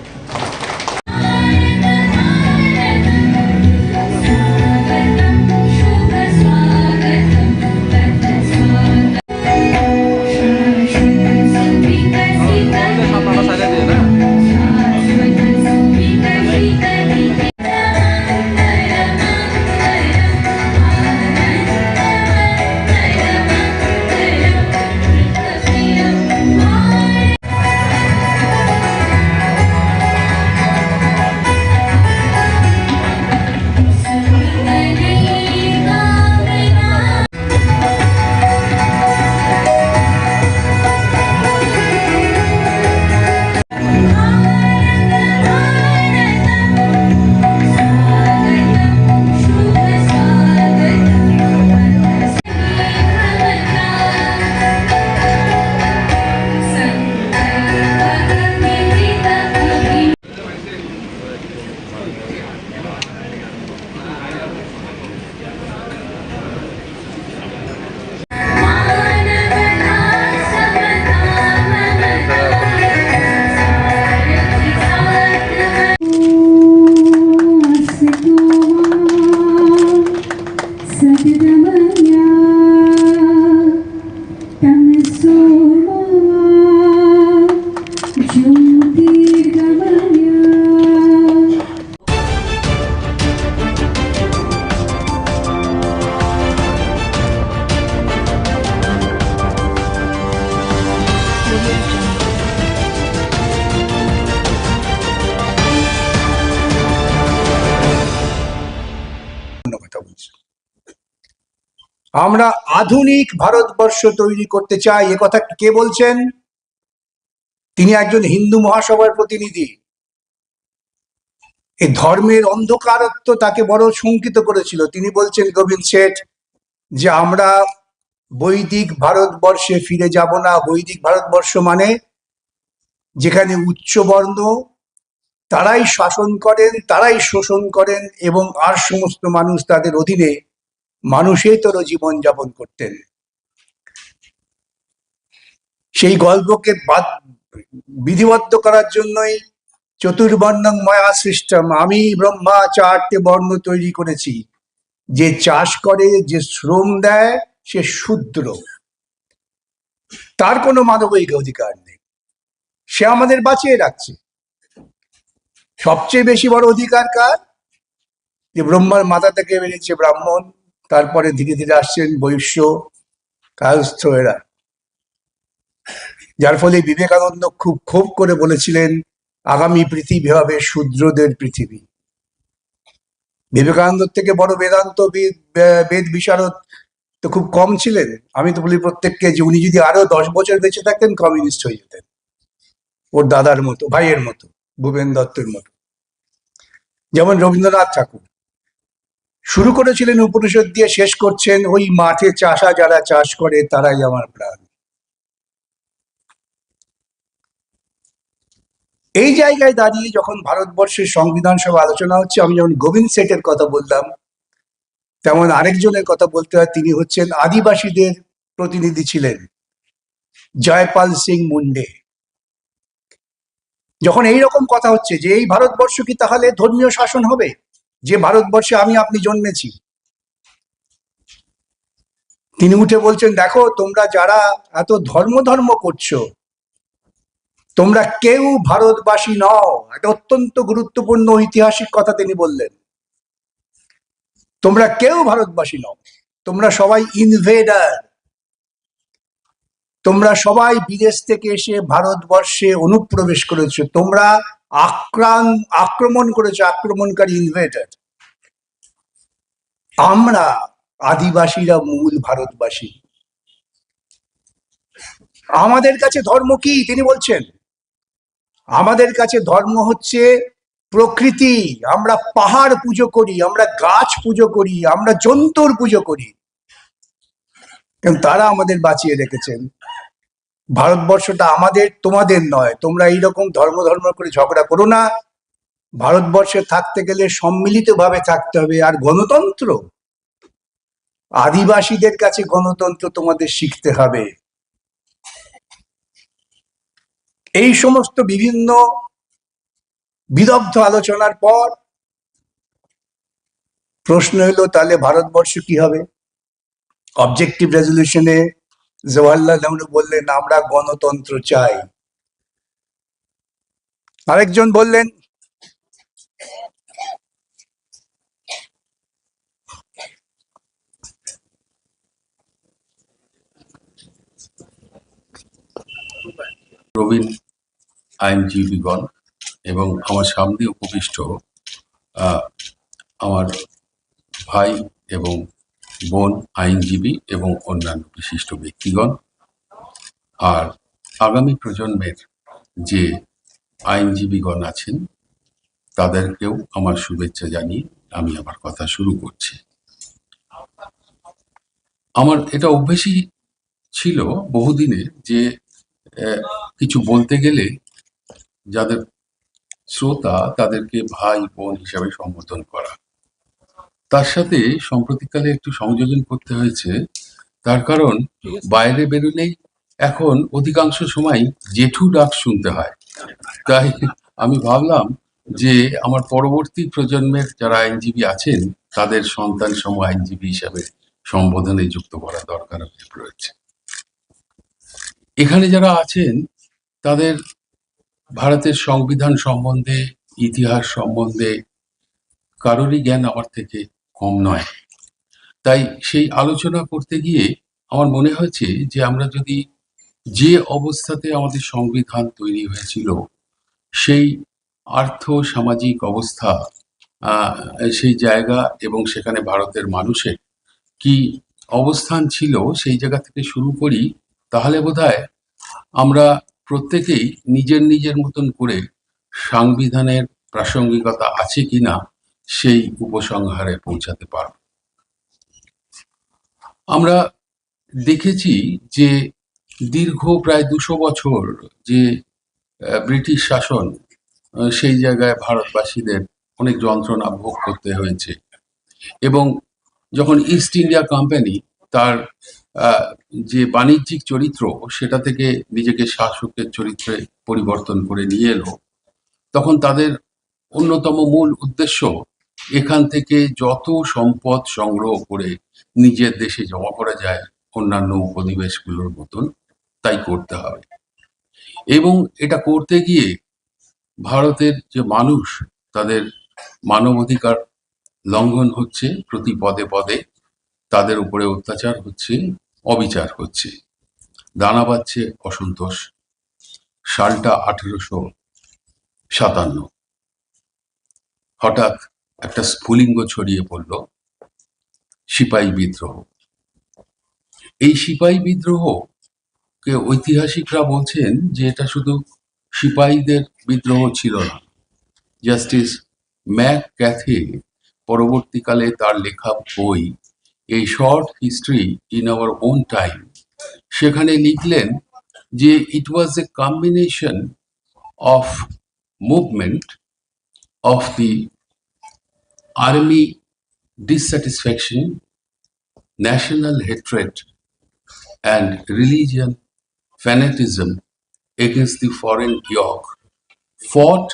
আমরা আধুনিক ভারতবর্ষ তৈরি করতে চাই, এ কথা কে বলছেন? তিনি একজন হিন্দু মহাসভার প্রতিনিধি। এই ধর্মের অন্ধকারত্ব তাকে বড় শঙ্কিত করেছিল। তিনি বলছেন, গোবিন্দ শেঠ, যে আমরা বৈদিক ভারতবর্ষে ফিরে যাব না। বৈদিক ভারতবর্ষ মানে যেখানে উচ্চ বর্ণ তারাই শাসন করেন, তারাই শোষণ করেন এবং আর সমস্ত মানুষ তাদের অধীনে মানুষেতর জীবনযাপন করতেন। সেই গল্পকে বিধিবদ্ধ করার জন্যই চতুর্বর্ণং ময়া সৃষ্টম, আমি ব্রহ্মা 4টে বর্ণ তৈরি করেছি। যে চাষ করে, যে শ্রম দেয়, সে শূদ্র, তার কোনো মানবিক অধিকার নেই, সে আমাদের বাঁচিয়ে রাখছে। সবচেয়ে বেশি বড় অধিকার কার? যে ব্রহ্মার মাথা থেকে বেরিয়েছে ব্রাহ্মণ, তারপরে ধীরে ধীরে আসছেন বৈশ্য, কায়স্থ এরা। যার ফলে বিবেকানন্দ খুব ক্ষোভ করে বলেছিলেন আগামী পৃথিবী হবে শূদ্রদের পৃথিবী। বিবেকানন্দ থেকে বড় বেদান্ত বেদ বিশারদ তো খুব কম ছিলেন। আমি তো বলি প্রত্যেককে যে উনি যদি আরো 10 বছর বেঁচে থাকতেন কমিউনিস্ট হয়ে যেতেন, ওর দাদার মতো, ভাইয়ের মতো, ভূপেন দত্তের মতো। যেমন রবীন্দ্রনাথ ঠাকুর শুরু করেছিলেন উপনিষদ দিয়ে, শেষ করছেন ওই মাঠে চাষা যারা চাষ করে তারাই আমার প্রাণ। এই জায়গায় দাঁড়িয়ে যখন ভারতবর্ষের সংবিধান সভা আলোচনা হচ্ছে, আমি যেমন গোবিন্দ সেটের কথা বললাম, তেমন আরেকজনের কথা বলতে হয়। তিনি হচ্ছেন আদিবাসীদের প্রতিনিধি ছিলেন, জয়পাল সিং মুন্ডে। যখন এইরকম কথা হচ্ছে যে এই ভারতবর্ষ কি তাহলে ধর্মীয় শাসন হবে, যে ভারতবর্ষে আমি আপনি জন্মেছি, তিনি উঠে বলছেন দেখো তোমরা যারা এত ধর্ম করছো, তোমরা কেউ ভারতবাসী নও। একটা অত্যন্ত গুরুত্বপূর্ণ ঐতিহাসিক কথা তিনি বললেন, তোমরা কেউ ভারতবাসী নও, তোমরা সবাই ইনভেডার, তোমরা সবাই বিদেশ থেকে এসে ভারতবর্ষে অনুপ্রবেশ করেছো, তোমরা আক্রমণ করেছো, আক্রমণকারী ইনভেডার। আমরা আদিবাসীরা মূল ভারতবাসী। আমাদের কাছে ধর্ম কি? তিনি বলছেন আমাদের কাছে ধর্ম হচ্ছে প্রকৃতি। আমরা পাহাড় পুজো করি, আমরা গাছ পুজো করি, আমরা জন্তুর পুজো করি, কিন্তু তারা আমাদের বাঁচিয়ে রেখেছেন। ভারতবর্ষটা আমাদের, তোমাদের নয়। তোমরা এইরকম ধর্ম করে ঝগড়া করো না। ভারতবর্ষে থাকতে গেলে সম্মিলিতভাবে থাকতে হবে। আর গণতন্ত্র, আদিবাসীদের কাছে গণতন্ত্র তোমাদের শিখতে হবে। এই সমস্ত বিভিন্ন বিদগ্ধ আলোচনার পর প্রশ্ন এলো তাহলে ভারতবর্ষ কি হবে? অবজেক্টিভ রেজলিউশনে জওয়াহরলাল নেহরু বললেন আমরা গণতন্ত্র চাই। আরেকজন বললেন প্রবীণ আইনজীবীগণ এবং আমার সামনে উপবিষ্ট আমার ভাই এবং বোন আইনজীবী এবং অন্যান্য বিশিষ্ট ব্যক্তিগণ, আর আগামী প্রজন্মের যে আইনজীবীগণ আছেন তাদেরকেও আমার শুভেচ্ছা জানিয়ে আমি আমার কথা শুরু করছি। আমার এটা অভ্যেসই ছিল বহুদিনে যে কিছু বলতে গেলে যাদের শ্রোতা তাদেরকে ভাই বোন হিসাবে সম্বোধন করা। তার সাথে সাম্প্রতিককালে একটু সংযোজন করতে হয়েছে, তার কারণ বাইরে বেরোলেই এখন অধিকাংশ সময় জেঠু ডাক শুনতে হয়। তাই আমি ভাবলাম যে আমার পরবর্তী প্রজন্মের যারা আইনজীবী আছেন তাদের সন্তান সম আইনজীবী হিসাবে সম্বোধনে যুক্ত করা দরকার রয়েছে। এখানে যারা আছেন তাদের ভারতের সংবিধান সম্বন্ধে, ইতিহাস সম্বন্ধে কারোরই জ্ঞান আমার থেকে কম নয়। তাই সেই আলোচনা করতে গিয়ে আমার মনে হয়েছে যে আমরা যদি যে অবস্থাতে আমাদের সংবিধান তৈরি হয়েছিল সেই আর্থ সামাজিক অবস্থা, সেই জায়গা এবং সেখানে ভারতের মানুষের কি অবস্থান ছিল সেই জায়গা থেকে শুরু করি, তাহলে বোধহয় আমরা প্রত্যেকেই নিজের নিজের মতন করে সংবিধানের প্রাসঙ্গিকতা আছে কিনা সেই উপসংহারে পৌঁছাতে পারব। আমরা দেখেছি যে দীর্ঘ প্রায় 200 বছর যে ব্রিটিশ শাসন সেই জায়গায় ভারতবাসীদের অনেক যন্ত্রণা ভোগ করতে হয়েছে। এবং যখন ইস্ট ইন্ডিয়া কোম্পানি তার যে বাণিজ্যিক চরিত্র সেটা থেকে নিজেকে শাসকের চরিত্রে পরিবর্তন করে নিয়ে এলো, তখন তাদের অন্যতম মূল উদ্দেশ্য এখান থেকে যত সম্পদ সংগ্রহ করে নিজের দেশে জমা করা যায় অন্যান্য উপনিবেশগুলোর মতন তাই করতে হবে। এবং এটা করতে গিয়ে ভারতের যে মানুষ তাদের মানবাধিকার লঙ্ঘন হচ্ছে, প্রতি পদে পদে তাদের উপরে অত্যাচার হচ্ছে, অবিচার হচ্ছে, দানা বাঁধছে অসন্তোষ। সালটা 1857। হঠাৎ একটা স্ফুলিঙ্গ ছড়িয়ে পড়ল, সিপাহী বিদ্রোহ। এই সিপাহী বিদ্রোহকে ঐতিহাসিকরা বলছেন যে এটা শুধু সিপাহীদের বিদ্রোহ ছিল না। জাস্টিস ম্যাক ক্যাথে পরবর্তীকালে তার লেখা বই এই short history in our own time, সেখানে লিখলেন যে it was a combination of movement of the army dissatisfaction, national hatred and religion fanatism against the foreign yoke fought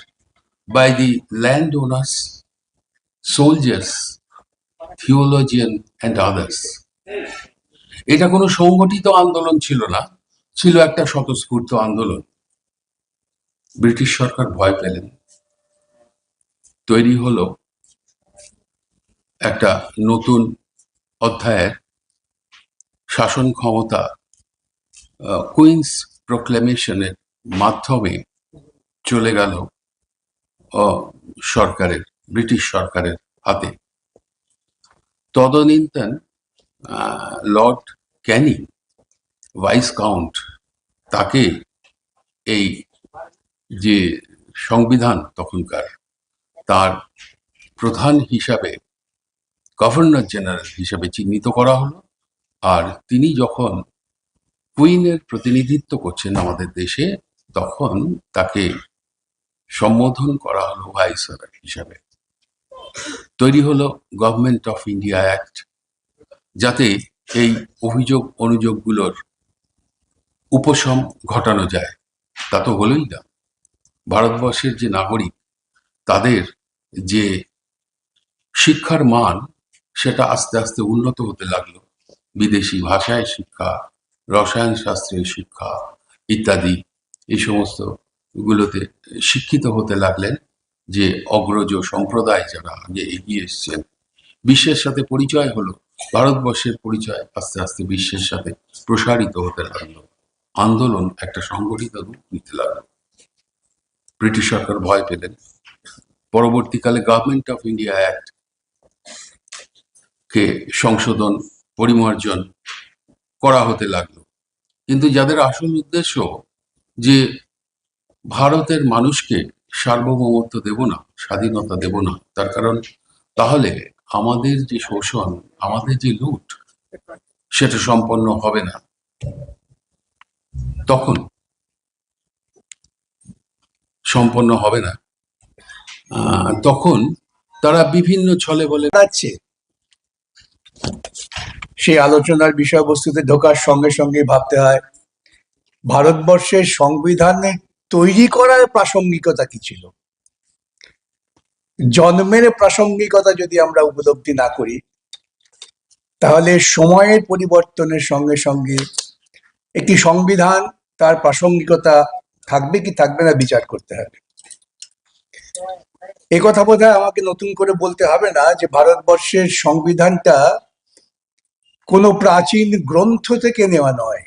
by the landowners, soldiers, theologians and others. এটা কোনো সংগঠিত আন্দোলন ছিল না, ছিল একটা স্বতঃস্ফূর্ত আন্দোলন। ব্রিটিশ সরকার ভয় পেলেন, তৈরি হলো একটা নতুন অধ্যায়ের শাসন ক্ষমতা কুইন্স প্রোক্লেমেশনের মাধ্যমে চলে গেল সরকারের, ব্রিটিশ সরকারের হাতে। তদনীন্তন লর্ড ক্যানিং, ভাইস কাউন্ট, তাকে এই যে সংবিধান তখনকার, তার প্রধান হিসাবে, গভর্নর জেনারেল হিসেবে চিহ্নিত করা হলো। আর তিনি যখন কুইনের প্রতিনিধিত্ব করছেন আমাদের দেশে, তখন তাকে সম্বোধন করা হলো ভাইসরয় হিসাবে। তৈরি হলো গভর্নমেন্ট অফ ইন্ডিয়া অ্যাক্ট, যাতে এই অভিযোগ অনুযোগগুলোর উপশম ঘটানো যায়। তা তো হলোই না, ভারতবর্ষের যে নাগরিক তাদের যে শিক্ষার মান সেটা আস্তে আস্তে উন্নত হতে লাগলো। বিদেশি ভাষায় শিক্ষা, রসায়ন শাস্ত্রের শিক্ষা ইত্যাদি এই সমস্ত গুলোতে শিক্ষিত হতে লাগলেন যে অগ্রজ সম্প্রদায় যারা আগে এগিয়ে এসছেন। বিশ্বের সাথে পরিচয় হলো, ভারতবর্ষের পরিচয় আস্তে আস্তে বিশ্বের সাথে প্রসারিত হতে লাগলো। আন্দোলন একটা সংগঠিত রূপ নিতে লাগলো। ব্রিটিশ সরকার ভয় পেলেন। পরবর্তীকালে গভর্নমেন্ট অফ ইন্ডিয়া অ্যাক্ট কে সংশোধন, পরিমার্জন করা হতে লাগলো। কিন্তু যাদের আসল উদ্দেশ্য যে ভারতের মানুষকে সার্বভৌমত্ব দেব না, স্বাধীনতা দেব না, তার কারণ তাহলে আমাদের যে শোষণ, আমাদের যে লুট, সেটা সম্পন্ন হবে না। তখন সম্পন্ন হবে না, তখন তারা বিভিন্ন ছলে বলে যাচ্ছে। সেই আলোচনার বিষয়বস্তুতে ঢোকার সঙ্গে সঙ্গে ভাবতে হয় ভারতবর্ষের সংবিধানে তৈরি করার প্রাসঙ্গিকতা কি ছিল। জন্মের প্রাসঙ্গিকতা যদি আমরা উপলব্ধি না করি, তাহলে সময়ের পরিবর্তনের সঙ্গে সঙ্গে একটি সংবিধান তার প্রাসঙ্গিকতা থাকবে কি থাকবে না বিচার করতে হবে। এ কথা বোধহয় আমাকে নতুন করে বলতে হবে না যে ভারতবর্ষের সংবিধানটা কোনো প্রাচীন গ্রন্থ থেকে নেওয়া নয়।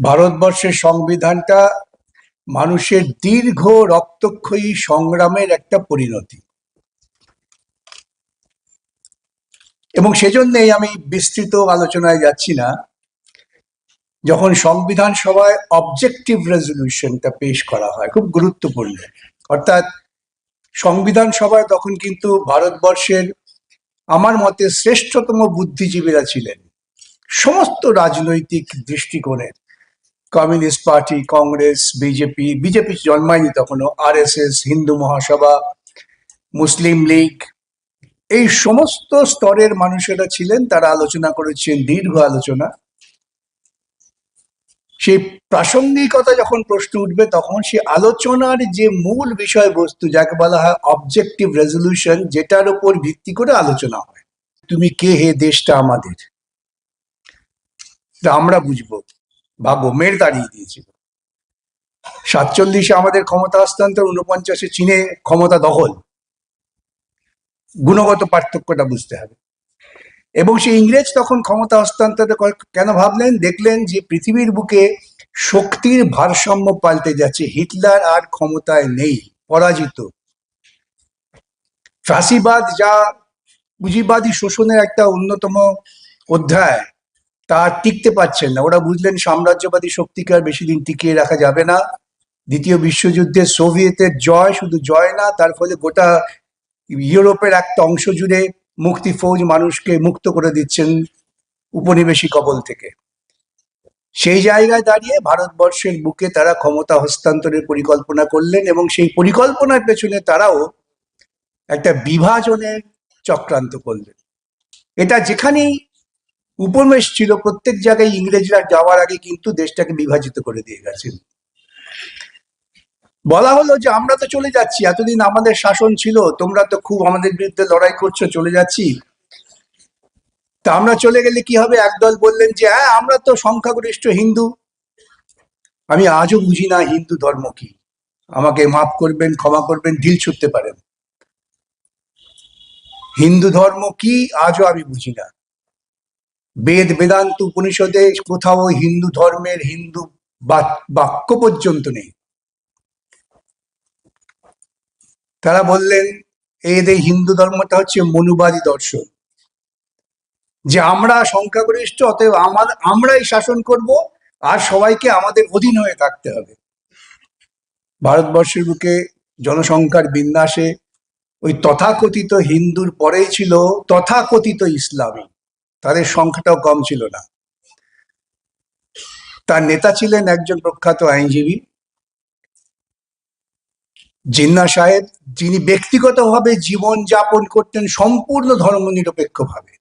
ভারতবর্ষের সংবিধানটা মানুষের দীর্ঘ রক্তক্ষয়ী সংগ্রামের একটা পরিণতি, এবং সেজন্যই আমি বিস্তৃত আলোচনায় যাচ্ছি না। যখন সংবিধান সভায় অবজেক্টিভ রেজলিউশনটা পেশ করা হয়, খুব গুরুত্বপূর্ণ, অর্থাৎ সংবিধান সভায় তখন কিন্তু ভারতবর্ষের আমার মতে শ্রেষ্ঠতম বুদ্ধিজীবীরা ছিলেন সমস্ত রাজনৈতিক দৃষ্টিকোণের। কমিউনিস্ট পার্টি, কংগ্রেস, বিজেপি জন্মায়নি তখনও, RSS, হিন্দু মহাসভা, মুসলিম লীগ, এই সমস্ত স্তরের মানুষেরা ছিলেন। তারা আলোচনা করেছেন, দীর্ঘ আলোচনা। সেই প্রাসঙ্গিকতা যখন প্রশ্ন উঠবে, তখন সেই আলোচনার যে মূল বিষয়বস্তু, যাকে বলা হয় অবজেক্টিভ রেজলিউশন, যেটার উপর ভিত্তি করে আলোচনা হয়। তুমি কে হে দেশটা আমাদের, আমরা বুঝবো। ভাবো, মেয়ের দাঁড়িয়ে দিয়েছিল। 47-এ আমাদের ক্ষমতা হস্তান্তর, 49-এ চীনে ক্ষমতা দখল। গুণগত পার্থক্যটা বুঝতে হবে। এবং সেই ইংরেজ তখন ক্ষমতা হস্তান্তর কেন ভাবলেন? দেখলেন যে পৃথিবীর বুকে শক্তির ভারসাম্য পাল্টে যাচ্ছে, হিটলার আর ক্ষমতায় নেই, পরাজিত। ফ্যাসিবাদ, যা পুঁজিবাদী শোষণের একটা অন্যতম অধ্যায়, তা টিকতে পারছেন না। ওরা বুঝলেন সাম্রাজ্যবাদী শক্তিকে আর বেশি দিন টিকিয়ে রাখা যাবে না। দ্বিতীয় বিশ্বযুদ্ধে সোভিয়েতের জয় শুধু জয় না, তার ফলে গোটা ইউরোপের একটা অংশ জুড়ে মুক্তি ফৌজ মানুষকে মুক্ত করে দিচ্ছেন উপনিবেশিক কবল থেকে। সেই জায়গায় দাঁড়িয়ে ভারতবর্ষের বুকে তারা ক্ষমতা হস্তান্তরের পরিকল্পনা করলেন, এবং সেই পরিকল্পনার পেছনে তারাও একটা বিভাজনের চক্রান্ত করলেন। এটা যেখানেই উপনিবেশ ছিল, প্রত্যেক জায়গায় ইংরেজরা যাওয়ার আগে কিন্তু দেশটাকে বিভাজিত করে দিয়ে গেছেন। বলা হলো যে আমরা তো চলে যাচ্ছি, এতদিন আমাদের শাসন ছিল, তোমরা তো খুব আমাদের বিরুদ্ধে লড়াই করছো, চলে যাচ্ছি। তা আমরা চলে গেলে কি হবে? একদল বললেন যে হ্যাঁ, আমরা তো সংখ্যাগরিষ্ঠ হিন্দু। আমি আজও বুঝি না হিন্দু ধর্ম কি। আমাকে মাফ করবেন, ক্ষমা করবেন, ঢিল ছুটতে পারেন। হিন্দু ধর্ম কি আজও আমি বুঝি না। বেদ, বেদান্ত, উপনিষদে কোথাও হিন্দু ধর্মের হিন্দু বাক্য পর্যন্ত নেই। তারা বললেন এই হিন্দু ধর্মটা হচ্ছে মনুবাদী দর্শন, যে আমরা সংখ্যাগরিষ্ঠ, অতএব আমরাই শাসন করব, আর সবাইকে আমাদের অধীন হয়ে থাকতে হবে। ভারতবর্ষের বুকে জনসংখ্যার বিন্যাসে ওই তথাকথিত হিন্দুর পরেই ছিল তথাকথিত ইসলামী। তাদের সংখ্যাটাও কম ছিল না। তার নেতা ছিলেন একজন প্রখ্যাত আইনজীবী, জিন্না সাহেব, যিনি ব্যক্তিগতভাবে জীবন যাপন করতেন সম্পূর্ণ ধর্মনিরপেক্ষভাবে।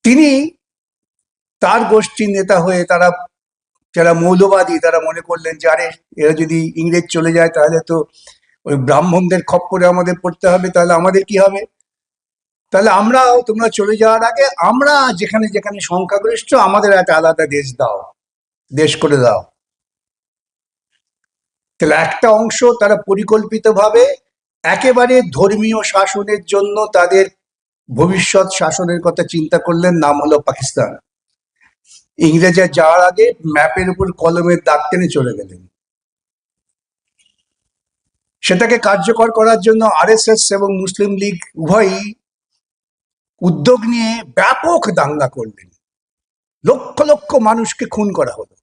তিনি তার গোষ্ঠীর নেতা হয়ে, তারা যারা মৌলবাদী, তারা মনে করলেন যে আরে এরা যদি ইংরেজ চলে যায়, তাহলে তো ওই ব্রাহ্মণদের খপ্পরে আমাদের পড়তে হবে, তাহলে আমাদের কি হবে? তাহলে আমরাও, তোমরা চলে যাওয়ার আগে আমরা যেখানে যেখানে সংখ্যাগরিষ্ঠ, আমাদের একটা আলাদা দেশ দাও, দেশ করে দাও। তাহলে একটা অংশ তারা পরিকল্পিতভাবে একেবারে ধর্মীয় শাসনের জন্য তাদের ভবিষ্যৎ শাসনের কথা চিন্তা করলেন, নাম হলো পাকিস্তান। ইংরেজরা যাওয়ার আগে ম্যাপের উপর কলমের দাগ টেনে চলে গেলেন। সেটাকে কার্যকর করার জন্য RSS এবং মুসলিম লীগ উভয়ই উদ্যোগ নিয়ে ব্যাপক দাঙ্গা করলেন। লক্ষ লক্ষ মানুষকে খুন করা হলো,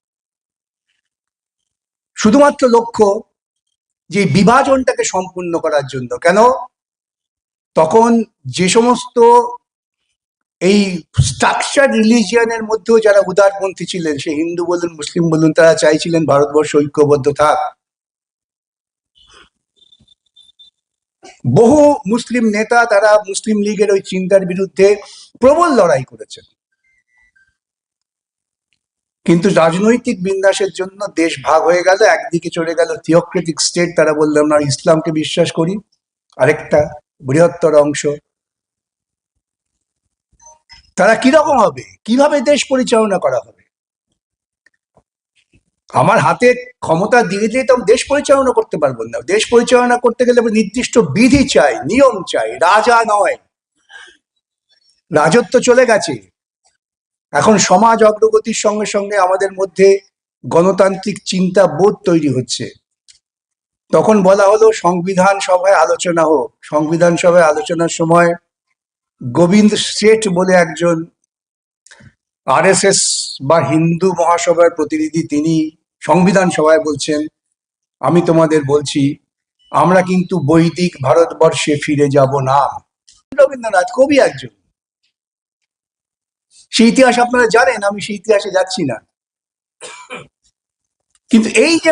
শুধুমাত্র লক্ষ্য যে বিভাজনটাকে সম্পূর্ণ করার জন্য। কেন? তখন যে সমস্ত এই স্ট্রাকচার রিলিজিয়ানের মধ্যেও যারা উদারপন্থী ছিলেন, সে হিন্দু বলুন, মুসলিম বলুন, তারা চাইছিলেন ভারতবর্ষ ঐক্যবদ্ধ থাক। বহু মুসলিম নেতা, তারা মুসলিম লীগের ওই চিন্তার বিরুদ্ধে প্রবল লড়াই করেছেন। কিন্তু রাজনৈতিক বিন্যাসের জন্য দেশ ভাগ হয়ে গেল। একদিকে চলে গেল থিওক্রেটিক স্টেট, তারা বললো আমরা ইসলামকে বিশ্বাস করি, আরেকটা বৃহত্তর অংশ। তারা কিরকম হবে, কিভাবে দেশ পরিচালনা করা হবে? আমার হাতে ক্ষমতা দিয়ে দিয়ে তো দেশ পরিচালনা করতে পারবো না। দেশ পরিচালনা করতে গেলে নির্দিষ্ট বিধি চাই, নিয়ম চাই, রাজা নয়। রাজত্ব চলে গেছে। এখন সমাজ অগ্রগতির সঙ্গে সঙ্গে আমাদের মধ্যে গণতান্ত্রিক চিন্তা বোধ তৈরি হচ্ছে। তখন বলা হলো সংবিধান সভায় আলোচনা হোক। সংবিধান সভায় আলোচনার সময় গোবিন্দ শেঠ বলে একজন RSS বা হিন্দু মহাসভার প্রতিনিধি, তিনি সংবিধান সভায় বলছেন, আমি তোমাদের বলছি, আমরা কিন্তু বৈদিক ভারতবর্ষে ফিরে যাব না। রবীন্দ্রনাথ কবি একজন, সেই ইতিহাস আপনারা জানেন, আমি সেই ইতিহাসে যাচ্ছি না। কিন্তু এই যে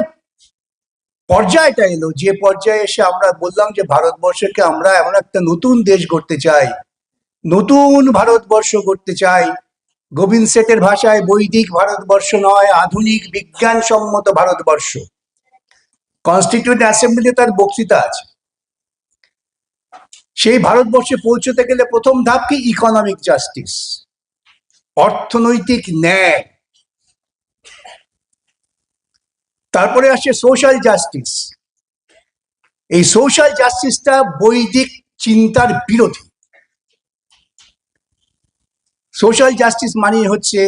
পর্যায়টা এলো, যে পর্যায়ে এসে আমরা বললাম যে ভারতবর্ষকে আমরা এমন একটা নতুন দেশ গড়তে চাই, নতুন ভারতবর্ষ গড়তে চাই, গোবিন্দ সেটের ভাষায় বৈদিক ভারতবর্ষ নয়, আধুনিক বিজ্ঞানসম্মত ভারতবর্ষ। কনস্টিটিউয়েন্ট অ্যাসেম্বলিতে তার বক্তৃতা আছে। সেই ভারতবর্ষে পৌঁছতে গেলে প্রথম ধাপ কি? ইকোনমিক জাস্টিস, অর্থনৈতিক ন্যায়। তারপরে আসছে সোশ্যাল জাস্টিস। এই সোশ্যাল জাস্টিসটা বৈদিক চিন্তার বিরোধী। সোশ্যাল জাস্টিস মানে হচ্ছে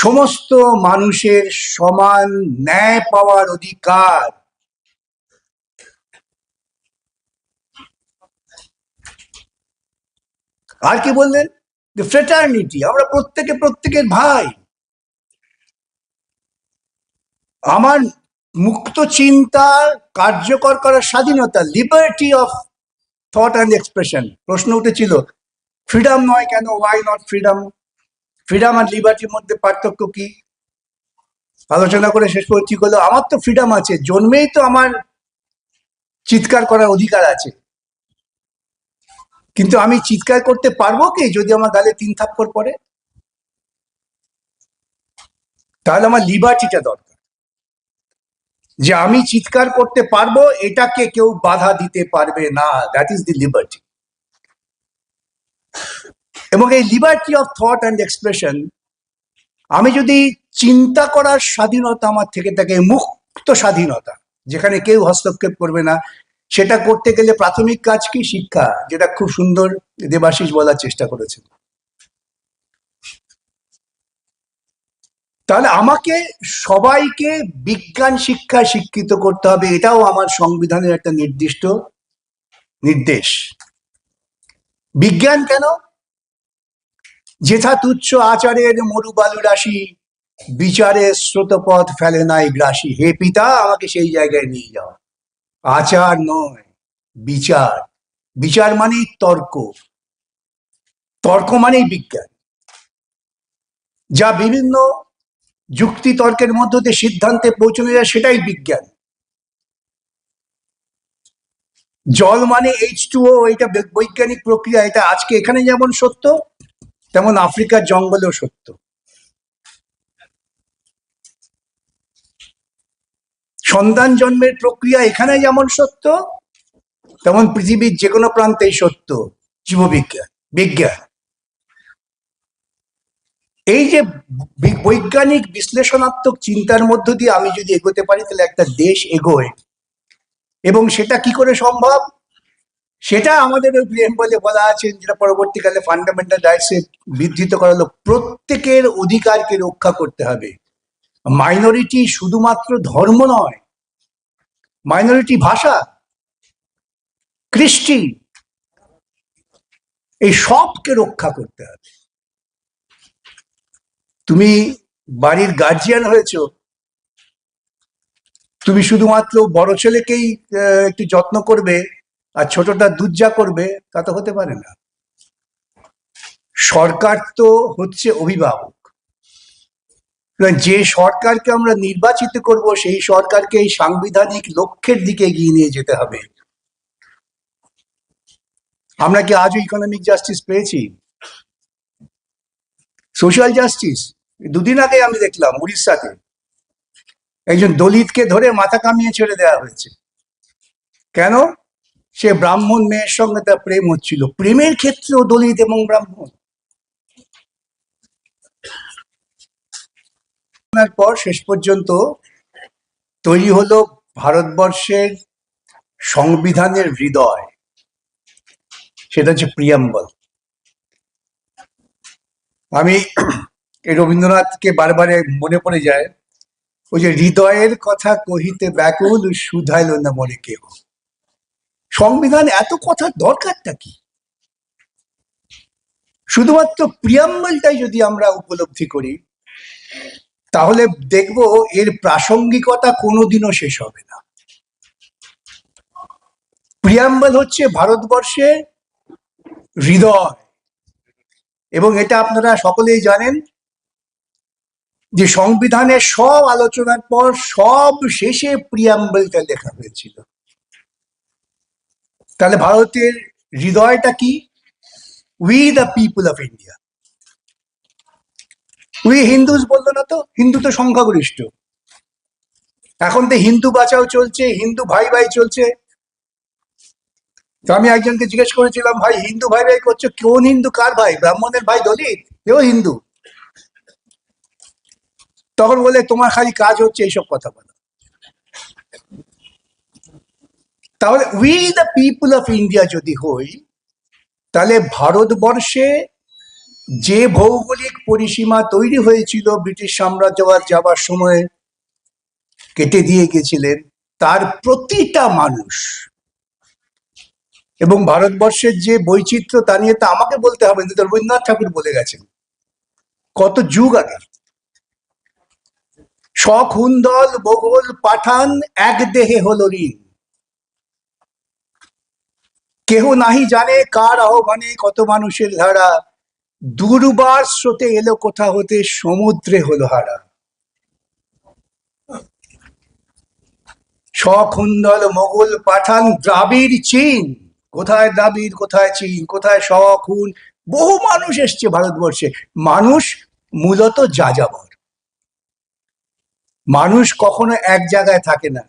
সমস্ত মানুষের সমান ন্যায় পাওয়ার অধিকার। আর কি বললেন? ফ্রেটার্নিটি, আমরা প্রত্যেকে প্রত্যেকের ভাই। আমার মুক্ত চিন্তা কার্যকর করার স্বাধীনতা, liberty of thought and expression. প্রশ্ন উঠেছিল ফ্রিডম নয় কেন, ওয়াই নট ফ্রিডম? ফ্রিডম আর লিবার্টির মধ্যে পার্থক্য কি? আলোচনা করে শেষ পর্যন্ত ঠিক হলো, আমার তো ফ্রিডম আছে, জন্মেই তো আমার চিৎকার করার অধিকার আছে, কিন্তু আমি চিৎকার করতে পারবো কি যদি আমার গালে 3 থাপ্পড় পড়ে? তাহলে আমার লিবার্টিটা দরকার, যে আমি চিৎকার করতে পারবো, এটাকে কেউ বাধা দিতে পারবে না। That is the liberty. এবং এই liberty of thought and expression, আমি যদি চিন্তা করার স্বাধীনতা আমার থেকে থাকে, মুক্ত স্বাধীনতা, যেখানে কেউ হস্তক্ষেপ করবে না, সেটা করতে গেলে প্রাথমিক কাজ কি? শিক্ষা, যেটা খুব সুন্দর দেবাশিস বলার চেষ্টা করেছেন। তাহলে আমাকে সবাইকে বিজ্ঞান শিক্ষায় শিক্ষিত করতে হবে, এটাও আমার সংবিধানের একটা নির্দিষ্ট নির্দেশ। বিজ্ঞান কেন? যেথা তুচ্ছ আচারের মরুবালু রাশি, বিচারে স্রোতপথ ফেলে নাই গ্রাসী। হে পিতা, আমাকে সেই জায়গায় নিয়ে যাও। আচার নয়, বিচার। বিচার মানেই তর্ক, তর্ক মানেই বিজ্ঞান। যা বিভিন্ন যুক্তি তর্কের মধ্য দিয়ে সিদ্ধান্তে পৌঁছানো যায়, সেটাই বিজ্ঞান। জল মানে H2O, এটা বৈজ্ঞানিক প্রক্রিয়া। এটা আজকে এখানে যেমন সত্য, তেমন আফ্রিকার জঙ্গলেও সত্য। সন্তান জন্মের প্রক্রিয়া এখানে যেমন সত্য, তেমন পৃথিবীর যে কোনো প্রান্তেই সত্য। জীববিজ্ঞান, বিজ্ঞান। এই যে বৈজ্ঞানিক বিশ্লেষণাত্মক চিন্তার মধ্য দিয়ে আমি যদি এগোতে পারি, তাহলে একটা দেশ এগোয়। এবং সেটা কি করে সম্ভব? সেটা আমাদের ওই প্রিয়াম্বলে বলা আছে, যেটা পরবর্তীকালে ফান্ডামেন্টাল রাইটসে বিধৃত করা হলো, প্রত্যেকের অধিকারকে রক্ষা করতে হবে। মাইনরিটি শুধুমাত্র ধর্ম নয়, মাইনরিটি ভাষা, কৃষ্টি, এই সবকে রক্ষা করতে হবে। তুমি বাড়ির গার্জিয়ান হয়েছ, তুমি শুধুমাত্র বড় ছেলেকেই একটু যত্ন করবে আর ছোটটা দুধ করবে, তা তো হতে পারে না। সরকার তো হচ্ছে অভিভাবক। যে সরকারকে আমরা নির্বাচিত করব, সেই সরকারকে এই সাংবিধানিক লক্ষ্যের দিকে এগিয়ে নিয়ে যেতে হবে। আমরা কি আজও ইকোনমিক জাস্টিস পেয়েছি? Social justice? 2 দিন আগে আমি দেখলাম উড়িষ্যাতে একজন দলিতকে ধরে মাথা কামিয়ে ছেড়ে দেওয়া হয়েছে। কেন? সে ব্রাহ্মণ মেয়ের সঙ্গে তার প্রেম হচ্ছিল। প্রেমের ক্ষেত্রেও দলিত এবং ব্রাহ্মণ। পর শেষ পর্যন্ত তৈরি হলো ভারতবর্ষের সংবিধানের হৃদয়, সেটা হচ্ছে প্রিয়াম্বল। আমি এই রবীন্দ্রনাথকে বারবার মনে পড়ে যায়, ওই যে হৃদয়ের কথা কহিতে ব্যাকুল, শুধাইল না মনে কেহ। সংবিধান এত কথার দরকারটা কি? শুধুমাত্র প্রিয়াম্বলটাই যদি আমরা উপলব্ধি করি, তাহলে দেখব এর প্রাসঙ্গিকতা কোনোদিনও শেষ হবে না। প্রিয়াম্বল হচ্ছে ভারতবর্ষের হৃদয়, এবং এটা আপনারা সকলেই জানেন যে সংবিধানের সব আলোচনার পর সব শেষে প্রিয়াম্বলটা লেখা হয়েছিল। তাহলে ভারতের হৃদয়টা কি? We the people of India. We Hindus বললো না তো, হিন্দু তো সংখ্যাগরিষ্ঠ। এখন তো হিন্দু বাঁচাও চলছে, হিন্দু ভাই ভাই চলছে। তো আমি একজনকে জিজ্ঞেস করেছিলাম, ভাই হিন্দু ভাই ভাই করছো, কোন হিন্দু কার ভাই? ব্রাহ্মণের ভাই দলিত, কেউ হিন্দু। তখন বলে তোমার খালি কাজ হচ্ছে এইসব কথা বলা। তাহলে we the people of India যদি হই, তাহলে ভারতবর্ষে যে ভৌগোলিক পরিসীমা তৈরি হয়েছিল ব্রিটিশ সাম্রাজ্যবাদ যাবার সময় কেটে দিয়ে গেছিলেন, তার প্রতিটা মানুষ এবং ভারতবর্ষের যে বৈচিত্র্য তা নিয়ে তা আমাকে বলতে হবে না, রবীন্দ্রনাথ ঠাকুর বলে গেছেন কত যুগ আগে। সখুন্দল মোগল পাঠান এক দেহে হল ঋণ, কেহ নাহি জানে কার আহ্বানে কত মানুষের ধারা, দুর্বার স্রোতে এলো কোথা হতে সমুদ্রে হলো হারা। সখুন্দল মোগল পাঠান দ্রাবিড় চীন, কোথায় দ্রাবিড় কোথায় চীন কোথায় সখুন, বহু মানুষ এসছে ভারতবর্ষে। মানুষ মূলত যাযাবর, মানুষ কখনো এক জায়গায় থাকে না।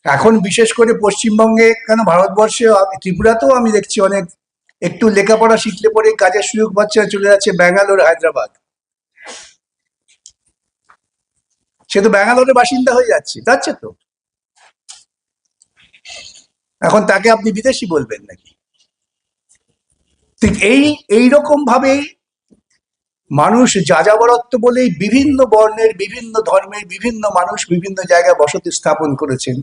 এখন বিশেষ করে পশ্চিমবঙ্গে, কেন ভারতবর্ষে ত্রিপুরাতেও আমি দেখছি অনেক একটু লেখাপড়া শিখলে পরে কাজের সুযোগ বাচ্চারা চলে যাচ্ছে ব্যাঙ্গালোর হায়দ্রাবাদ। সে তো ব্যাঙ্গালোরের বাসিন্দা হয়ে যাচ্ছে তো। এখন তাকে আপনি বিদেশি বলবেন নাকি? ঠিক এইরকম ভাবে মানুষ যাযাবরত্ব বলেই বিভিন্ন বর্ণের, বিভিন্ন ধর্মের, বিভিন্ন মানুষ বিভিন্ন জায়গায় বসতি স্থাপন করেছেন।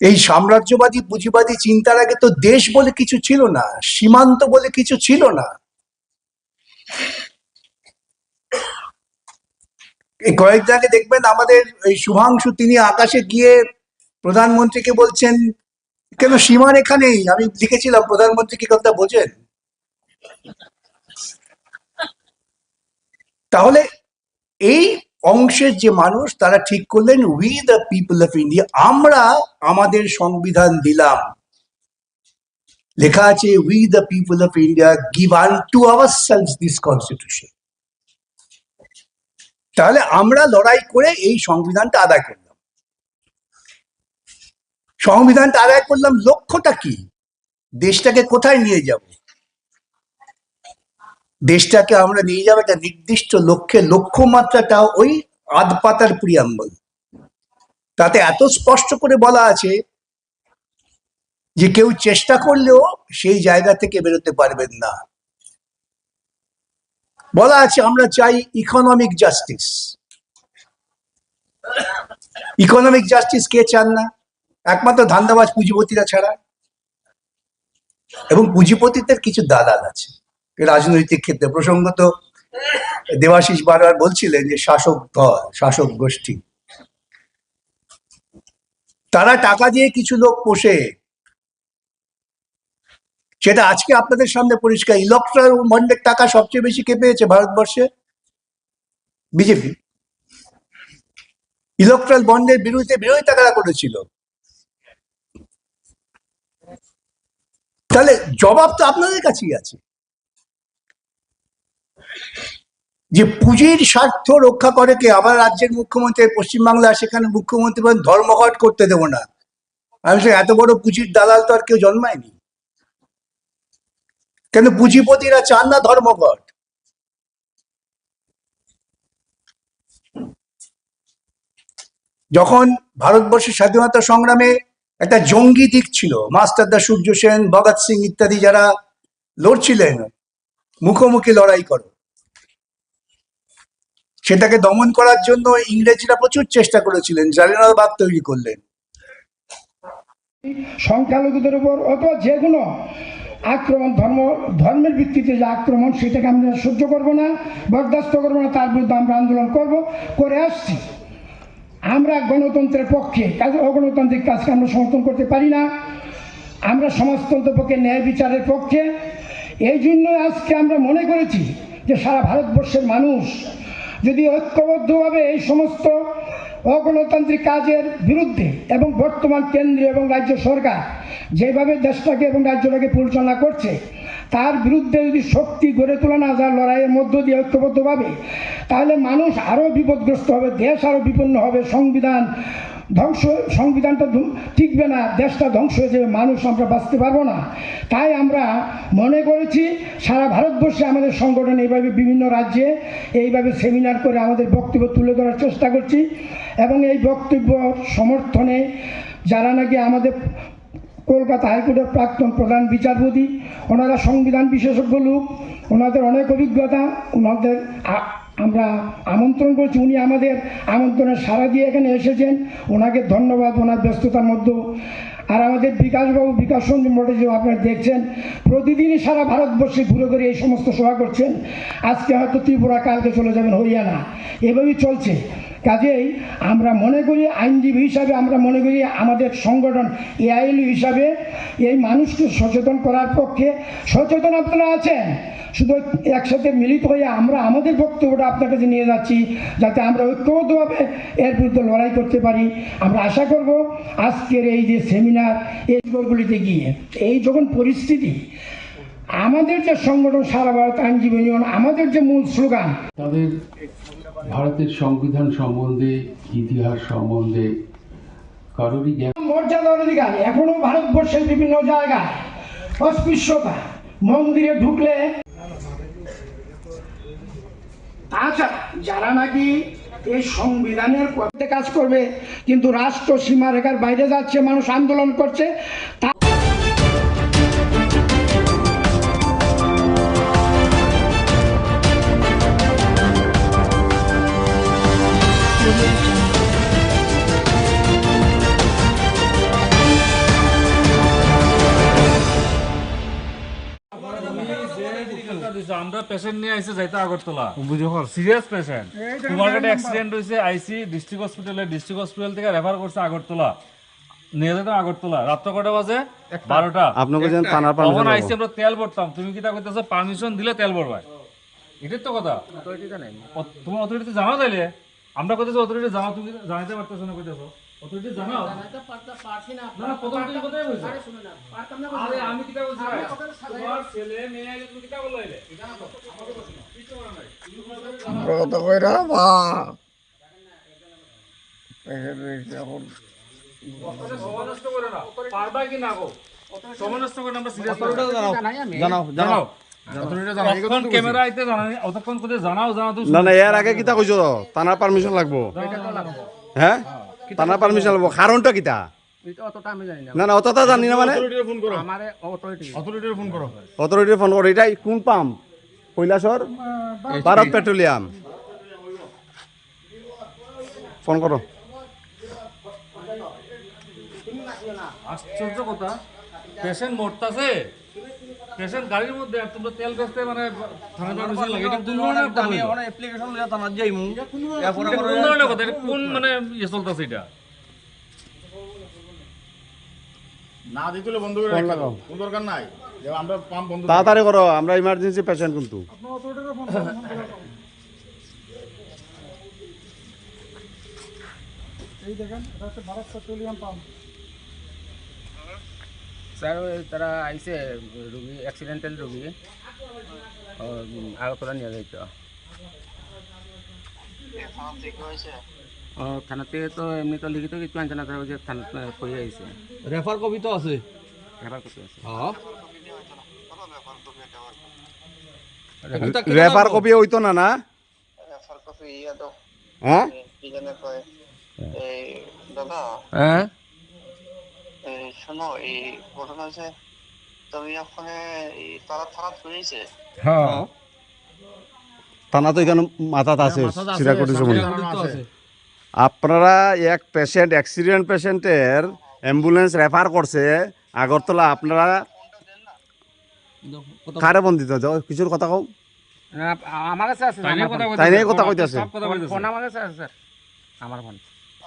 এই সাম্রাজ্যবাদী পুঁজিবাদী চিন্তার আগে তো দেশ বলে কিছু ছিল না, সীমান্ত বলে কিছু ছিল না। এই কয়েকদিন আগে দেখবেন আমাদের এই শুভাংশু, তিনি আকাশে গিয়ে প্রধানমন্ত্রীকে বলছেন, কেন সীমারেখা নেই? আমি লিখেছিলাম প্রধানমন্ত্রী কি কথা বোঝেন? তাহলে এই অংশের যে মানুষ তারা ঠিক করলেন we the people of India, আমরা আমাদের সংবিধান দিলাম, লেখা আছে we the people of India give আনটু ourselves this constitution. তাহলে আমরা লড়াই করে এই সংবিধানটা আদায় করলাম। সংবিধানটা আদায় করলাম, লক্ষ্যটা কি? দেশটাকে কোথায় নিয়ে যাব? দেশটাকে আমরা নিয়ে যাবো একটা নির্দিষ্ট লক্ষ্যে। লক্ষ্যমাত্রাটা ওই আধ পাতার প্রিয়াম্বল, তাতে এত স্পষ্ট করে বলা আছে যে কেউ চেষ্টা করলেও সেই জায়গা থেকে বেরোতে পারবেন না। বলা আছে আমরা চাই ইকোনমিক জাস্টিস। ইকোনমিক জাস্টিস কে চান না? একমাত্র ধান্দাবাজ পুঁজিপতিরা ছাড়া। এবং পুঁজিপতিদের কিছু দালাল আছে রাজনৈতিক ক্ষেত্রে। প্রসঙ্গত দেবাশিস বারবার বলছিলেন যে শাসক দল, শাসক গোষ্ঠী, তারা টাকা দিয়ে কিছু লোক পোষে। সেটা আজকে আপনাদের সামনে পরিষ্কার। ইলেকট্রাল বন্ডের টাকা সবচেয়ে বেশি কে পেয়েছে ভারতবর্ষে? বিজেপি। ইলেকট্রাল বন্ডের বিরুদ্ধে বিরোধিতা কারা করেছিল? তাহলে জবাব তো আপনাদের কাছেই আছে যে পুঁজির স্বার্থ রক্ষা করে কে? আবার রাজ্যের মুখ্যমন্ত্রী পশ্চিমবাংলা, সেখানে মুখ্যমন্ত্রী বলেন ধর্মঘট করতে দেবো না। আমি এত বড় পুঁজির দালাল তো আর কেউ জন্মায়নি। কেন পুঁজিপতিরা চান না ধর্মঘট? যখন ভারতবর্ষের স্বাধীনতা সংগ্রামে একটা জঙ্গি দিক ছিল, মাস্টারদা সূর্য সেন, ভগৎ সিং ইত্যাদি যারা লড়ছিলেন মুখোমুখি লড়াই করো, সেটাকে দমন করার জন্য ইংরেজরা প্রচুর চেষ্টা করেছিলেন, জালিয়ানওয়ালাবাগ তৈরি করলেন। সংখ্যালঘুদের উপর অথবা যে কোনো আক্রমণ, ধর্মের ভিত্তিতে যে আক্রমণ, সেটাকে আমরা সহ্য করব না, বরদাস্ত করবো না, তার বিরুদ্ধে আমরা আন্দোলন করে আসছি। আমরা গণতন্ত্রের পক্ষে, কাজে অগণতান্ত্রিক কাজকে আমরা সমর্থন করতে পারি না। আমরা সমাজতন্ত্রের পক্ষে, ন্যায় বিচারের পক্ষে। এই জন্য আজকে আমরা মনে করেছি যে সারা ভারতবর্ষের মানুষ যদি ঐক্যবদ্ধভাবে এই সমস্ত অগণতান্ত্রিক কাজের বিরুদ্ধে এবং বর্তমান কেন্দ্রীয় এবং রাজ্য সরকার যেভাবে দেশটাকে এবং রাজ্যটাকে পরিচালনা করছে তার বিরুদ্ধে যদি শক্তি গড়ে তোলা না যায় লড়াইয়ের মধ্য দিয়ে ঐক্যবদ্ধভাবে, তাহলে মানুষ আরও বিপদগ্রস্ত হবে, দেশ আরও বিপন্ন হবে, সংবিধানটা টিকবে না, দেশটা ধ্বংস হয়ে যাবে, মানুষ আমরা বাঁচতে পারবো না। তাই আমরা মনে করেছি সারা ভারতবর্ষে আমাদের সংগঠন এইভাবে বিভিন্ন রাজ্যে এইভাবে সেমিনার করে আমাদের বক্তব্য তুলে ধরার চেষ্টা করছি এবং এই বক্তব্য সমর্থনে যারা নাকি আমাদের কলকাতা হাইকোর্টের প্রাক্তন প্রধান বিচারপতি, ওনারা সংবিধান বিশেষজ্ঞ লোক, ওনাদের অনেক অভিজ্ঞতা, ওনাদের আমরা আমন্ত্রণ করছি। উনি আমাদের আমন্ত্রণে সাড়া দিয়ে এখানে এসেছেন, ওনাকে ধন্যবাদ ওনার ব্যস্ততার মধ্যেও। আর আমাদের বিকাশবাবু, বিকাশ রঞ্জন ভট্টাচার্য আপনারা দেখছেন প্রতিদিনই সারা ভারতবর্ষে ঘুরে ঘুরে এই সমস্ত সভা করছেন। আজকে হয়তো ত্রিপুরা, কালকে চলে যাবেন হরিয়ানা, এভাবেই চলছে। কাজেই আমরা মনে করি আইনজীবী হিসাবে আমরা মনে করি আমাদের সংগঠন এআইএলইউ হিসাবে এই মানুষকে সচেতন করার পক্ষে সচেতন আপনারা আছেন, শুধু একসাথে মিলিত হয়ে আমরা আমাদের বক্তব্যটা আপনার কাছে নিয়ে যাচ্ছি যাতে আমরা ঐক্যবদ্ধভাবে এর বিরুদ্ধে লড়াই করতে পারি। আমরা আশা করব আজকের এই যে সেমিনার এই দলগুলিতে গিয়ে এই যখন পরিস্থিতি, আমাদের যে সংগঠন সারা ভারত আইনজীবী ইউনিয়ন, আমাদের যে মূল স্লোগান, তাদের ভারতের সংবিধান সম্বন্ধে, ইতিহাস সম্বন্ধে কারোরই জ্ঞান, মর্যাদার অধিকার এখনো ভারতবর্ষের বিভিন্ন জায়গায় অস্পৃশ্যতা, মন্দিরে ঢুকলে তাছাড়া যারা নাকি এই সংবিধানের পক্ষে কাজ করবে কিন্তু রাষ্ট্র সীমারেখার বাইরে যাচ্ছে, মানুষ আন্দোলন করছে, আমরা পেশেন্ট নিয়ে আইছে যাইতে আগরতলা, সিরিয়াস পেশেন্ট, কুমারঘাটে অ্যাক্সিডেন্ট হয়েছে, আইসি ডিস্ট্রিক্ট হসপিটাল থেকে রেফার করছে আগরতলা, নিয়ে যেতাম আগরতলা, রাত্র কটা বাজে 12টা। তখন আইসি আমরা তেল ভরতাম, তুমি কি তা করতেছো পারমিশন দিলে তেল ভরবাই, এটাই তো কথা। তোমার অথরিটি জানাও, তাইলে আমরা কইতেছো অথরিটি জানাও, তুমি জানাইতে পারতেছো না, কইতেছো অথরিটি জানাও না। প্রথম তুমি কথাই বলছো, আরে আমি কিটা বলছি, তোমার ছেলে মেয়ে আইলে তুমি কিটা বললে, এটা না তো আমাকে বলছো না, কিছু করা নাই, আমরা কথা কইরা মা এখন সমানষ্ট করে না পারবা কি না গো, সমানষ্ট করে আমরা সিরিয়াস জানাও ক্যামেরা আইতে জানাই অতক্ষণ করে জানাও তুমি না না, এর আগে কিতা কইছো, থানার পারমিশন লাগবো, হ্যাঁ থানার পারমিশন লাগবো, কারণটা কিতা? না না অতটা জানি না, মানে অথরিটি ফোন করো। এটাই কোন পাম্প? কৈলাসর ভারত পেট্রোলিয়াম, ফোন করো। আশ্চর্য কথা, পেশেন্ট মরতাছে, পেশেন্ট গাড়ির মধ্যে, আর তোমরা তেল বেচতে মানে থানা পারমিশন লাগে, এটা কোন ধরনের কথা? আমি এখন অ্যাপ্লিকেশন লইয়া থানা যাইমু, এখন কোন ধরনের কথা, এটা কোন মানে ইয়ে চলতাছে? এটা না দিলে বন্ধ করে রাখো, কোন দরকার নাই যে আমরা পাম্প বন্ধ, তাড়াতাড়ি করো, আমরা ইমার্জেন্সি পেশেন্ট কিন্তু। এই দেখেন এটা হচ্ছে ভারত পেট্রোলিয়াম পাম্প। স্যার তারা আইসে রুগী, অ্যাক্সিডেন্টাল রুগী আগরতলা নিয়ে যাইতো। থানা থেকে তো এমনি তো লিখিত কিছু আনছে না, তারা থানা কই আইছে, রেফার কপি তো আছে, রেফার কপি আছে, রেফার কপি হইতো না না, রেফার কপি ইয়া দাও, হ্যাঁ কি জানে কয় এই দাদা, হ্যাঁ শোনো এই ঘটনা আছে, তুমি ওখানে এই তারা থানা হয়েছে, হ্যাঁ থানা তো এখানে মাথাত আছে, সিরাকুটি সময় আপনারা এক পেশেন্ট, অ্যাক্সিডেন্ট পেশেন্টের অ্যাম্বুলেন্স রেফার করছে আগরতলা, আপনারা কারে বন্দিত কিছুর কথা কও? আমার কাছে আছে, তাই নিয়ে কথা কইতাছে, ফোন আমার কাছে আছে স্যার, আমার ফোন।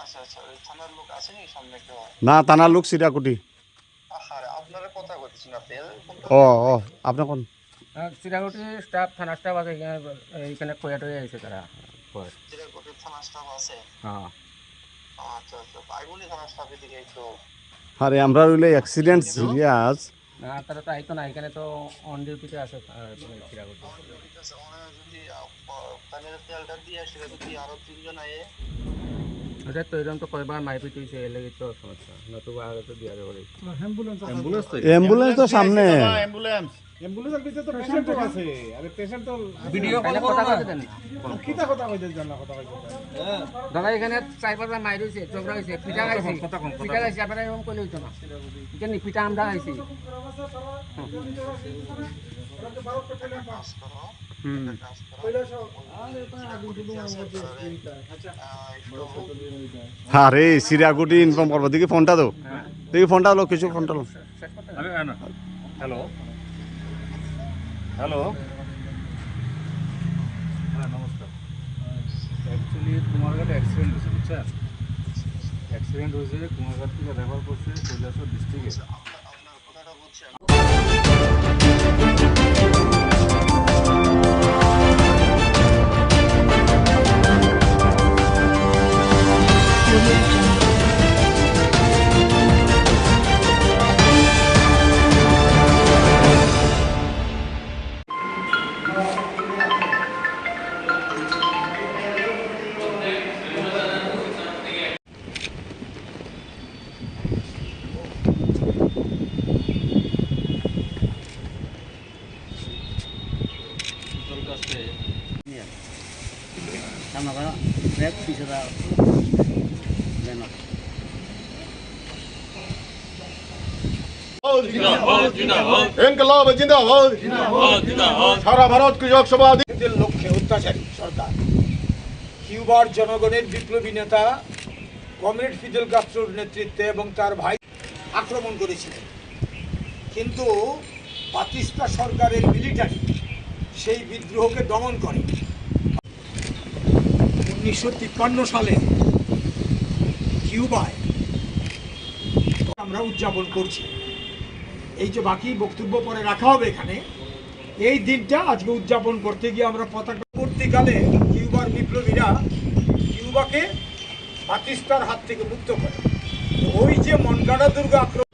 আচ্ছা আচ্ছা, ওই থানার লোক আছে নি সামনে কেউ? না থানার লোক সিরাকুটি। আরে আপনারা কথা কইতেছেন, আপনি ও ও আপনি কোন চিরাগুটি স্টাফ থানা স্টাফ আছে এইখানে কয়া টয়া আছে তারা কয় চিরাকুটির থানা স্টাফ আছে। হ্যাঁ আচ্ছা আচ্ছা, বাইগুনি থানা স্টাফ এদিকে একটু আরে আমরা হইলে অ্যাক্সিডেন্ট সিরিয়াস না, তারা তো আইতো না, এখানে তো অন ডিউটিতে আছে চিরাগুটি। যদি প্যানেলের তেলটা দিয়ে আসে যদি আরো 3 জন আয়ে ওটা তো এরকম তো কয়বার মাইপিট হয়েছে, এর লেগে তো সমস্যা, নতুবা আগে তো দিয়ে দেবো। অ্যাম্বুলেন্স তো সামনে অ্যাম্বুলেন্সের ভিতরে তো পেশেন্ট আছে, আরে পেশেন্ট তো ভিডিও কল কথা কইতেন না, কিটা কথা কইতেন জানা কথা কইতেন। দাদা এখানে 4-5 মাইর হইছে, ঝগড়া হইছে, পিটা খাইছে, পিটা খাইছে, আপনারা এরকম কইলে হইতো না, এখানে পিটা আমরা খাইছি। আরে সিরাগুটি ইনফর্ম করবো, দেখি ফোনটা দাও, দেখি ফোনটা হলো কিছু ফোনটা হলো। হ্যালো হ্যালো, হ্যাঁ নমস্কার। অ্যাকচুয়ালি কুমারঘাটে অ্যাক্সিডেন্ট হয়েছে, বুঝছেন? অ্যাক্সিডেন্ট হয়েছে, কুমারঘাট থেকে রেফার করছে কৈলাসহর ডিস্ট্রিক্টে। ইনকলাব জিন্দাবাদ, সারা ভারত কৃষক সভা লক্ষ্যে অত্যাচারী সরকার কিউবার জনগণের বিপ্লবী নেতা কমরেড ফিদেল কাস্ত্রোর নেতৃত্বে এবং তার ভাই আক্রমণ করেছিলেন, কিন্তু বাতিস্তা সরকারের মিলিটারি সেই বিদ্রোহকে দমন করে। 1953 সালে কিউবায় আমরা উদযাপন করছি। এই যে বাকি বক্তব্য পরে রাখা হবে এখানে, এই দিনটা আজকে উদযাপন করতে গিয়ে আমরা পতাকা পরবর্তীকালে কিউবার বিপ্লবীরা কিউবাকে বাতিস্তার হাত থেকে মুক্ত করে। ওই যে মনগাড়া দুর্গ আক্রমণ,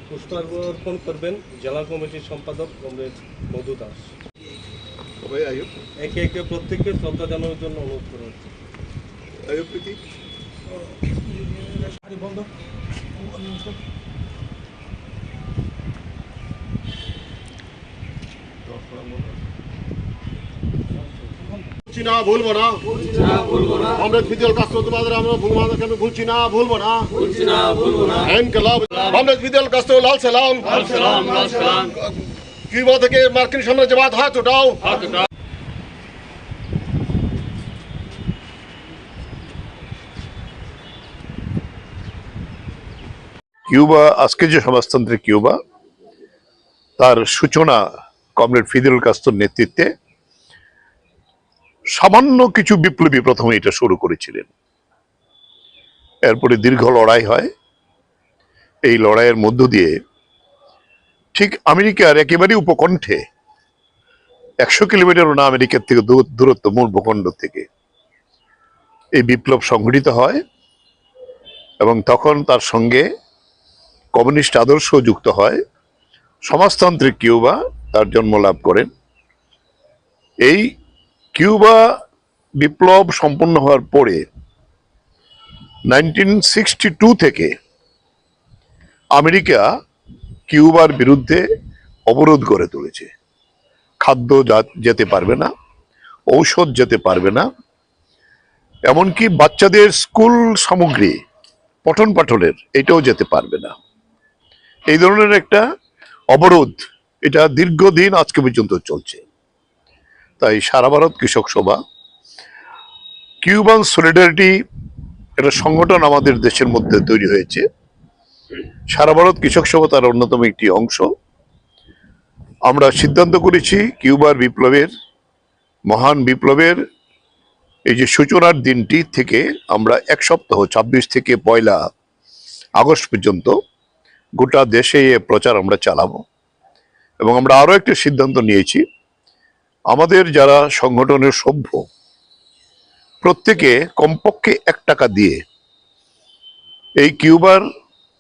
পুষ্পার্পণ করবেন জেলা কমিটির সম্পাদক কমরেড মধু দাস। একে একে প্রত্যেককে শ্রদ্ধা জানানোর জন্য অনুরোধ করা হচ্ছে। না ভুলবো না, কমরেড ফিদেল কাস্ত্রো তোমাদের আমরা ভুলছি না, ভুলবো না। ইনকলাব কমরেড ফিদেল কাস্ত্রো, লাল সালাম। কিউবা থেকে মার্কিন সাম্রাজ্যবাদ, হাত উঠাও। কিউবা, আজকে যে সমাজতন্ত্রের কিউবা, তার সূচনা কমরেড ফিদেল কাস্ত্রোর নেতৃত্বে সামান্য কিছু বিপ্লবী প্রথমে এটা শুরু করেছিলেন। এরপরে দীর্ঘ লড়াই হয়। এই লড়াইয়ের মধ্য দিয়ে ঠিক আমেরিকার একেবারে উপকণ্ঠে 100 কিলোমিটারও না আমেরিকার থেকে দূরত্ব, মূল ভূখণ্ড থেকে এই বিপ্লব সংঘটিত হয় এবং তখন তার সঙ্গে কমিউনিস্ট আদর্শ যুক্ত হয়। সমাজতান্ত্রিক কিউবা তার জন্ম লাভ করেন। এই কিউবা বিপ্লব সম্পন্ন হওয়ার পরে 1962 থেকে আমেরিকা কিউবার বিরুদ্ধে অবরোধ গড়ে তুলেছে। খাদ্য যেতে পারবে না, ঔষধ যেতে পারবে না, এমনকি বাচ্চাদের স্কুল সামগ্রী পঠন পাঠনের এটাও যেতে পারবে না। এই ধরনের একটা অবরোধ, এটা দীর্ঘদিন আজকে পর্যন্ত চলছে। তাই সারা ভারত কৃষক সভা, কিউবান সলিডারিটি, একটা সংগঠন আমাদের দেশের মধ্যে তৈরি হয়েছে। সারা ভারত কৃষক সভা তার অন্যতম একটি অংশ। আমরা সিদ্ধান্ত করেছি কিউবার বিপ্লবের, মহান বিপ্লবের এই যে সূচনার দিনটি থেকে আমরা 1 সপ্তাহ 26 থেকে 1 আগস্ট পর্যন্ত গোটা দেশে এ প্রচার আমরা চালাবো। এবং আমরা আরো একটা সিদ্ধান্ত নিয়েছি, আমাদের যারা সংগঠনের সভ্য প্রত্যেকে কমপক্ষে 1 টাকা দিয়ে এই কিউবার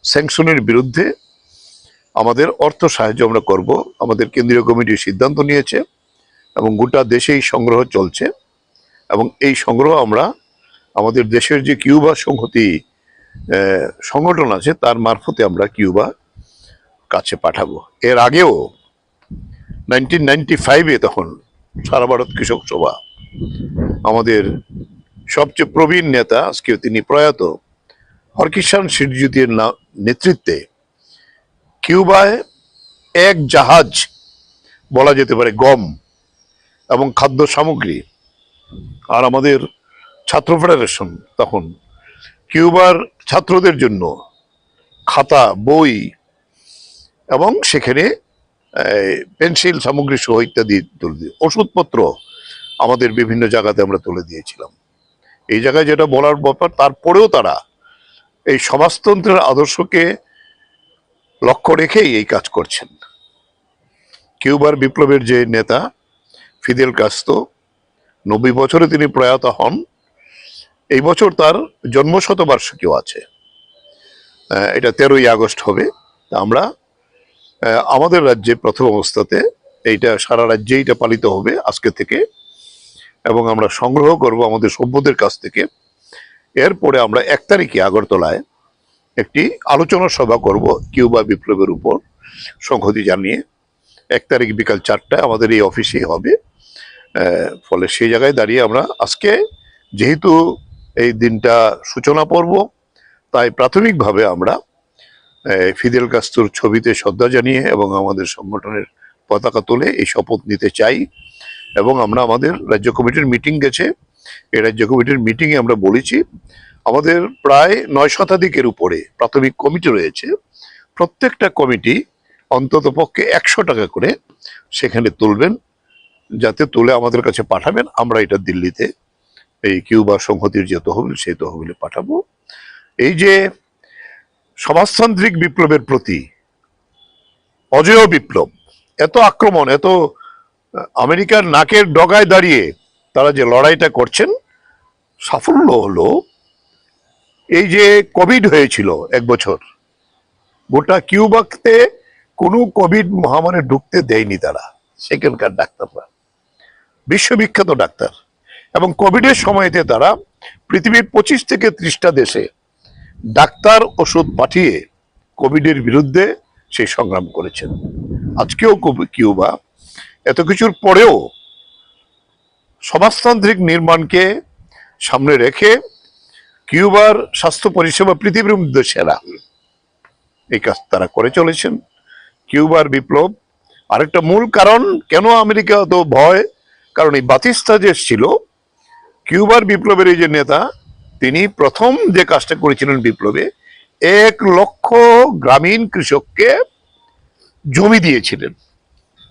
স্যাংশনের বিরুদ্ধে আমাদের অর্থ সাহায্য আমরা করব। আমাদের কেন্দ্রীয় কমিটি সিদ্ধান্ত নিয়েছে এবং গোটা দেশেই সংগ্রহ চলছে এবং এই সংগ্রহ আমরা আমাদের দেশের যে কিউবা সংহতি সংগঠন আছে তার মারফতে আমরা কিউবা কাছে পাঠাবো। এর আগেও 1995-এ তখন সারা ভারত কৃষক সভা আমাদের সবচেয়ে প্রবীণ নেতা, আজকে তিনি প্রয়াত, হরকিষাণ সিরজিতের নেতৃত্বে কিউবায় 1 জাহাজ বলা যেতে পারে গম এবং খাদ্য সামগ্রী, আর আমাদের ছাত্র ফেডারেশন তখন কিউবার ছাত্রদের জন্য খাতা, বই এবং সেখানে পেন্সিল সামগ্রী সহ ইত্যাদি তুলে দিয়ে, ওষুধপত্র আমাদের বিভিন্ন জায়গাতে আমরা তুলে দিয়েছিলাম। এই জায়গায় যেটা বলার ব্যাপার, তারপরেও তারা এই সমাজতন্ত্রের আদর্শকে লক্ষ্য রেখেই এই কাজ করছেন। কিউবার বিপ্লবের যে নেতা ফিদেল কাস্ত্রো, 90 বছরে তিনি প্রয়াত হন। এই বছর তার জন্মশতবার্ষিকীও আছে, এটা 13ই আগস্ট হবে। আমরা আমাদের রাজ্যে প্রথম অবস্থাতে এইটা সারা রাজ্যে এটা পালিত হবে আজকে থেকে, এবং আমরা সংগ্রহ করব আমাদের সভ্যদের কাছ থেকে। এরপরে আমরা 1 তারিখে আগরতলায় একটি আলোচনা সভা করব কিউবা বিপ্লবের উপর সংহতি জানিয়ে। 1 তারিখ বিকাল 4টায় আমাদের এই অফিসেই হবে। ফলে সেই জায়গায় দাঁড়িয়ে আমরা আজকে যেহেতু এই দিনটা সূচনা পর্ব, তাই প্রাথমিকভাবে আমরা ফিদেল কাস্ত্রোর ছবিতে শ্রদ্ধা জানিয়ে এবং আমাদের সংগঠনের পতাকা তুলে এই শপথ নিতে চাই। এবং আমরা আমাদের রাজ্য কমিটির মিটিং গেছে, এই রাজ্য কমিটির মিটিংয়ে আমরা বলেছি আমাদের প্রায় 9 শতাধিকের উপরে প্রাথমিক কমিটি রয়েছে। প্রত্যেকটা কমিটি অন্তত পক্ষে 100 টাকা করে সেখানে তুলবেন, যাতে তুলে আমাদের কাছে পাঠাবেন। আমরা এটা দিল্লিতে এই কিউবা সংহতির যে তহবিল, সেই তহবিলে পাঠাবো। এই যে সমাজতান্ত্রিক বিপ্লবের প্রতি অজেয় বিপ্লব, এত আক্রমণ, এত আমেরিকার নাকের ডগায় দাঁড়িয়ে তারা যে লড়াইটা করছেন, সাফল্য হলো এই যে কোভিড হয়েছিল 1 বছর, গোটা কিউবাতে কোনো কোভিড মহামারী ঢুকতে দেয়নি তারা। সেখানকার ডাক্তাররা বিশ্ববিখ্যাত ডাক্তার, এবং কোভিডের সময়তে তারা পৃথিবীর 25 থেকে 30টা দেশে ডাক্তার ওষুধ পাঠিয়ে কোভিডের বিরুদ্ধে সেই সংগ্রাম করেছেন। আজকেও কিউবা এত কিছুর পরেও সমাজতান্ত্রিক নির্মাণকে সামনে রেখে কিউবার স্বাস্থ্য পরিষেবা পৃথিবীর মধ্যে সেরা, এই কাজ তারা করে চলেছেন। কিউবার বিপ্লব আরেকটা মূল কারণ কেন আমেরিকা তো ভয়, কারণ এই বাতিস্তা যে ছিল কিউবার বিপ্লবের এই যে নেতা, তিনি প্রথম যে কাজটা করেছিলেন বিপ্লবে, 1 লক্ষ গ্রামীণ কৃষককে জমি দিয়েছিলেন।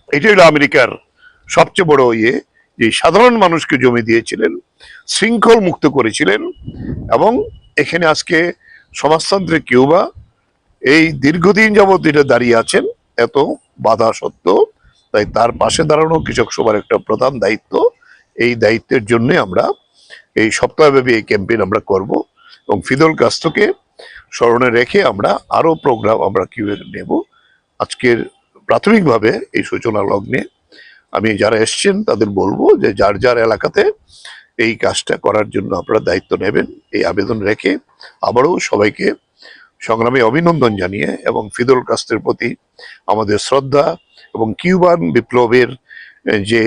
এটাই হলো আমেরিকার সবচেয়ে বড় যে সাধারণ মানুষকে জমি দিয়েছিলেন, শৃঙ্খল মুক্ত করেছিলেন। এবং এখানে আজকে সমাজতান্ত্রিক কিউবা এই দীর্ঘদিন যাবৎ এটা দাঁড়িয়ে আছেন এত বাধা সত্ত্বেও। তাই তার পাশে দাঁড়ানো কৃষক সভার একটা প্রধান দায়িত্ব। এই দায়িত্বের জন্য আমরা এই সপ্তাহব্যাপী এই ক্যাম্পেইন আমরা করব, এবং ফিদেল কাস্ত্রোকে স্মরণে রেখে আমরা আরো প্রোগ্রাম আমরা কিভাবে নেব। আজকের প্রাথমিকভাবে এই সূচনা লগ্নে আমি যারা এসছেন তাদের বলবো যে যার যার এলাকাতে এই কাজটা করার জন্য আপনারা দায়িত্ব নেবেন, এই আবেদন রেখে আবারও সবাইকে সংগ্রামে অভিনন্দন জানিয়ে এবং ফিদেল কাস্ত্রোর প্রতি আমাদের শ্রদ্ধা এবং কিউবান বিপ্লবের যে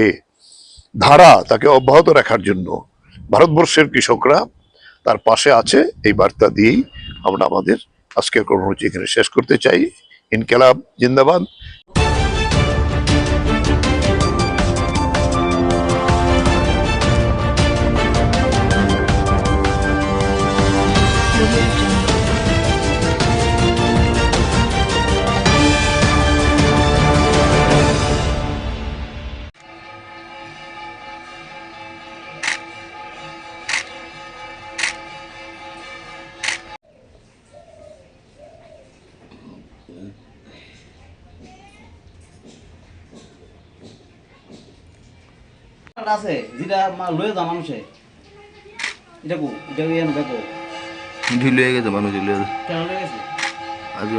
ধারা তাকে অব্যাহত রাখার জন্য ভারতবর্ষের কৃষকরা তার পাশে আছে, এই বার্তা দিয়েই আমরা আমাদের আজকের কর্মসূচি এখানে শেষ করতে চাই। ইনকিলাব জিন্দাবাদ। আছে যেটা লয়ে যা মানুষে এটা কো এটা এনে দেখো ঢিল হয়ে গেছে মানুষ ঢিল হয়ে কেন লয়ে গেছে আজকে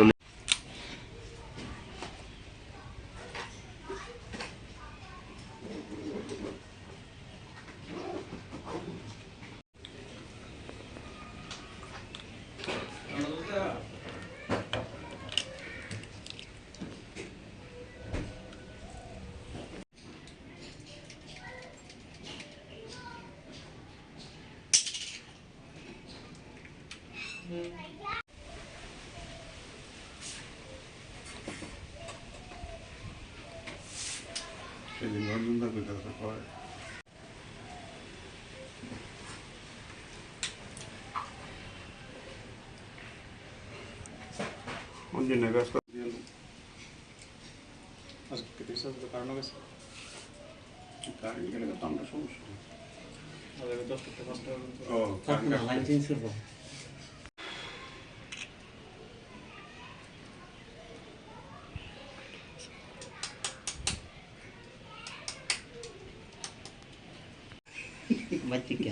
বাচ্চা কে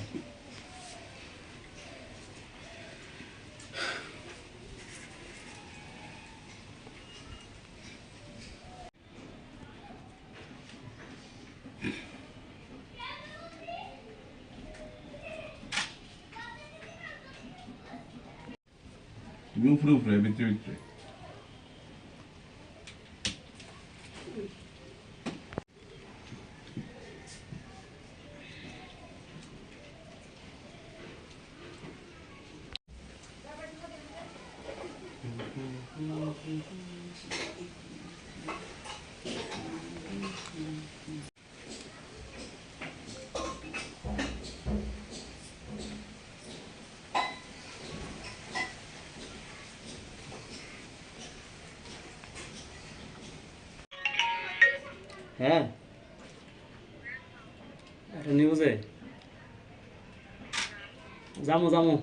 উপরে উপরে ভিতরে ভিতরে হ্যাঁ এটা নিউজে যামু যামু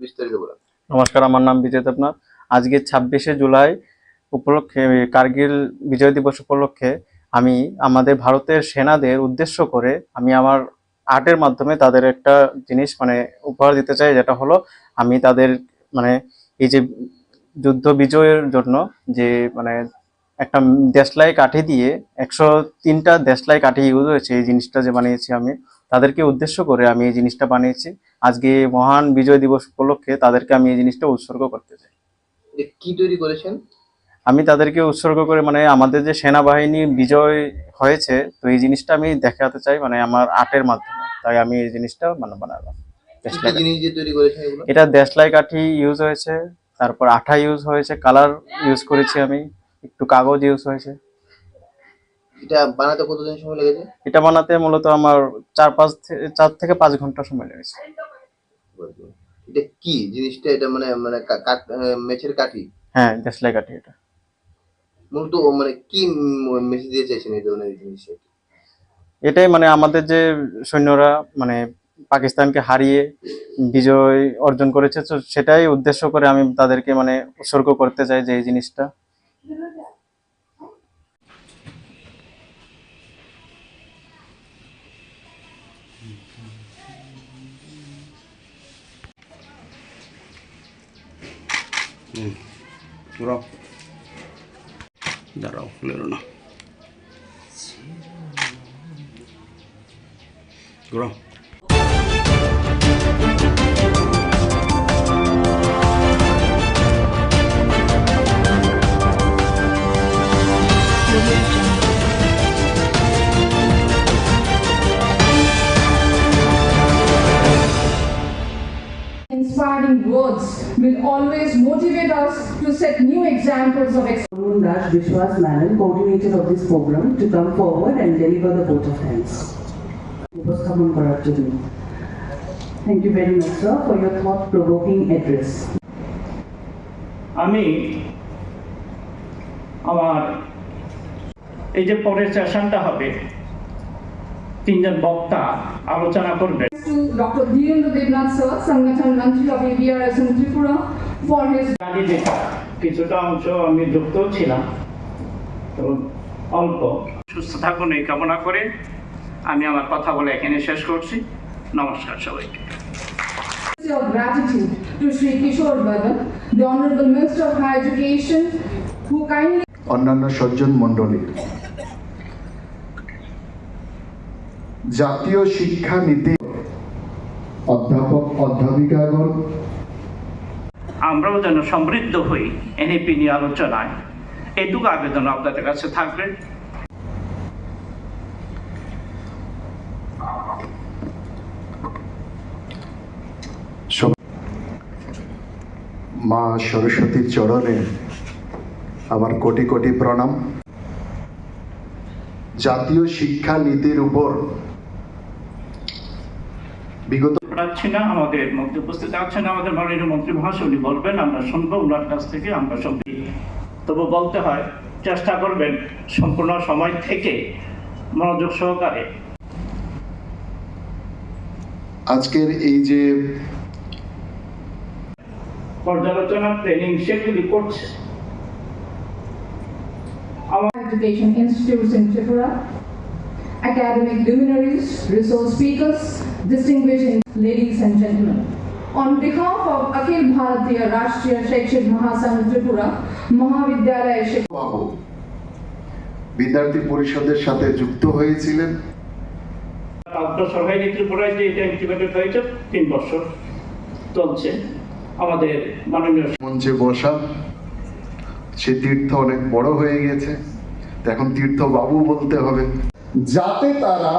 বিস্তারিত বলা। নমস্কার, আমার নাম বিজয় দেবনাথ। আজকে 26শে জুলাই উপলক্ষে, কার্গিল বিজয় দিবস উপলক্ষে আমি আমাদের ভারতের সেনাদের উদ্দেশ্য করে আমি আমার আর্টের মাধ্যমে তাদের একটা জিনিস মানে উপহার দিতে চাই, যেটা হলো আমি তাদের মানে এই যে যুদ্ধ বিজয়ের জন্য যে মানে একটা দেশলাই কাঠি দিয়ে 103টা দেশলাই কাঠি ইউজ হয়েছে, এই জিনিসটা যে বানিয়েছি আমি তাদেরকে উদ্দেশ্য করে আমি এই জিনিসটা বানিয়েছি। আজকে মহান বিজয় দিবস উপলক্ষে তাদেরকে আমি এই জিনিসটা উৎসর্গ করতে চাই। কি তৈরি করেছেন? আমি তাদেরকে উৎসর্গ করে মানে আমাদের যে সেনাবাহিনী বিজয় হয়েছে, তো এই জিনিসটা আমি দেখাতে চাই মানে আমার আর্টের মাধ্যমে, তাই আমি এই জিনিসটা মানে বানালাম। এটা দেশলাই কাঠি ইউজ হয়েছে, তারপর আঠা ইউজ হয়েছে, কালার ইউজ করেছি আমি, একটু কাগজ ইউজ হয়েছে। এটা বানাতে কতদিন সময় লেগেছে? এটা বানাতে মূলত আমার 4 থেকে 5 ঘন্টা সময় লেগেছে। এটা কি জিনিসটা? এটা মানে মানে মেছের কাঠি? হ্যাঁ, দেশলাই কাঠি। এটা মূলত মানে কি মেসেজ দিয়ে চাইছেন এই ধরনের জিনিস? এটাই মানে আমাদের যে সৈন্যরা মানে পাকিস্তানকে হারিয়ে বিজয় অর্জন করেছে, তো সেটাই উদ্দেশ্য করে আমি তাদেরকে মানে উৎসর্গ করতে চাই যে এই জিনিসটা। দাঁড়াও, লেরো না, ঘুরাও। will always motivate us to set new examples of excellence. Dash Vishwas Manan, coordinator of this program, to come forward and deliver the vote of thanks. Upasthapan korar jonno. Thank you very much, sir, for your thought-provoking address. আমি আমার এই যে পরের সেশনটা হবে, তিনজন বক্তা আলোচনা করবেন। To Dr. Dhirendra Devnath sir, Sangathan Mantri of ABRS in Tripura, for his গাড়ি লেখা কিছুটা অংশ আমি যুক্ত ছিলাম, তো অল্প। সুস্থ থাকুন এই কামনা করে আমি আমার কথা বলে এখানে শেষ করছি। নমস্কার সবাইকে। of gratitude to Shri Kishore Badan, the Honorable Minister of Higher Education, who kindly অন্যান্য সজ্জন মণ্ডলী, জাতীয় শিক্ষা নীতি অধ্যাপক অধ্যাপিকাগণ, আমরাও যেন সমৃদ্ধ হই এনইপি নিয়ে আলোচনায়, এটুকু আবেদন আপনাদের কাছে থাকবে। মা সরস্বতীর চরণে আমার কোটি কোটি প্রণাম। জাতীয় শিক্ষা নীতির উপর বিগত না আমাদের মধ্যে উপস্থিত আছেন আমাদের মাননীয় মন্ত্রী মহাশয়, উনি বলবেন, আমরা শুনবো ওনার কাছ থেকে। আমরা সবই তবু বলতে হয়, চেষ্টা করবেন সম্পূর্ণ সময় থেকে মনোযোগ সহকারে। আজকের এই যে পর্যালোচনা ট্রেনিং সেগুলি করছে Education Institutes in Tripura, academic luminaries, resource speakers, distinguished ladies and gentlemen. On behalf of Akhil Bharatiya Rashtriya Shaikshik Mahasangh Tripura, Mahavidyalaya বাবু বিদ্যার্থী পরিষদের সাথে যুক্ত হয়েছিলেন। 5 বছর হয়নি ত্রিপুরায় যে এটা ইন্টিগ্রেটেড হয়েছে, 3 বছর চলছে। আমাদের মাননীয় মঞ্চে বসা, সে তীর্থ অনেক বড় হয়ে গেছে, এখন তীর্থ বাবু বলতে হবে, যাতে তারা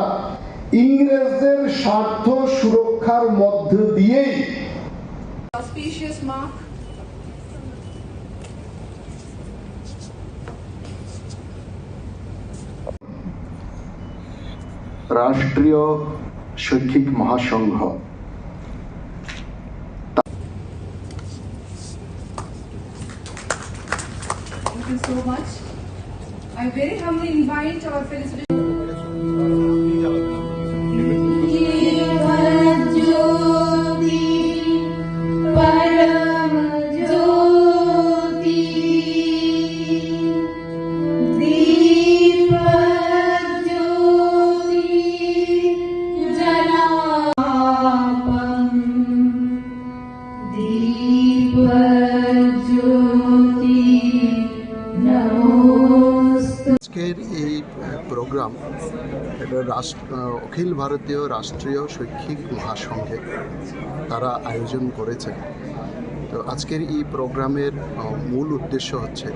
ইংরেজদের স্বার্থ সুরক্ষার মধ্য দিয়েই auspicious mark রাষ্ট্রীয় শৈক্ষিক মহাসংঘ Thank you so much. I very humbly invite our fellow আজকের এই প্রোগ্রাম এটা অখিল ভারতীয় রাষ্ট্রীয় শৈক্ষিক মহাসংঘে তারা আয়োজন করেছে। তো আজকের এই প্রোগ্রামের মূল উদ্দেশ্য হচ্ছে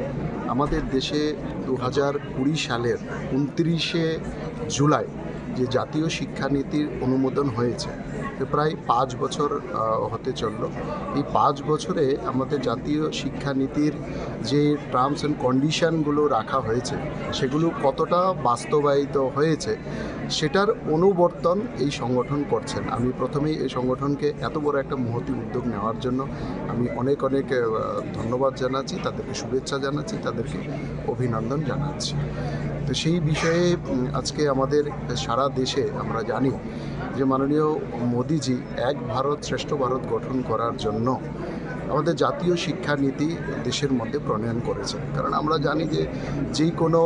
আমাদের দেশে 2020 সালের 29শে জুলাই যে জাতীয় শিক্ষানীতির অনুমোদন হয়েছে, তো প্রায় 5 বছর হতে চলল। এই 5 বছরে আমাদের জাতীয় শিক্ষানীতির যে টার্মস অ্যান্ড কন্ডিশনগুলো রাখা হয়েছে সেগুলো কতটা বাস্তবায়িত হয়েছে সেটার অনুবর্তন এই সংগঠন করছেন। আমি প্রথমেই এই সংগঠনকে এত বড় একটা মহতী উদ্যোগ নেওয়ার জন্য আমি অনেক অনেক ধন্যবাদ জানাচ্ছি, তাদেরকে শুভেচ্ছা জানাচ্ছি, তাদেরকে অভিনন্দন জানাচ্ছি। তো সেই বিষয়ে আজকে আমাদের সারা দেশে আমরা জানি যে মাননীয় মোদিজি এক ভারত শ্রেষ্ঠ ভারত গঠন করার জন্য আমাদের জাতীয় শিক্ষানীতি দেশের মধ্যে প্রণয়ন করেছে। কারণ আমরা জানি যে কোনো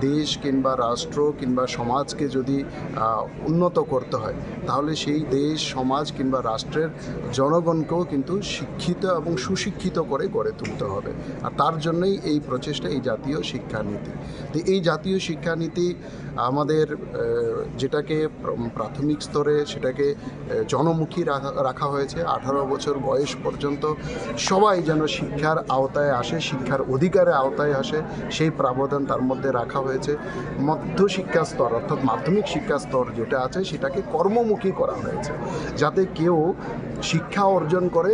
দেশ কিংবা রাষ্ট্র কিংবা সমাজকে যদি উন্নত করতে হয় তাহলে সেই দেশ সমাজ কিংবা রাষ্ট্রের জনগণকেও কিন্তু শিক্ষিত এবং সুশিক্ষিত করে গড়ে তুলতে হবে। আর তার জন্যই এই প্রচেষ্টা, এই জাতীয় শিক্ষানীতি। তো এই জাতীয় শিক্ষানীতি আমাদের যেটাকে প্রাথমিক স্তরে সেটাকে জনমুখী রাখা হয়েছে। 18 বছর বয়স পর্যন্ত সবাই যেন শিক্ষার আওতায় আসে, শিক্ষার অধিকারের আওতায় আসে, সেই প্রাবধান তার মধ্যে রাখা হয়েছে। মধ্যশিক্ষা স্তর অর্থাৎ মাধ্যমিক শিক্ষা স্তর যেটা আছে সেটাকে কর্মমুখী করা হয়েছে, যাতে কেউ শিক্ষা অর্জন করে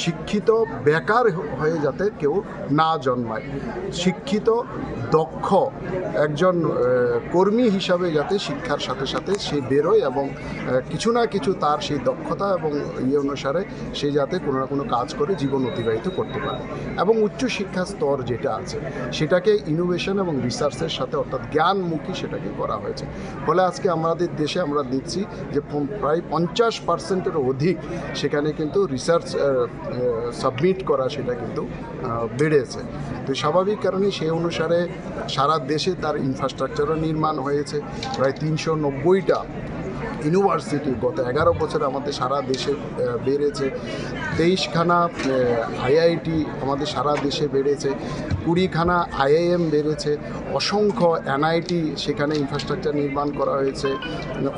শিক্ষিত বেকার হয়ে যাতে কেউ না জন্মায়, শিক্ষিত দক্ষ একজন কর্মী হিসাবে যাতে শিক্ষার সাথে সাথে সে বেরোয় এবং কিছু না কিছু তার সেই দক্ষতা এবং অনুসারে সে যাতে কোনো না কোনো কাজ করে জীবন অতিবাহিত করতে পারে। এবং উচ্চশিক্ষা স্তর যেটা আছে সেটাকে ইনোভেশন এবং রিসার্চের সাথে অর্থাৎ জ্ঞানমুখী সেটাকে করা হয়েছে। ফলে আজকে আমাদের দেশে আমরা দেখছি যে প্রায় 50%-এরও অধিক সেখানে কিন্তু রিসার্চ সাবমিট করা সেটা কিন্তু বেড়েছে। তো স্বাভাবিক কারণে সেই অনুসারে সারা দেশে তার ইনফ্রাস্ট্রাকচারও নির্মাণ হয়েছে। প্রায় 390টা ইউনিভার্সিটি গত 11 বছরে আমাদের সারা দেশে বেড়েছে। 23খানা আইআইটি আমাদের সারা দেশে বেড়েছে, 20খানা আইআইএম বেড়েছে, অসংখ্য এনআইটি সেখানে ইনফ্রাস্ট্রাকচার নির্মাণ করা হয়েছে,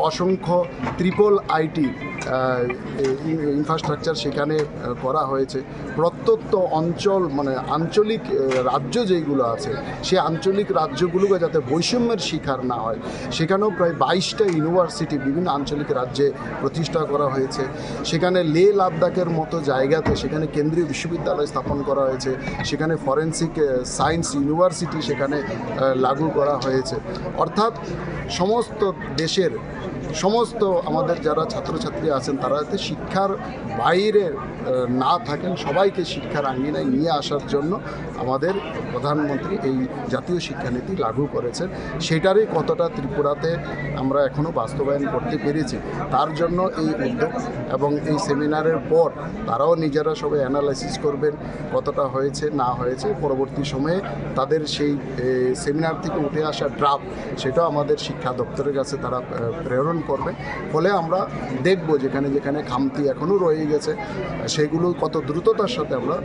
অসংখ্য ট্রিপল আইটি ইনফ্রাস্ট্রাকচার সেখানে করা হয়েছে। প্রত্যন্ত অঞ্চল মানে আঞ্চলিক রাজ্য যেইগুলো আছে সেই আঞ্চলিক রাজ্যগুলোকে যাতে বৈষম্যের শিকার না হয় সেখানেও প্রায় 22টা ইউনিভার্সিটি বিভিন্ন আঞ্চলিক রাজ্যে প্রতিষ্ঠা করা হয়েছে। সেখানে লে লাদাখের মতো জায়গাতে সেখানে কেন্দ্রীয় বিশ্ববিদ্যালয় স্থাপন করা হয়েছে, সেখানে ফরেন্সিক সায়েন্স ইউনিভার্সিটি সেখানে লাগু করা হয়েছে। অর্থাৎ সমস্ত দেশের সমস্ত আমাদের যারা ছাত্রছাত্রী আছেন তারা যাতে শিক্ষার বাইরে না থাকেন, সবাইকে শিক্ষার আঙ্গিনায় নিয়ে আসার জন্য আমাদের প্রধানমন্ত্রী এই জাতীয় শিক্ষানীতি লাগু করেছেন। সেটারই কতটা ত্রিপুরাতে আমরা এখনও বাস্তবায়ন করতে পেরেছি তার জন্য এই উদ্যোগ এবং এই সেমিনারের পর তারাও নিজেরা সবাই অ্যানালাইসিস করবেন কতটা হয়েছে না হয়েছে। পরবর্তী সময়ে তাদের সেই সেমিনার থেকে উঠে আসা ড্রাফট সেটাও আমাদের শিক্ষা দপ্তরের কাছে তারা প্রেরণ করবে। ফলে আমরা দেখব যেখানে যেখানে খামতি এখনও রয়ে গেছে সেগুলো কত দ্রুততার সাথে আমরা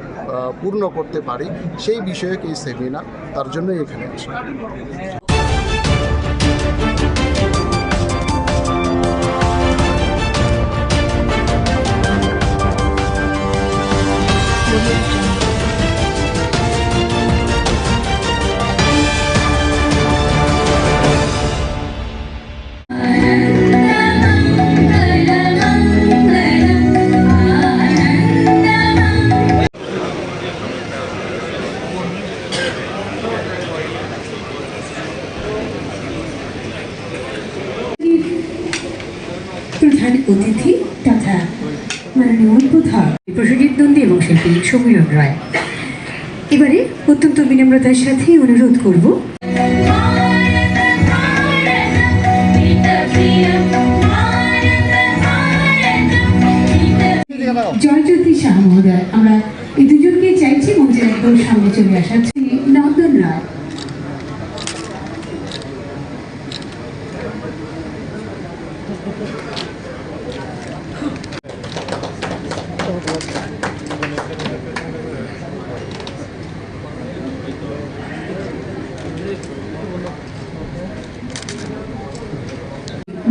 পূর্ণ করতে পারি সেই বিষয়ে এই সেমিনার, তার জন্যই এখানে আসা। প্রধান অতিথি তথা মাননীয় উদ্বোধক প্রসেনজিৎ নন্দী এবং শিল্পী সমীরণ রায়। এবারে অত্যন্ত বিনম্রতার সাথে অনুরোধ করব জয়জ্যোতি শাহ মহোদয়, আমরা এই দুজনকে চাইছি মঞ্চের একদম সামনে চলে আসার নন্দন রায়।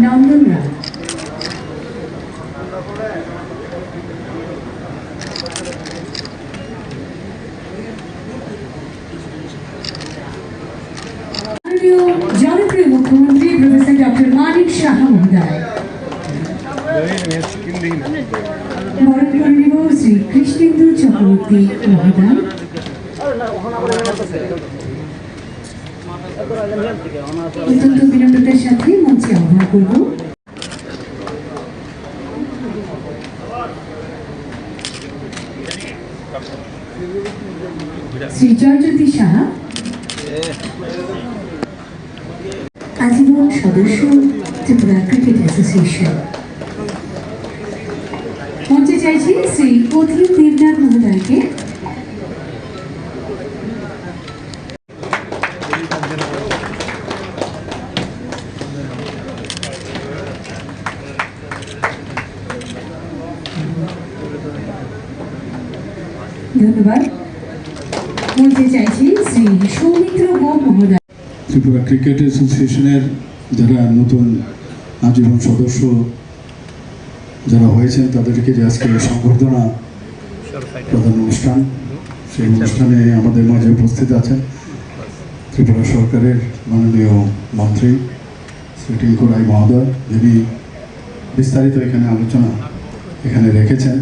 নন্দন রায়। জনপ্রিয় মুখ্যমন্ত্রী প্রফেসর ডক্টর মানিক শাহ মহোদয়, বরণ করে নেব শ্রী কৃষ্ণেন্দু চক্রবর্তী মহোদয়, অত্যন্ত বিনম্রতার সাথে মঞ্চে আহ্বান করব শ্রী জয়জ্যোতি সাহা, আজীবন সদস্য ত্রিপুরা ক্রিকেট অ্যাসোসিয়েশন। মঞ্চে চাইছি শ্রী অধীর দেবনাথ মহোদয়কে। ধন্যবাদ। মঞ্চে চাইছি শ্রী সৌমিত্র গোপ মহোদয়। ত্রিপুরা ক্রিকেট অ্যাসোসিয়েশনের যারা নতুন আজীবন সদস্য যারা হয়েছেন তাদেরকে যে আজকে সংবর্ধনা প্রধান অনুষ্ঠান সেই অনুষ্ঠানে আমাদের মাঝে উপস্থিত আছেন ত্রিপুরা সরকারের মাননীয় মন্ত্রী শ্রী টিঙ্কু রায় মহোদয়, যিনি বিস্তারিত এখানে আলোচনা এখানে রেখেছেন।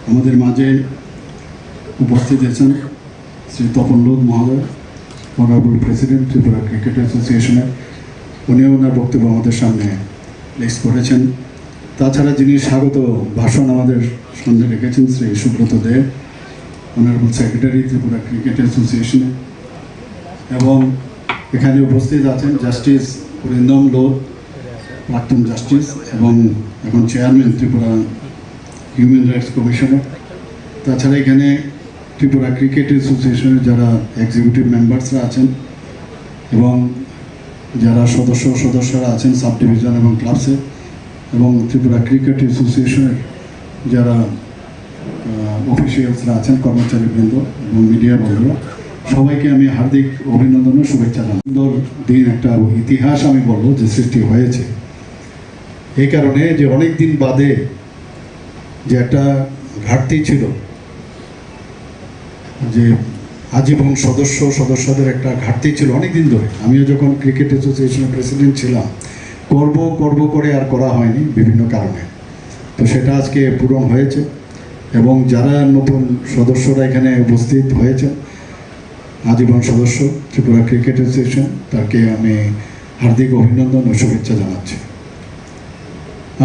আমাদের মাঝে উপস্থিত আছেন শ্রী তপন লোধ মহোদয়, অনারেবল প্রেসিডেন্ট ত্রিপুরা ক্রিকেট অ্যাসোসিয়েশনের। উনিও ওনার বক্তব্য আমাদের সামনে প্লেস করেছেন। তাছাড়া যিনি স্বাগত ভাষণ আমাদের সামনে রেখেছেন শ্রী সুব্রত দেব, অনারেবল সেক্রেটারি ত্রিপুরা ক্রিকেট অ্যাসোসিয়েশনে। এবং এখানে উপস্থিত আছেন জাস্টিস অরিন্দম লোধ, প্রাক্তন জাস্টিস এবং এখন চেয়ারম্যান ত্রিপুরা হিউম্যান রাইটস কমিশনের। তাছাড়া এখানে ত্রিপুরা ক্রিকেট অ্যাসোসিয়েশনের যারা এক্সিকিউটিভ মেম্বার্সরা আছেন এবং যারা সদস্যরা আছেন সাব ডিভিশন এবং ক্লাবসে, এবং ত্রিপুরা ক্রিকেট অ্যাসোসিয়েশনের যারা অফিসিয়ালসরা আছেন, কর্মচারীবৃন্দ এবং মিডিয়া বন্ধুরা, সবাইকে আমি হার্দিক অভিনন্দন ও শুভেচ্ছা জানাই। সুন্দর দিন, একটা ইতিহাস আমি বলবো যে সৃষ্টি হয়েছে এই কারণে যে অনেক দিন বাদে যে একটা ঘাটতি ছিল, যে আজীবন সদস্যদের একটা ঘাটতি ছিল অনেক দিন ধরে। আমিও যখন ক্রিকেট অ্যাসোসিয়েশনের প্রেসিডেন্ট ছিলাম, করব করে আর করা হয়নি বিভিন্ন কারণে। তো সেটা আজকে পূরণ হয়েছে এবং যারা নতুন সদস্যরা এখানে উপস্থিত হয়েছেন, আজীবন সদস্য ত্রিপুরা ক্রিকেট অ্যাসোসিয়েশন, তাকে আমি হার্দিক অভিনন্দন ও শুভেচ্ছা জানাচ্ছি।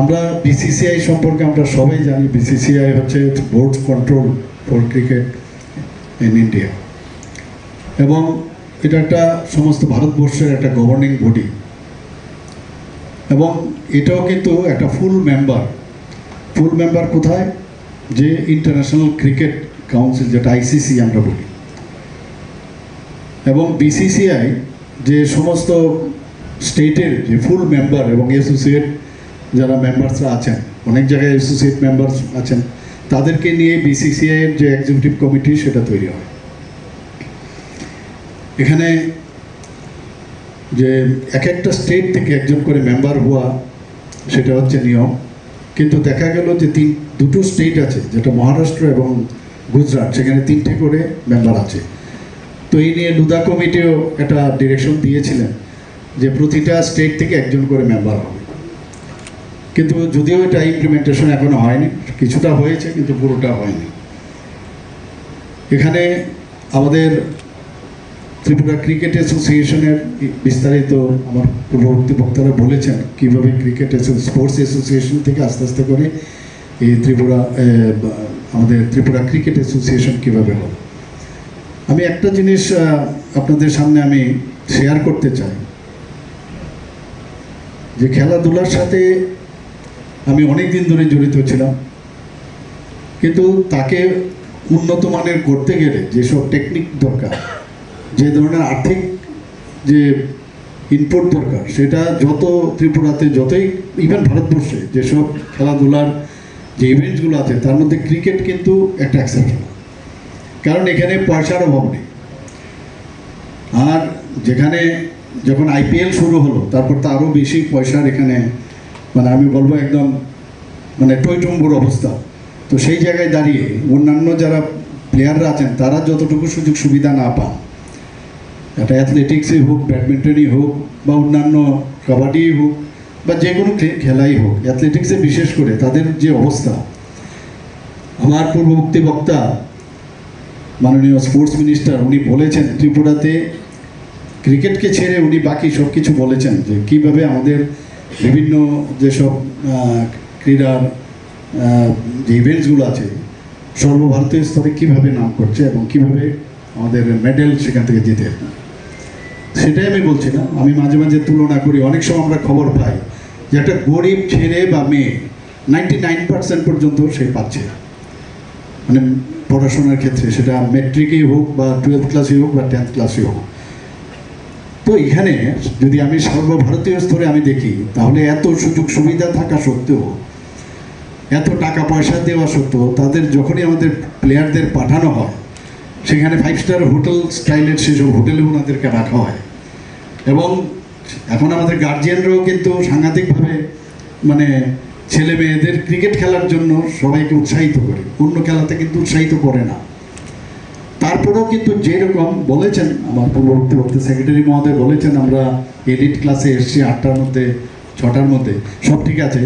আমরা বিসিসিআই সম্পর্কে আমরা সবাই জানি, বিসিসিআই হচ্ছে board control for cricket in India, এবং এটা একটা সমস্ত ভারতবর্ষের একটা গভর্নিং বডি, এবং এটাও কিন্তু একটা ফুল মেম্বার কোথায়, যে ইন্টারন্যাশনাল ক্রিকেট কাউন্সিল, যেটা আইসিসি আমরা বলি। এবং বিসিসিআই যে সমস্ত স্টেটের যে ফুল মেম্বার এবং অ্যাসোসিয়েট যারা মেম্বার্সরা আছেন, অনেক জায়গায় অ্যাসোসিয়েট মেম্বার্স আছেন, তাদেরকে নিয়ে বিসিসিআইয়ের যে এক্সিকিউটিভ কমিটি সেটা তৈরি হয়। এখানে যে এক একটা স্টেট থেকে একজন করে মেম্বার হওয়া, সেটা হচ্ছে নিয়ম। কিন্তু দেখা গেল যে দুটো স্টেট আছে, যেটা মহারাষ্ট্র এবং গুজরাট, সেখানে 3টে করে মেম্বার আছে। তো এই নিয়ে লুদা কমিটিও একটা ডিরেকশন দিয়েছিলেন যে প্রতিটা স্টেট থেকে একজন করে মেম্বার হবে। কিন্তু যদিও এটা ইমপ্লিমেন্টেশন এখনো হয়নি, কিছুটা হয়েছে কিন্তু পুরোটা হয়নি। এখানে আমাদের ত্রিপুরা ক্রিকেট অ্যাসোসিয়েশনের বিস্তারিত আমার পূর্ববর্তী বক্তারা বলেছেন কীভাবে স্পোর্টস অ্যাসোসিয়েশন থেকে আস্তে আস্তে করে এই আমাদের ত্রিপুরা ক্রিকেট অ্যাসোসিয়েশন কীভাবে হবে। আমি একটা জিনিস আপনাদের সামনে আমি শেয়ার করতে চাই, যে খেলাধুলার সাথে আমি অনেক দিন ধরে জড়িত ছিলাম, কিন্তু তাকে উন্নত মানের করতে গেলে যেসব টেকনিক দরকার, যে ধরনের আর্থিক যে ইনপুট দরকার, সেটা যত ত্রিপুরাতে, যতই ইভেন ভারতবর্ষে যেসব খেলাধুলার যে ইভেন্টসগুলো আছে, তার মধ্যে ক্রিকেট কিন্তু একটা এক্সেপশন। কারণ এখানে পয়সার অভাব নেই। আর যেখানে যখন আইপিএল শুরু হলো, তারপর তো আরও বেশি পয়সার এখানে, মানে আমি বলবো একদম মানে টইটুম্বুর অবস্থা। তো সেই জায়গায় দাঁড়িয়ে অন্যান্য যারা প্লেয়াররা আছেন, তারা যতটুকু সুযোগ সুবিধা না পান, এটা অ্যাথলেটিক্সই হোক, ব্যাডমিন্টনই হোক, বা অন্যান্য কাবাডিই হোক, বা যে কোনো খেলাই হোক, অ্যাথলেটিক্সে বিশেষ করে তাদের যে অবস্থা, আমার পূর্ববর্তী বক্তা মাননীয় স্পোর্টস মিনিস্টার উনি বলেছেন ত্রিপুরাতে ক্রিকেটকে ছেড়ে উনি বাকি সব কিছু বলেছেন, যে কীভাবে আমাদের বিভিন্ন যেসব ক্রীড়ার যে ইভেন্টসগুলো আছে সর্বভারতীয় স্তরে কীভাবে নাম করছে এবং কীভাবে আমাদের মেডেল সেখান থেকে জিতে। সেটাই আমি বলছি না, আমি মাঝে মাঝে তুলনা করি। অনেক সময় আমরা খবর পাই যে একটা গরিব ছেলে বা মেয়ে 99% পর্যন্ত সে পাচ্ছে, মানে পড়াশোনার ক্ষেত্রে, সেটা ম্যাট্রিকেই হোক বা 12th ক্লাসেই হোক বা 10th ক্লাসেই হোক। তো এখানে যদি আমি সর্বভারতীয় স্তরে আমি দেখি, তাহলে এত সুযোগ সুবিধা থাকা সত্ত্বেও, এত টাকা পয়সা দেওয়া সত্ত্বেও, তাদের যখনই আমাদের প্লেয়ারদের পাঠানো হয়, সেখানে 5 স্টার হোটেল স্টাইলের সেসব হোটেলে ওনাদেরকে রাখা হয়। এবং এখন আমাদের গার্জিয়ানরাও কিন্তু সাংঘাতিকভাবে মানে ছেলে মেয়েদের ক্রিকেট খেলার জন্য সবাইকে উৎসাহিত করে, অন্য খেলাতে কিন্তু উৎসাহিত করে না। তারপরেও কিন্তু যেরকম বলেছেন আমার পূর্ববর্তী বক্তা সেক্রেটারি মহোদয় বলেছেন, আমরা এলিট ক্লাসে এসছি 8টার মধ্যে 6টার মধ্যে, সব ঠিক আছে,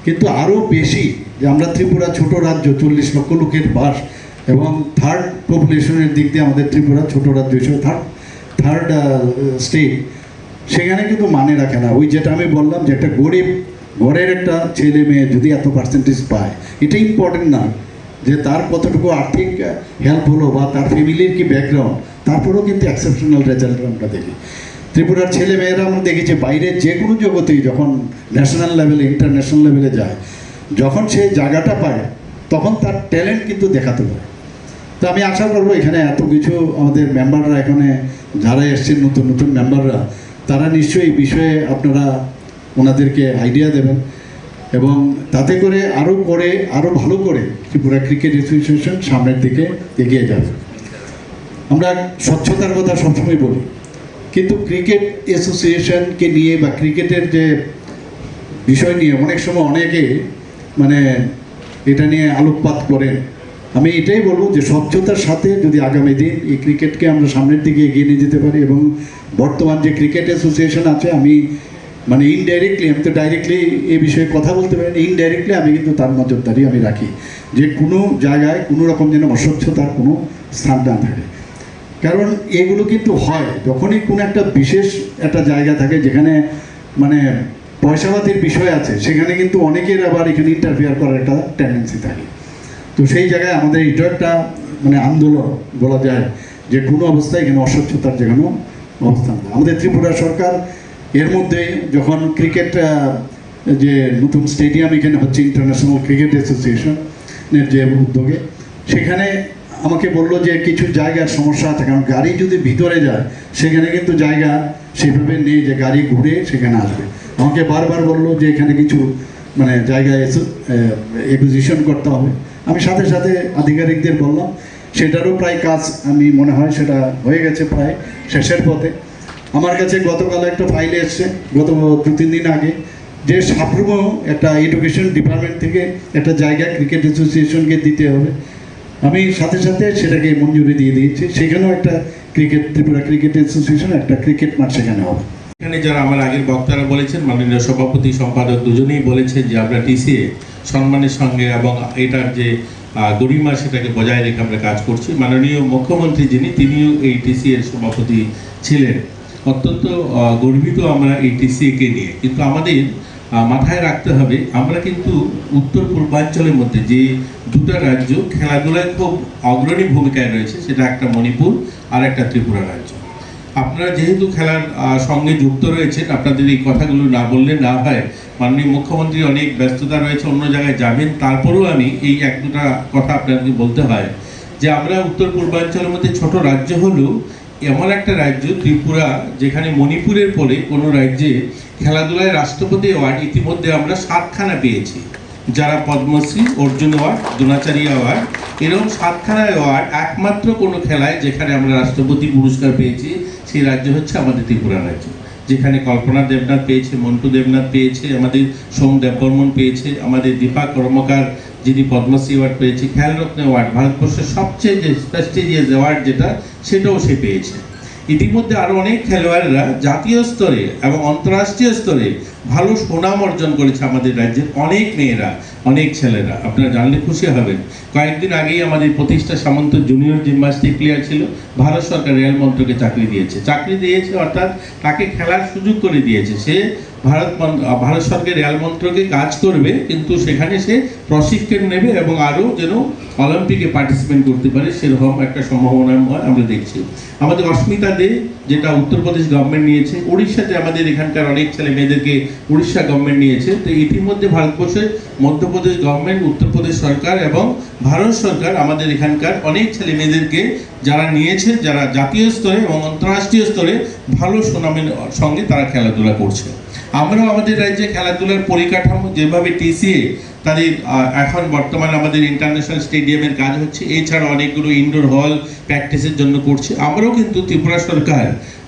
কিন্তু আরও বেশি যে আমরা ত্রিপুরা ছোট রাজ্য, 40 লক্ষ লোকের বাস, এবং থার্ড পপুলেশনের দিক দিয়ে আমাদের ত্রিপুরা ছোট রাজ্য হিসেবে থার্ড স্টেট, সেখানে কিন্তু মানে রাখে না। ওই যেটা আমি বললাম যে একটা গরিব ঘরের একটা ছেলে মেয়ে যদি এত পার্সেন্টেজ পায়, এটা ইম্পর্টেন্ট না যে তার কতটুকু আর্থিক হেল্প হলো বা তার ফ্যামিলির কি ব্যাকগ্রাউন্ড, তারপরেও কিন্তু এক্সেপশনাল রেজাল্ট আমরা দেখি। ত্রিপুরার ছেলে মেয়েরা আমরা দেখেছি বাইরে যে কোনো জগতেই যখন ন্যাশনাল লেভেলে ইন্টারন্যাশনাল লেভেলে যায়, যখন সে জায়গাটা পায় তখন তার ট্যালেন্ট কিন্তু দেখাতে পারে। তো আমি আশা করবো এখানে এত কিছু আমাদের মেম্বাররা, এখানে যারা এসছেন নতুন নতুন মেম্বাররা, তারা নিশ্চয়ই এই বিষয়ে আপনারা ওনাদেরকে আইডিয়া দেবেন এবং তাতে করে আরও ভালো করে ত্রিপুরা ক্রিকেট অ্যাসোসিয়েশন সামনের দিকে এগিয়ে যাবে। আমরা স্বচ্ছতার কথা সবসময় বলি, কিন্তু ক্রিকেট অ্যাসোসিয়েশনকে নিয়ে বা ক্রিকেটের যে বিষয় নিয়ে অনেক সময় অনেকে মানে এটা নিয়ে আলোকপাত করেন। আমি এটাই বলবো যে স্বচ্ছতার সাথে যদি আগামী দিন এই ক্রিকেটকে আমরা সামনের দিকে এগিয়ে নিয়ে যেতে পারি, এবং বর্তমান যে ক্রিকেট অ্যাসোসিয়েশন আছে, আমি মানে ইনডাইরেক্টলি, আমি তো ডাইরেক্টলি এই বিষয়ে কথা বলতে পারি না, ইনডাইরেক্টলি আমি কিন্তু তার নজরদারি আমি রাখি যে কোনো জায়গায় কোনো রকম যেন অস্বচ্ছতার কোনো স্থান না থাকে। কারণ এগুলো কিন্তু হয় যখনই কোনো একটা বিশেষ একটা জায়গা থাকে যেখানে মানে পয়সাপাতির বিষয় আছে, সেখানে কিন্তু অনেকের আবার এখানে ইন্টারফেয়ার করার একটা টেন্ডেন্সি থাকে। তো সেই জায়গায় আমাদের এটা একটা মানে আন্দোলন বলা যায় যে কোনো অবস্থায় এখানে অস্বচ্ছতার যে কোনো অবস্থান। আমাদের ত্রিপুরা সরকার এর মধ্যে যখন ক্রিকেট যে নতুন স্টেডিয়াম এখানে হচ্ছে ইন্টারন্যাশনাল ক্রিকেট অ্যাসোসিয়েশনের যে উদ্যোগে, সেখানে আমাকে বললো যে কিছু জায়গার সমস্যা আছে, কারণ গাড়ি যদি ভিতরে যায় সেখানে কিন্তু জায়গা সেভাবে নেই যে গাড়ি ঘুরে সেখানে আসবে। আমাকে বারবার বললো যে এখানে কিছু মানে জায়গায় একুইজিশন করতে হবে। আমি সাথে সাথে আধিকারিকদের বললাম, সেটারও প্রায় কাজ আমি মনে হয় সেটা হয়ে গেছে প্রায় শেষের পথে। আমার কাছে গতকাল একটা ফাইল এসছে গত 2-3 দিন আগে, যে সাপ্রুমও একটা এডুকেশন ডিপার্টমেন্ট থেকে একটা জায়গা ক্রিকেট অ্যাসোসিয়েশনকে দিতে হবে। আমি সাথে সাথে সেটাকে মঞ্জুরি দিয়ে দিয়েছি, সেখানেও একটা ত্রিপুরা ক্রিকেট অ্যাসোসিয়েশন একটা ক্রিকেট মাঠ সেখানে হবে। এখানে যারা আমার আগের বক্তারা বলেছেন, মাননীয় সভাপতি সম্পাদক দুজনেই বলেছেন যে আমরা টিসিএ সম্মানের সঙ্গে এবং এটার যে গরিমা সেটাকে বজায় রেখে আমরা কাজ করছি। মাননীয় মুখ্যমন্ত্রী তিনিও এই টিসিএর সভাপতি ছিলেন। অত্যন্ত গর্বিত আমরা এই টিসিএকে নিয়ে। কিন্তু আমাদের মাথায় রাখতে হবে, আমরা কিন্তু উত্তর পূর্বাঞ্চলের মধ্যে যে দুটো রাজ্য খেলাধুলায় খুব অগ্রণী ভূমিকায় রয়েছে, সেটা একটা মণিপুর আর একটা ত্রিপুরা রাজ্য। আপনারা যেহেতু খেলার সঙ্গে যুক্ত রয়েছেন, আপনাদের এই কথাগুলো না বললে না হয়। মাননীয় মুখ্যমন্ত্রী অনেক ব্যস্ততা রয়েছে, অন্য জায়গায় যাবেন, তারপরেও আমি এই 1-2টা কথা আপনাদেরকে বলতে হয় যে আমরা উত্তর পূর্বাঞ্চলের মধ্যে ছোট রাজ্য হলেও এমন একটা রাজ্য ত্রিপুরা, যেখানে মণিপুরের পরে কোনো রাজ্যে খেলাধুলায় রাষ্ট্রপতি অ্যাওয়ার্ড ইতিমধ্যে আমরা 7খানা পেয়েছি, যারা পদ্মশ্রী, অর্জুন অ্যাওয়ার্ড, দ্রোণাচার্য অ্যাওয়ার্ড, এরকম 7খানা অ্যাওয়ার্ড একমাত্র কোনো খেলায় যেখানে আমরা রাষ্ট্রপতি পুরস্কার পেয়েছি সেই রাজ্য হচ্ছে আমাদের ত্রিপুরা রাজ্য। যেখানে কল্পনা দেবনাথ পেয়েছে, মন্টু দেবনাথ পেয়েছে, আমাদের সোম দেববর্মন পেয়েছে, আমাদের দীপা কর্মকার যিনি পদ্মশ্রী অ্যাওয়ার্ড পেয়েছে, খেলরত্ন অ্যাওয়ার্ড, ভারতবর্ষের সবচেয়ে যে প্রেস্টিজিয়াস অ্যাওয়ার্ড যেটা, সেটাও সে পেয়েছে। ইতিমধ্যে আরও অনেক খেলোয়াড়রা জাতীয় স্তরে এবং আন্তর্রাষ্ট্রীয় স্তরে ভালো সুনাম অর্জন করেছে আমাদের রাজ্যের অনেক মেয়েরা, অনেক ছেলেরা। আপনারা জানলে খুশি হবেন, কয়েকদিন আগেই আমাদের প্রতিষ্ঠা সামন্ত জুনিয়র জিমন্যাস্টিক প্লেয়ার ছিল, ভারত সরকার রেল মন্ত্রকে চাকরি দিয়েছে, অর্থাৎ তাকে খেলার সুযোগ করে দিয়েছে। সে ভারত সরকার রেল মন্ত্রকে কাজ করবে, কিন্তু সেখানে সে প্রশিক্ষণ নেবে এবং আরও যেন অলিম্পিকে পার্টিসিপেট করতে পারে সেরকম একটা সম্ভাবনা আমরা দেখছি। আমাদের অস্মিতা দে, যেটা উত্তরপ্রদেশ গভর্নমেন্ট নিয়েছে, উড়িষ্যাতে আমাদের এখানকার অনেক ছেলে মেয়েদেরকে উড়িষ্যা গভর্নমেন্ট নিয়েছে। তো ইতিমধ্যে ভারতবর্ষের মধ্যপ্রদেশ গভর্নমেন্ট, উত্তরপ্রদেশ সরকার এবং ভারত সরকার আমাদের এখানকার অনেক ছেলে মেয়েদেরকে যারা নিয়েছে, যারা জাতীয় স্তরে এবং আন্তর্রাষ্ট্রীয় স্তরে ভালো সুনামের সঙ্গে তারা খেলাধুলা করছে। আমরাও আমাদের রাজ্যে খেলাধুলার পরিকাঠামো যেভাবে টিসিএ তাদের এখন বর্তমানে আমাদের ইন্টারন্যাশনাল স্টেডিয়ামের কাজ হচ্ছে, এছাড়া অনেকগুলো ইনডোর হল প্র্যাকটিসের জন্য করছে। আমরাও কিন্তু ত্রিপুরা সরকার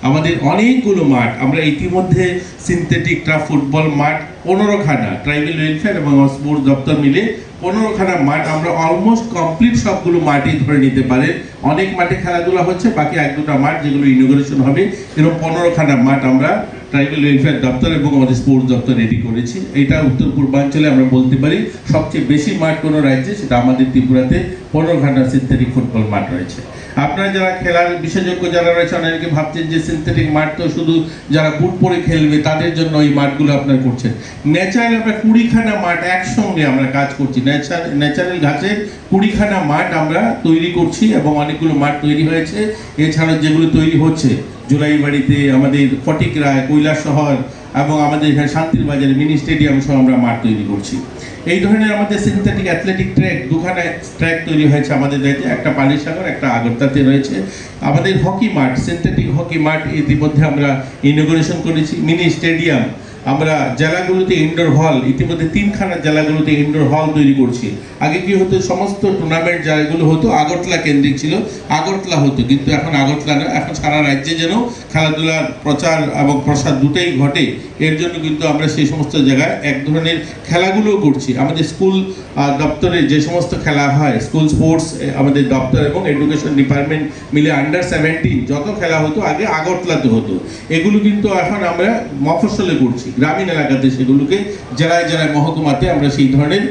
আমাদের অনেকগুলো মাঠ, আমরা ইতিমধ্যে সিনথেটিক টার্ফ ফুটবল মাঠ 15খানা, ট্রাইবাল ওয়েলফেয়ার এবং স্পোর্টস দপ্তর মিলে 15খানা মাঠ আমরা অলমোস্ট কমপ্লিট সবগুলো মাঠই ধরে নিতে পারে। অনেক মাঠে খেলাধুলা হচ্ছে, বাকি 1-2টা মাঠ যেগুলো ইনোগ্রেশন হবে, এরকম 15খানা মাঠ আমরা ট্রাইবাল ওয়েলফেয়ার দপ্তর এবং আমাদের স্পোর্টস দপ্তর রেডি করেছি। এটা উত্তর পূর্বাঞ্চলে আমরা বলতে পারি সবচেয়ে বেশি মাঠ কোনো রাজ্যে, সেটা আমাদের ত্রিপুরাতে 15খানা সিনথেটিক ফুটবল মাঠ রয়েছে। আপনারা যারা খেলার বিশেষজ্ঞ যারা রয়েছে, অনেকে ভাবছেন যে সিনথেটিক মাঠ তো শুধু যারা বুট পরে খেলবে তাদের জন্য এই মাঠগুলো আপনারা করছেন। ন্যাচারাল আমরা 20খানা মাঠ একসঙ্গে আমরা কাজ করছি, ন্যাচারাল ঘাসের 20খানা মাঠ আমরা তৈরি করছি এবং অনেকগুলো মাঠ তৈরি হয়েছে। এছাড়া যেগুলো তৈরি হচ্ছে জুলাইবাড়িতে, আমাদের ফটিকরায়, কৈলাসহর এবং আমাদের এখানে শান্তির বাজারে মিনি স্টেডিয়াম সহ আমরা মাঠ তৈরি করছি। এই ধরনের আমাদের সিনথেটিক অ্যাথলেটিক ট্র্যাক 2খানা ট্র্যাক তৈরি হয়েছে আমাদের রাজ্যে, একটা পালিসাগর, একটা আগরতলাতে রয়েছে। আমাদের হকি মাঠ, সিনথেটিক হকি মাঠ ইতিমধ্যে আমরা ইনোগ্রেশন করেছি। মিনি স্টেডিয়াম আমরা জেলাগুলোতে ইনডোর হল, ইতিমধ্যে 3খানা জেলাগুলোতে ইনডোর হল তৈরি করছি। আগে কি হতো, সমস্ত টুর্নামেন্ট জায়গাগুলো হতো আগরতলা কেন্দ্রিক ছিল, আগরতলা হতো, কিন্তু এখন আগরতলা না, এখন সারা রাজ্যে যেন খেলাধুলার প্রচার এবং প্রসার দুটোই ঘটে, এর জন্য কিন্তু আমরা সেই সমস্ত জায়গায় এক ধরনের খেলাগুলোও করছি। আমাদের স্কুল দপ্তরে যে সমস্ত খেলা হয়, স্কুল স্পোর্টস আমাদের দপ্তর এবং এডুকেশন ডিপার্টমেন্ট মিলে আন্ডার-17 যত খেলা হতো আগে আগরতলাতে হতো, এগুলো কিন্তু এখন আমরা মফস্বলে করছি, গ্রামীণ এলাকাতে সেগুলোকে জেলায় জেলায় মহকুমাতে আমরা সেই ধরনের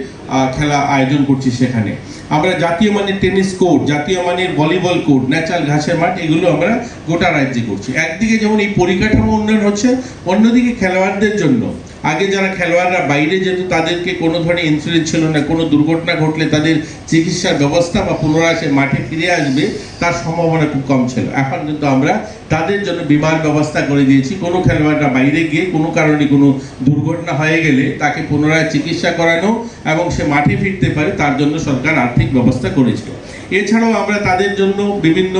খেলা আয়োজন করছি। সেখানে আমরা জাতীয় মানের টেনিস কোর্ট, জাতীয় মানের ভলিবল কোর্ট, ন্যাচারাল ঘাসের মাঠ, এগুলো আমরা গোটা রাজ্যে করছি। একদিকে যেমন এই পরিকাঠামো উন্নয়ন হচ্ছে, অন্যদিকে খেলোয়াড়দের জন্য আগে যারা খেলোয়াড়রা বাইরে যেত তাদেরকে কোনো ধরনের ইন্স্যুরেন্স ছিল না, কোনো দুর্ঘটনা ঘটলে তাদের চিকিৎসার ব্যবস্থা বা পুনরায় সে মাঠে ফিরে আসবে তার সম্ভাবনা খুব কম ছিল। এখন কিন্তু আমরা তাদের জন্য বিমার ব্যবস্থা করে দিয়েছি। কোনো খেলোয়াড়রা বাইরে গিয়ে কোনো কারণে কোনো দুর্ঘটনা হয়ে গেলে তাকে পুনরায় চিকিৎসা করানো এবং সে মাঠে ফিরতে পারে, তার জন্য সরকার আর্থিক ব্যবস্থা করেছে। এছাড়াও আমরা তাদের জন্য বিভিন্ন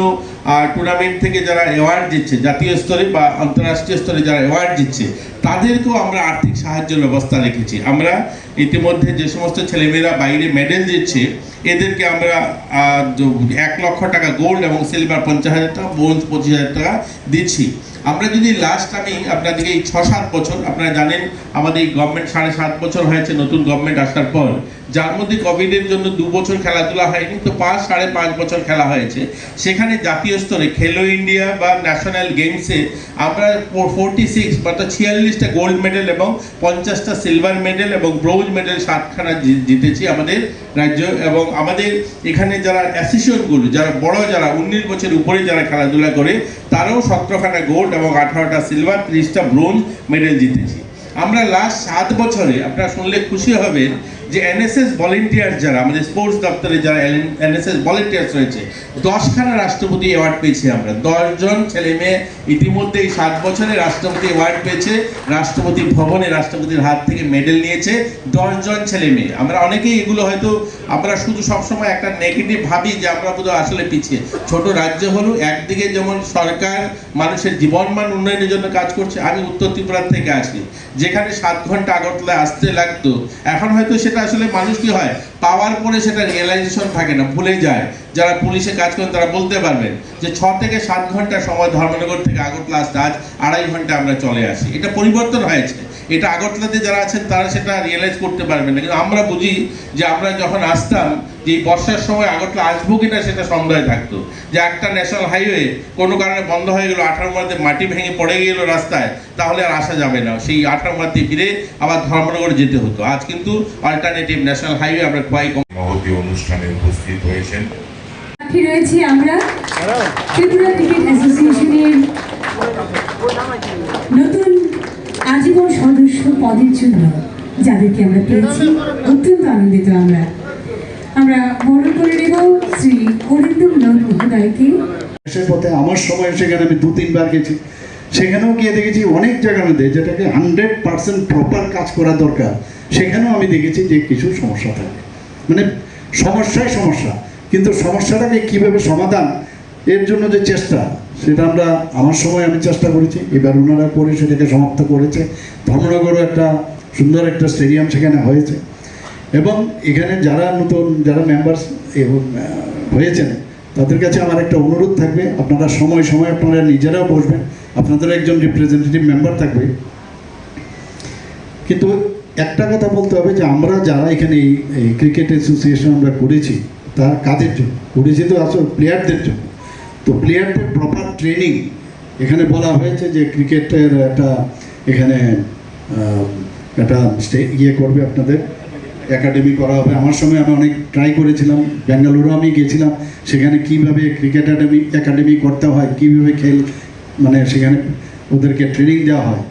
টুর্নামেন্ট থেকে যারা অ্যাওয়ার্ড দিচ্ছে, জাতীয় স্তরে বা আন্তর্রাষ্ট্রীয় স্তরে যারা অ্যাওয়ার্ড দিচ্ছে, তাদেরকেও আমরা আর্থিক সাহায্যের ব্যবস্থা রেখেছি। আমরা ইতিমধ্যে যে সমস্ত ছেলেমেয়েরা বাইরে মেডেল দিচ্ছে এদেরকে আমরা 1 লক্ষ টাকা গোল্ড এবং সিলভার 50,000 টাকা, ব্রোঞ্জ 25,000 টাকা দিচ্ছি। আমরা যদি লাস্ট আমি আপনাদেরকে এই 6-7 বছর, আপনারা জানেন আমাদের এই গভর্নমেন্ট 7.5 বছর হয়েছে নতুন গভর্নমেন্ট আসার পর, যার মধ্যে কোভিডের জন্য 2 বছর খেলাধুলা হয়নি, তো 5-5.5 বছর খেলা হয়েছে। সেখানে জাতীয় স্তরে খেলো ইন্ডিয়া বা ন্যাশনাল গেমসে আমরা 46 অর্থাৎ 46টা গোল্ড মেডেল এবং 50টা সিলভার মেডেল এবং ব্রোঞ্জ মেডেল 7খানা জিতেছি আমাদের রাজ্য। এবং আমাদের এখানে যারা অ্যাসোসিয়েশনগুলো, যারা বড়, যারা 19 বছর উপরে যারা খেলাধুলা করে, তারাও 17খানা গোল্ড এবং 18টা সিলভার, 30টা ব্রোঞ্জ মেডেল জিতেছি। আমরা লাস্ট 7 বছরে আপনারা শুনলে খুশি হবেন যে এনএসএস ভলেন্টিয়ার যারা আমাদের স্পোর্টস দপ্তরে যারা এনএসএস ভলেন্টিয়ার্স রয়েছে, 10খানা রাষ্ট্রপতি অ্যাওয়ার্ড পেয়েছি আমরা। 10 জন ছেলে মেয়ে ইতিমধ্যে এই 7 বছরে রাষ্ট্রপতি অ্যাওয়ার্ড পেয়েছে, রাষ্ট্রপতি ভবনে রাষ্ট্রপতির হাত থেকে মেডেল নিয়েছে 10 জন ছেলে মেয়ে। আমরা অনেকেই এগুলো হয়তো আমরা শুধু সবসময় একটা নেগেটিভ ভাবি যে আমরা বোধহয় আসলে পিছিয়ে। ছোট রাজ্য হলো, একদিকে যেমন সরকার মানুষের জীবনমান উন্নয়নের জন্য কাজ করছে। আমি উত্তর ত্রিপুরা থেকে আসি, যেখানে 7 ঘন্টা আগরতলায় আসতে লাগতো, এখন হয়তো সেটা আসলে মানুষ কি হয় পাওয়ার পরে সেটা রিয়েলাইজেশন থাকে না, ভুলে যায়। যারা পুলিশে কাজ করেন তারা বলতে পারবেন যে 6 থেকে 7 ঘন্টা সময় ধর্মনগর থেকে আগরতলা আসতে আজ 2.5 ঘন্টা আমরা চলে আসি। এটা পরিবর্তন হয়েছে, এটা আগরতলাতে যারা আছেন তারা সেটা রিয়েলাইজ করতে পারবেন না, কিন্তু আমরা বুঝি যে আমরা যখন আসতাম যে বর্ষার সময় আগরতলা আসবো কিনা সেটা সন্দেহ থাকতো, যে একটা ন্যাশনাল হাইওয়ে কোনো কারণে বন্ধ হয়ে গেল, 18 মধ্যে মাটি ভেঙে পড়ে গেল রাস্তায়, তাহলে আর আসা যাবে না, সেই 18 মধ্যে ফিরে আবার ধর্মনগরে যেতে হতো। আজ কিন্তু অল্টারনেটিভ ন্যাশনাল হাইওয়ে আমরা খুবই কম। মহতী অনুষ্ঠানে উপস্থিত হয়েছেন রয়েছি আমরা ত্রিপুরা ক্রিকেট অ্যাসোসিয়েশনের নতুন আজীবন সদস্য পদের জন্য যাদেরকে আমরা পেয়েছি, অত্যন্ত আনন্দিত। আমরা বরণ করে নেব শ্রী অরিন্দম নন মহোদয়কে। দেশের পথে আমার সময় সেখানে আমি 2-3 বার গেছি, সেখানেও গিয়ে দেখেছি অনেক জায়গার মধ্যে যেটাকে 100% প্রপার কাজ করা দরকার, সেখানেও আমি দেখেছি যে কিছু সমস্যা থাকে, মানে সমস্যা, কিন্তু সমস্যাটাকে কীভাবে সমাধান, এর জন্য যে চেষ্টা, সেটা আমরা আমার সময় আমি চেষ্টা করেছি, এবার ওনারা করে সেটাকে সমাপ্ত করেছে। ধর্মনগরও একটা সুন্দর একটা স্টেডিয়াম সেখানে হয়েছে। এবং এখানে যারা নতুন যারা মেম্বার্স হয়েছেন তাদের কাছে আমার একটা অনুরোধ থাকবে, আপনারা সময় সময় আপনারা নিজেরাও বসবেন, আপনাদের একজন রিপ্রেজেন্টেটিভ মেম্বার থাকবে। কিন্তু একটা কথা বলতে হবে যে আমরা যারা এখানে এই ক্রিকেট অ্যাসোসিয়েশন আমরা করেছি তা কাদের জন্য করেছি? তো আসলে প্লেয়ারদের জন্য। তো প্লেয়ারদের প্রপার ট্রেনিং এখানে বলা হয়েছে যে ক্রিকেটের একটা এখানে একটা ইয়ে করবে, আপনাদের একাডেমি করা হবে। আমার সময় আমি অনেক ট্রাই করেছিলাম, বেঙ্গালুরু আমি গিয়েছিলাম, সেখানে কিভাবে ক্রিকেট একাডেমি করতে হয়, কীভাবে মানে সেখানে ওদেরকে ট্রেনিং দেওয়া হয়,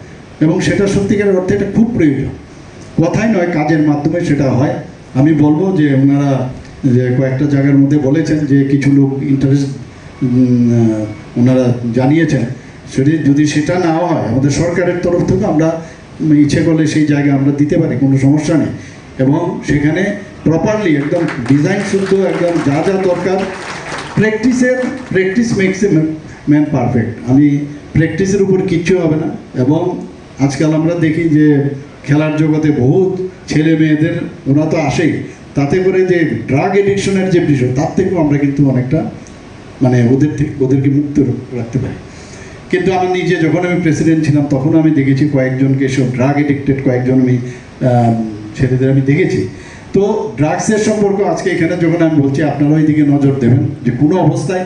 এবং সেটা সত্যিকারের অর্থে এটা খুব প্রয়োজন, কথাই নয় কাজের মাধ্যমে সেটা হয়। আমি বলবো যে ওনারা যে কয়েকটা জায়গার মধ্যে বলেছেন যে কিছু লোক ইন্টারেস্ট ওনারা জানিয়েছেন, যদি সেটা না হয় আমাদের সরকারের তরফ থেকে আমরা ইচ্ছে করলে সেই জায়গা আমরা দিতে পারি, কোনো সমস্যা নেই। এবং সেখানে প্রপারলি একদম ডিজাইন শুদ্ধ একদম যা যা দরকার, practice makes a man perfect. আমি প্র্যাকটিসের উপর কিচ্ছু হবে না। এবং আজকাল আমরা দেখি যে খেলার জগতে বহুত ছেলে মেয়েদের ওরা তো আসেই, তাতে করে যে ড্রাগ এডিকশনের যে বিষয় তার থেকেও আমরা কিন্তু অনেকটা মানে ওদেরকে মুক্ত রাখতে পারি। কিন্তু আমার নিজে যখন আমি প্রেসিডেন্ট ছিলাম তখন আমি দেখেছি কয়েকজনকে সব ড্রাগ এডিক্টেড কয়েকজন আমি ছেলেদের আমি দেখেছি। তো ড্রাগসের সম্পর্ক আজকে এখানে যখন আমি বলছি আপনারা ওই দিকে নজর দেবেন যে কোনো অবস্থায়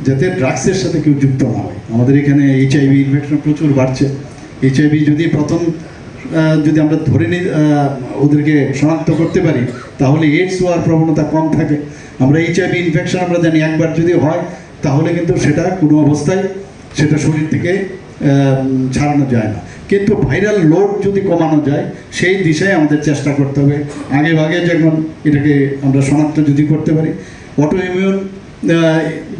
যাতে ড্রাগসের সাথে কেউ যুক্ত না হয়। আমাদের এখানে HIV ইনফেকশন প্রচুর বাড়ছে। HIV যদি প্রথম যদি আমরা ধরে নিই ওদেরকে শনাক্ত করতে পারি তাহলে এইডস হওয়ার প্রবণতা কম থাকে। আমরা HIV ইনফেকশন আমরা জানি একবার যদি হয় তাহলে কিন্তু সেটা কোনো অবস্থায় সেটা শরীর থেকে ছাড়ানো যায় না। কিন্তু ভাইরাল লোড যদি কমানো যায় সেই দিশায় আমাদের চেষ্টা করতে হবে। আগে ভাগে যখন এটাকে আমরা শনাক্ত যদি করতে পারি, অটো ইমিউন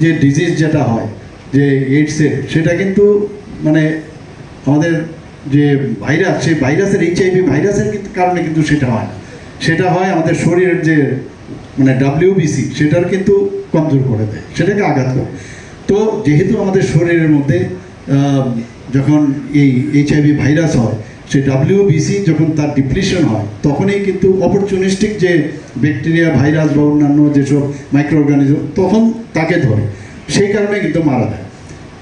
যে ডিজিজ যেটা হয় যে এইডসের, সেটা কিন্তু মানে আমাদের যে ভাইরাস, সেই ভাইরাসের HIV ভাইরাসের কারণে কিন্তু সেটা হয় না, সেটা হয় আমাদের শরীরের যে মানে WBC সেটার কিন্তু কমজোর করে দেয়, সেটাকে আঘাত করে। তো যেহেতু আমাদের শরীরের মধ্যে যখন এই HIV ভাইরাস হয়, সেই WBC যখন তার ডিপ্লিশন হয় তখনই কিন্তু অপরচুনিস্টিক যে ব্যাকটেরিয়া ভাইরাস বা অন্যান্য যেসব মাইক্রো অর্গানিজম তখন তাকে ধরে, সেই কারণে কিন্তু মারা যায়।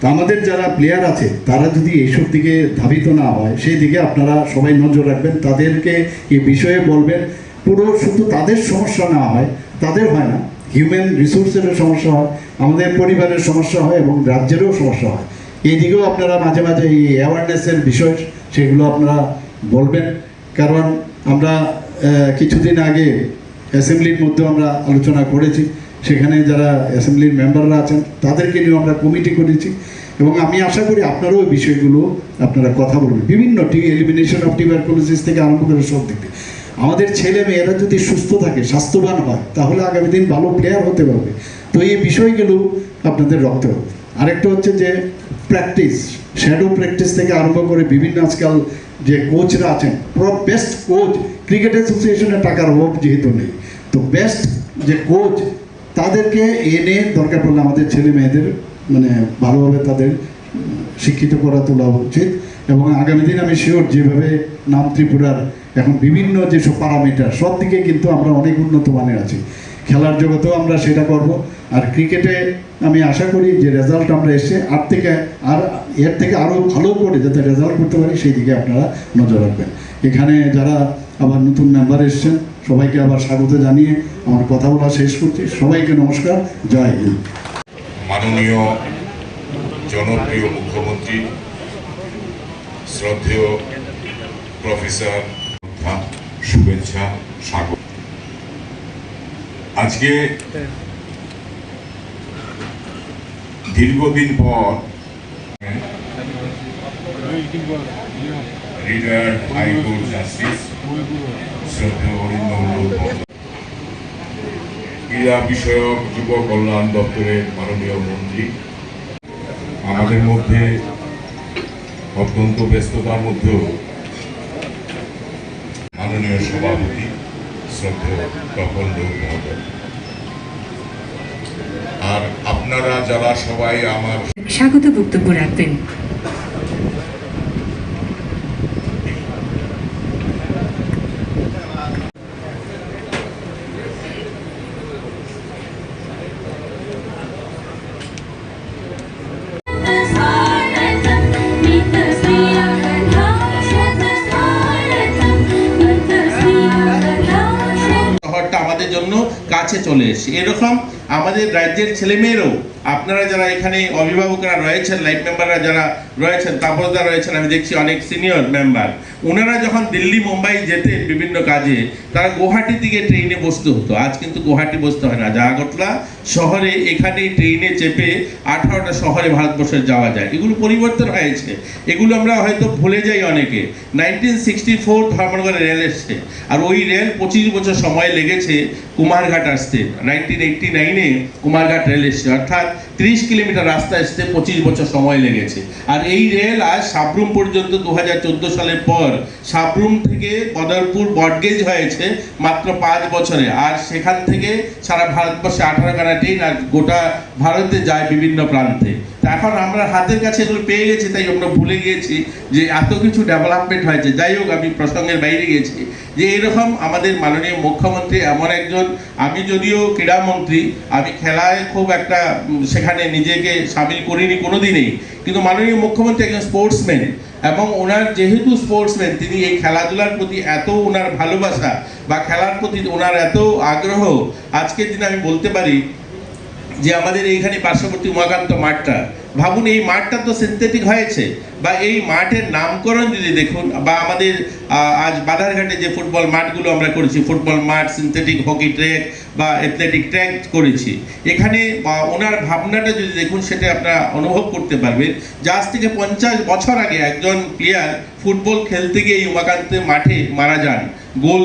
তা আমাদের যারা প্লেয়ার আছে তারা যদি এইসব দিকে ধাবিত না হয় সেই দিকে আপনারা সবাই নজর রাখবেন, তাদেরকে এই বিষয়ে বলবেন। পুরো শুধু তাদের সমস্যা না হয়, তাদের হয় না, হিউম্যান রিসোর্সেরও সমস্যা হয়, আমাদের পরিবারের সমস্যা হয় এবং রাজ্যেরও সমস্যা হয়। এই দিকেও আপনারা মাঝে মাঝে এই অ্যাওয়ারনেসের বিষয় সেগুলো আপনারা বলবেন। কারণ আমরা কিছুদিন আগে অ্যাসেম্বলির মধ্যে আমরা আলোচনা করেছি, সেখানে যারা অ্যাসেম্বলির মেম্বাররা আছেন তাদেরকে নিয়েও আমরা কমিটি করেছি, এবং আমি আশা করি আপনারাও ওই বিষয়গুলো আপনারা কথা বলবেন। বিভিন্ন এলিমিনেশন অফ টিউবারকুলোসিস থেকে আরম্ভ করে সব দিকে আমাদের ছেলে মেয়েরা যদি সুস্থ থাকে, স্বাস্থ্যবান হয়, তাহলে আগামী দিন ভালো প্লেয়ার হতে পারবে। তো এই বিষয়গুলো আপনাদের রাখতে হবে। আরেকটা হচ্ছে যে প্র্যাকটিস, শ্যাডো প্র্যাকটিস থেকে আরম্ভ করে বিভিন্ন আজকাল যে কোচরা আছেন, বেস্ট কোচ, ক্রিকেট অ্যাসোসিয়েশনের টাকার অভাব যেহেতু নেই, তো বেস্ট যে কোচ তাদেরকে এনে দরকার পড়লে আমাদের ছেলে মেয়েদের মানে ভালোভাবে তাদের শিক্ষিত করা তোলা উচিত। এবং আগামী দিন আমি শিওর যেভাবে নাম ত্রিপুরার এখন বিভিন্ন যেসব প্যারামিটার সব দিকে কিন্তু আমরা অনেক উন্নত মানের আছি, খেলার জগতেও আমরা সেটা করব। আর ক্রিকেটে আমি আশা করি যে রেজাল্ট আমরা এসে এর থেকে আরও ভালো করে যাতে রেজাল্ট করতে পারি সেই দিকে আপনারা নজর রাখবেন। এখানে যারা আবার নতুন মেম্বার এসছেন সবাইকে আবার স্বাগত জানিয়ে আমার কথা বলা শেষ করছি। সবাইকে নমস্কার, জয় হিন্দ। মাননীয় জনপ্রিয় মুখ্যমন্ত্রী শ্রদ্ধেয় প্রফেসর শুভেচ্ছা স্বাগত। আজকে দীর্ঘদিন পর রিটায়ার্ড হাইকোর্ট জাস্টিস শ্রদ্ধেয় অরিন্দম ক্রীড়া বিষয়ক যুব কল্যাণ দপ্তরের মাননীয় মন্ত্রী, আমাদের মধ্যে অত্যন্ত ব্যস্ততার মধ্যেও মাননীয় সভাপতি শ্রদ্ধেয় তপন মহোদয়, আর আপনারা যারা সবাই আমার স্বাগত বক্তব্য রাখবেন। জন্য কাছে চলে এসেছি। এরকম আমাদের রাজ্যের ছেলেমেয়েরাও, আপনারা যারা এখানে অভিভাবকরা রয়েছেন, লাইফ মেম্বাররা যারা রয়েছেন, তাপসদা রয়েছেন, আমি দেখছি অনেক সিনিয়র মেম্বার, ওনারা যখন দিল্লি মুম্বাই যেতেন বিভিন্ন কাজে, তারা গুয়াহাটি থেকে ট্রেনে বসতে হতো। আজ কিন্তু গুয়াহাটি বসতে হয় না, আগরতলা শহরে এখানেই ট্রেনে চেপে 18টা শহরে ভারতবর্ষের যাওয়া যায়। এগুলো পরিবর্তন হয়েছে, এগুলো আমরা হয়তো ভুলে যাই অনেকে। 1964 ধর্মনগরে রেল এসছে, আর ওই রেল 25 বছর সময় লেগেছে কুমারঘাট আসতে। 1989-এ কুমারঘাট রেল এসছে, অর্থাৎ 30 কিলোমিটার রাস্তা আসতে 25 বছর সময় লেগেছে। আর এই রেল আজ সাবরুম পর্যন্ত 2014 সালের পর সাবরুম থেকে বদরপুর বটগেজ হয়েছে মাত্র 5 বছরে। আর সেখান থেকে সারা ভারতবর্ষে 18খানা ট্রেন আর গোটা ভারতে যায় বিভিন্ন প্রান্তে। এখন আমরা হাতের কাছে এগুলো পেয়ে গেছি, তাই আমরা ভুলে গিয়েছি যে এত কিছু ডেভেলপমেন্ট হয়েছে। যাই হোক, আমি প্রসঙ্গের বাইরে গেছি যে এরকম আমাদের মাননীয় মুখ্যমন্ত্রী এমন একজন, আমি যদিও ক্রীড়ামন্ত্রী, আমি খেলায় খুব একটা সেখানে নিজেকে সামিল করিনি কোনোদিনই, কিন্তু মাননীয় মুখ্যমন্ত্রী একজন স্পোর্টসম্যান, এবং ওনার যেহেতু স্পোর্টসম্যান, তিনি এই খেলাধুলার প্রতি এত ওনার ভালোবাসা বা খেলার প্রতি ওনার এত আগ্রহ, আজকের দিনে আমি বলতে পারি যে আমাদের এইখানে পার্শ্ববর্তী উমাকান্ত মাঠটা, ভাবুন এই মাঠটা তো সিনথেটিক হয়েছে, বা এই মাঠের নামকরণ যদি দেখুন, বা আমাদের আজ বাধারঘাটে যে ফুটবল মাঠগুলো আমরা করেছি, ফুটবল মাঠ, সিনথেটিক হকি ট্র্যাক বা অ্যাথলেটিক ট্র্যাক করেছি, এখানে ওনার ভাবনাটা যদি দেখুন, সেটা আপনারা অনুভব করতে পারবেন যে আজ থেকে 50 বছর আগে একজন প্লেয়ার ফুটবল খেলতে গিয়ে এই উমাকান্ত মাঠে মারা যান, গোল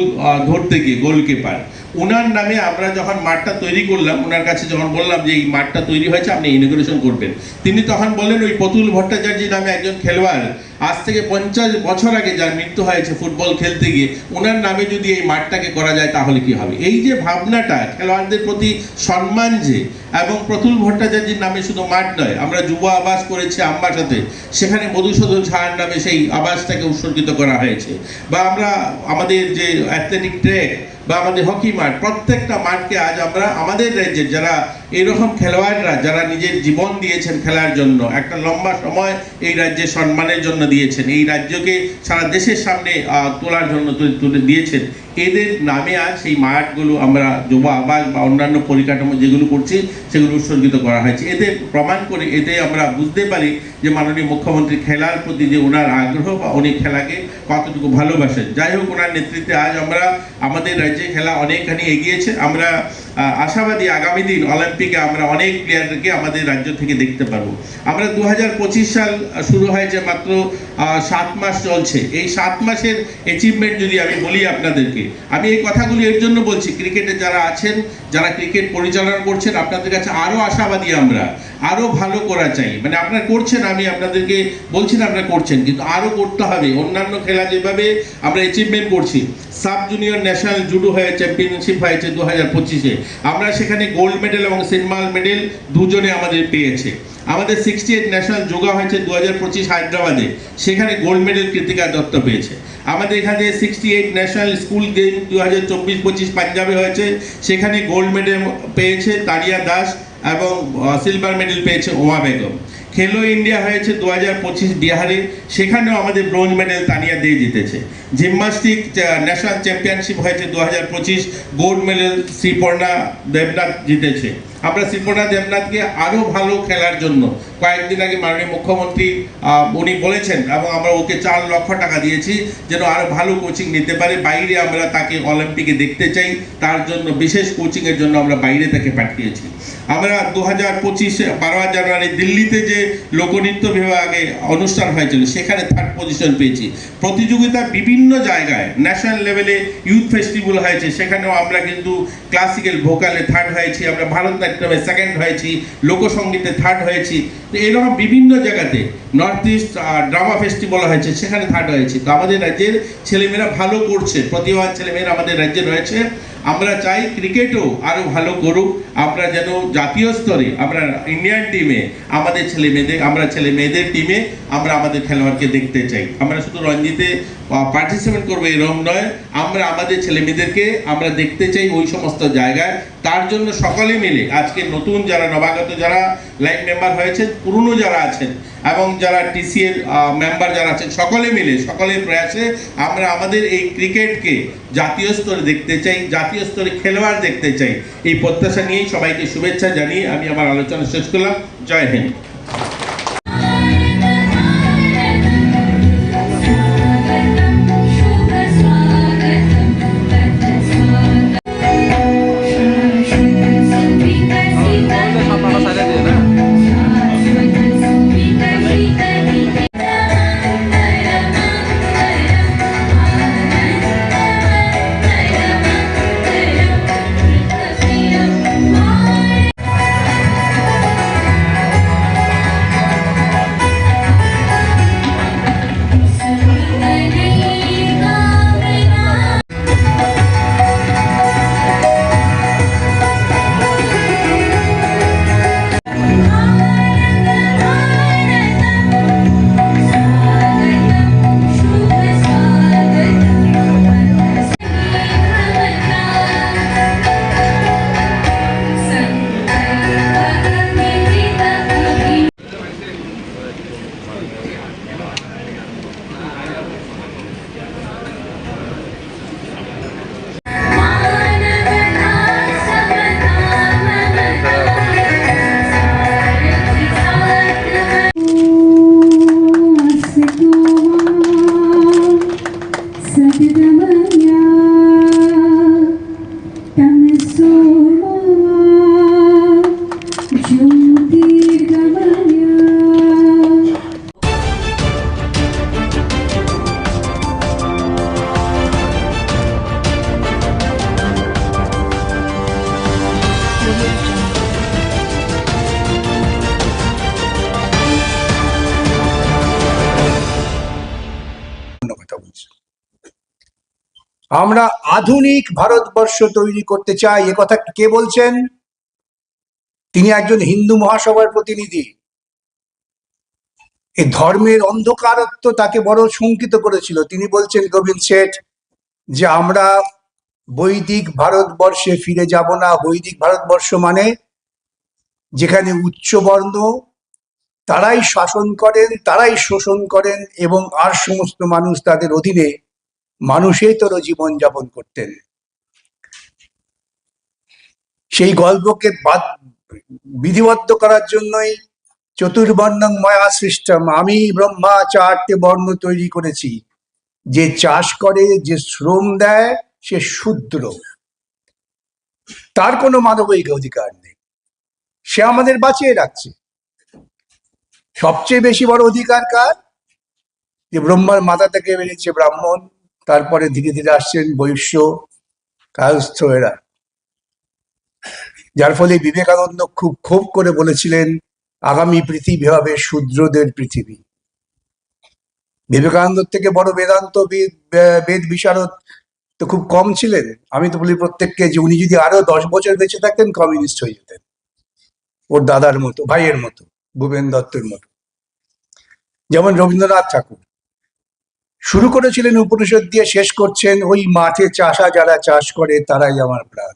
ধরতে গিয়ে, গোলকিপার। ওনার নামে আমরা যখন মাঠটা তৈরি করলাম, ওনার কাছে যখন বললাম যে এই মাঠটা তৈরি হয়েছে, আপনি ইনগুরেশন করবেন, তিনি তখন বললেন ওই প্রতুল ভট্টাচার্য নামে একজন খেলোয়াড় আজ থেকে 50 বছর আগে যার মৃত্যু হয়েছে ফুটবল খেলতে গিয়ে, ওনার নামে যদি এই মাঠটাকে করা যায় তাহলে কি হবে। এই যে ভাবনাটা, খেলোয়াড়দের প্রতি সম্মান যে, এবং প্রতুল ভট্টাচার্যের নামে শুধু মাঠ নয়, আমরা যুব আবাস করেছি আমবাসাতে, সেখানে মধুসূদন ঝার নামে সেই আবাসটাকে উৎসর্গিত করা হয়েছে, বা আমরা আমাদের যে অ্যাথলেটিক ট্র্যাক বা আমাদের হকি মাঠ, প্রত্যেকটা মাঠকে আজ আমরা আমাদের রাজ্যের যারা এরকম খেলোয়াড়রা যারা নিজের জীবন দিয়েছেন খেলার জন্য, একটা লম্বা সময় এই রাজ্যের সম্মানের জন্য দিয়েছেন, এই রাজ্যকে সারা দেশের সামনে তোলার জন্য তুলে দিয়েছেন, এদের নামে আজ সেই মাঠগুলো আমরা যুব আবাস বা অন্যান্য পরিকাঠামো যেগুলো করছি সেগুলো উৎসর্গিত করা হয়েছে। এতে প্রমাণ করে, এতে আমরা বুঝতে পারি যে মাননীয় মুখ্যমন্ত্রী খেলার প্রতি যে ওনার আগ্রহ বা উনি খেলাকে কতটুকু ভালোবাসেন। যাই হোক, ওনার নেতৃত্বে আজ আমরা আমাদের রাজ্যে খেলা অনেকখানি এগিয়েছে। আমরা আশাবাদী আগামী দিন অলিম্পিকে আমরা অনেক প্লেয়ারকে আমাদের রাজ্য থেকে দেখতে পারবো। আমরা 2025 সাল শুরু হয়েছে, মাত্র 7 মাস চলছে। এই 7 মাসের অ্যাচিভমেন্ট যদি আমি বলি আপনাদেরকে, আমি এই কথাগুলি এর জন্য বলছি, ক্রিকেটে যারা আছেন, যারা ক্রিকেট পরিচালনা করছেন, আপনাদের কাছে আরও আশাবাদী, আমরা আরও ভালো করা চাই। মানে আপনারা করছেন, আমি আপনাদেরকে বলছি না আপনারা করছেন, কিন্তু আরও করতে হবে। অন্যান্য খেলা যেভাবে আমরা অ্যাচিভমেন্ট করছি, সাব জুনিয়র ন্যাশনাল জুডো হয়ে চ্যাম্পিয়নশিপ হয়েছে 2025-এ, আমরা সেখানে গোল্ড মেডেল এবং সিলভার মেডেল দুজনে আমাদের পেয়েছে। আমাদের 68 ন্যাশনাল যোগা হয়েছে 2025 হায়দ্রাবাদে, সেখানে গোল্ড মেডেল কৃতিকা দত্ত পেয়েছে। আমাদের এখানে 68 ন্যাশনাল স্কুল গেম 2024-25 পাঞ্জাবে হয়েছে, সেখানে গোল্ড মেডেল পেয়েছে তানিয়া দাস এবং সিলভার মেডেল পেয়েছে ওমা বেগম। খেলো ইন্ডিয়া হয়েছে 2025 বিহারে, সেখানেও আমাদের ব্রোঞ্জ মেডেল তানিয়া দিয়ে জিতেছে। জিমন্যাস্টিক ন্যাশনাল চ্যাম্পিয়নশিপ হয়েছে 2025, গোল্ড মেডেল শ্রীপর্ণা দেবনাথ জিতেছে। আমরা শ্রীপর্ণা দেবনাথকে আরও ভালো খেলার জন্য কয়েকদিন আগে মাননীয় মুখ্যমন্ত্রী উনি বলেছেন, এবং আমরা ওকে 4 লক্ষ টাকা দিয়েছি যেন আরও ভালো কোচিং নিতে পারে। বাইরে আমরা তাকে অলিম্পিকে দেখতে চাই, তার জন্য বিশেষ কোচিংয়ের জন্য আমরা বাইরে তাকে পাঠিয়েছি। আমরা 2025 12 জানুয়ারি দিল্লিতে যে লোকনৃত্য বিভাগে অনুষ্ঠান হয়েছিল, সেখানে 3rd পজিশন পেয়েছি। প্রতিযোগিতা বিভিন্ন জায়গায় ন্যাশনাল লেভেলে ইউথ ফেস্টিভ্যাল হয়েছে, সেখানেও আমরা কিন্তু ক্লাসিক্যাল ভোকালে 3rd হয়েছি, আমরা ভারতনাট্যমে 2nd হয়েছি, লোকসঙ্গীতে 3rd হয়েছি। তো এরকম বিভিন্ন জায়গাতে নর্থ ইস্ট ড্রামা ফেস্টিভ্যাল হয়েছে, সেখানে 3rd হয়েছি। তো আমাদের রাজ্যের ছেলেমেয়েরা ভালো করছে, প্রতিভাবান ছেলেমেয়েরা আমাদের রাজ্যে রয়েছে। আমরা চাই ক্রিকেটও আরও ভালো করুক, আমরা যেন জাতীয় স্তরে আমরা ইন্ডিয়ান টিমে আমাদের ছেলেমেয়েদের, আমরা ছেলেমেয়েদের টিমে আমরা আমাদের খেলোয়াড়কে দেখতে চাই। আমরা শুধু রঞ্জিতে পার্টিসিপেট করবো এরকম নয়, আমরা আমাদের ছেলেমেয়েদেরকে আমরা দেখতে চাই ওই সমস্ত জায়গায়, তার জন্য সকলে মিলে আজকে নতুন যারা নবাগত যারা লাইভ মেম্বার হয়েছেন, পুরনো যারা আছেন এবং যারা টিসিএর মেম্বার যারা আছেন, সকলে মিলে সকলের প্রয়াসে আমরা আমাদের এই ক্রিকেটকে জাতীয় স্তরে দেখতে চাই, জাতীয় স্তরে খেলোয়াড় দেখতে চাই। এই প্রত্যাশা নিয়েই সবাইকে শুভেচ্ছা জানিয়ে আমি আমার আলোচনা শেষ করলাম। জয় হিন্দ। আমরা আধুনিক ভারতবর্ষ তৈরি করতে চাই, এ কথা কে বলছেন? তিনি একজন হিন্দু মহাসভার প্রতিনিধি। এই ধর্মের অন্ধকারত্ব তাকে বড় শঙ্কিত করেছিল। তিনি বলছেন, গোবিন্দ শেঠ, যে আমরা বৈদিক ভারতবর্ষে ফিরে যাব না। বৈদিক ভারতবর্ষ মানে যেখানে উচ্চবর্ণ তারাই শাসন করেন, তারাই শোষণ করেন এবং আর সমস্ত মানুষ তাদের অধীনে মানুষেতর জীবন যাপন করতেন। সেই গল্পকে বিধিবদ্ধ করার জন্যই চতুর্বর্ণং ময়া সৃষ্টম, আমি ব্রহ্মা 4টে বর্ণ তৈরি করেছি। যে চাষ করে, যে শ্রম দেয়, সে শূদ্র, তার কোনো মানবিক অধিকার নেই। সে আমাদের বাঁচিয়ে রাখছে। সবচেয়ে বেশি বড় অধিকার কার? যে ব্রহ্মার মাথা থেকে বেরিয়েছে ব্রাহ্মণ, তারপরে ধীরে ধীরে আসছেন বৈশ্য, কায়স্থ এরা। যার ফলে বিবেকানন্দ খুব ক্ষোভ করে বলেছিলেন, আগামী পৃথিবী হবে শূদ্রদের পৃথিবী। বিবেকানন্দ থেকে বড় বেদান্ত বেদ বিশারদ তো খুব কম ছিলেন। আমি তো বলি প্রত্যেককে যে উনি যদি আরো 10 বছর বেঁচে থাকতেন কমিউনিস্ট হয়ে যেতেন, ওর দাদার মতো, ভাইয়ের মতো, ভূপেন দত্তের মতো। যেমন রবীন্দ্রনাথ ঠাকুর শুরু করেছিলেন উপনিষদ দিয়ে, শেষ করছেন ওই মাঠে চাষা যারা চাষ করে তারাই আমার প্রাণ।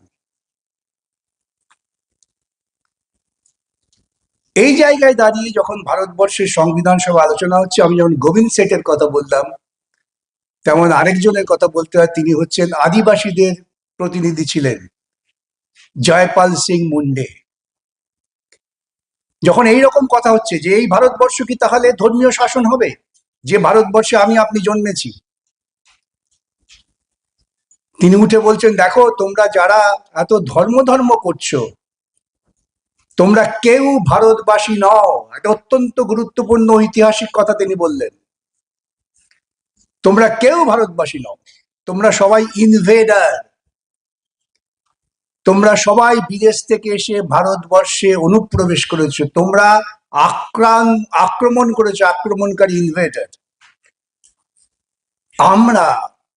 এই জায়গায় দাঁড়িয়ে যখন ভারতবর্ষের সংবিধান সভা আলোচনা হচ্ছে, আমি যেমন গোবিন্দ শেঠের কথা বললাম, তেমন আরেকজনের কথা বলতে হয়। তিনি হচ্ছেন আদিবাসীদের প্রতিনিধি ছিলেন, জয়পাল সিং মুন্ডে। যখন এইরকম কথা হচ্ছে যে এই ভারতবর্ষ কি তাহলে ধর্মীয় শাসন হবে, যে ভারতবর্ষে আমি আপনি জন্মেছি, তিনি উঠে বলছেন, দেখো তোমরা যারা এত ধর্ম করছো, তোমরা কেউ ভারতবাসী নও। একটা অত্যন্ত গুরুত্বপূর্ণ ঐতিহাসিক কথা তিনি বললেন। তোমরা কেউ ভারতবাসী নও, তোমরা সবাই ইনভেডার। তোমরা সবাই বিদেশ থেকে এসে ভারতবর্ষে অনুপ্রবেশ করেছো, তোমরা আক্রমণ করেছো, আক্রমণকারী ইনভেডার। আমরা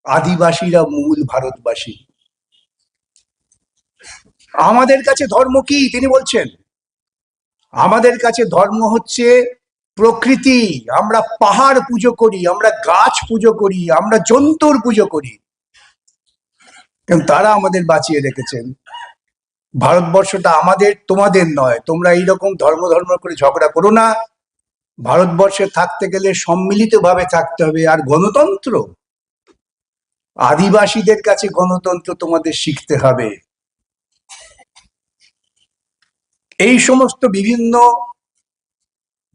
আদিবাসীরা মূল ভারতবাসী। আমাদের কাছে ধর্ম কি? তিনি বলছেন, আমাদের কাছে ধর্ম হচ্ছে প্রকৃতি। আমরা পাহাড় পুজো করি, আমরা গাছ পুজো করি, আমরা জন্তুর পুজো করি, কিন্তু তারা আমাদের বাঁচিয়ে রেখেছেন। ভারতবর্ষটা আমাদের, তোমাদের নয়। তোমরা এইরকম ধর্ম করে ঝগড়া করো না। ভারতবর্ষে থাকতে গেলে সম্মিলিতভাবে থাকতে হবে। আর গণতন্ত্র, আদিবাসীদের কাছে গণতন্ত্র তোমাদের শিখতে হবে। এই সমস্ত বিভিন্ন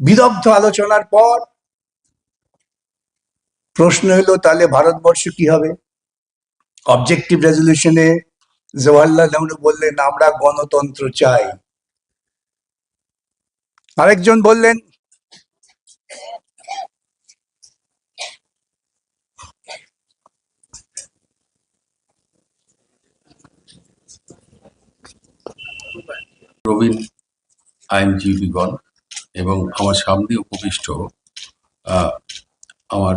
বিদগ্ধ আলোচনার পর প্রশ্ন হলো, তাহলে ভারতবর্ষ কি হবে? অবজেক্টিভ রেজলিউশনে জওয়াহরলাল নেহরু বললেন আমরা গণতন্ত্র চাই। আরেকজন বললেন প্রবীণ আইনজীবীগণ এবং আমার সামনে উপবিষ্ট আমার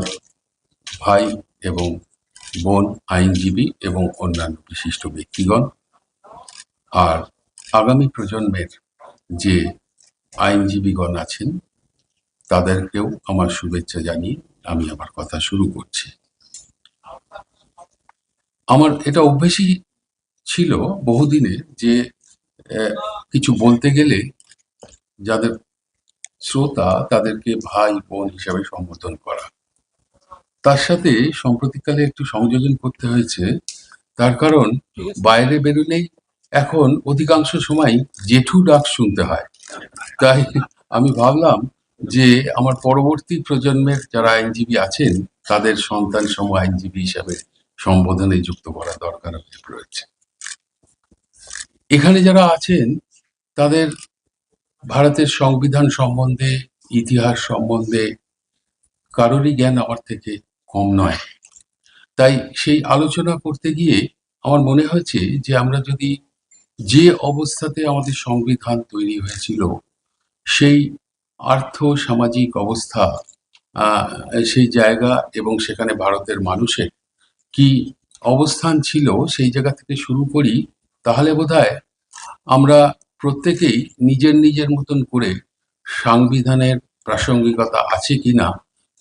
ভাই এবং বোন আইনজীবী এবং অন্যান্য বিশিষ্ট ব্যক্তিগণ, আর আগামী প্রজন্মের যে আইনজীবীগণ আছেন তাদেরকেও আমার শুভেচ্ছা জানিয়ে আমি আমার কথা শুরু করছি। আমার এটা অভ্যেসই ছিল বহুদিনের যে কিছু বলতে গেলে যাদের শ্রোতা তাদেরকে ভাই বোন হিসাবে সম্বোধন করা, তার সাথে সম্প্রতিকালে একটু সংযোজন করতে হয়েছে। তার কারণ বাইরে বেরোলেই এখন অধিকাংশ সময় জেঠু ডাক শুনতে হয়। তাই আমি ভাবলাম যে আমার পরবর্তী প্রজন্মের যারা আইনজীবী আছেন তাদের সন্তান সম আইনজীবী হিসাবে সম্বোধনে যুক্ত করা দরকার রয়েছে। এখানে যারা আছেন তাদের ভারতের সংবিধান সম্বন্ধে, ইতিহাস সম্বন্ধে কারোরই জ্ঞান আমার থেকে কম নয়। তাই সেই আলোচনা করতে গিয়ে আমার মনে হয়েছে যে আমরা যদি যে অবস্থাতে আমাদের সংবিধান তৈরি হয়েছিল সেই আর্থ সামাজিক অবস্থা, সেই জায়গা এবং সেখানে ভারতের মানুষের কি অবস্থান ছিল সেই জায়গা থেকে শুরু করি, তাহলে বোধহয় আমরা প্রত্যেকেই নিজের নিজের মতন করে সংবিধানের প্রাসঙ্গিকতা আছে কিনা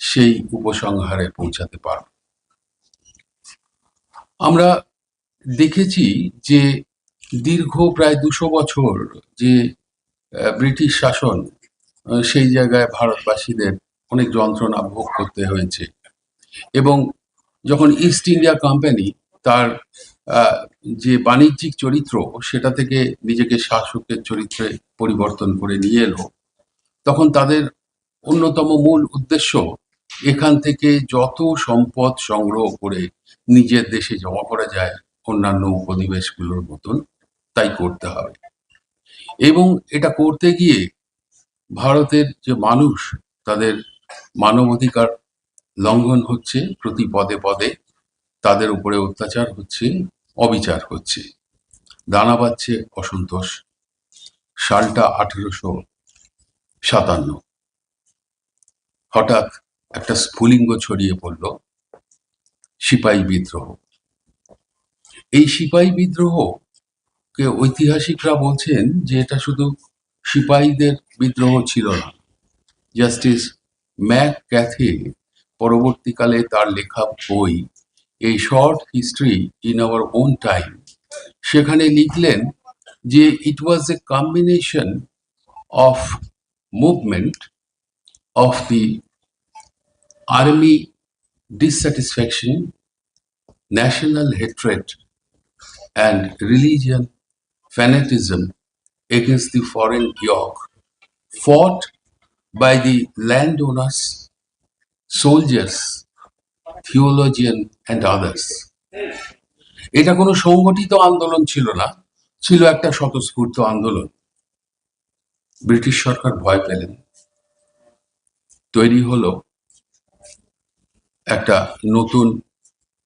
সেই উপসংহারে পৌঁছাতে পারব। আমরা দেখেছি যে দীর্ঘ প্রায় 200 বছর যে ব্রিটিশ শাসন, সেই জায়গায় ভারতবাসীদের অনেক যন্ত্রণা ভোগ করতে হয়েছে। এবং যখন ইস্ট ইন্ডিয়া কোম্পানি তার যে বাণিজ্যিক চরিত্র সেটা থেকে নিজেকে শাসকের চরিত্রে পরিবর্তন করে নিয়ে এলো, তখন তাদের অন্যতম মূল উদ্দেশ্য এখান থেকে যত সম্পদ সংগ্রহ করে নিজের দেশে জমা করা যায় অন্যান্য উপনিবেশগুলোর মতন তাই করতে হবে। এবং এটা করতে গিয়ে ভারতের যে মানুষ তাদের মানবাধিকার লঙ্ঘন হচ্ছে, প্রতি পদে পদে তাদের উপরে অত্যাচার হচ্ছে, অবিচার হচ্ছে, দানা বাঁধছে অসন্তোষ। সালটা 1857, হঠাৎ একটা স্ফুলিঙ্গ ছড়িয়ে পড়ল, সিপাহী বিদ্রোহ। এই সিপাহী বিদ্রোহকে ঐতিহাসিকরা বলছেন যে এটা শুধু সিপাহীদের বিদ্রোহ ছিল না। জাস্টিস ম্যাক ক্যাথে পরবর্তীকালে তার লেখা বই এই short history in our own time, সেখানে লিখলেন যে it was a combination of movement of the army dissatisfaction, national hatred and religion fanatism against the foreign yoke fought by the landowners, soldiers, theologian and others. এটা কোনো সংগঠিত আন্দোলন ছিল না, ছিল একটা স্বতঃস্ফূর্ত আন্দোলন। ব্রিটিশ সরকার ভয় পেলেন, তৈরি হলো একটা নতুন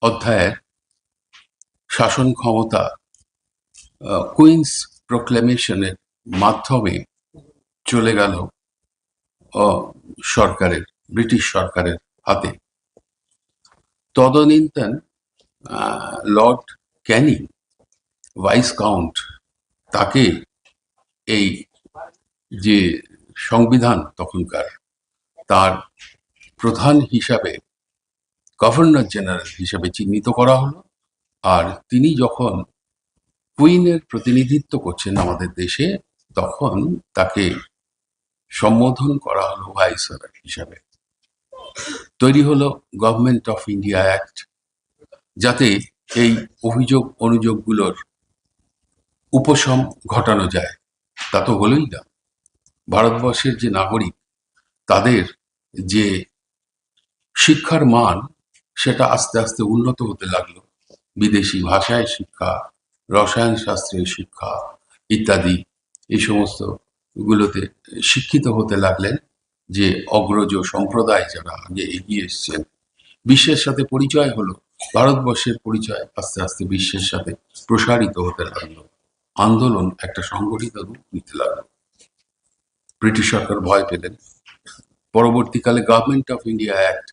অধ্যায়ের শাসন ক্ষমতা কুইন্স প্রোক্লেমেশনের মাধ্যমে চলে গেল সরকারের, ব্রিটিশ সরকারের হাতে। তদনীন্তন লর্ড ক্যানিং, ভাইস কাউন্ট, তাকে এই যে সংবিধান তখনকার তার প্রধান হিসাবে, গভর্নর জেনারেল হিসেবে চিহ্নিত করা হলো। আর তিনি যখন কুইনের প্রতিনিধিত্ব করছেন আমাদের দেশে, তখন তাকে সম্বোধন করা হলো ভাইসরয় হিসাবে। তৈরি হলো গভর্নমেন্ট অফ ইন্ডিয়া অ্যাক্ট, যাতে এই অভিযোগ অনুযোগগুলোর উপশম ঘটানো যায়। তা তো হলোই না, ভারতবর্ষের যে নাগরিক তাদের যে শিক্ষার মান সেটা আস্তে আস্তে উন্নত হতে লাগলো। বিদেশি ভাষায় শিক্ষা, রসায়ন শাস্ত্রের শিক্ষা ইত্যাদি এই সমস্ত গুলোতে শিক্ষিত হতে লাগলেন যে অগ্রজ সম্প্রদায় যারা আগে এগিয়ে এসছেন। বিশ্বের সাথে পরিচয় হলো, ভারতবর্ষের পরিচয় আস্তে আস্তে বিশ্বের সাথে প্রসারিত হতে লাগলো। আন্দোলন একটা সংগঠিত রূপ নিতে লাগলো। ব্রিটিশ সরকার ভয় পেলেন। পরবর্তীকালে গভর্নমেন্ট অফ ইন্ডিয়া অ্যাক্ট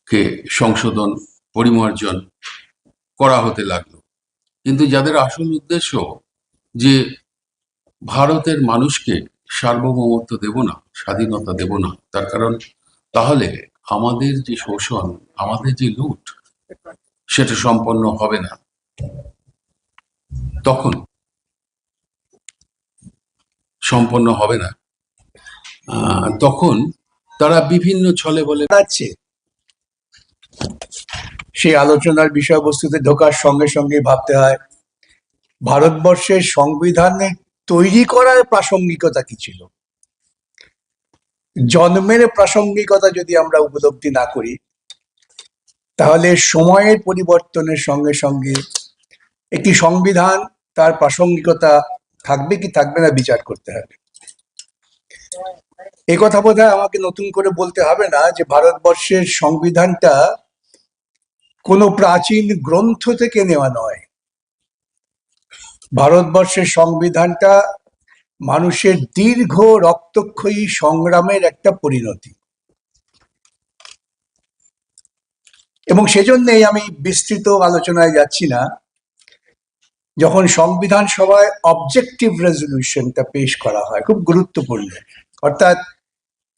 কে সংশোধন পরিমার্জন করা হতে লাগলো। কিন্তু যাদের আসল উদ্দেশ্য যে ভারতের মানুষকে সার্বভৌমত্ব দেব না, স্বাধীনতা দেব না, তার কারণ তাহলে আমাদের যে শোষণ, আমাদের যে লুট, সেটা সম্পন্ন হবে না। তখন সম্পন্ন হবে না, তখন তারা বিভিন্ন ছলে বলে যাচ্ছে। সেই আলোচনার বিষয়বস্তুতে ঢোকার সঙ্গে সঙ্গে ভাবতে হয় ভারতবর্ষের সংবিধানে তৈরি করার প্রাসঙ্গিকতা কি ছিল। জন্মের প্রাসঙ্গিকতা যদি আমরা উপলব্ধি না করি, তাহলে সময়ের পরিবর্তনের সঙ্গে সঙ্গে একটি সংবিধান তার প্রাসঙ্গিকতা থাকবে কি থাকবে না বিচার করতে হবে। এ কথা বোধহয় আমাকে নতুন করে বলতে হবে না যে ভারতবর্ষের সংবিধানটা কোনো প্রাচীন গ্রন্থ থেকে নেওয়া নয়। ভারতবর্ষের সংবিধানটা মানুষের দীর্ঘ রক্তক্ষয়ী সংগ্রামের একটা পরিণতি, এবং সেজন্যই আমি বিস্তৃত আলোচনায় যাচ্ছি না। যখন সংবিধান সভায় অবজেক্টিভ রেজলিউশনটা পেশ করা হয়, খুব গুরুত্বপূর্ণ, অর্থাৎ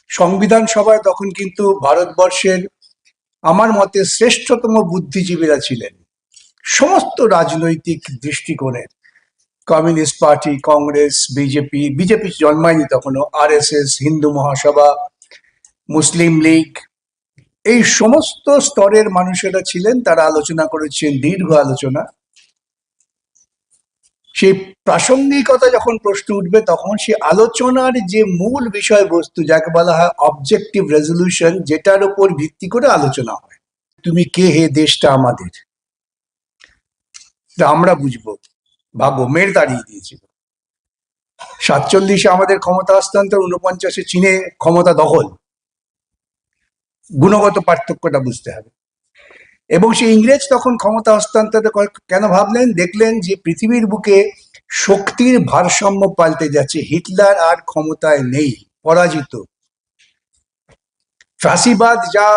সংবিধান সভায় তখন কিন্তু ভারতবর্ষের আমার মতে শ্রেষ্ঠতম বুদ্ধিজীবীরা ছিলেন সমস্ত রাজনৈতিক দৃষ্টিকোণের। কমিউনিস্ট পার্টি, কংগ্রেস, বিজেপি জন্মায়নি তখনও, RSS, হিন্দু মহাসভা, মুসলিম লীগ, এই সমস্ত স্তরের মানুষেরা ছিলেন। তারা আলোচনা করেছেন, দীর্ঘ আলোচনা। সেই প্রাসঙ্গিকতা যখন প্রশ্ন উঠবে, তখন সেই আলোচনার যে মূল বিষয়বস্তু, যাকে বলা হয় অবজেক্টিভ রেজলিউশন, যেটার উপর ভিত্তি করে আলোচনা হয়। তুমি কে হে দেশটা আমাদের, আমরা বুঝবো। ভাগ্য মেয়ের দাঁড়িয়ে দিয়েছিল। 47-এ আমাদের ক্ষমতা হস্তান্তর, 49-এ চীনে ক্ষমতা দখল। গুণগত পার্থক্যটা বুঝতে হবে। এবং সেই ইংরেজ তখন ক্ষমতা হস্তান্তর কেন ভাবলেন? দেখলেন যে পৃথিবীর বুকে শক্তির ভারসাম্য পাল্টে যাচ্ছে, হিটলার আর ক্ষমতায় নেই, পরাজিত। ফ্যাসিবাদ, যা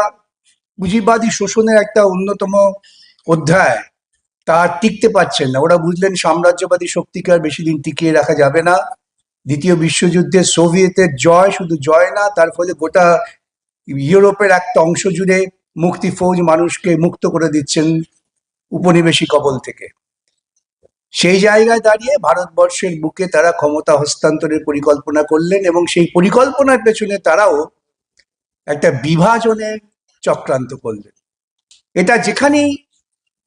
পুঁজিবাদী শোষণের একটা অন্যতম অধ্যায়, তা টিকতে পারছেন না। ওরা বুঝলেন সাম্রাজ্যবাদী শক্তিকে আর বেশি দিন টিকিয়ে রাখা যাবে না। দ্বিতীয় বিশ্বযুদ্ধে সোভিয়েতের জয় শুধু জয় না, তার ফলে গোটা ইউরোপের একটা অংশ জুড়ে মুক্তি ফৌজ মানুষকে মুক্ত করে দিচ্ছেন উপনিবেশী কবল থেকে। সেই জায়গায় দাঁড়িয়ে ভারতবর্ষের বুকে তারা ক্ষমতা হস্তান্তরের পরিকল্পনা করলেন, এবং সেই পরিকল্পনার পেছনে তারাও একটা বিভাজনের চক্রান্ত করলেন। এটা যেখানেই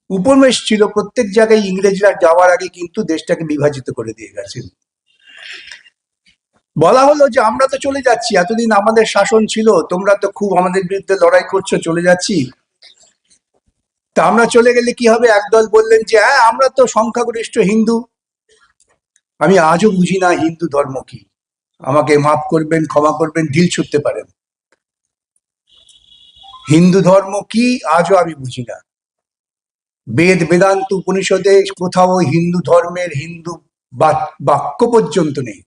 উপনিবেশ ছিল, প্রত্যেক জায়গায় ইংরেজরা যাওয়ার আগে কিন্তু দেশটাকে বিভাজিত করে দিয়ে গেছেন। বলা হলো যে আমরা তো চলে যাচ্ছি, এতদিন আমাদের শাসন ছিল, তোমরা তো খুব আমাদের বিরুদ্ধে লড়াই করছো, চলে যাচ্ছি। তা আমরা চলে গেলে কি হবে? একদল বললেন যে হ্যাঁ, আমরা তো সংখ্যাগরিষ্ঠ হিন্দু। আমি আজও বুঝি না হিন্দু ধর্ম কি। আমাকে মাফ করবেন, ক্ষমা করবেন, ঢিল ছুটতে পারেন। হিন্দু ধর্ম কি আজও আমি বুঝি না। বেদ, বেদান্ত, উপনিষদে কোথাও হিন্দু ধর্মের হিন্দু বাক্য পর্যন্ত নেই।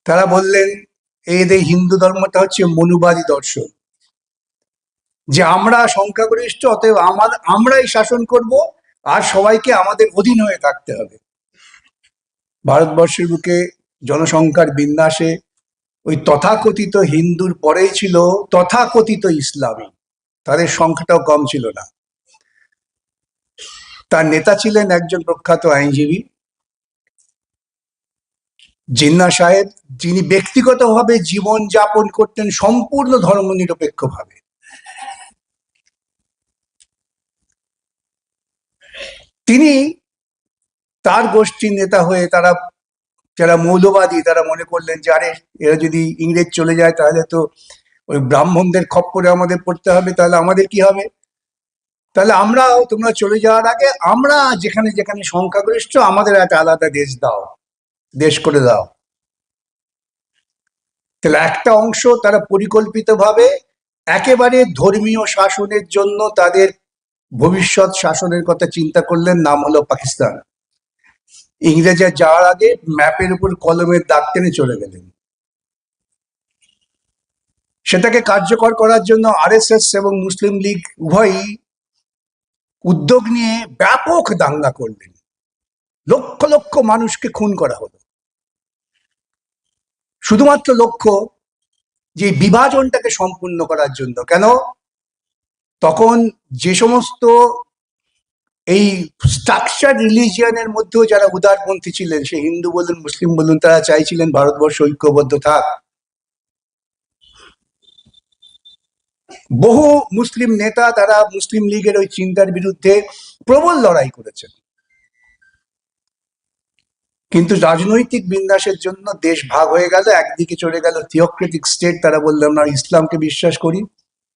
তারা বললেন এদের হিন্দু ধর্মটা হচ্ছে মনুবাদী দর্শন, যে আমরা সংখ্যাগরিষ্ঠ, অতএব আমরাই শাসন করব, আর সবাইকে আমাদের অধীন হয়ে থাকতে হবে। ভারতবর্ষের বুকে জনসংখ্যার বিন্যাসে ওই তথাকথিত হিন্দুর পরেই ছিল তথাকথিত ইসলামী। তাদের সংখ্যাটাও কম ছিল না। তার নেতা ছিলেন একজন প্রখ্যাত আইনজীবী জিন্নাহ সাহেব, যিনি ব্যক্তিগতভাবে জীবন যাপন করতেন সম্পূর্ণ ধর্মনিরপেক্ষভাবে। তিনি তার গোষ্ঠীর নেতা হয়ে তারা যারা মৌলবাদী তারা মনে করলেন যে আরে এরা যদি ইংরেজ চলে যায় তাহলে তো ওই ব্রাহ্মণদের খপ্পরে আমাদের পড়তে হবে, তাহলে আমাদের কি হবে, তাহলে আমরাও তোমরা চলে যাওয়ার আগে আমরা যেখানে যেখানে সংখ্যাগরিষ্ঠ আমাদের একটা আলাদা দেশ দাও, দেশ করে দাও। তাহলে একটা অংশ তারা পরিকল্পিতভাবে একেবারে ধর্মীয় শাসনের জন্য তাদের ভবিষ্যৎ শাসনের কথা চিন্তা করলেন, নাম হলো পাকিস্তান। ইংরেজরা যাওয়ার আগে ম্যাপের উপর কলমের দাগ টেনে চলে গেলেন। সেটাকে কার্যকর করার জন্য আরএসএস এবং মুসলিম লীগ উভয়ই উদ্যোগ নিয়ে ব্যাপক দাঙ্গা করলেন, লক্ষ লক্ষ মানুষকে খুন করা হলো, শুধুমাত্র লক্ষ্য যে বিভাজনটাকে সম্পূর্ণ করার জন্য। কেন তখন যে সমস্ত এই স্ট্রাকচার রিলিজিয়নের মধ্যেও যারা উদারপন্থী ছিলেন, সে হিন্দু বলুন মুসলিম বলুন, তারা চাইছিলেন ভারতবর্ষ ঐক্যবদ্ধ থাক। বহু মুসলিম নেতা তারা মুসলিম লীগের ওই চিন্তার বিরুদ্ধে প্রবল লড়াই করেছেন, কিন্তু রাজনৈতিক বিন্যাসের জন্য দেশ ভাগ হয়ে গেল। একদিকে চলে গেল থিওক্রেটিক স্টেট, তারা বললাম না ইসলামকে বিশ্বাস করি,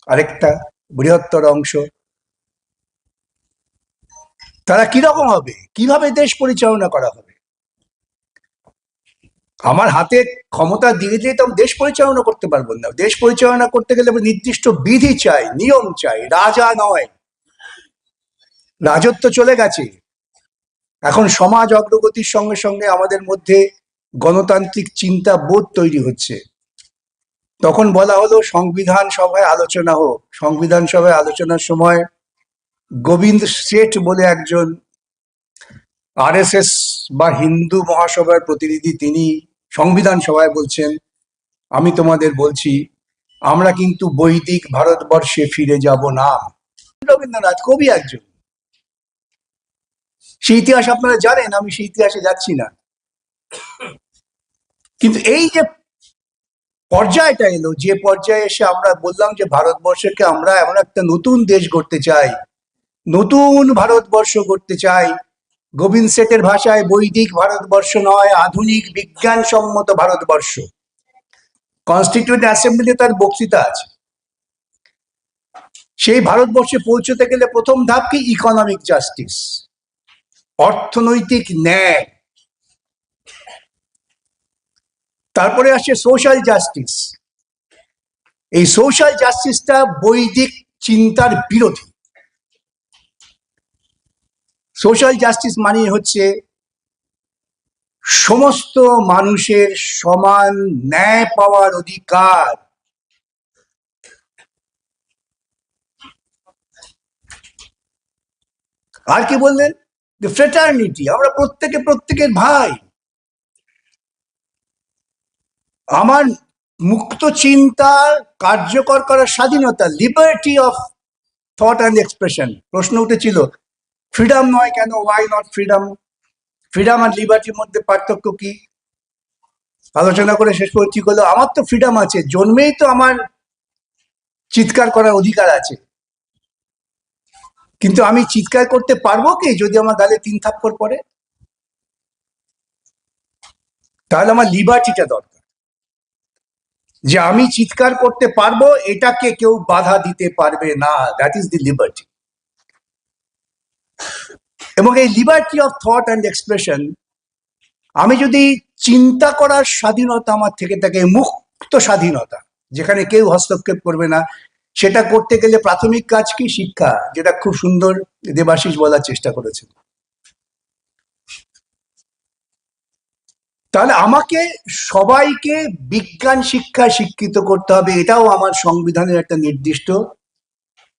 আরেকটা বৃহত্তর অংশ তারা কিরকম হবে, কিভাবে দেশ পরিচালনা করা হবে। আমার হাতে ক্ষমতা দিয়ে দিয়ে তো দেশ পরিচালনা করতে পারবো না। দেশ পরিচালনা করতে গেলে নির্দিষ্ট বিধি চাই, নিয়ম চাই, রাজা নয়। রাজত্ব চলে গেছে, এখন সমাজ অগ্রগতির সঙ্গে সঙ্গে আমাদের মধ্যে গণতান্ত্রিক চিন্তা বোধ তৈরি হচ্ছে। তখন বলা হলো সংবিধান সভায় আলোচনা হোক। সংবিধান সভায় আলোচনার সময় গোবিন্দ শেঠ বলে একজন আরএসএস বা হিন্দু মহাসভার প্রতিনিধি, তিনি সংবিধান সভায় বলছেন, আমি তোমাদের বলছি আমরা কিন্তু বৈদিক ভারতবর্ষে ফিরে যাব না। রবীন্দ্রনাথ কবি একজন, সেই ইতিহাস আপনারা জানেন, আমি সেই ইতিহাসে যাচ্ছি না। কিন্তু এই যে পর্যায়টা এলো, যে পর্যায়ে এসে আমরা বললাম যে ভারতবর্ষকে আমরা এমন একটা নতুন দেশ গড়তে চাই, নতুন ভারতবর্ষ গড়তে চাই, গোবিন্দ শেঠের ভাষায় বৈদিক ভারতবর্ষ নয়, আধুনিক বিজ্ঞানসম্মত ভারতবর্ষ। কনস্টিটিউয়েন্ট অ্যাসেম্বলিতে তার বক্তৃতা আছে। সেই ভারতবর্ষে পৌঁছতে গেলে প্রথম ধাপ কি? ইকোনমিক জাস্টিস, অর্থনৈতিক ন্যায়। তারপরে আসছে সোশ্যাল জাস্টিস। এই সোশ্যাল জাস্টিসটা বৈদিক চিন্তার বিরোধী। সোশ্যাল জাস্টিস মানে হচ্ছে সমস্ত মানুষের সমান ন্যায় পাওয়ার অধিকার। আর কি বললেন? ফ্রেটার্নিটি, আমরা প্রত্যেকে প্রত্যেকের ভাই। আমার মুক্ত চিন্তা কার্যকর করার স্বাধীনতা, liberty of thought and expression. প্রশ্ন উঠেছিল ফ্রিডম নয় কেন, ওয়াই নট ফ্রিডম? ফ্রিডম আর লিবার্টির মধ্যে পার্থক্য কি? আলোচনা করে শেষ করে ঠিক হলো, আমার তো ফ্রিডম আছে, জন্মেই তো আমার চিৎকার করার অধিকার আছে, কিন্তু আমি চিৎকার করতে পারবো কি যদি আমার গালে 3 থাপ্পড় পড়ে? তাহলে আমার লিবার্টিটা দরকার, যে আমি চিৎকার করতে পারবো, এটাকে কেউ বাধা দিতে পারবে না। That is the liberty. এবং এই liberty of thought and expression, আমি যদি চিন্তা করার স্বাধীনতা আমার থেকে থাকে, মুক্ত স্বাধীনতা যেখানে কেউ হস্তক্ষেপ করবে না, সেটা করতে গেলে প্রাথমিক কাজ কি? শিক্ষা, যেটা খুব সুন্দর দেবাশিস বলার চেষ্টা করেছেন। তাহলে আমাকে সবাইকে বিজ্ঞান শিক্ষায় শিক্ষিত করতে হবে, এটাও আমার সংবিধানের একটা নির্দিষ্ট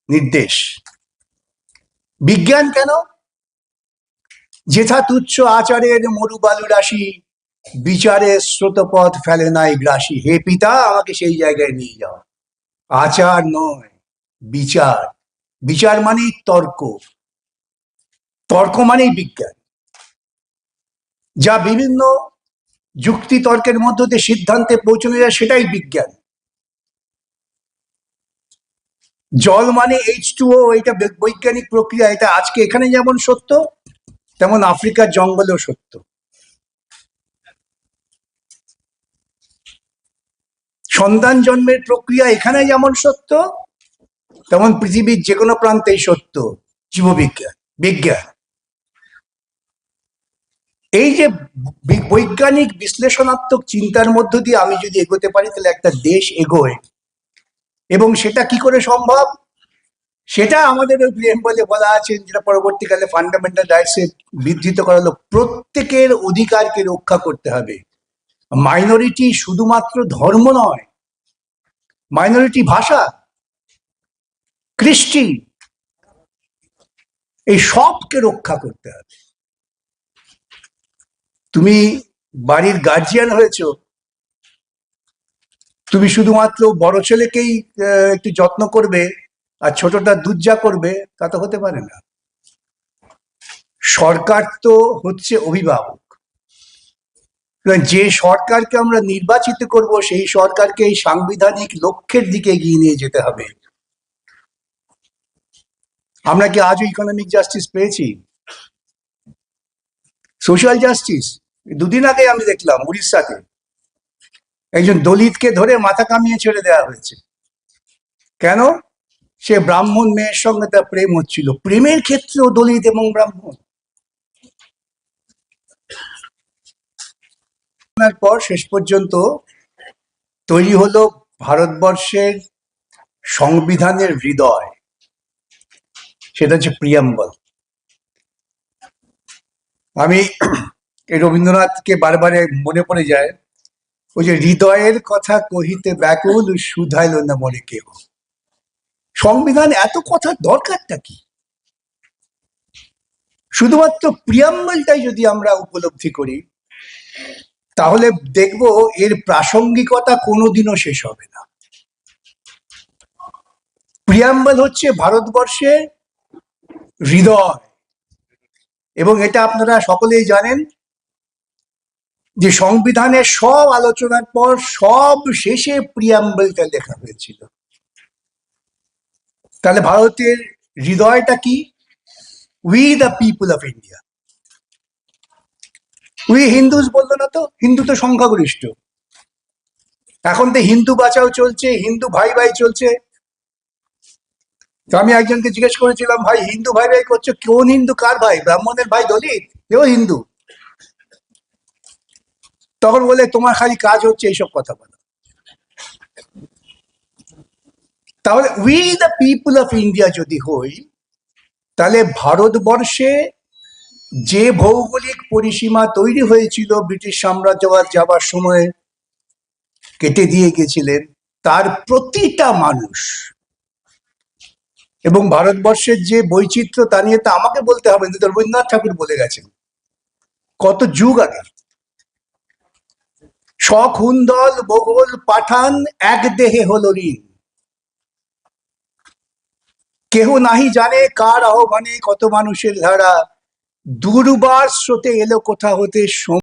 নির্দেশ। বিজ্ঞান কেন? যেথা তুচ্ছ আচারের মরুবালু রাশি, বিচারে স্রোতপথ ফেলে নাই গ্রাসী। হে পিতা, আমাকে সেই জায়গায় নিয়ে যাও। আচার নয়, বিচার। বিচার মানে তর্ক। তর্ক মানেই বিজ্ঞান, যা বিভিন্ন যুক্তি তর্কের মধ্য দিয়ে সিদ্ধান্তে পৌঁছানো যায় সেটাই বিজ্ঞান। জল মানে H2O, এটা বৈজ্ঞানিক প্রক্রিয়া। এটা আজকে এখানে যেমন সত্য, তেমন আফ্রিকার জঙ্গলেও সত্য। সন্তান জন্মের প্রক্রিয়া এখানে যেমন সত্য, তেমন পৃথিবীর যে কোনো প্রান্তেই সত্য। জীববিজ্ঞান, বিজ্ঞান, এই যে বৈজ্ঞানিক বিশ্লেষণাত্মক চিন্তার মধ্য দিয়ে আমি যদি এগোতে পারি, তাহলে একটা দেশ এগোয়। এবং সেটা কি করে সম্ভব? সেটা আমাদের ওই প্রিয়াম্বলে বলা আছে, যেটা পরবর্তীকালে ফান্ডামেন্টাল রাইটসে বিধৃত করা হলো, প্রত্যেকের অধিকারকে রক্ষা করতে হবে। মাইনরিটি শুধুমাত্র ধর্ম নয়, মাইনরিটি ভাষা, কৃষ্টি, এই সবকে রক্ষা করতে হবে। তুমি বাড়ির গার্জিয়ান হয়েছো, তুমি শুধুমাত্র বড় ছেলেকেই একটু যত্ন করবে আর ছোটটা দুধ করবে, তা তো হতে পারে না। সরকার তো হচ্ছে অভিভাবক। যে সরকারকে আমরা নির্বাচিত করব, সেই সরকারকে এই সাংবিধানিক লক্ষ্যের দিকে এগিয়ে নিয়ে যেতে হবে। আমরা কি আজও ইকোনমিক জাস্টিস পেয়েছি? Social justice? দুদিন আগে আমি দেখলাম উড়িষ্যাতে একজন দলিতকে ধরে মাথা কামিয়ে ছেড়ে দেওয়া হয়েছে। কেন? সে ব্রাহ্মণ মেয়ের সঙ্গে তার প্রেম হচ্ছিল। প্রেমের ক্ষেত্রেও দলিত এবং ব্রাহ্মণ। পর শেষ পর্যন্ত তৈরি হলো ভারতবর্ষের সংবিধানের হৃদয়, সেটা হচ্ছে প্রিয়াম্বল। আমি এই রবীন্দ্রনাথকে বারবারে মনে পড়ে যায়, ওই যে হৃদয়ের কথা কহিতে ব্যাকুল, শুধাইল না মনে কেহ। সংবিধান এত কথার দরকারটা কি? শুধুমাত্র প্রিয়াম্বলটাই যদি আমরা উপলব্ধি করি, তাহলে দেখব এর প্রাসঙ্গিকতা কোনোদিনও শেষ হবে না। প্রিয়াম্বল হচ্ছে ভারতবর্ষের হৃদয়, এবং এটা আপনারা সকলেই জানেন যে সংবিধানের সব আলোচনার পর সব শেষে প্রিয়াম্বলটা লেখা হয়েছিল। তাহলে ভারতের হৃদয়টা কি? We the people of India. We Hindus বললো না তো, হিন্দু তো সংখ্যাগরিষ্ঠ। এখন তো হিন্দু বাঁচাও চলছে, হিন্দু ভাই ভাই চলছে। তো আমি একজনকে জিজ্ঞেস করেছিলাম, ভাই হিন্দু ভাই ভাই করছো, কোন হিন্দু? কার ভাই? ব্রাহ্মণের ভাই দলিত, এও হিন্দু। তখন বলে, তোমার খালি কাজ হচ্ছে এইসব কথা বলা। তাহলে we the people of India যদি হই, তাহলে ভারতবর্ষে যে ভৌগোলিক পরিসীমা তৈরি হয়েছিল ব্রিটিশ সাম্রাজ্যবাদ যাবার সময় কেটে দিয়ে গেছিলেন, তার প্রতিটা মানুষ, এবং ভারতবর্ষের যে বৈচিত্র্য, তা নিয়ে তো আমাকে বলতে হবে, কিন্তু রবীন্দ্রনাথ ঠাকুর বলে গেছেন কত যুগ আগে। সখুন্দল মোগল পাঠান এক দেহে হলো ঋণ, কেহ নাহি জানে কার আহ্বানে কত মানুষের ধারা, দুর্বার স্রোতে এলো কোথা হতে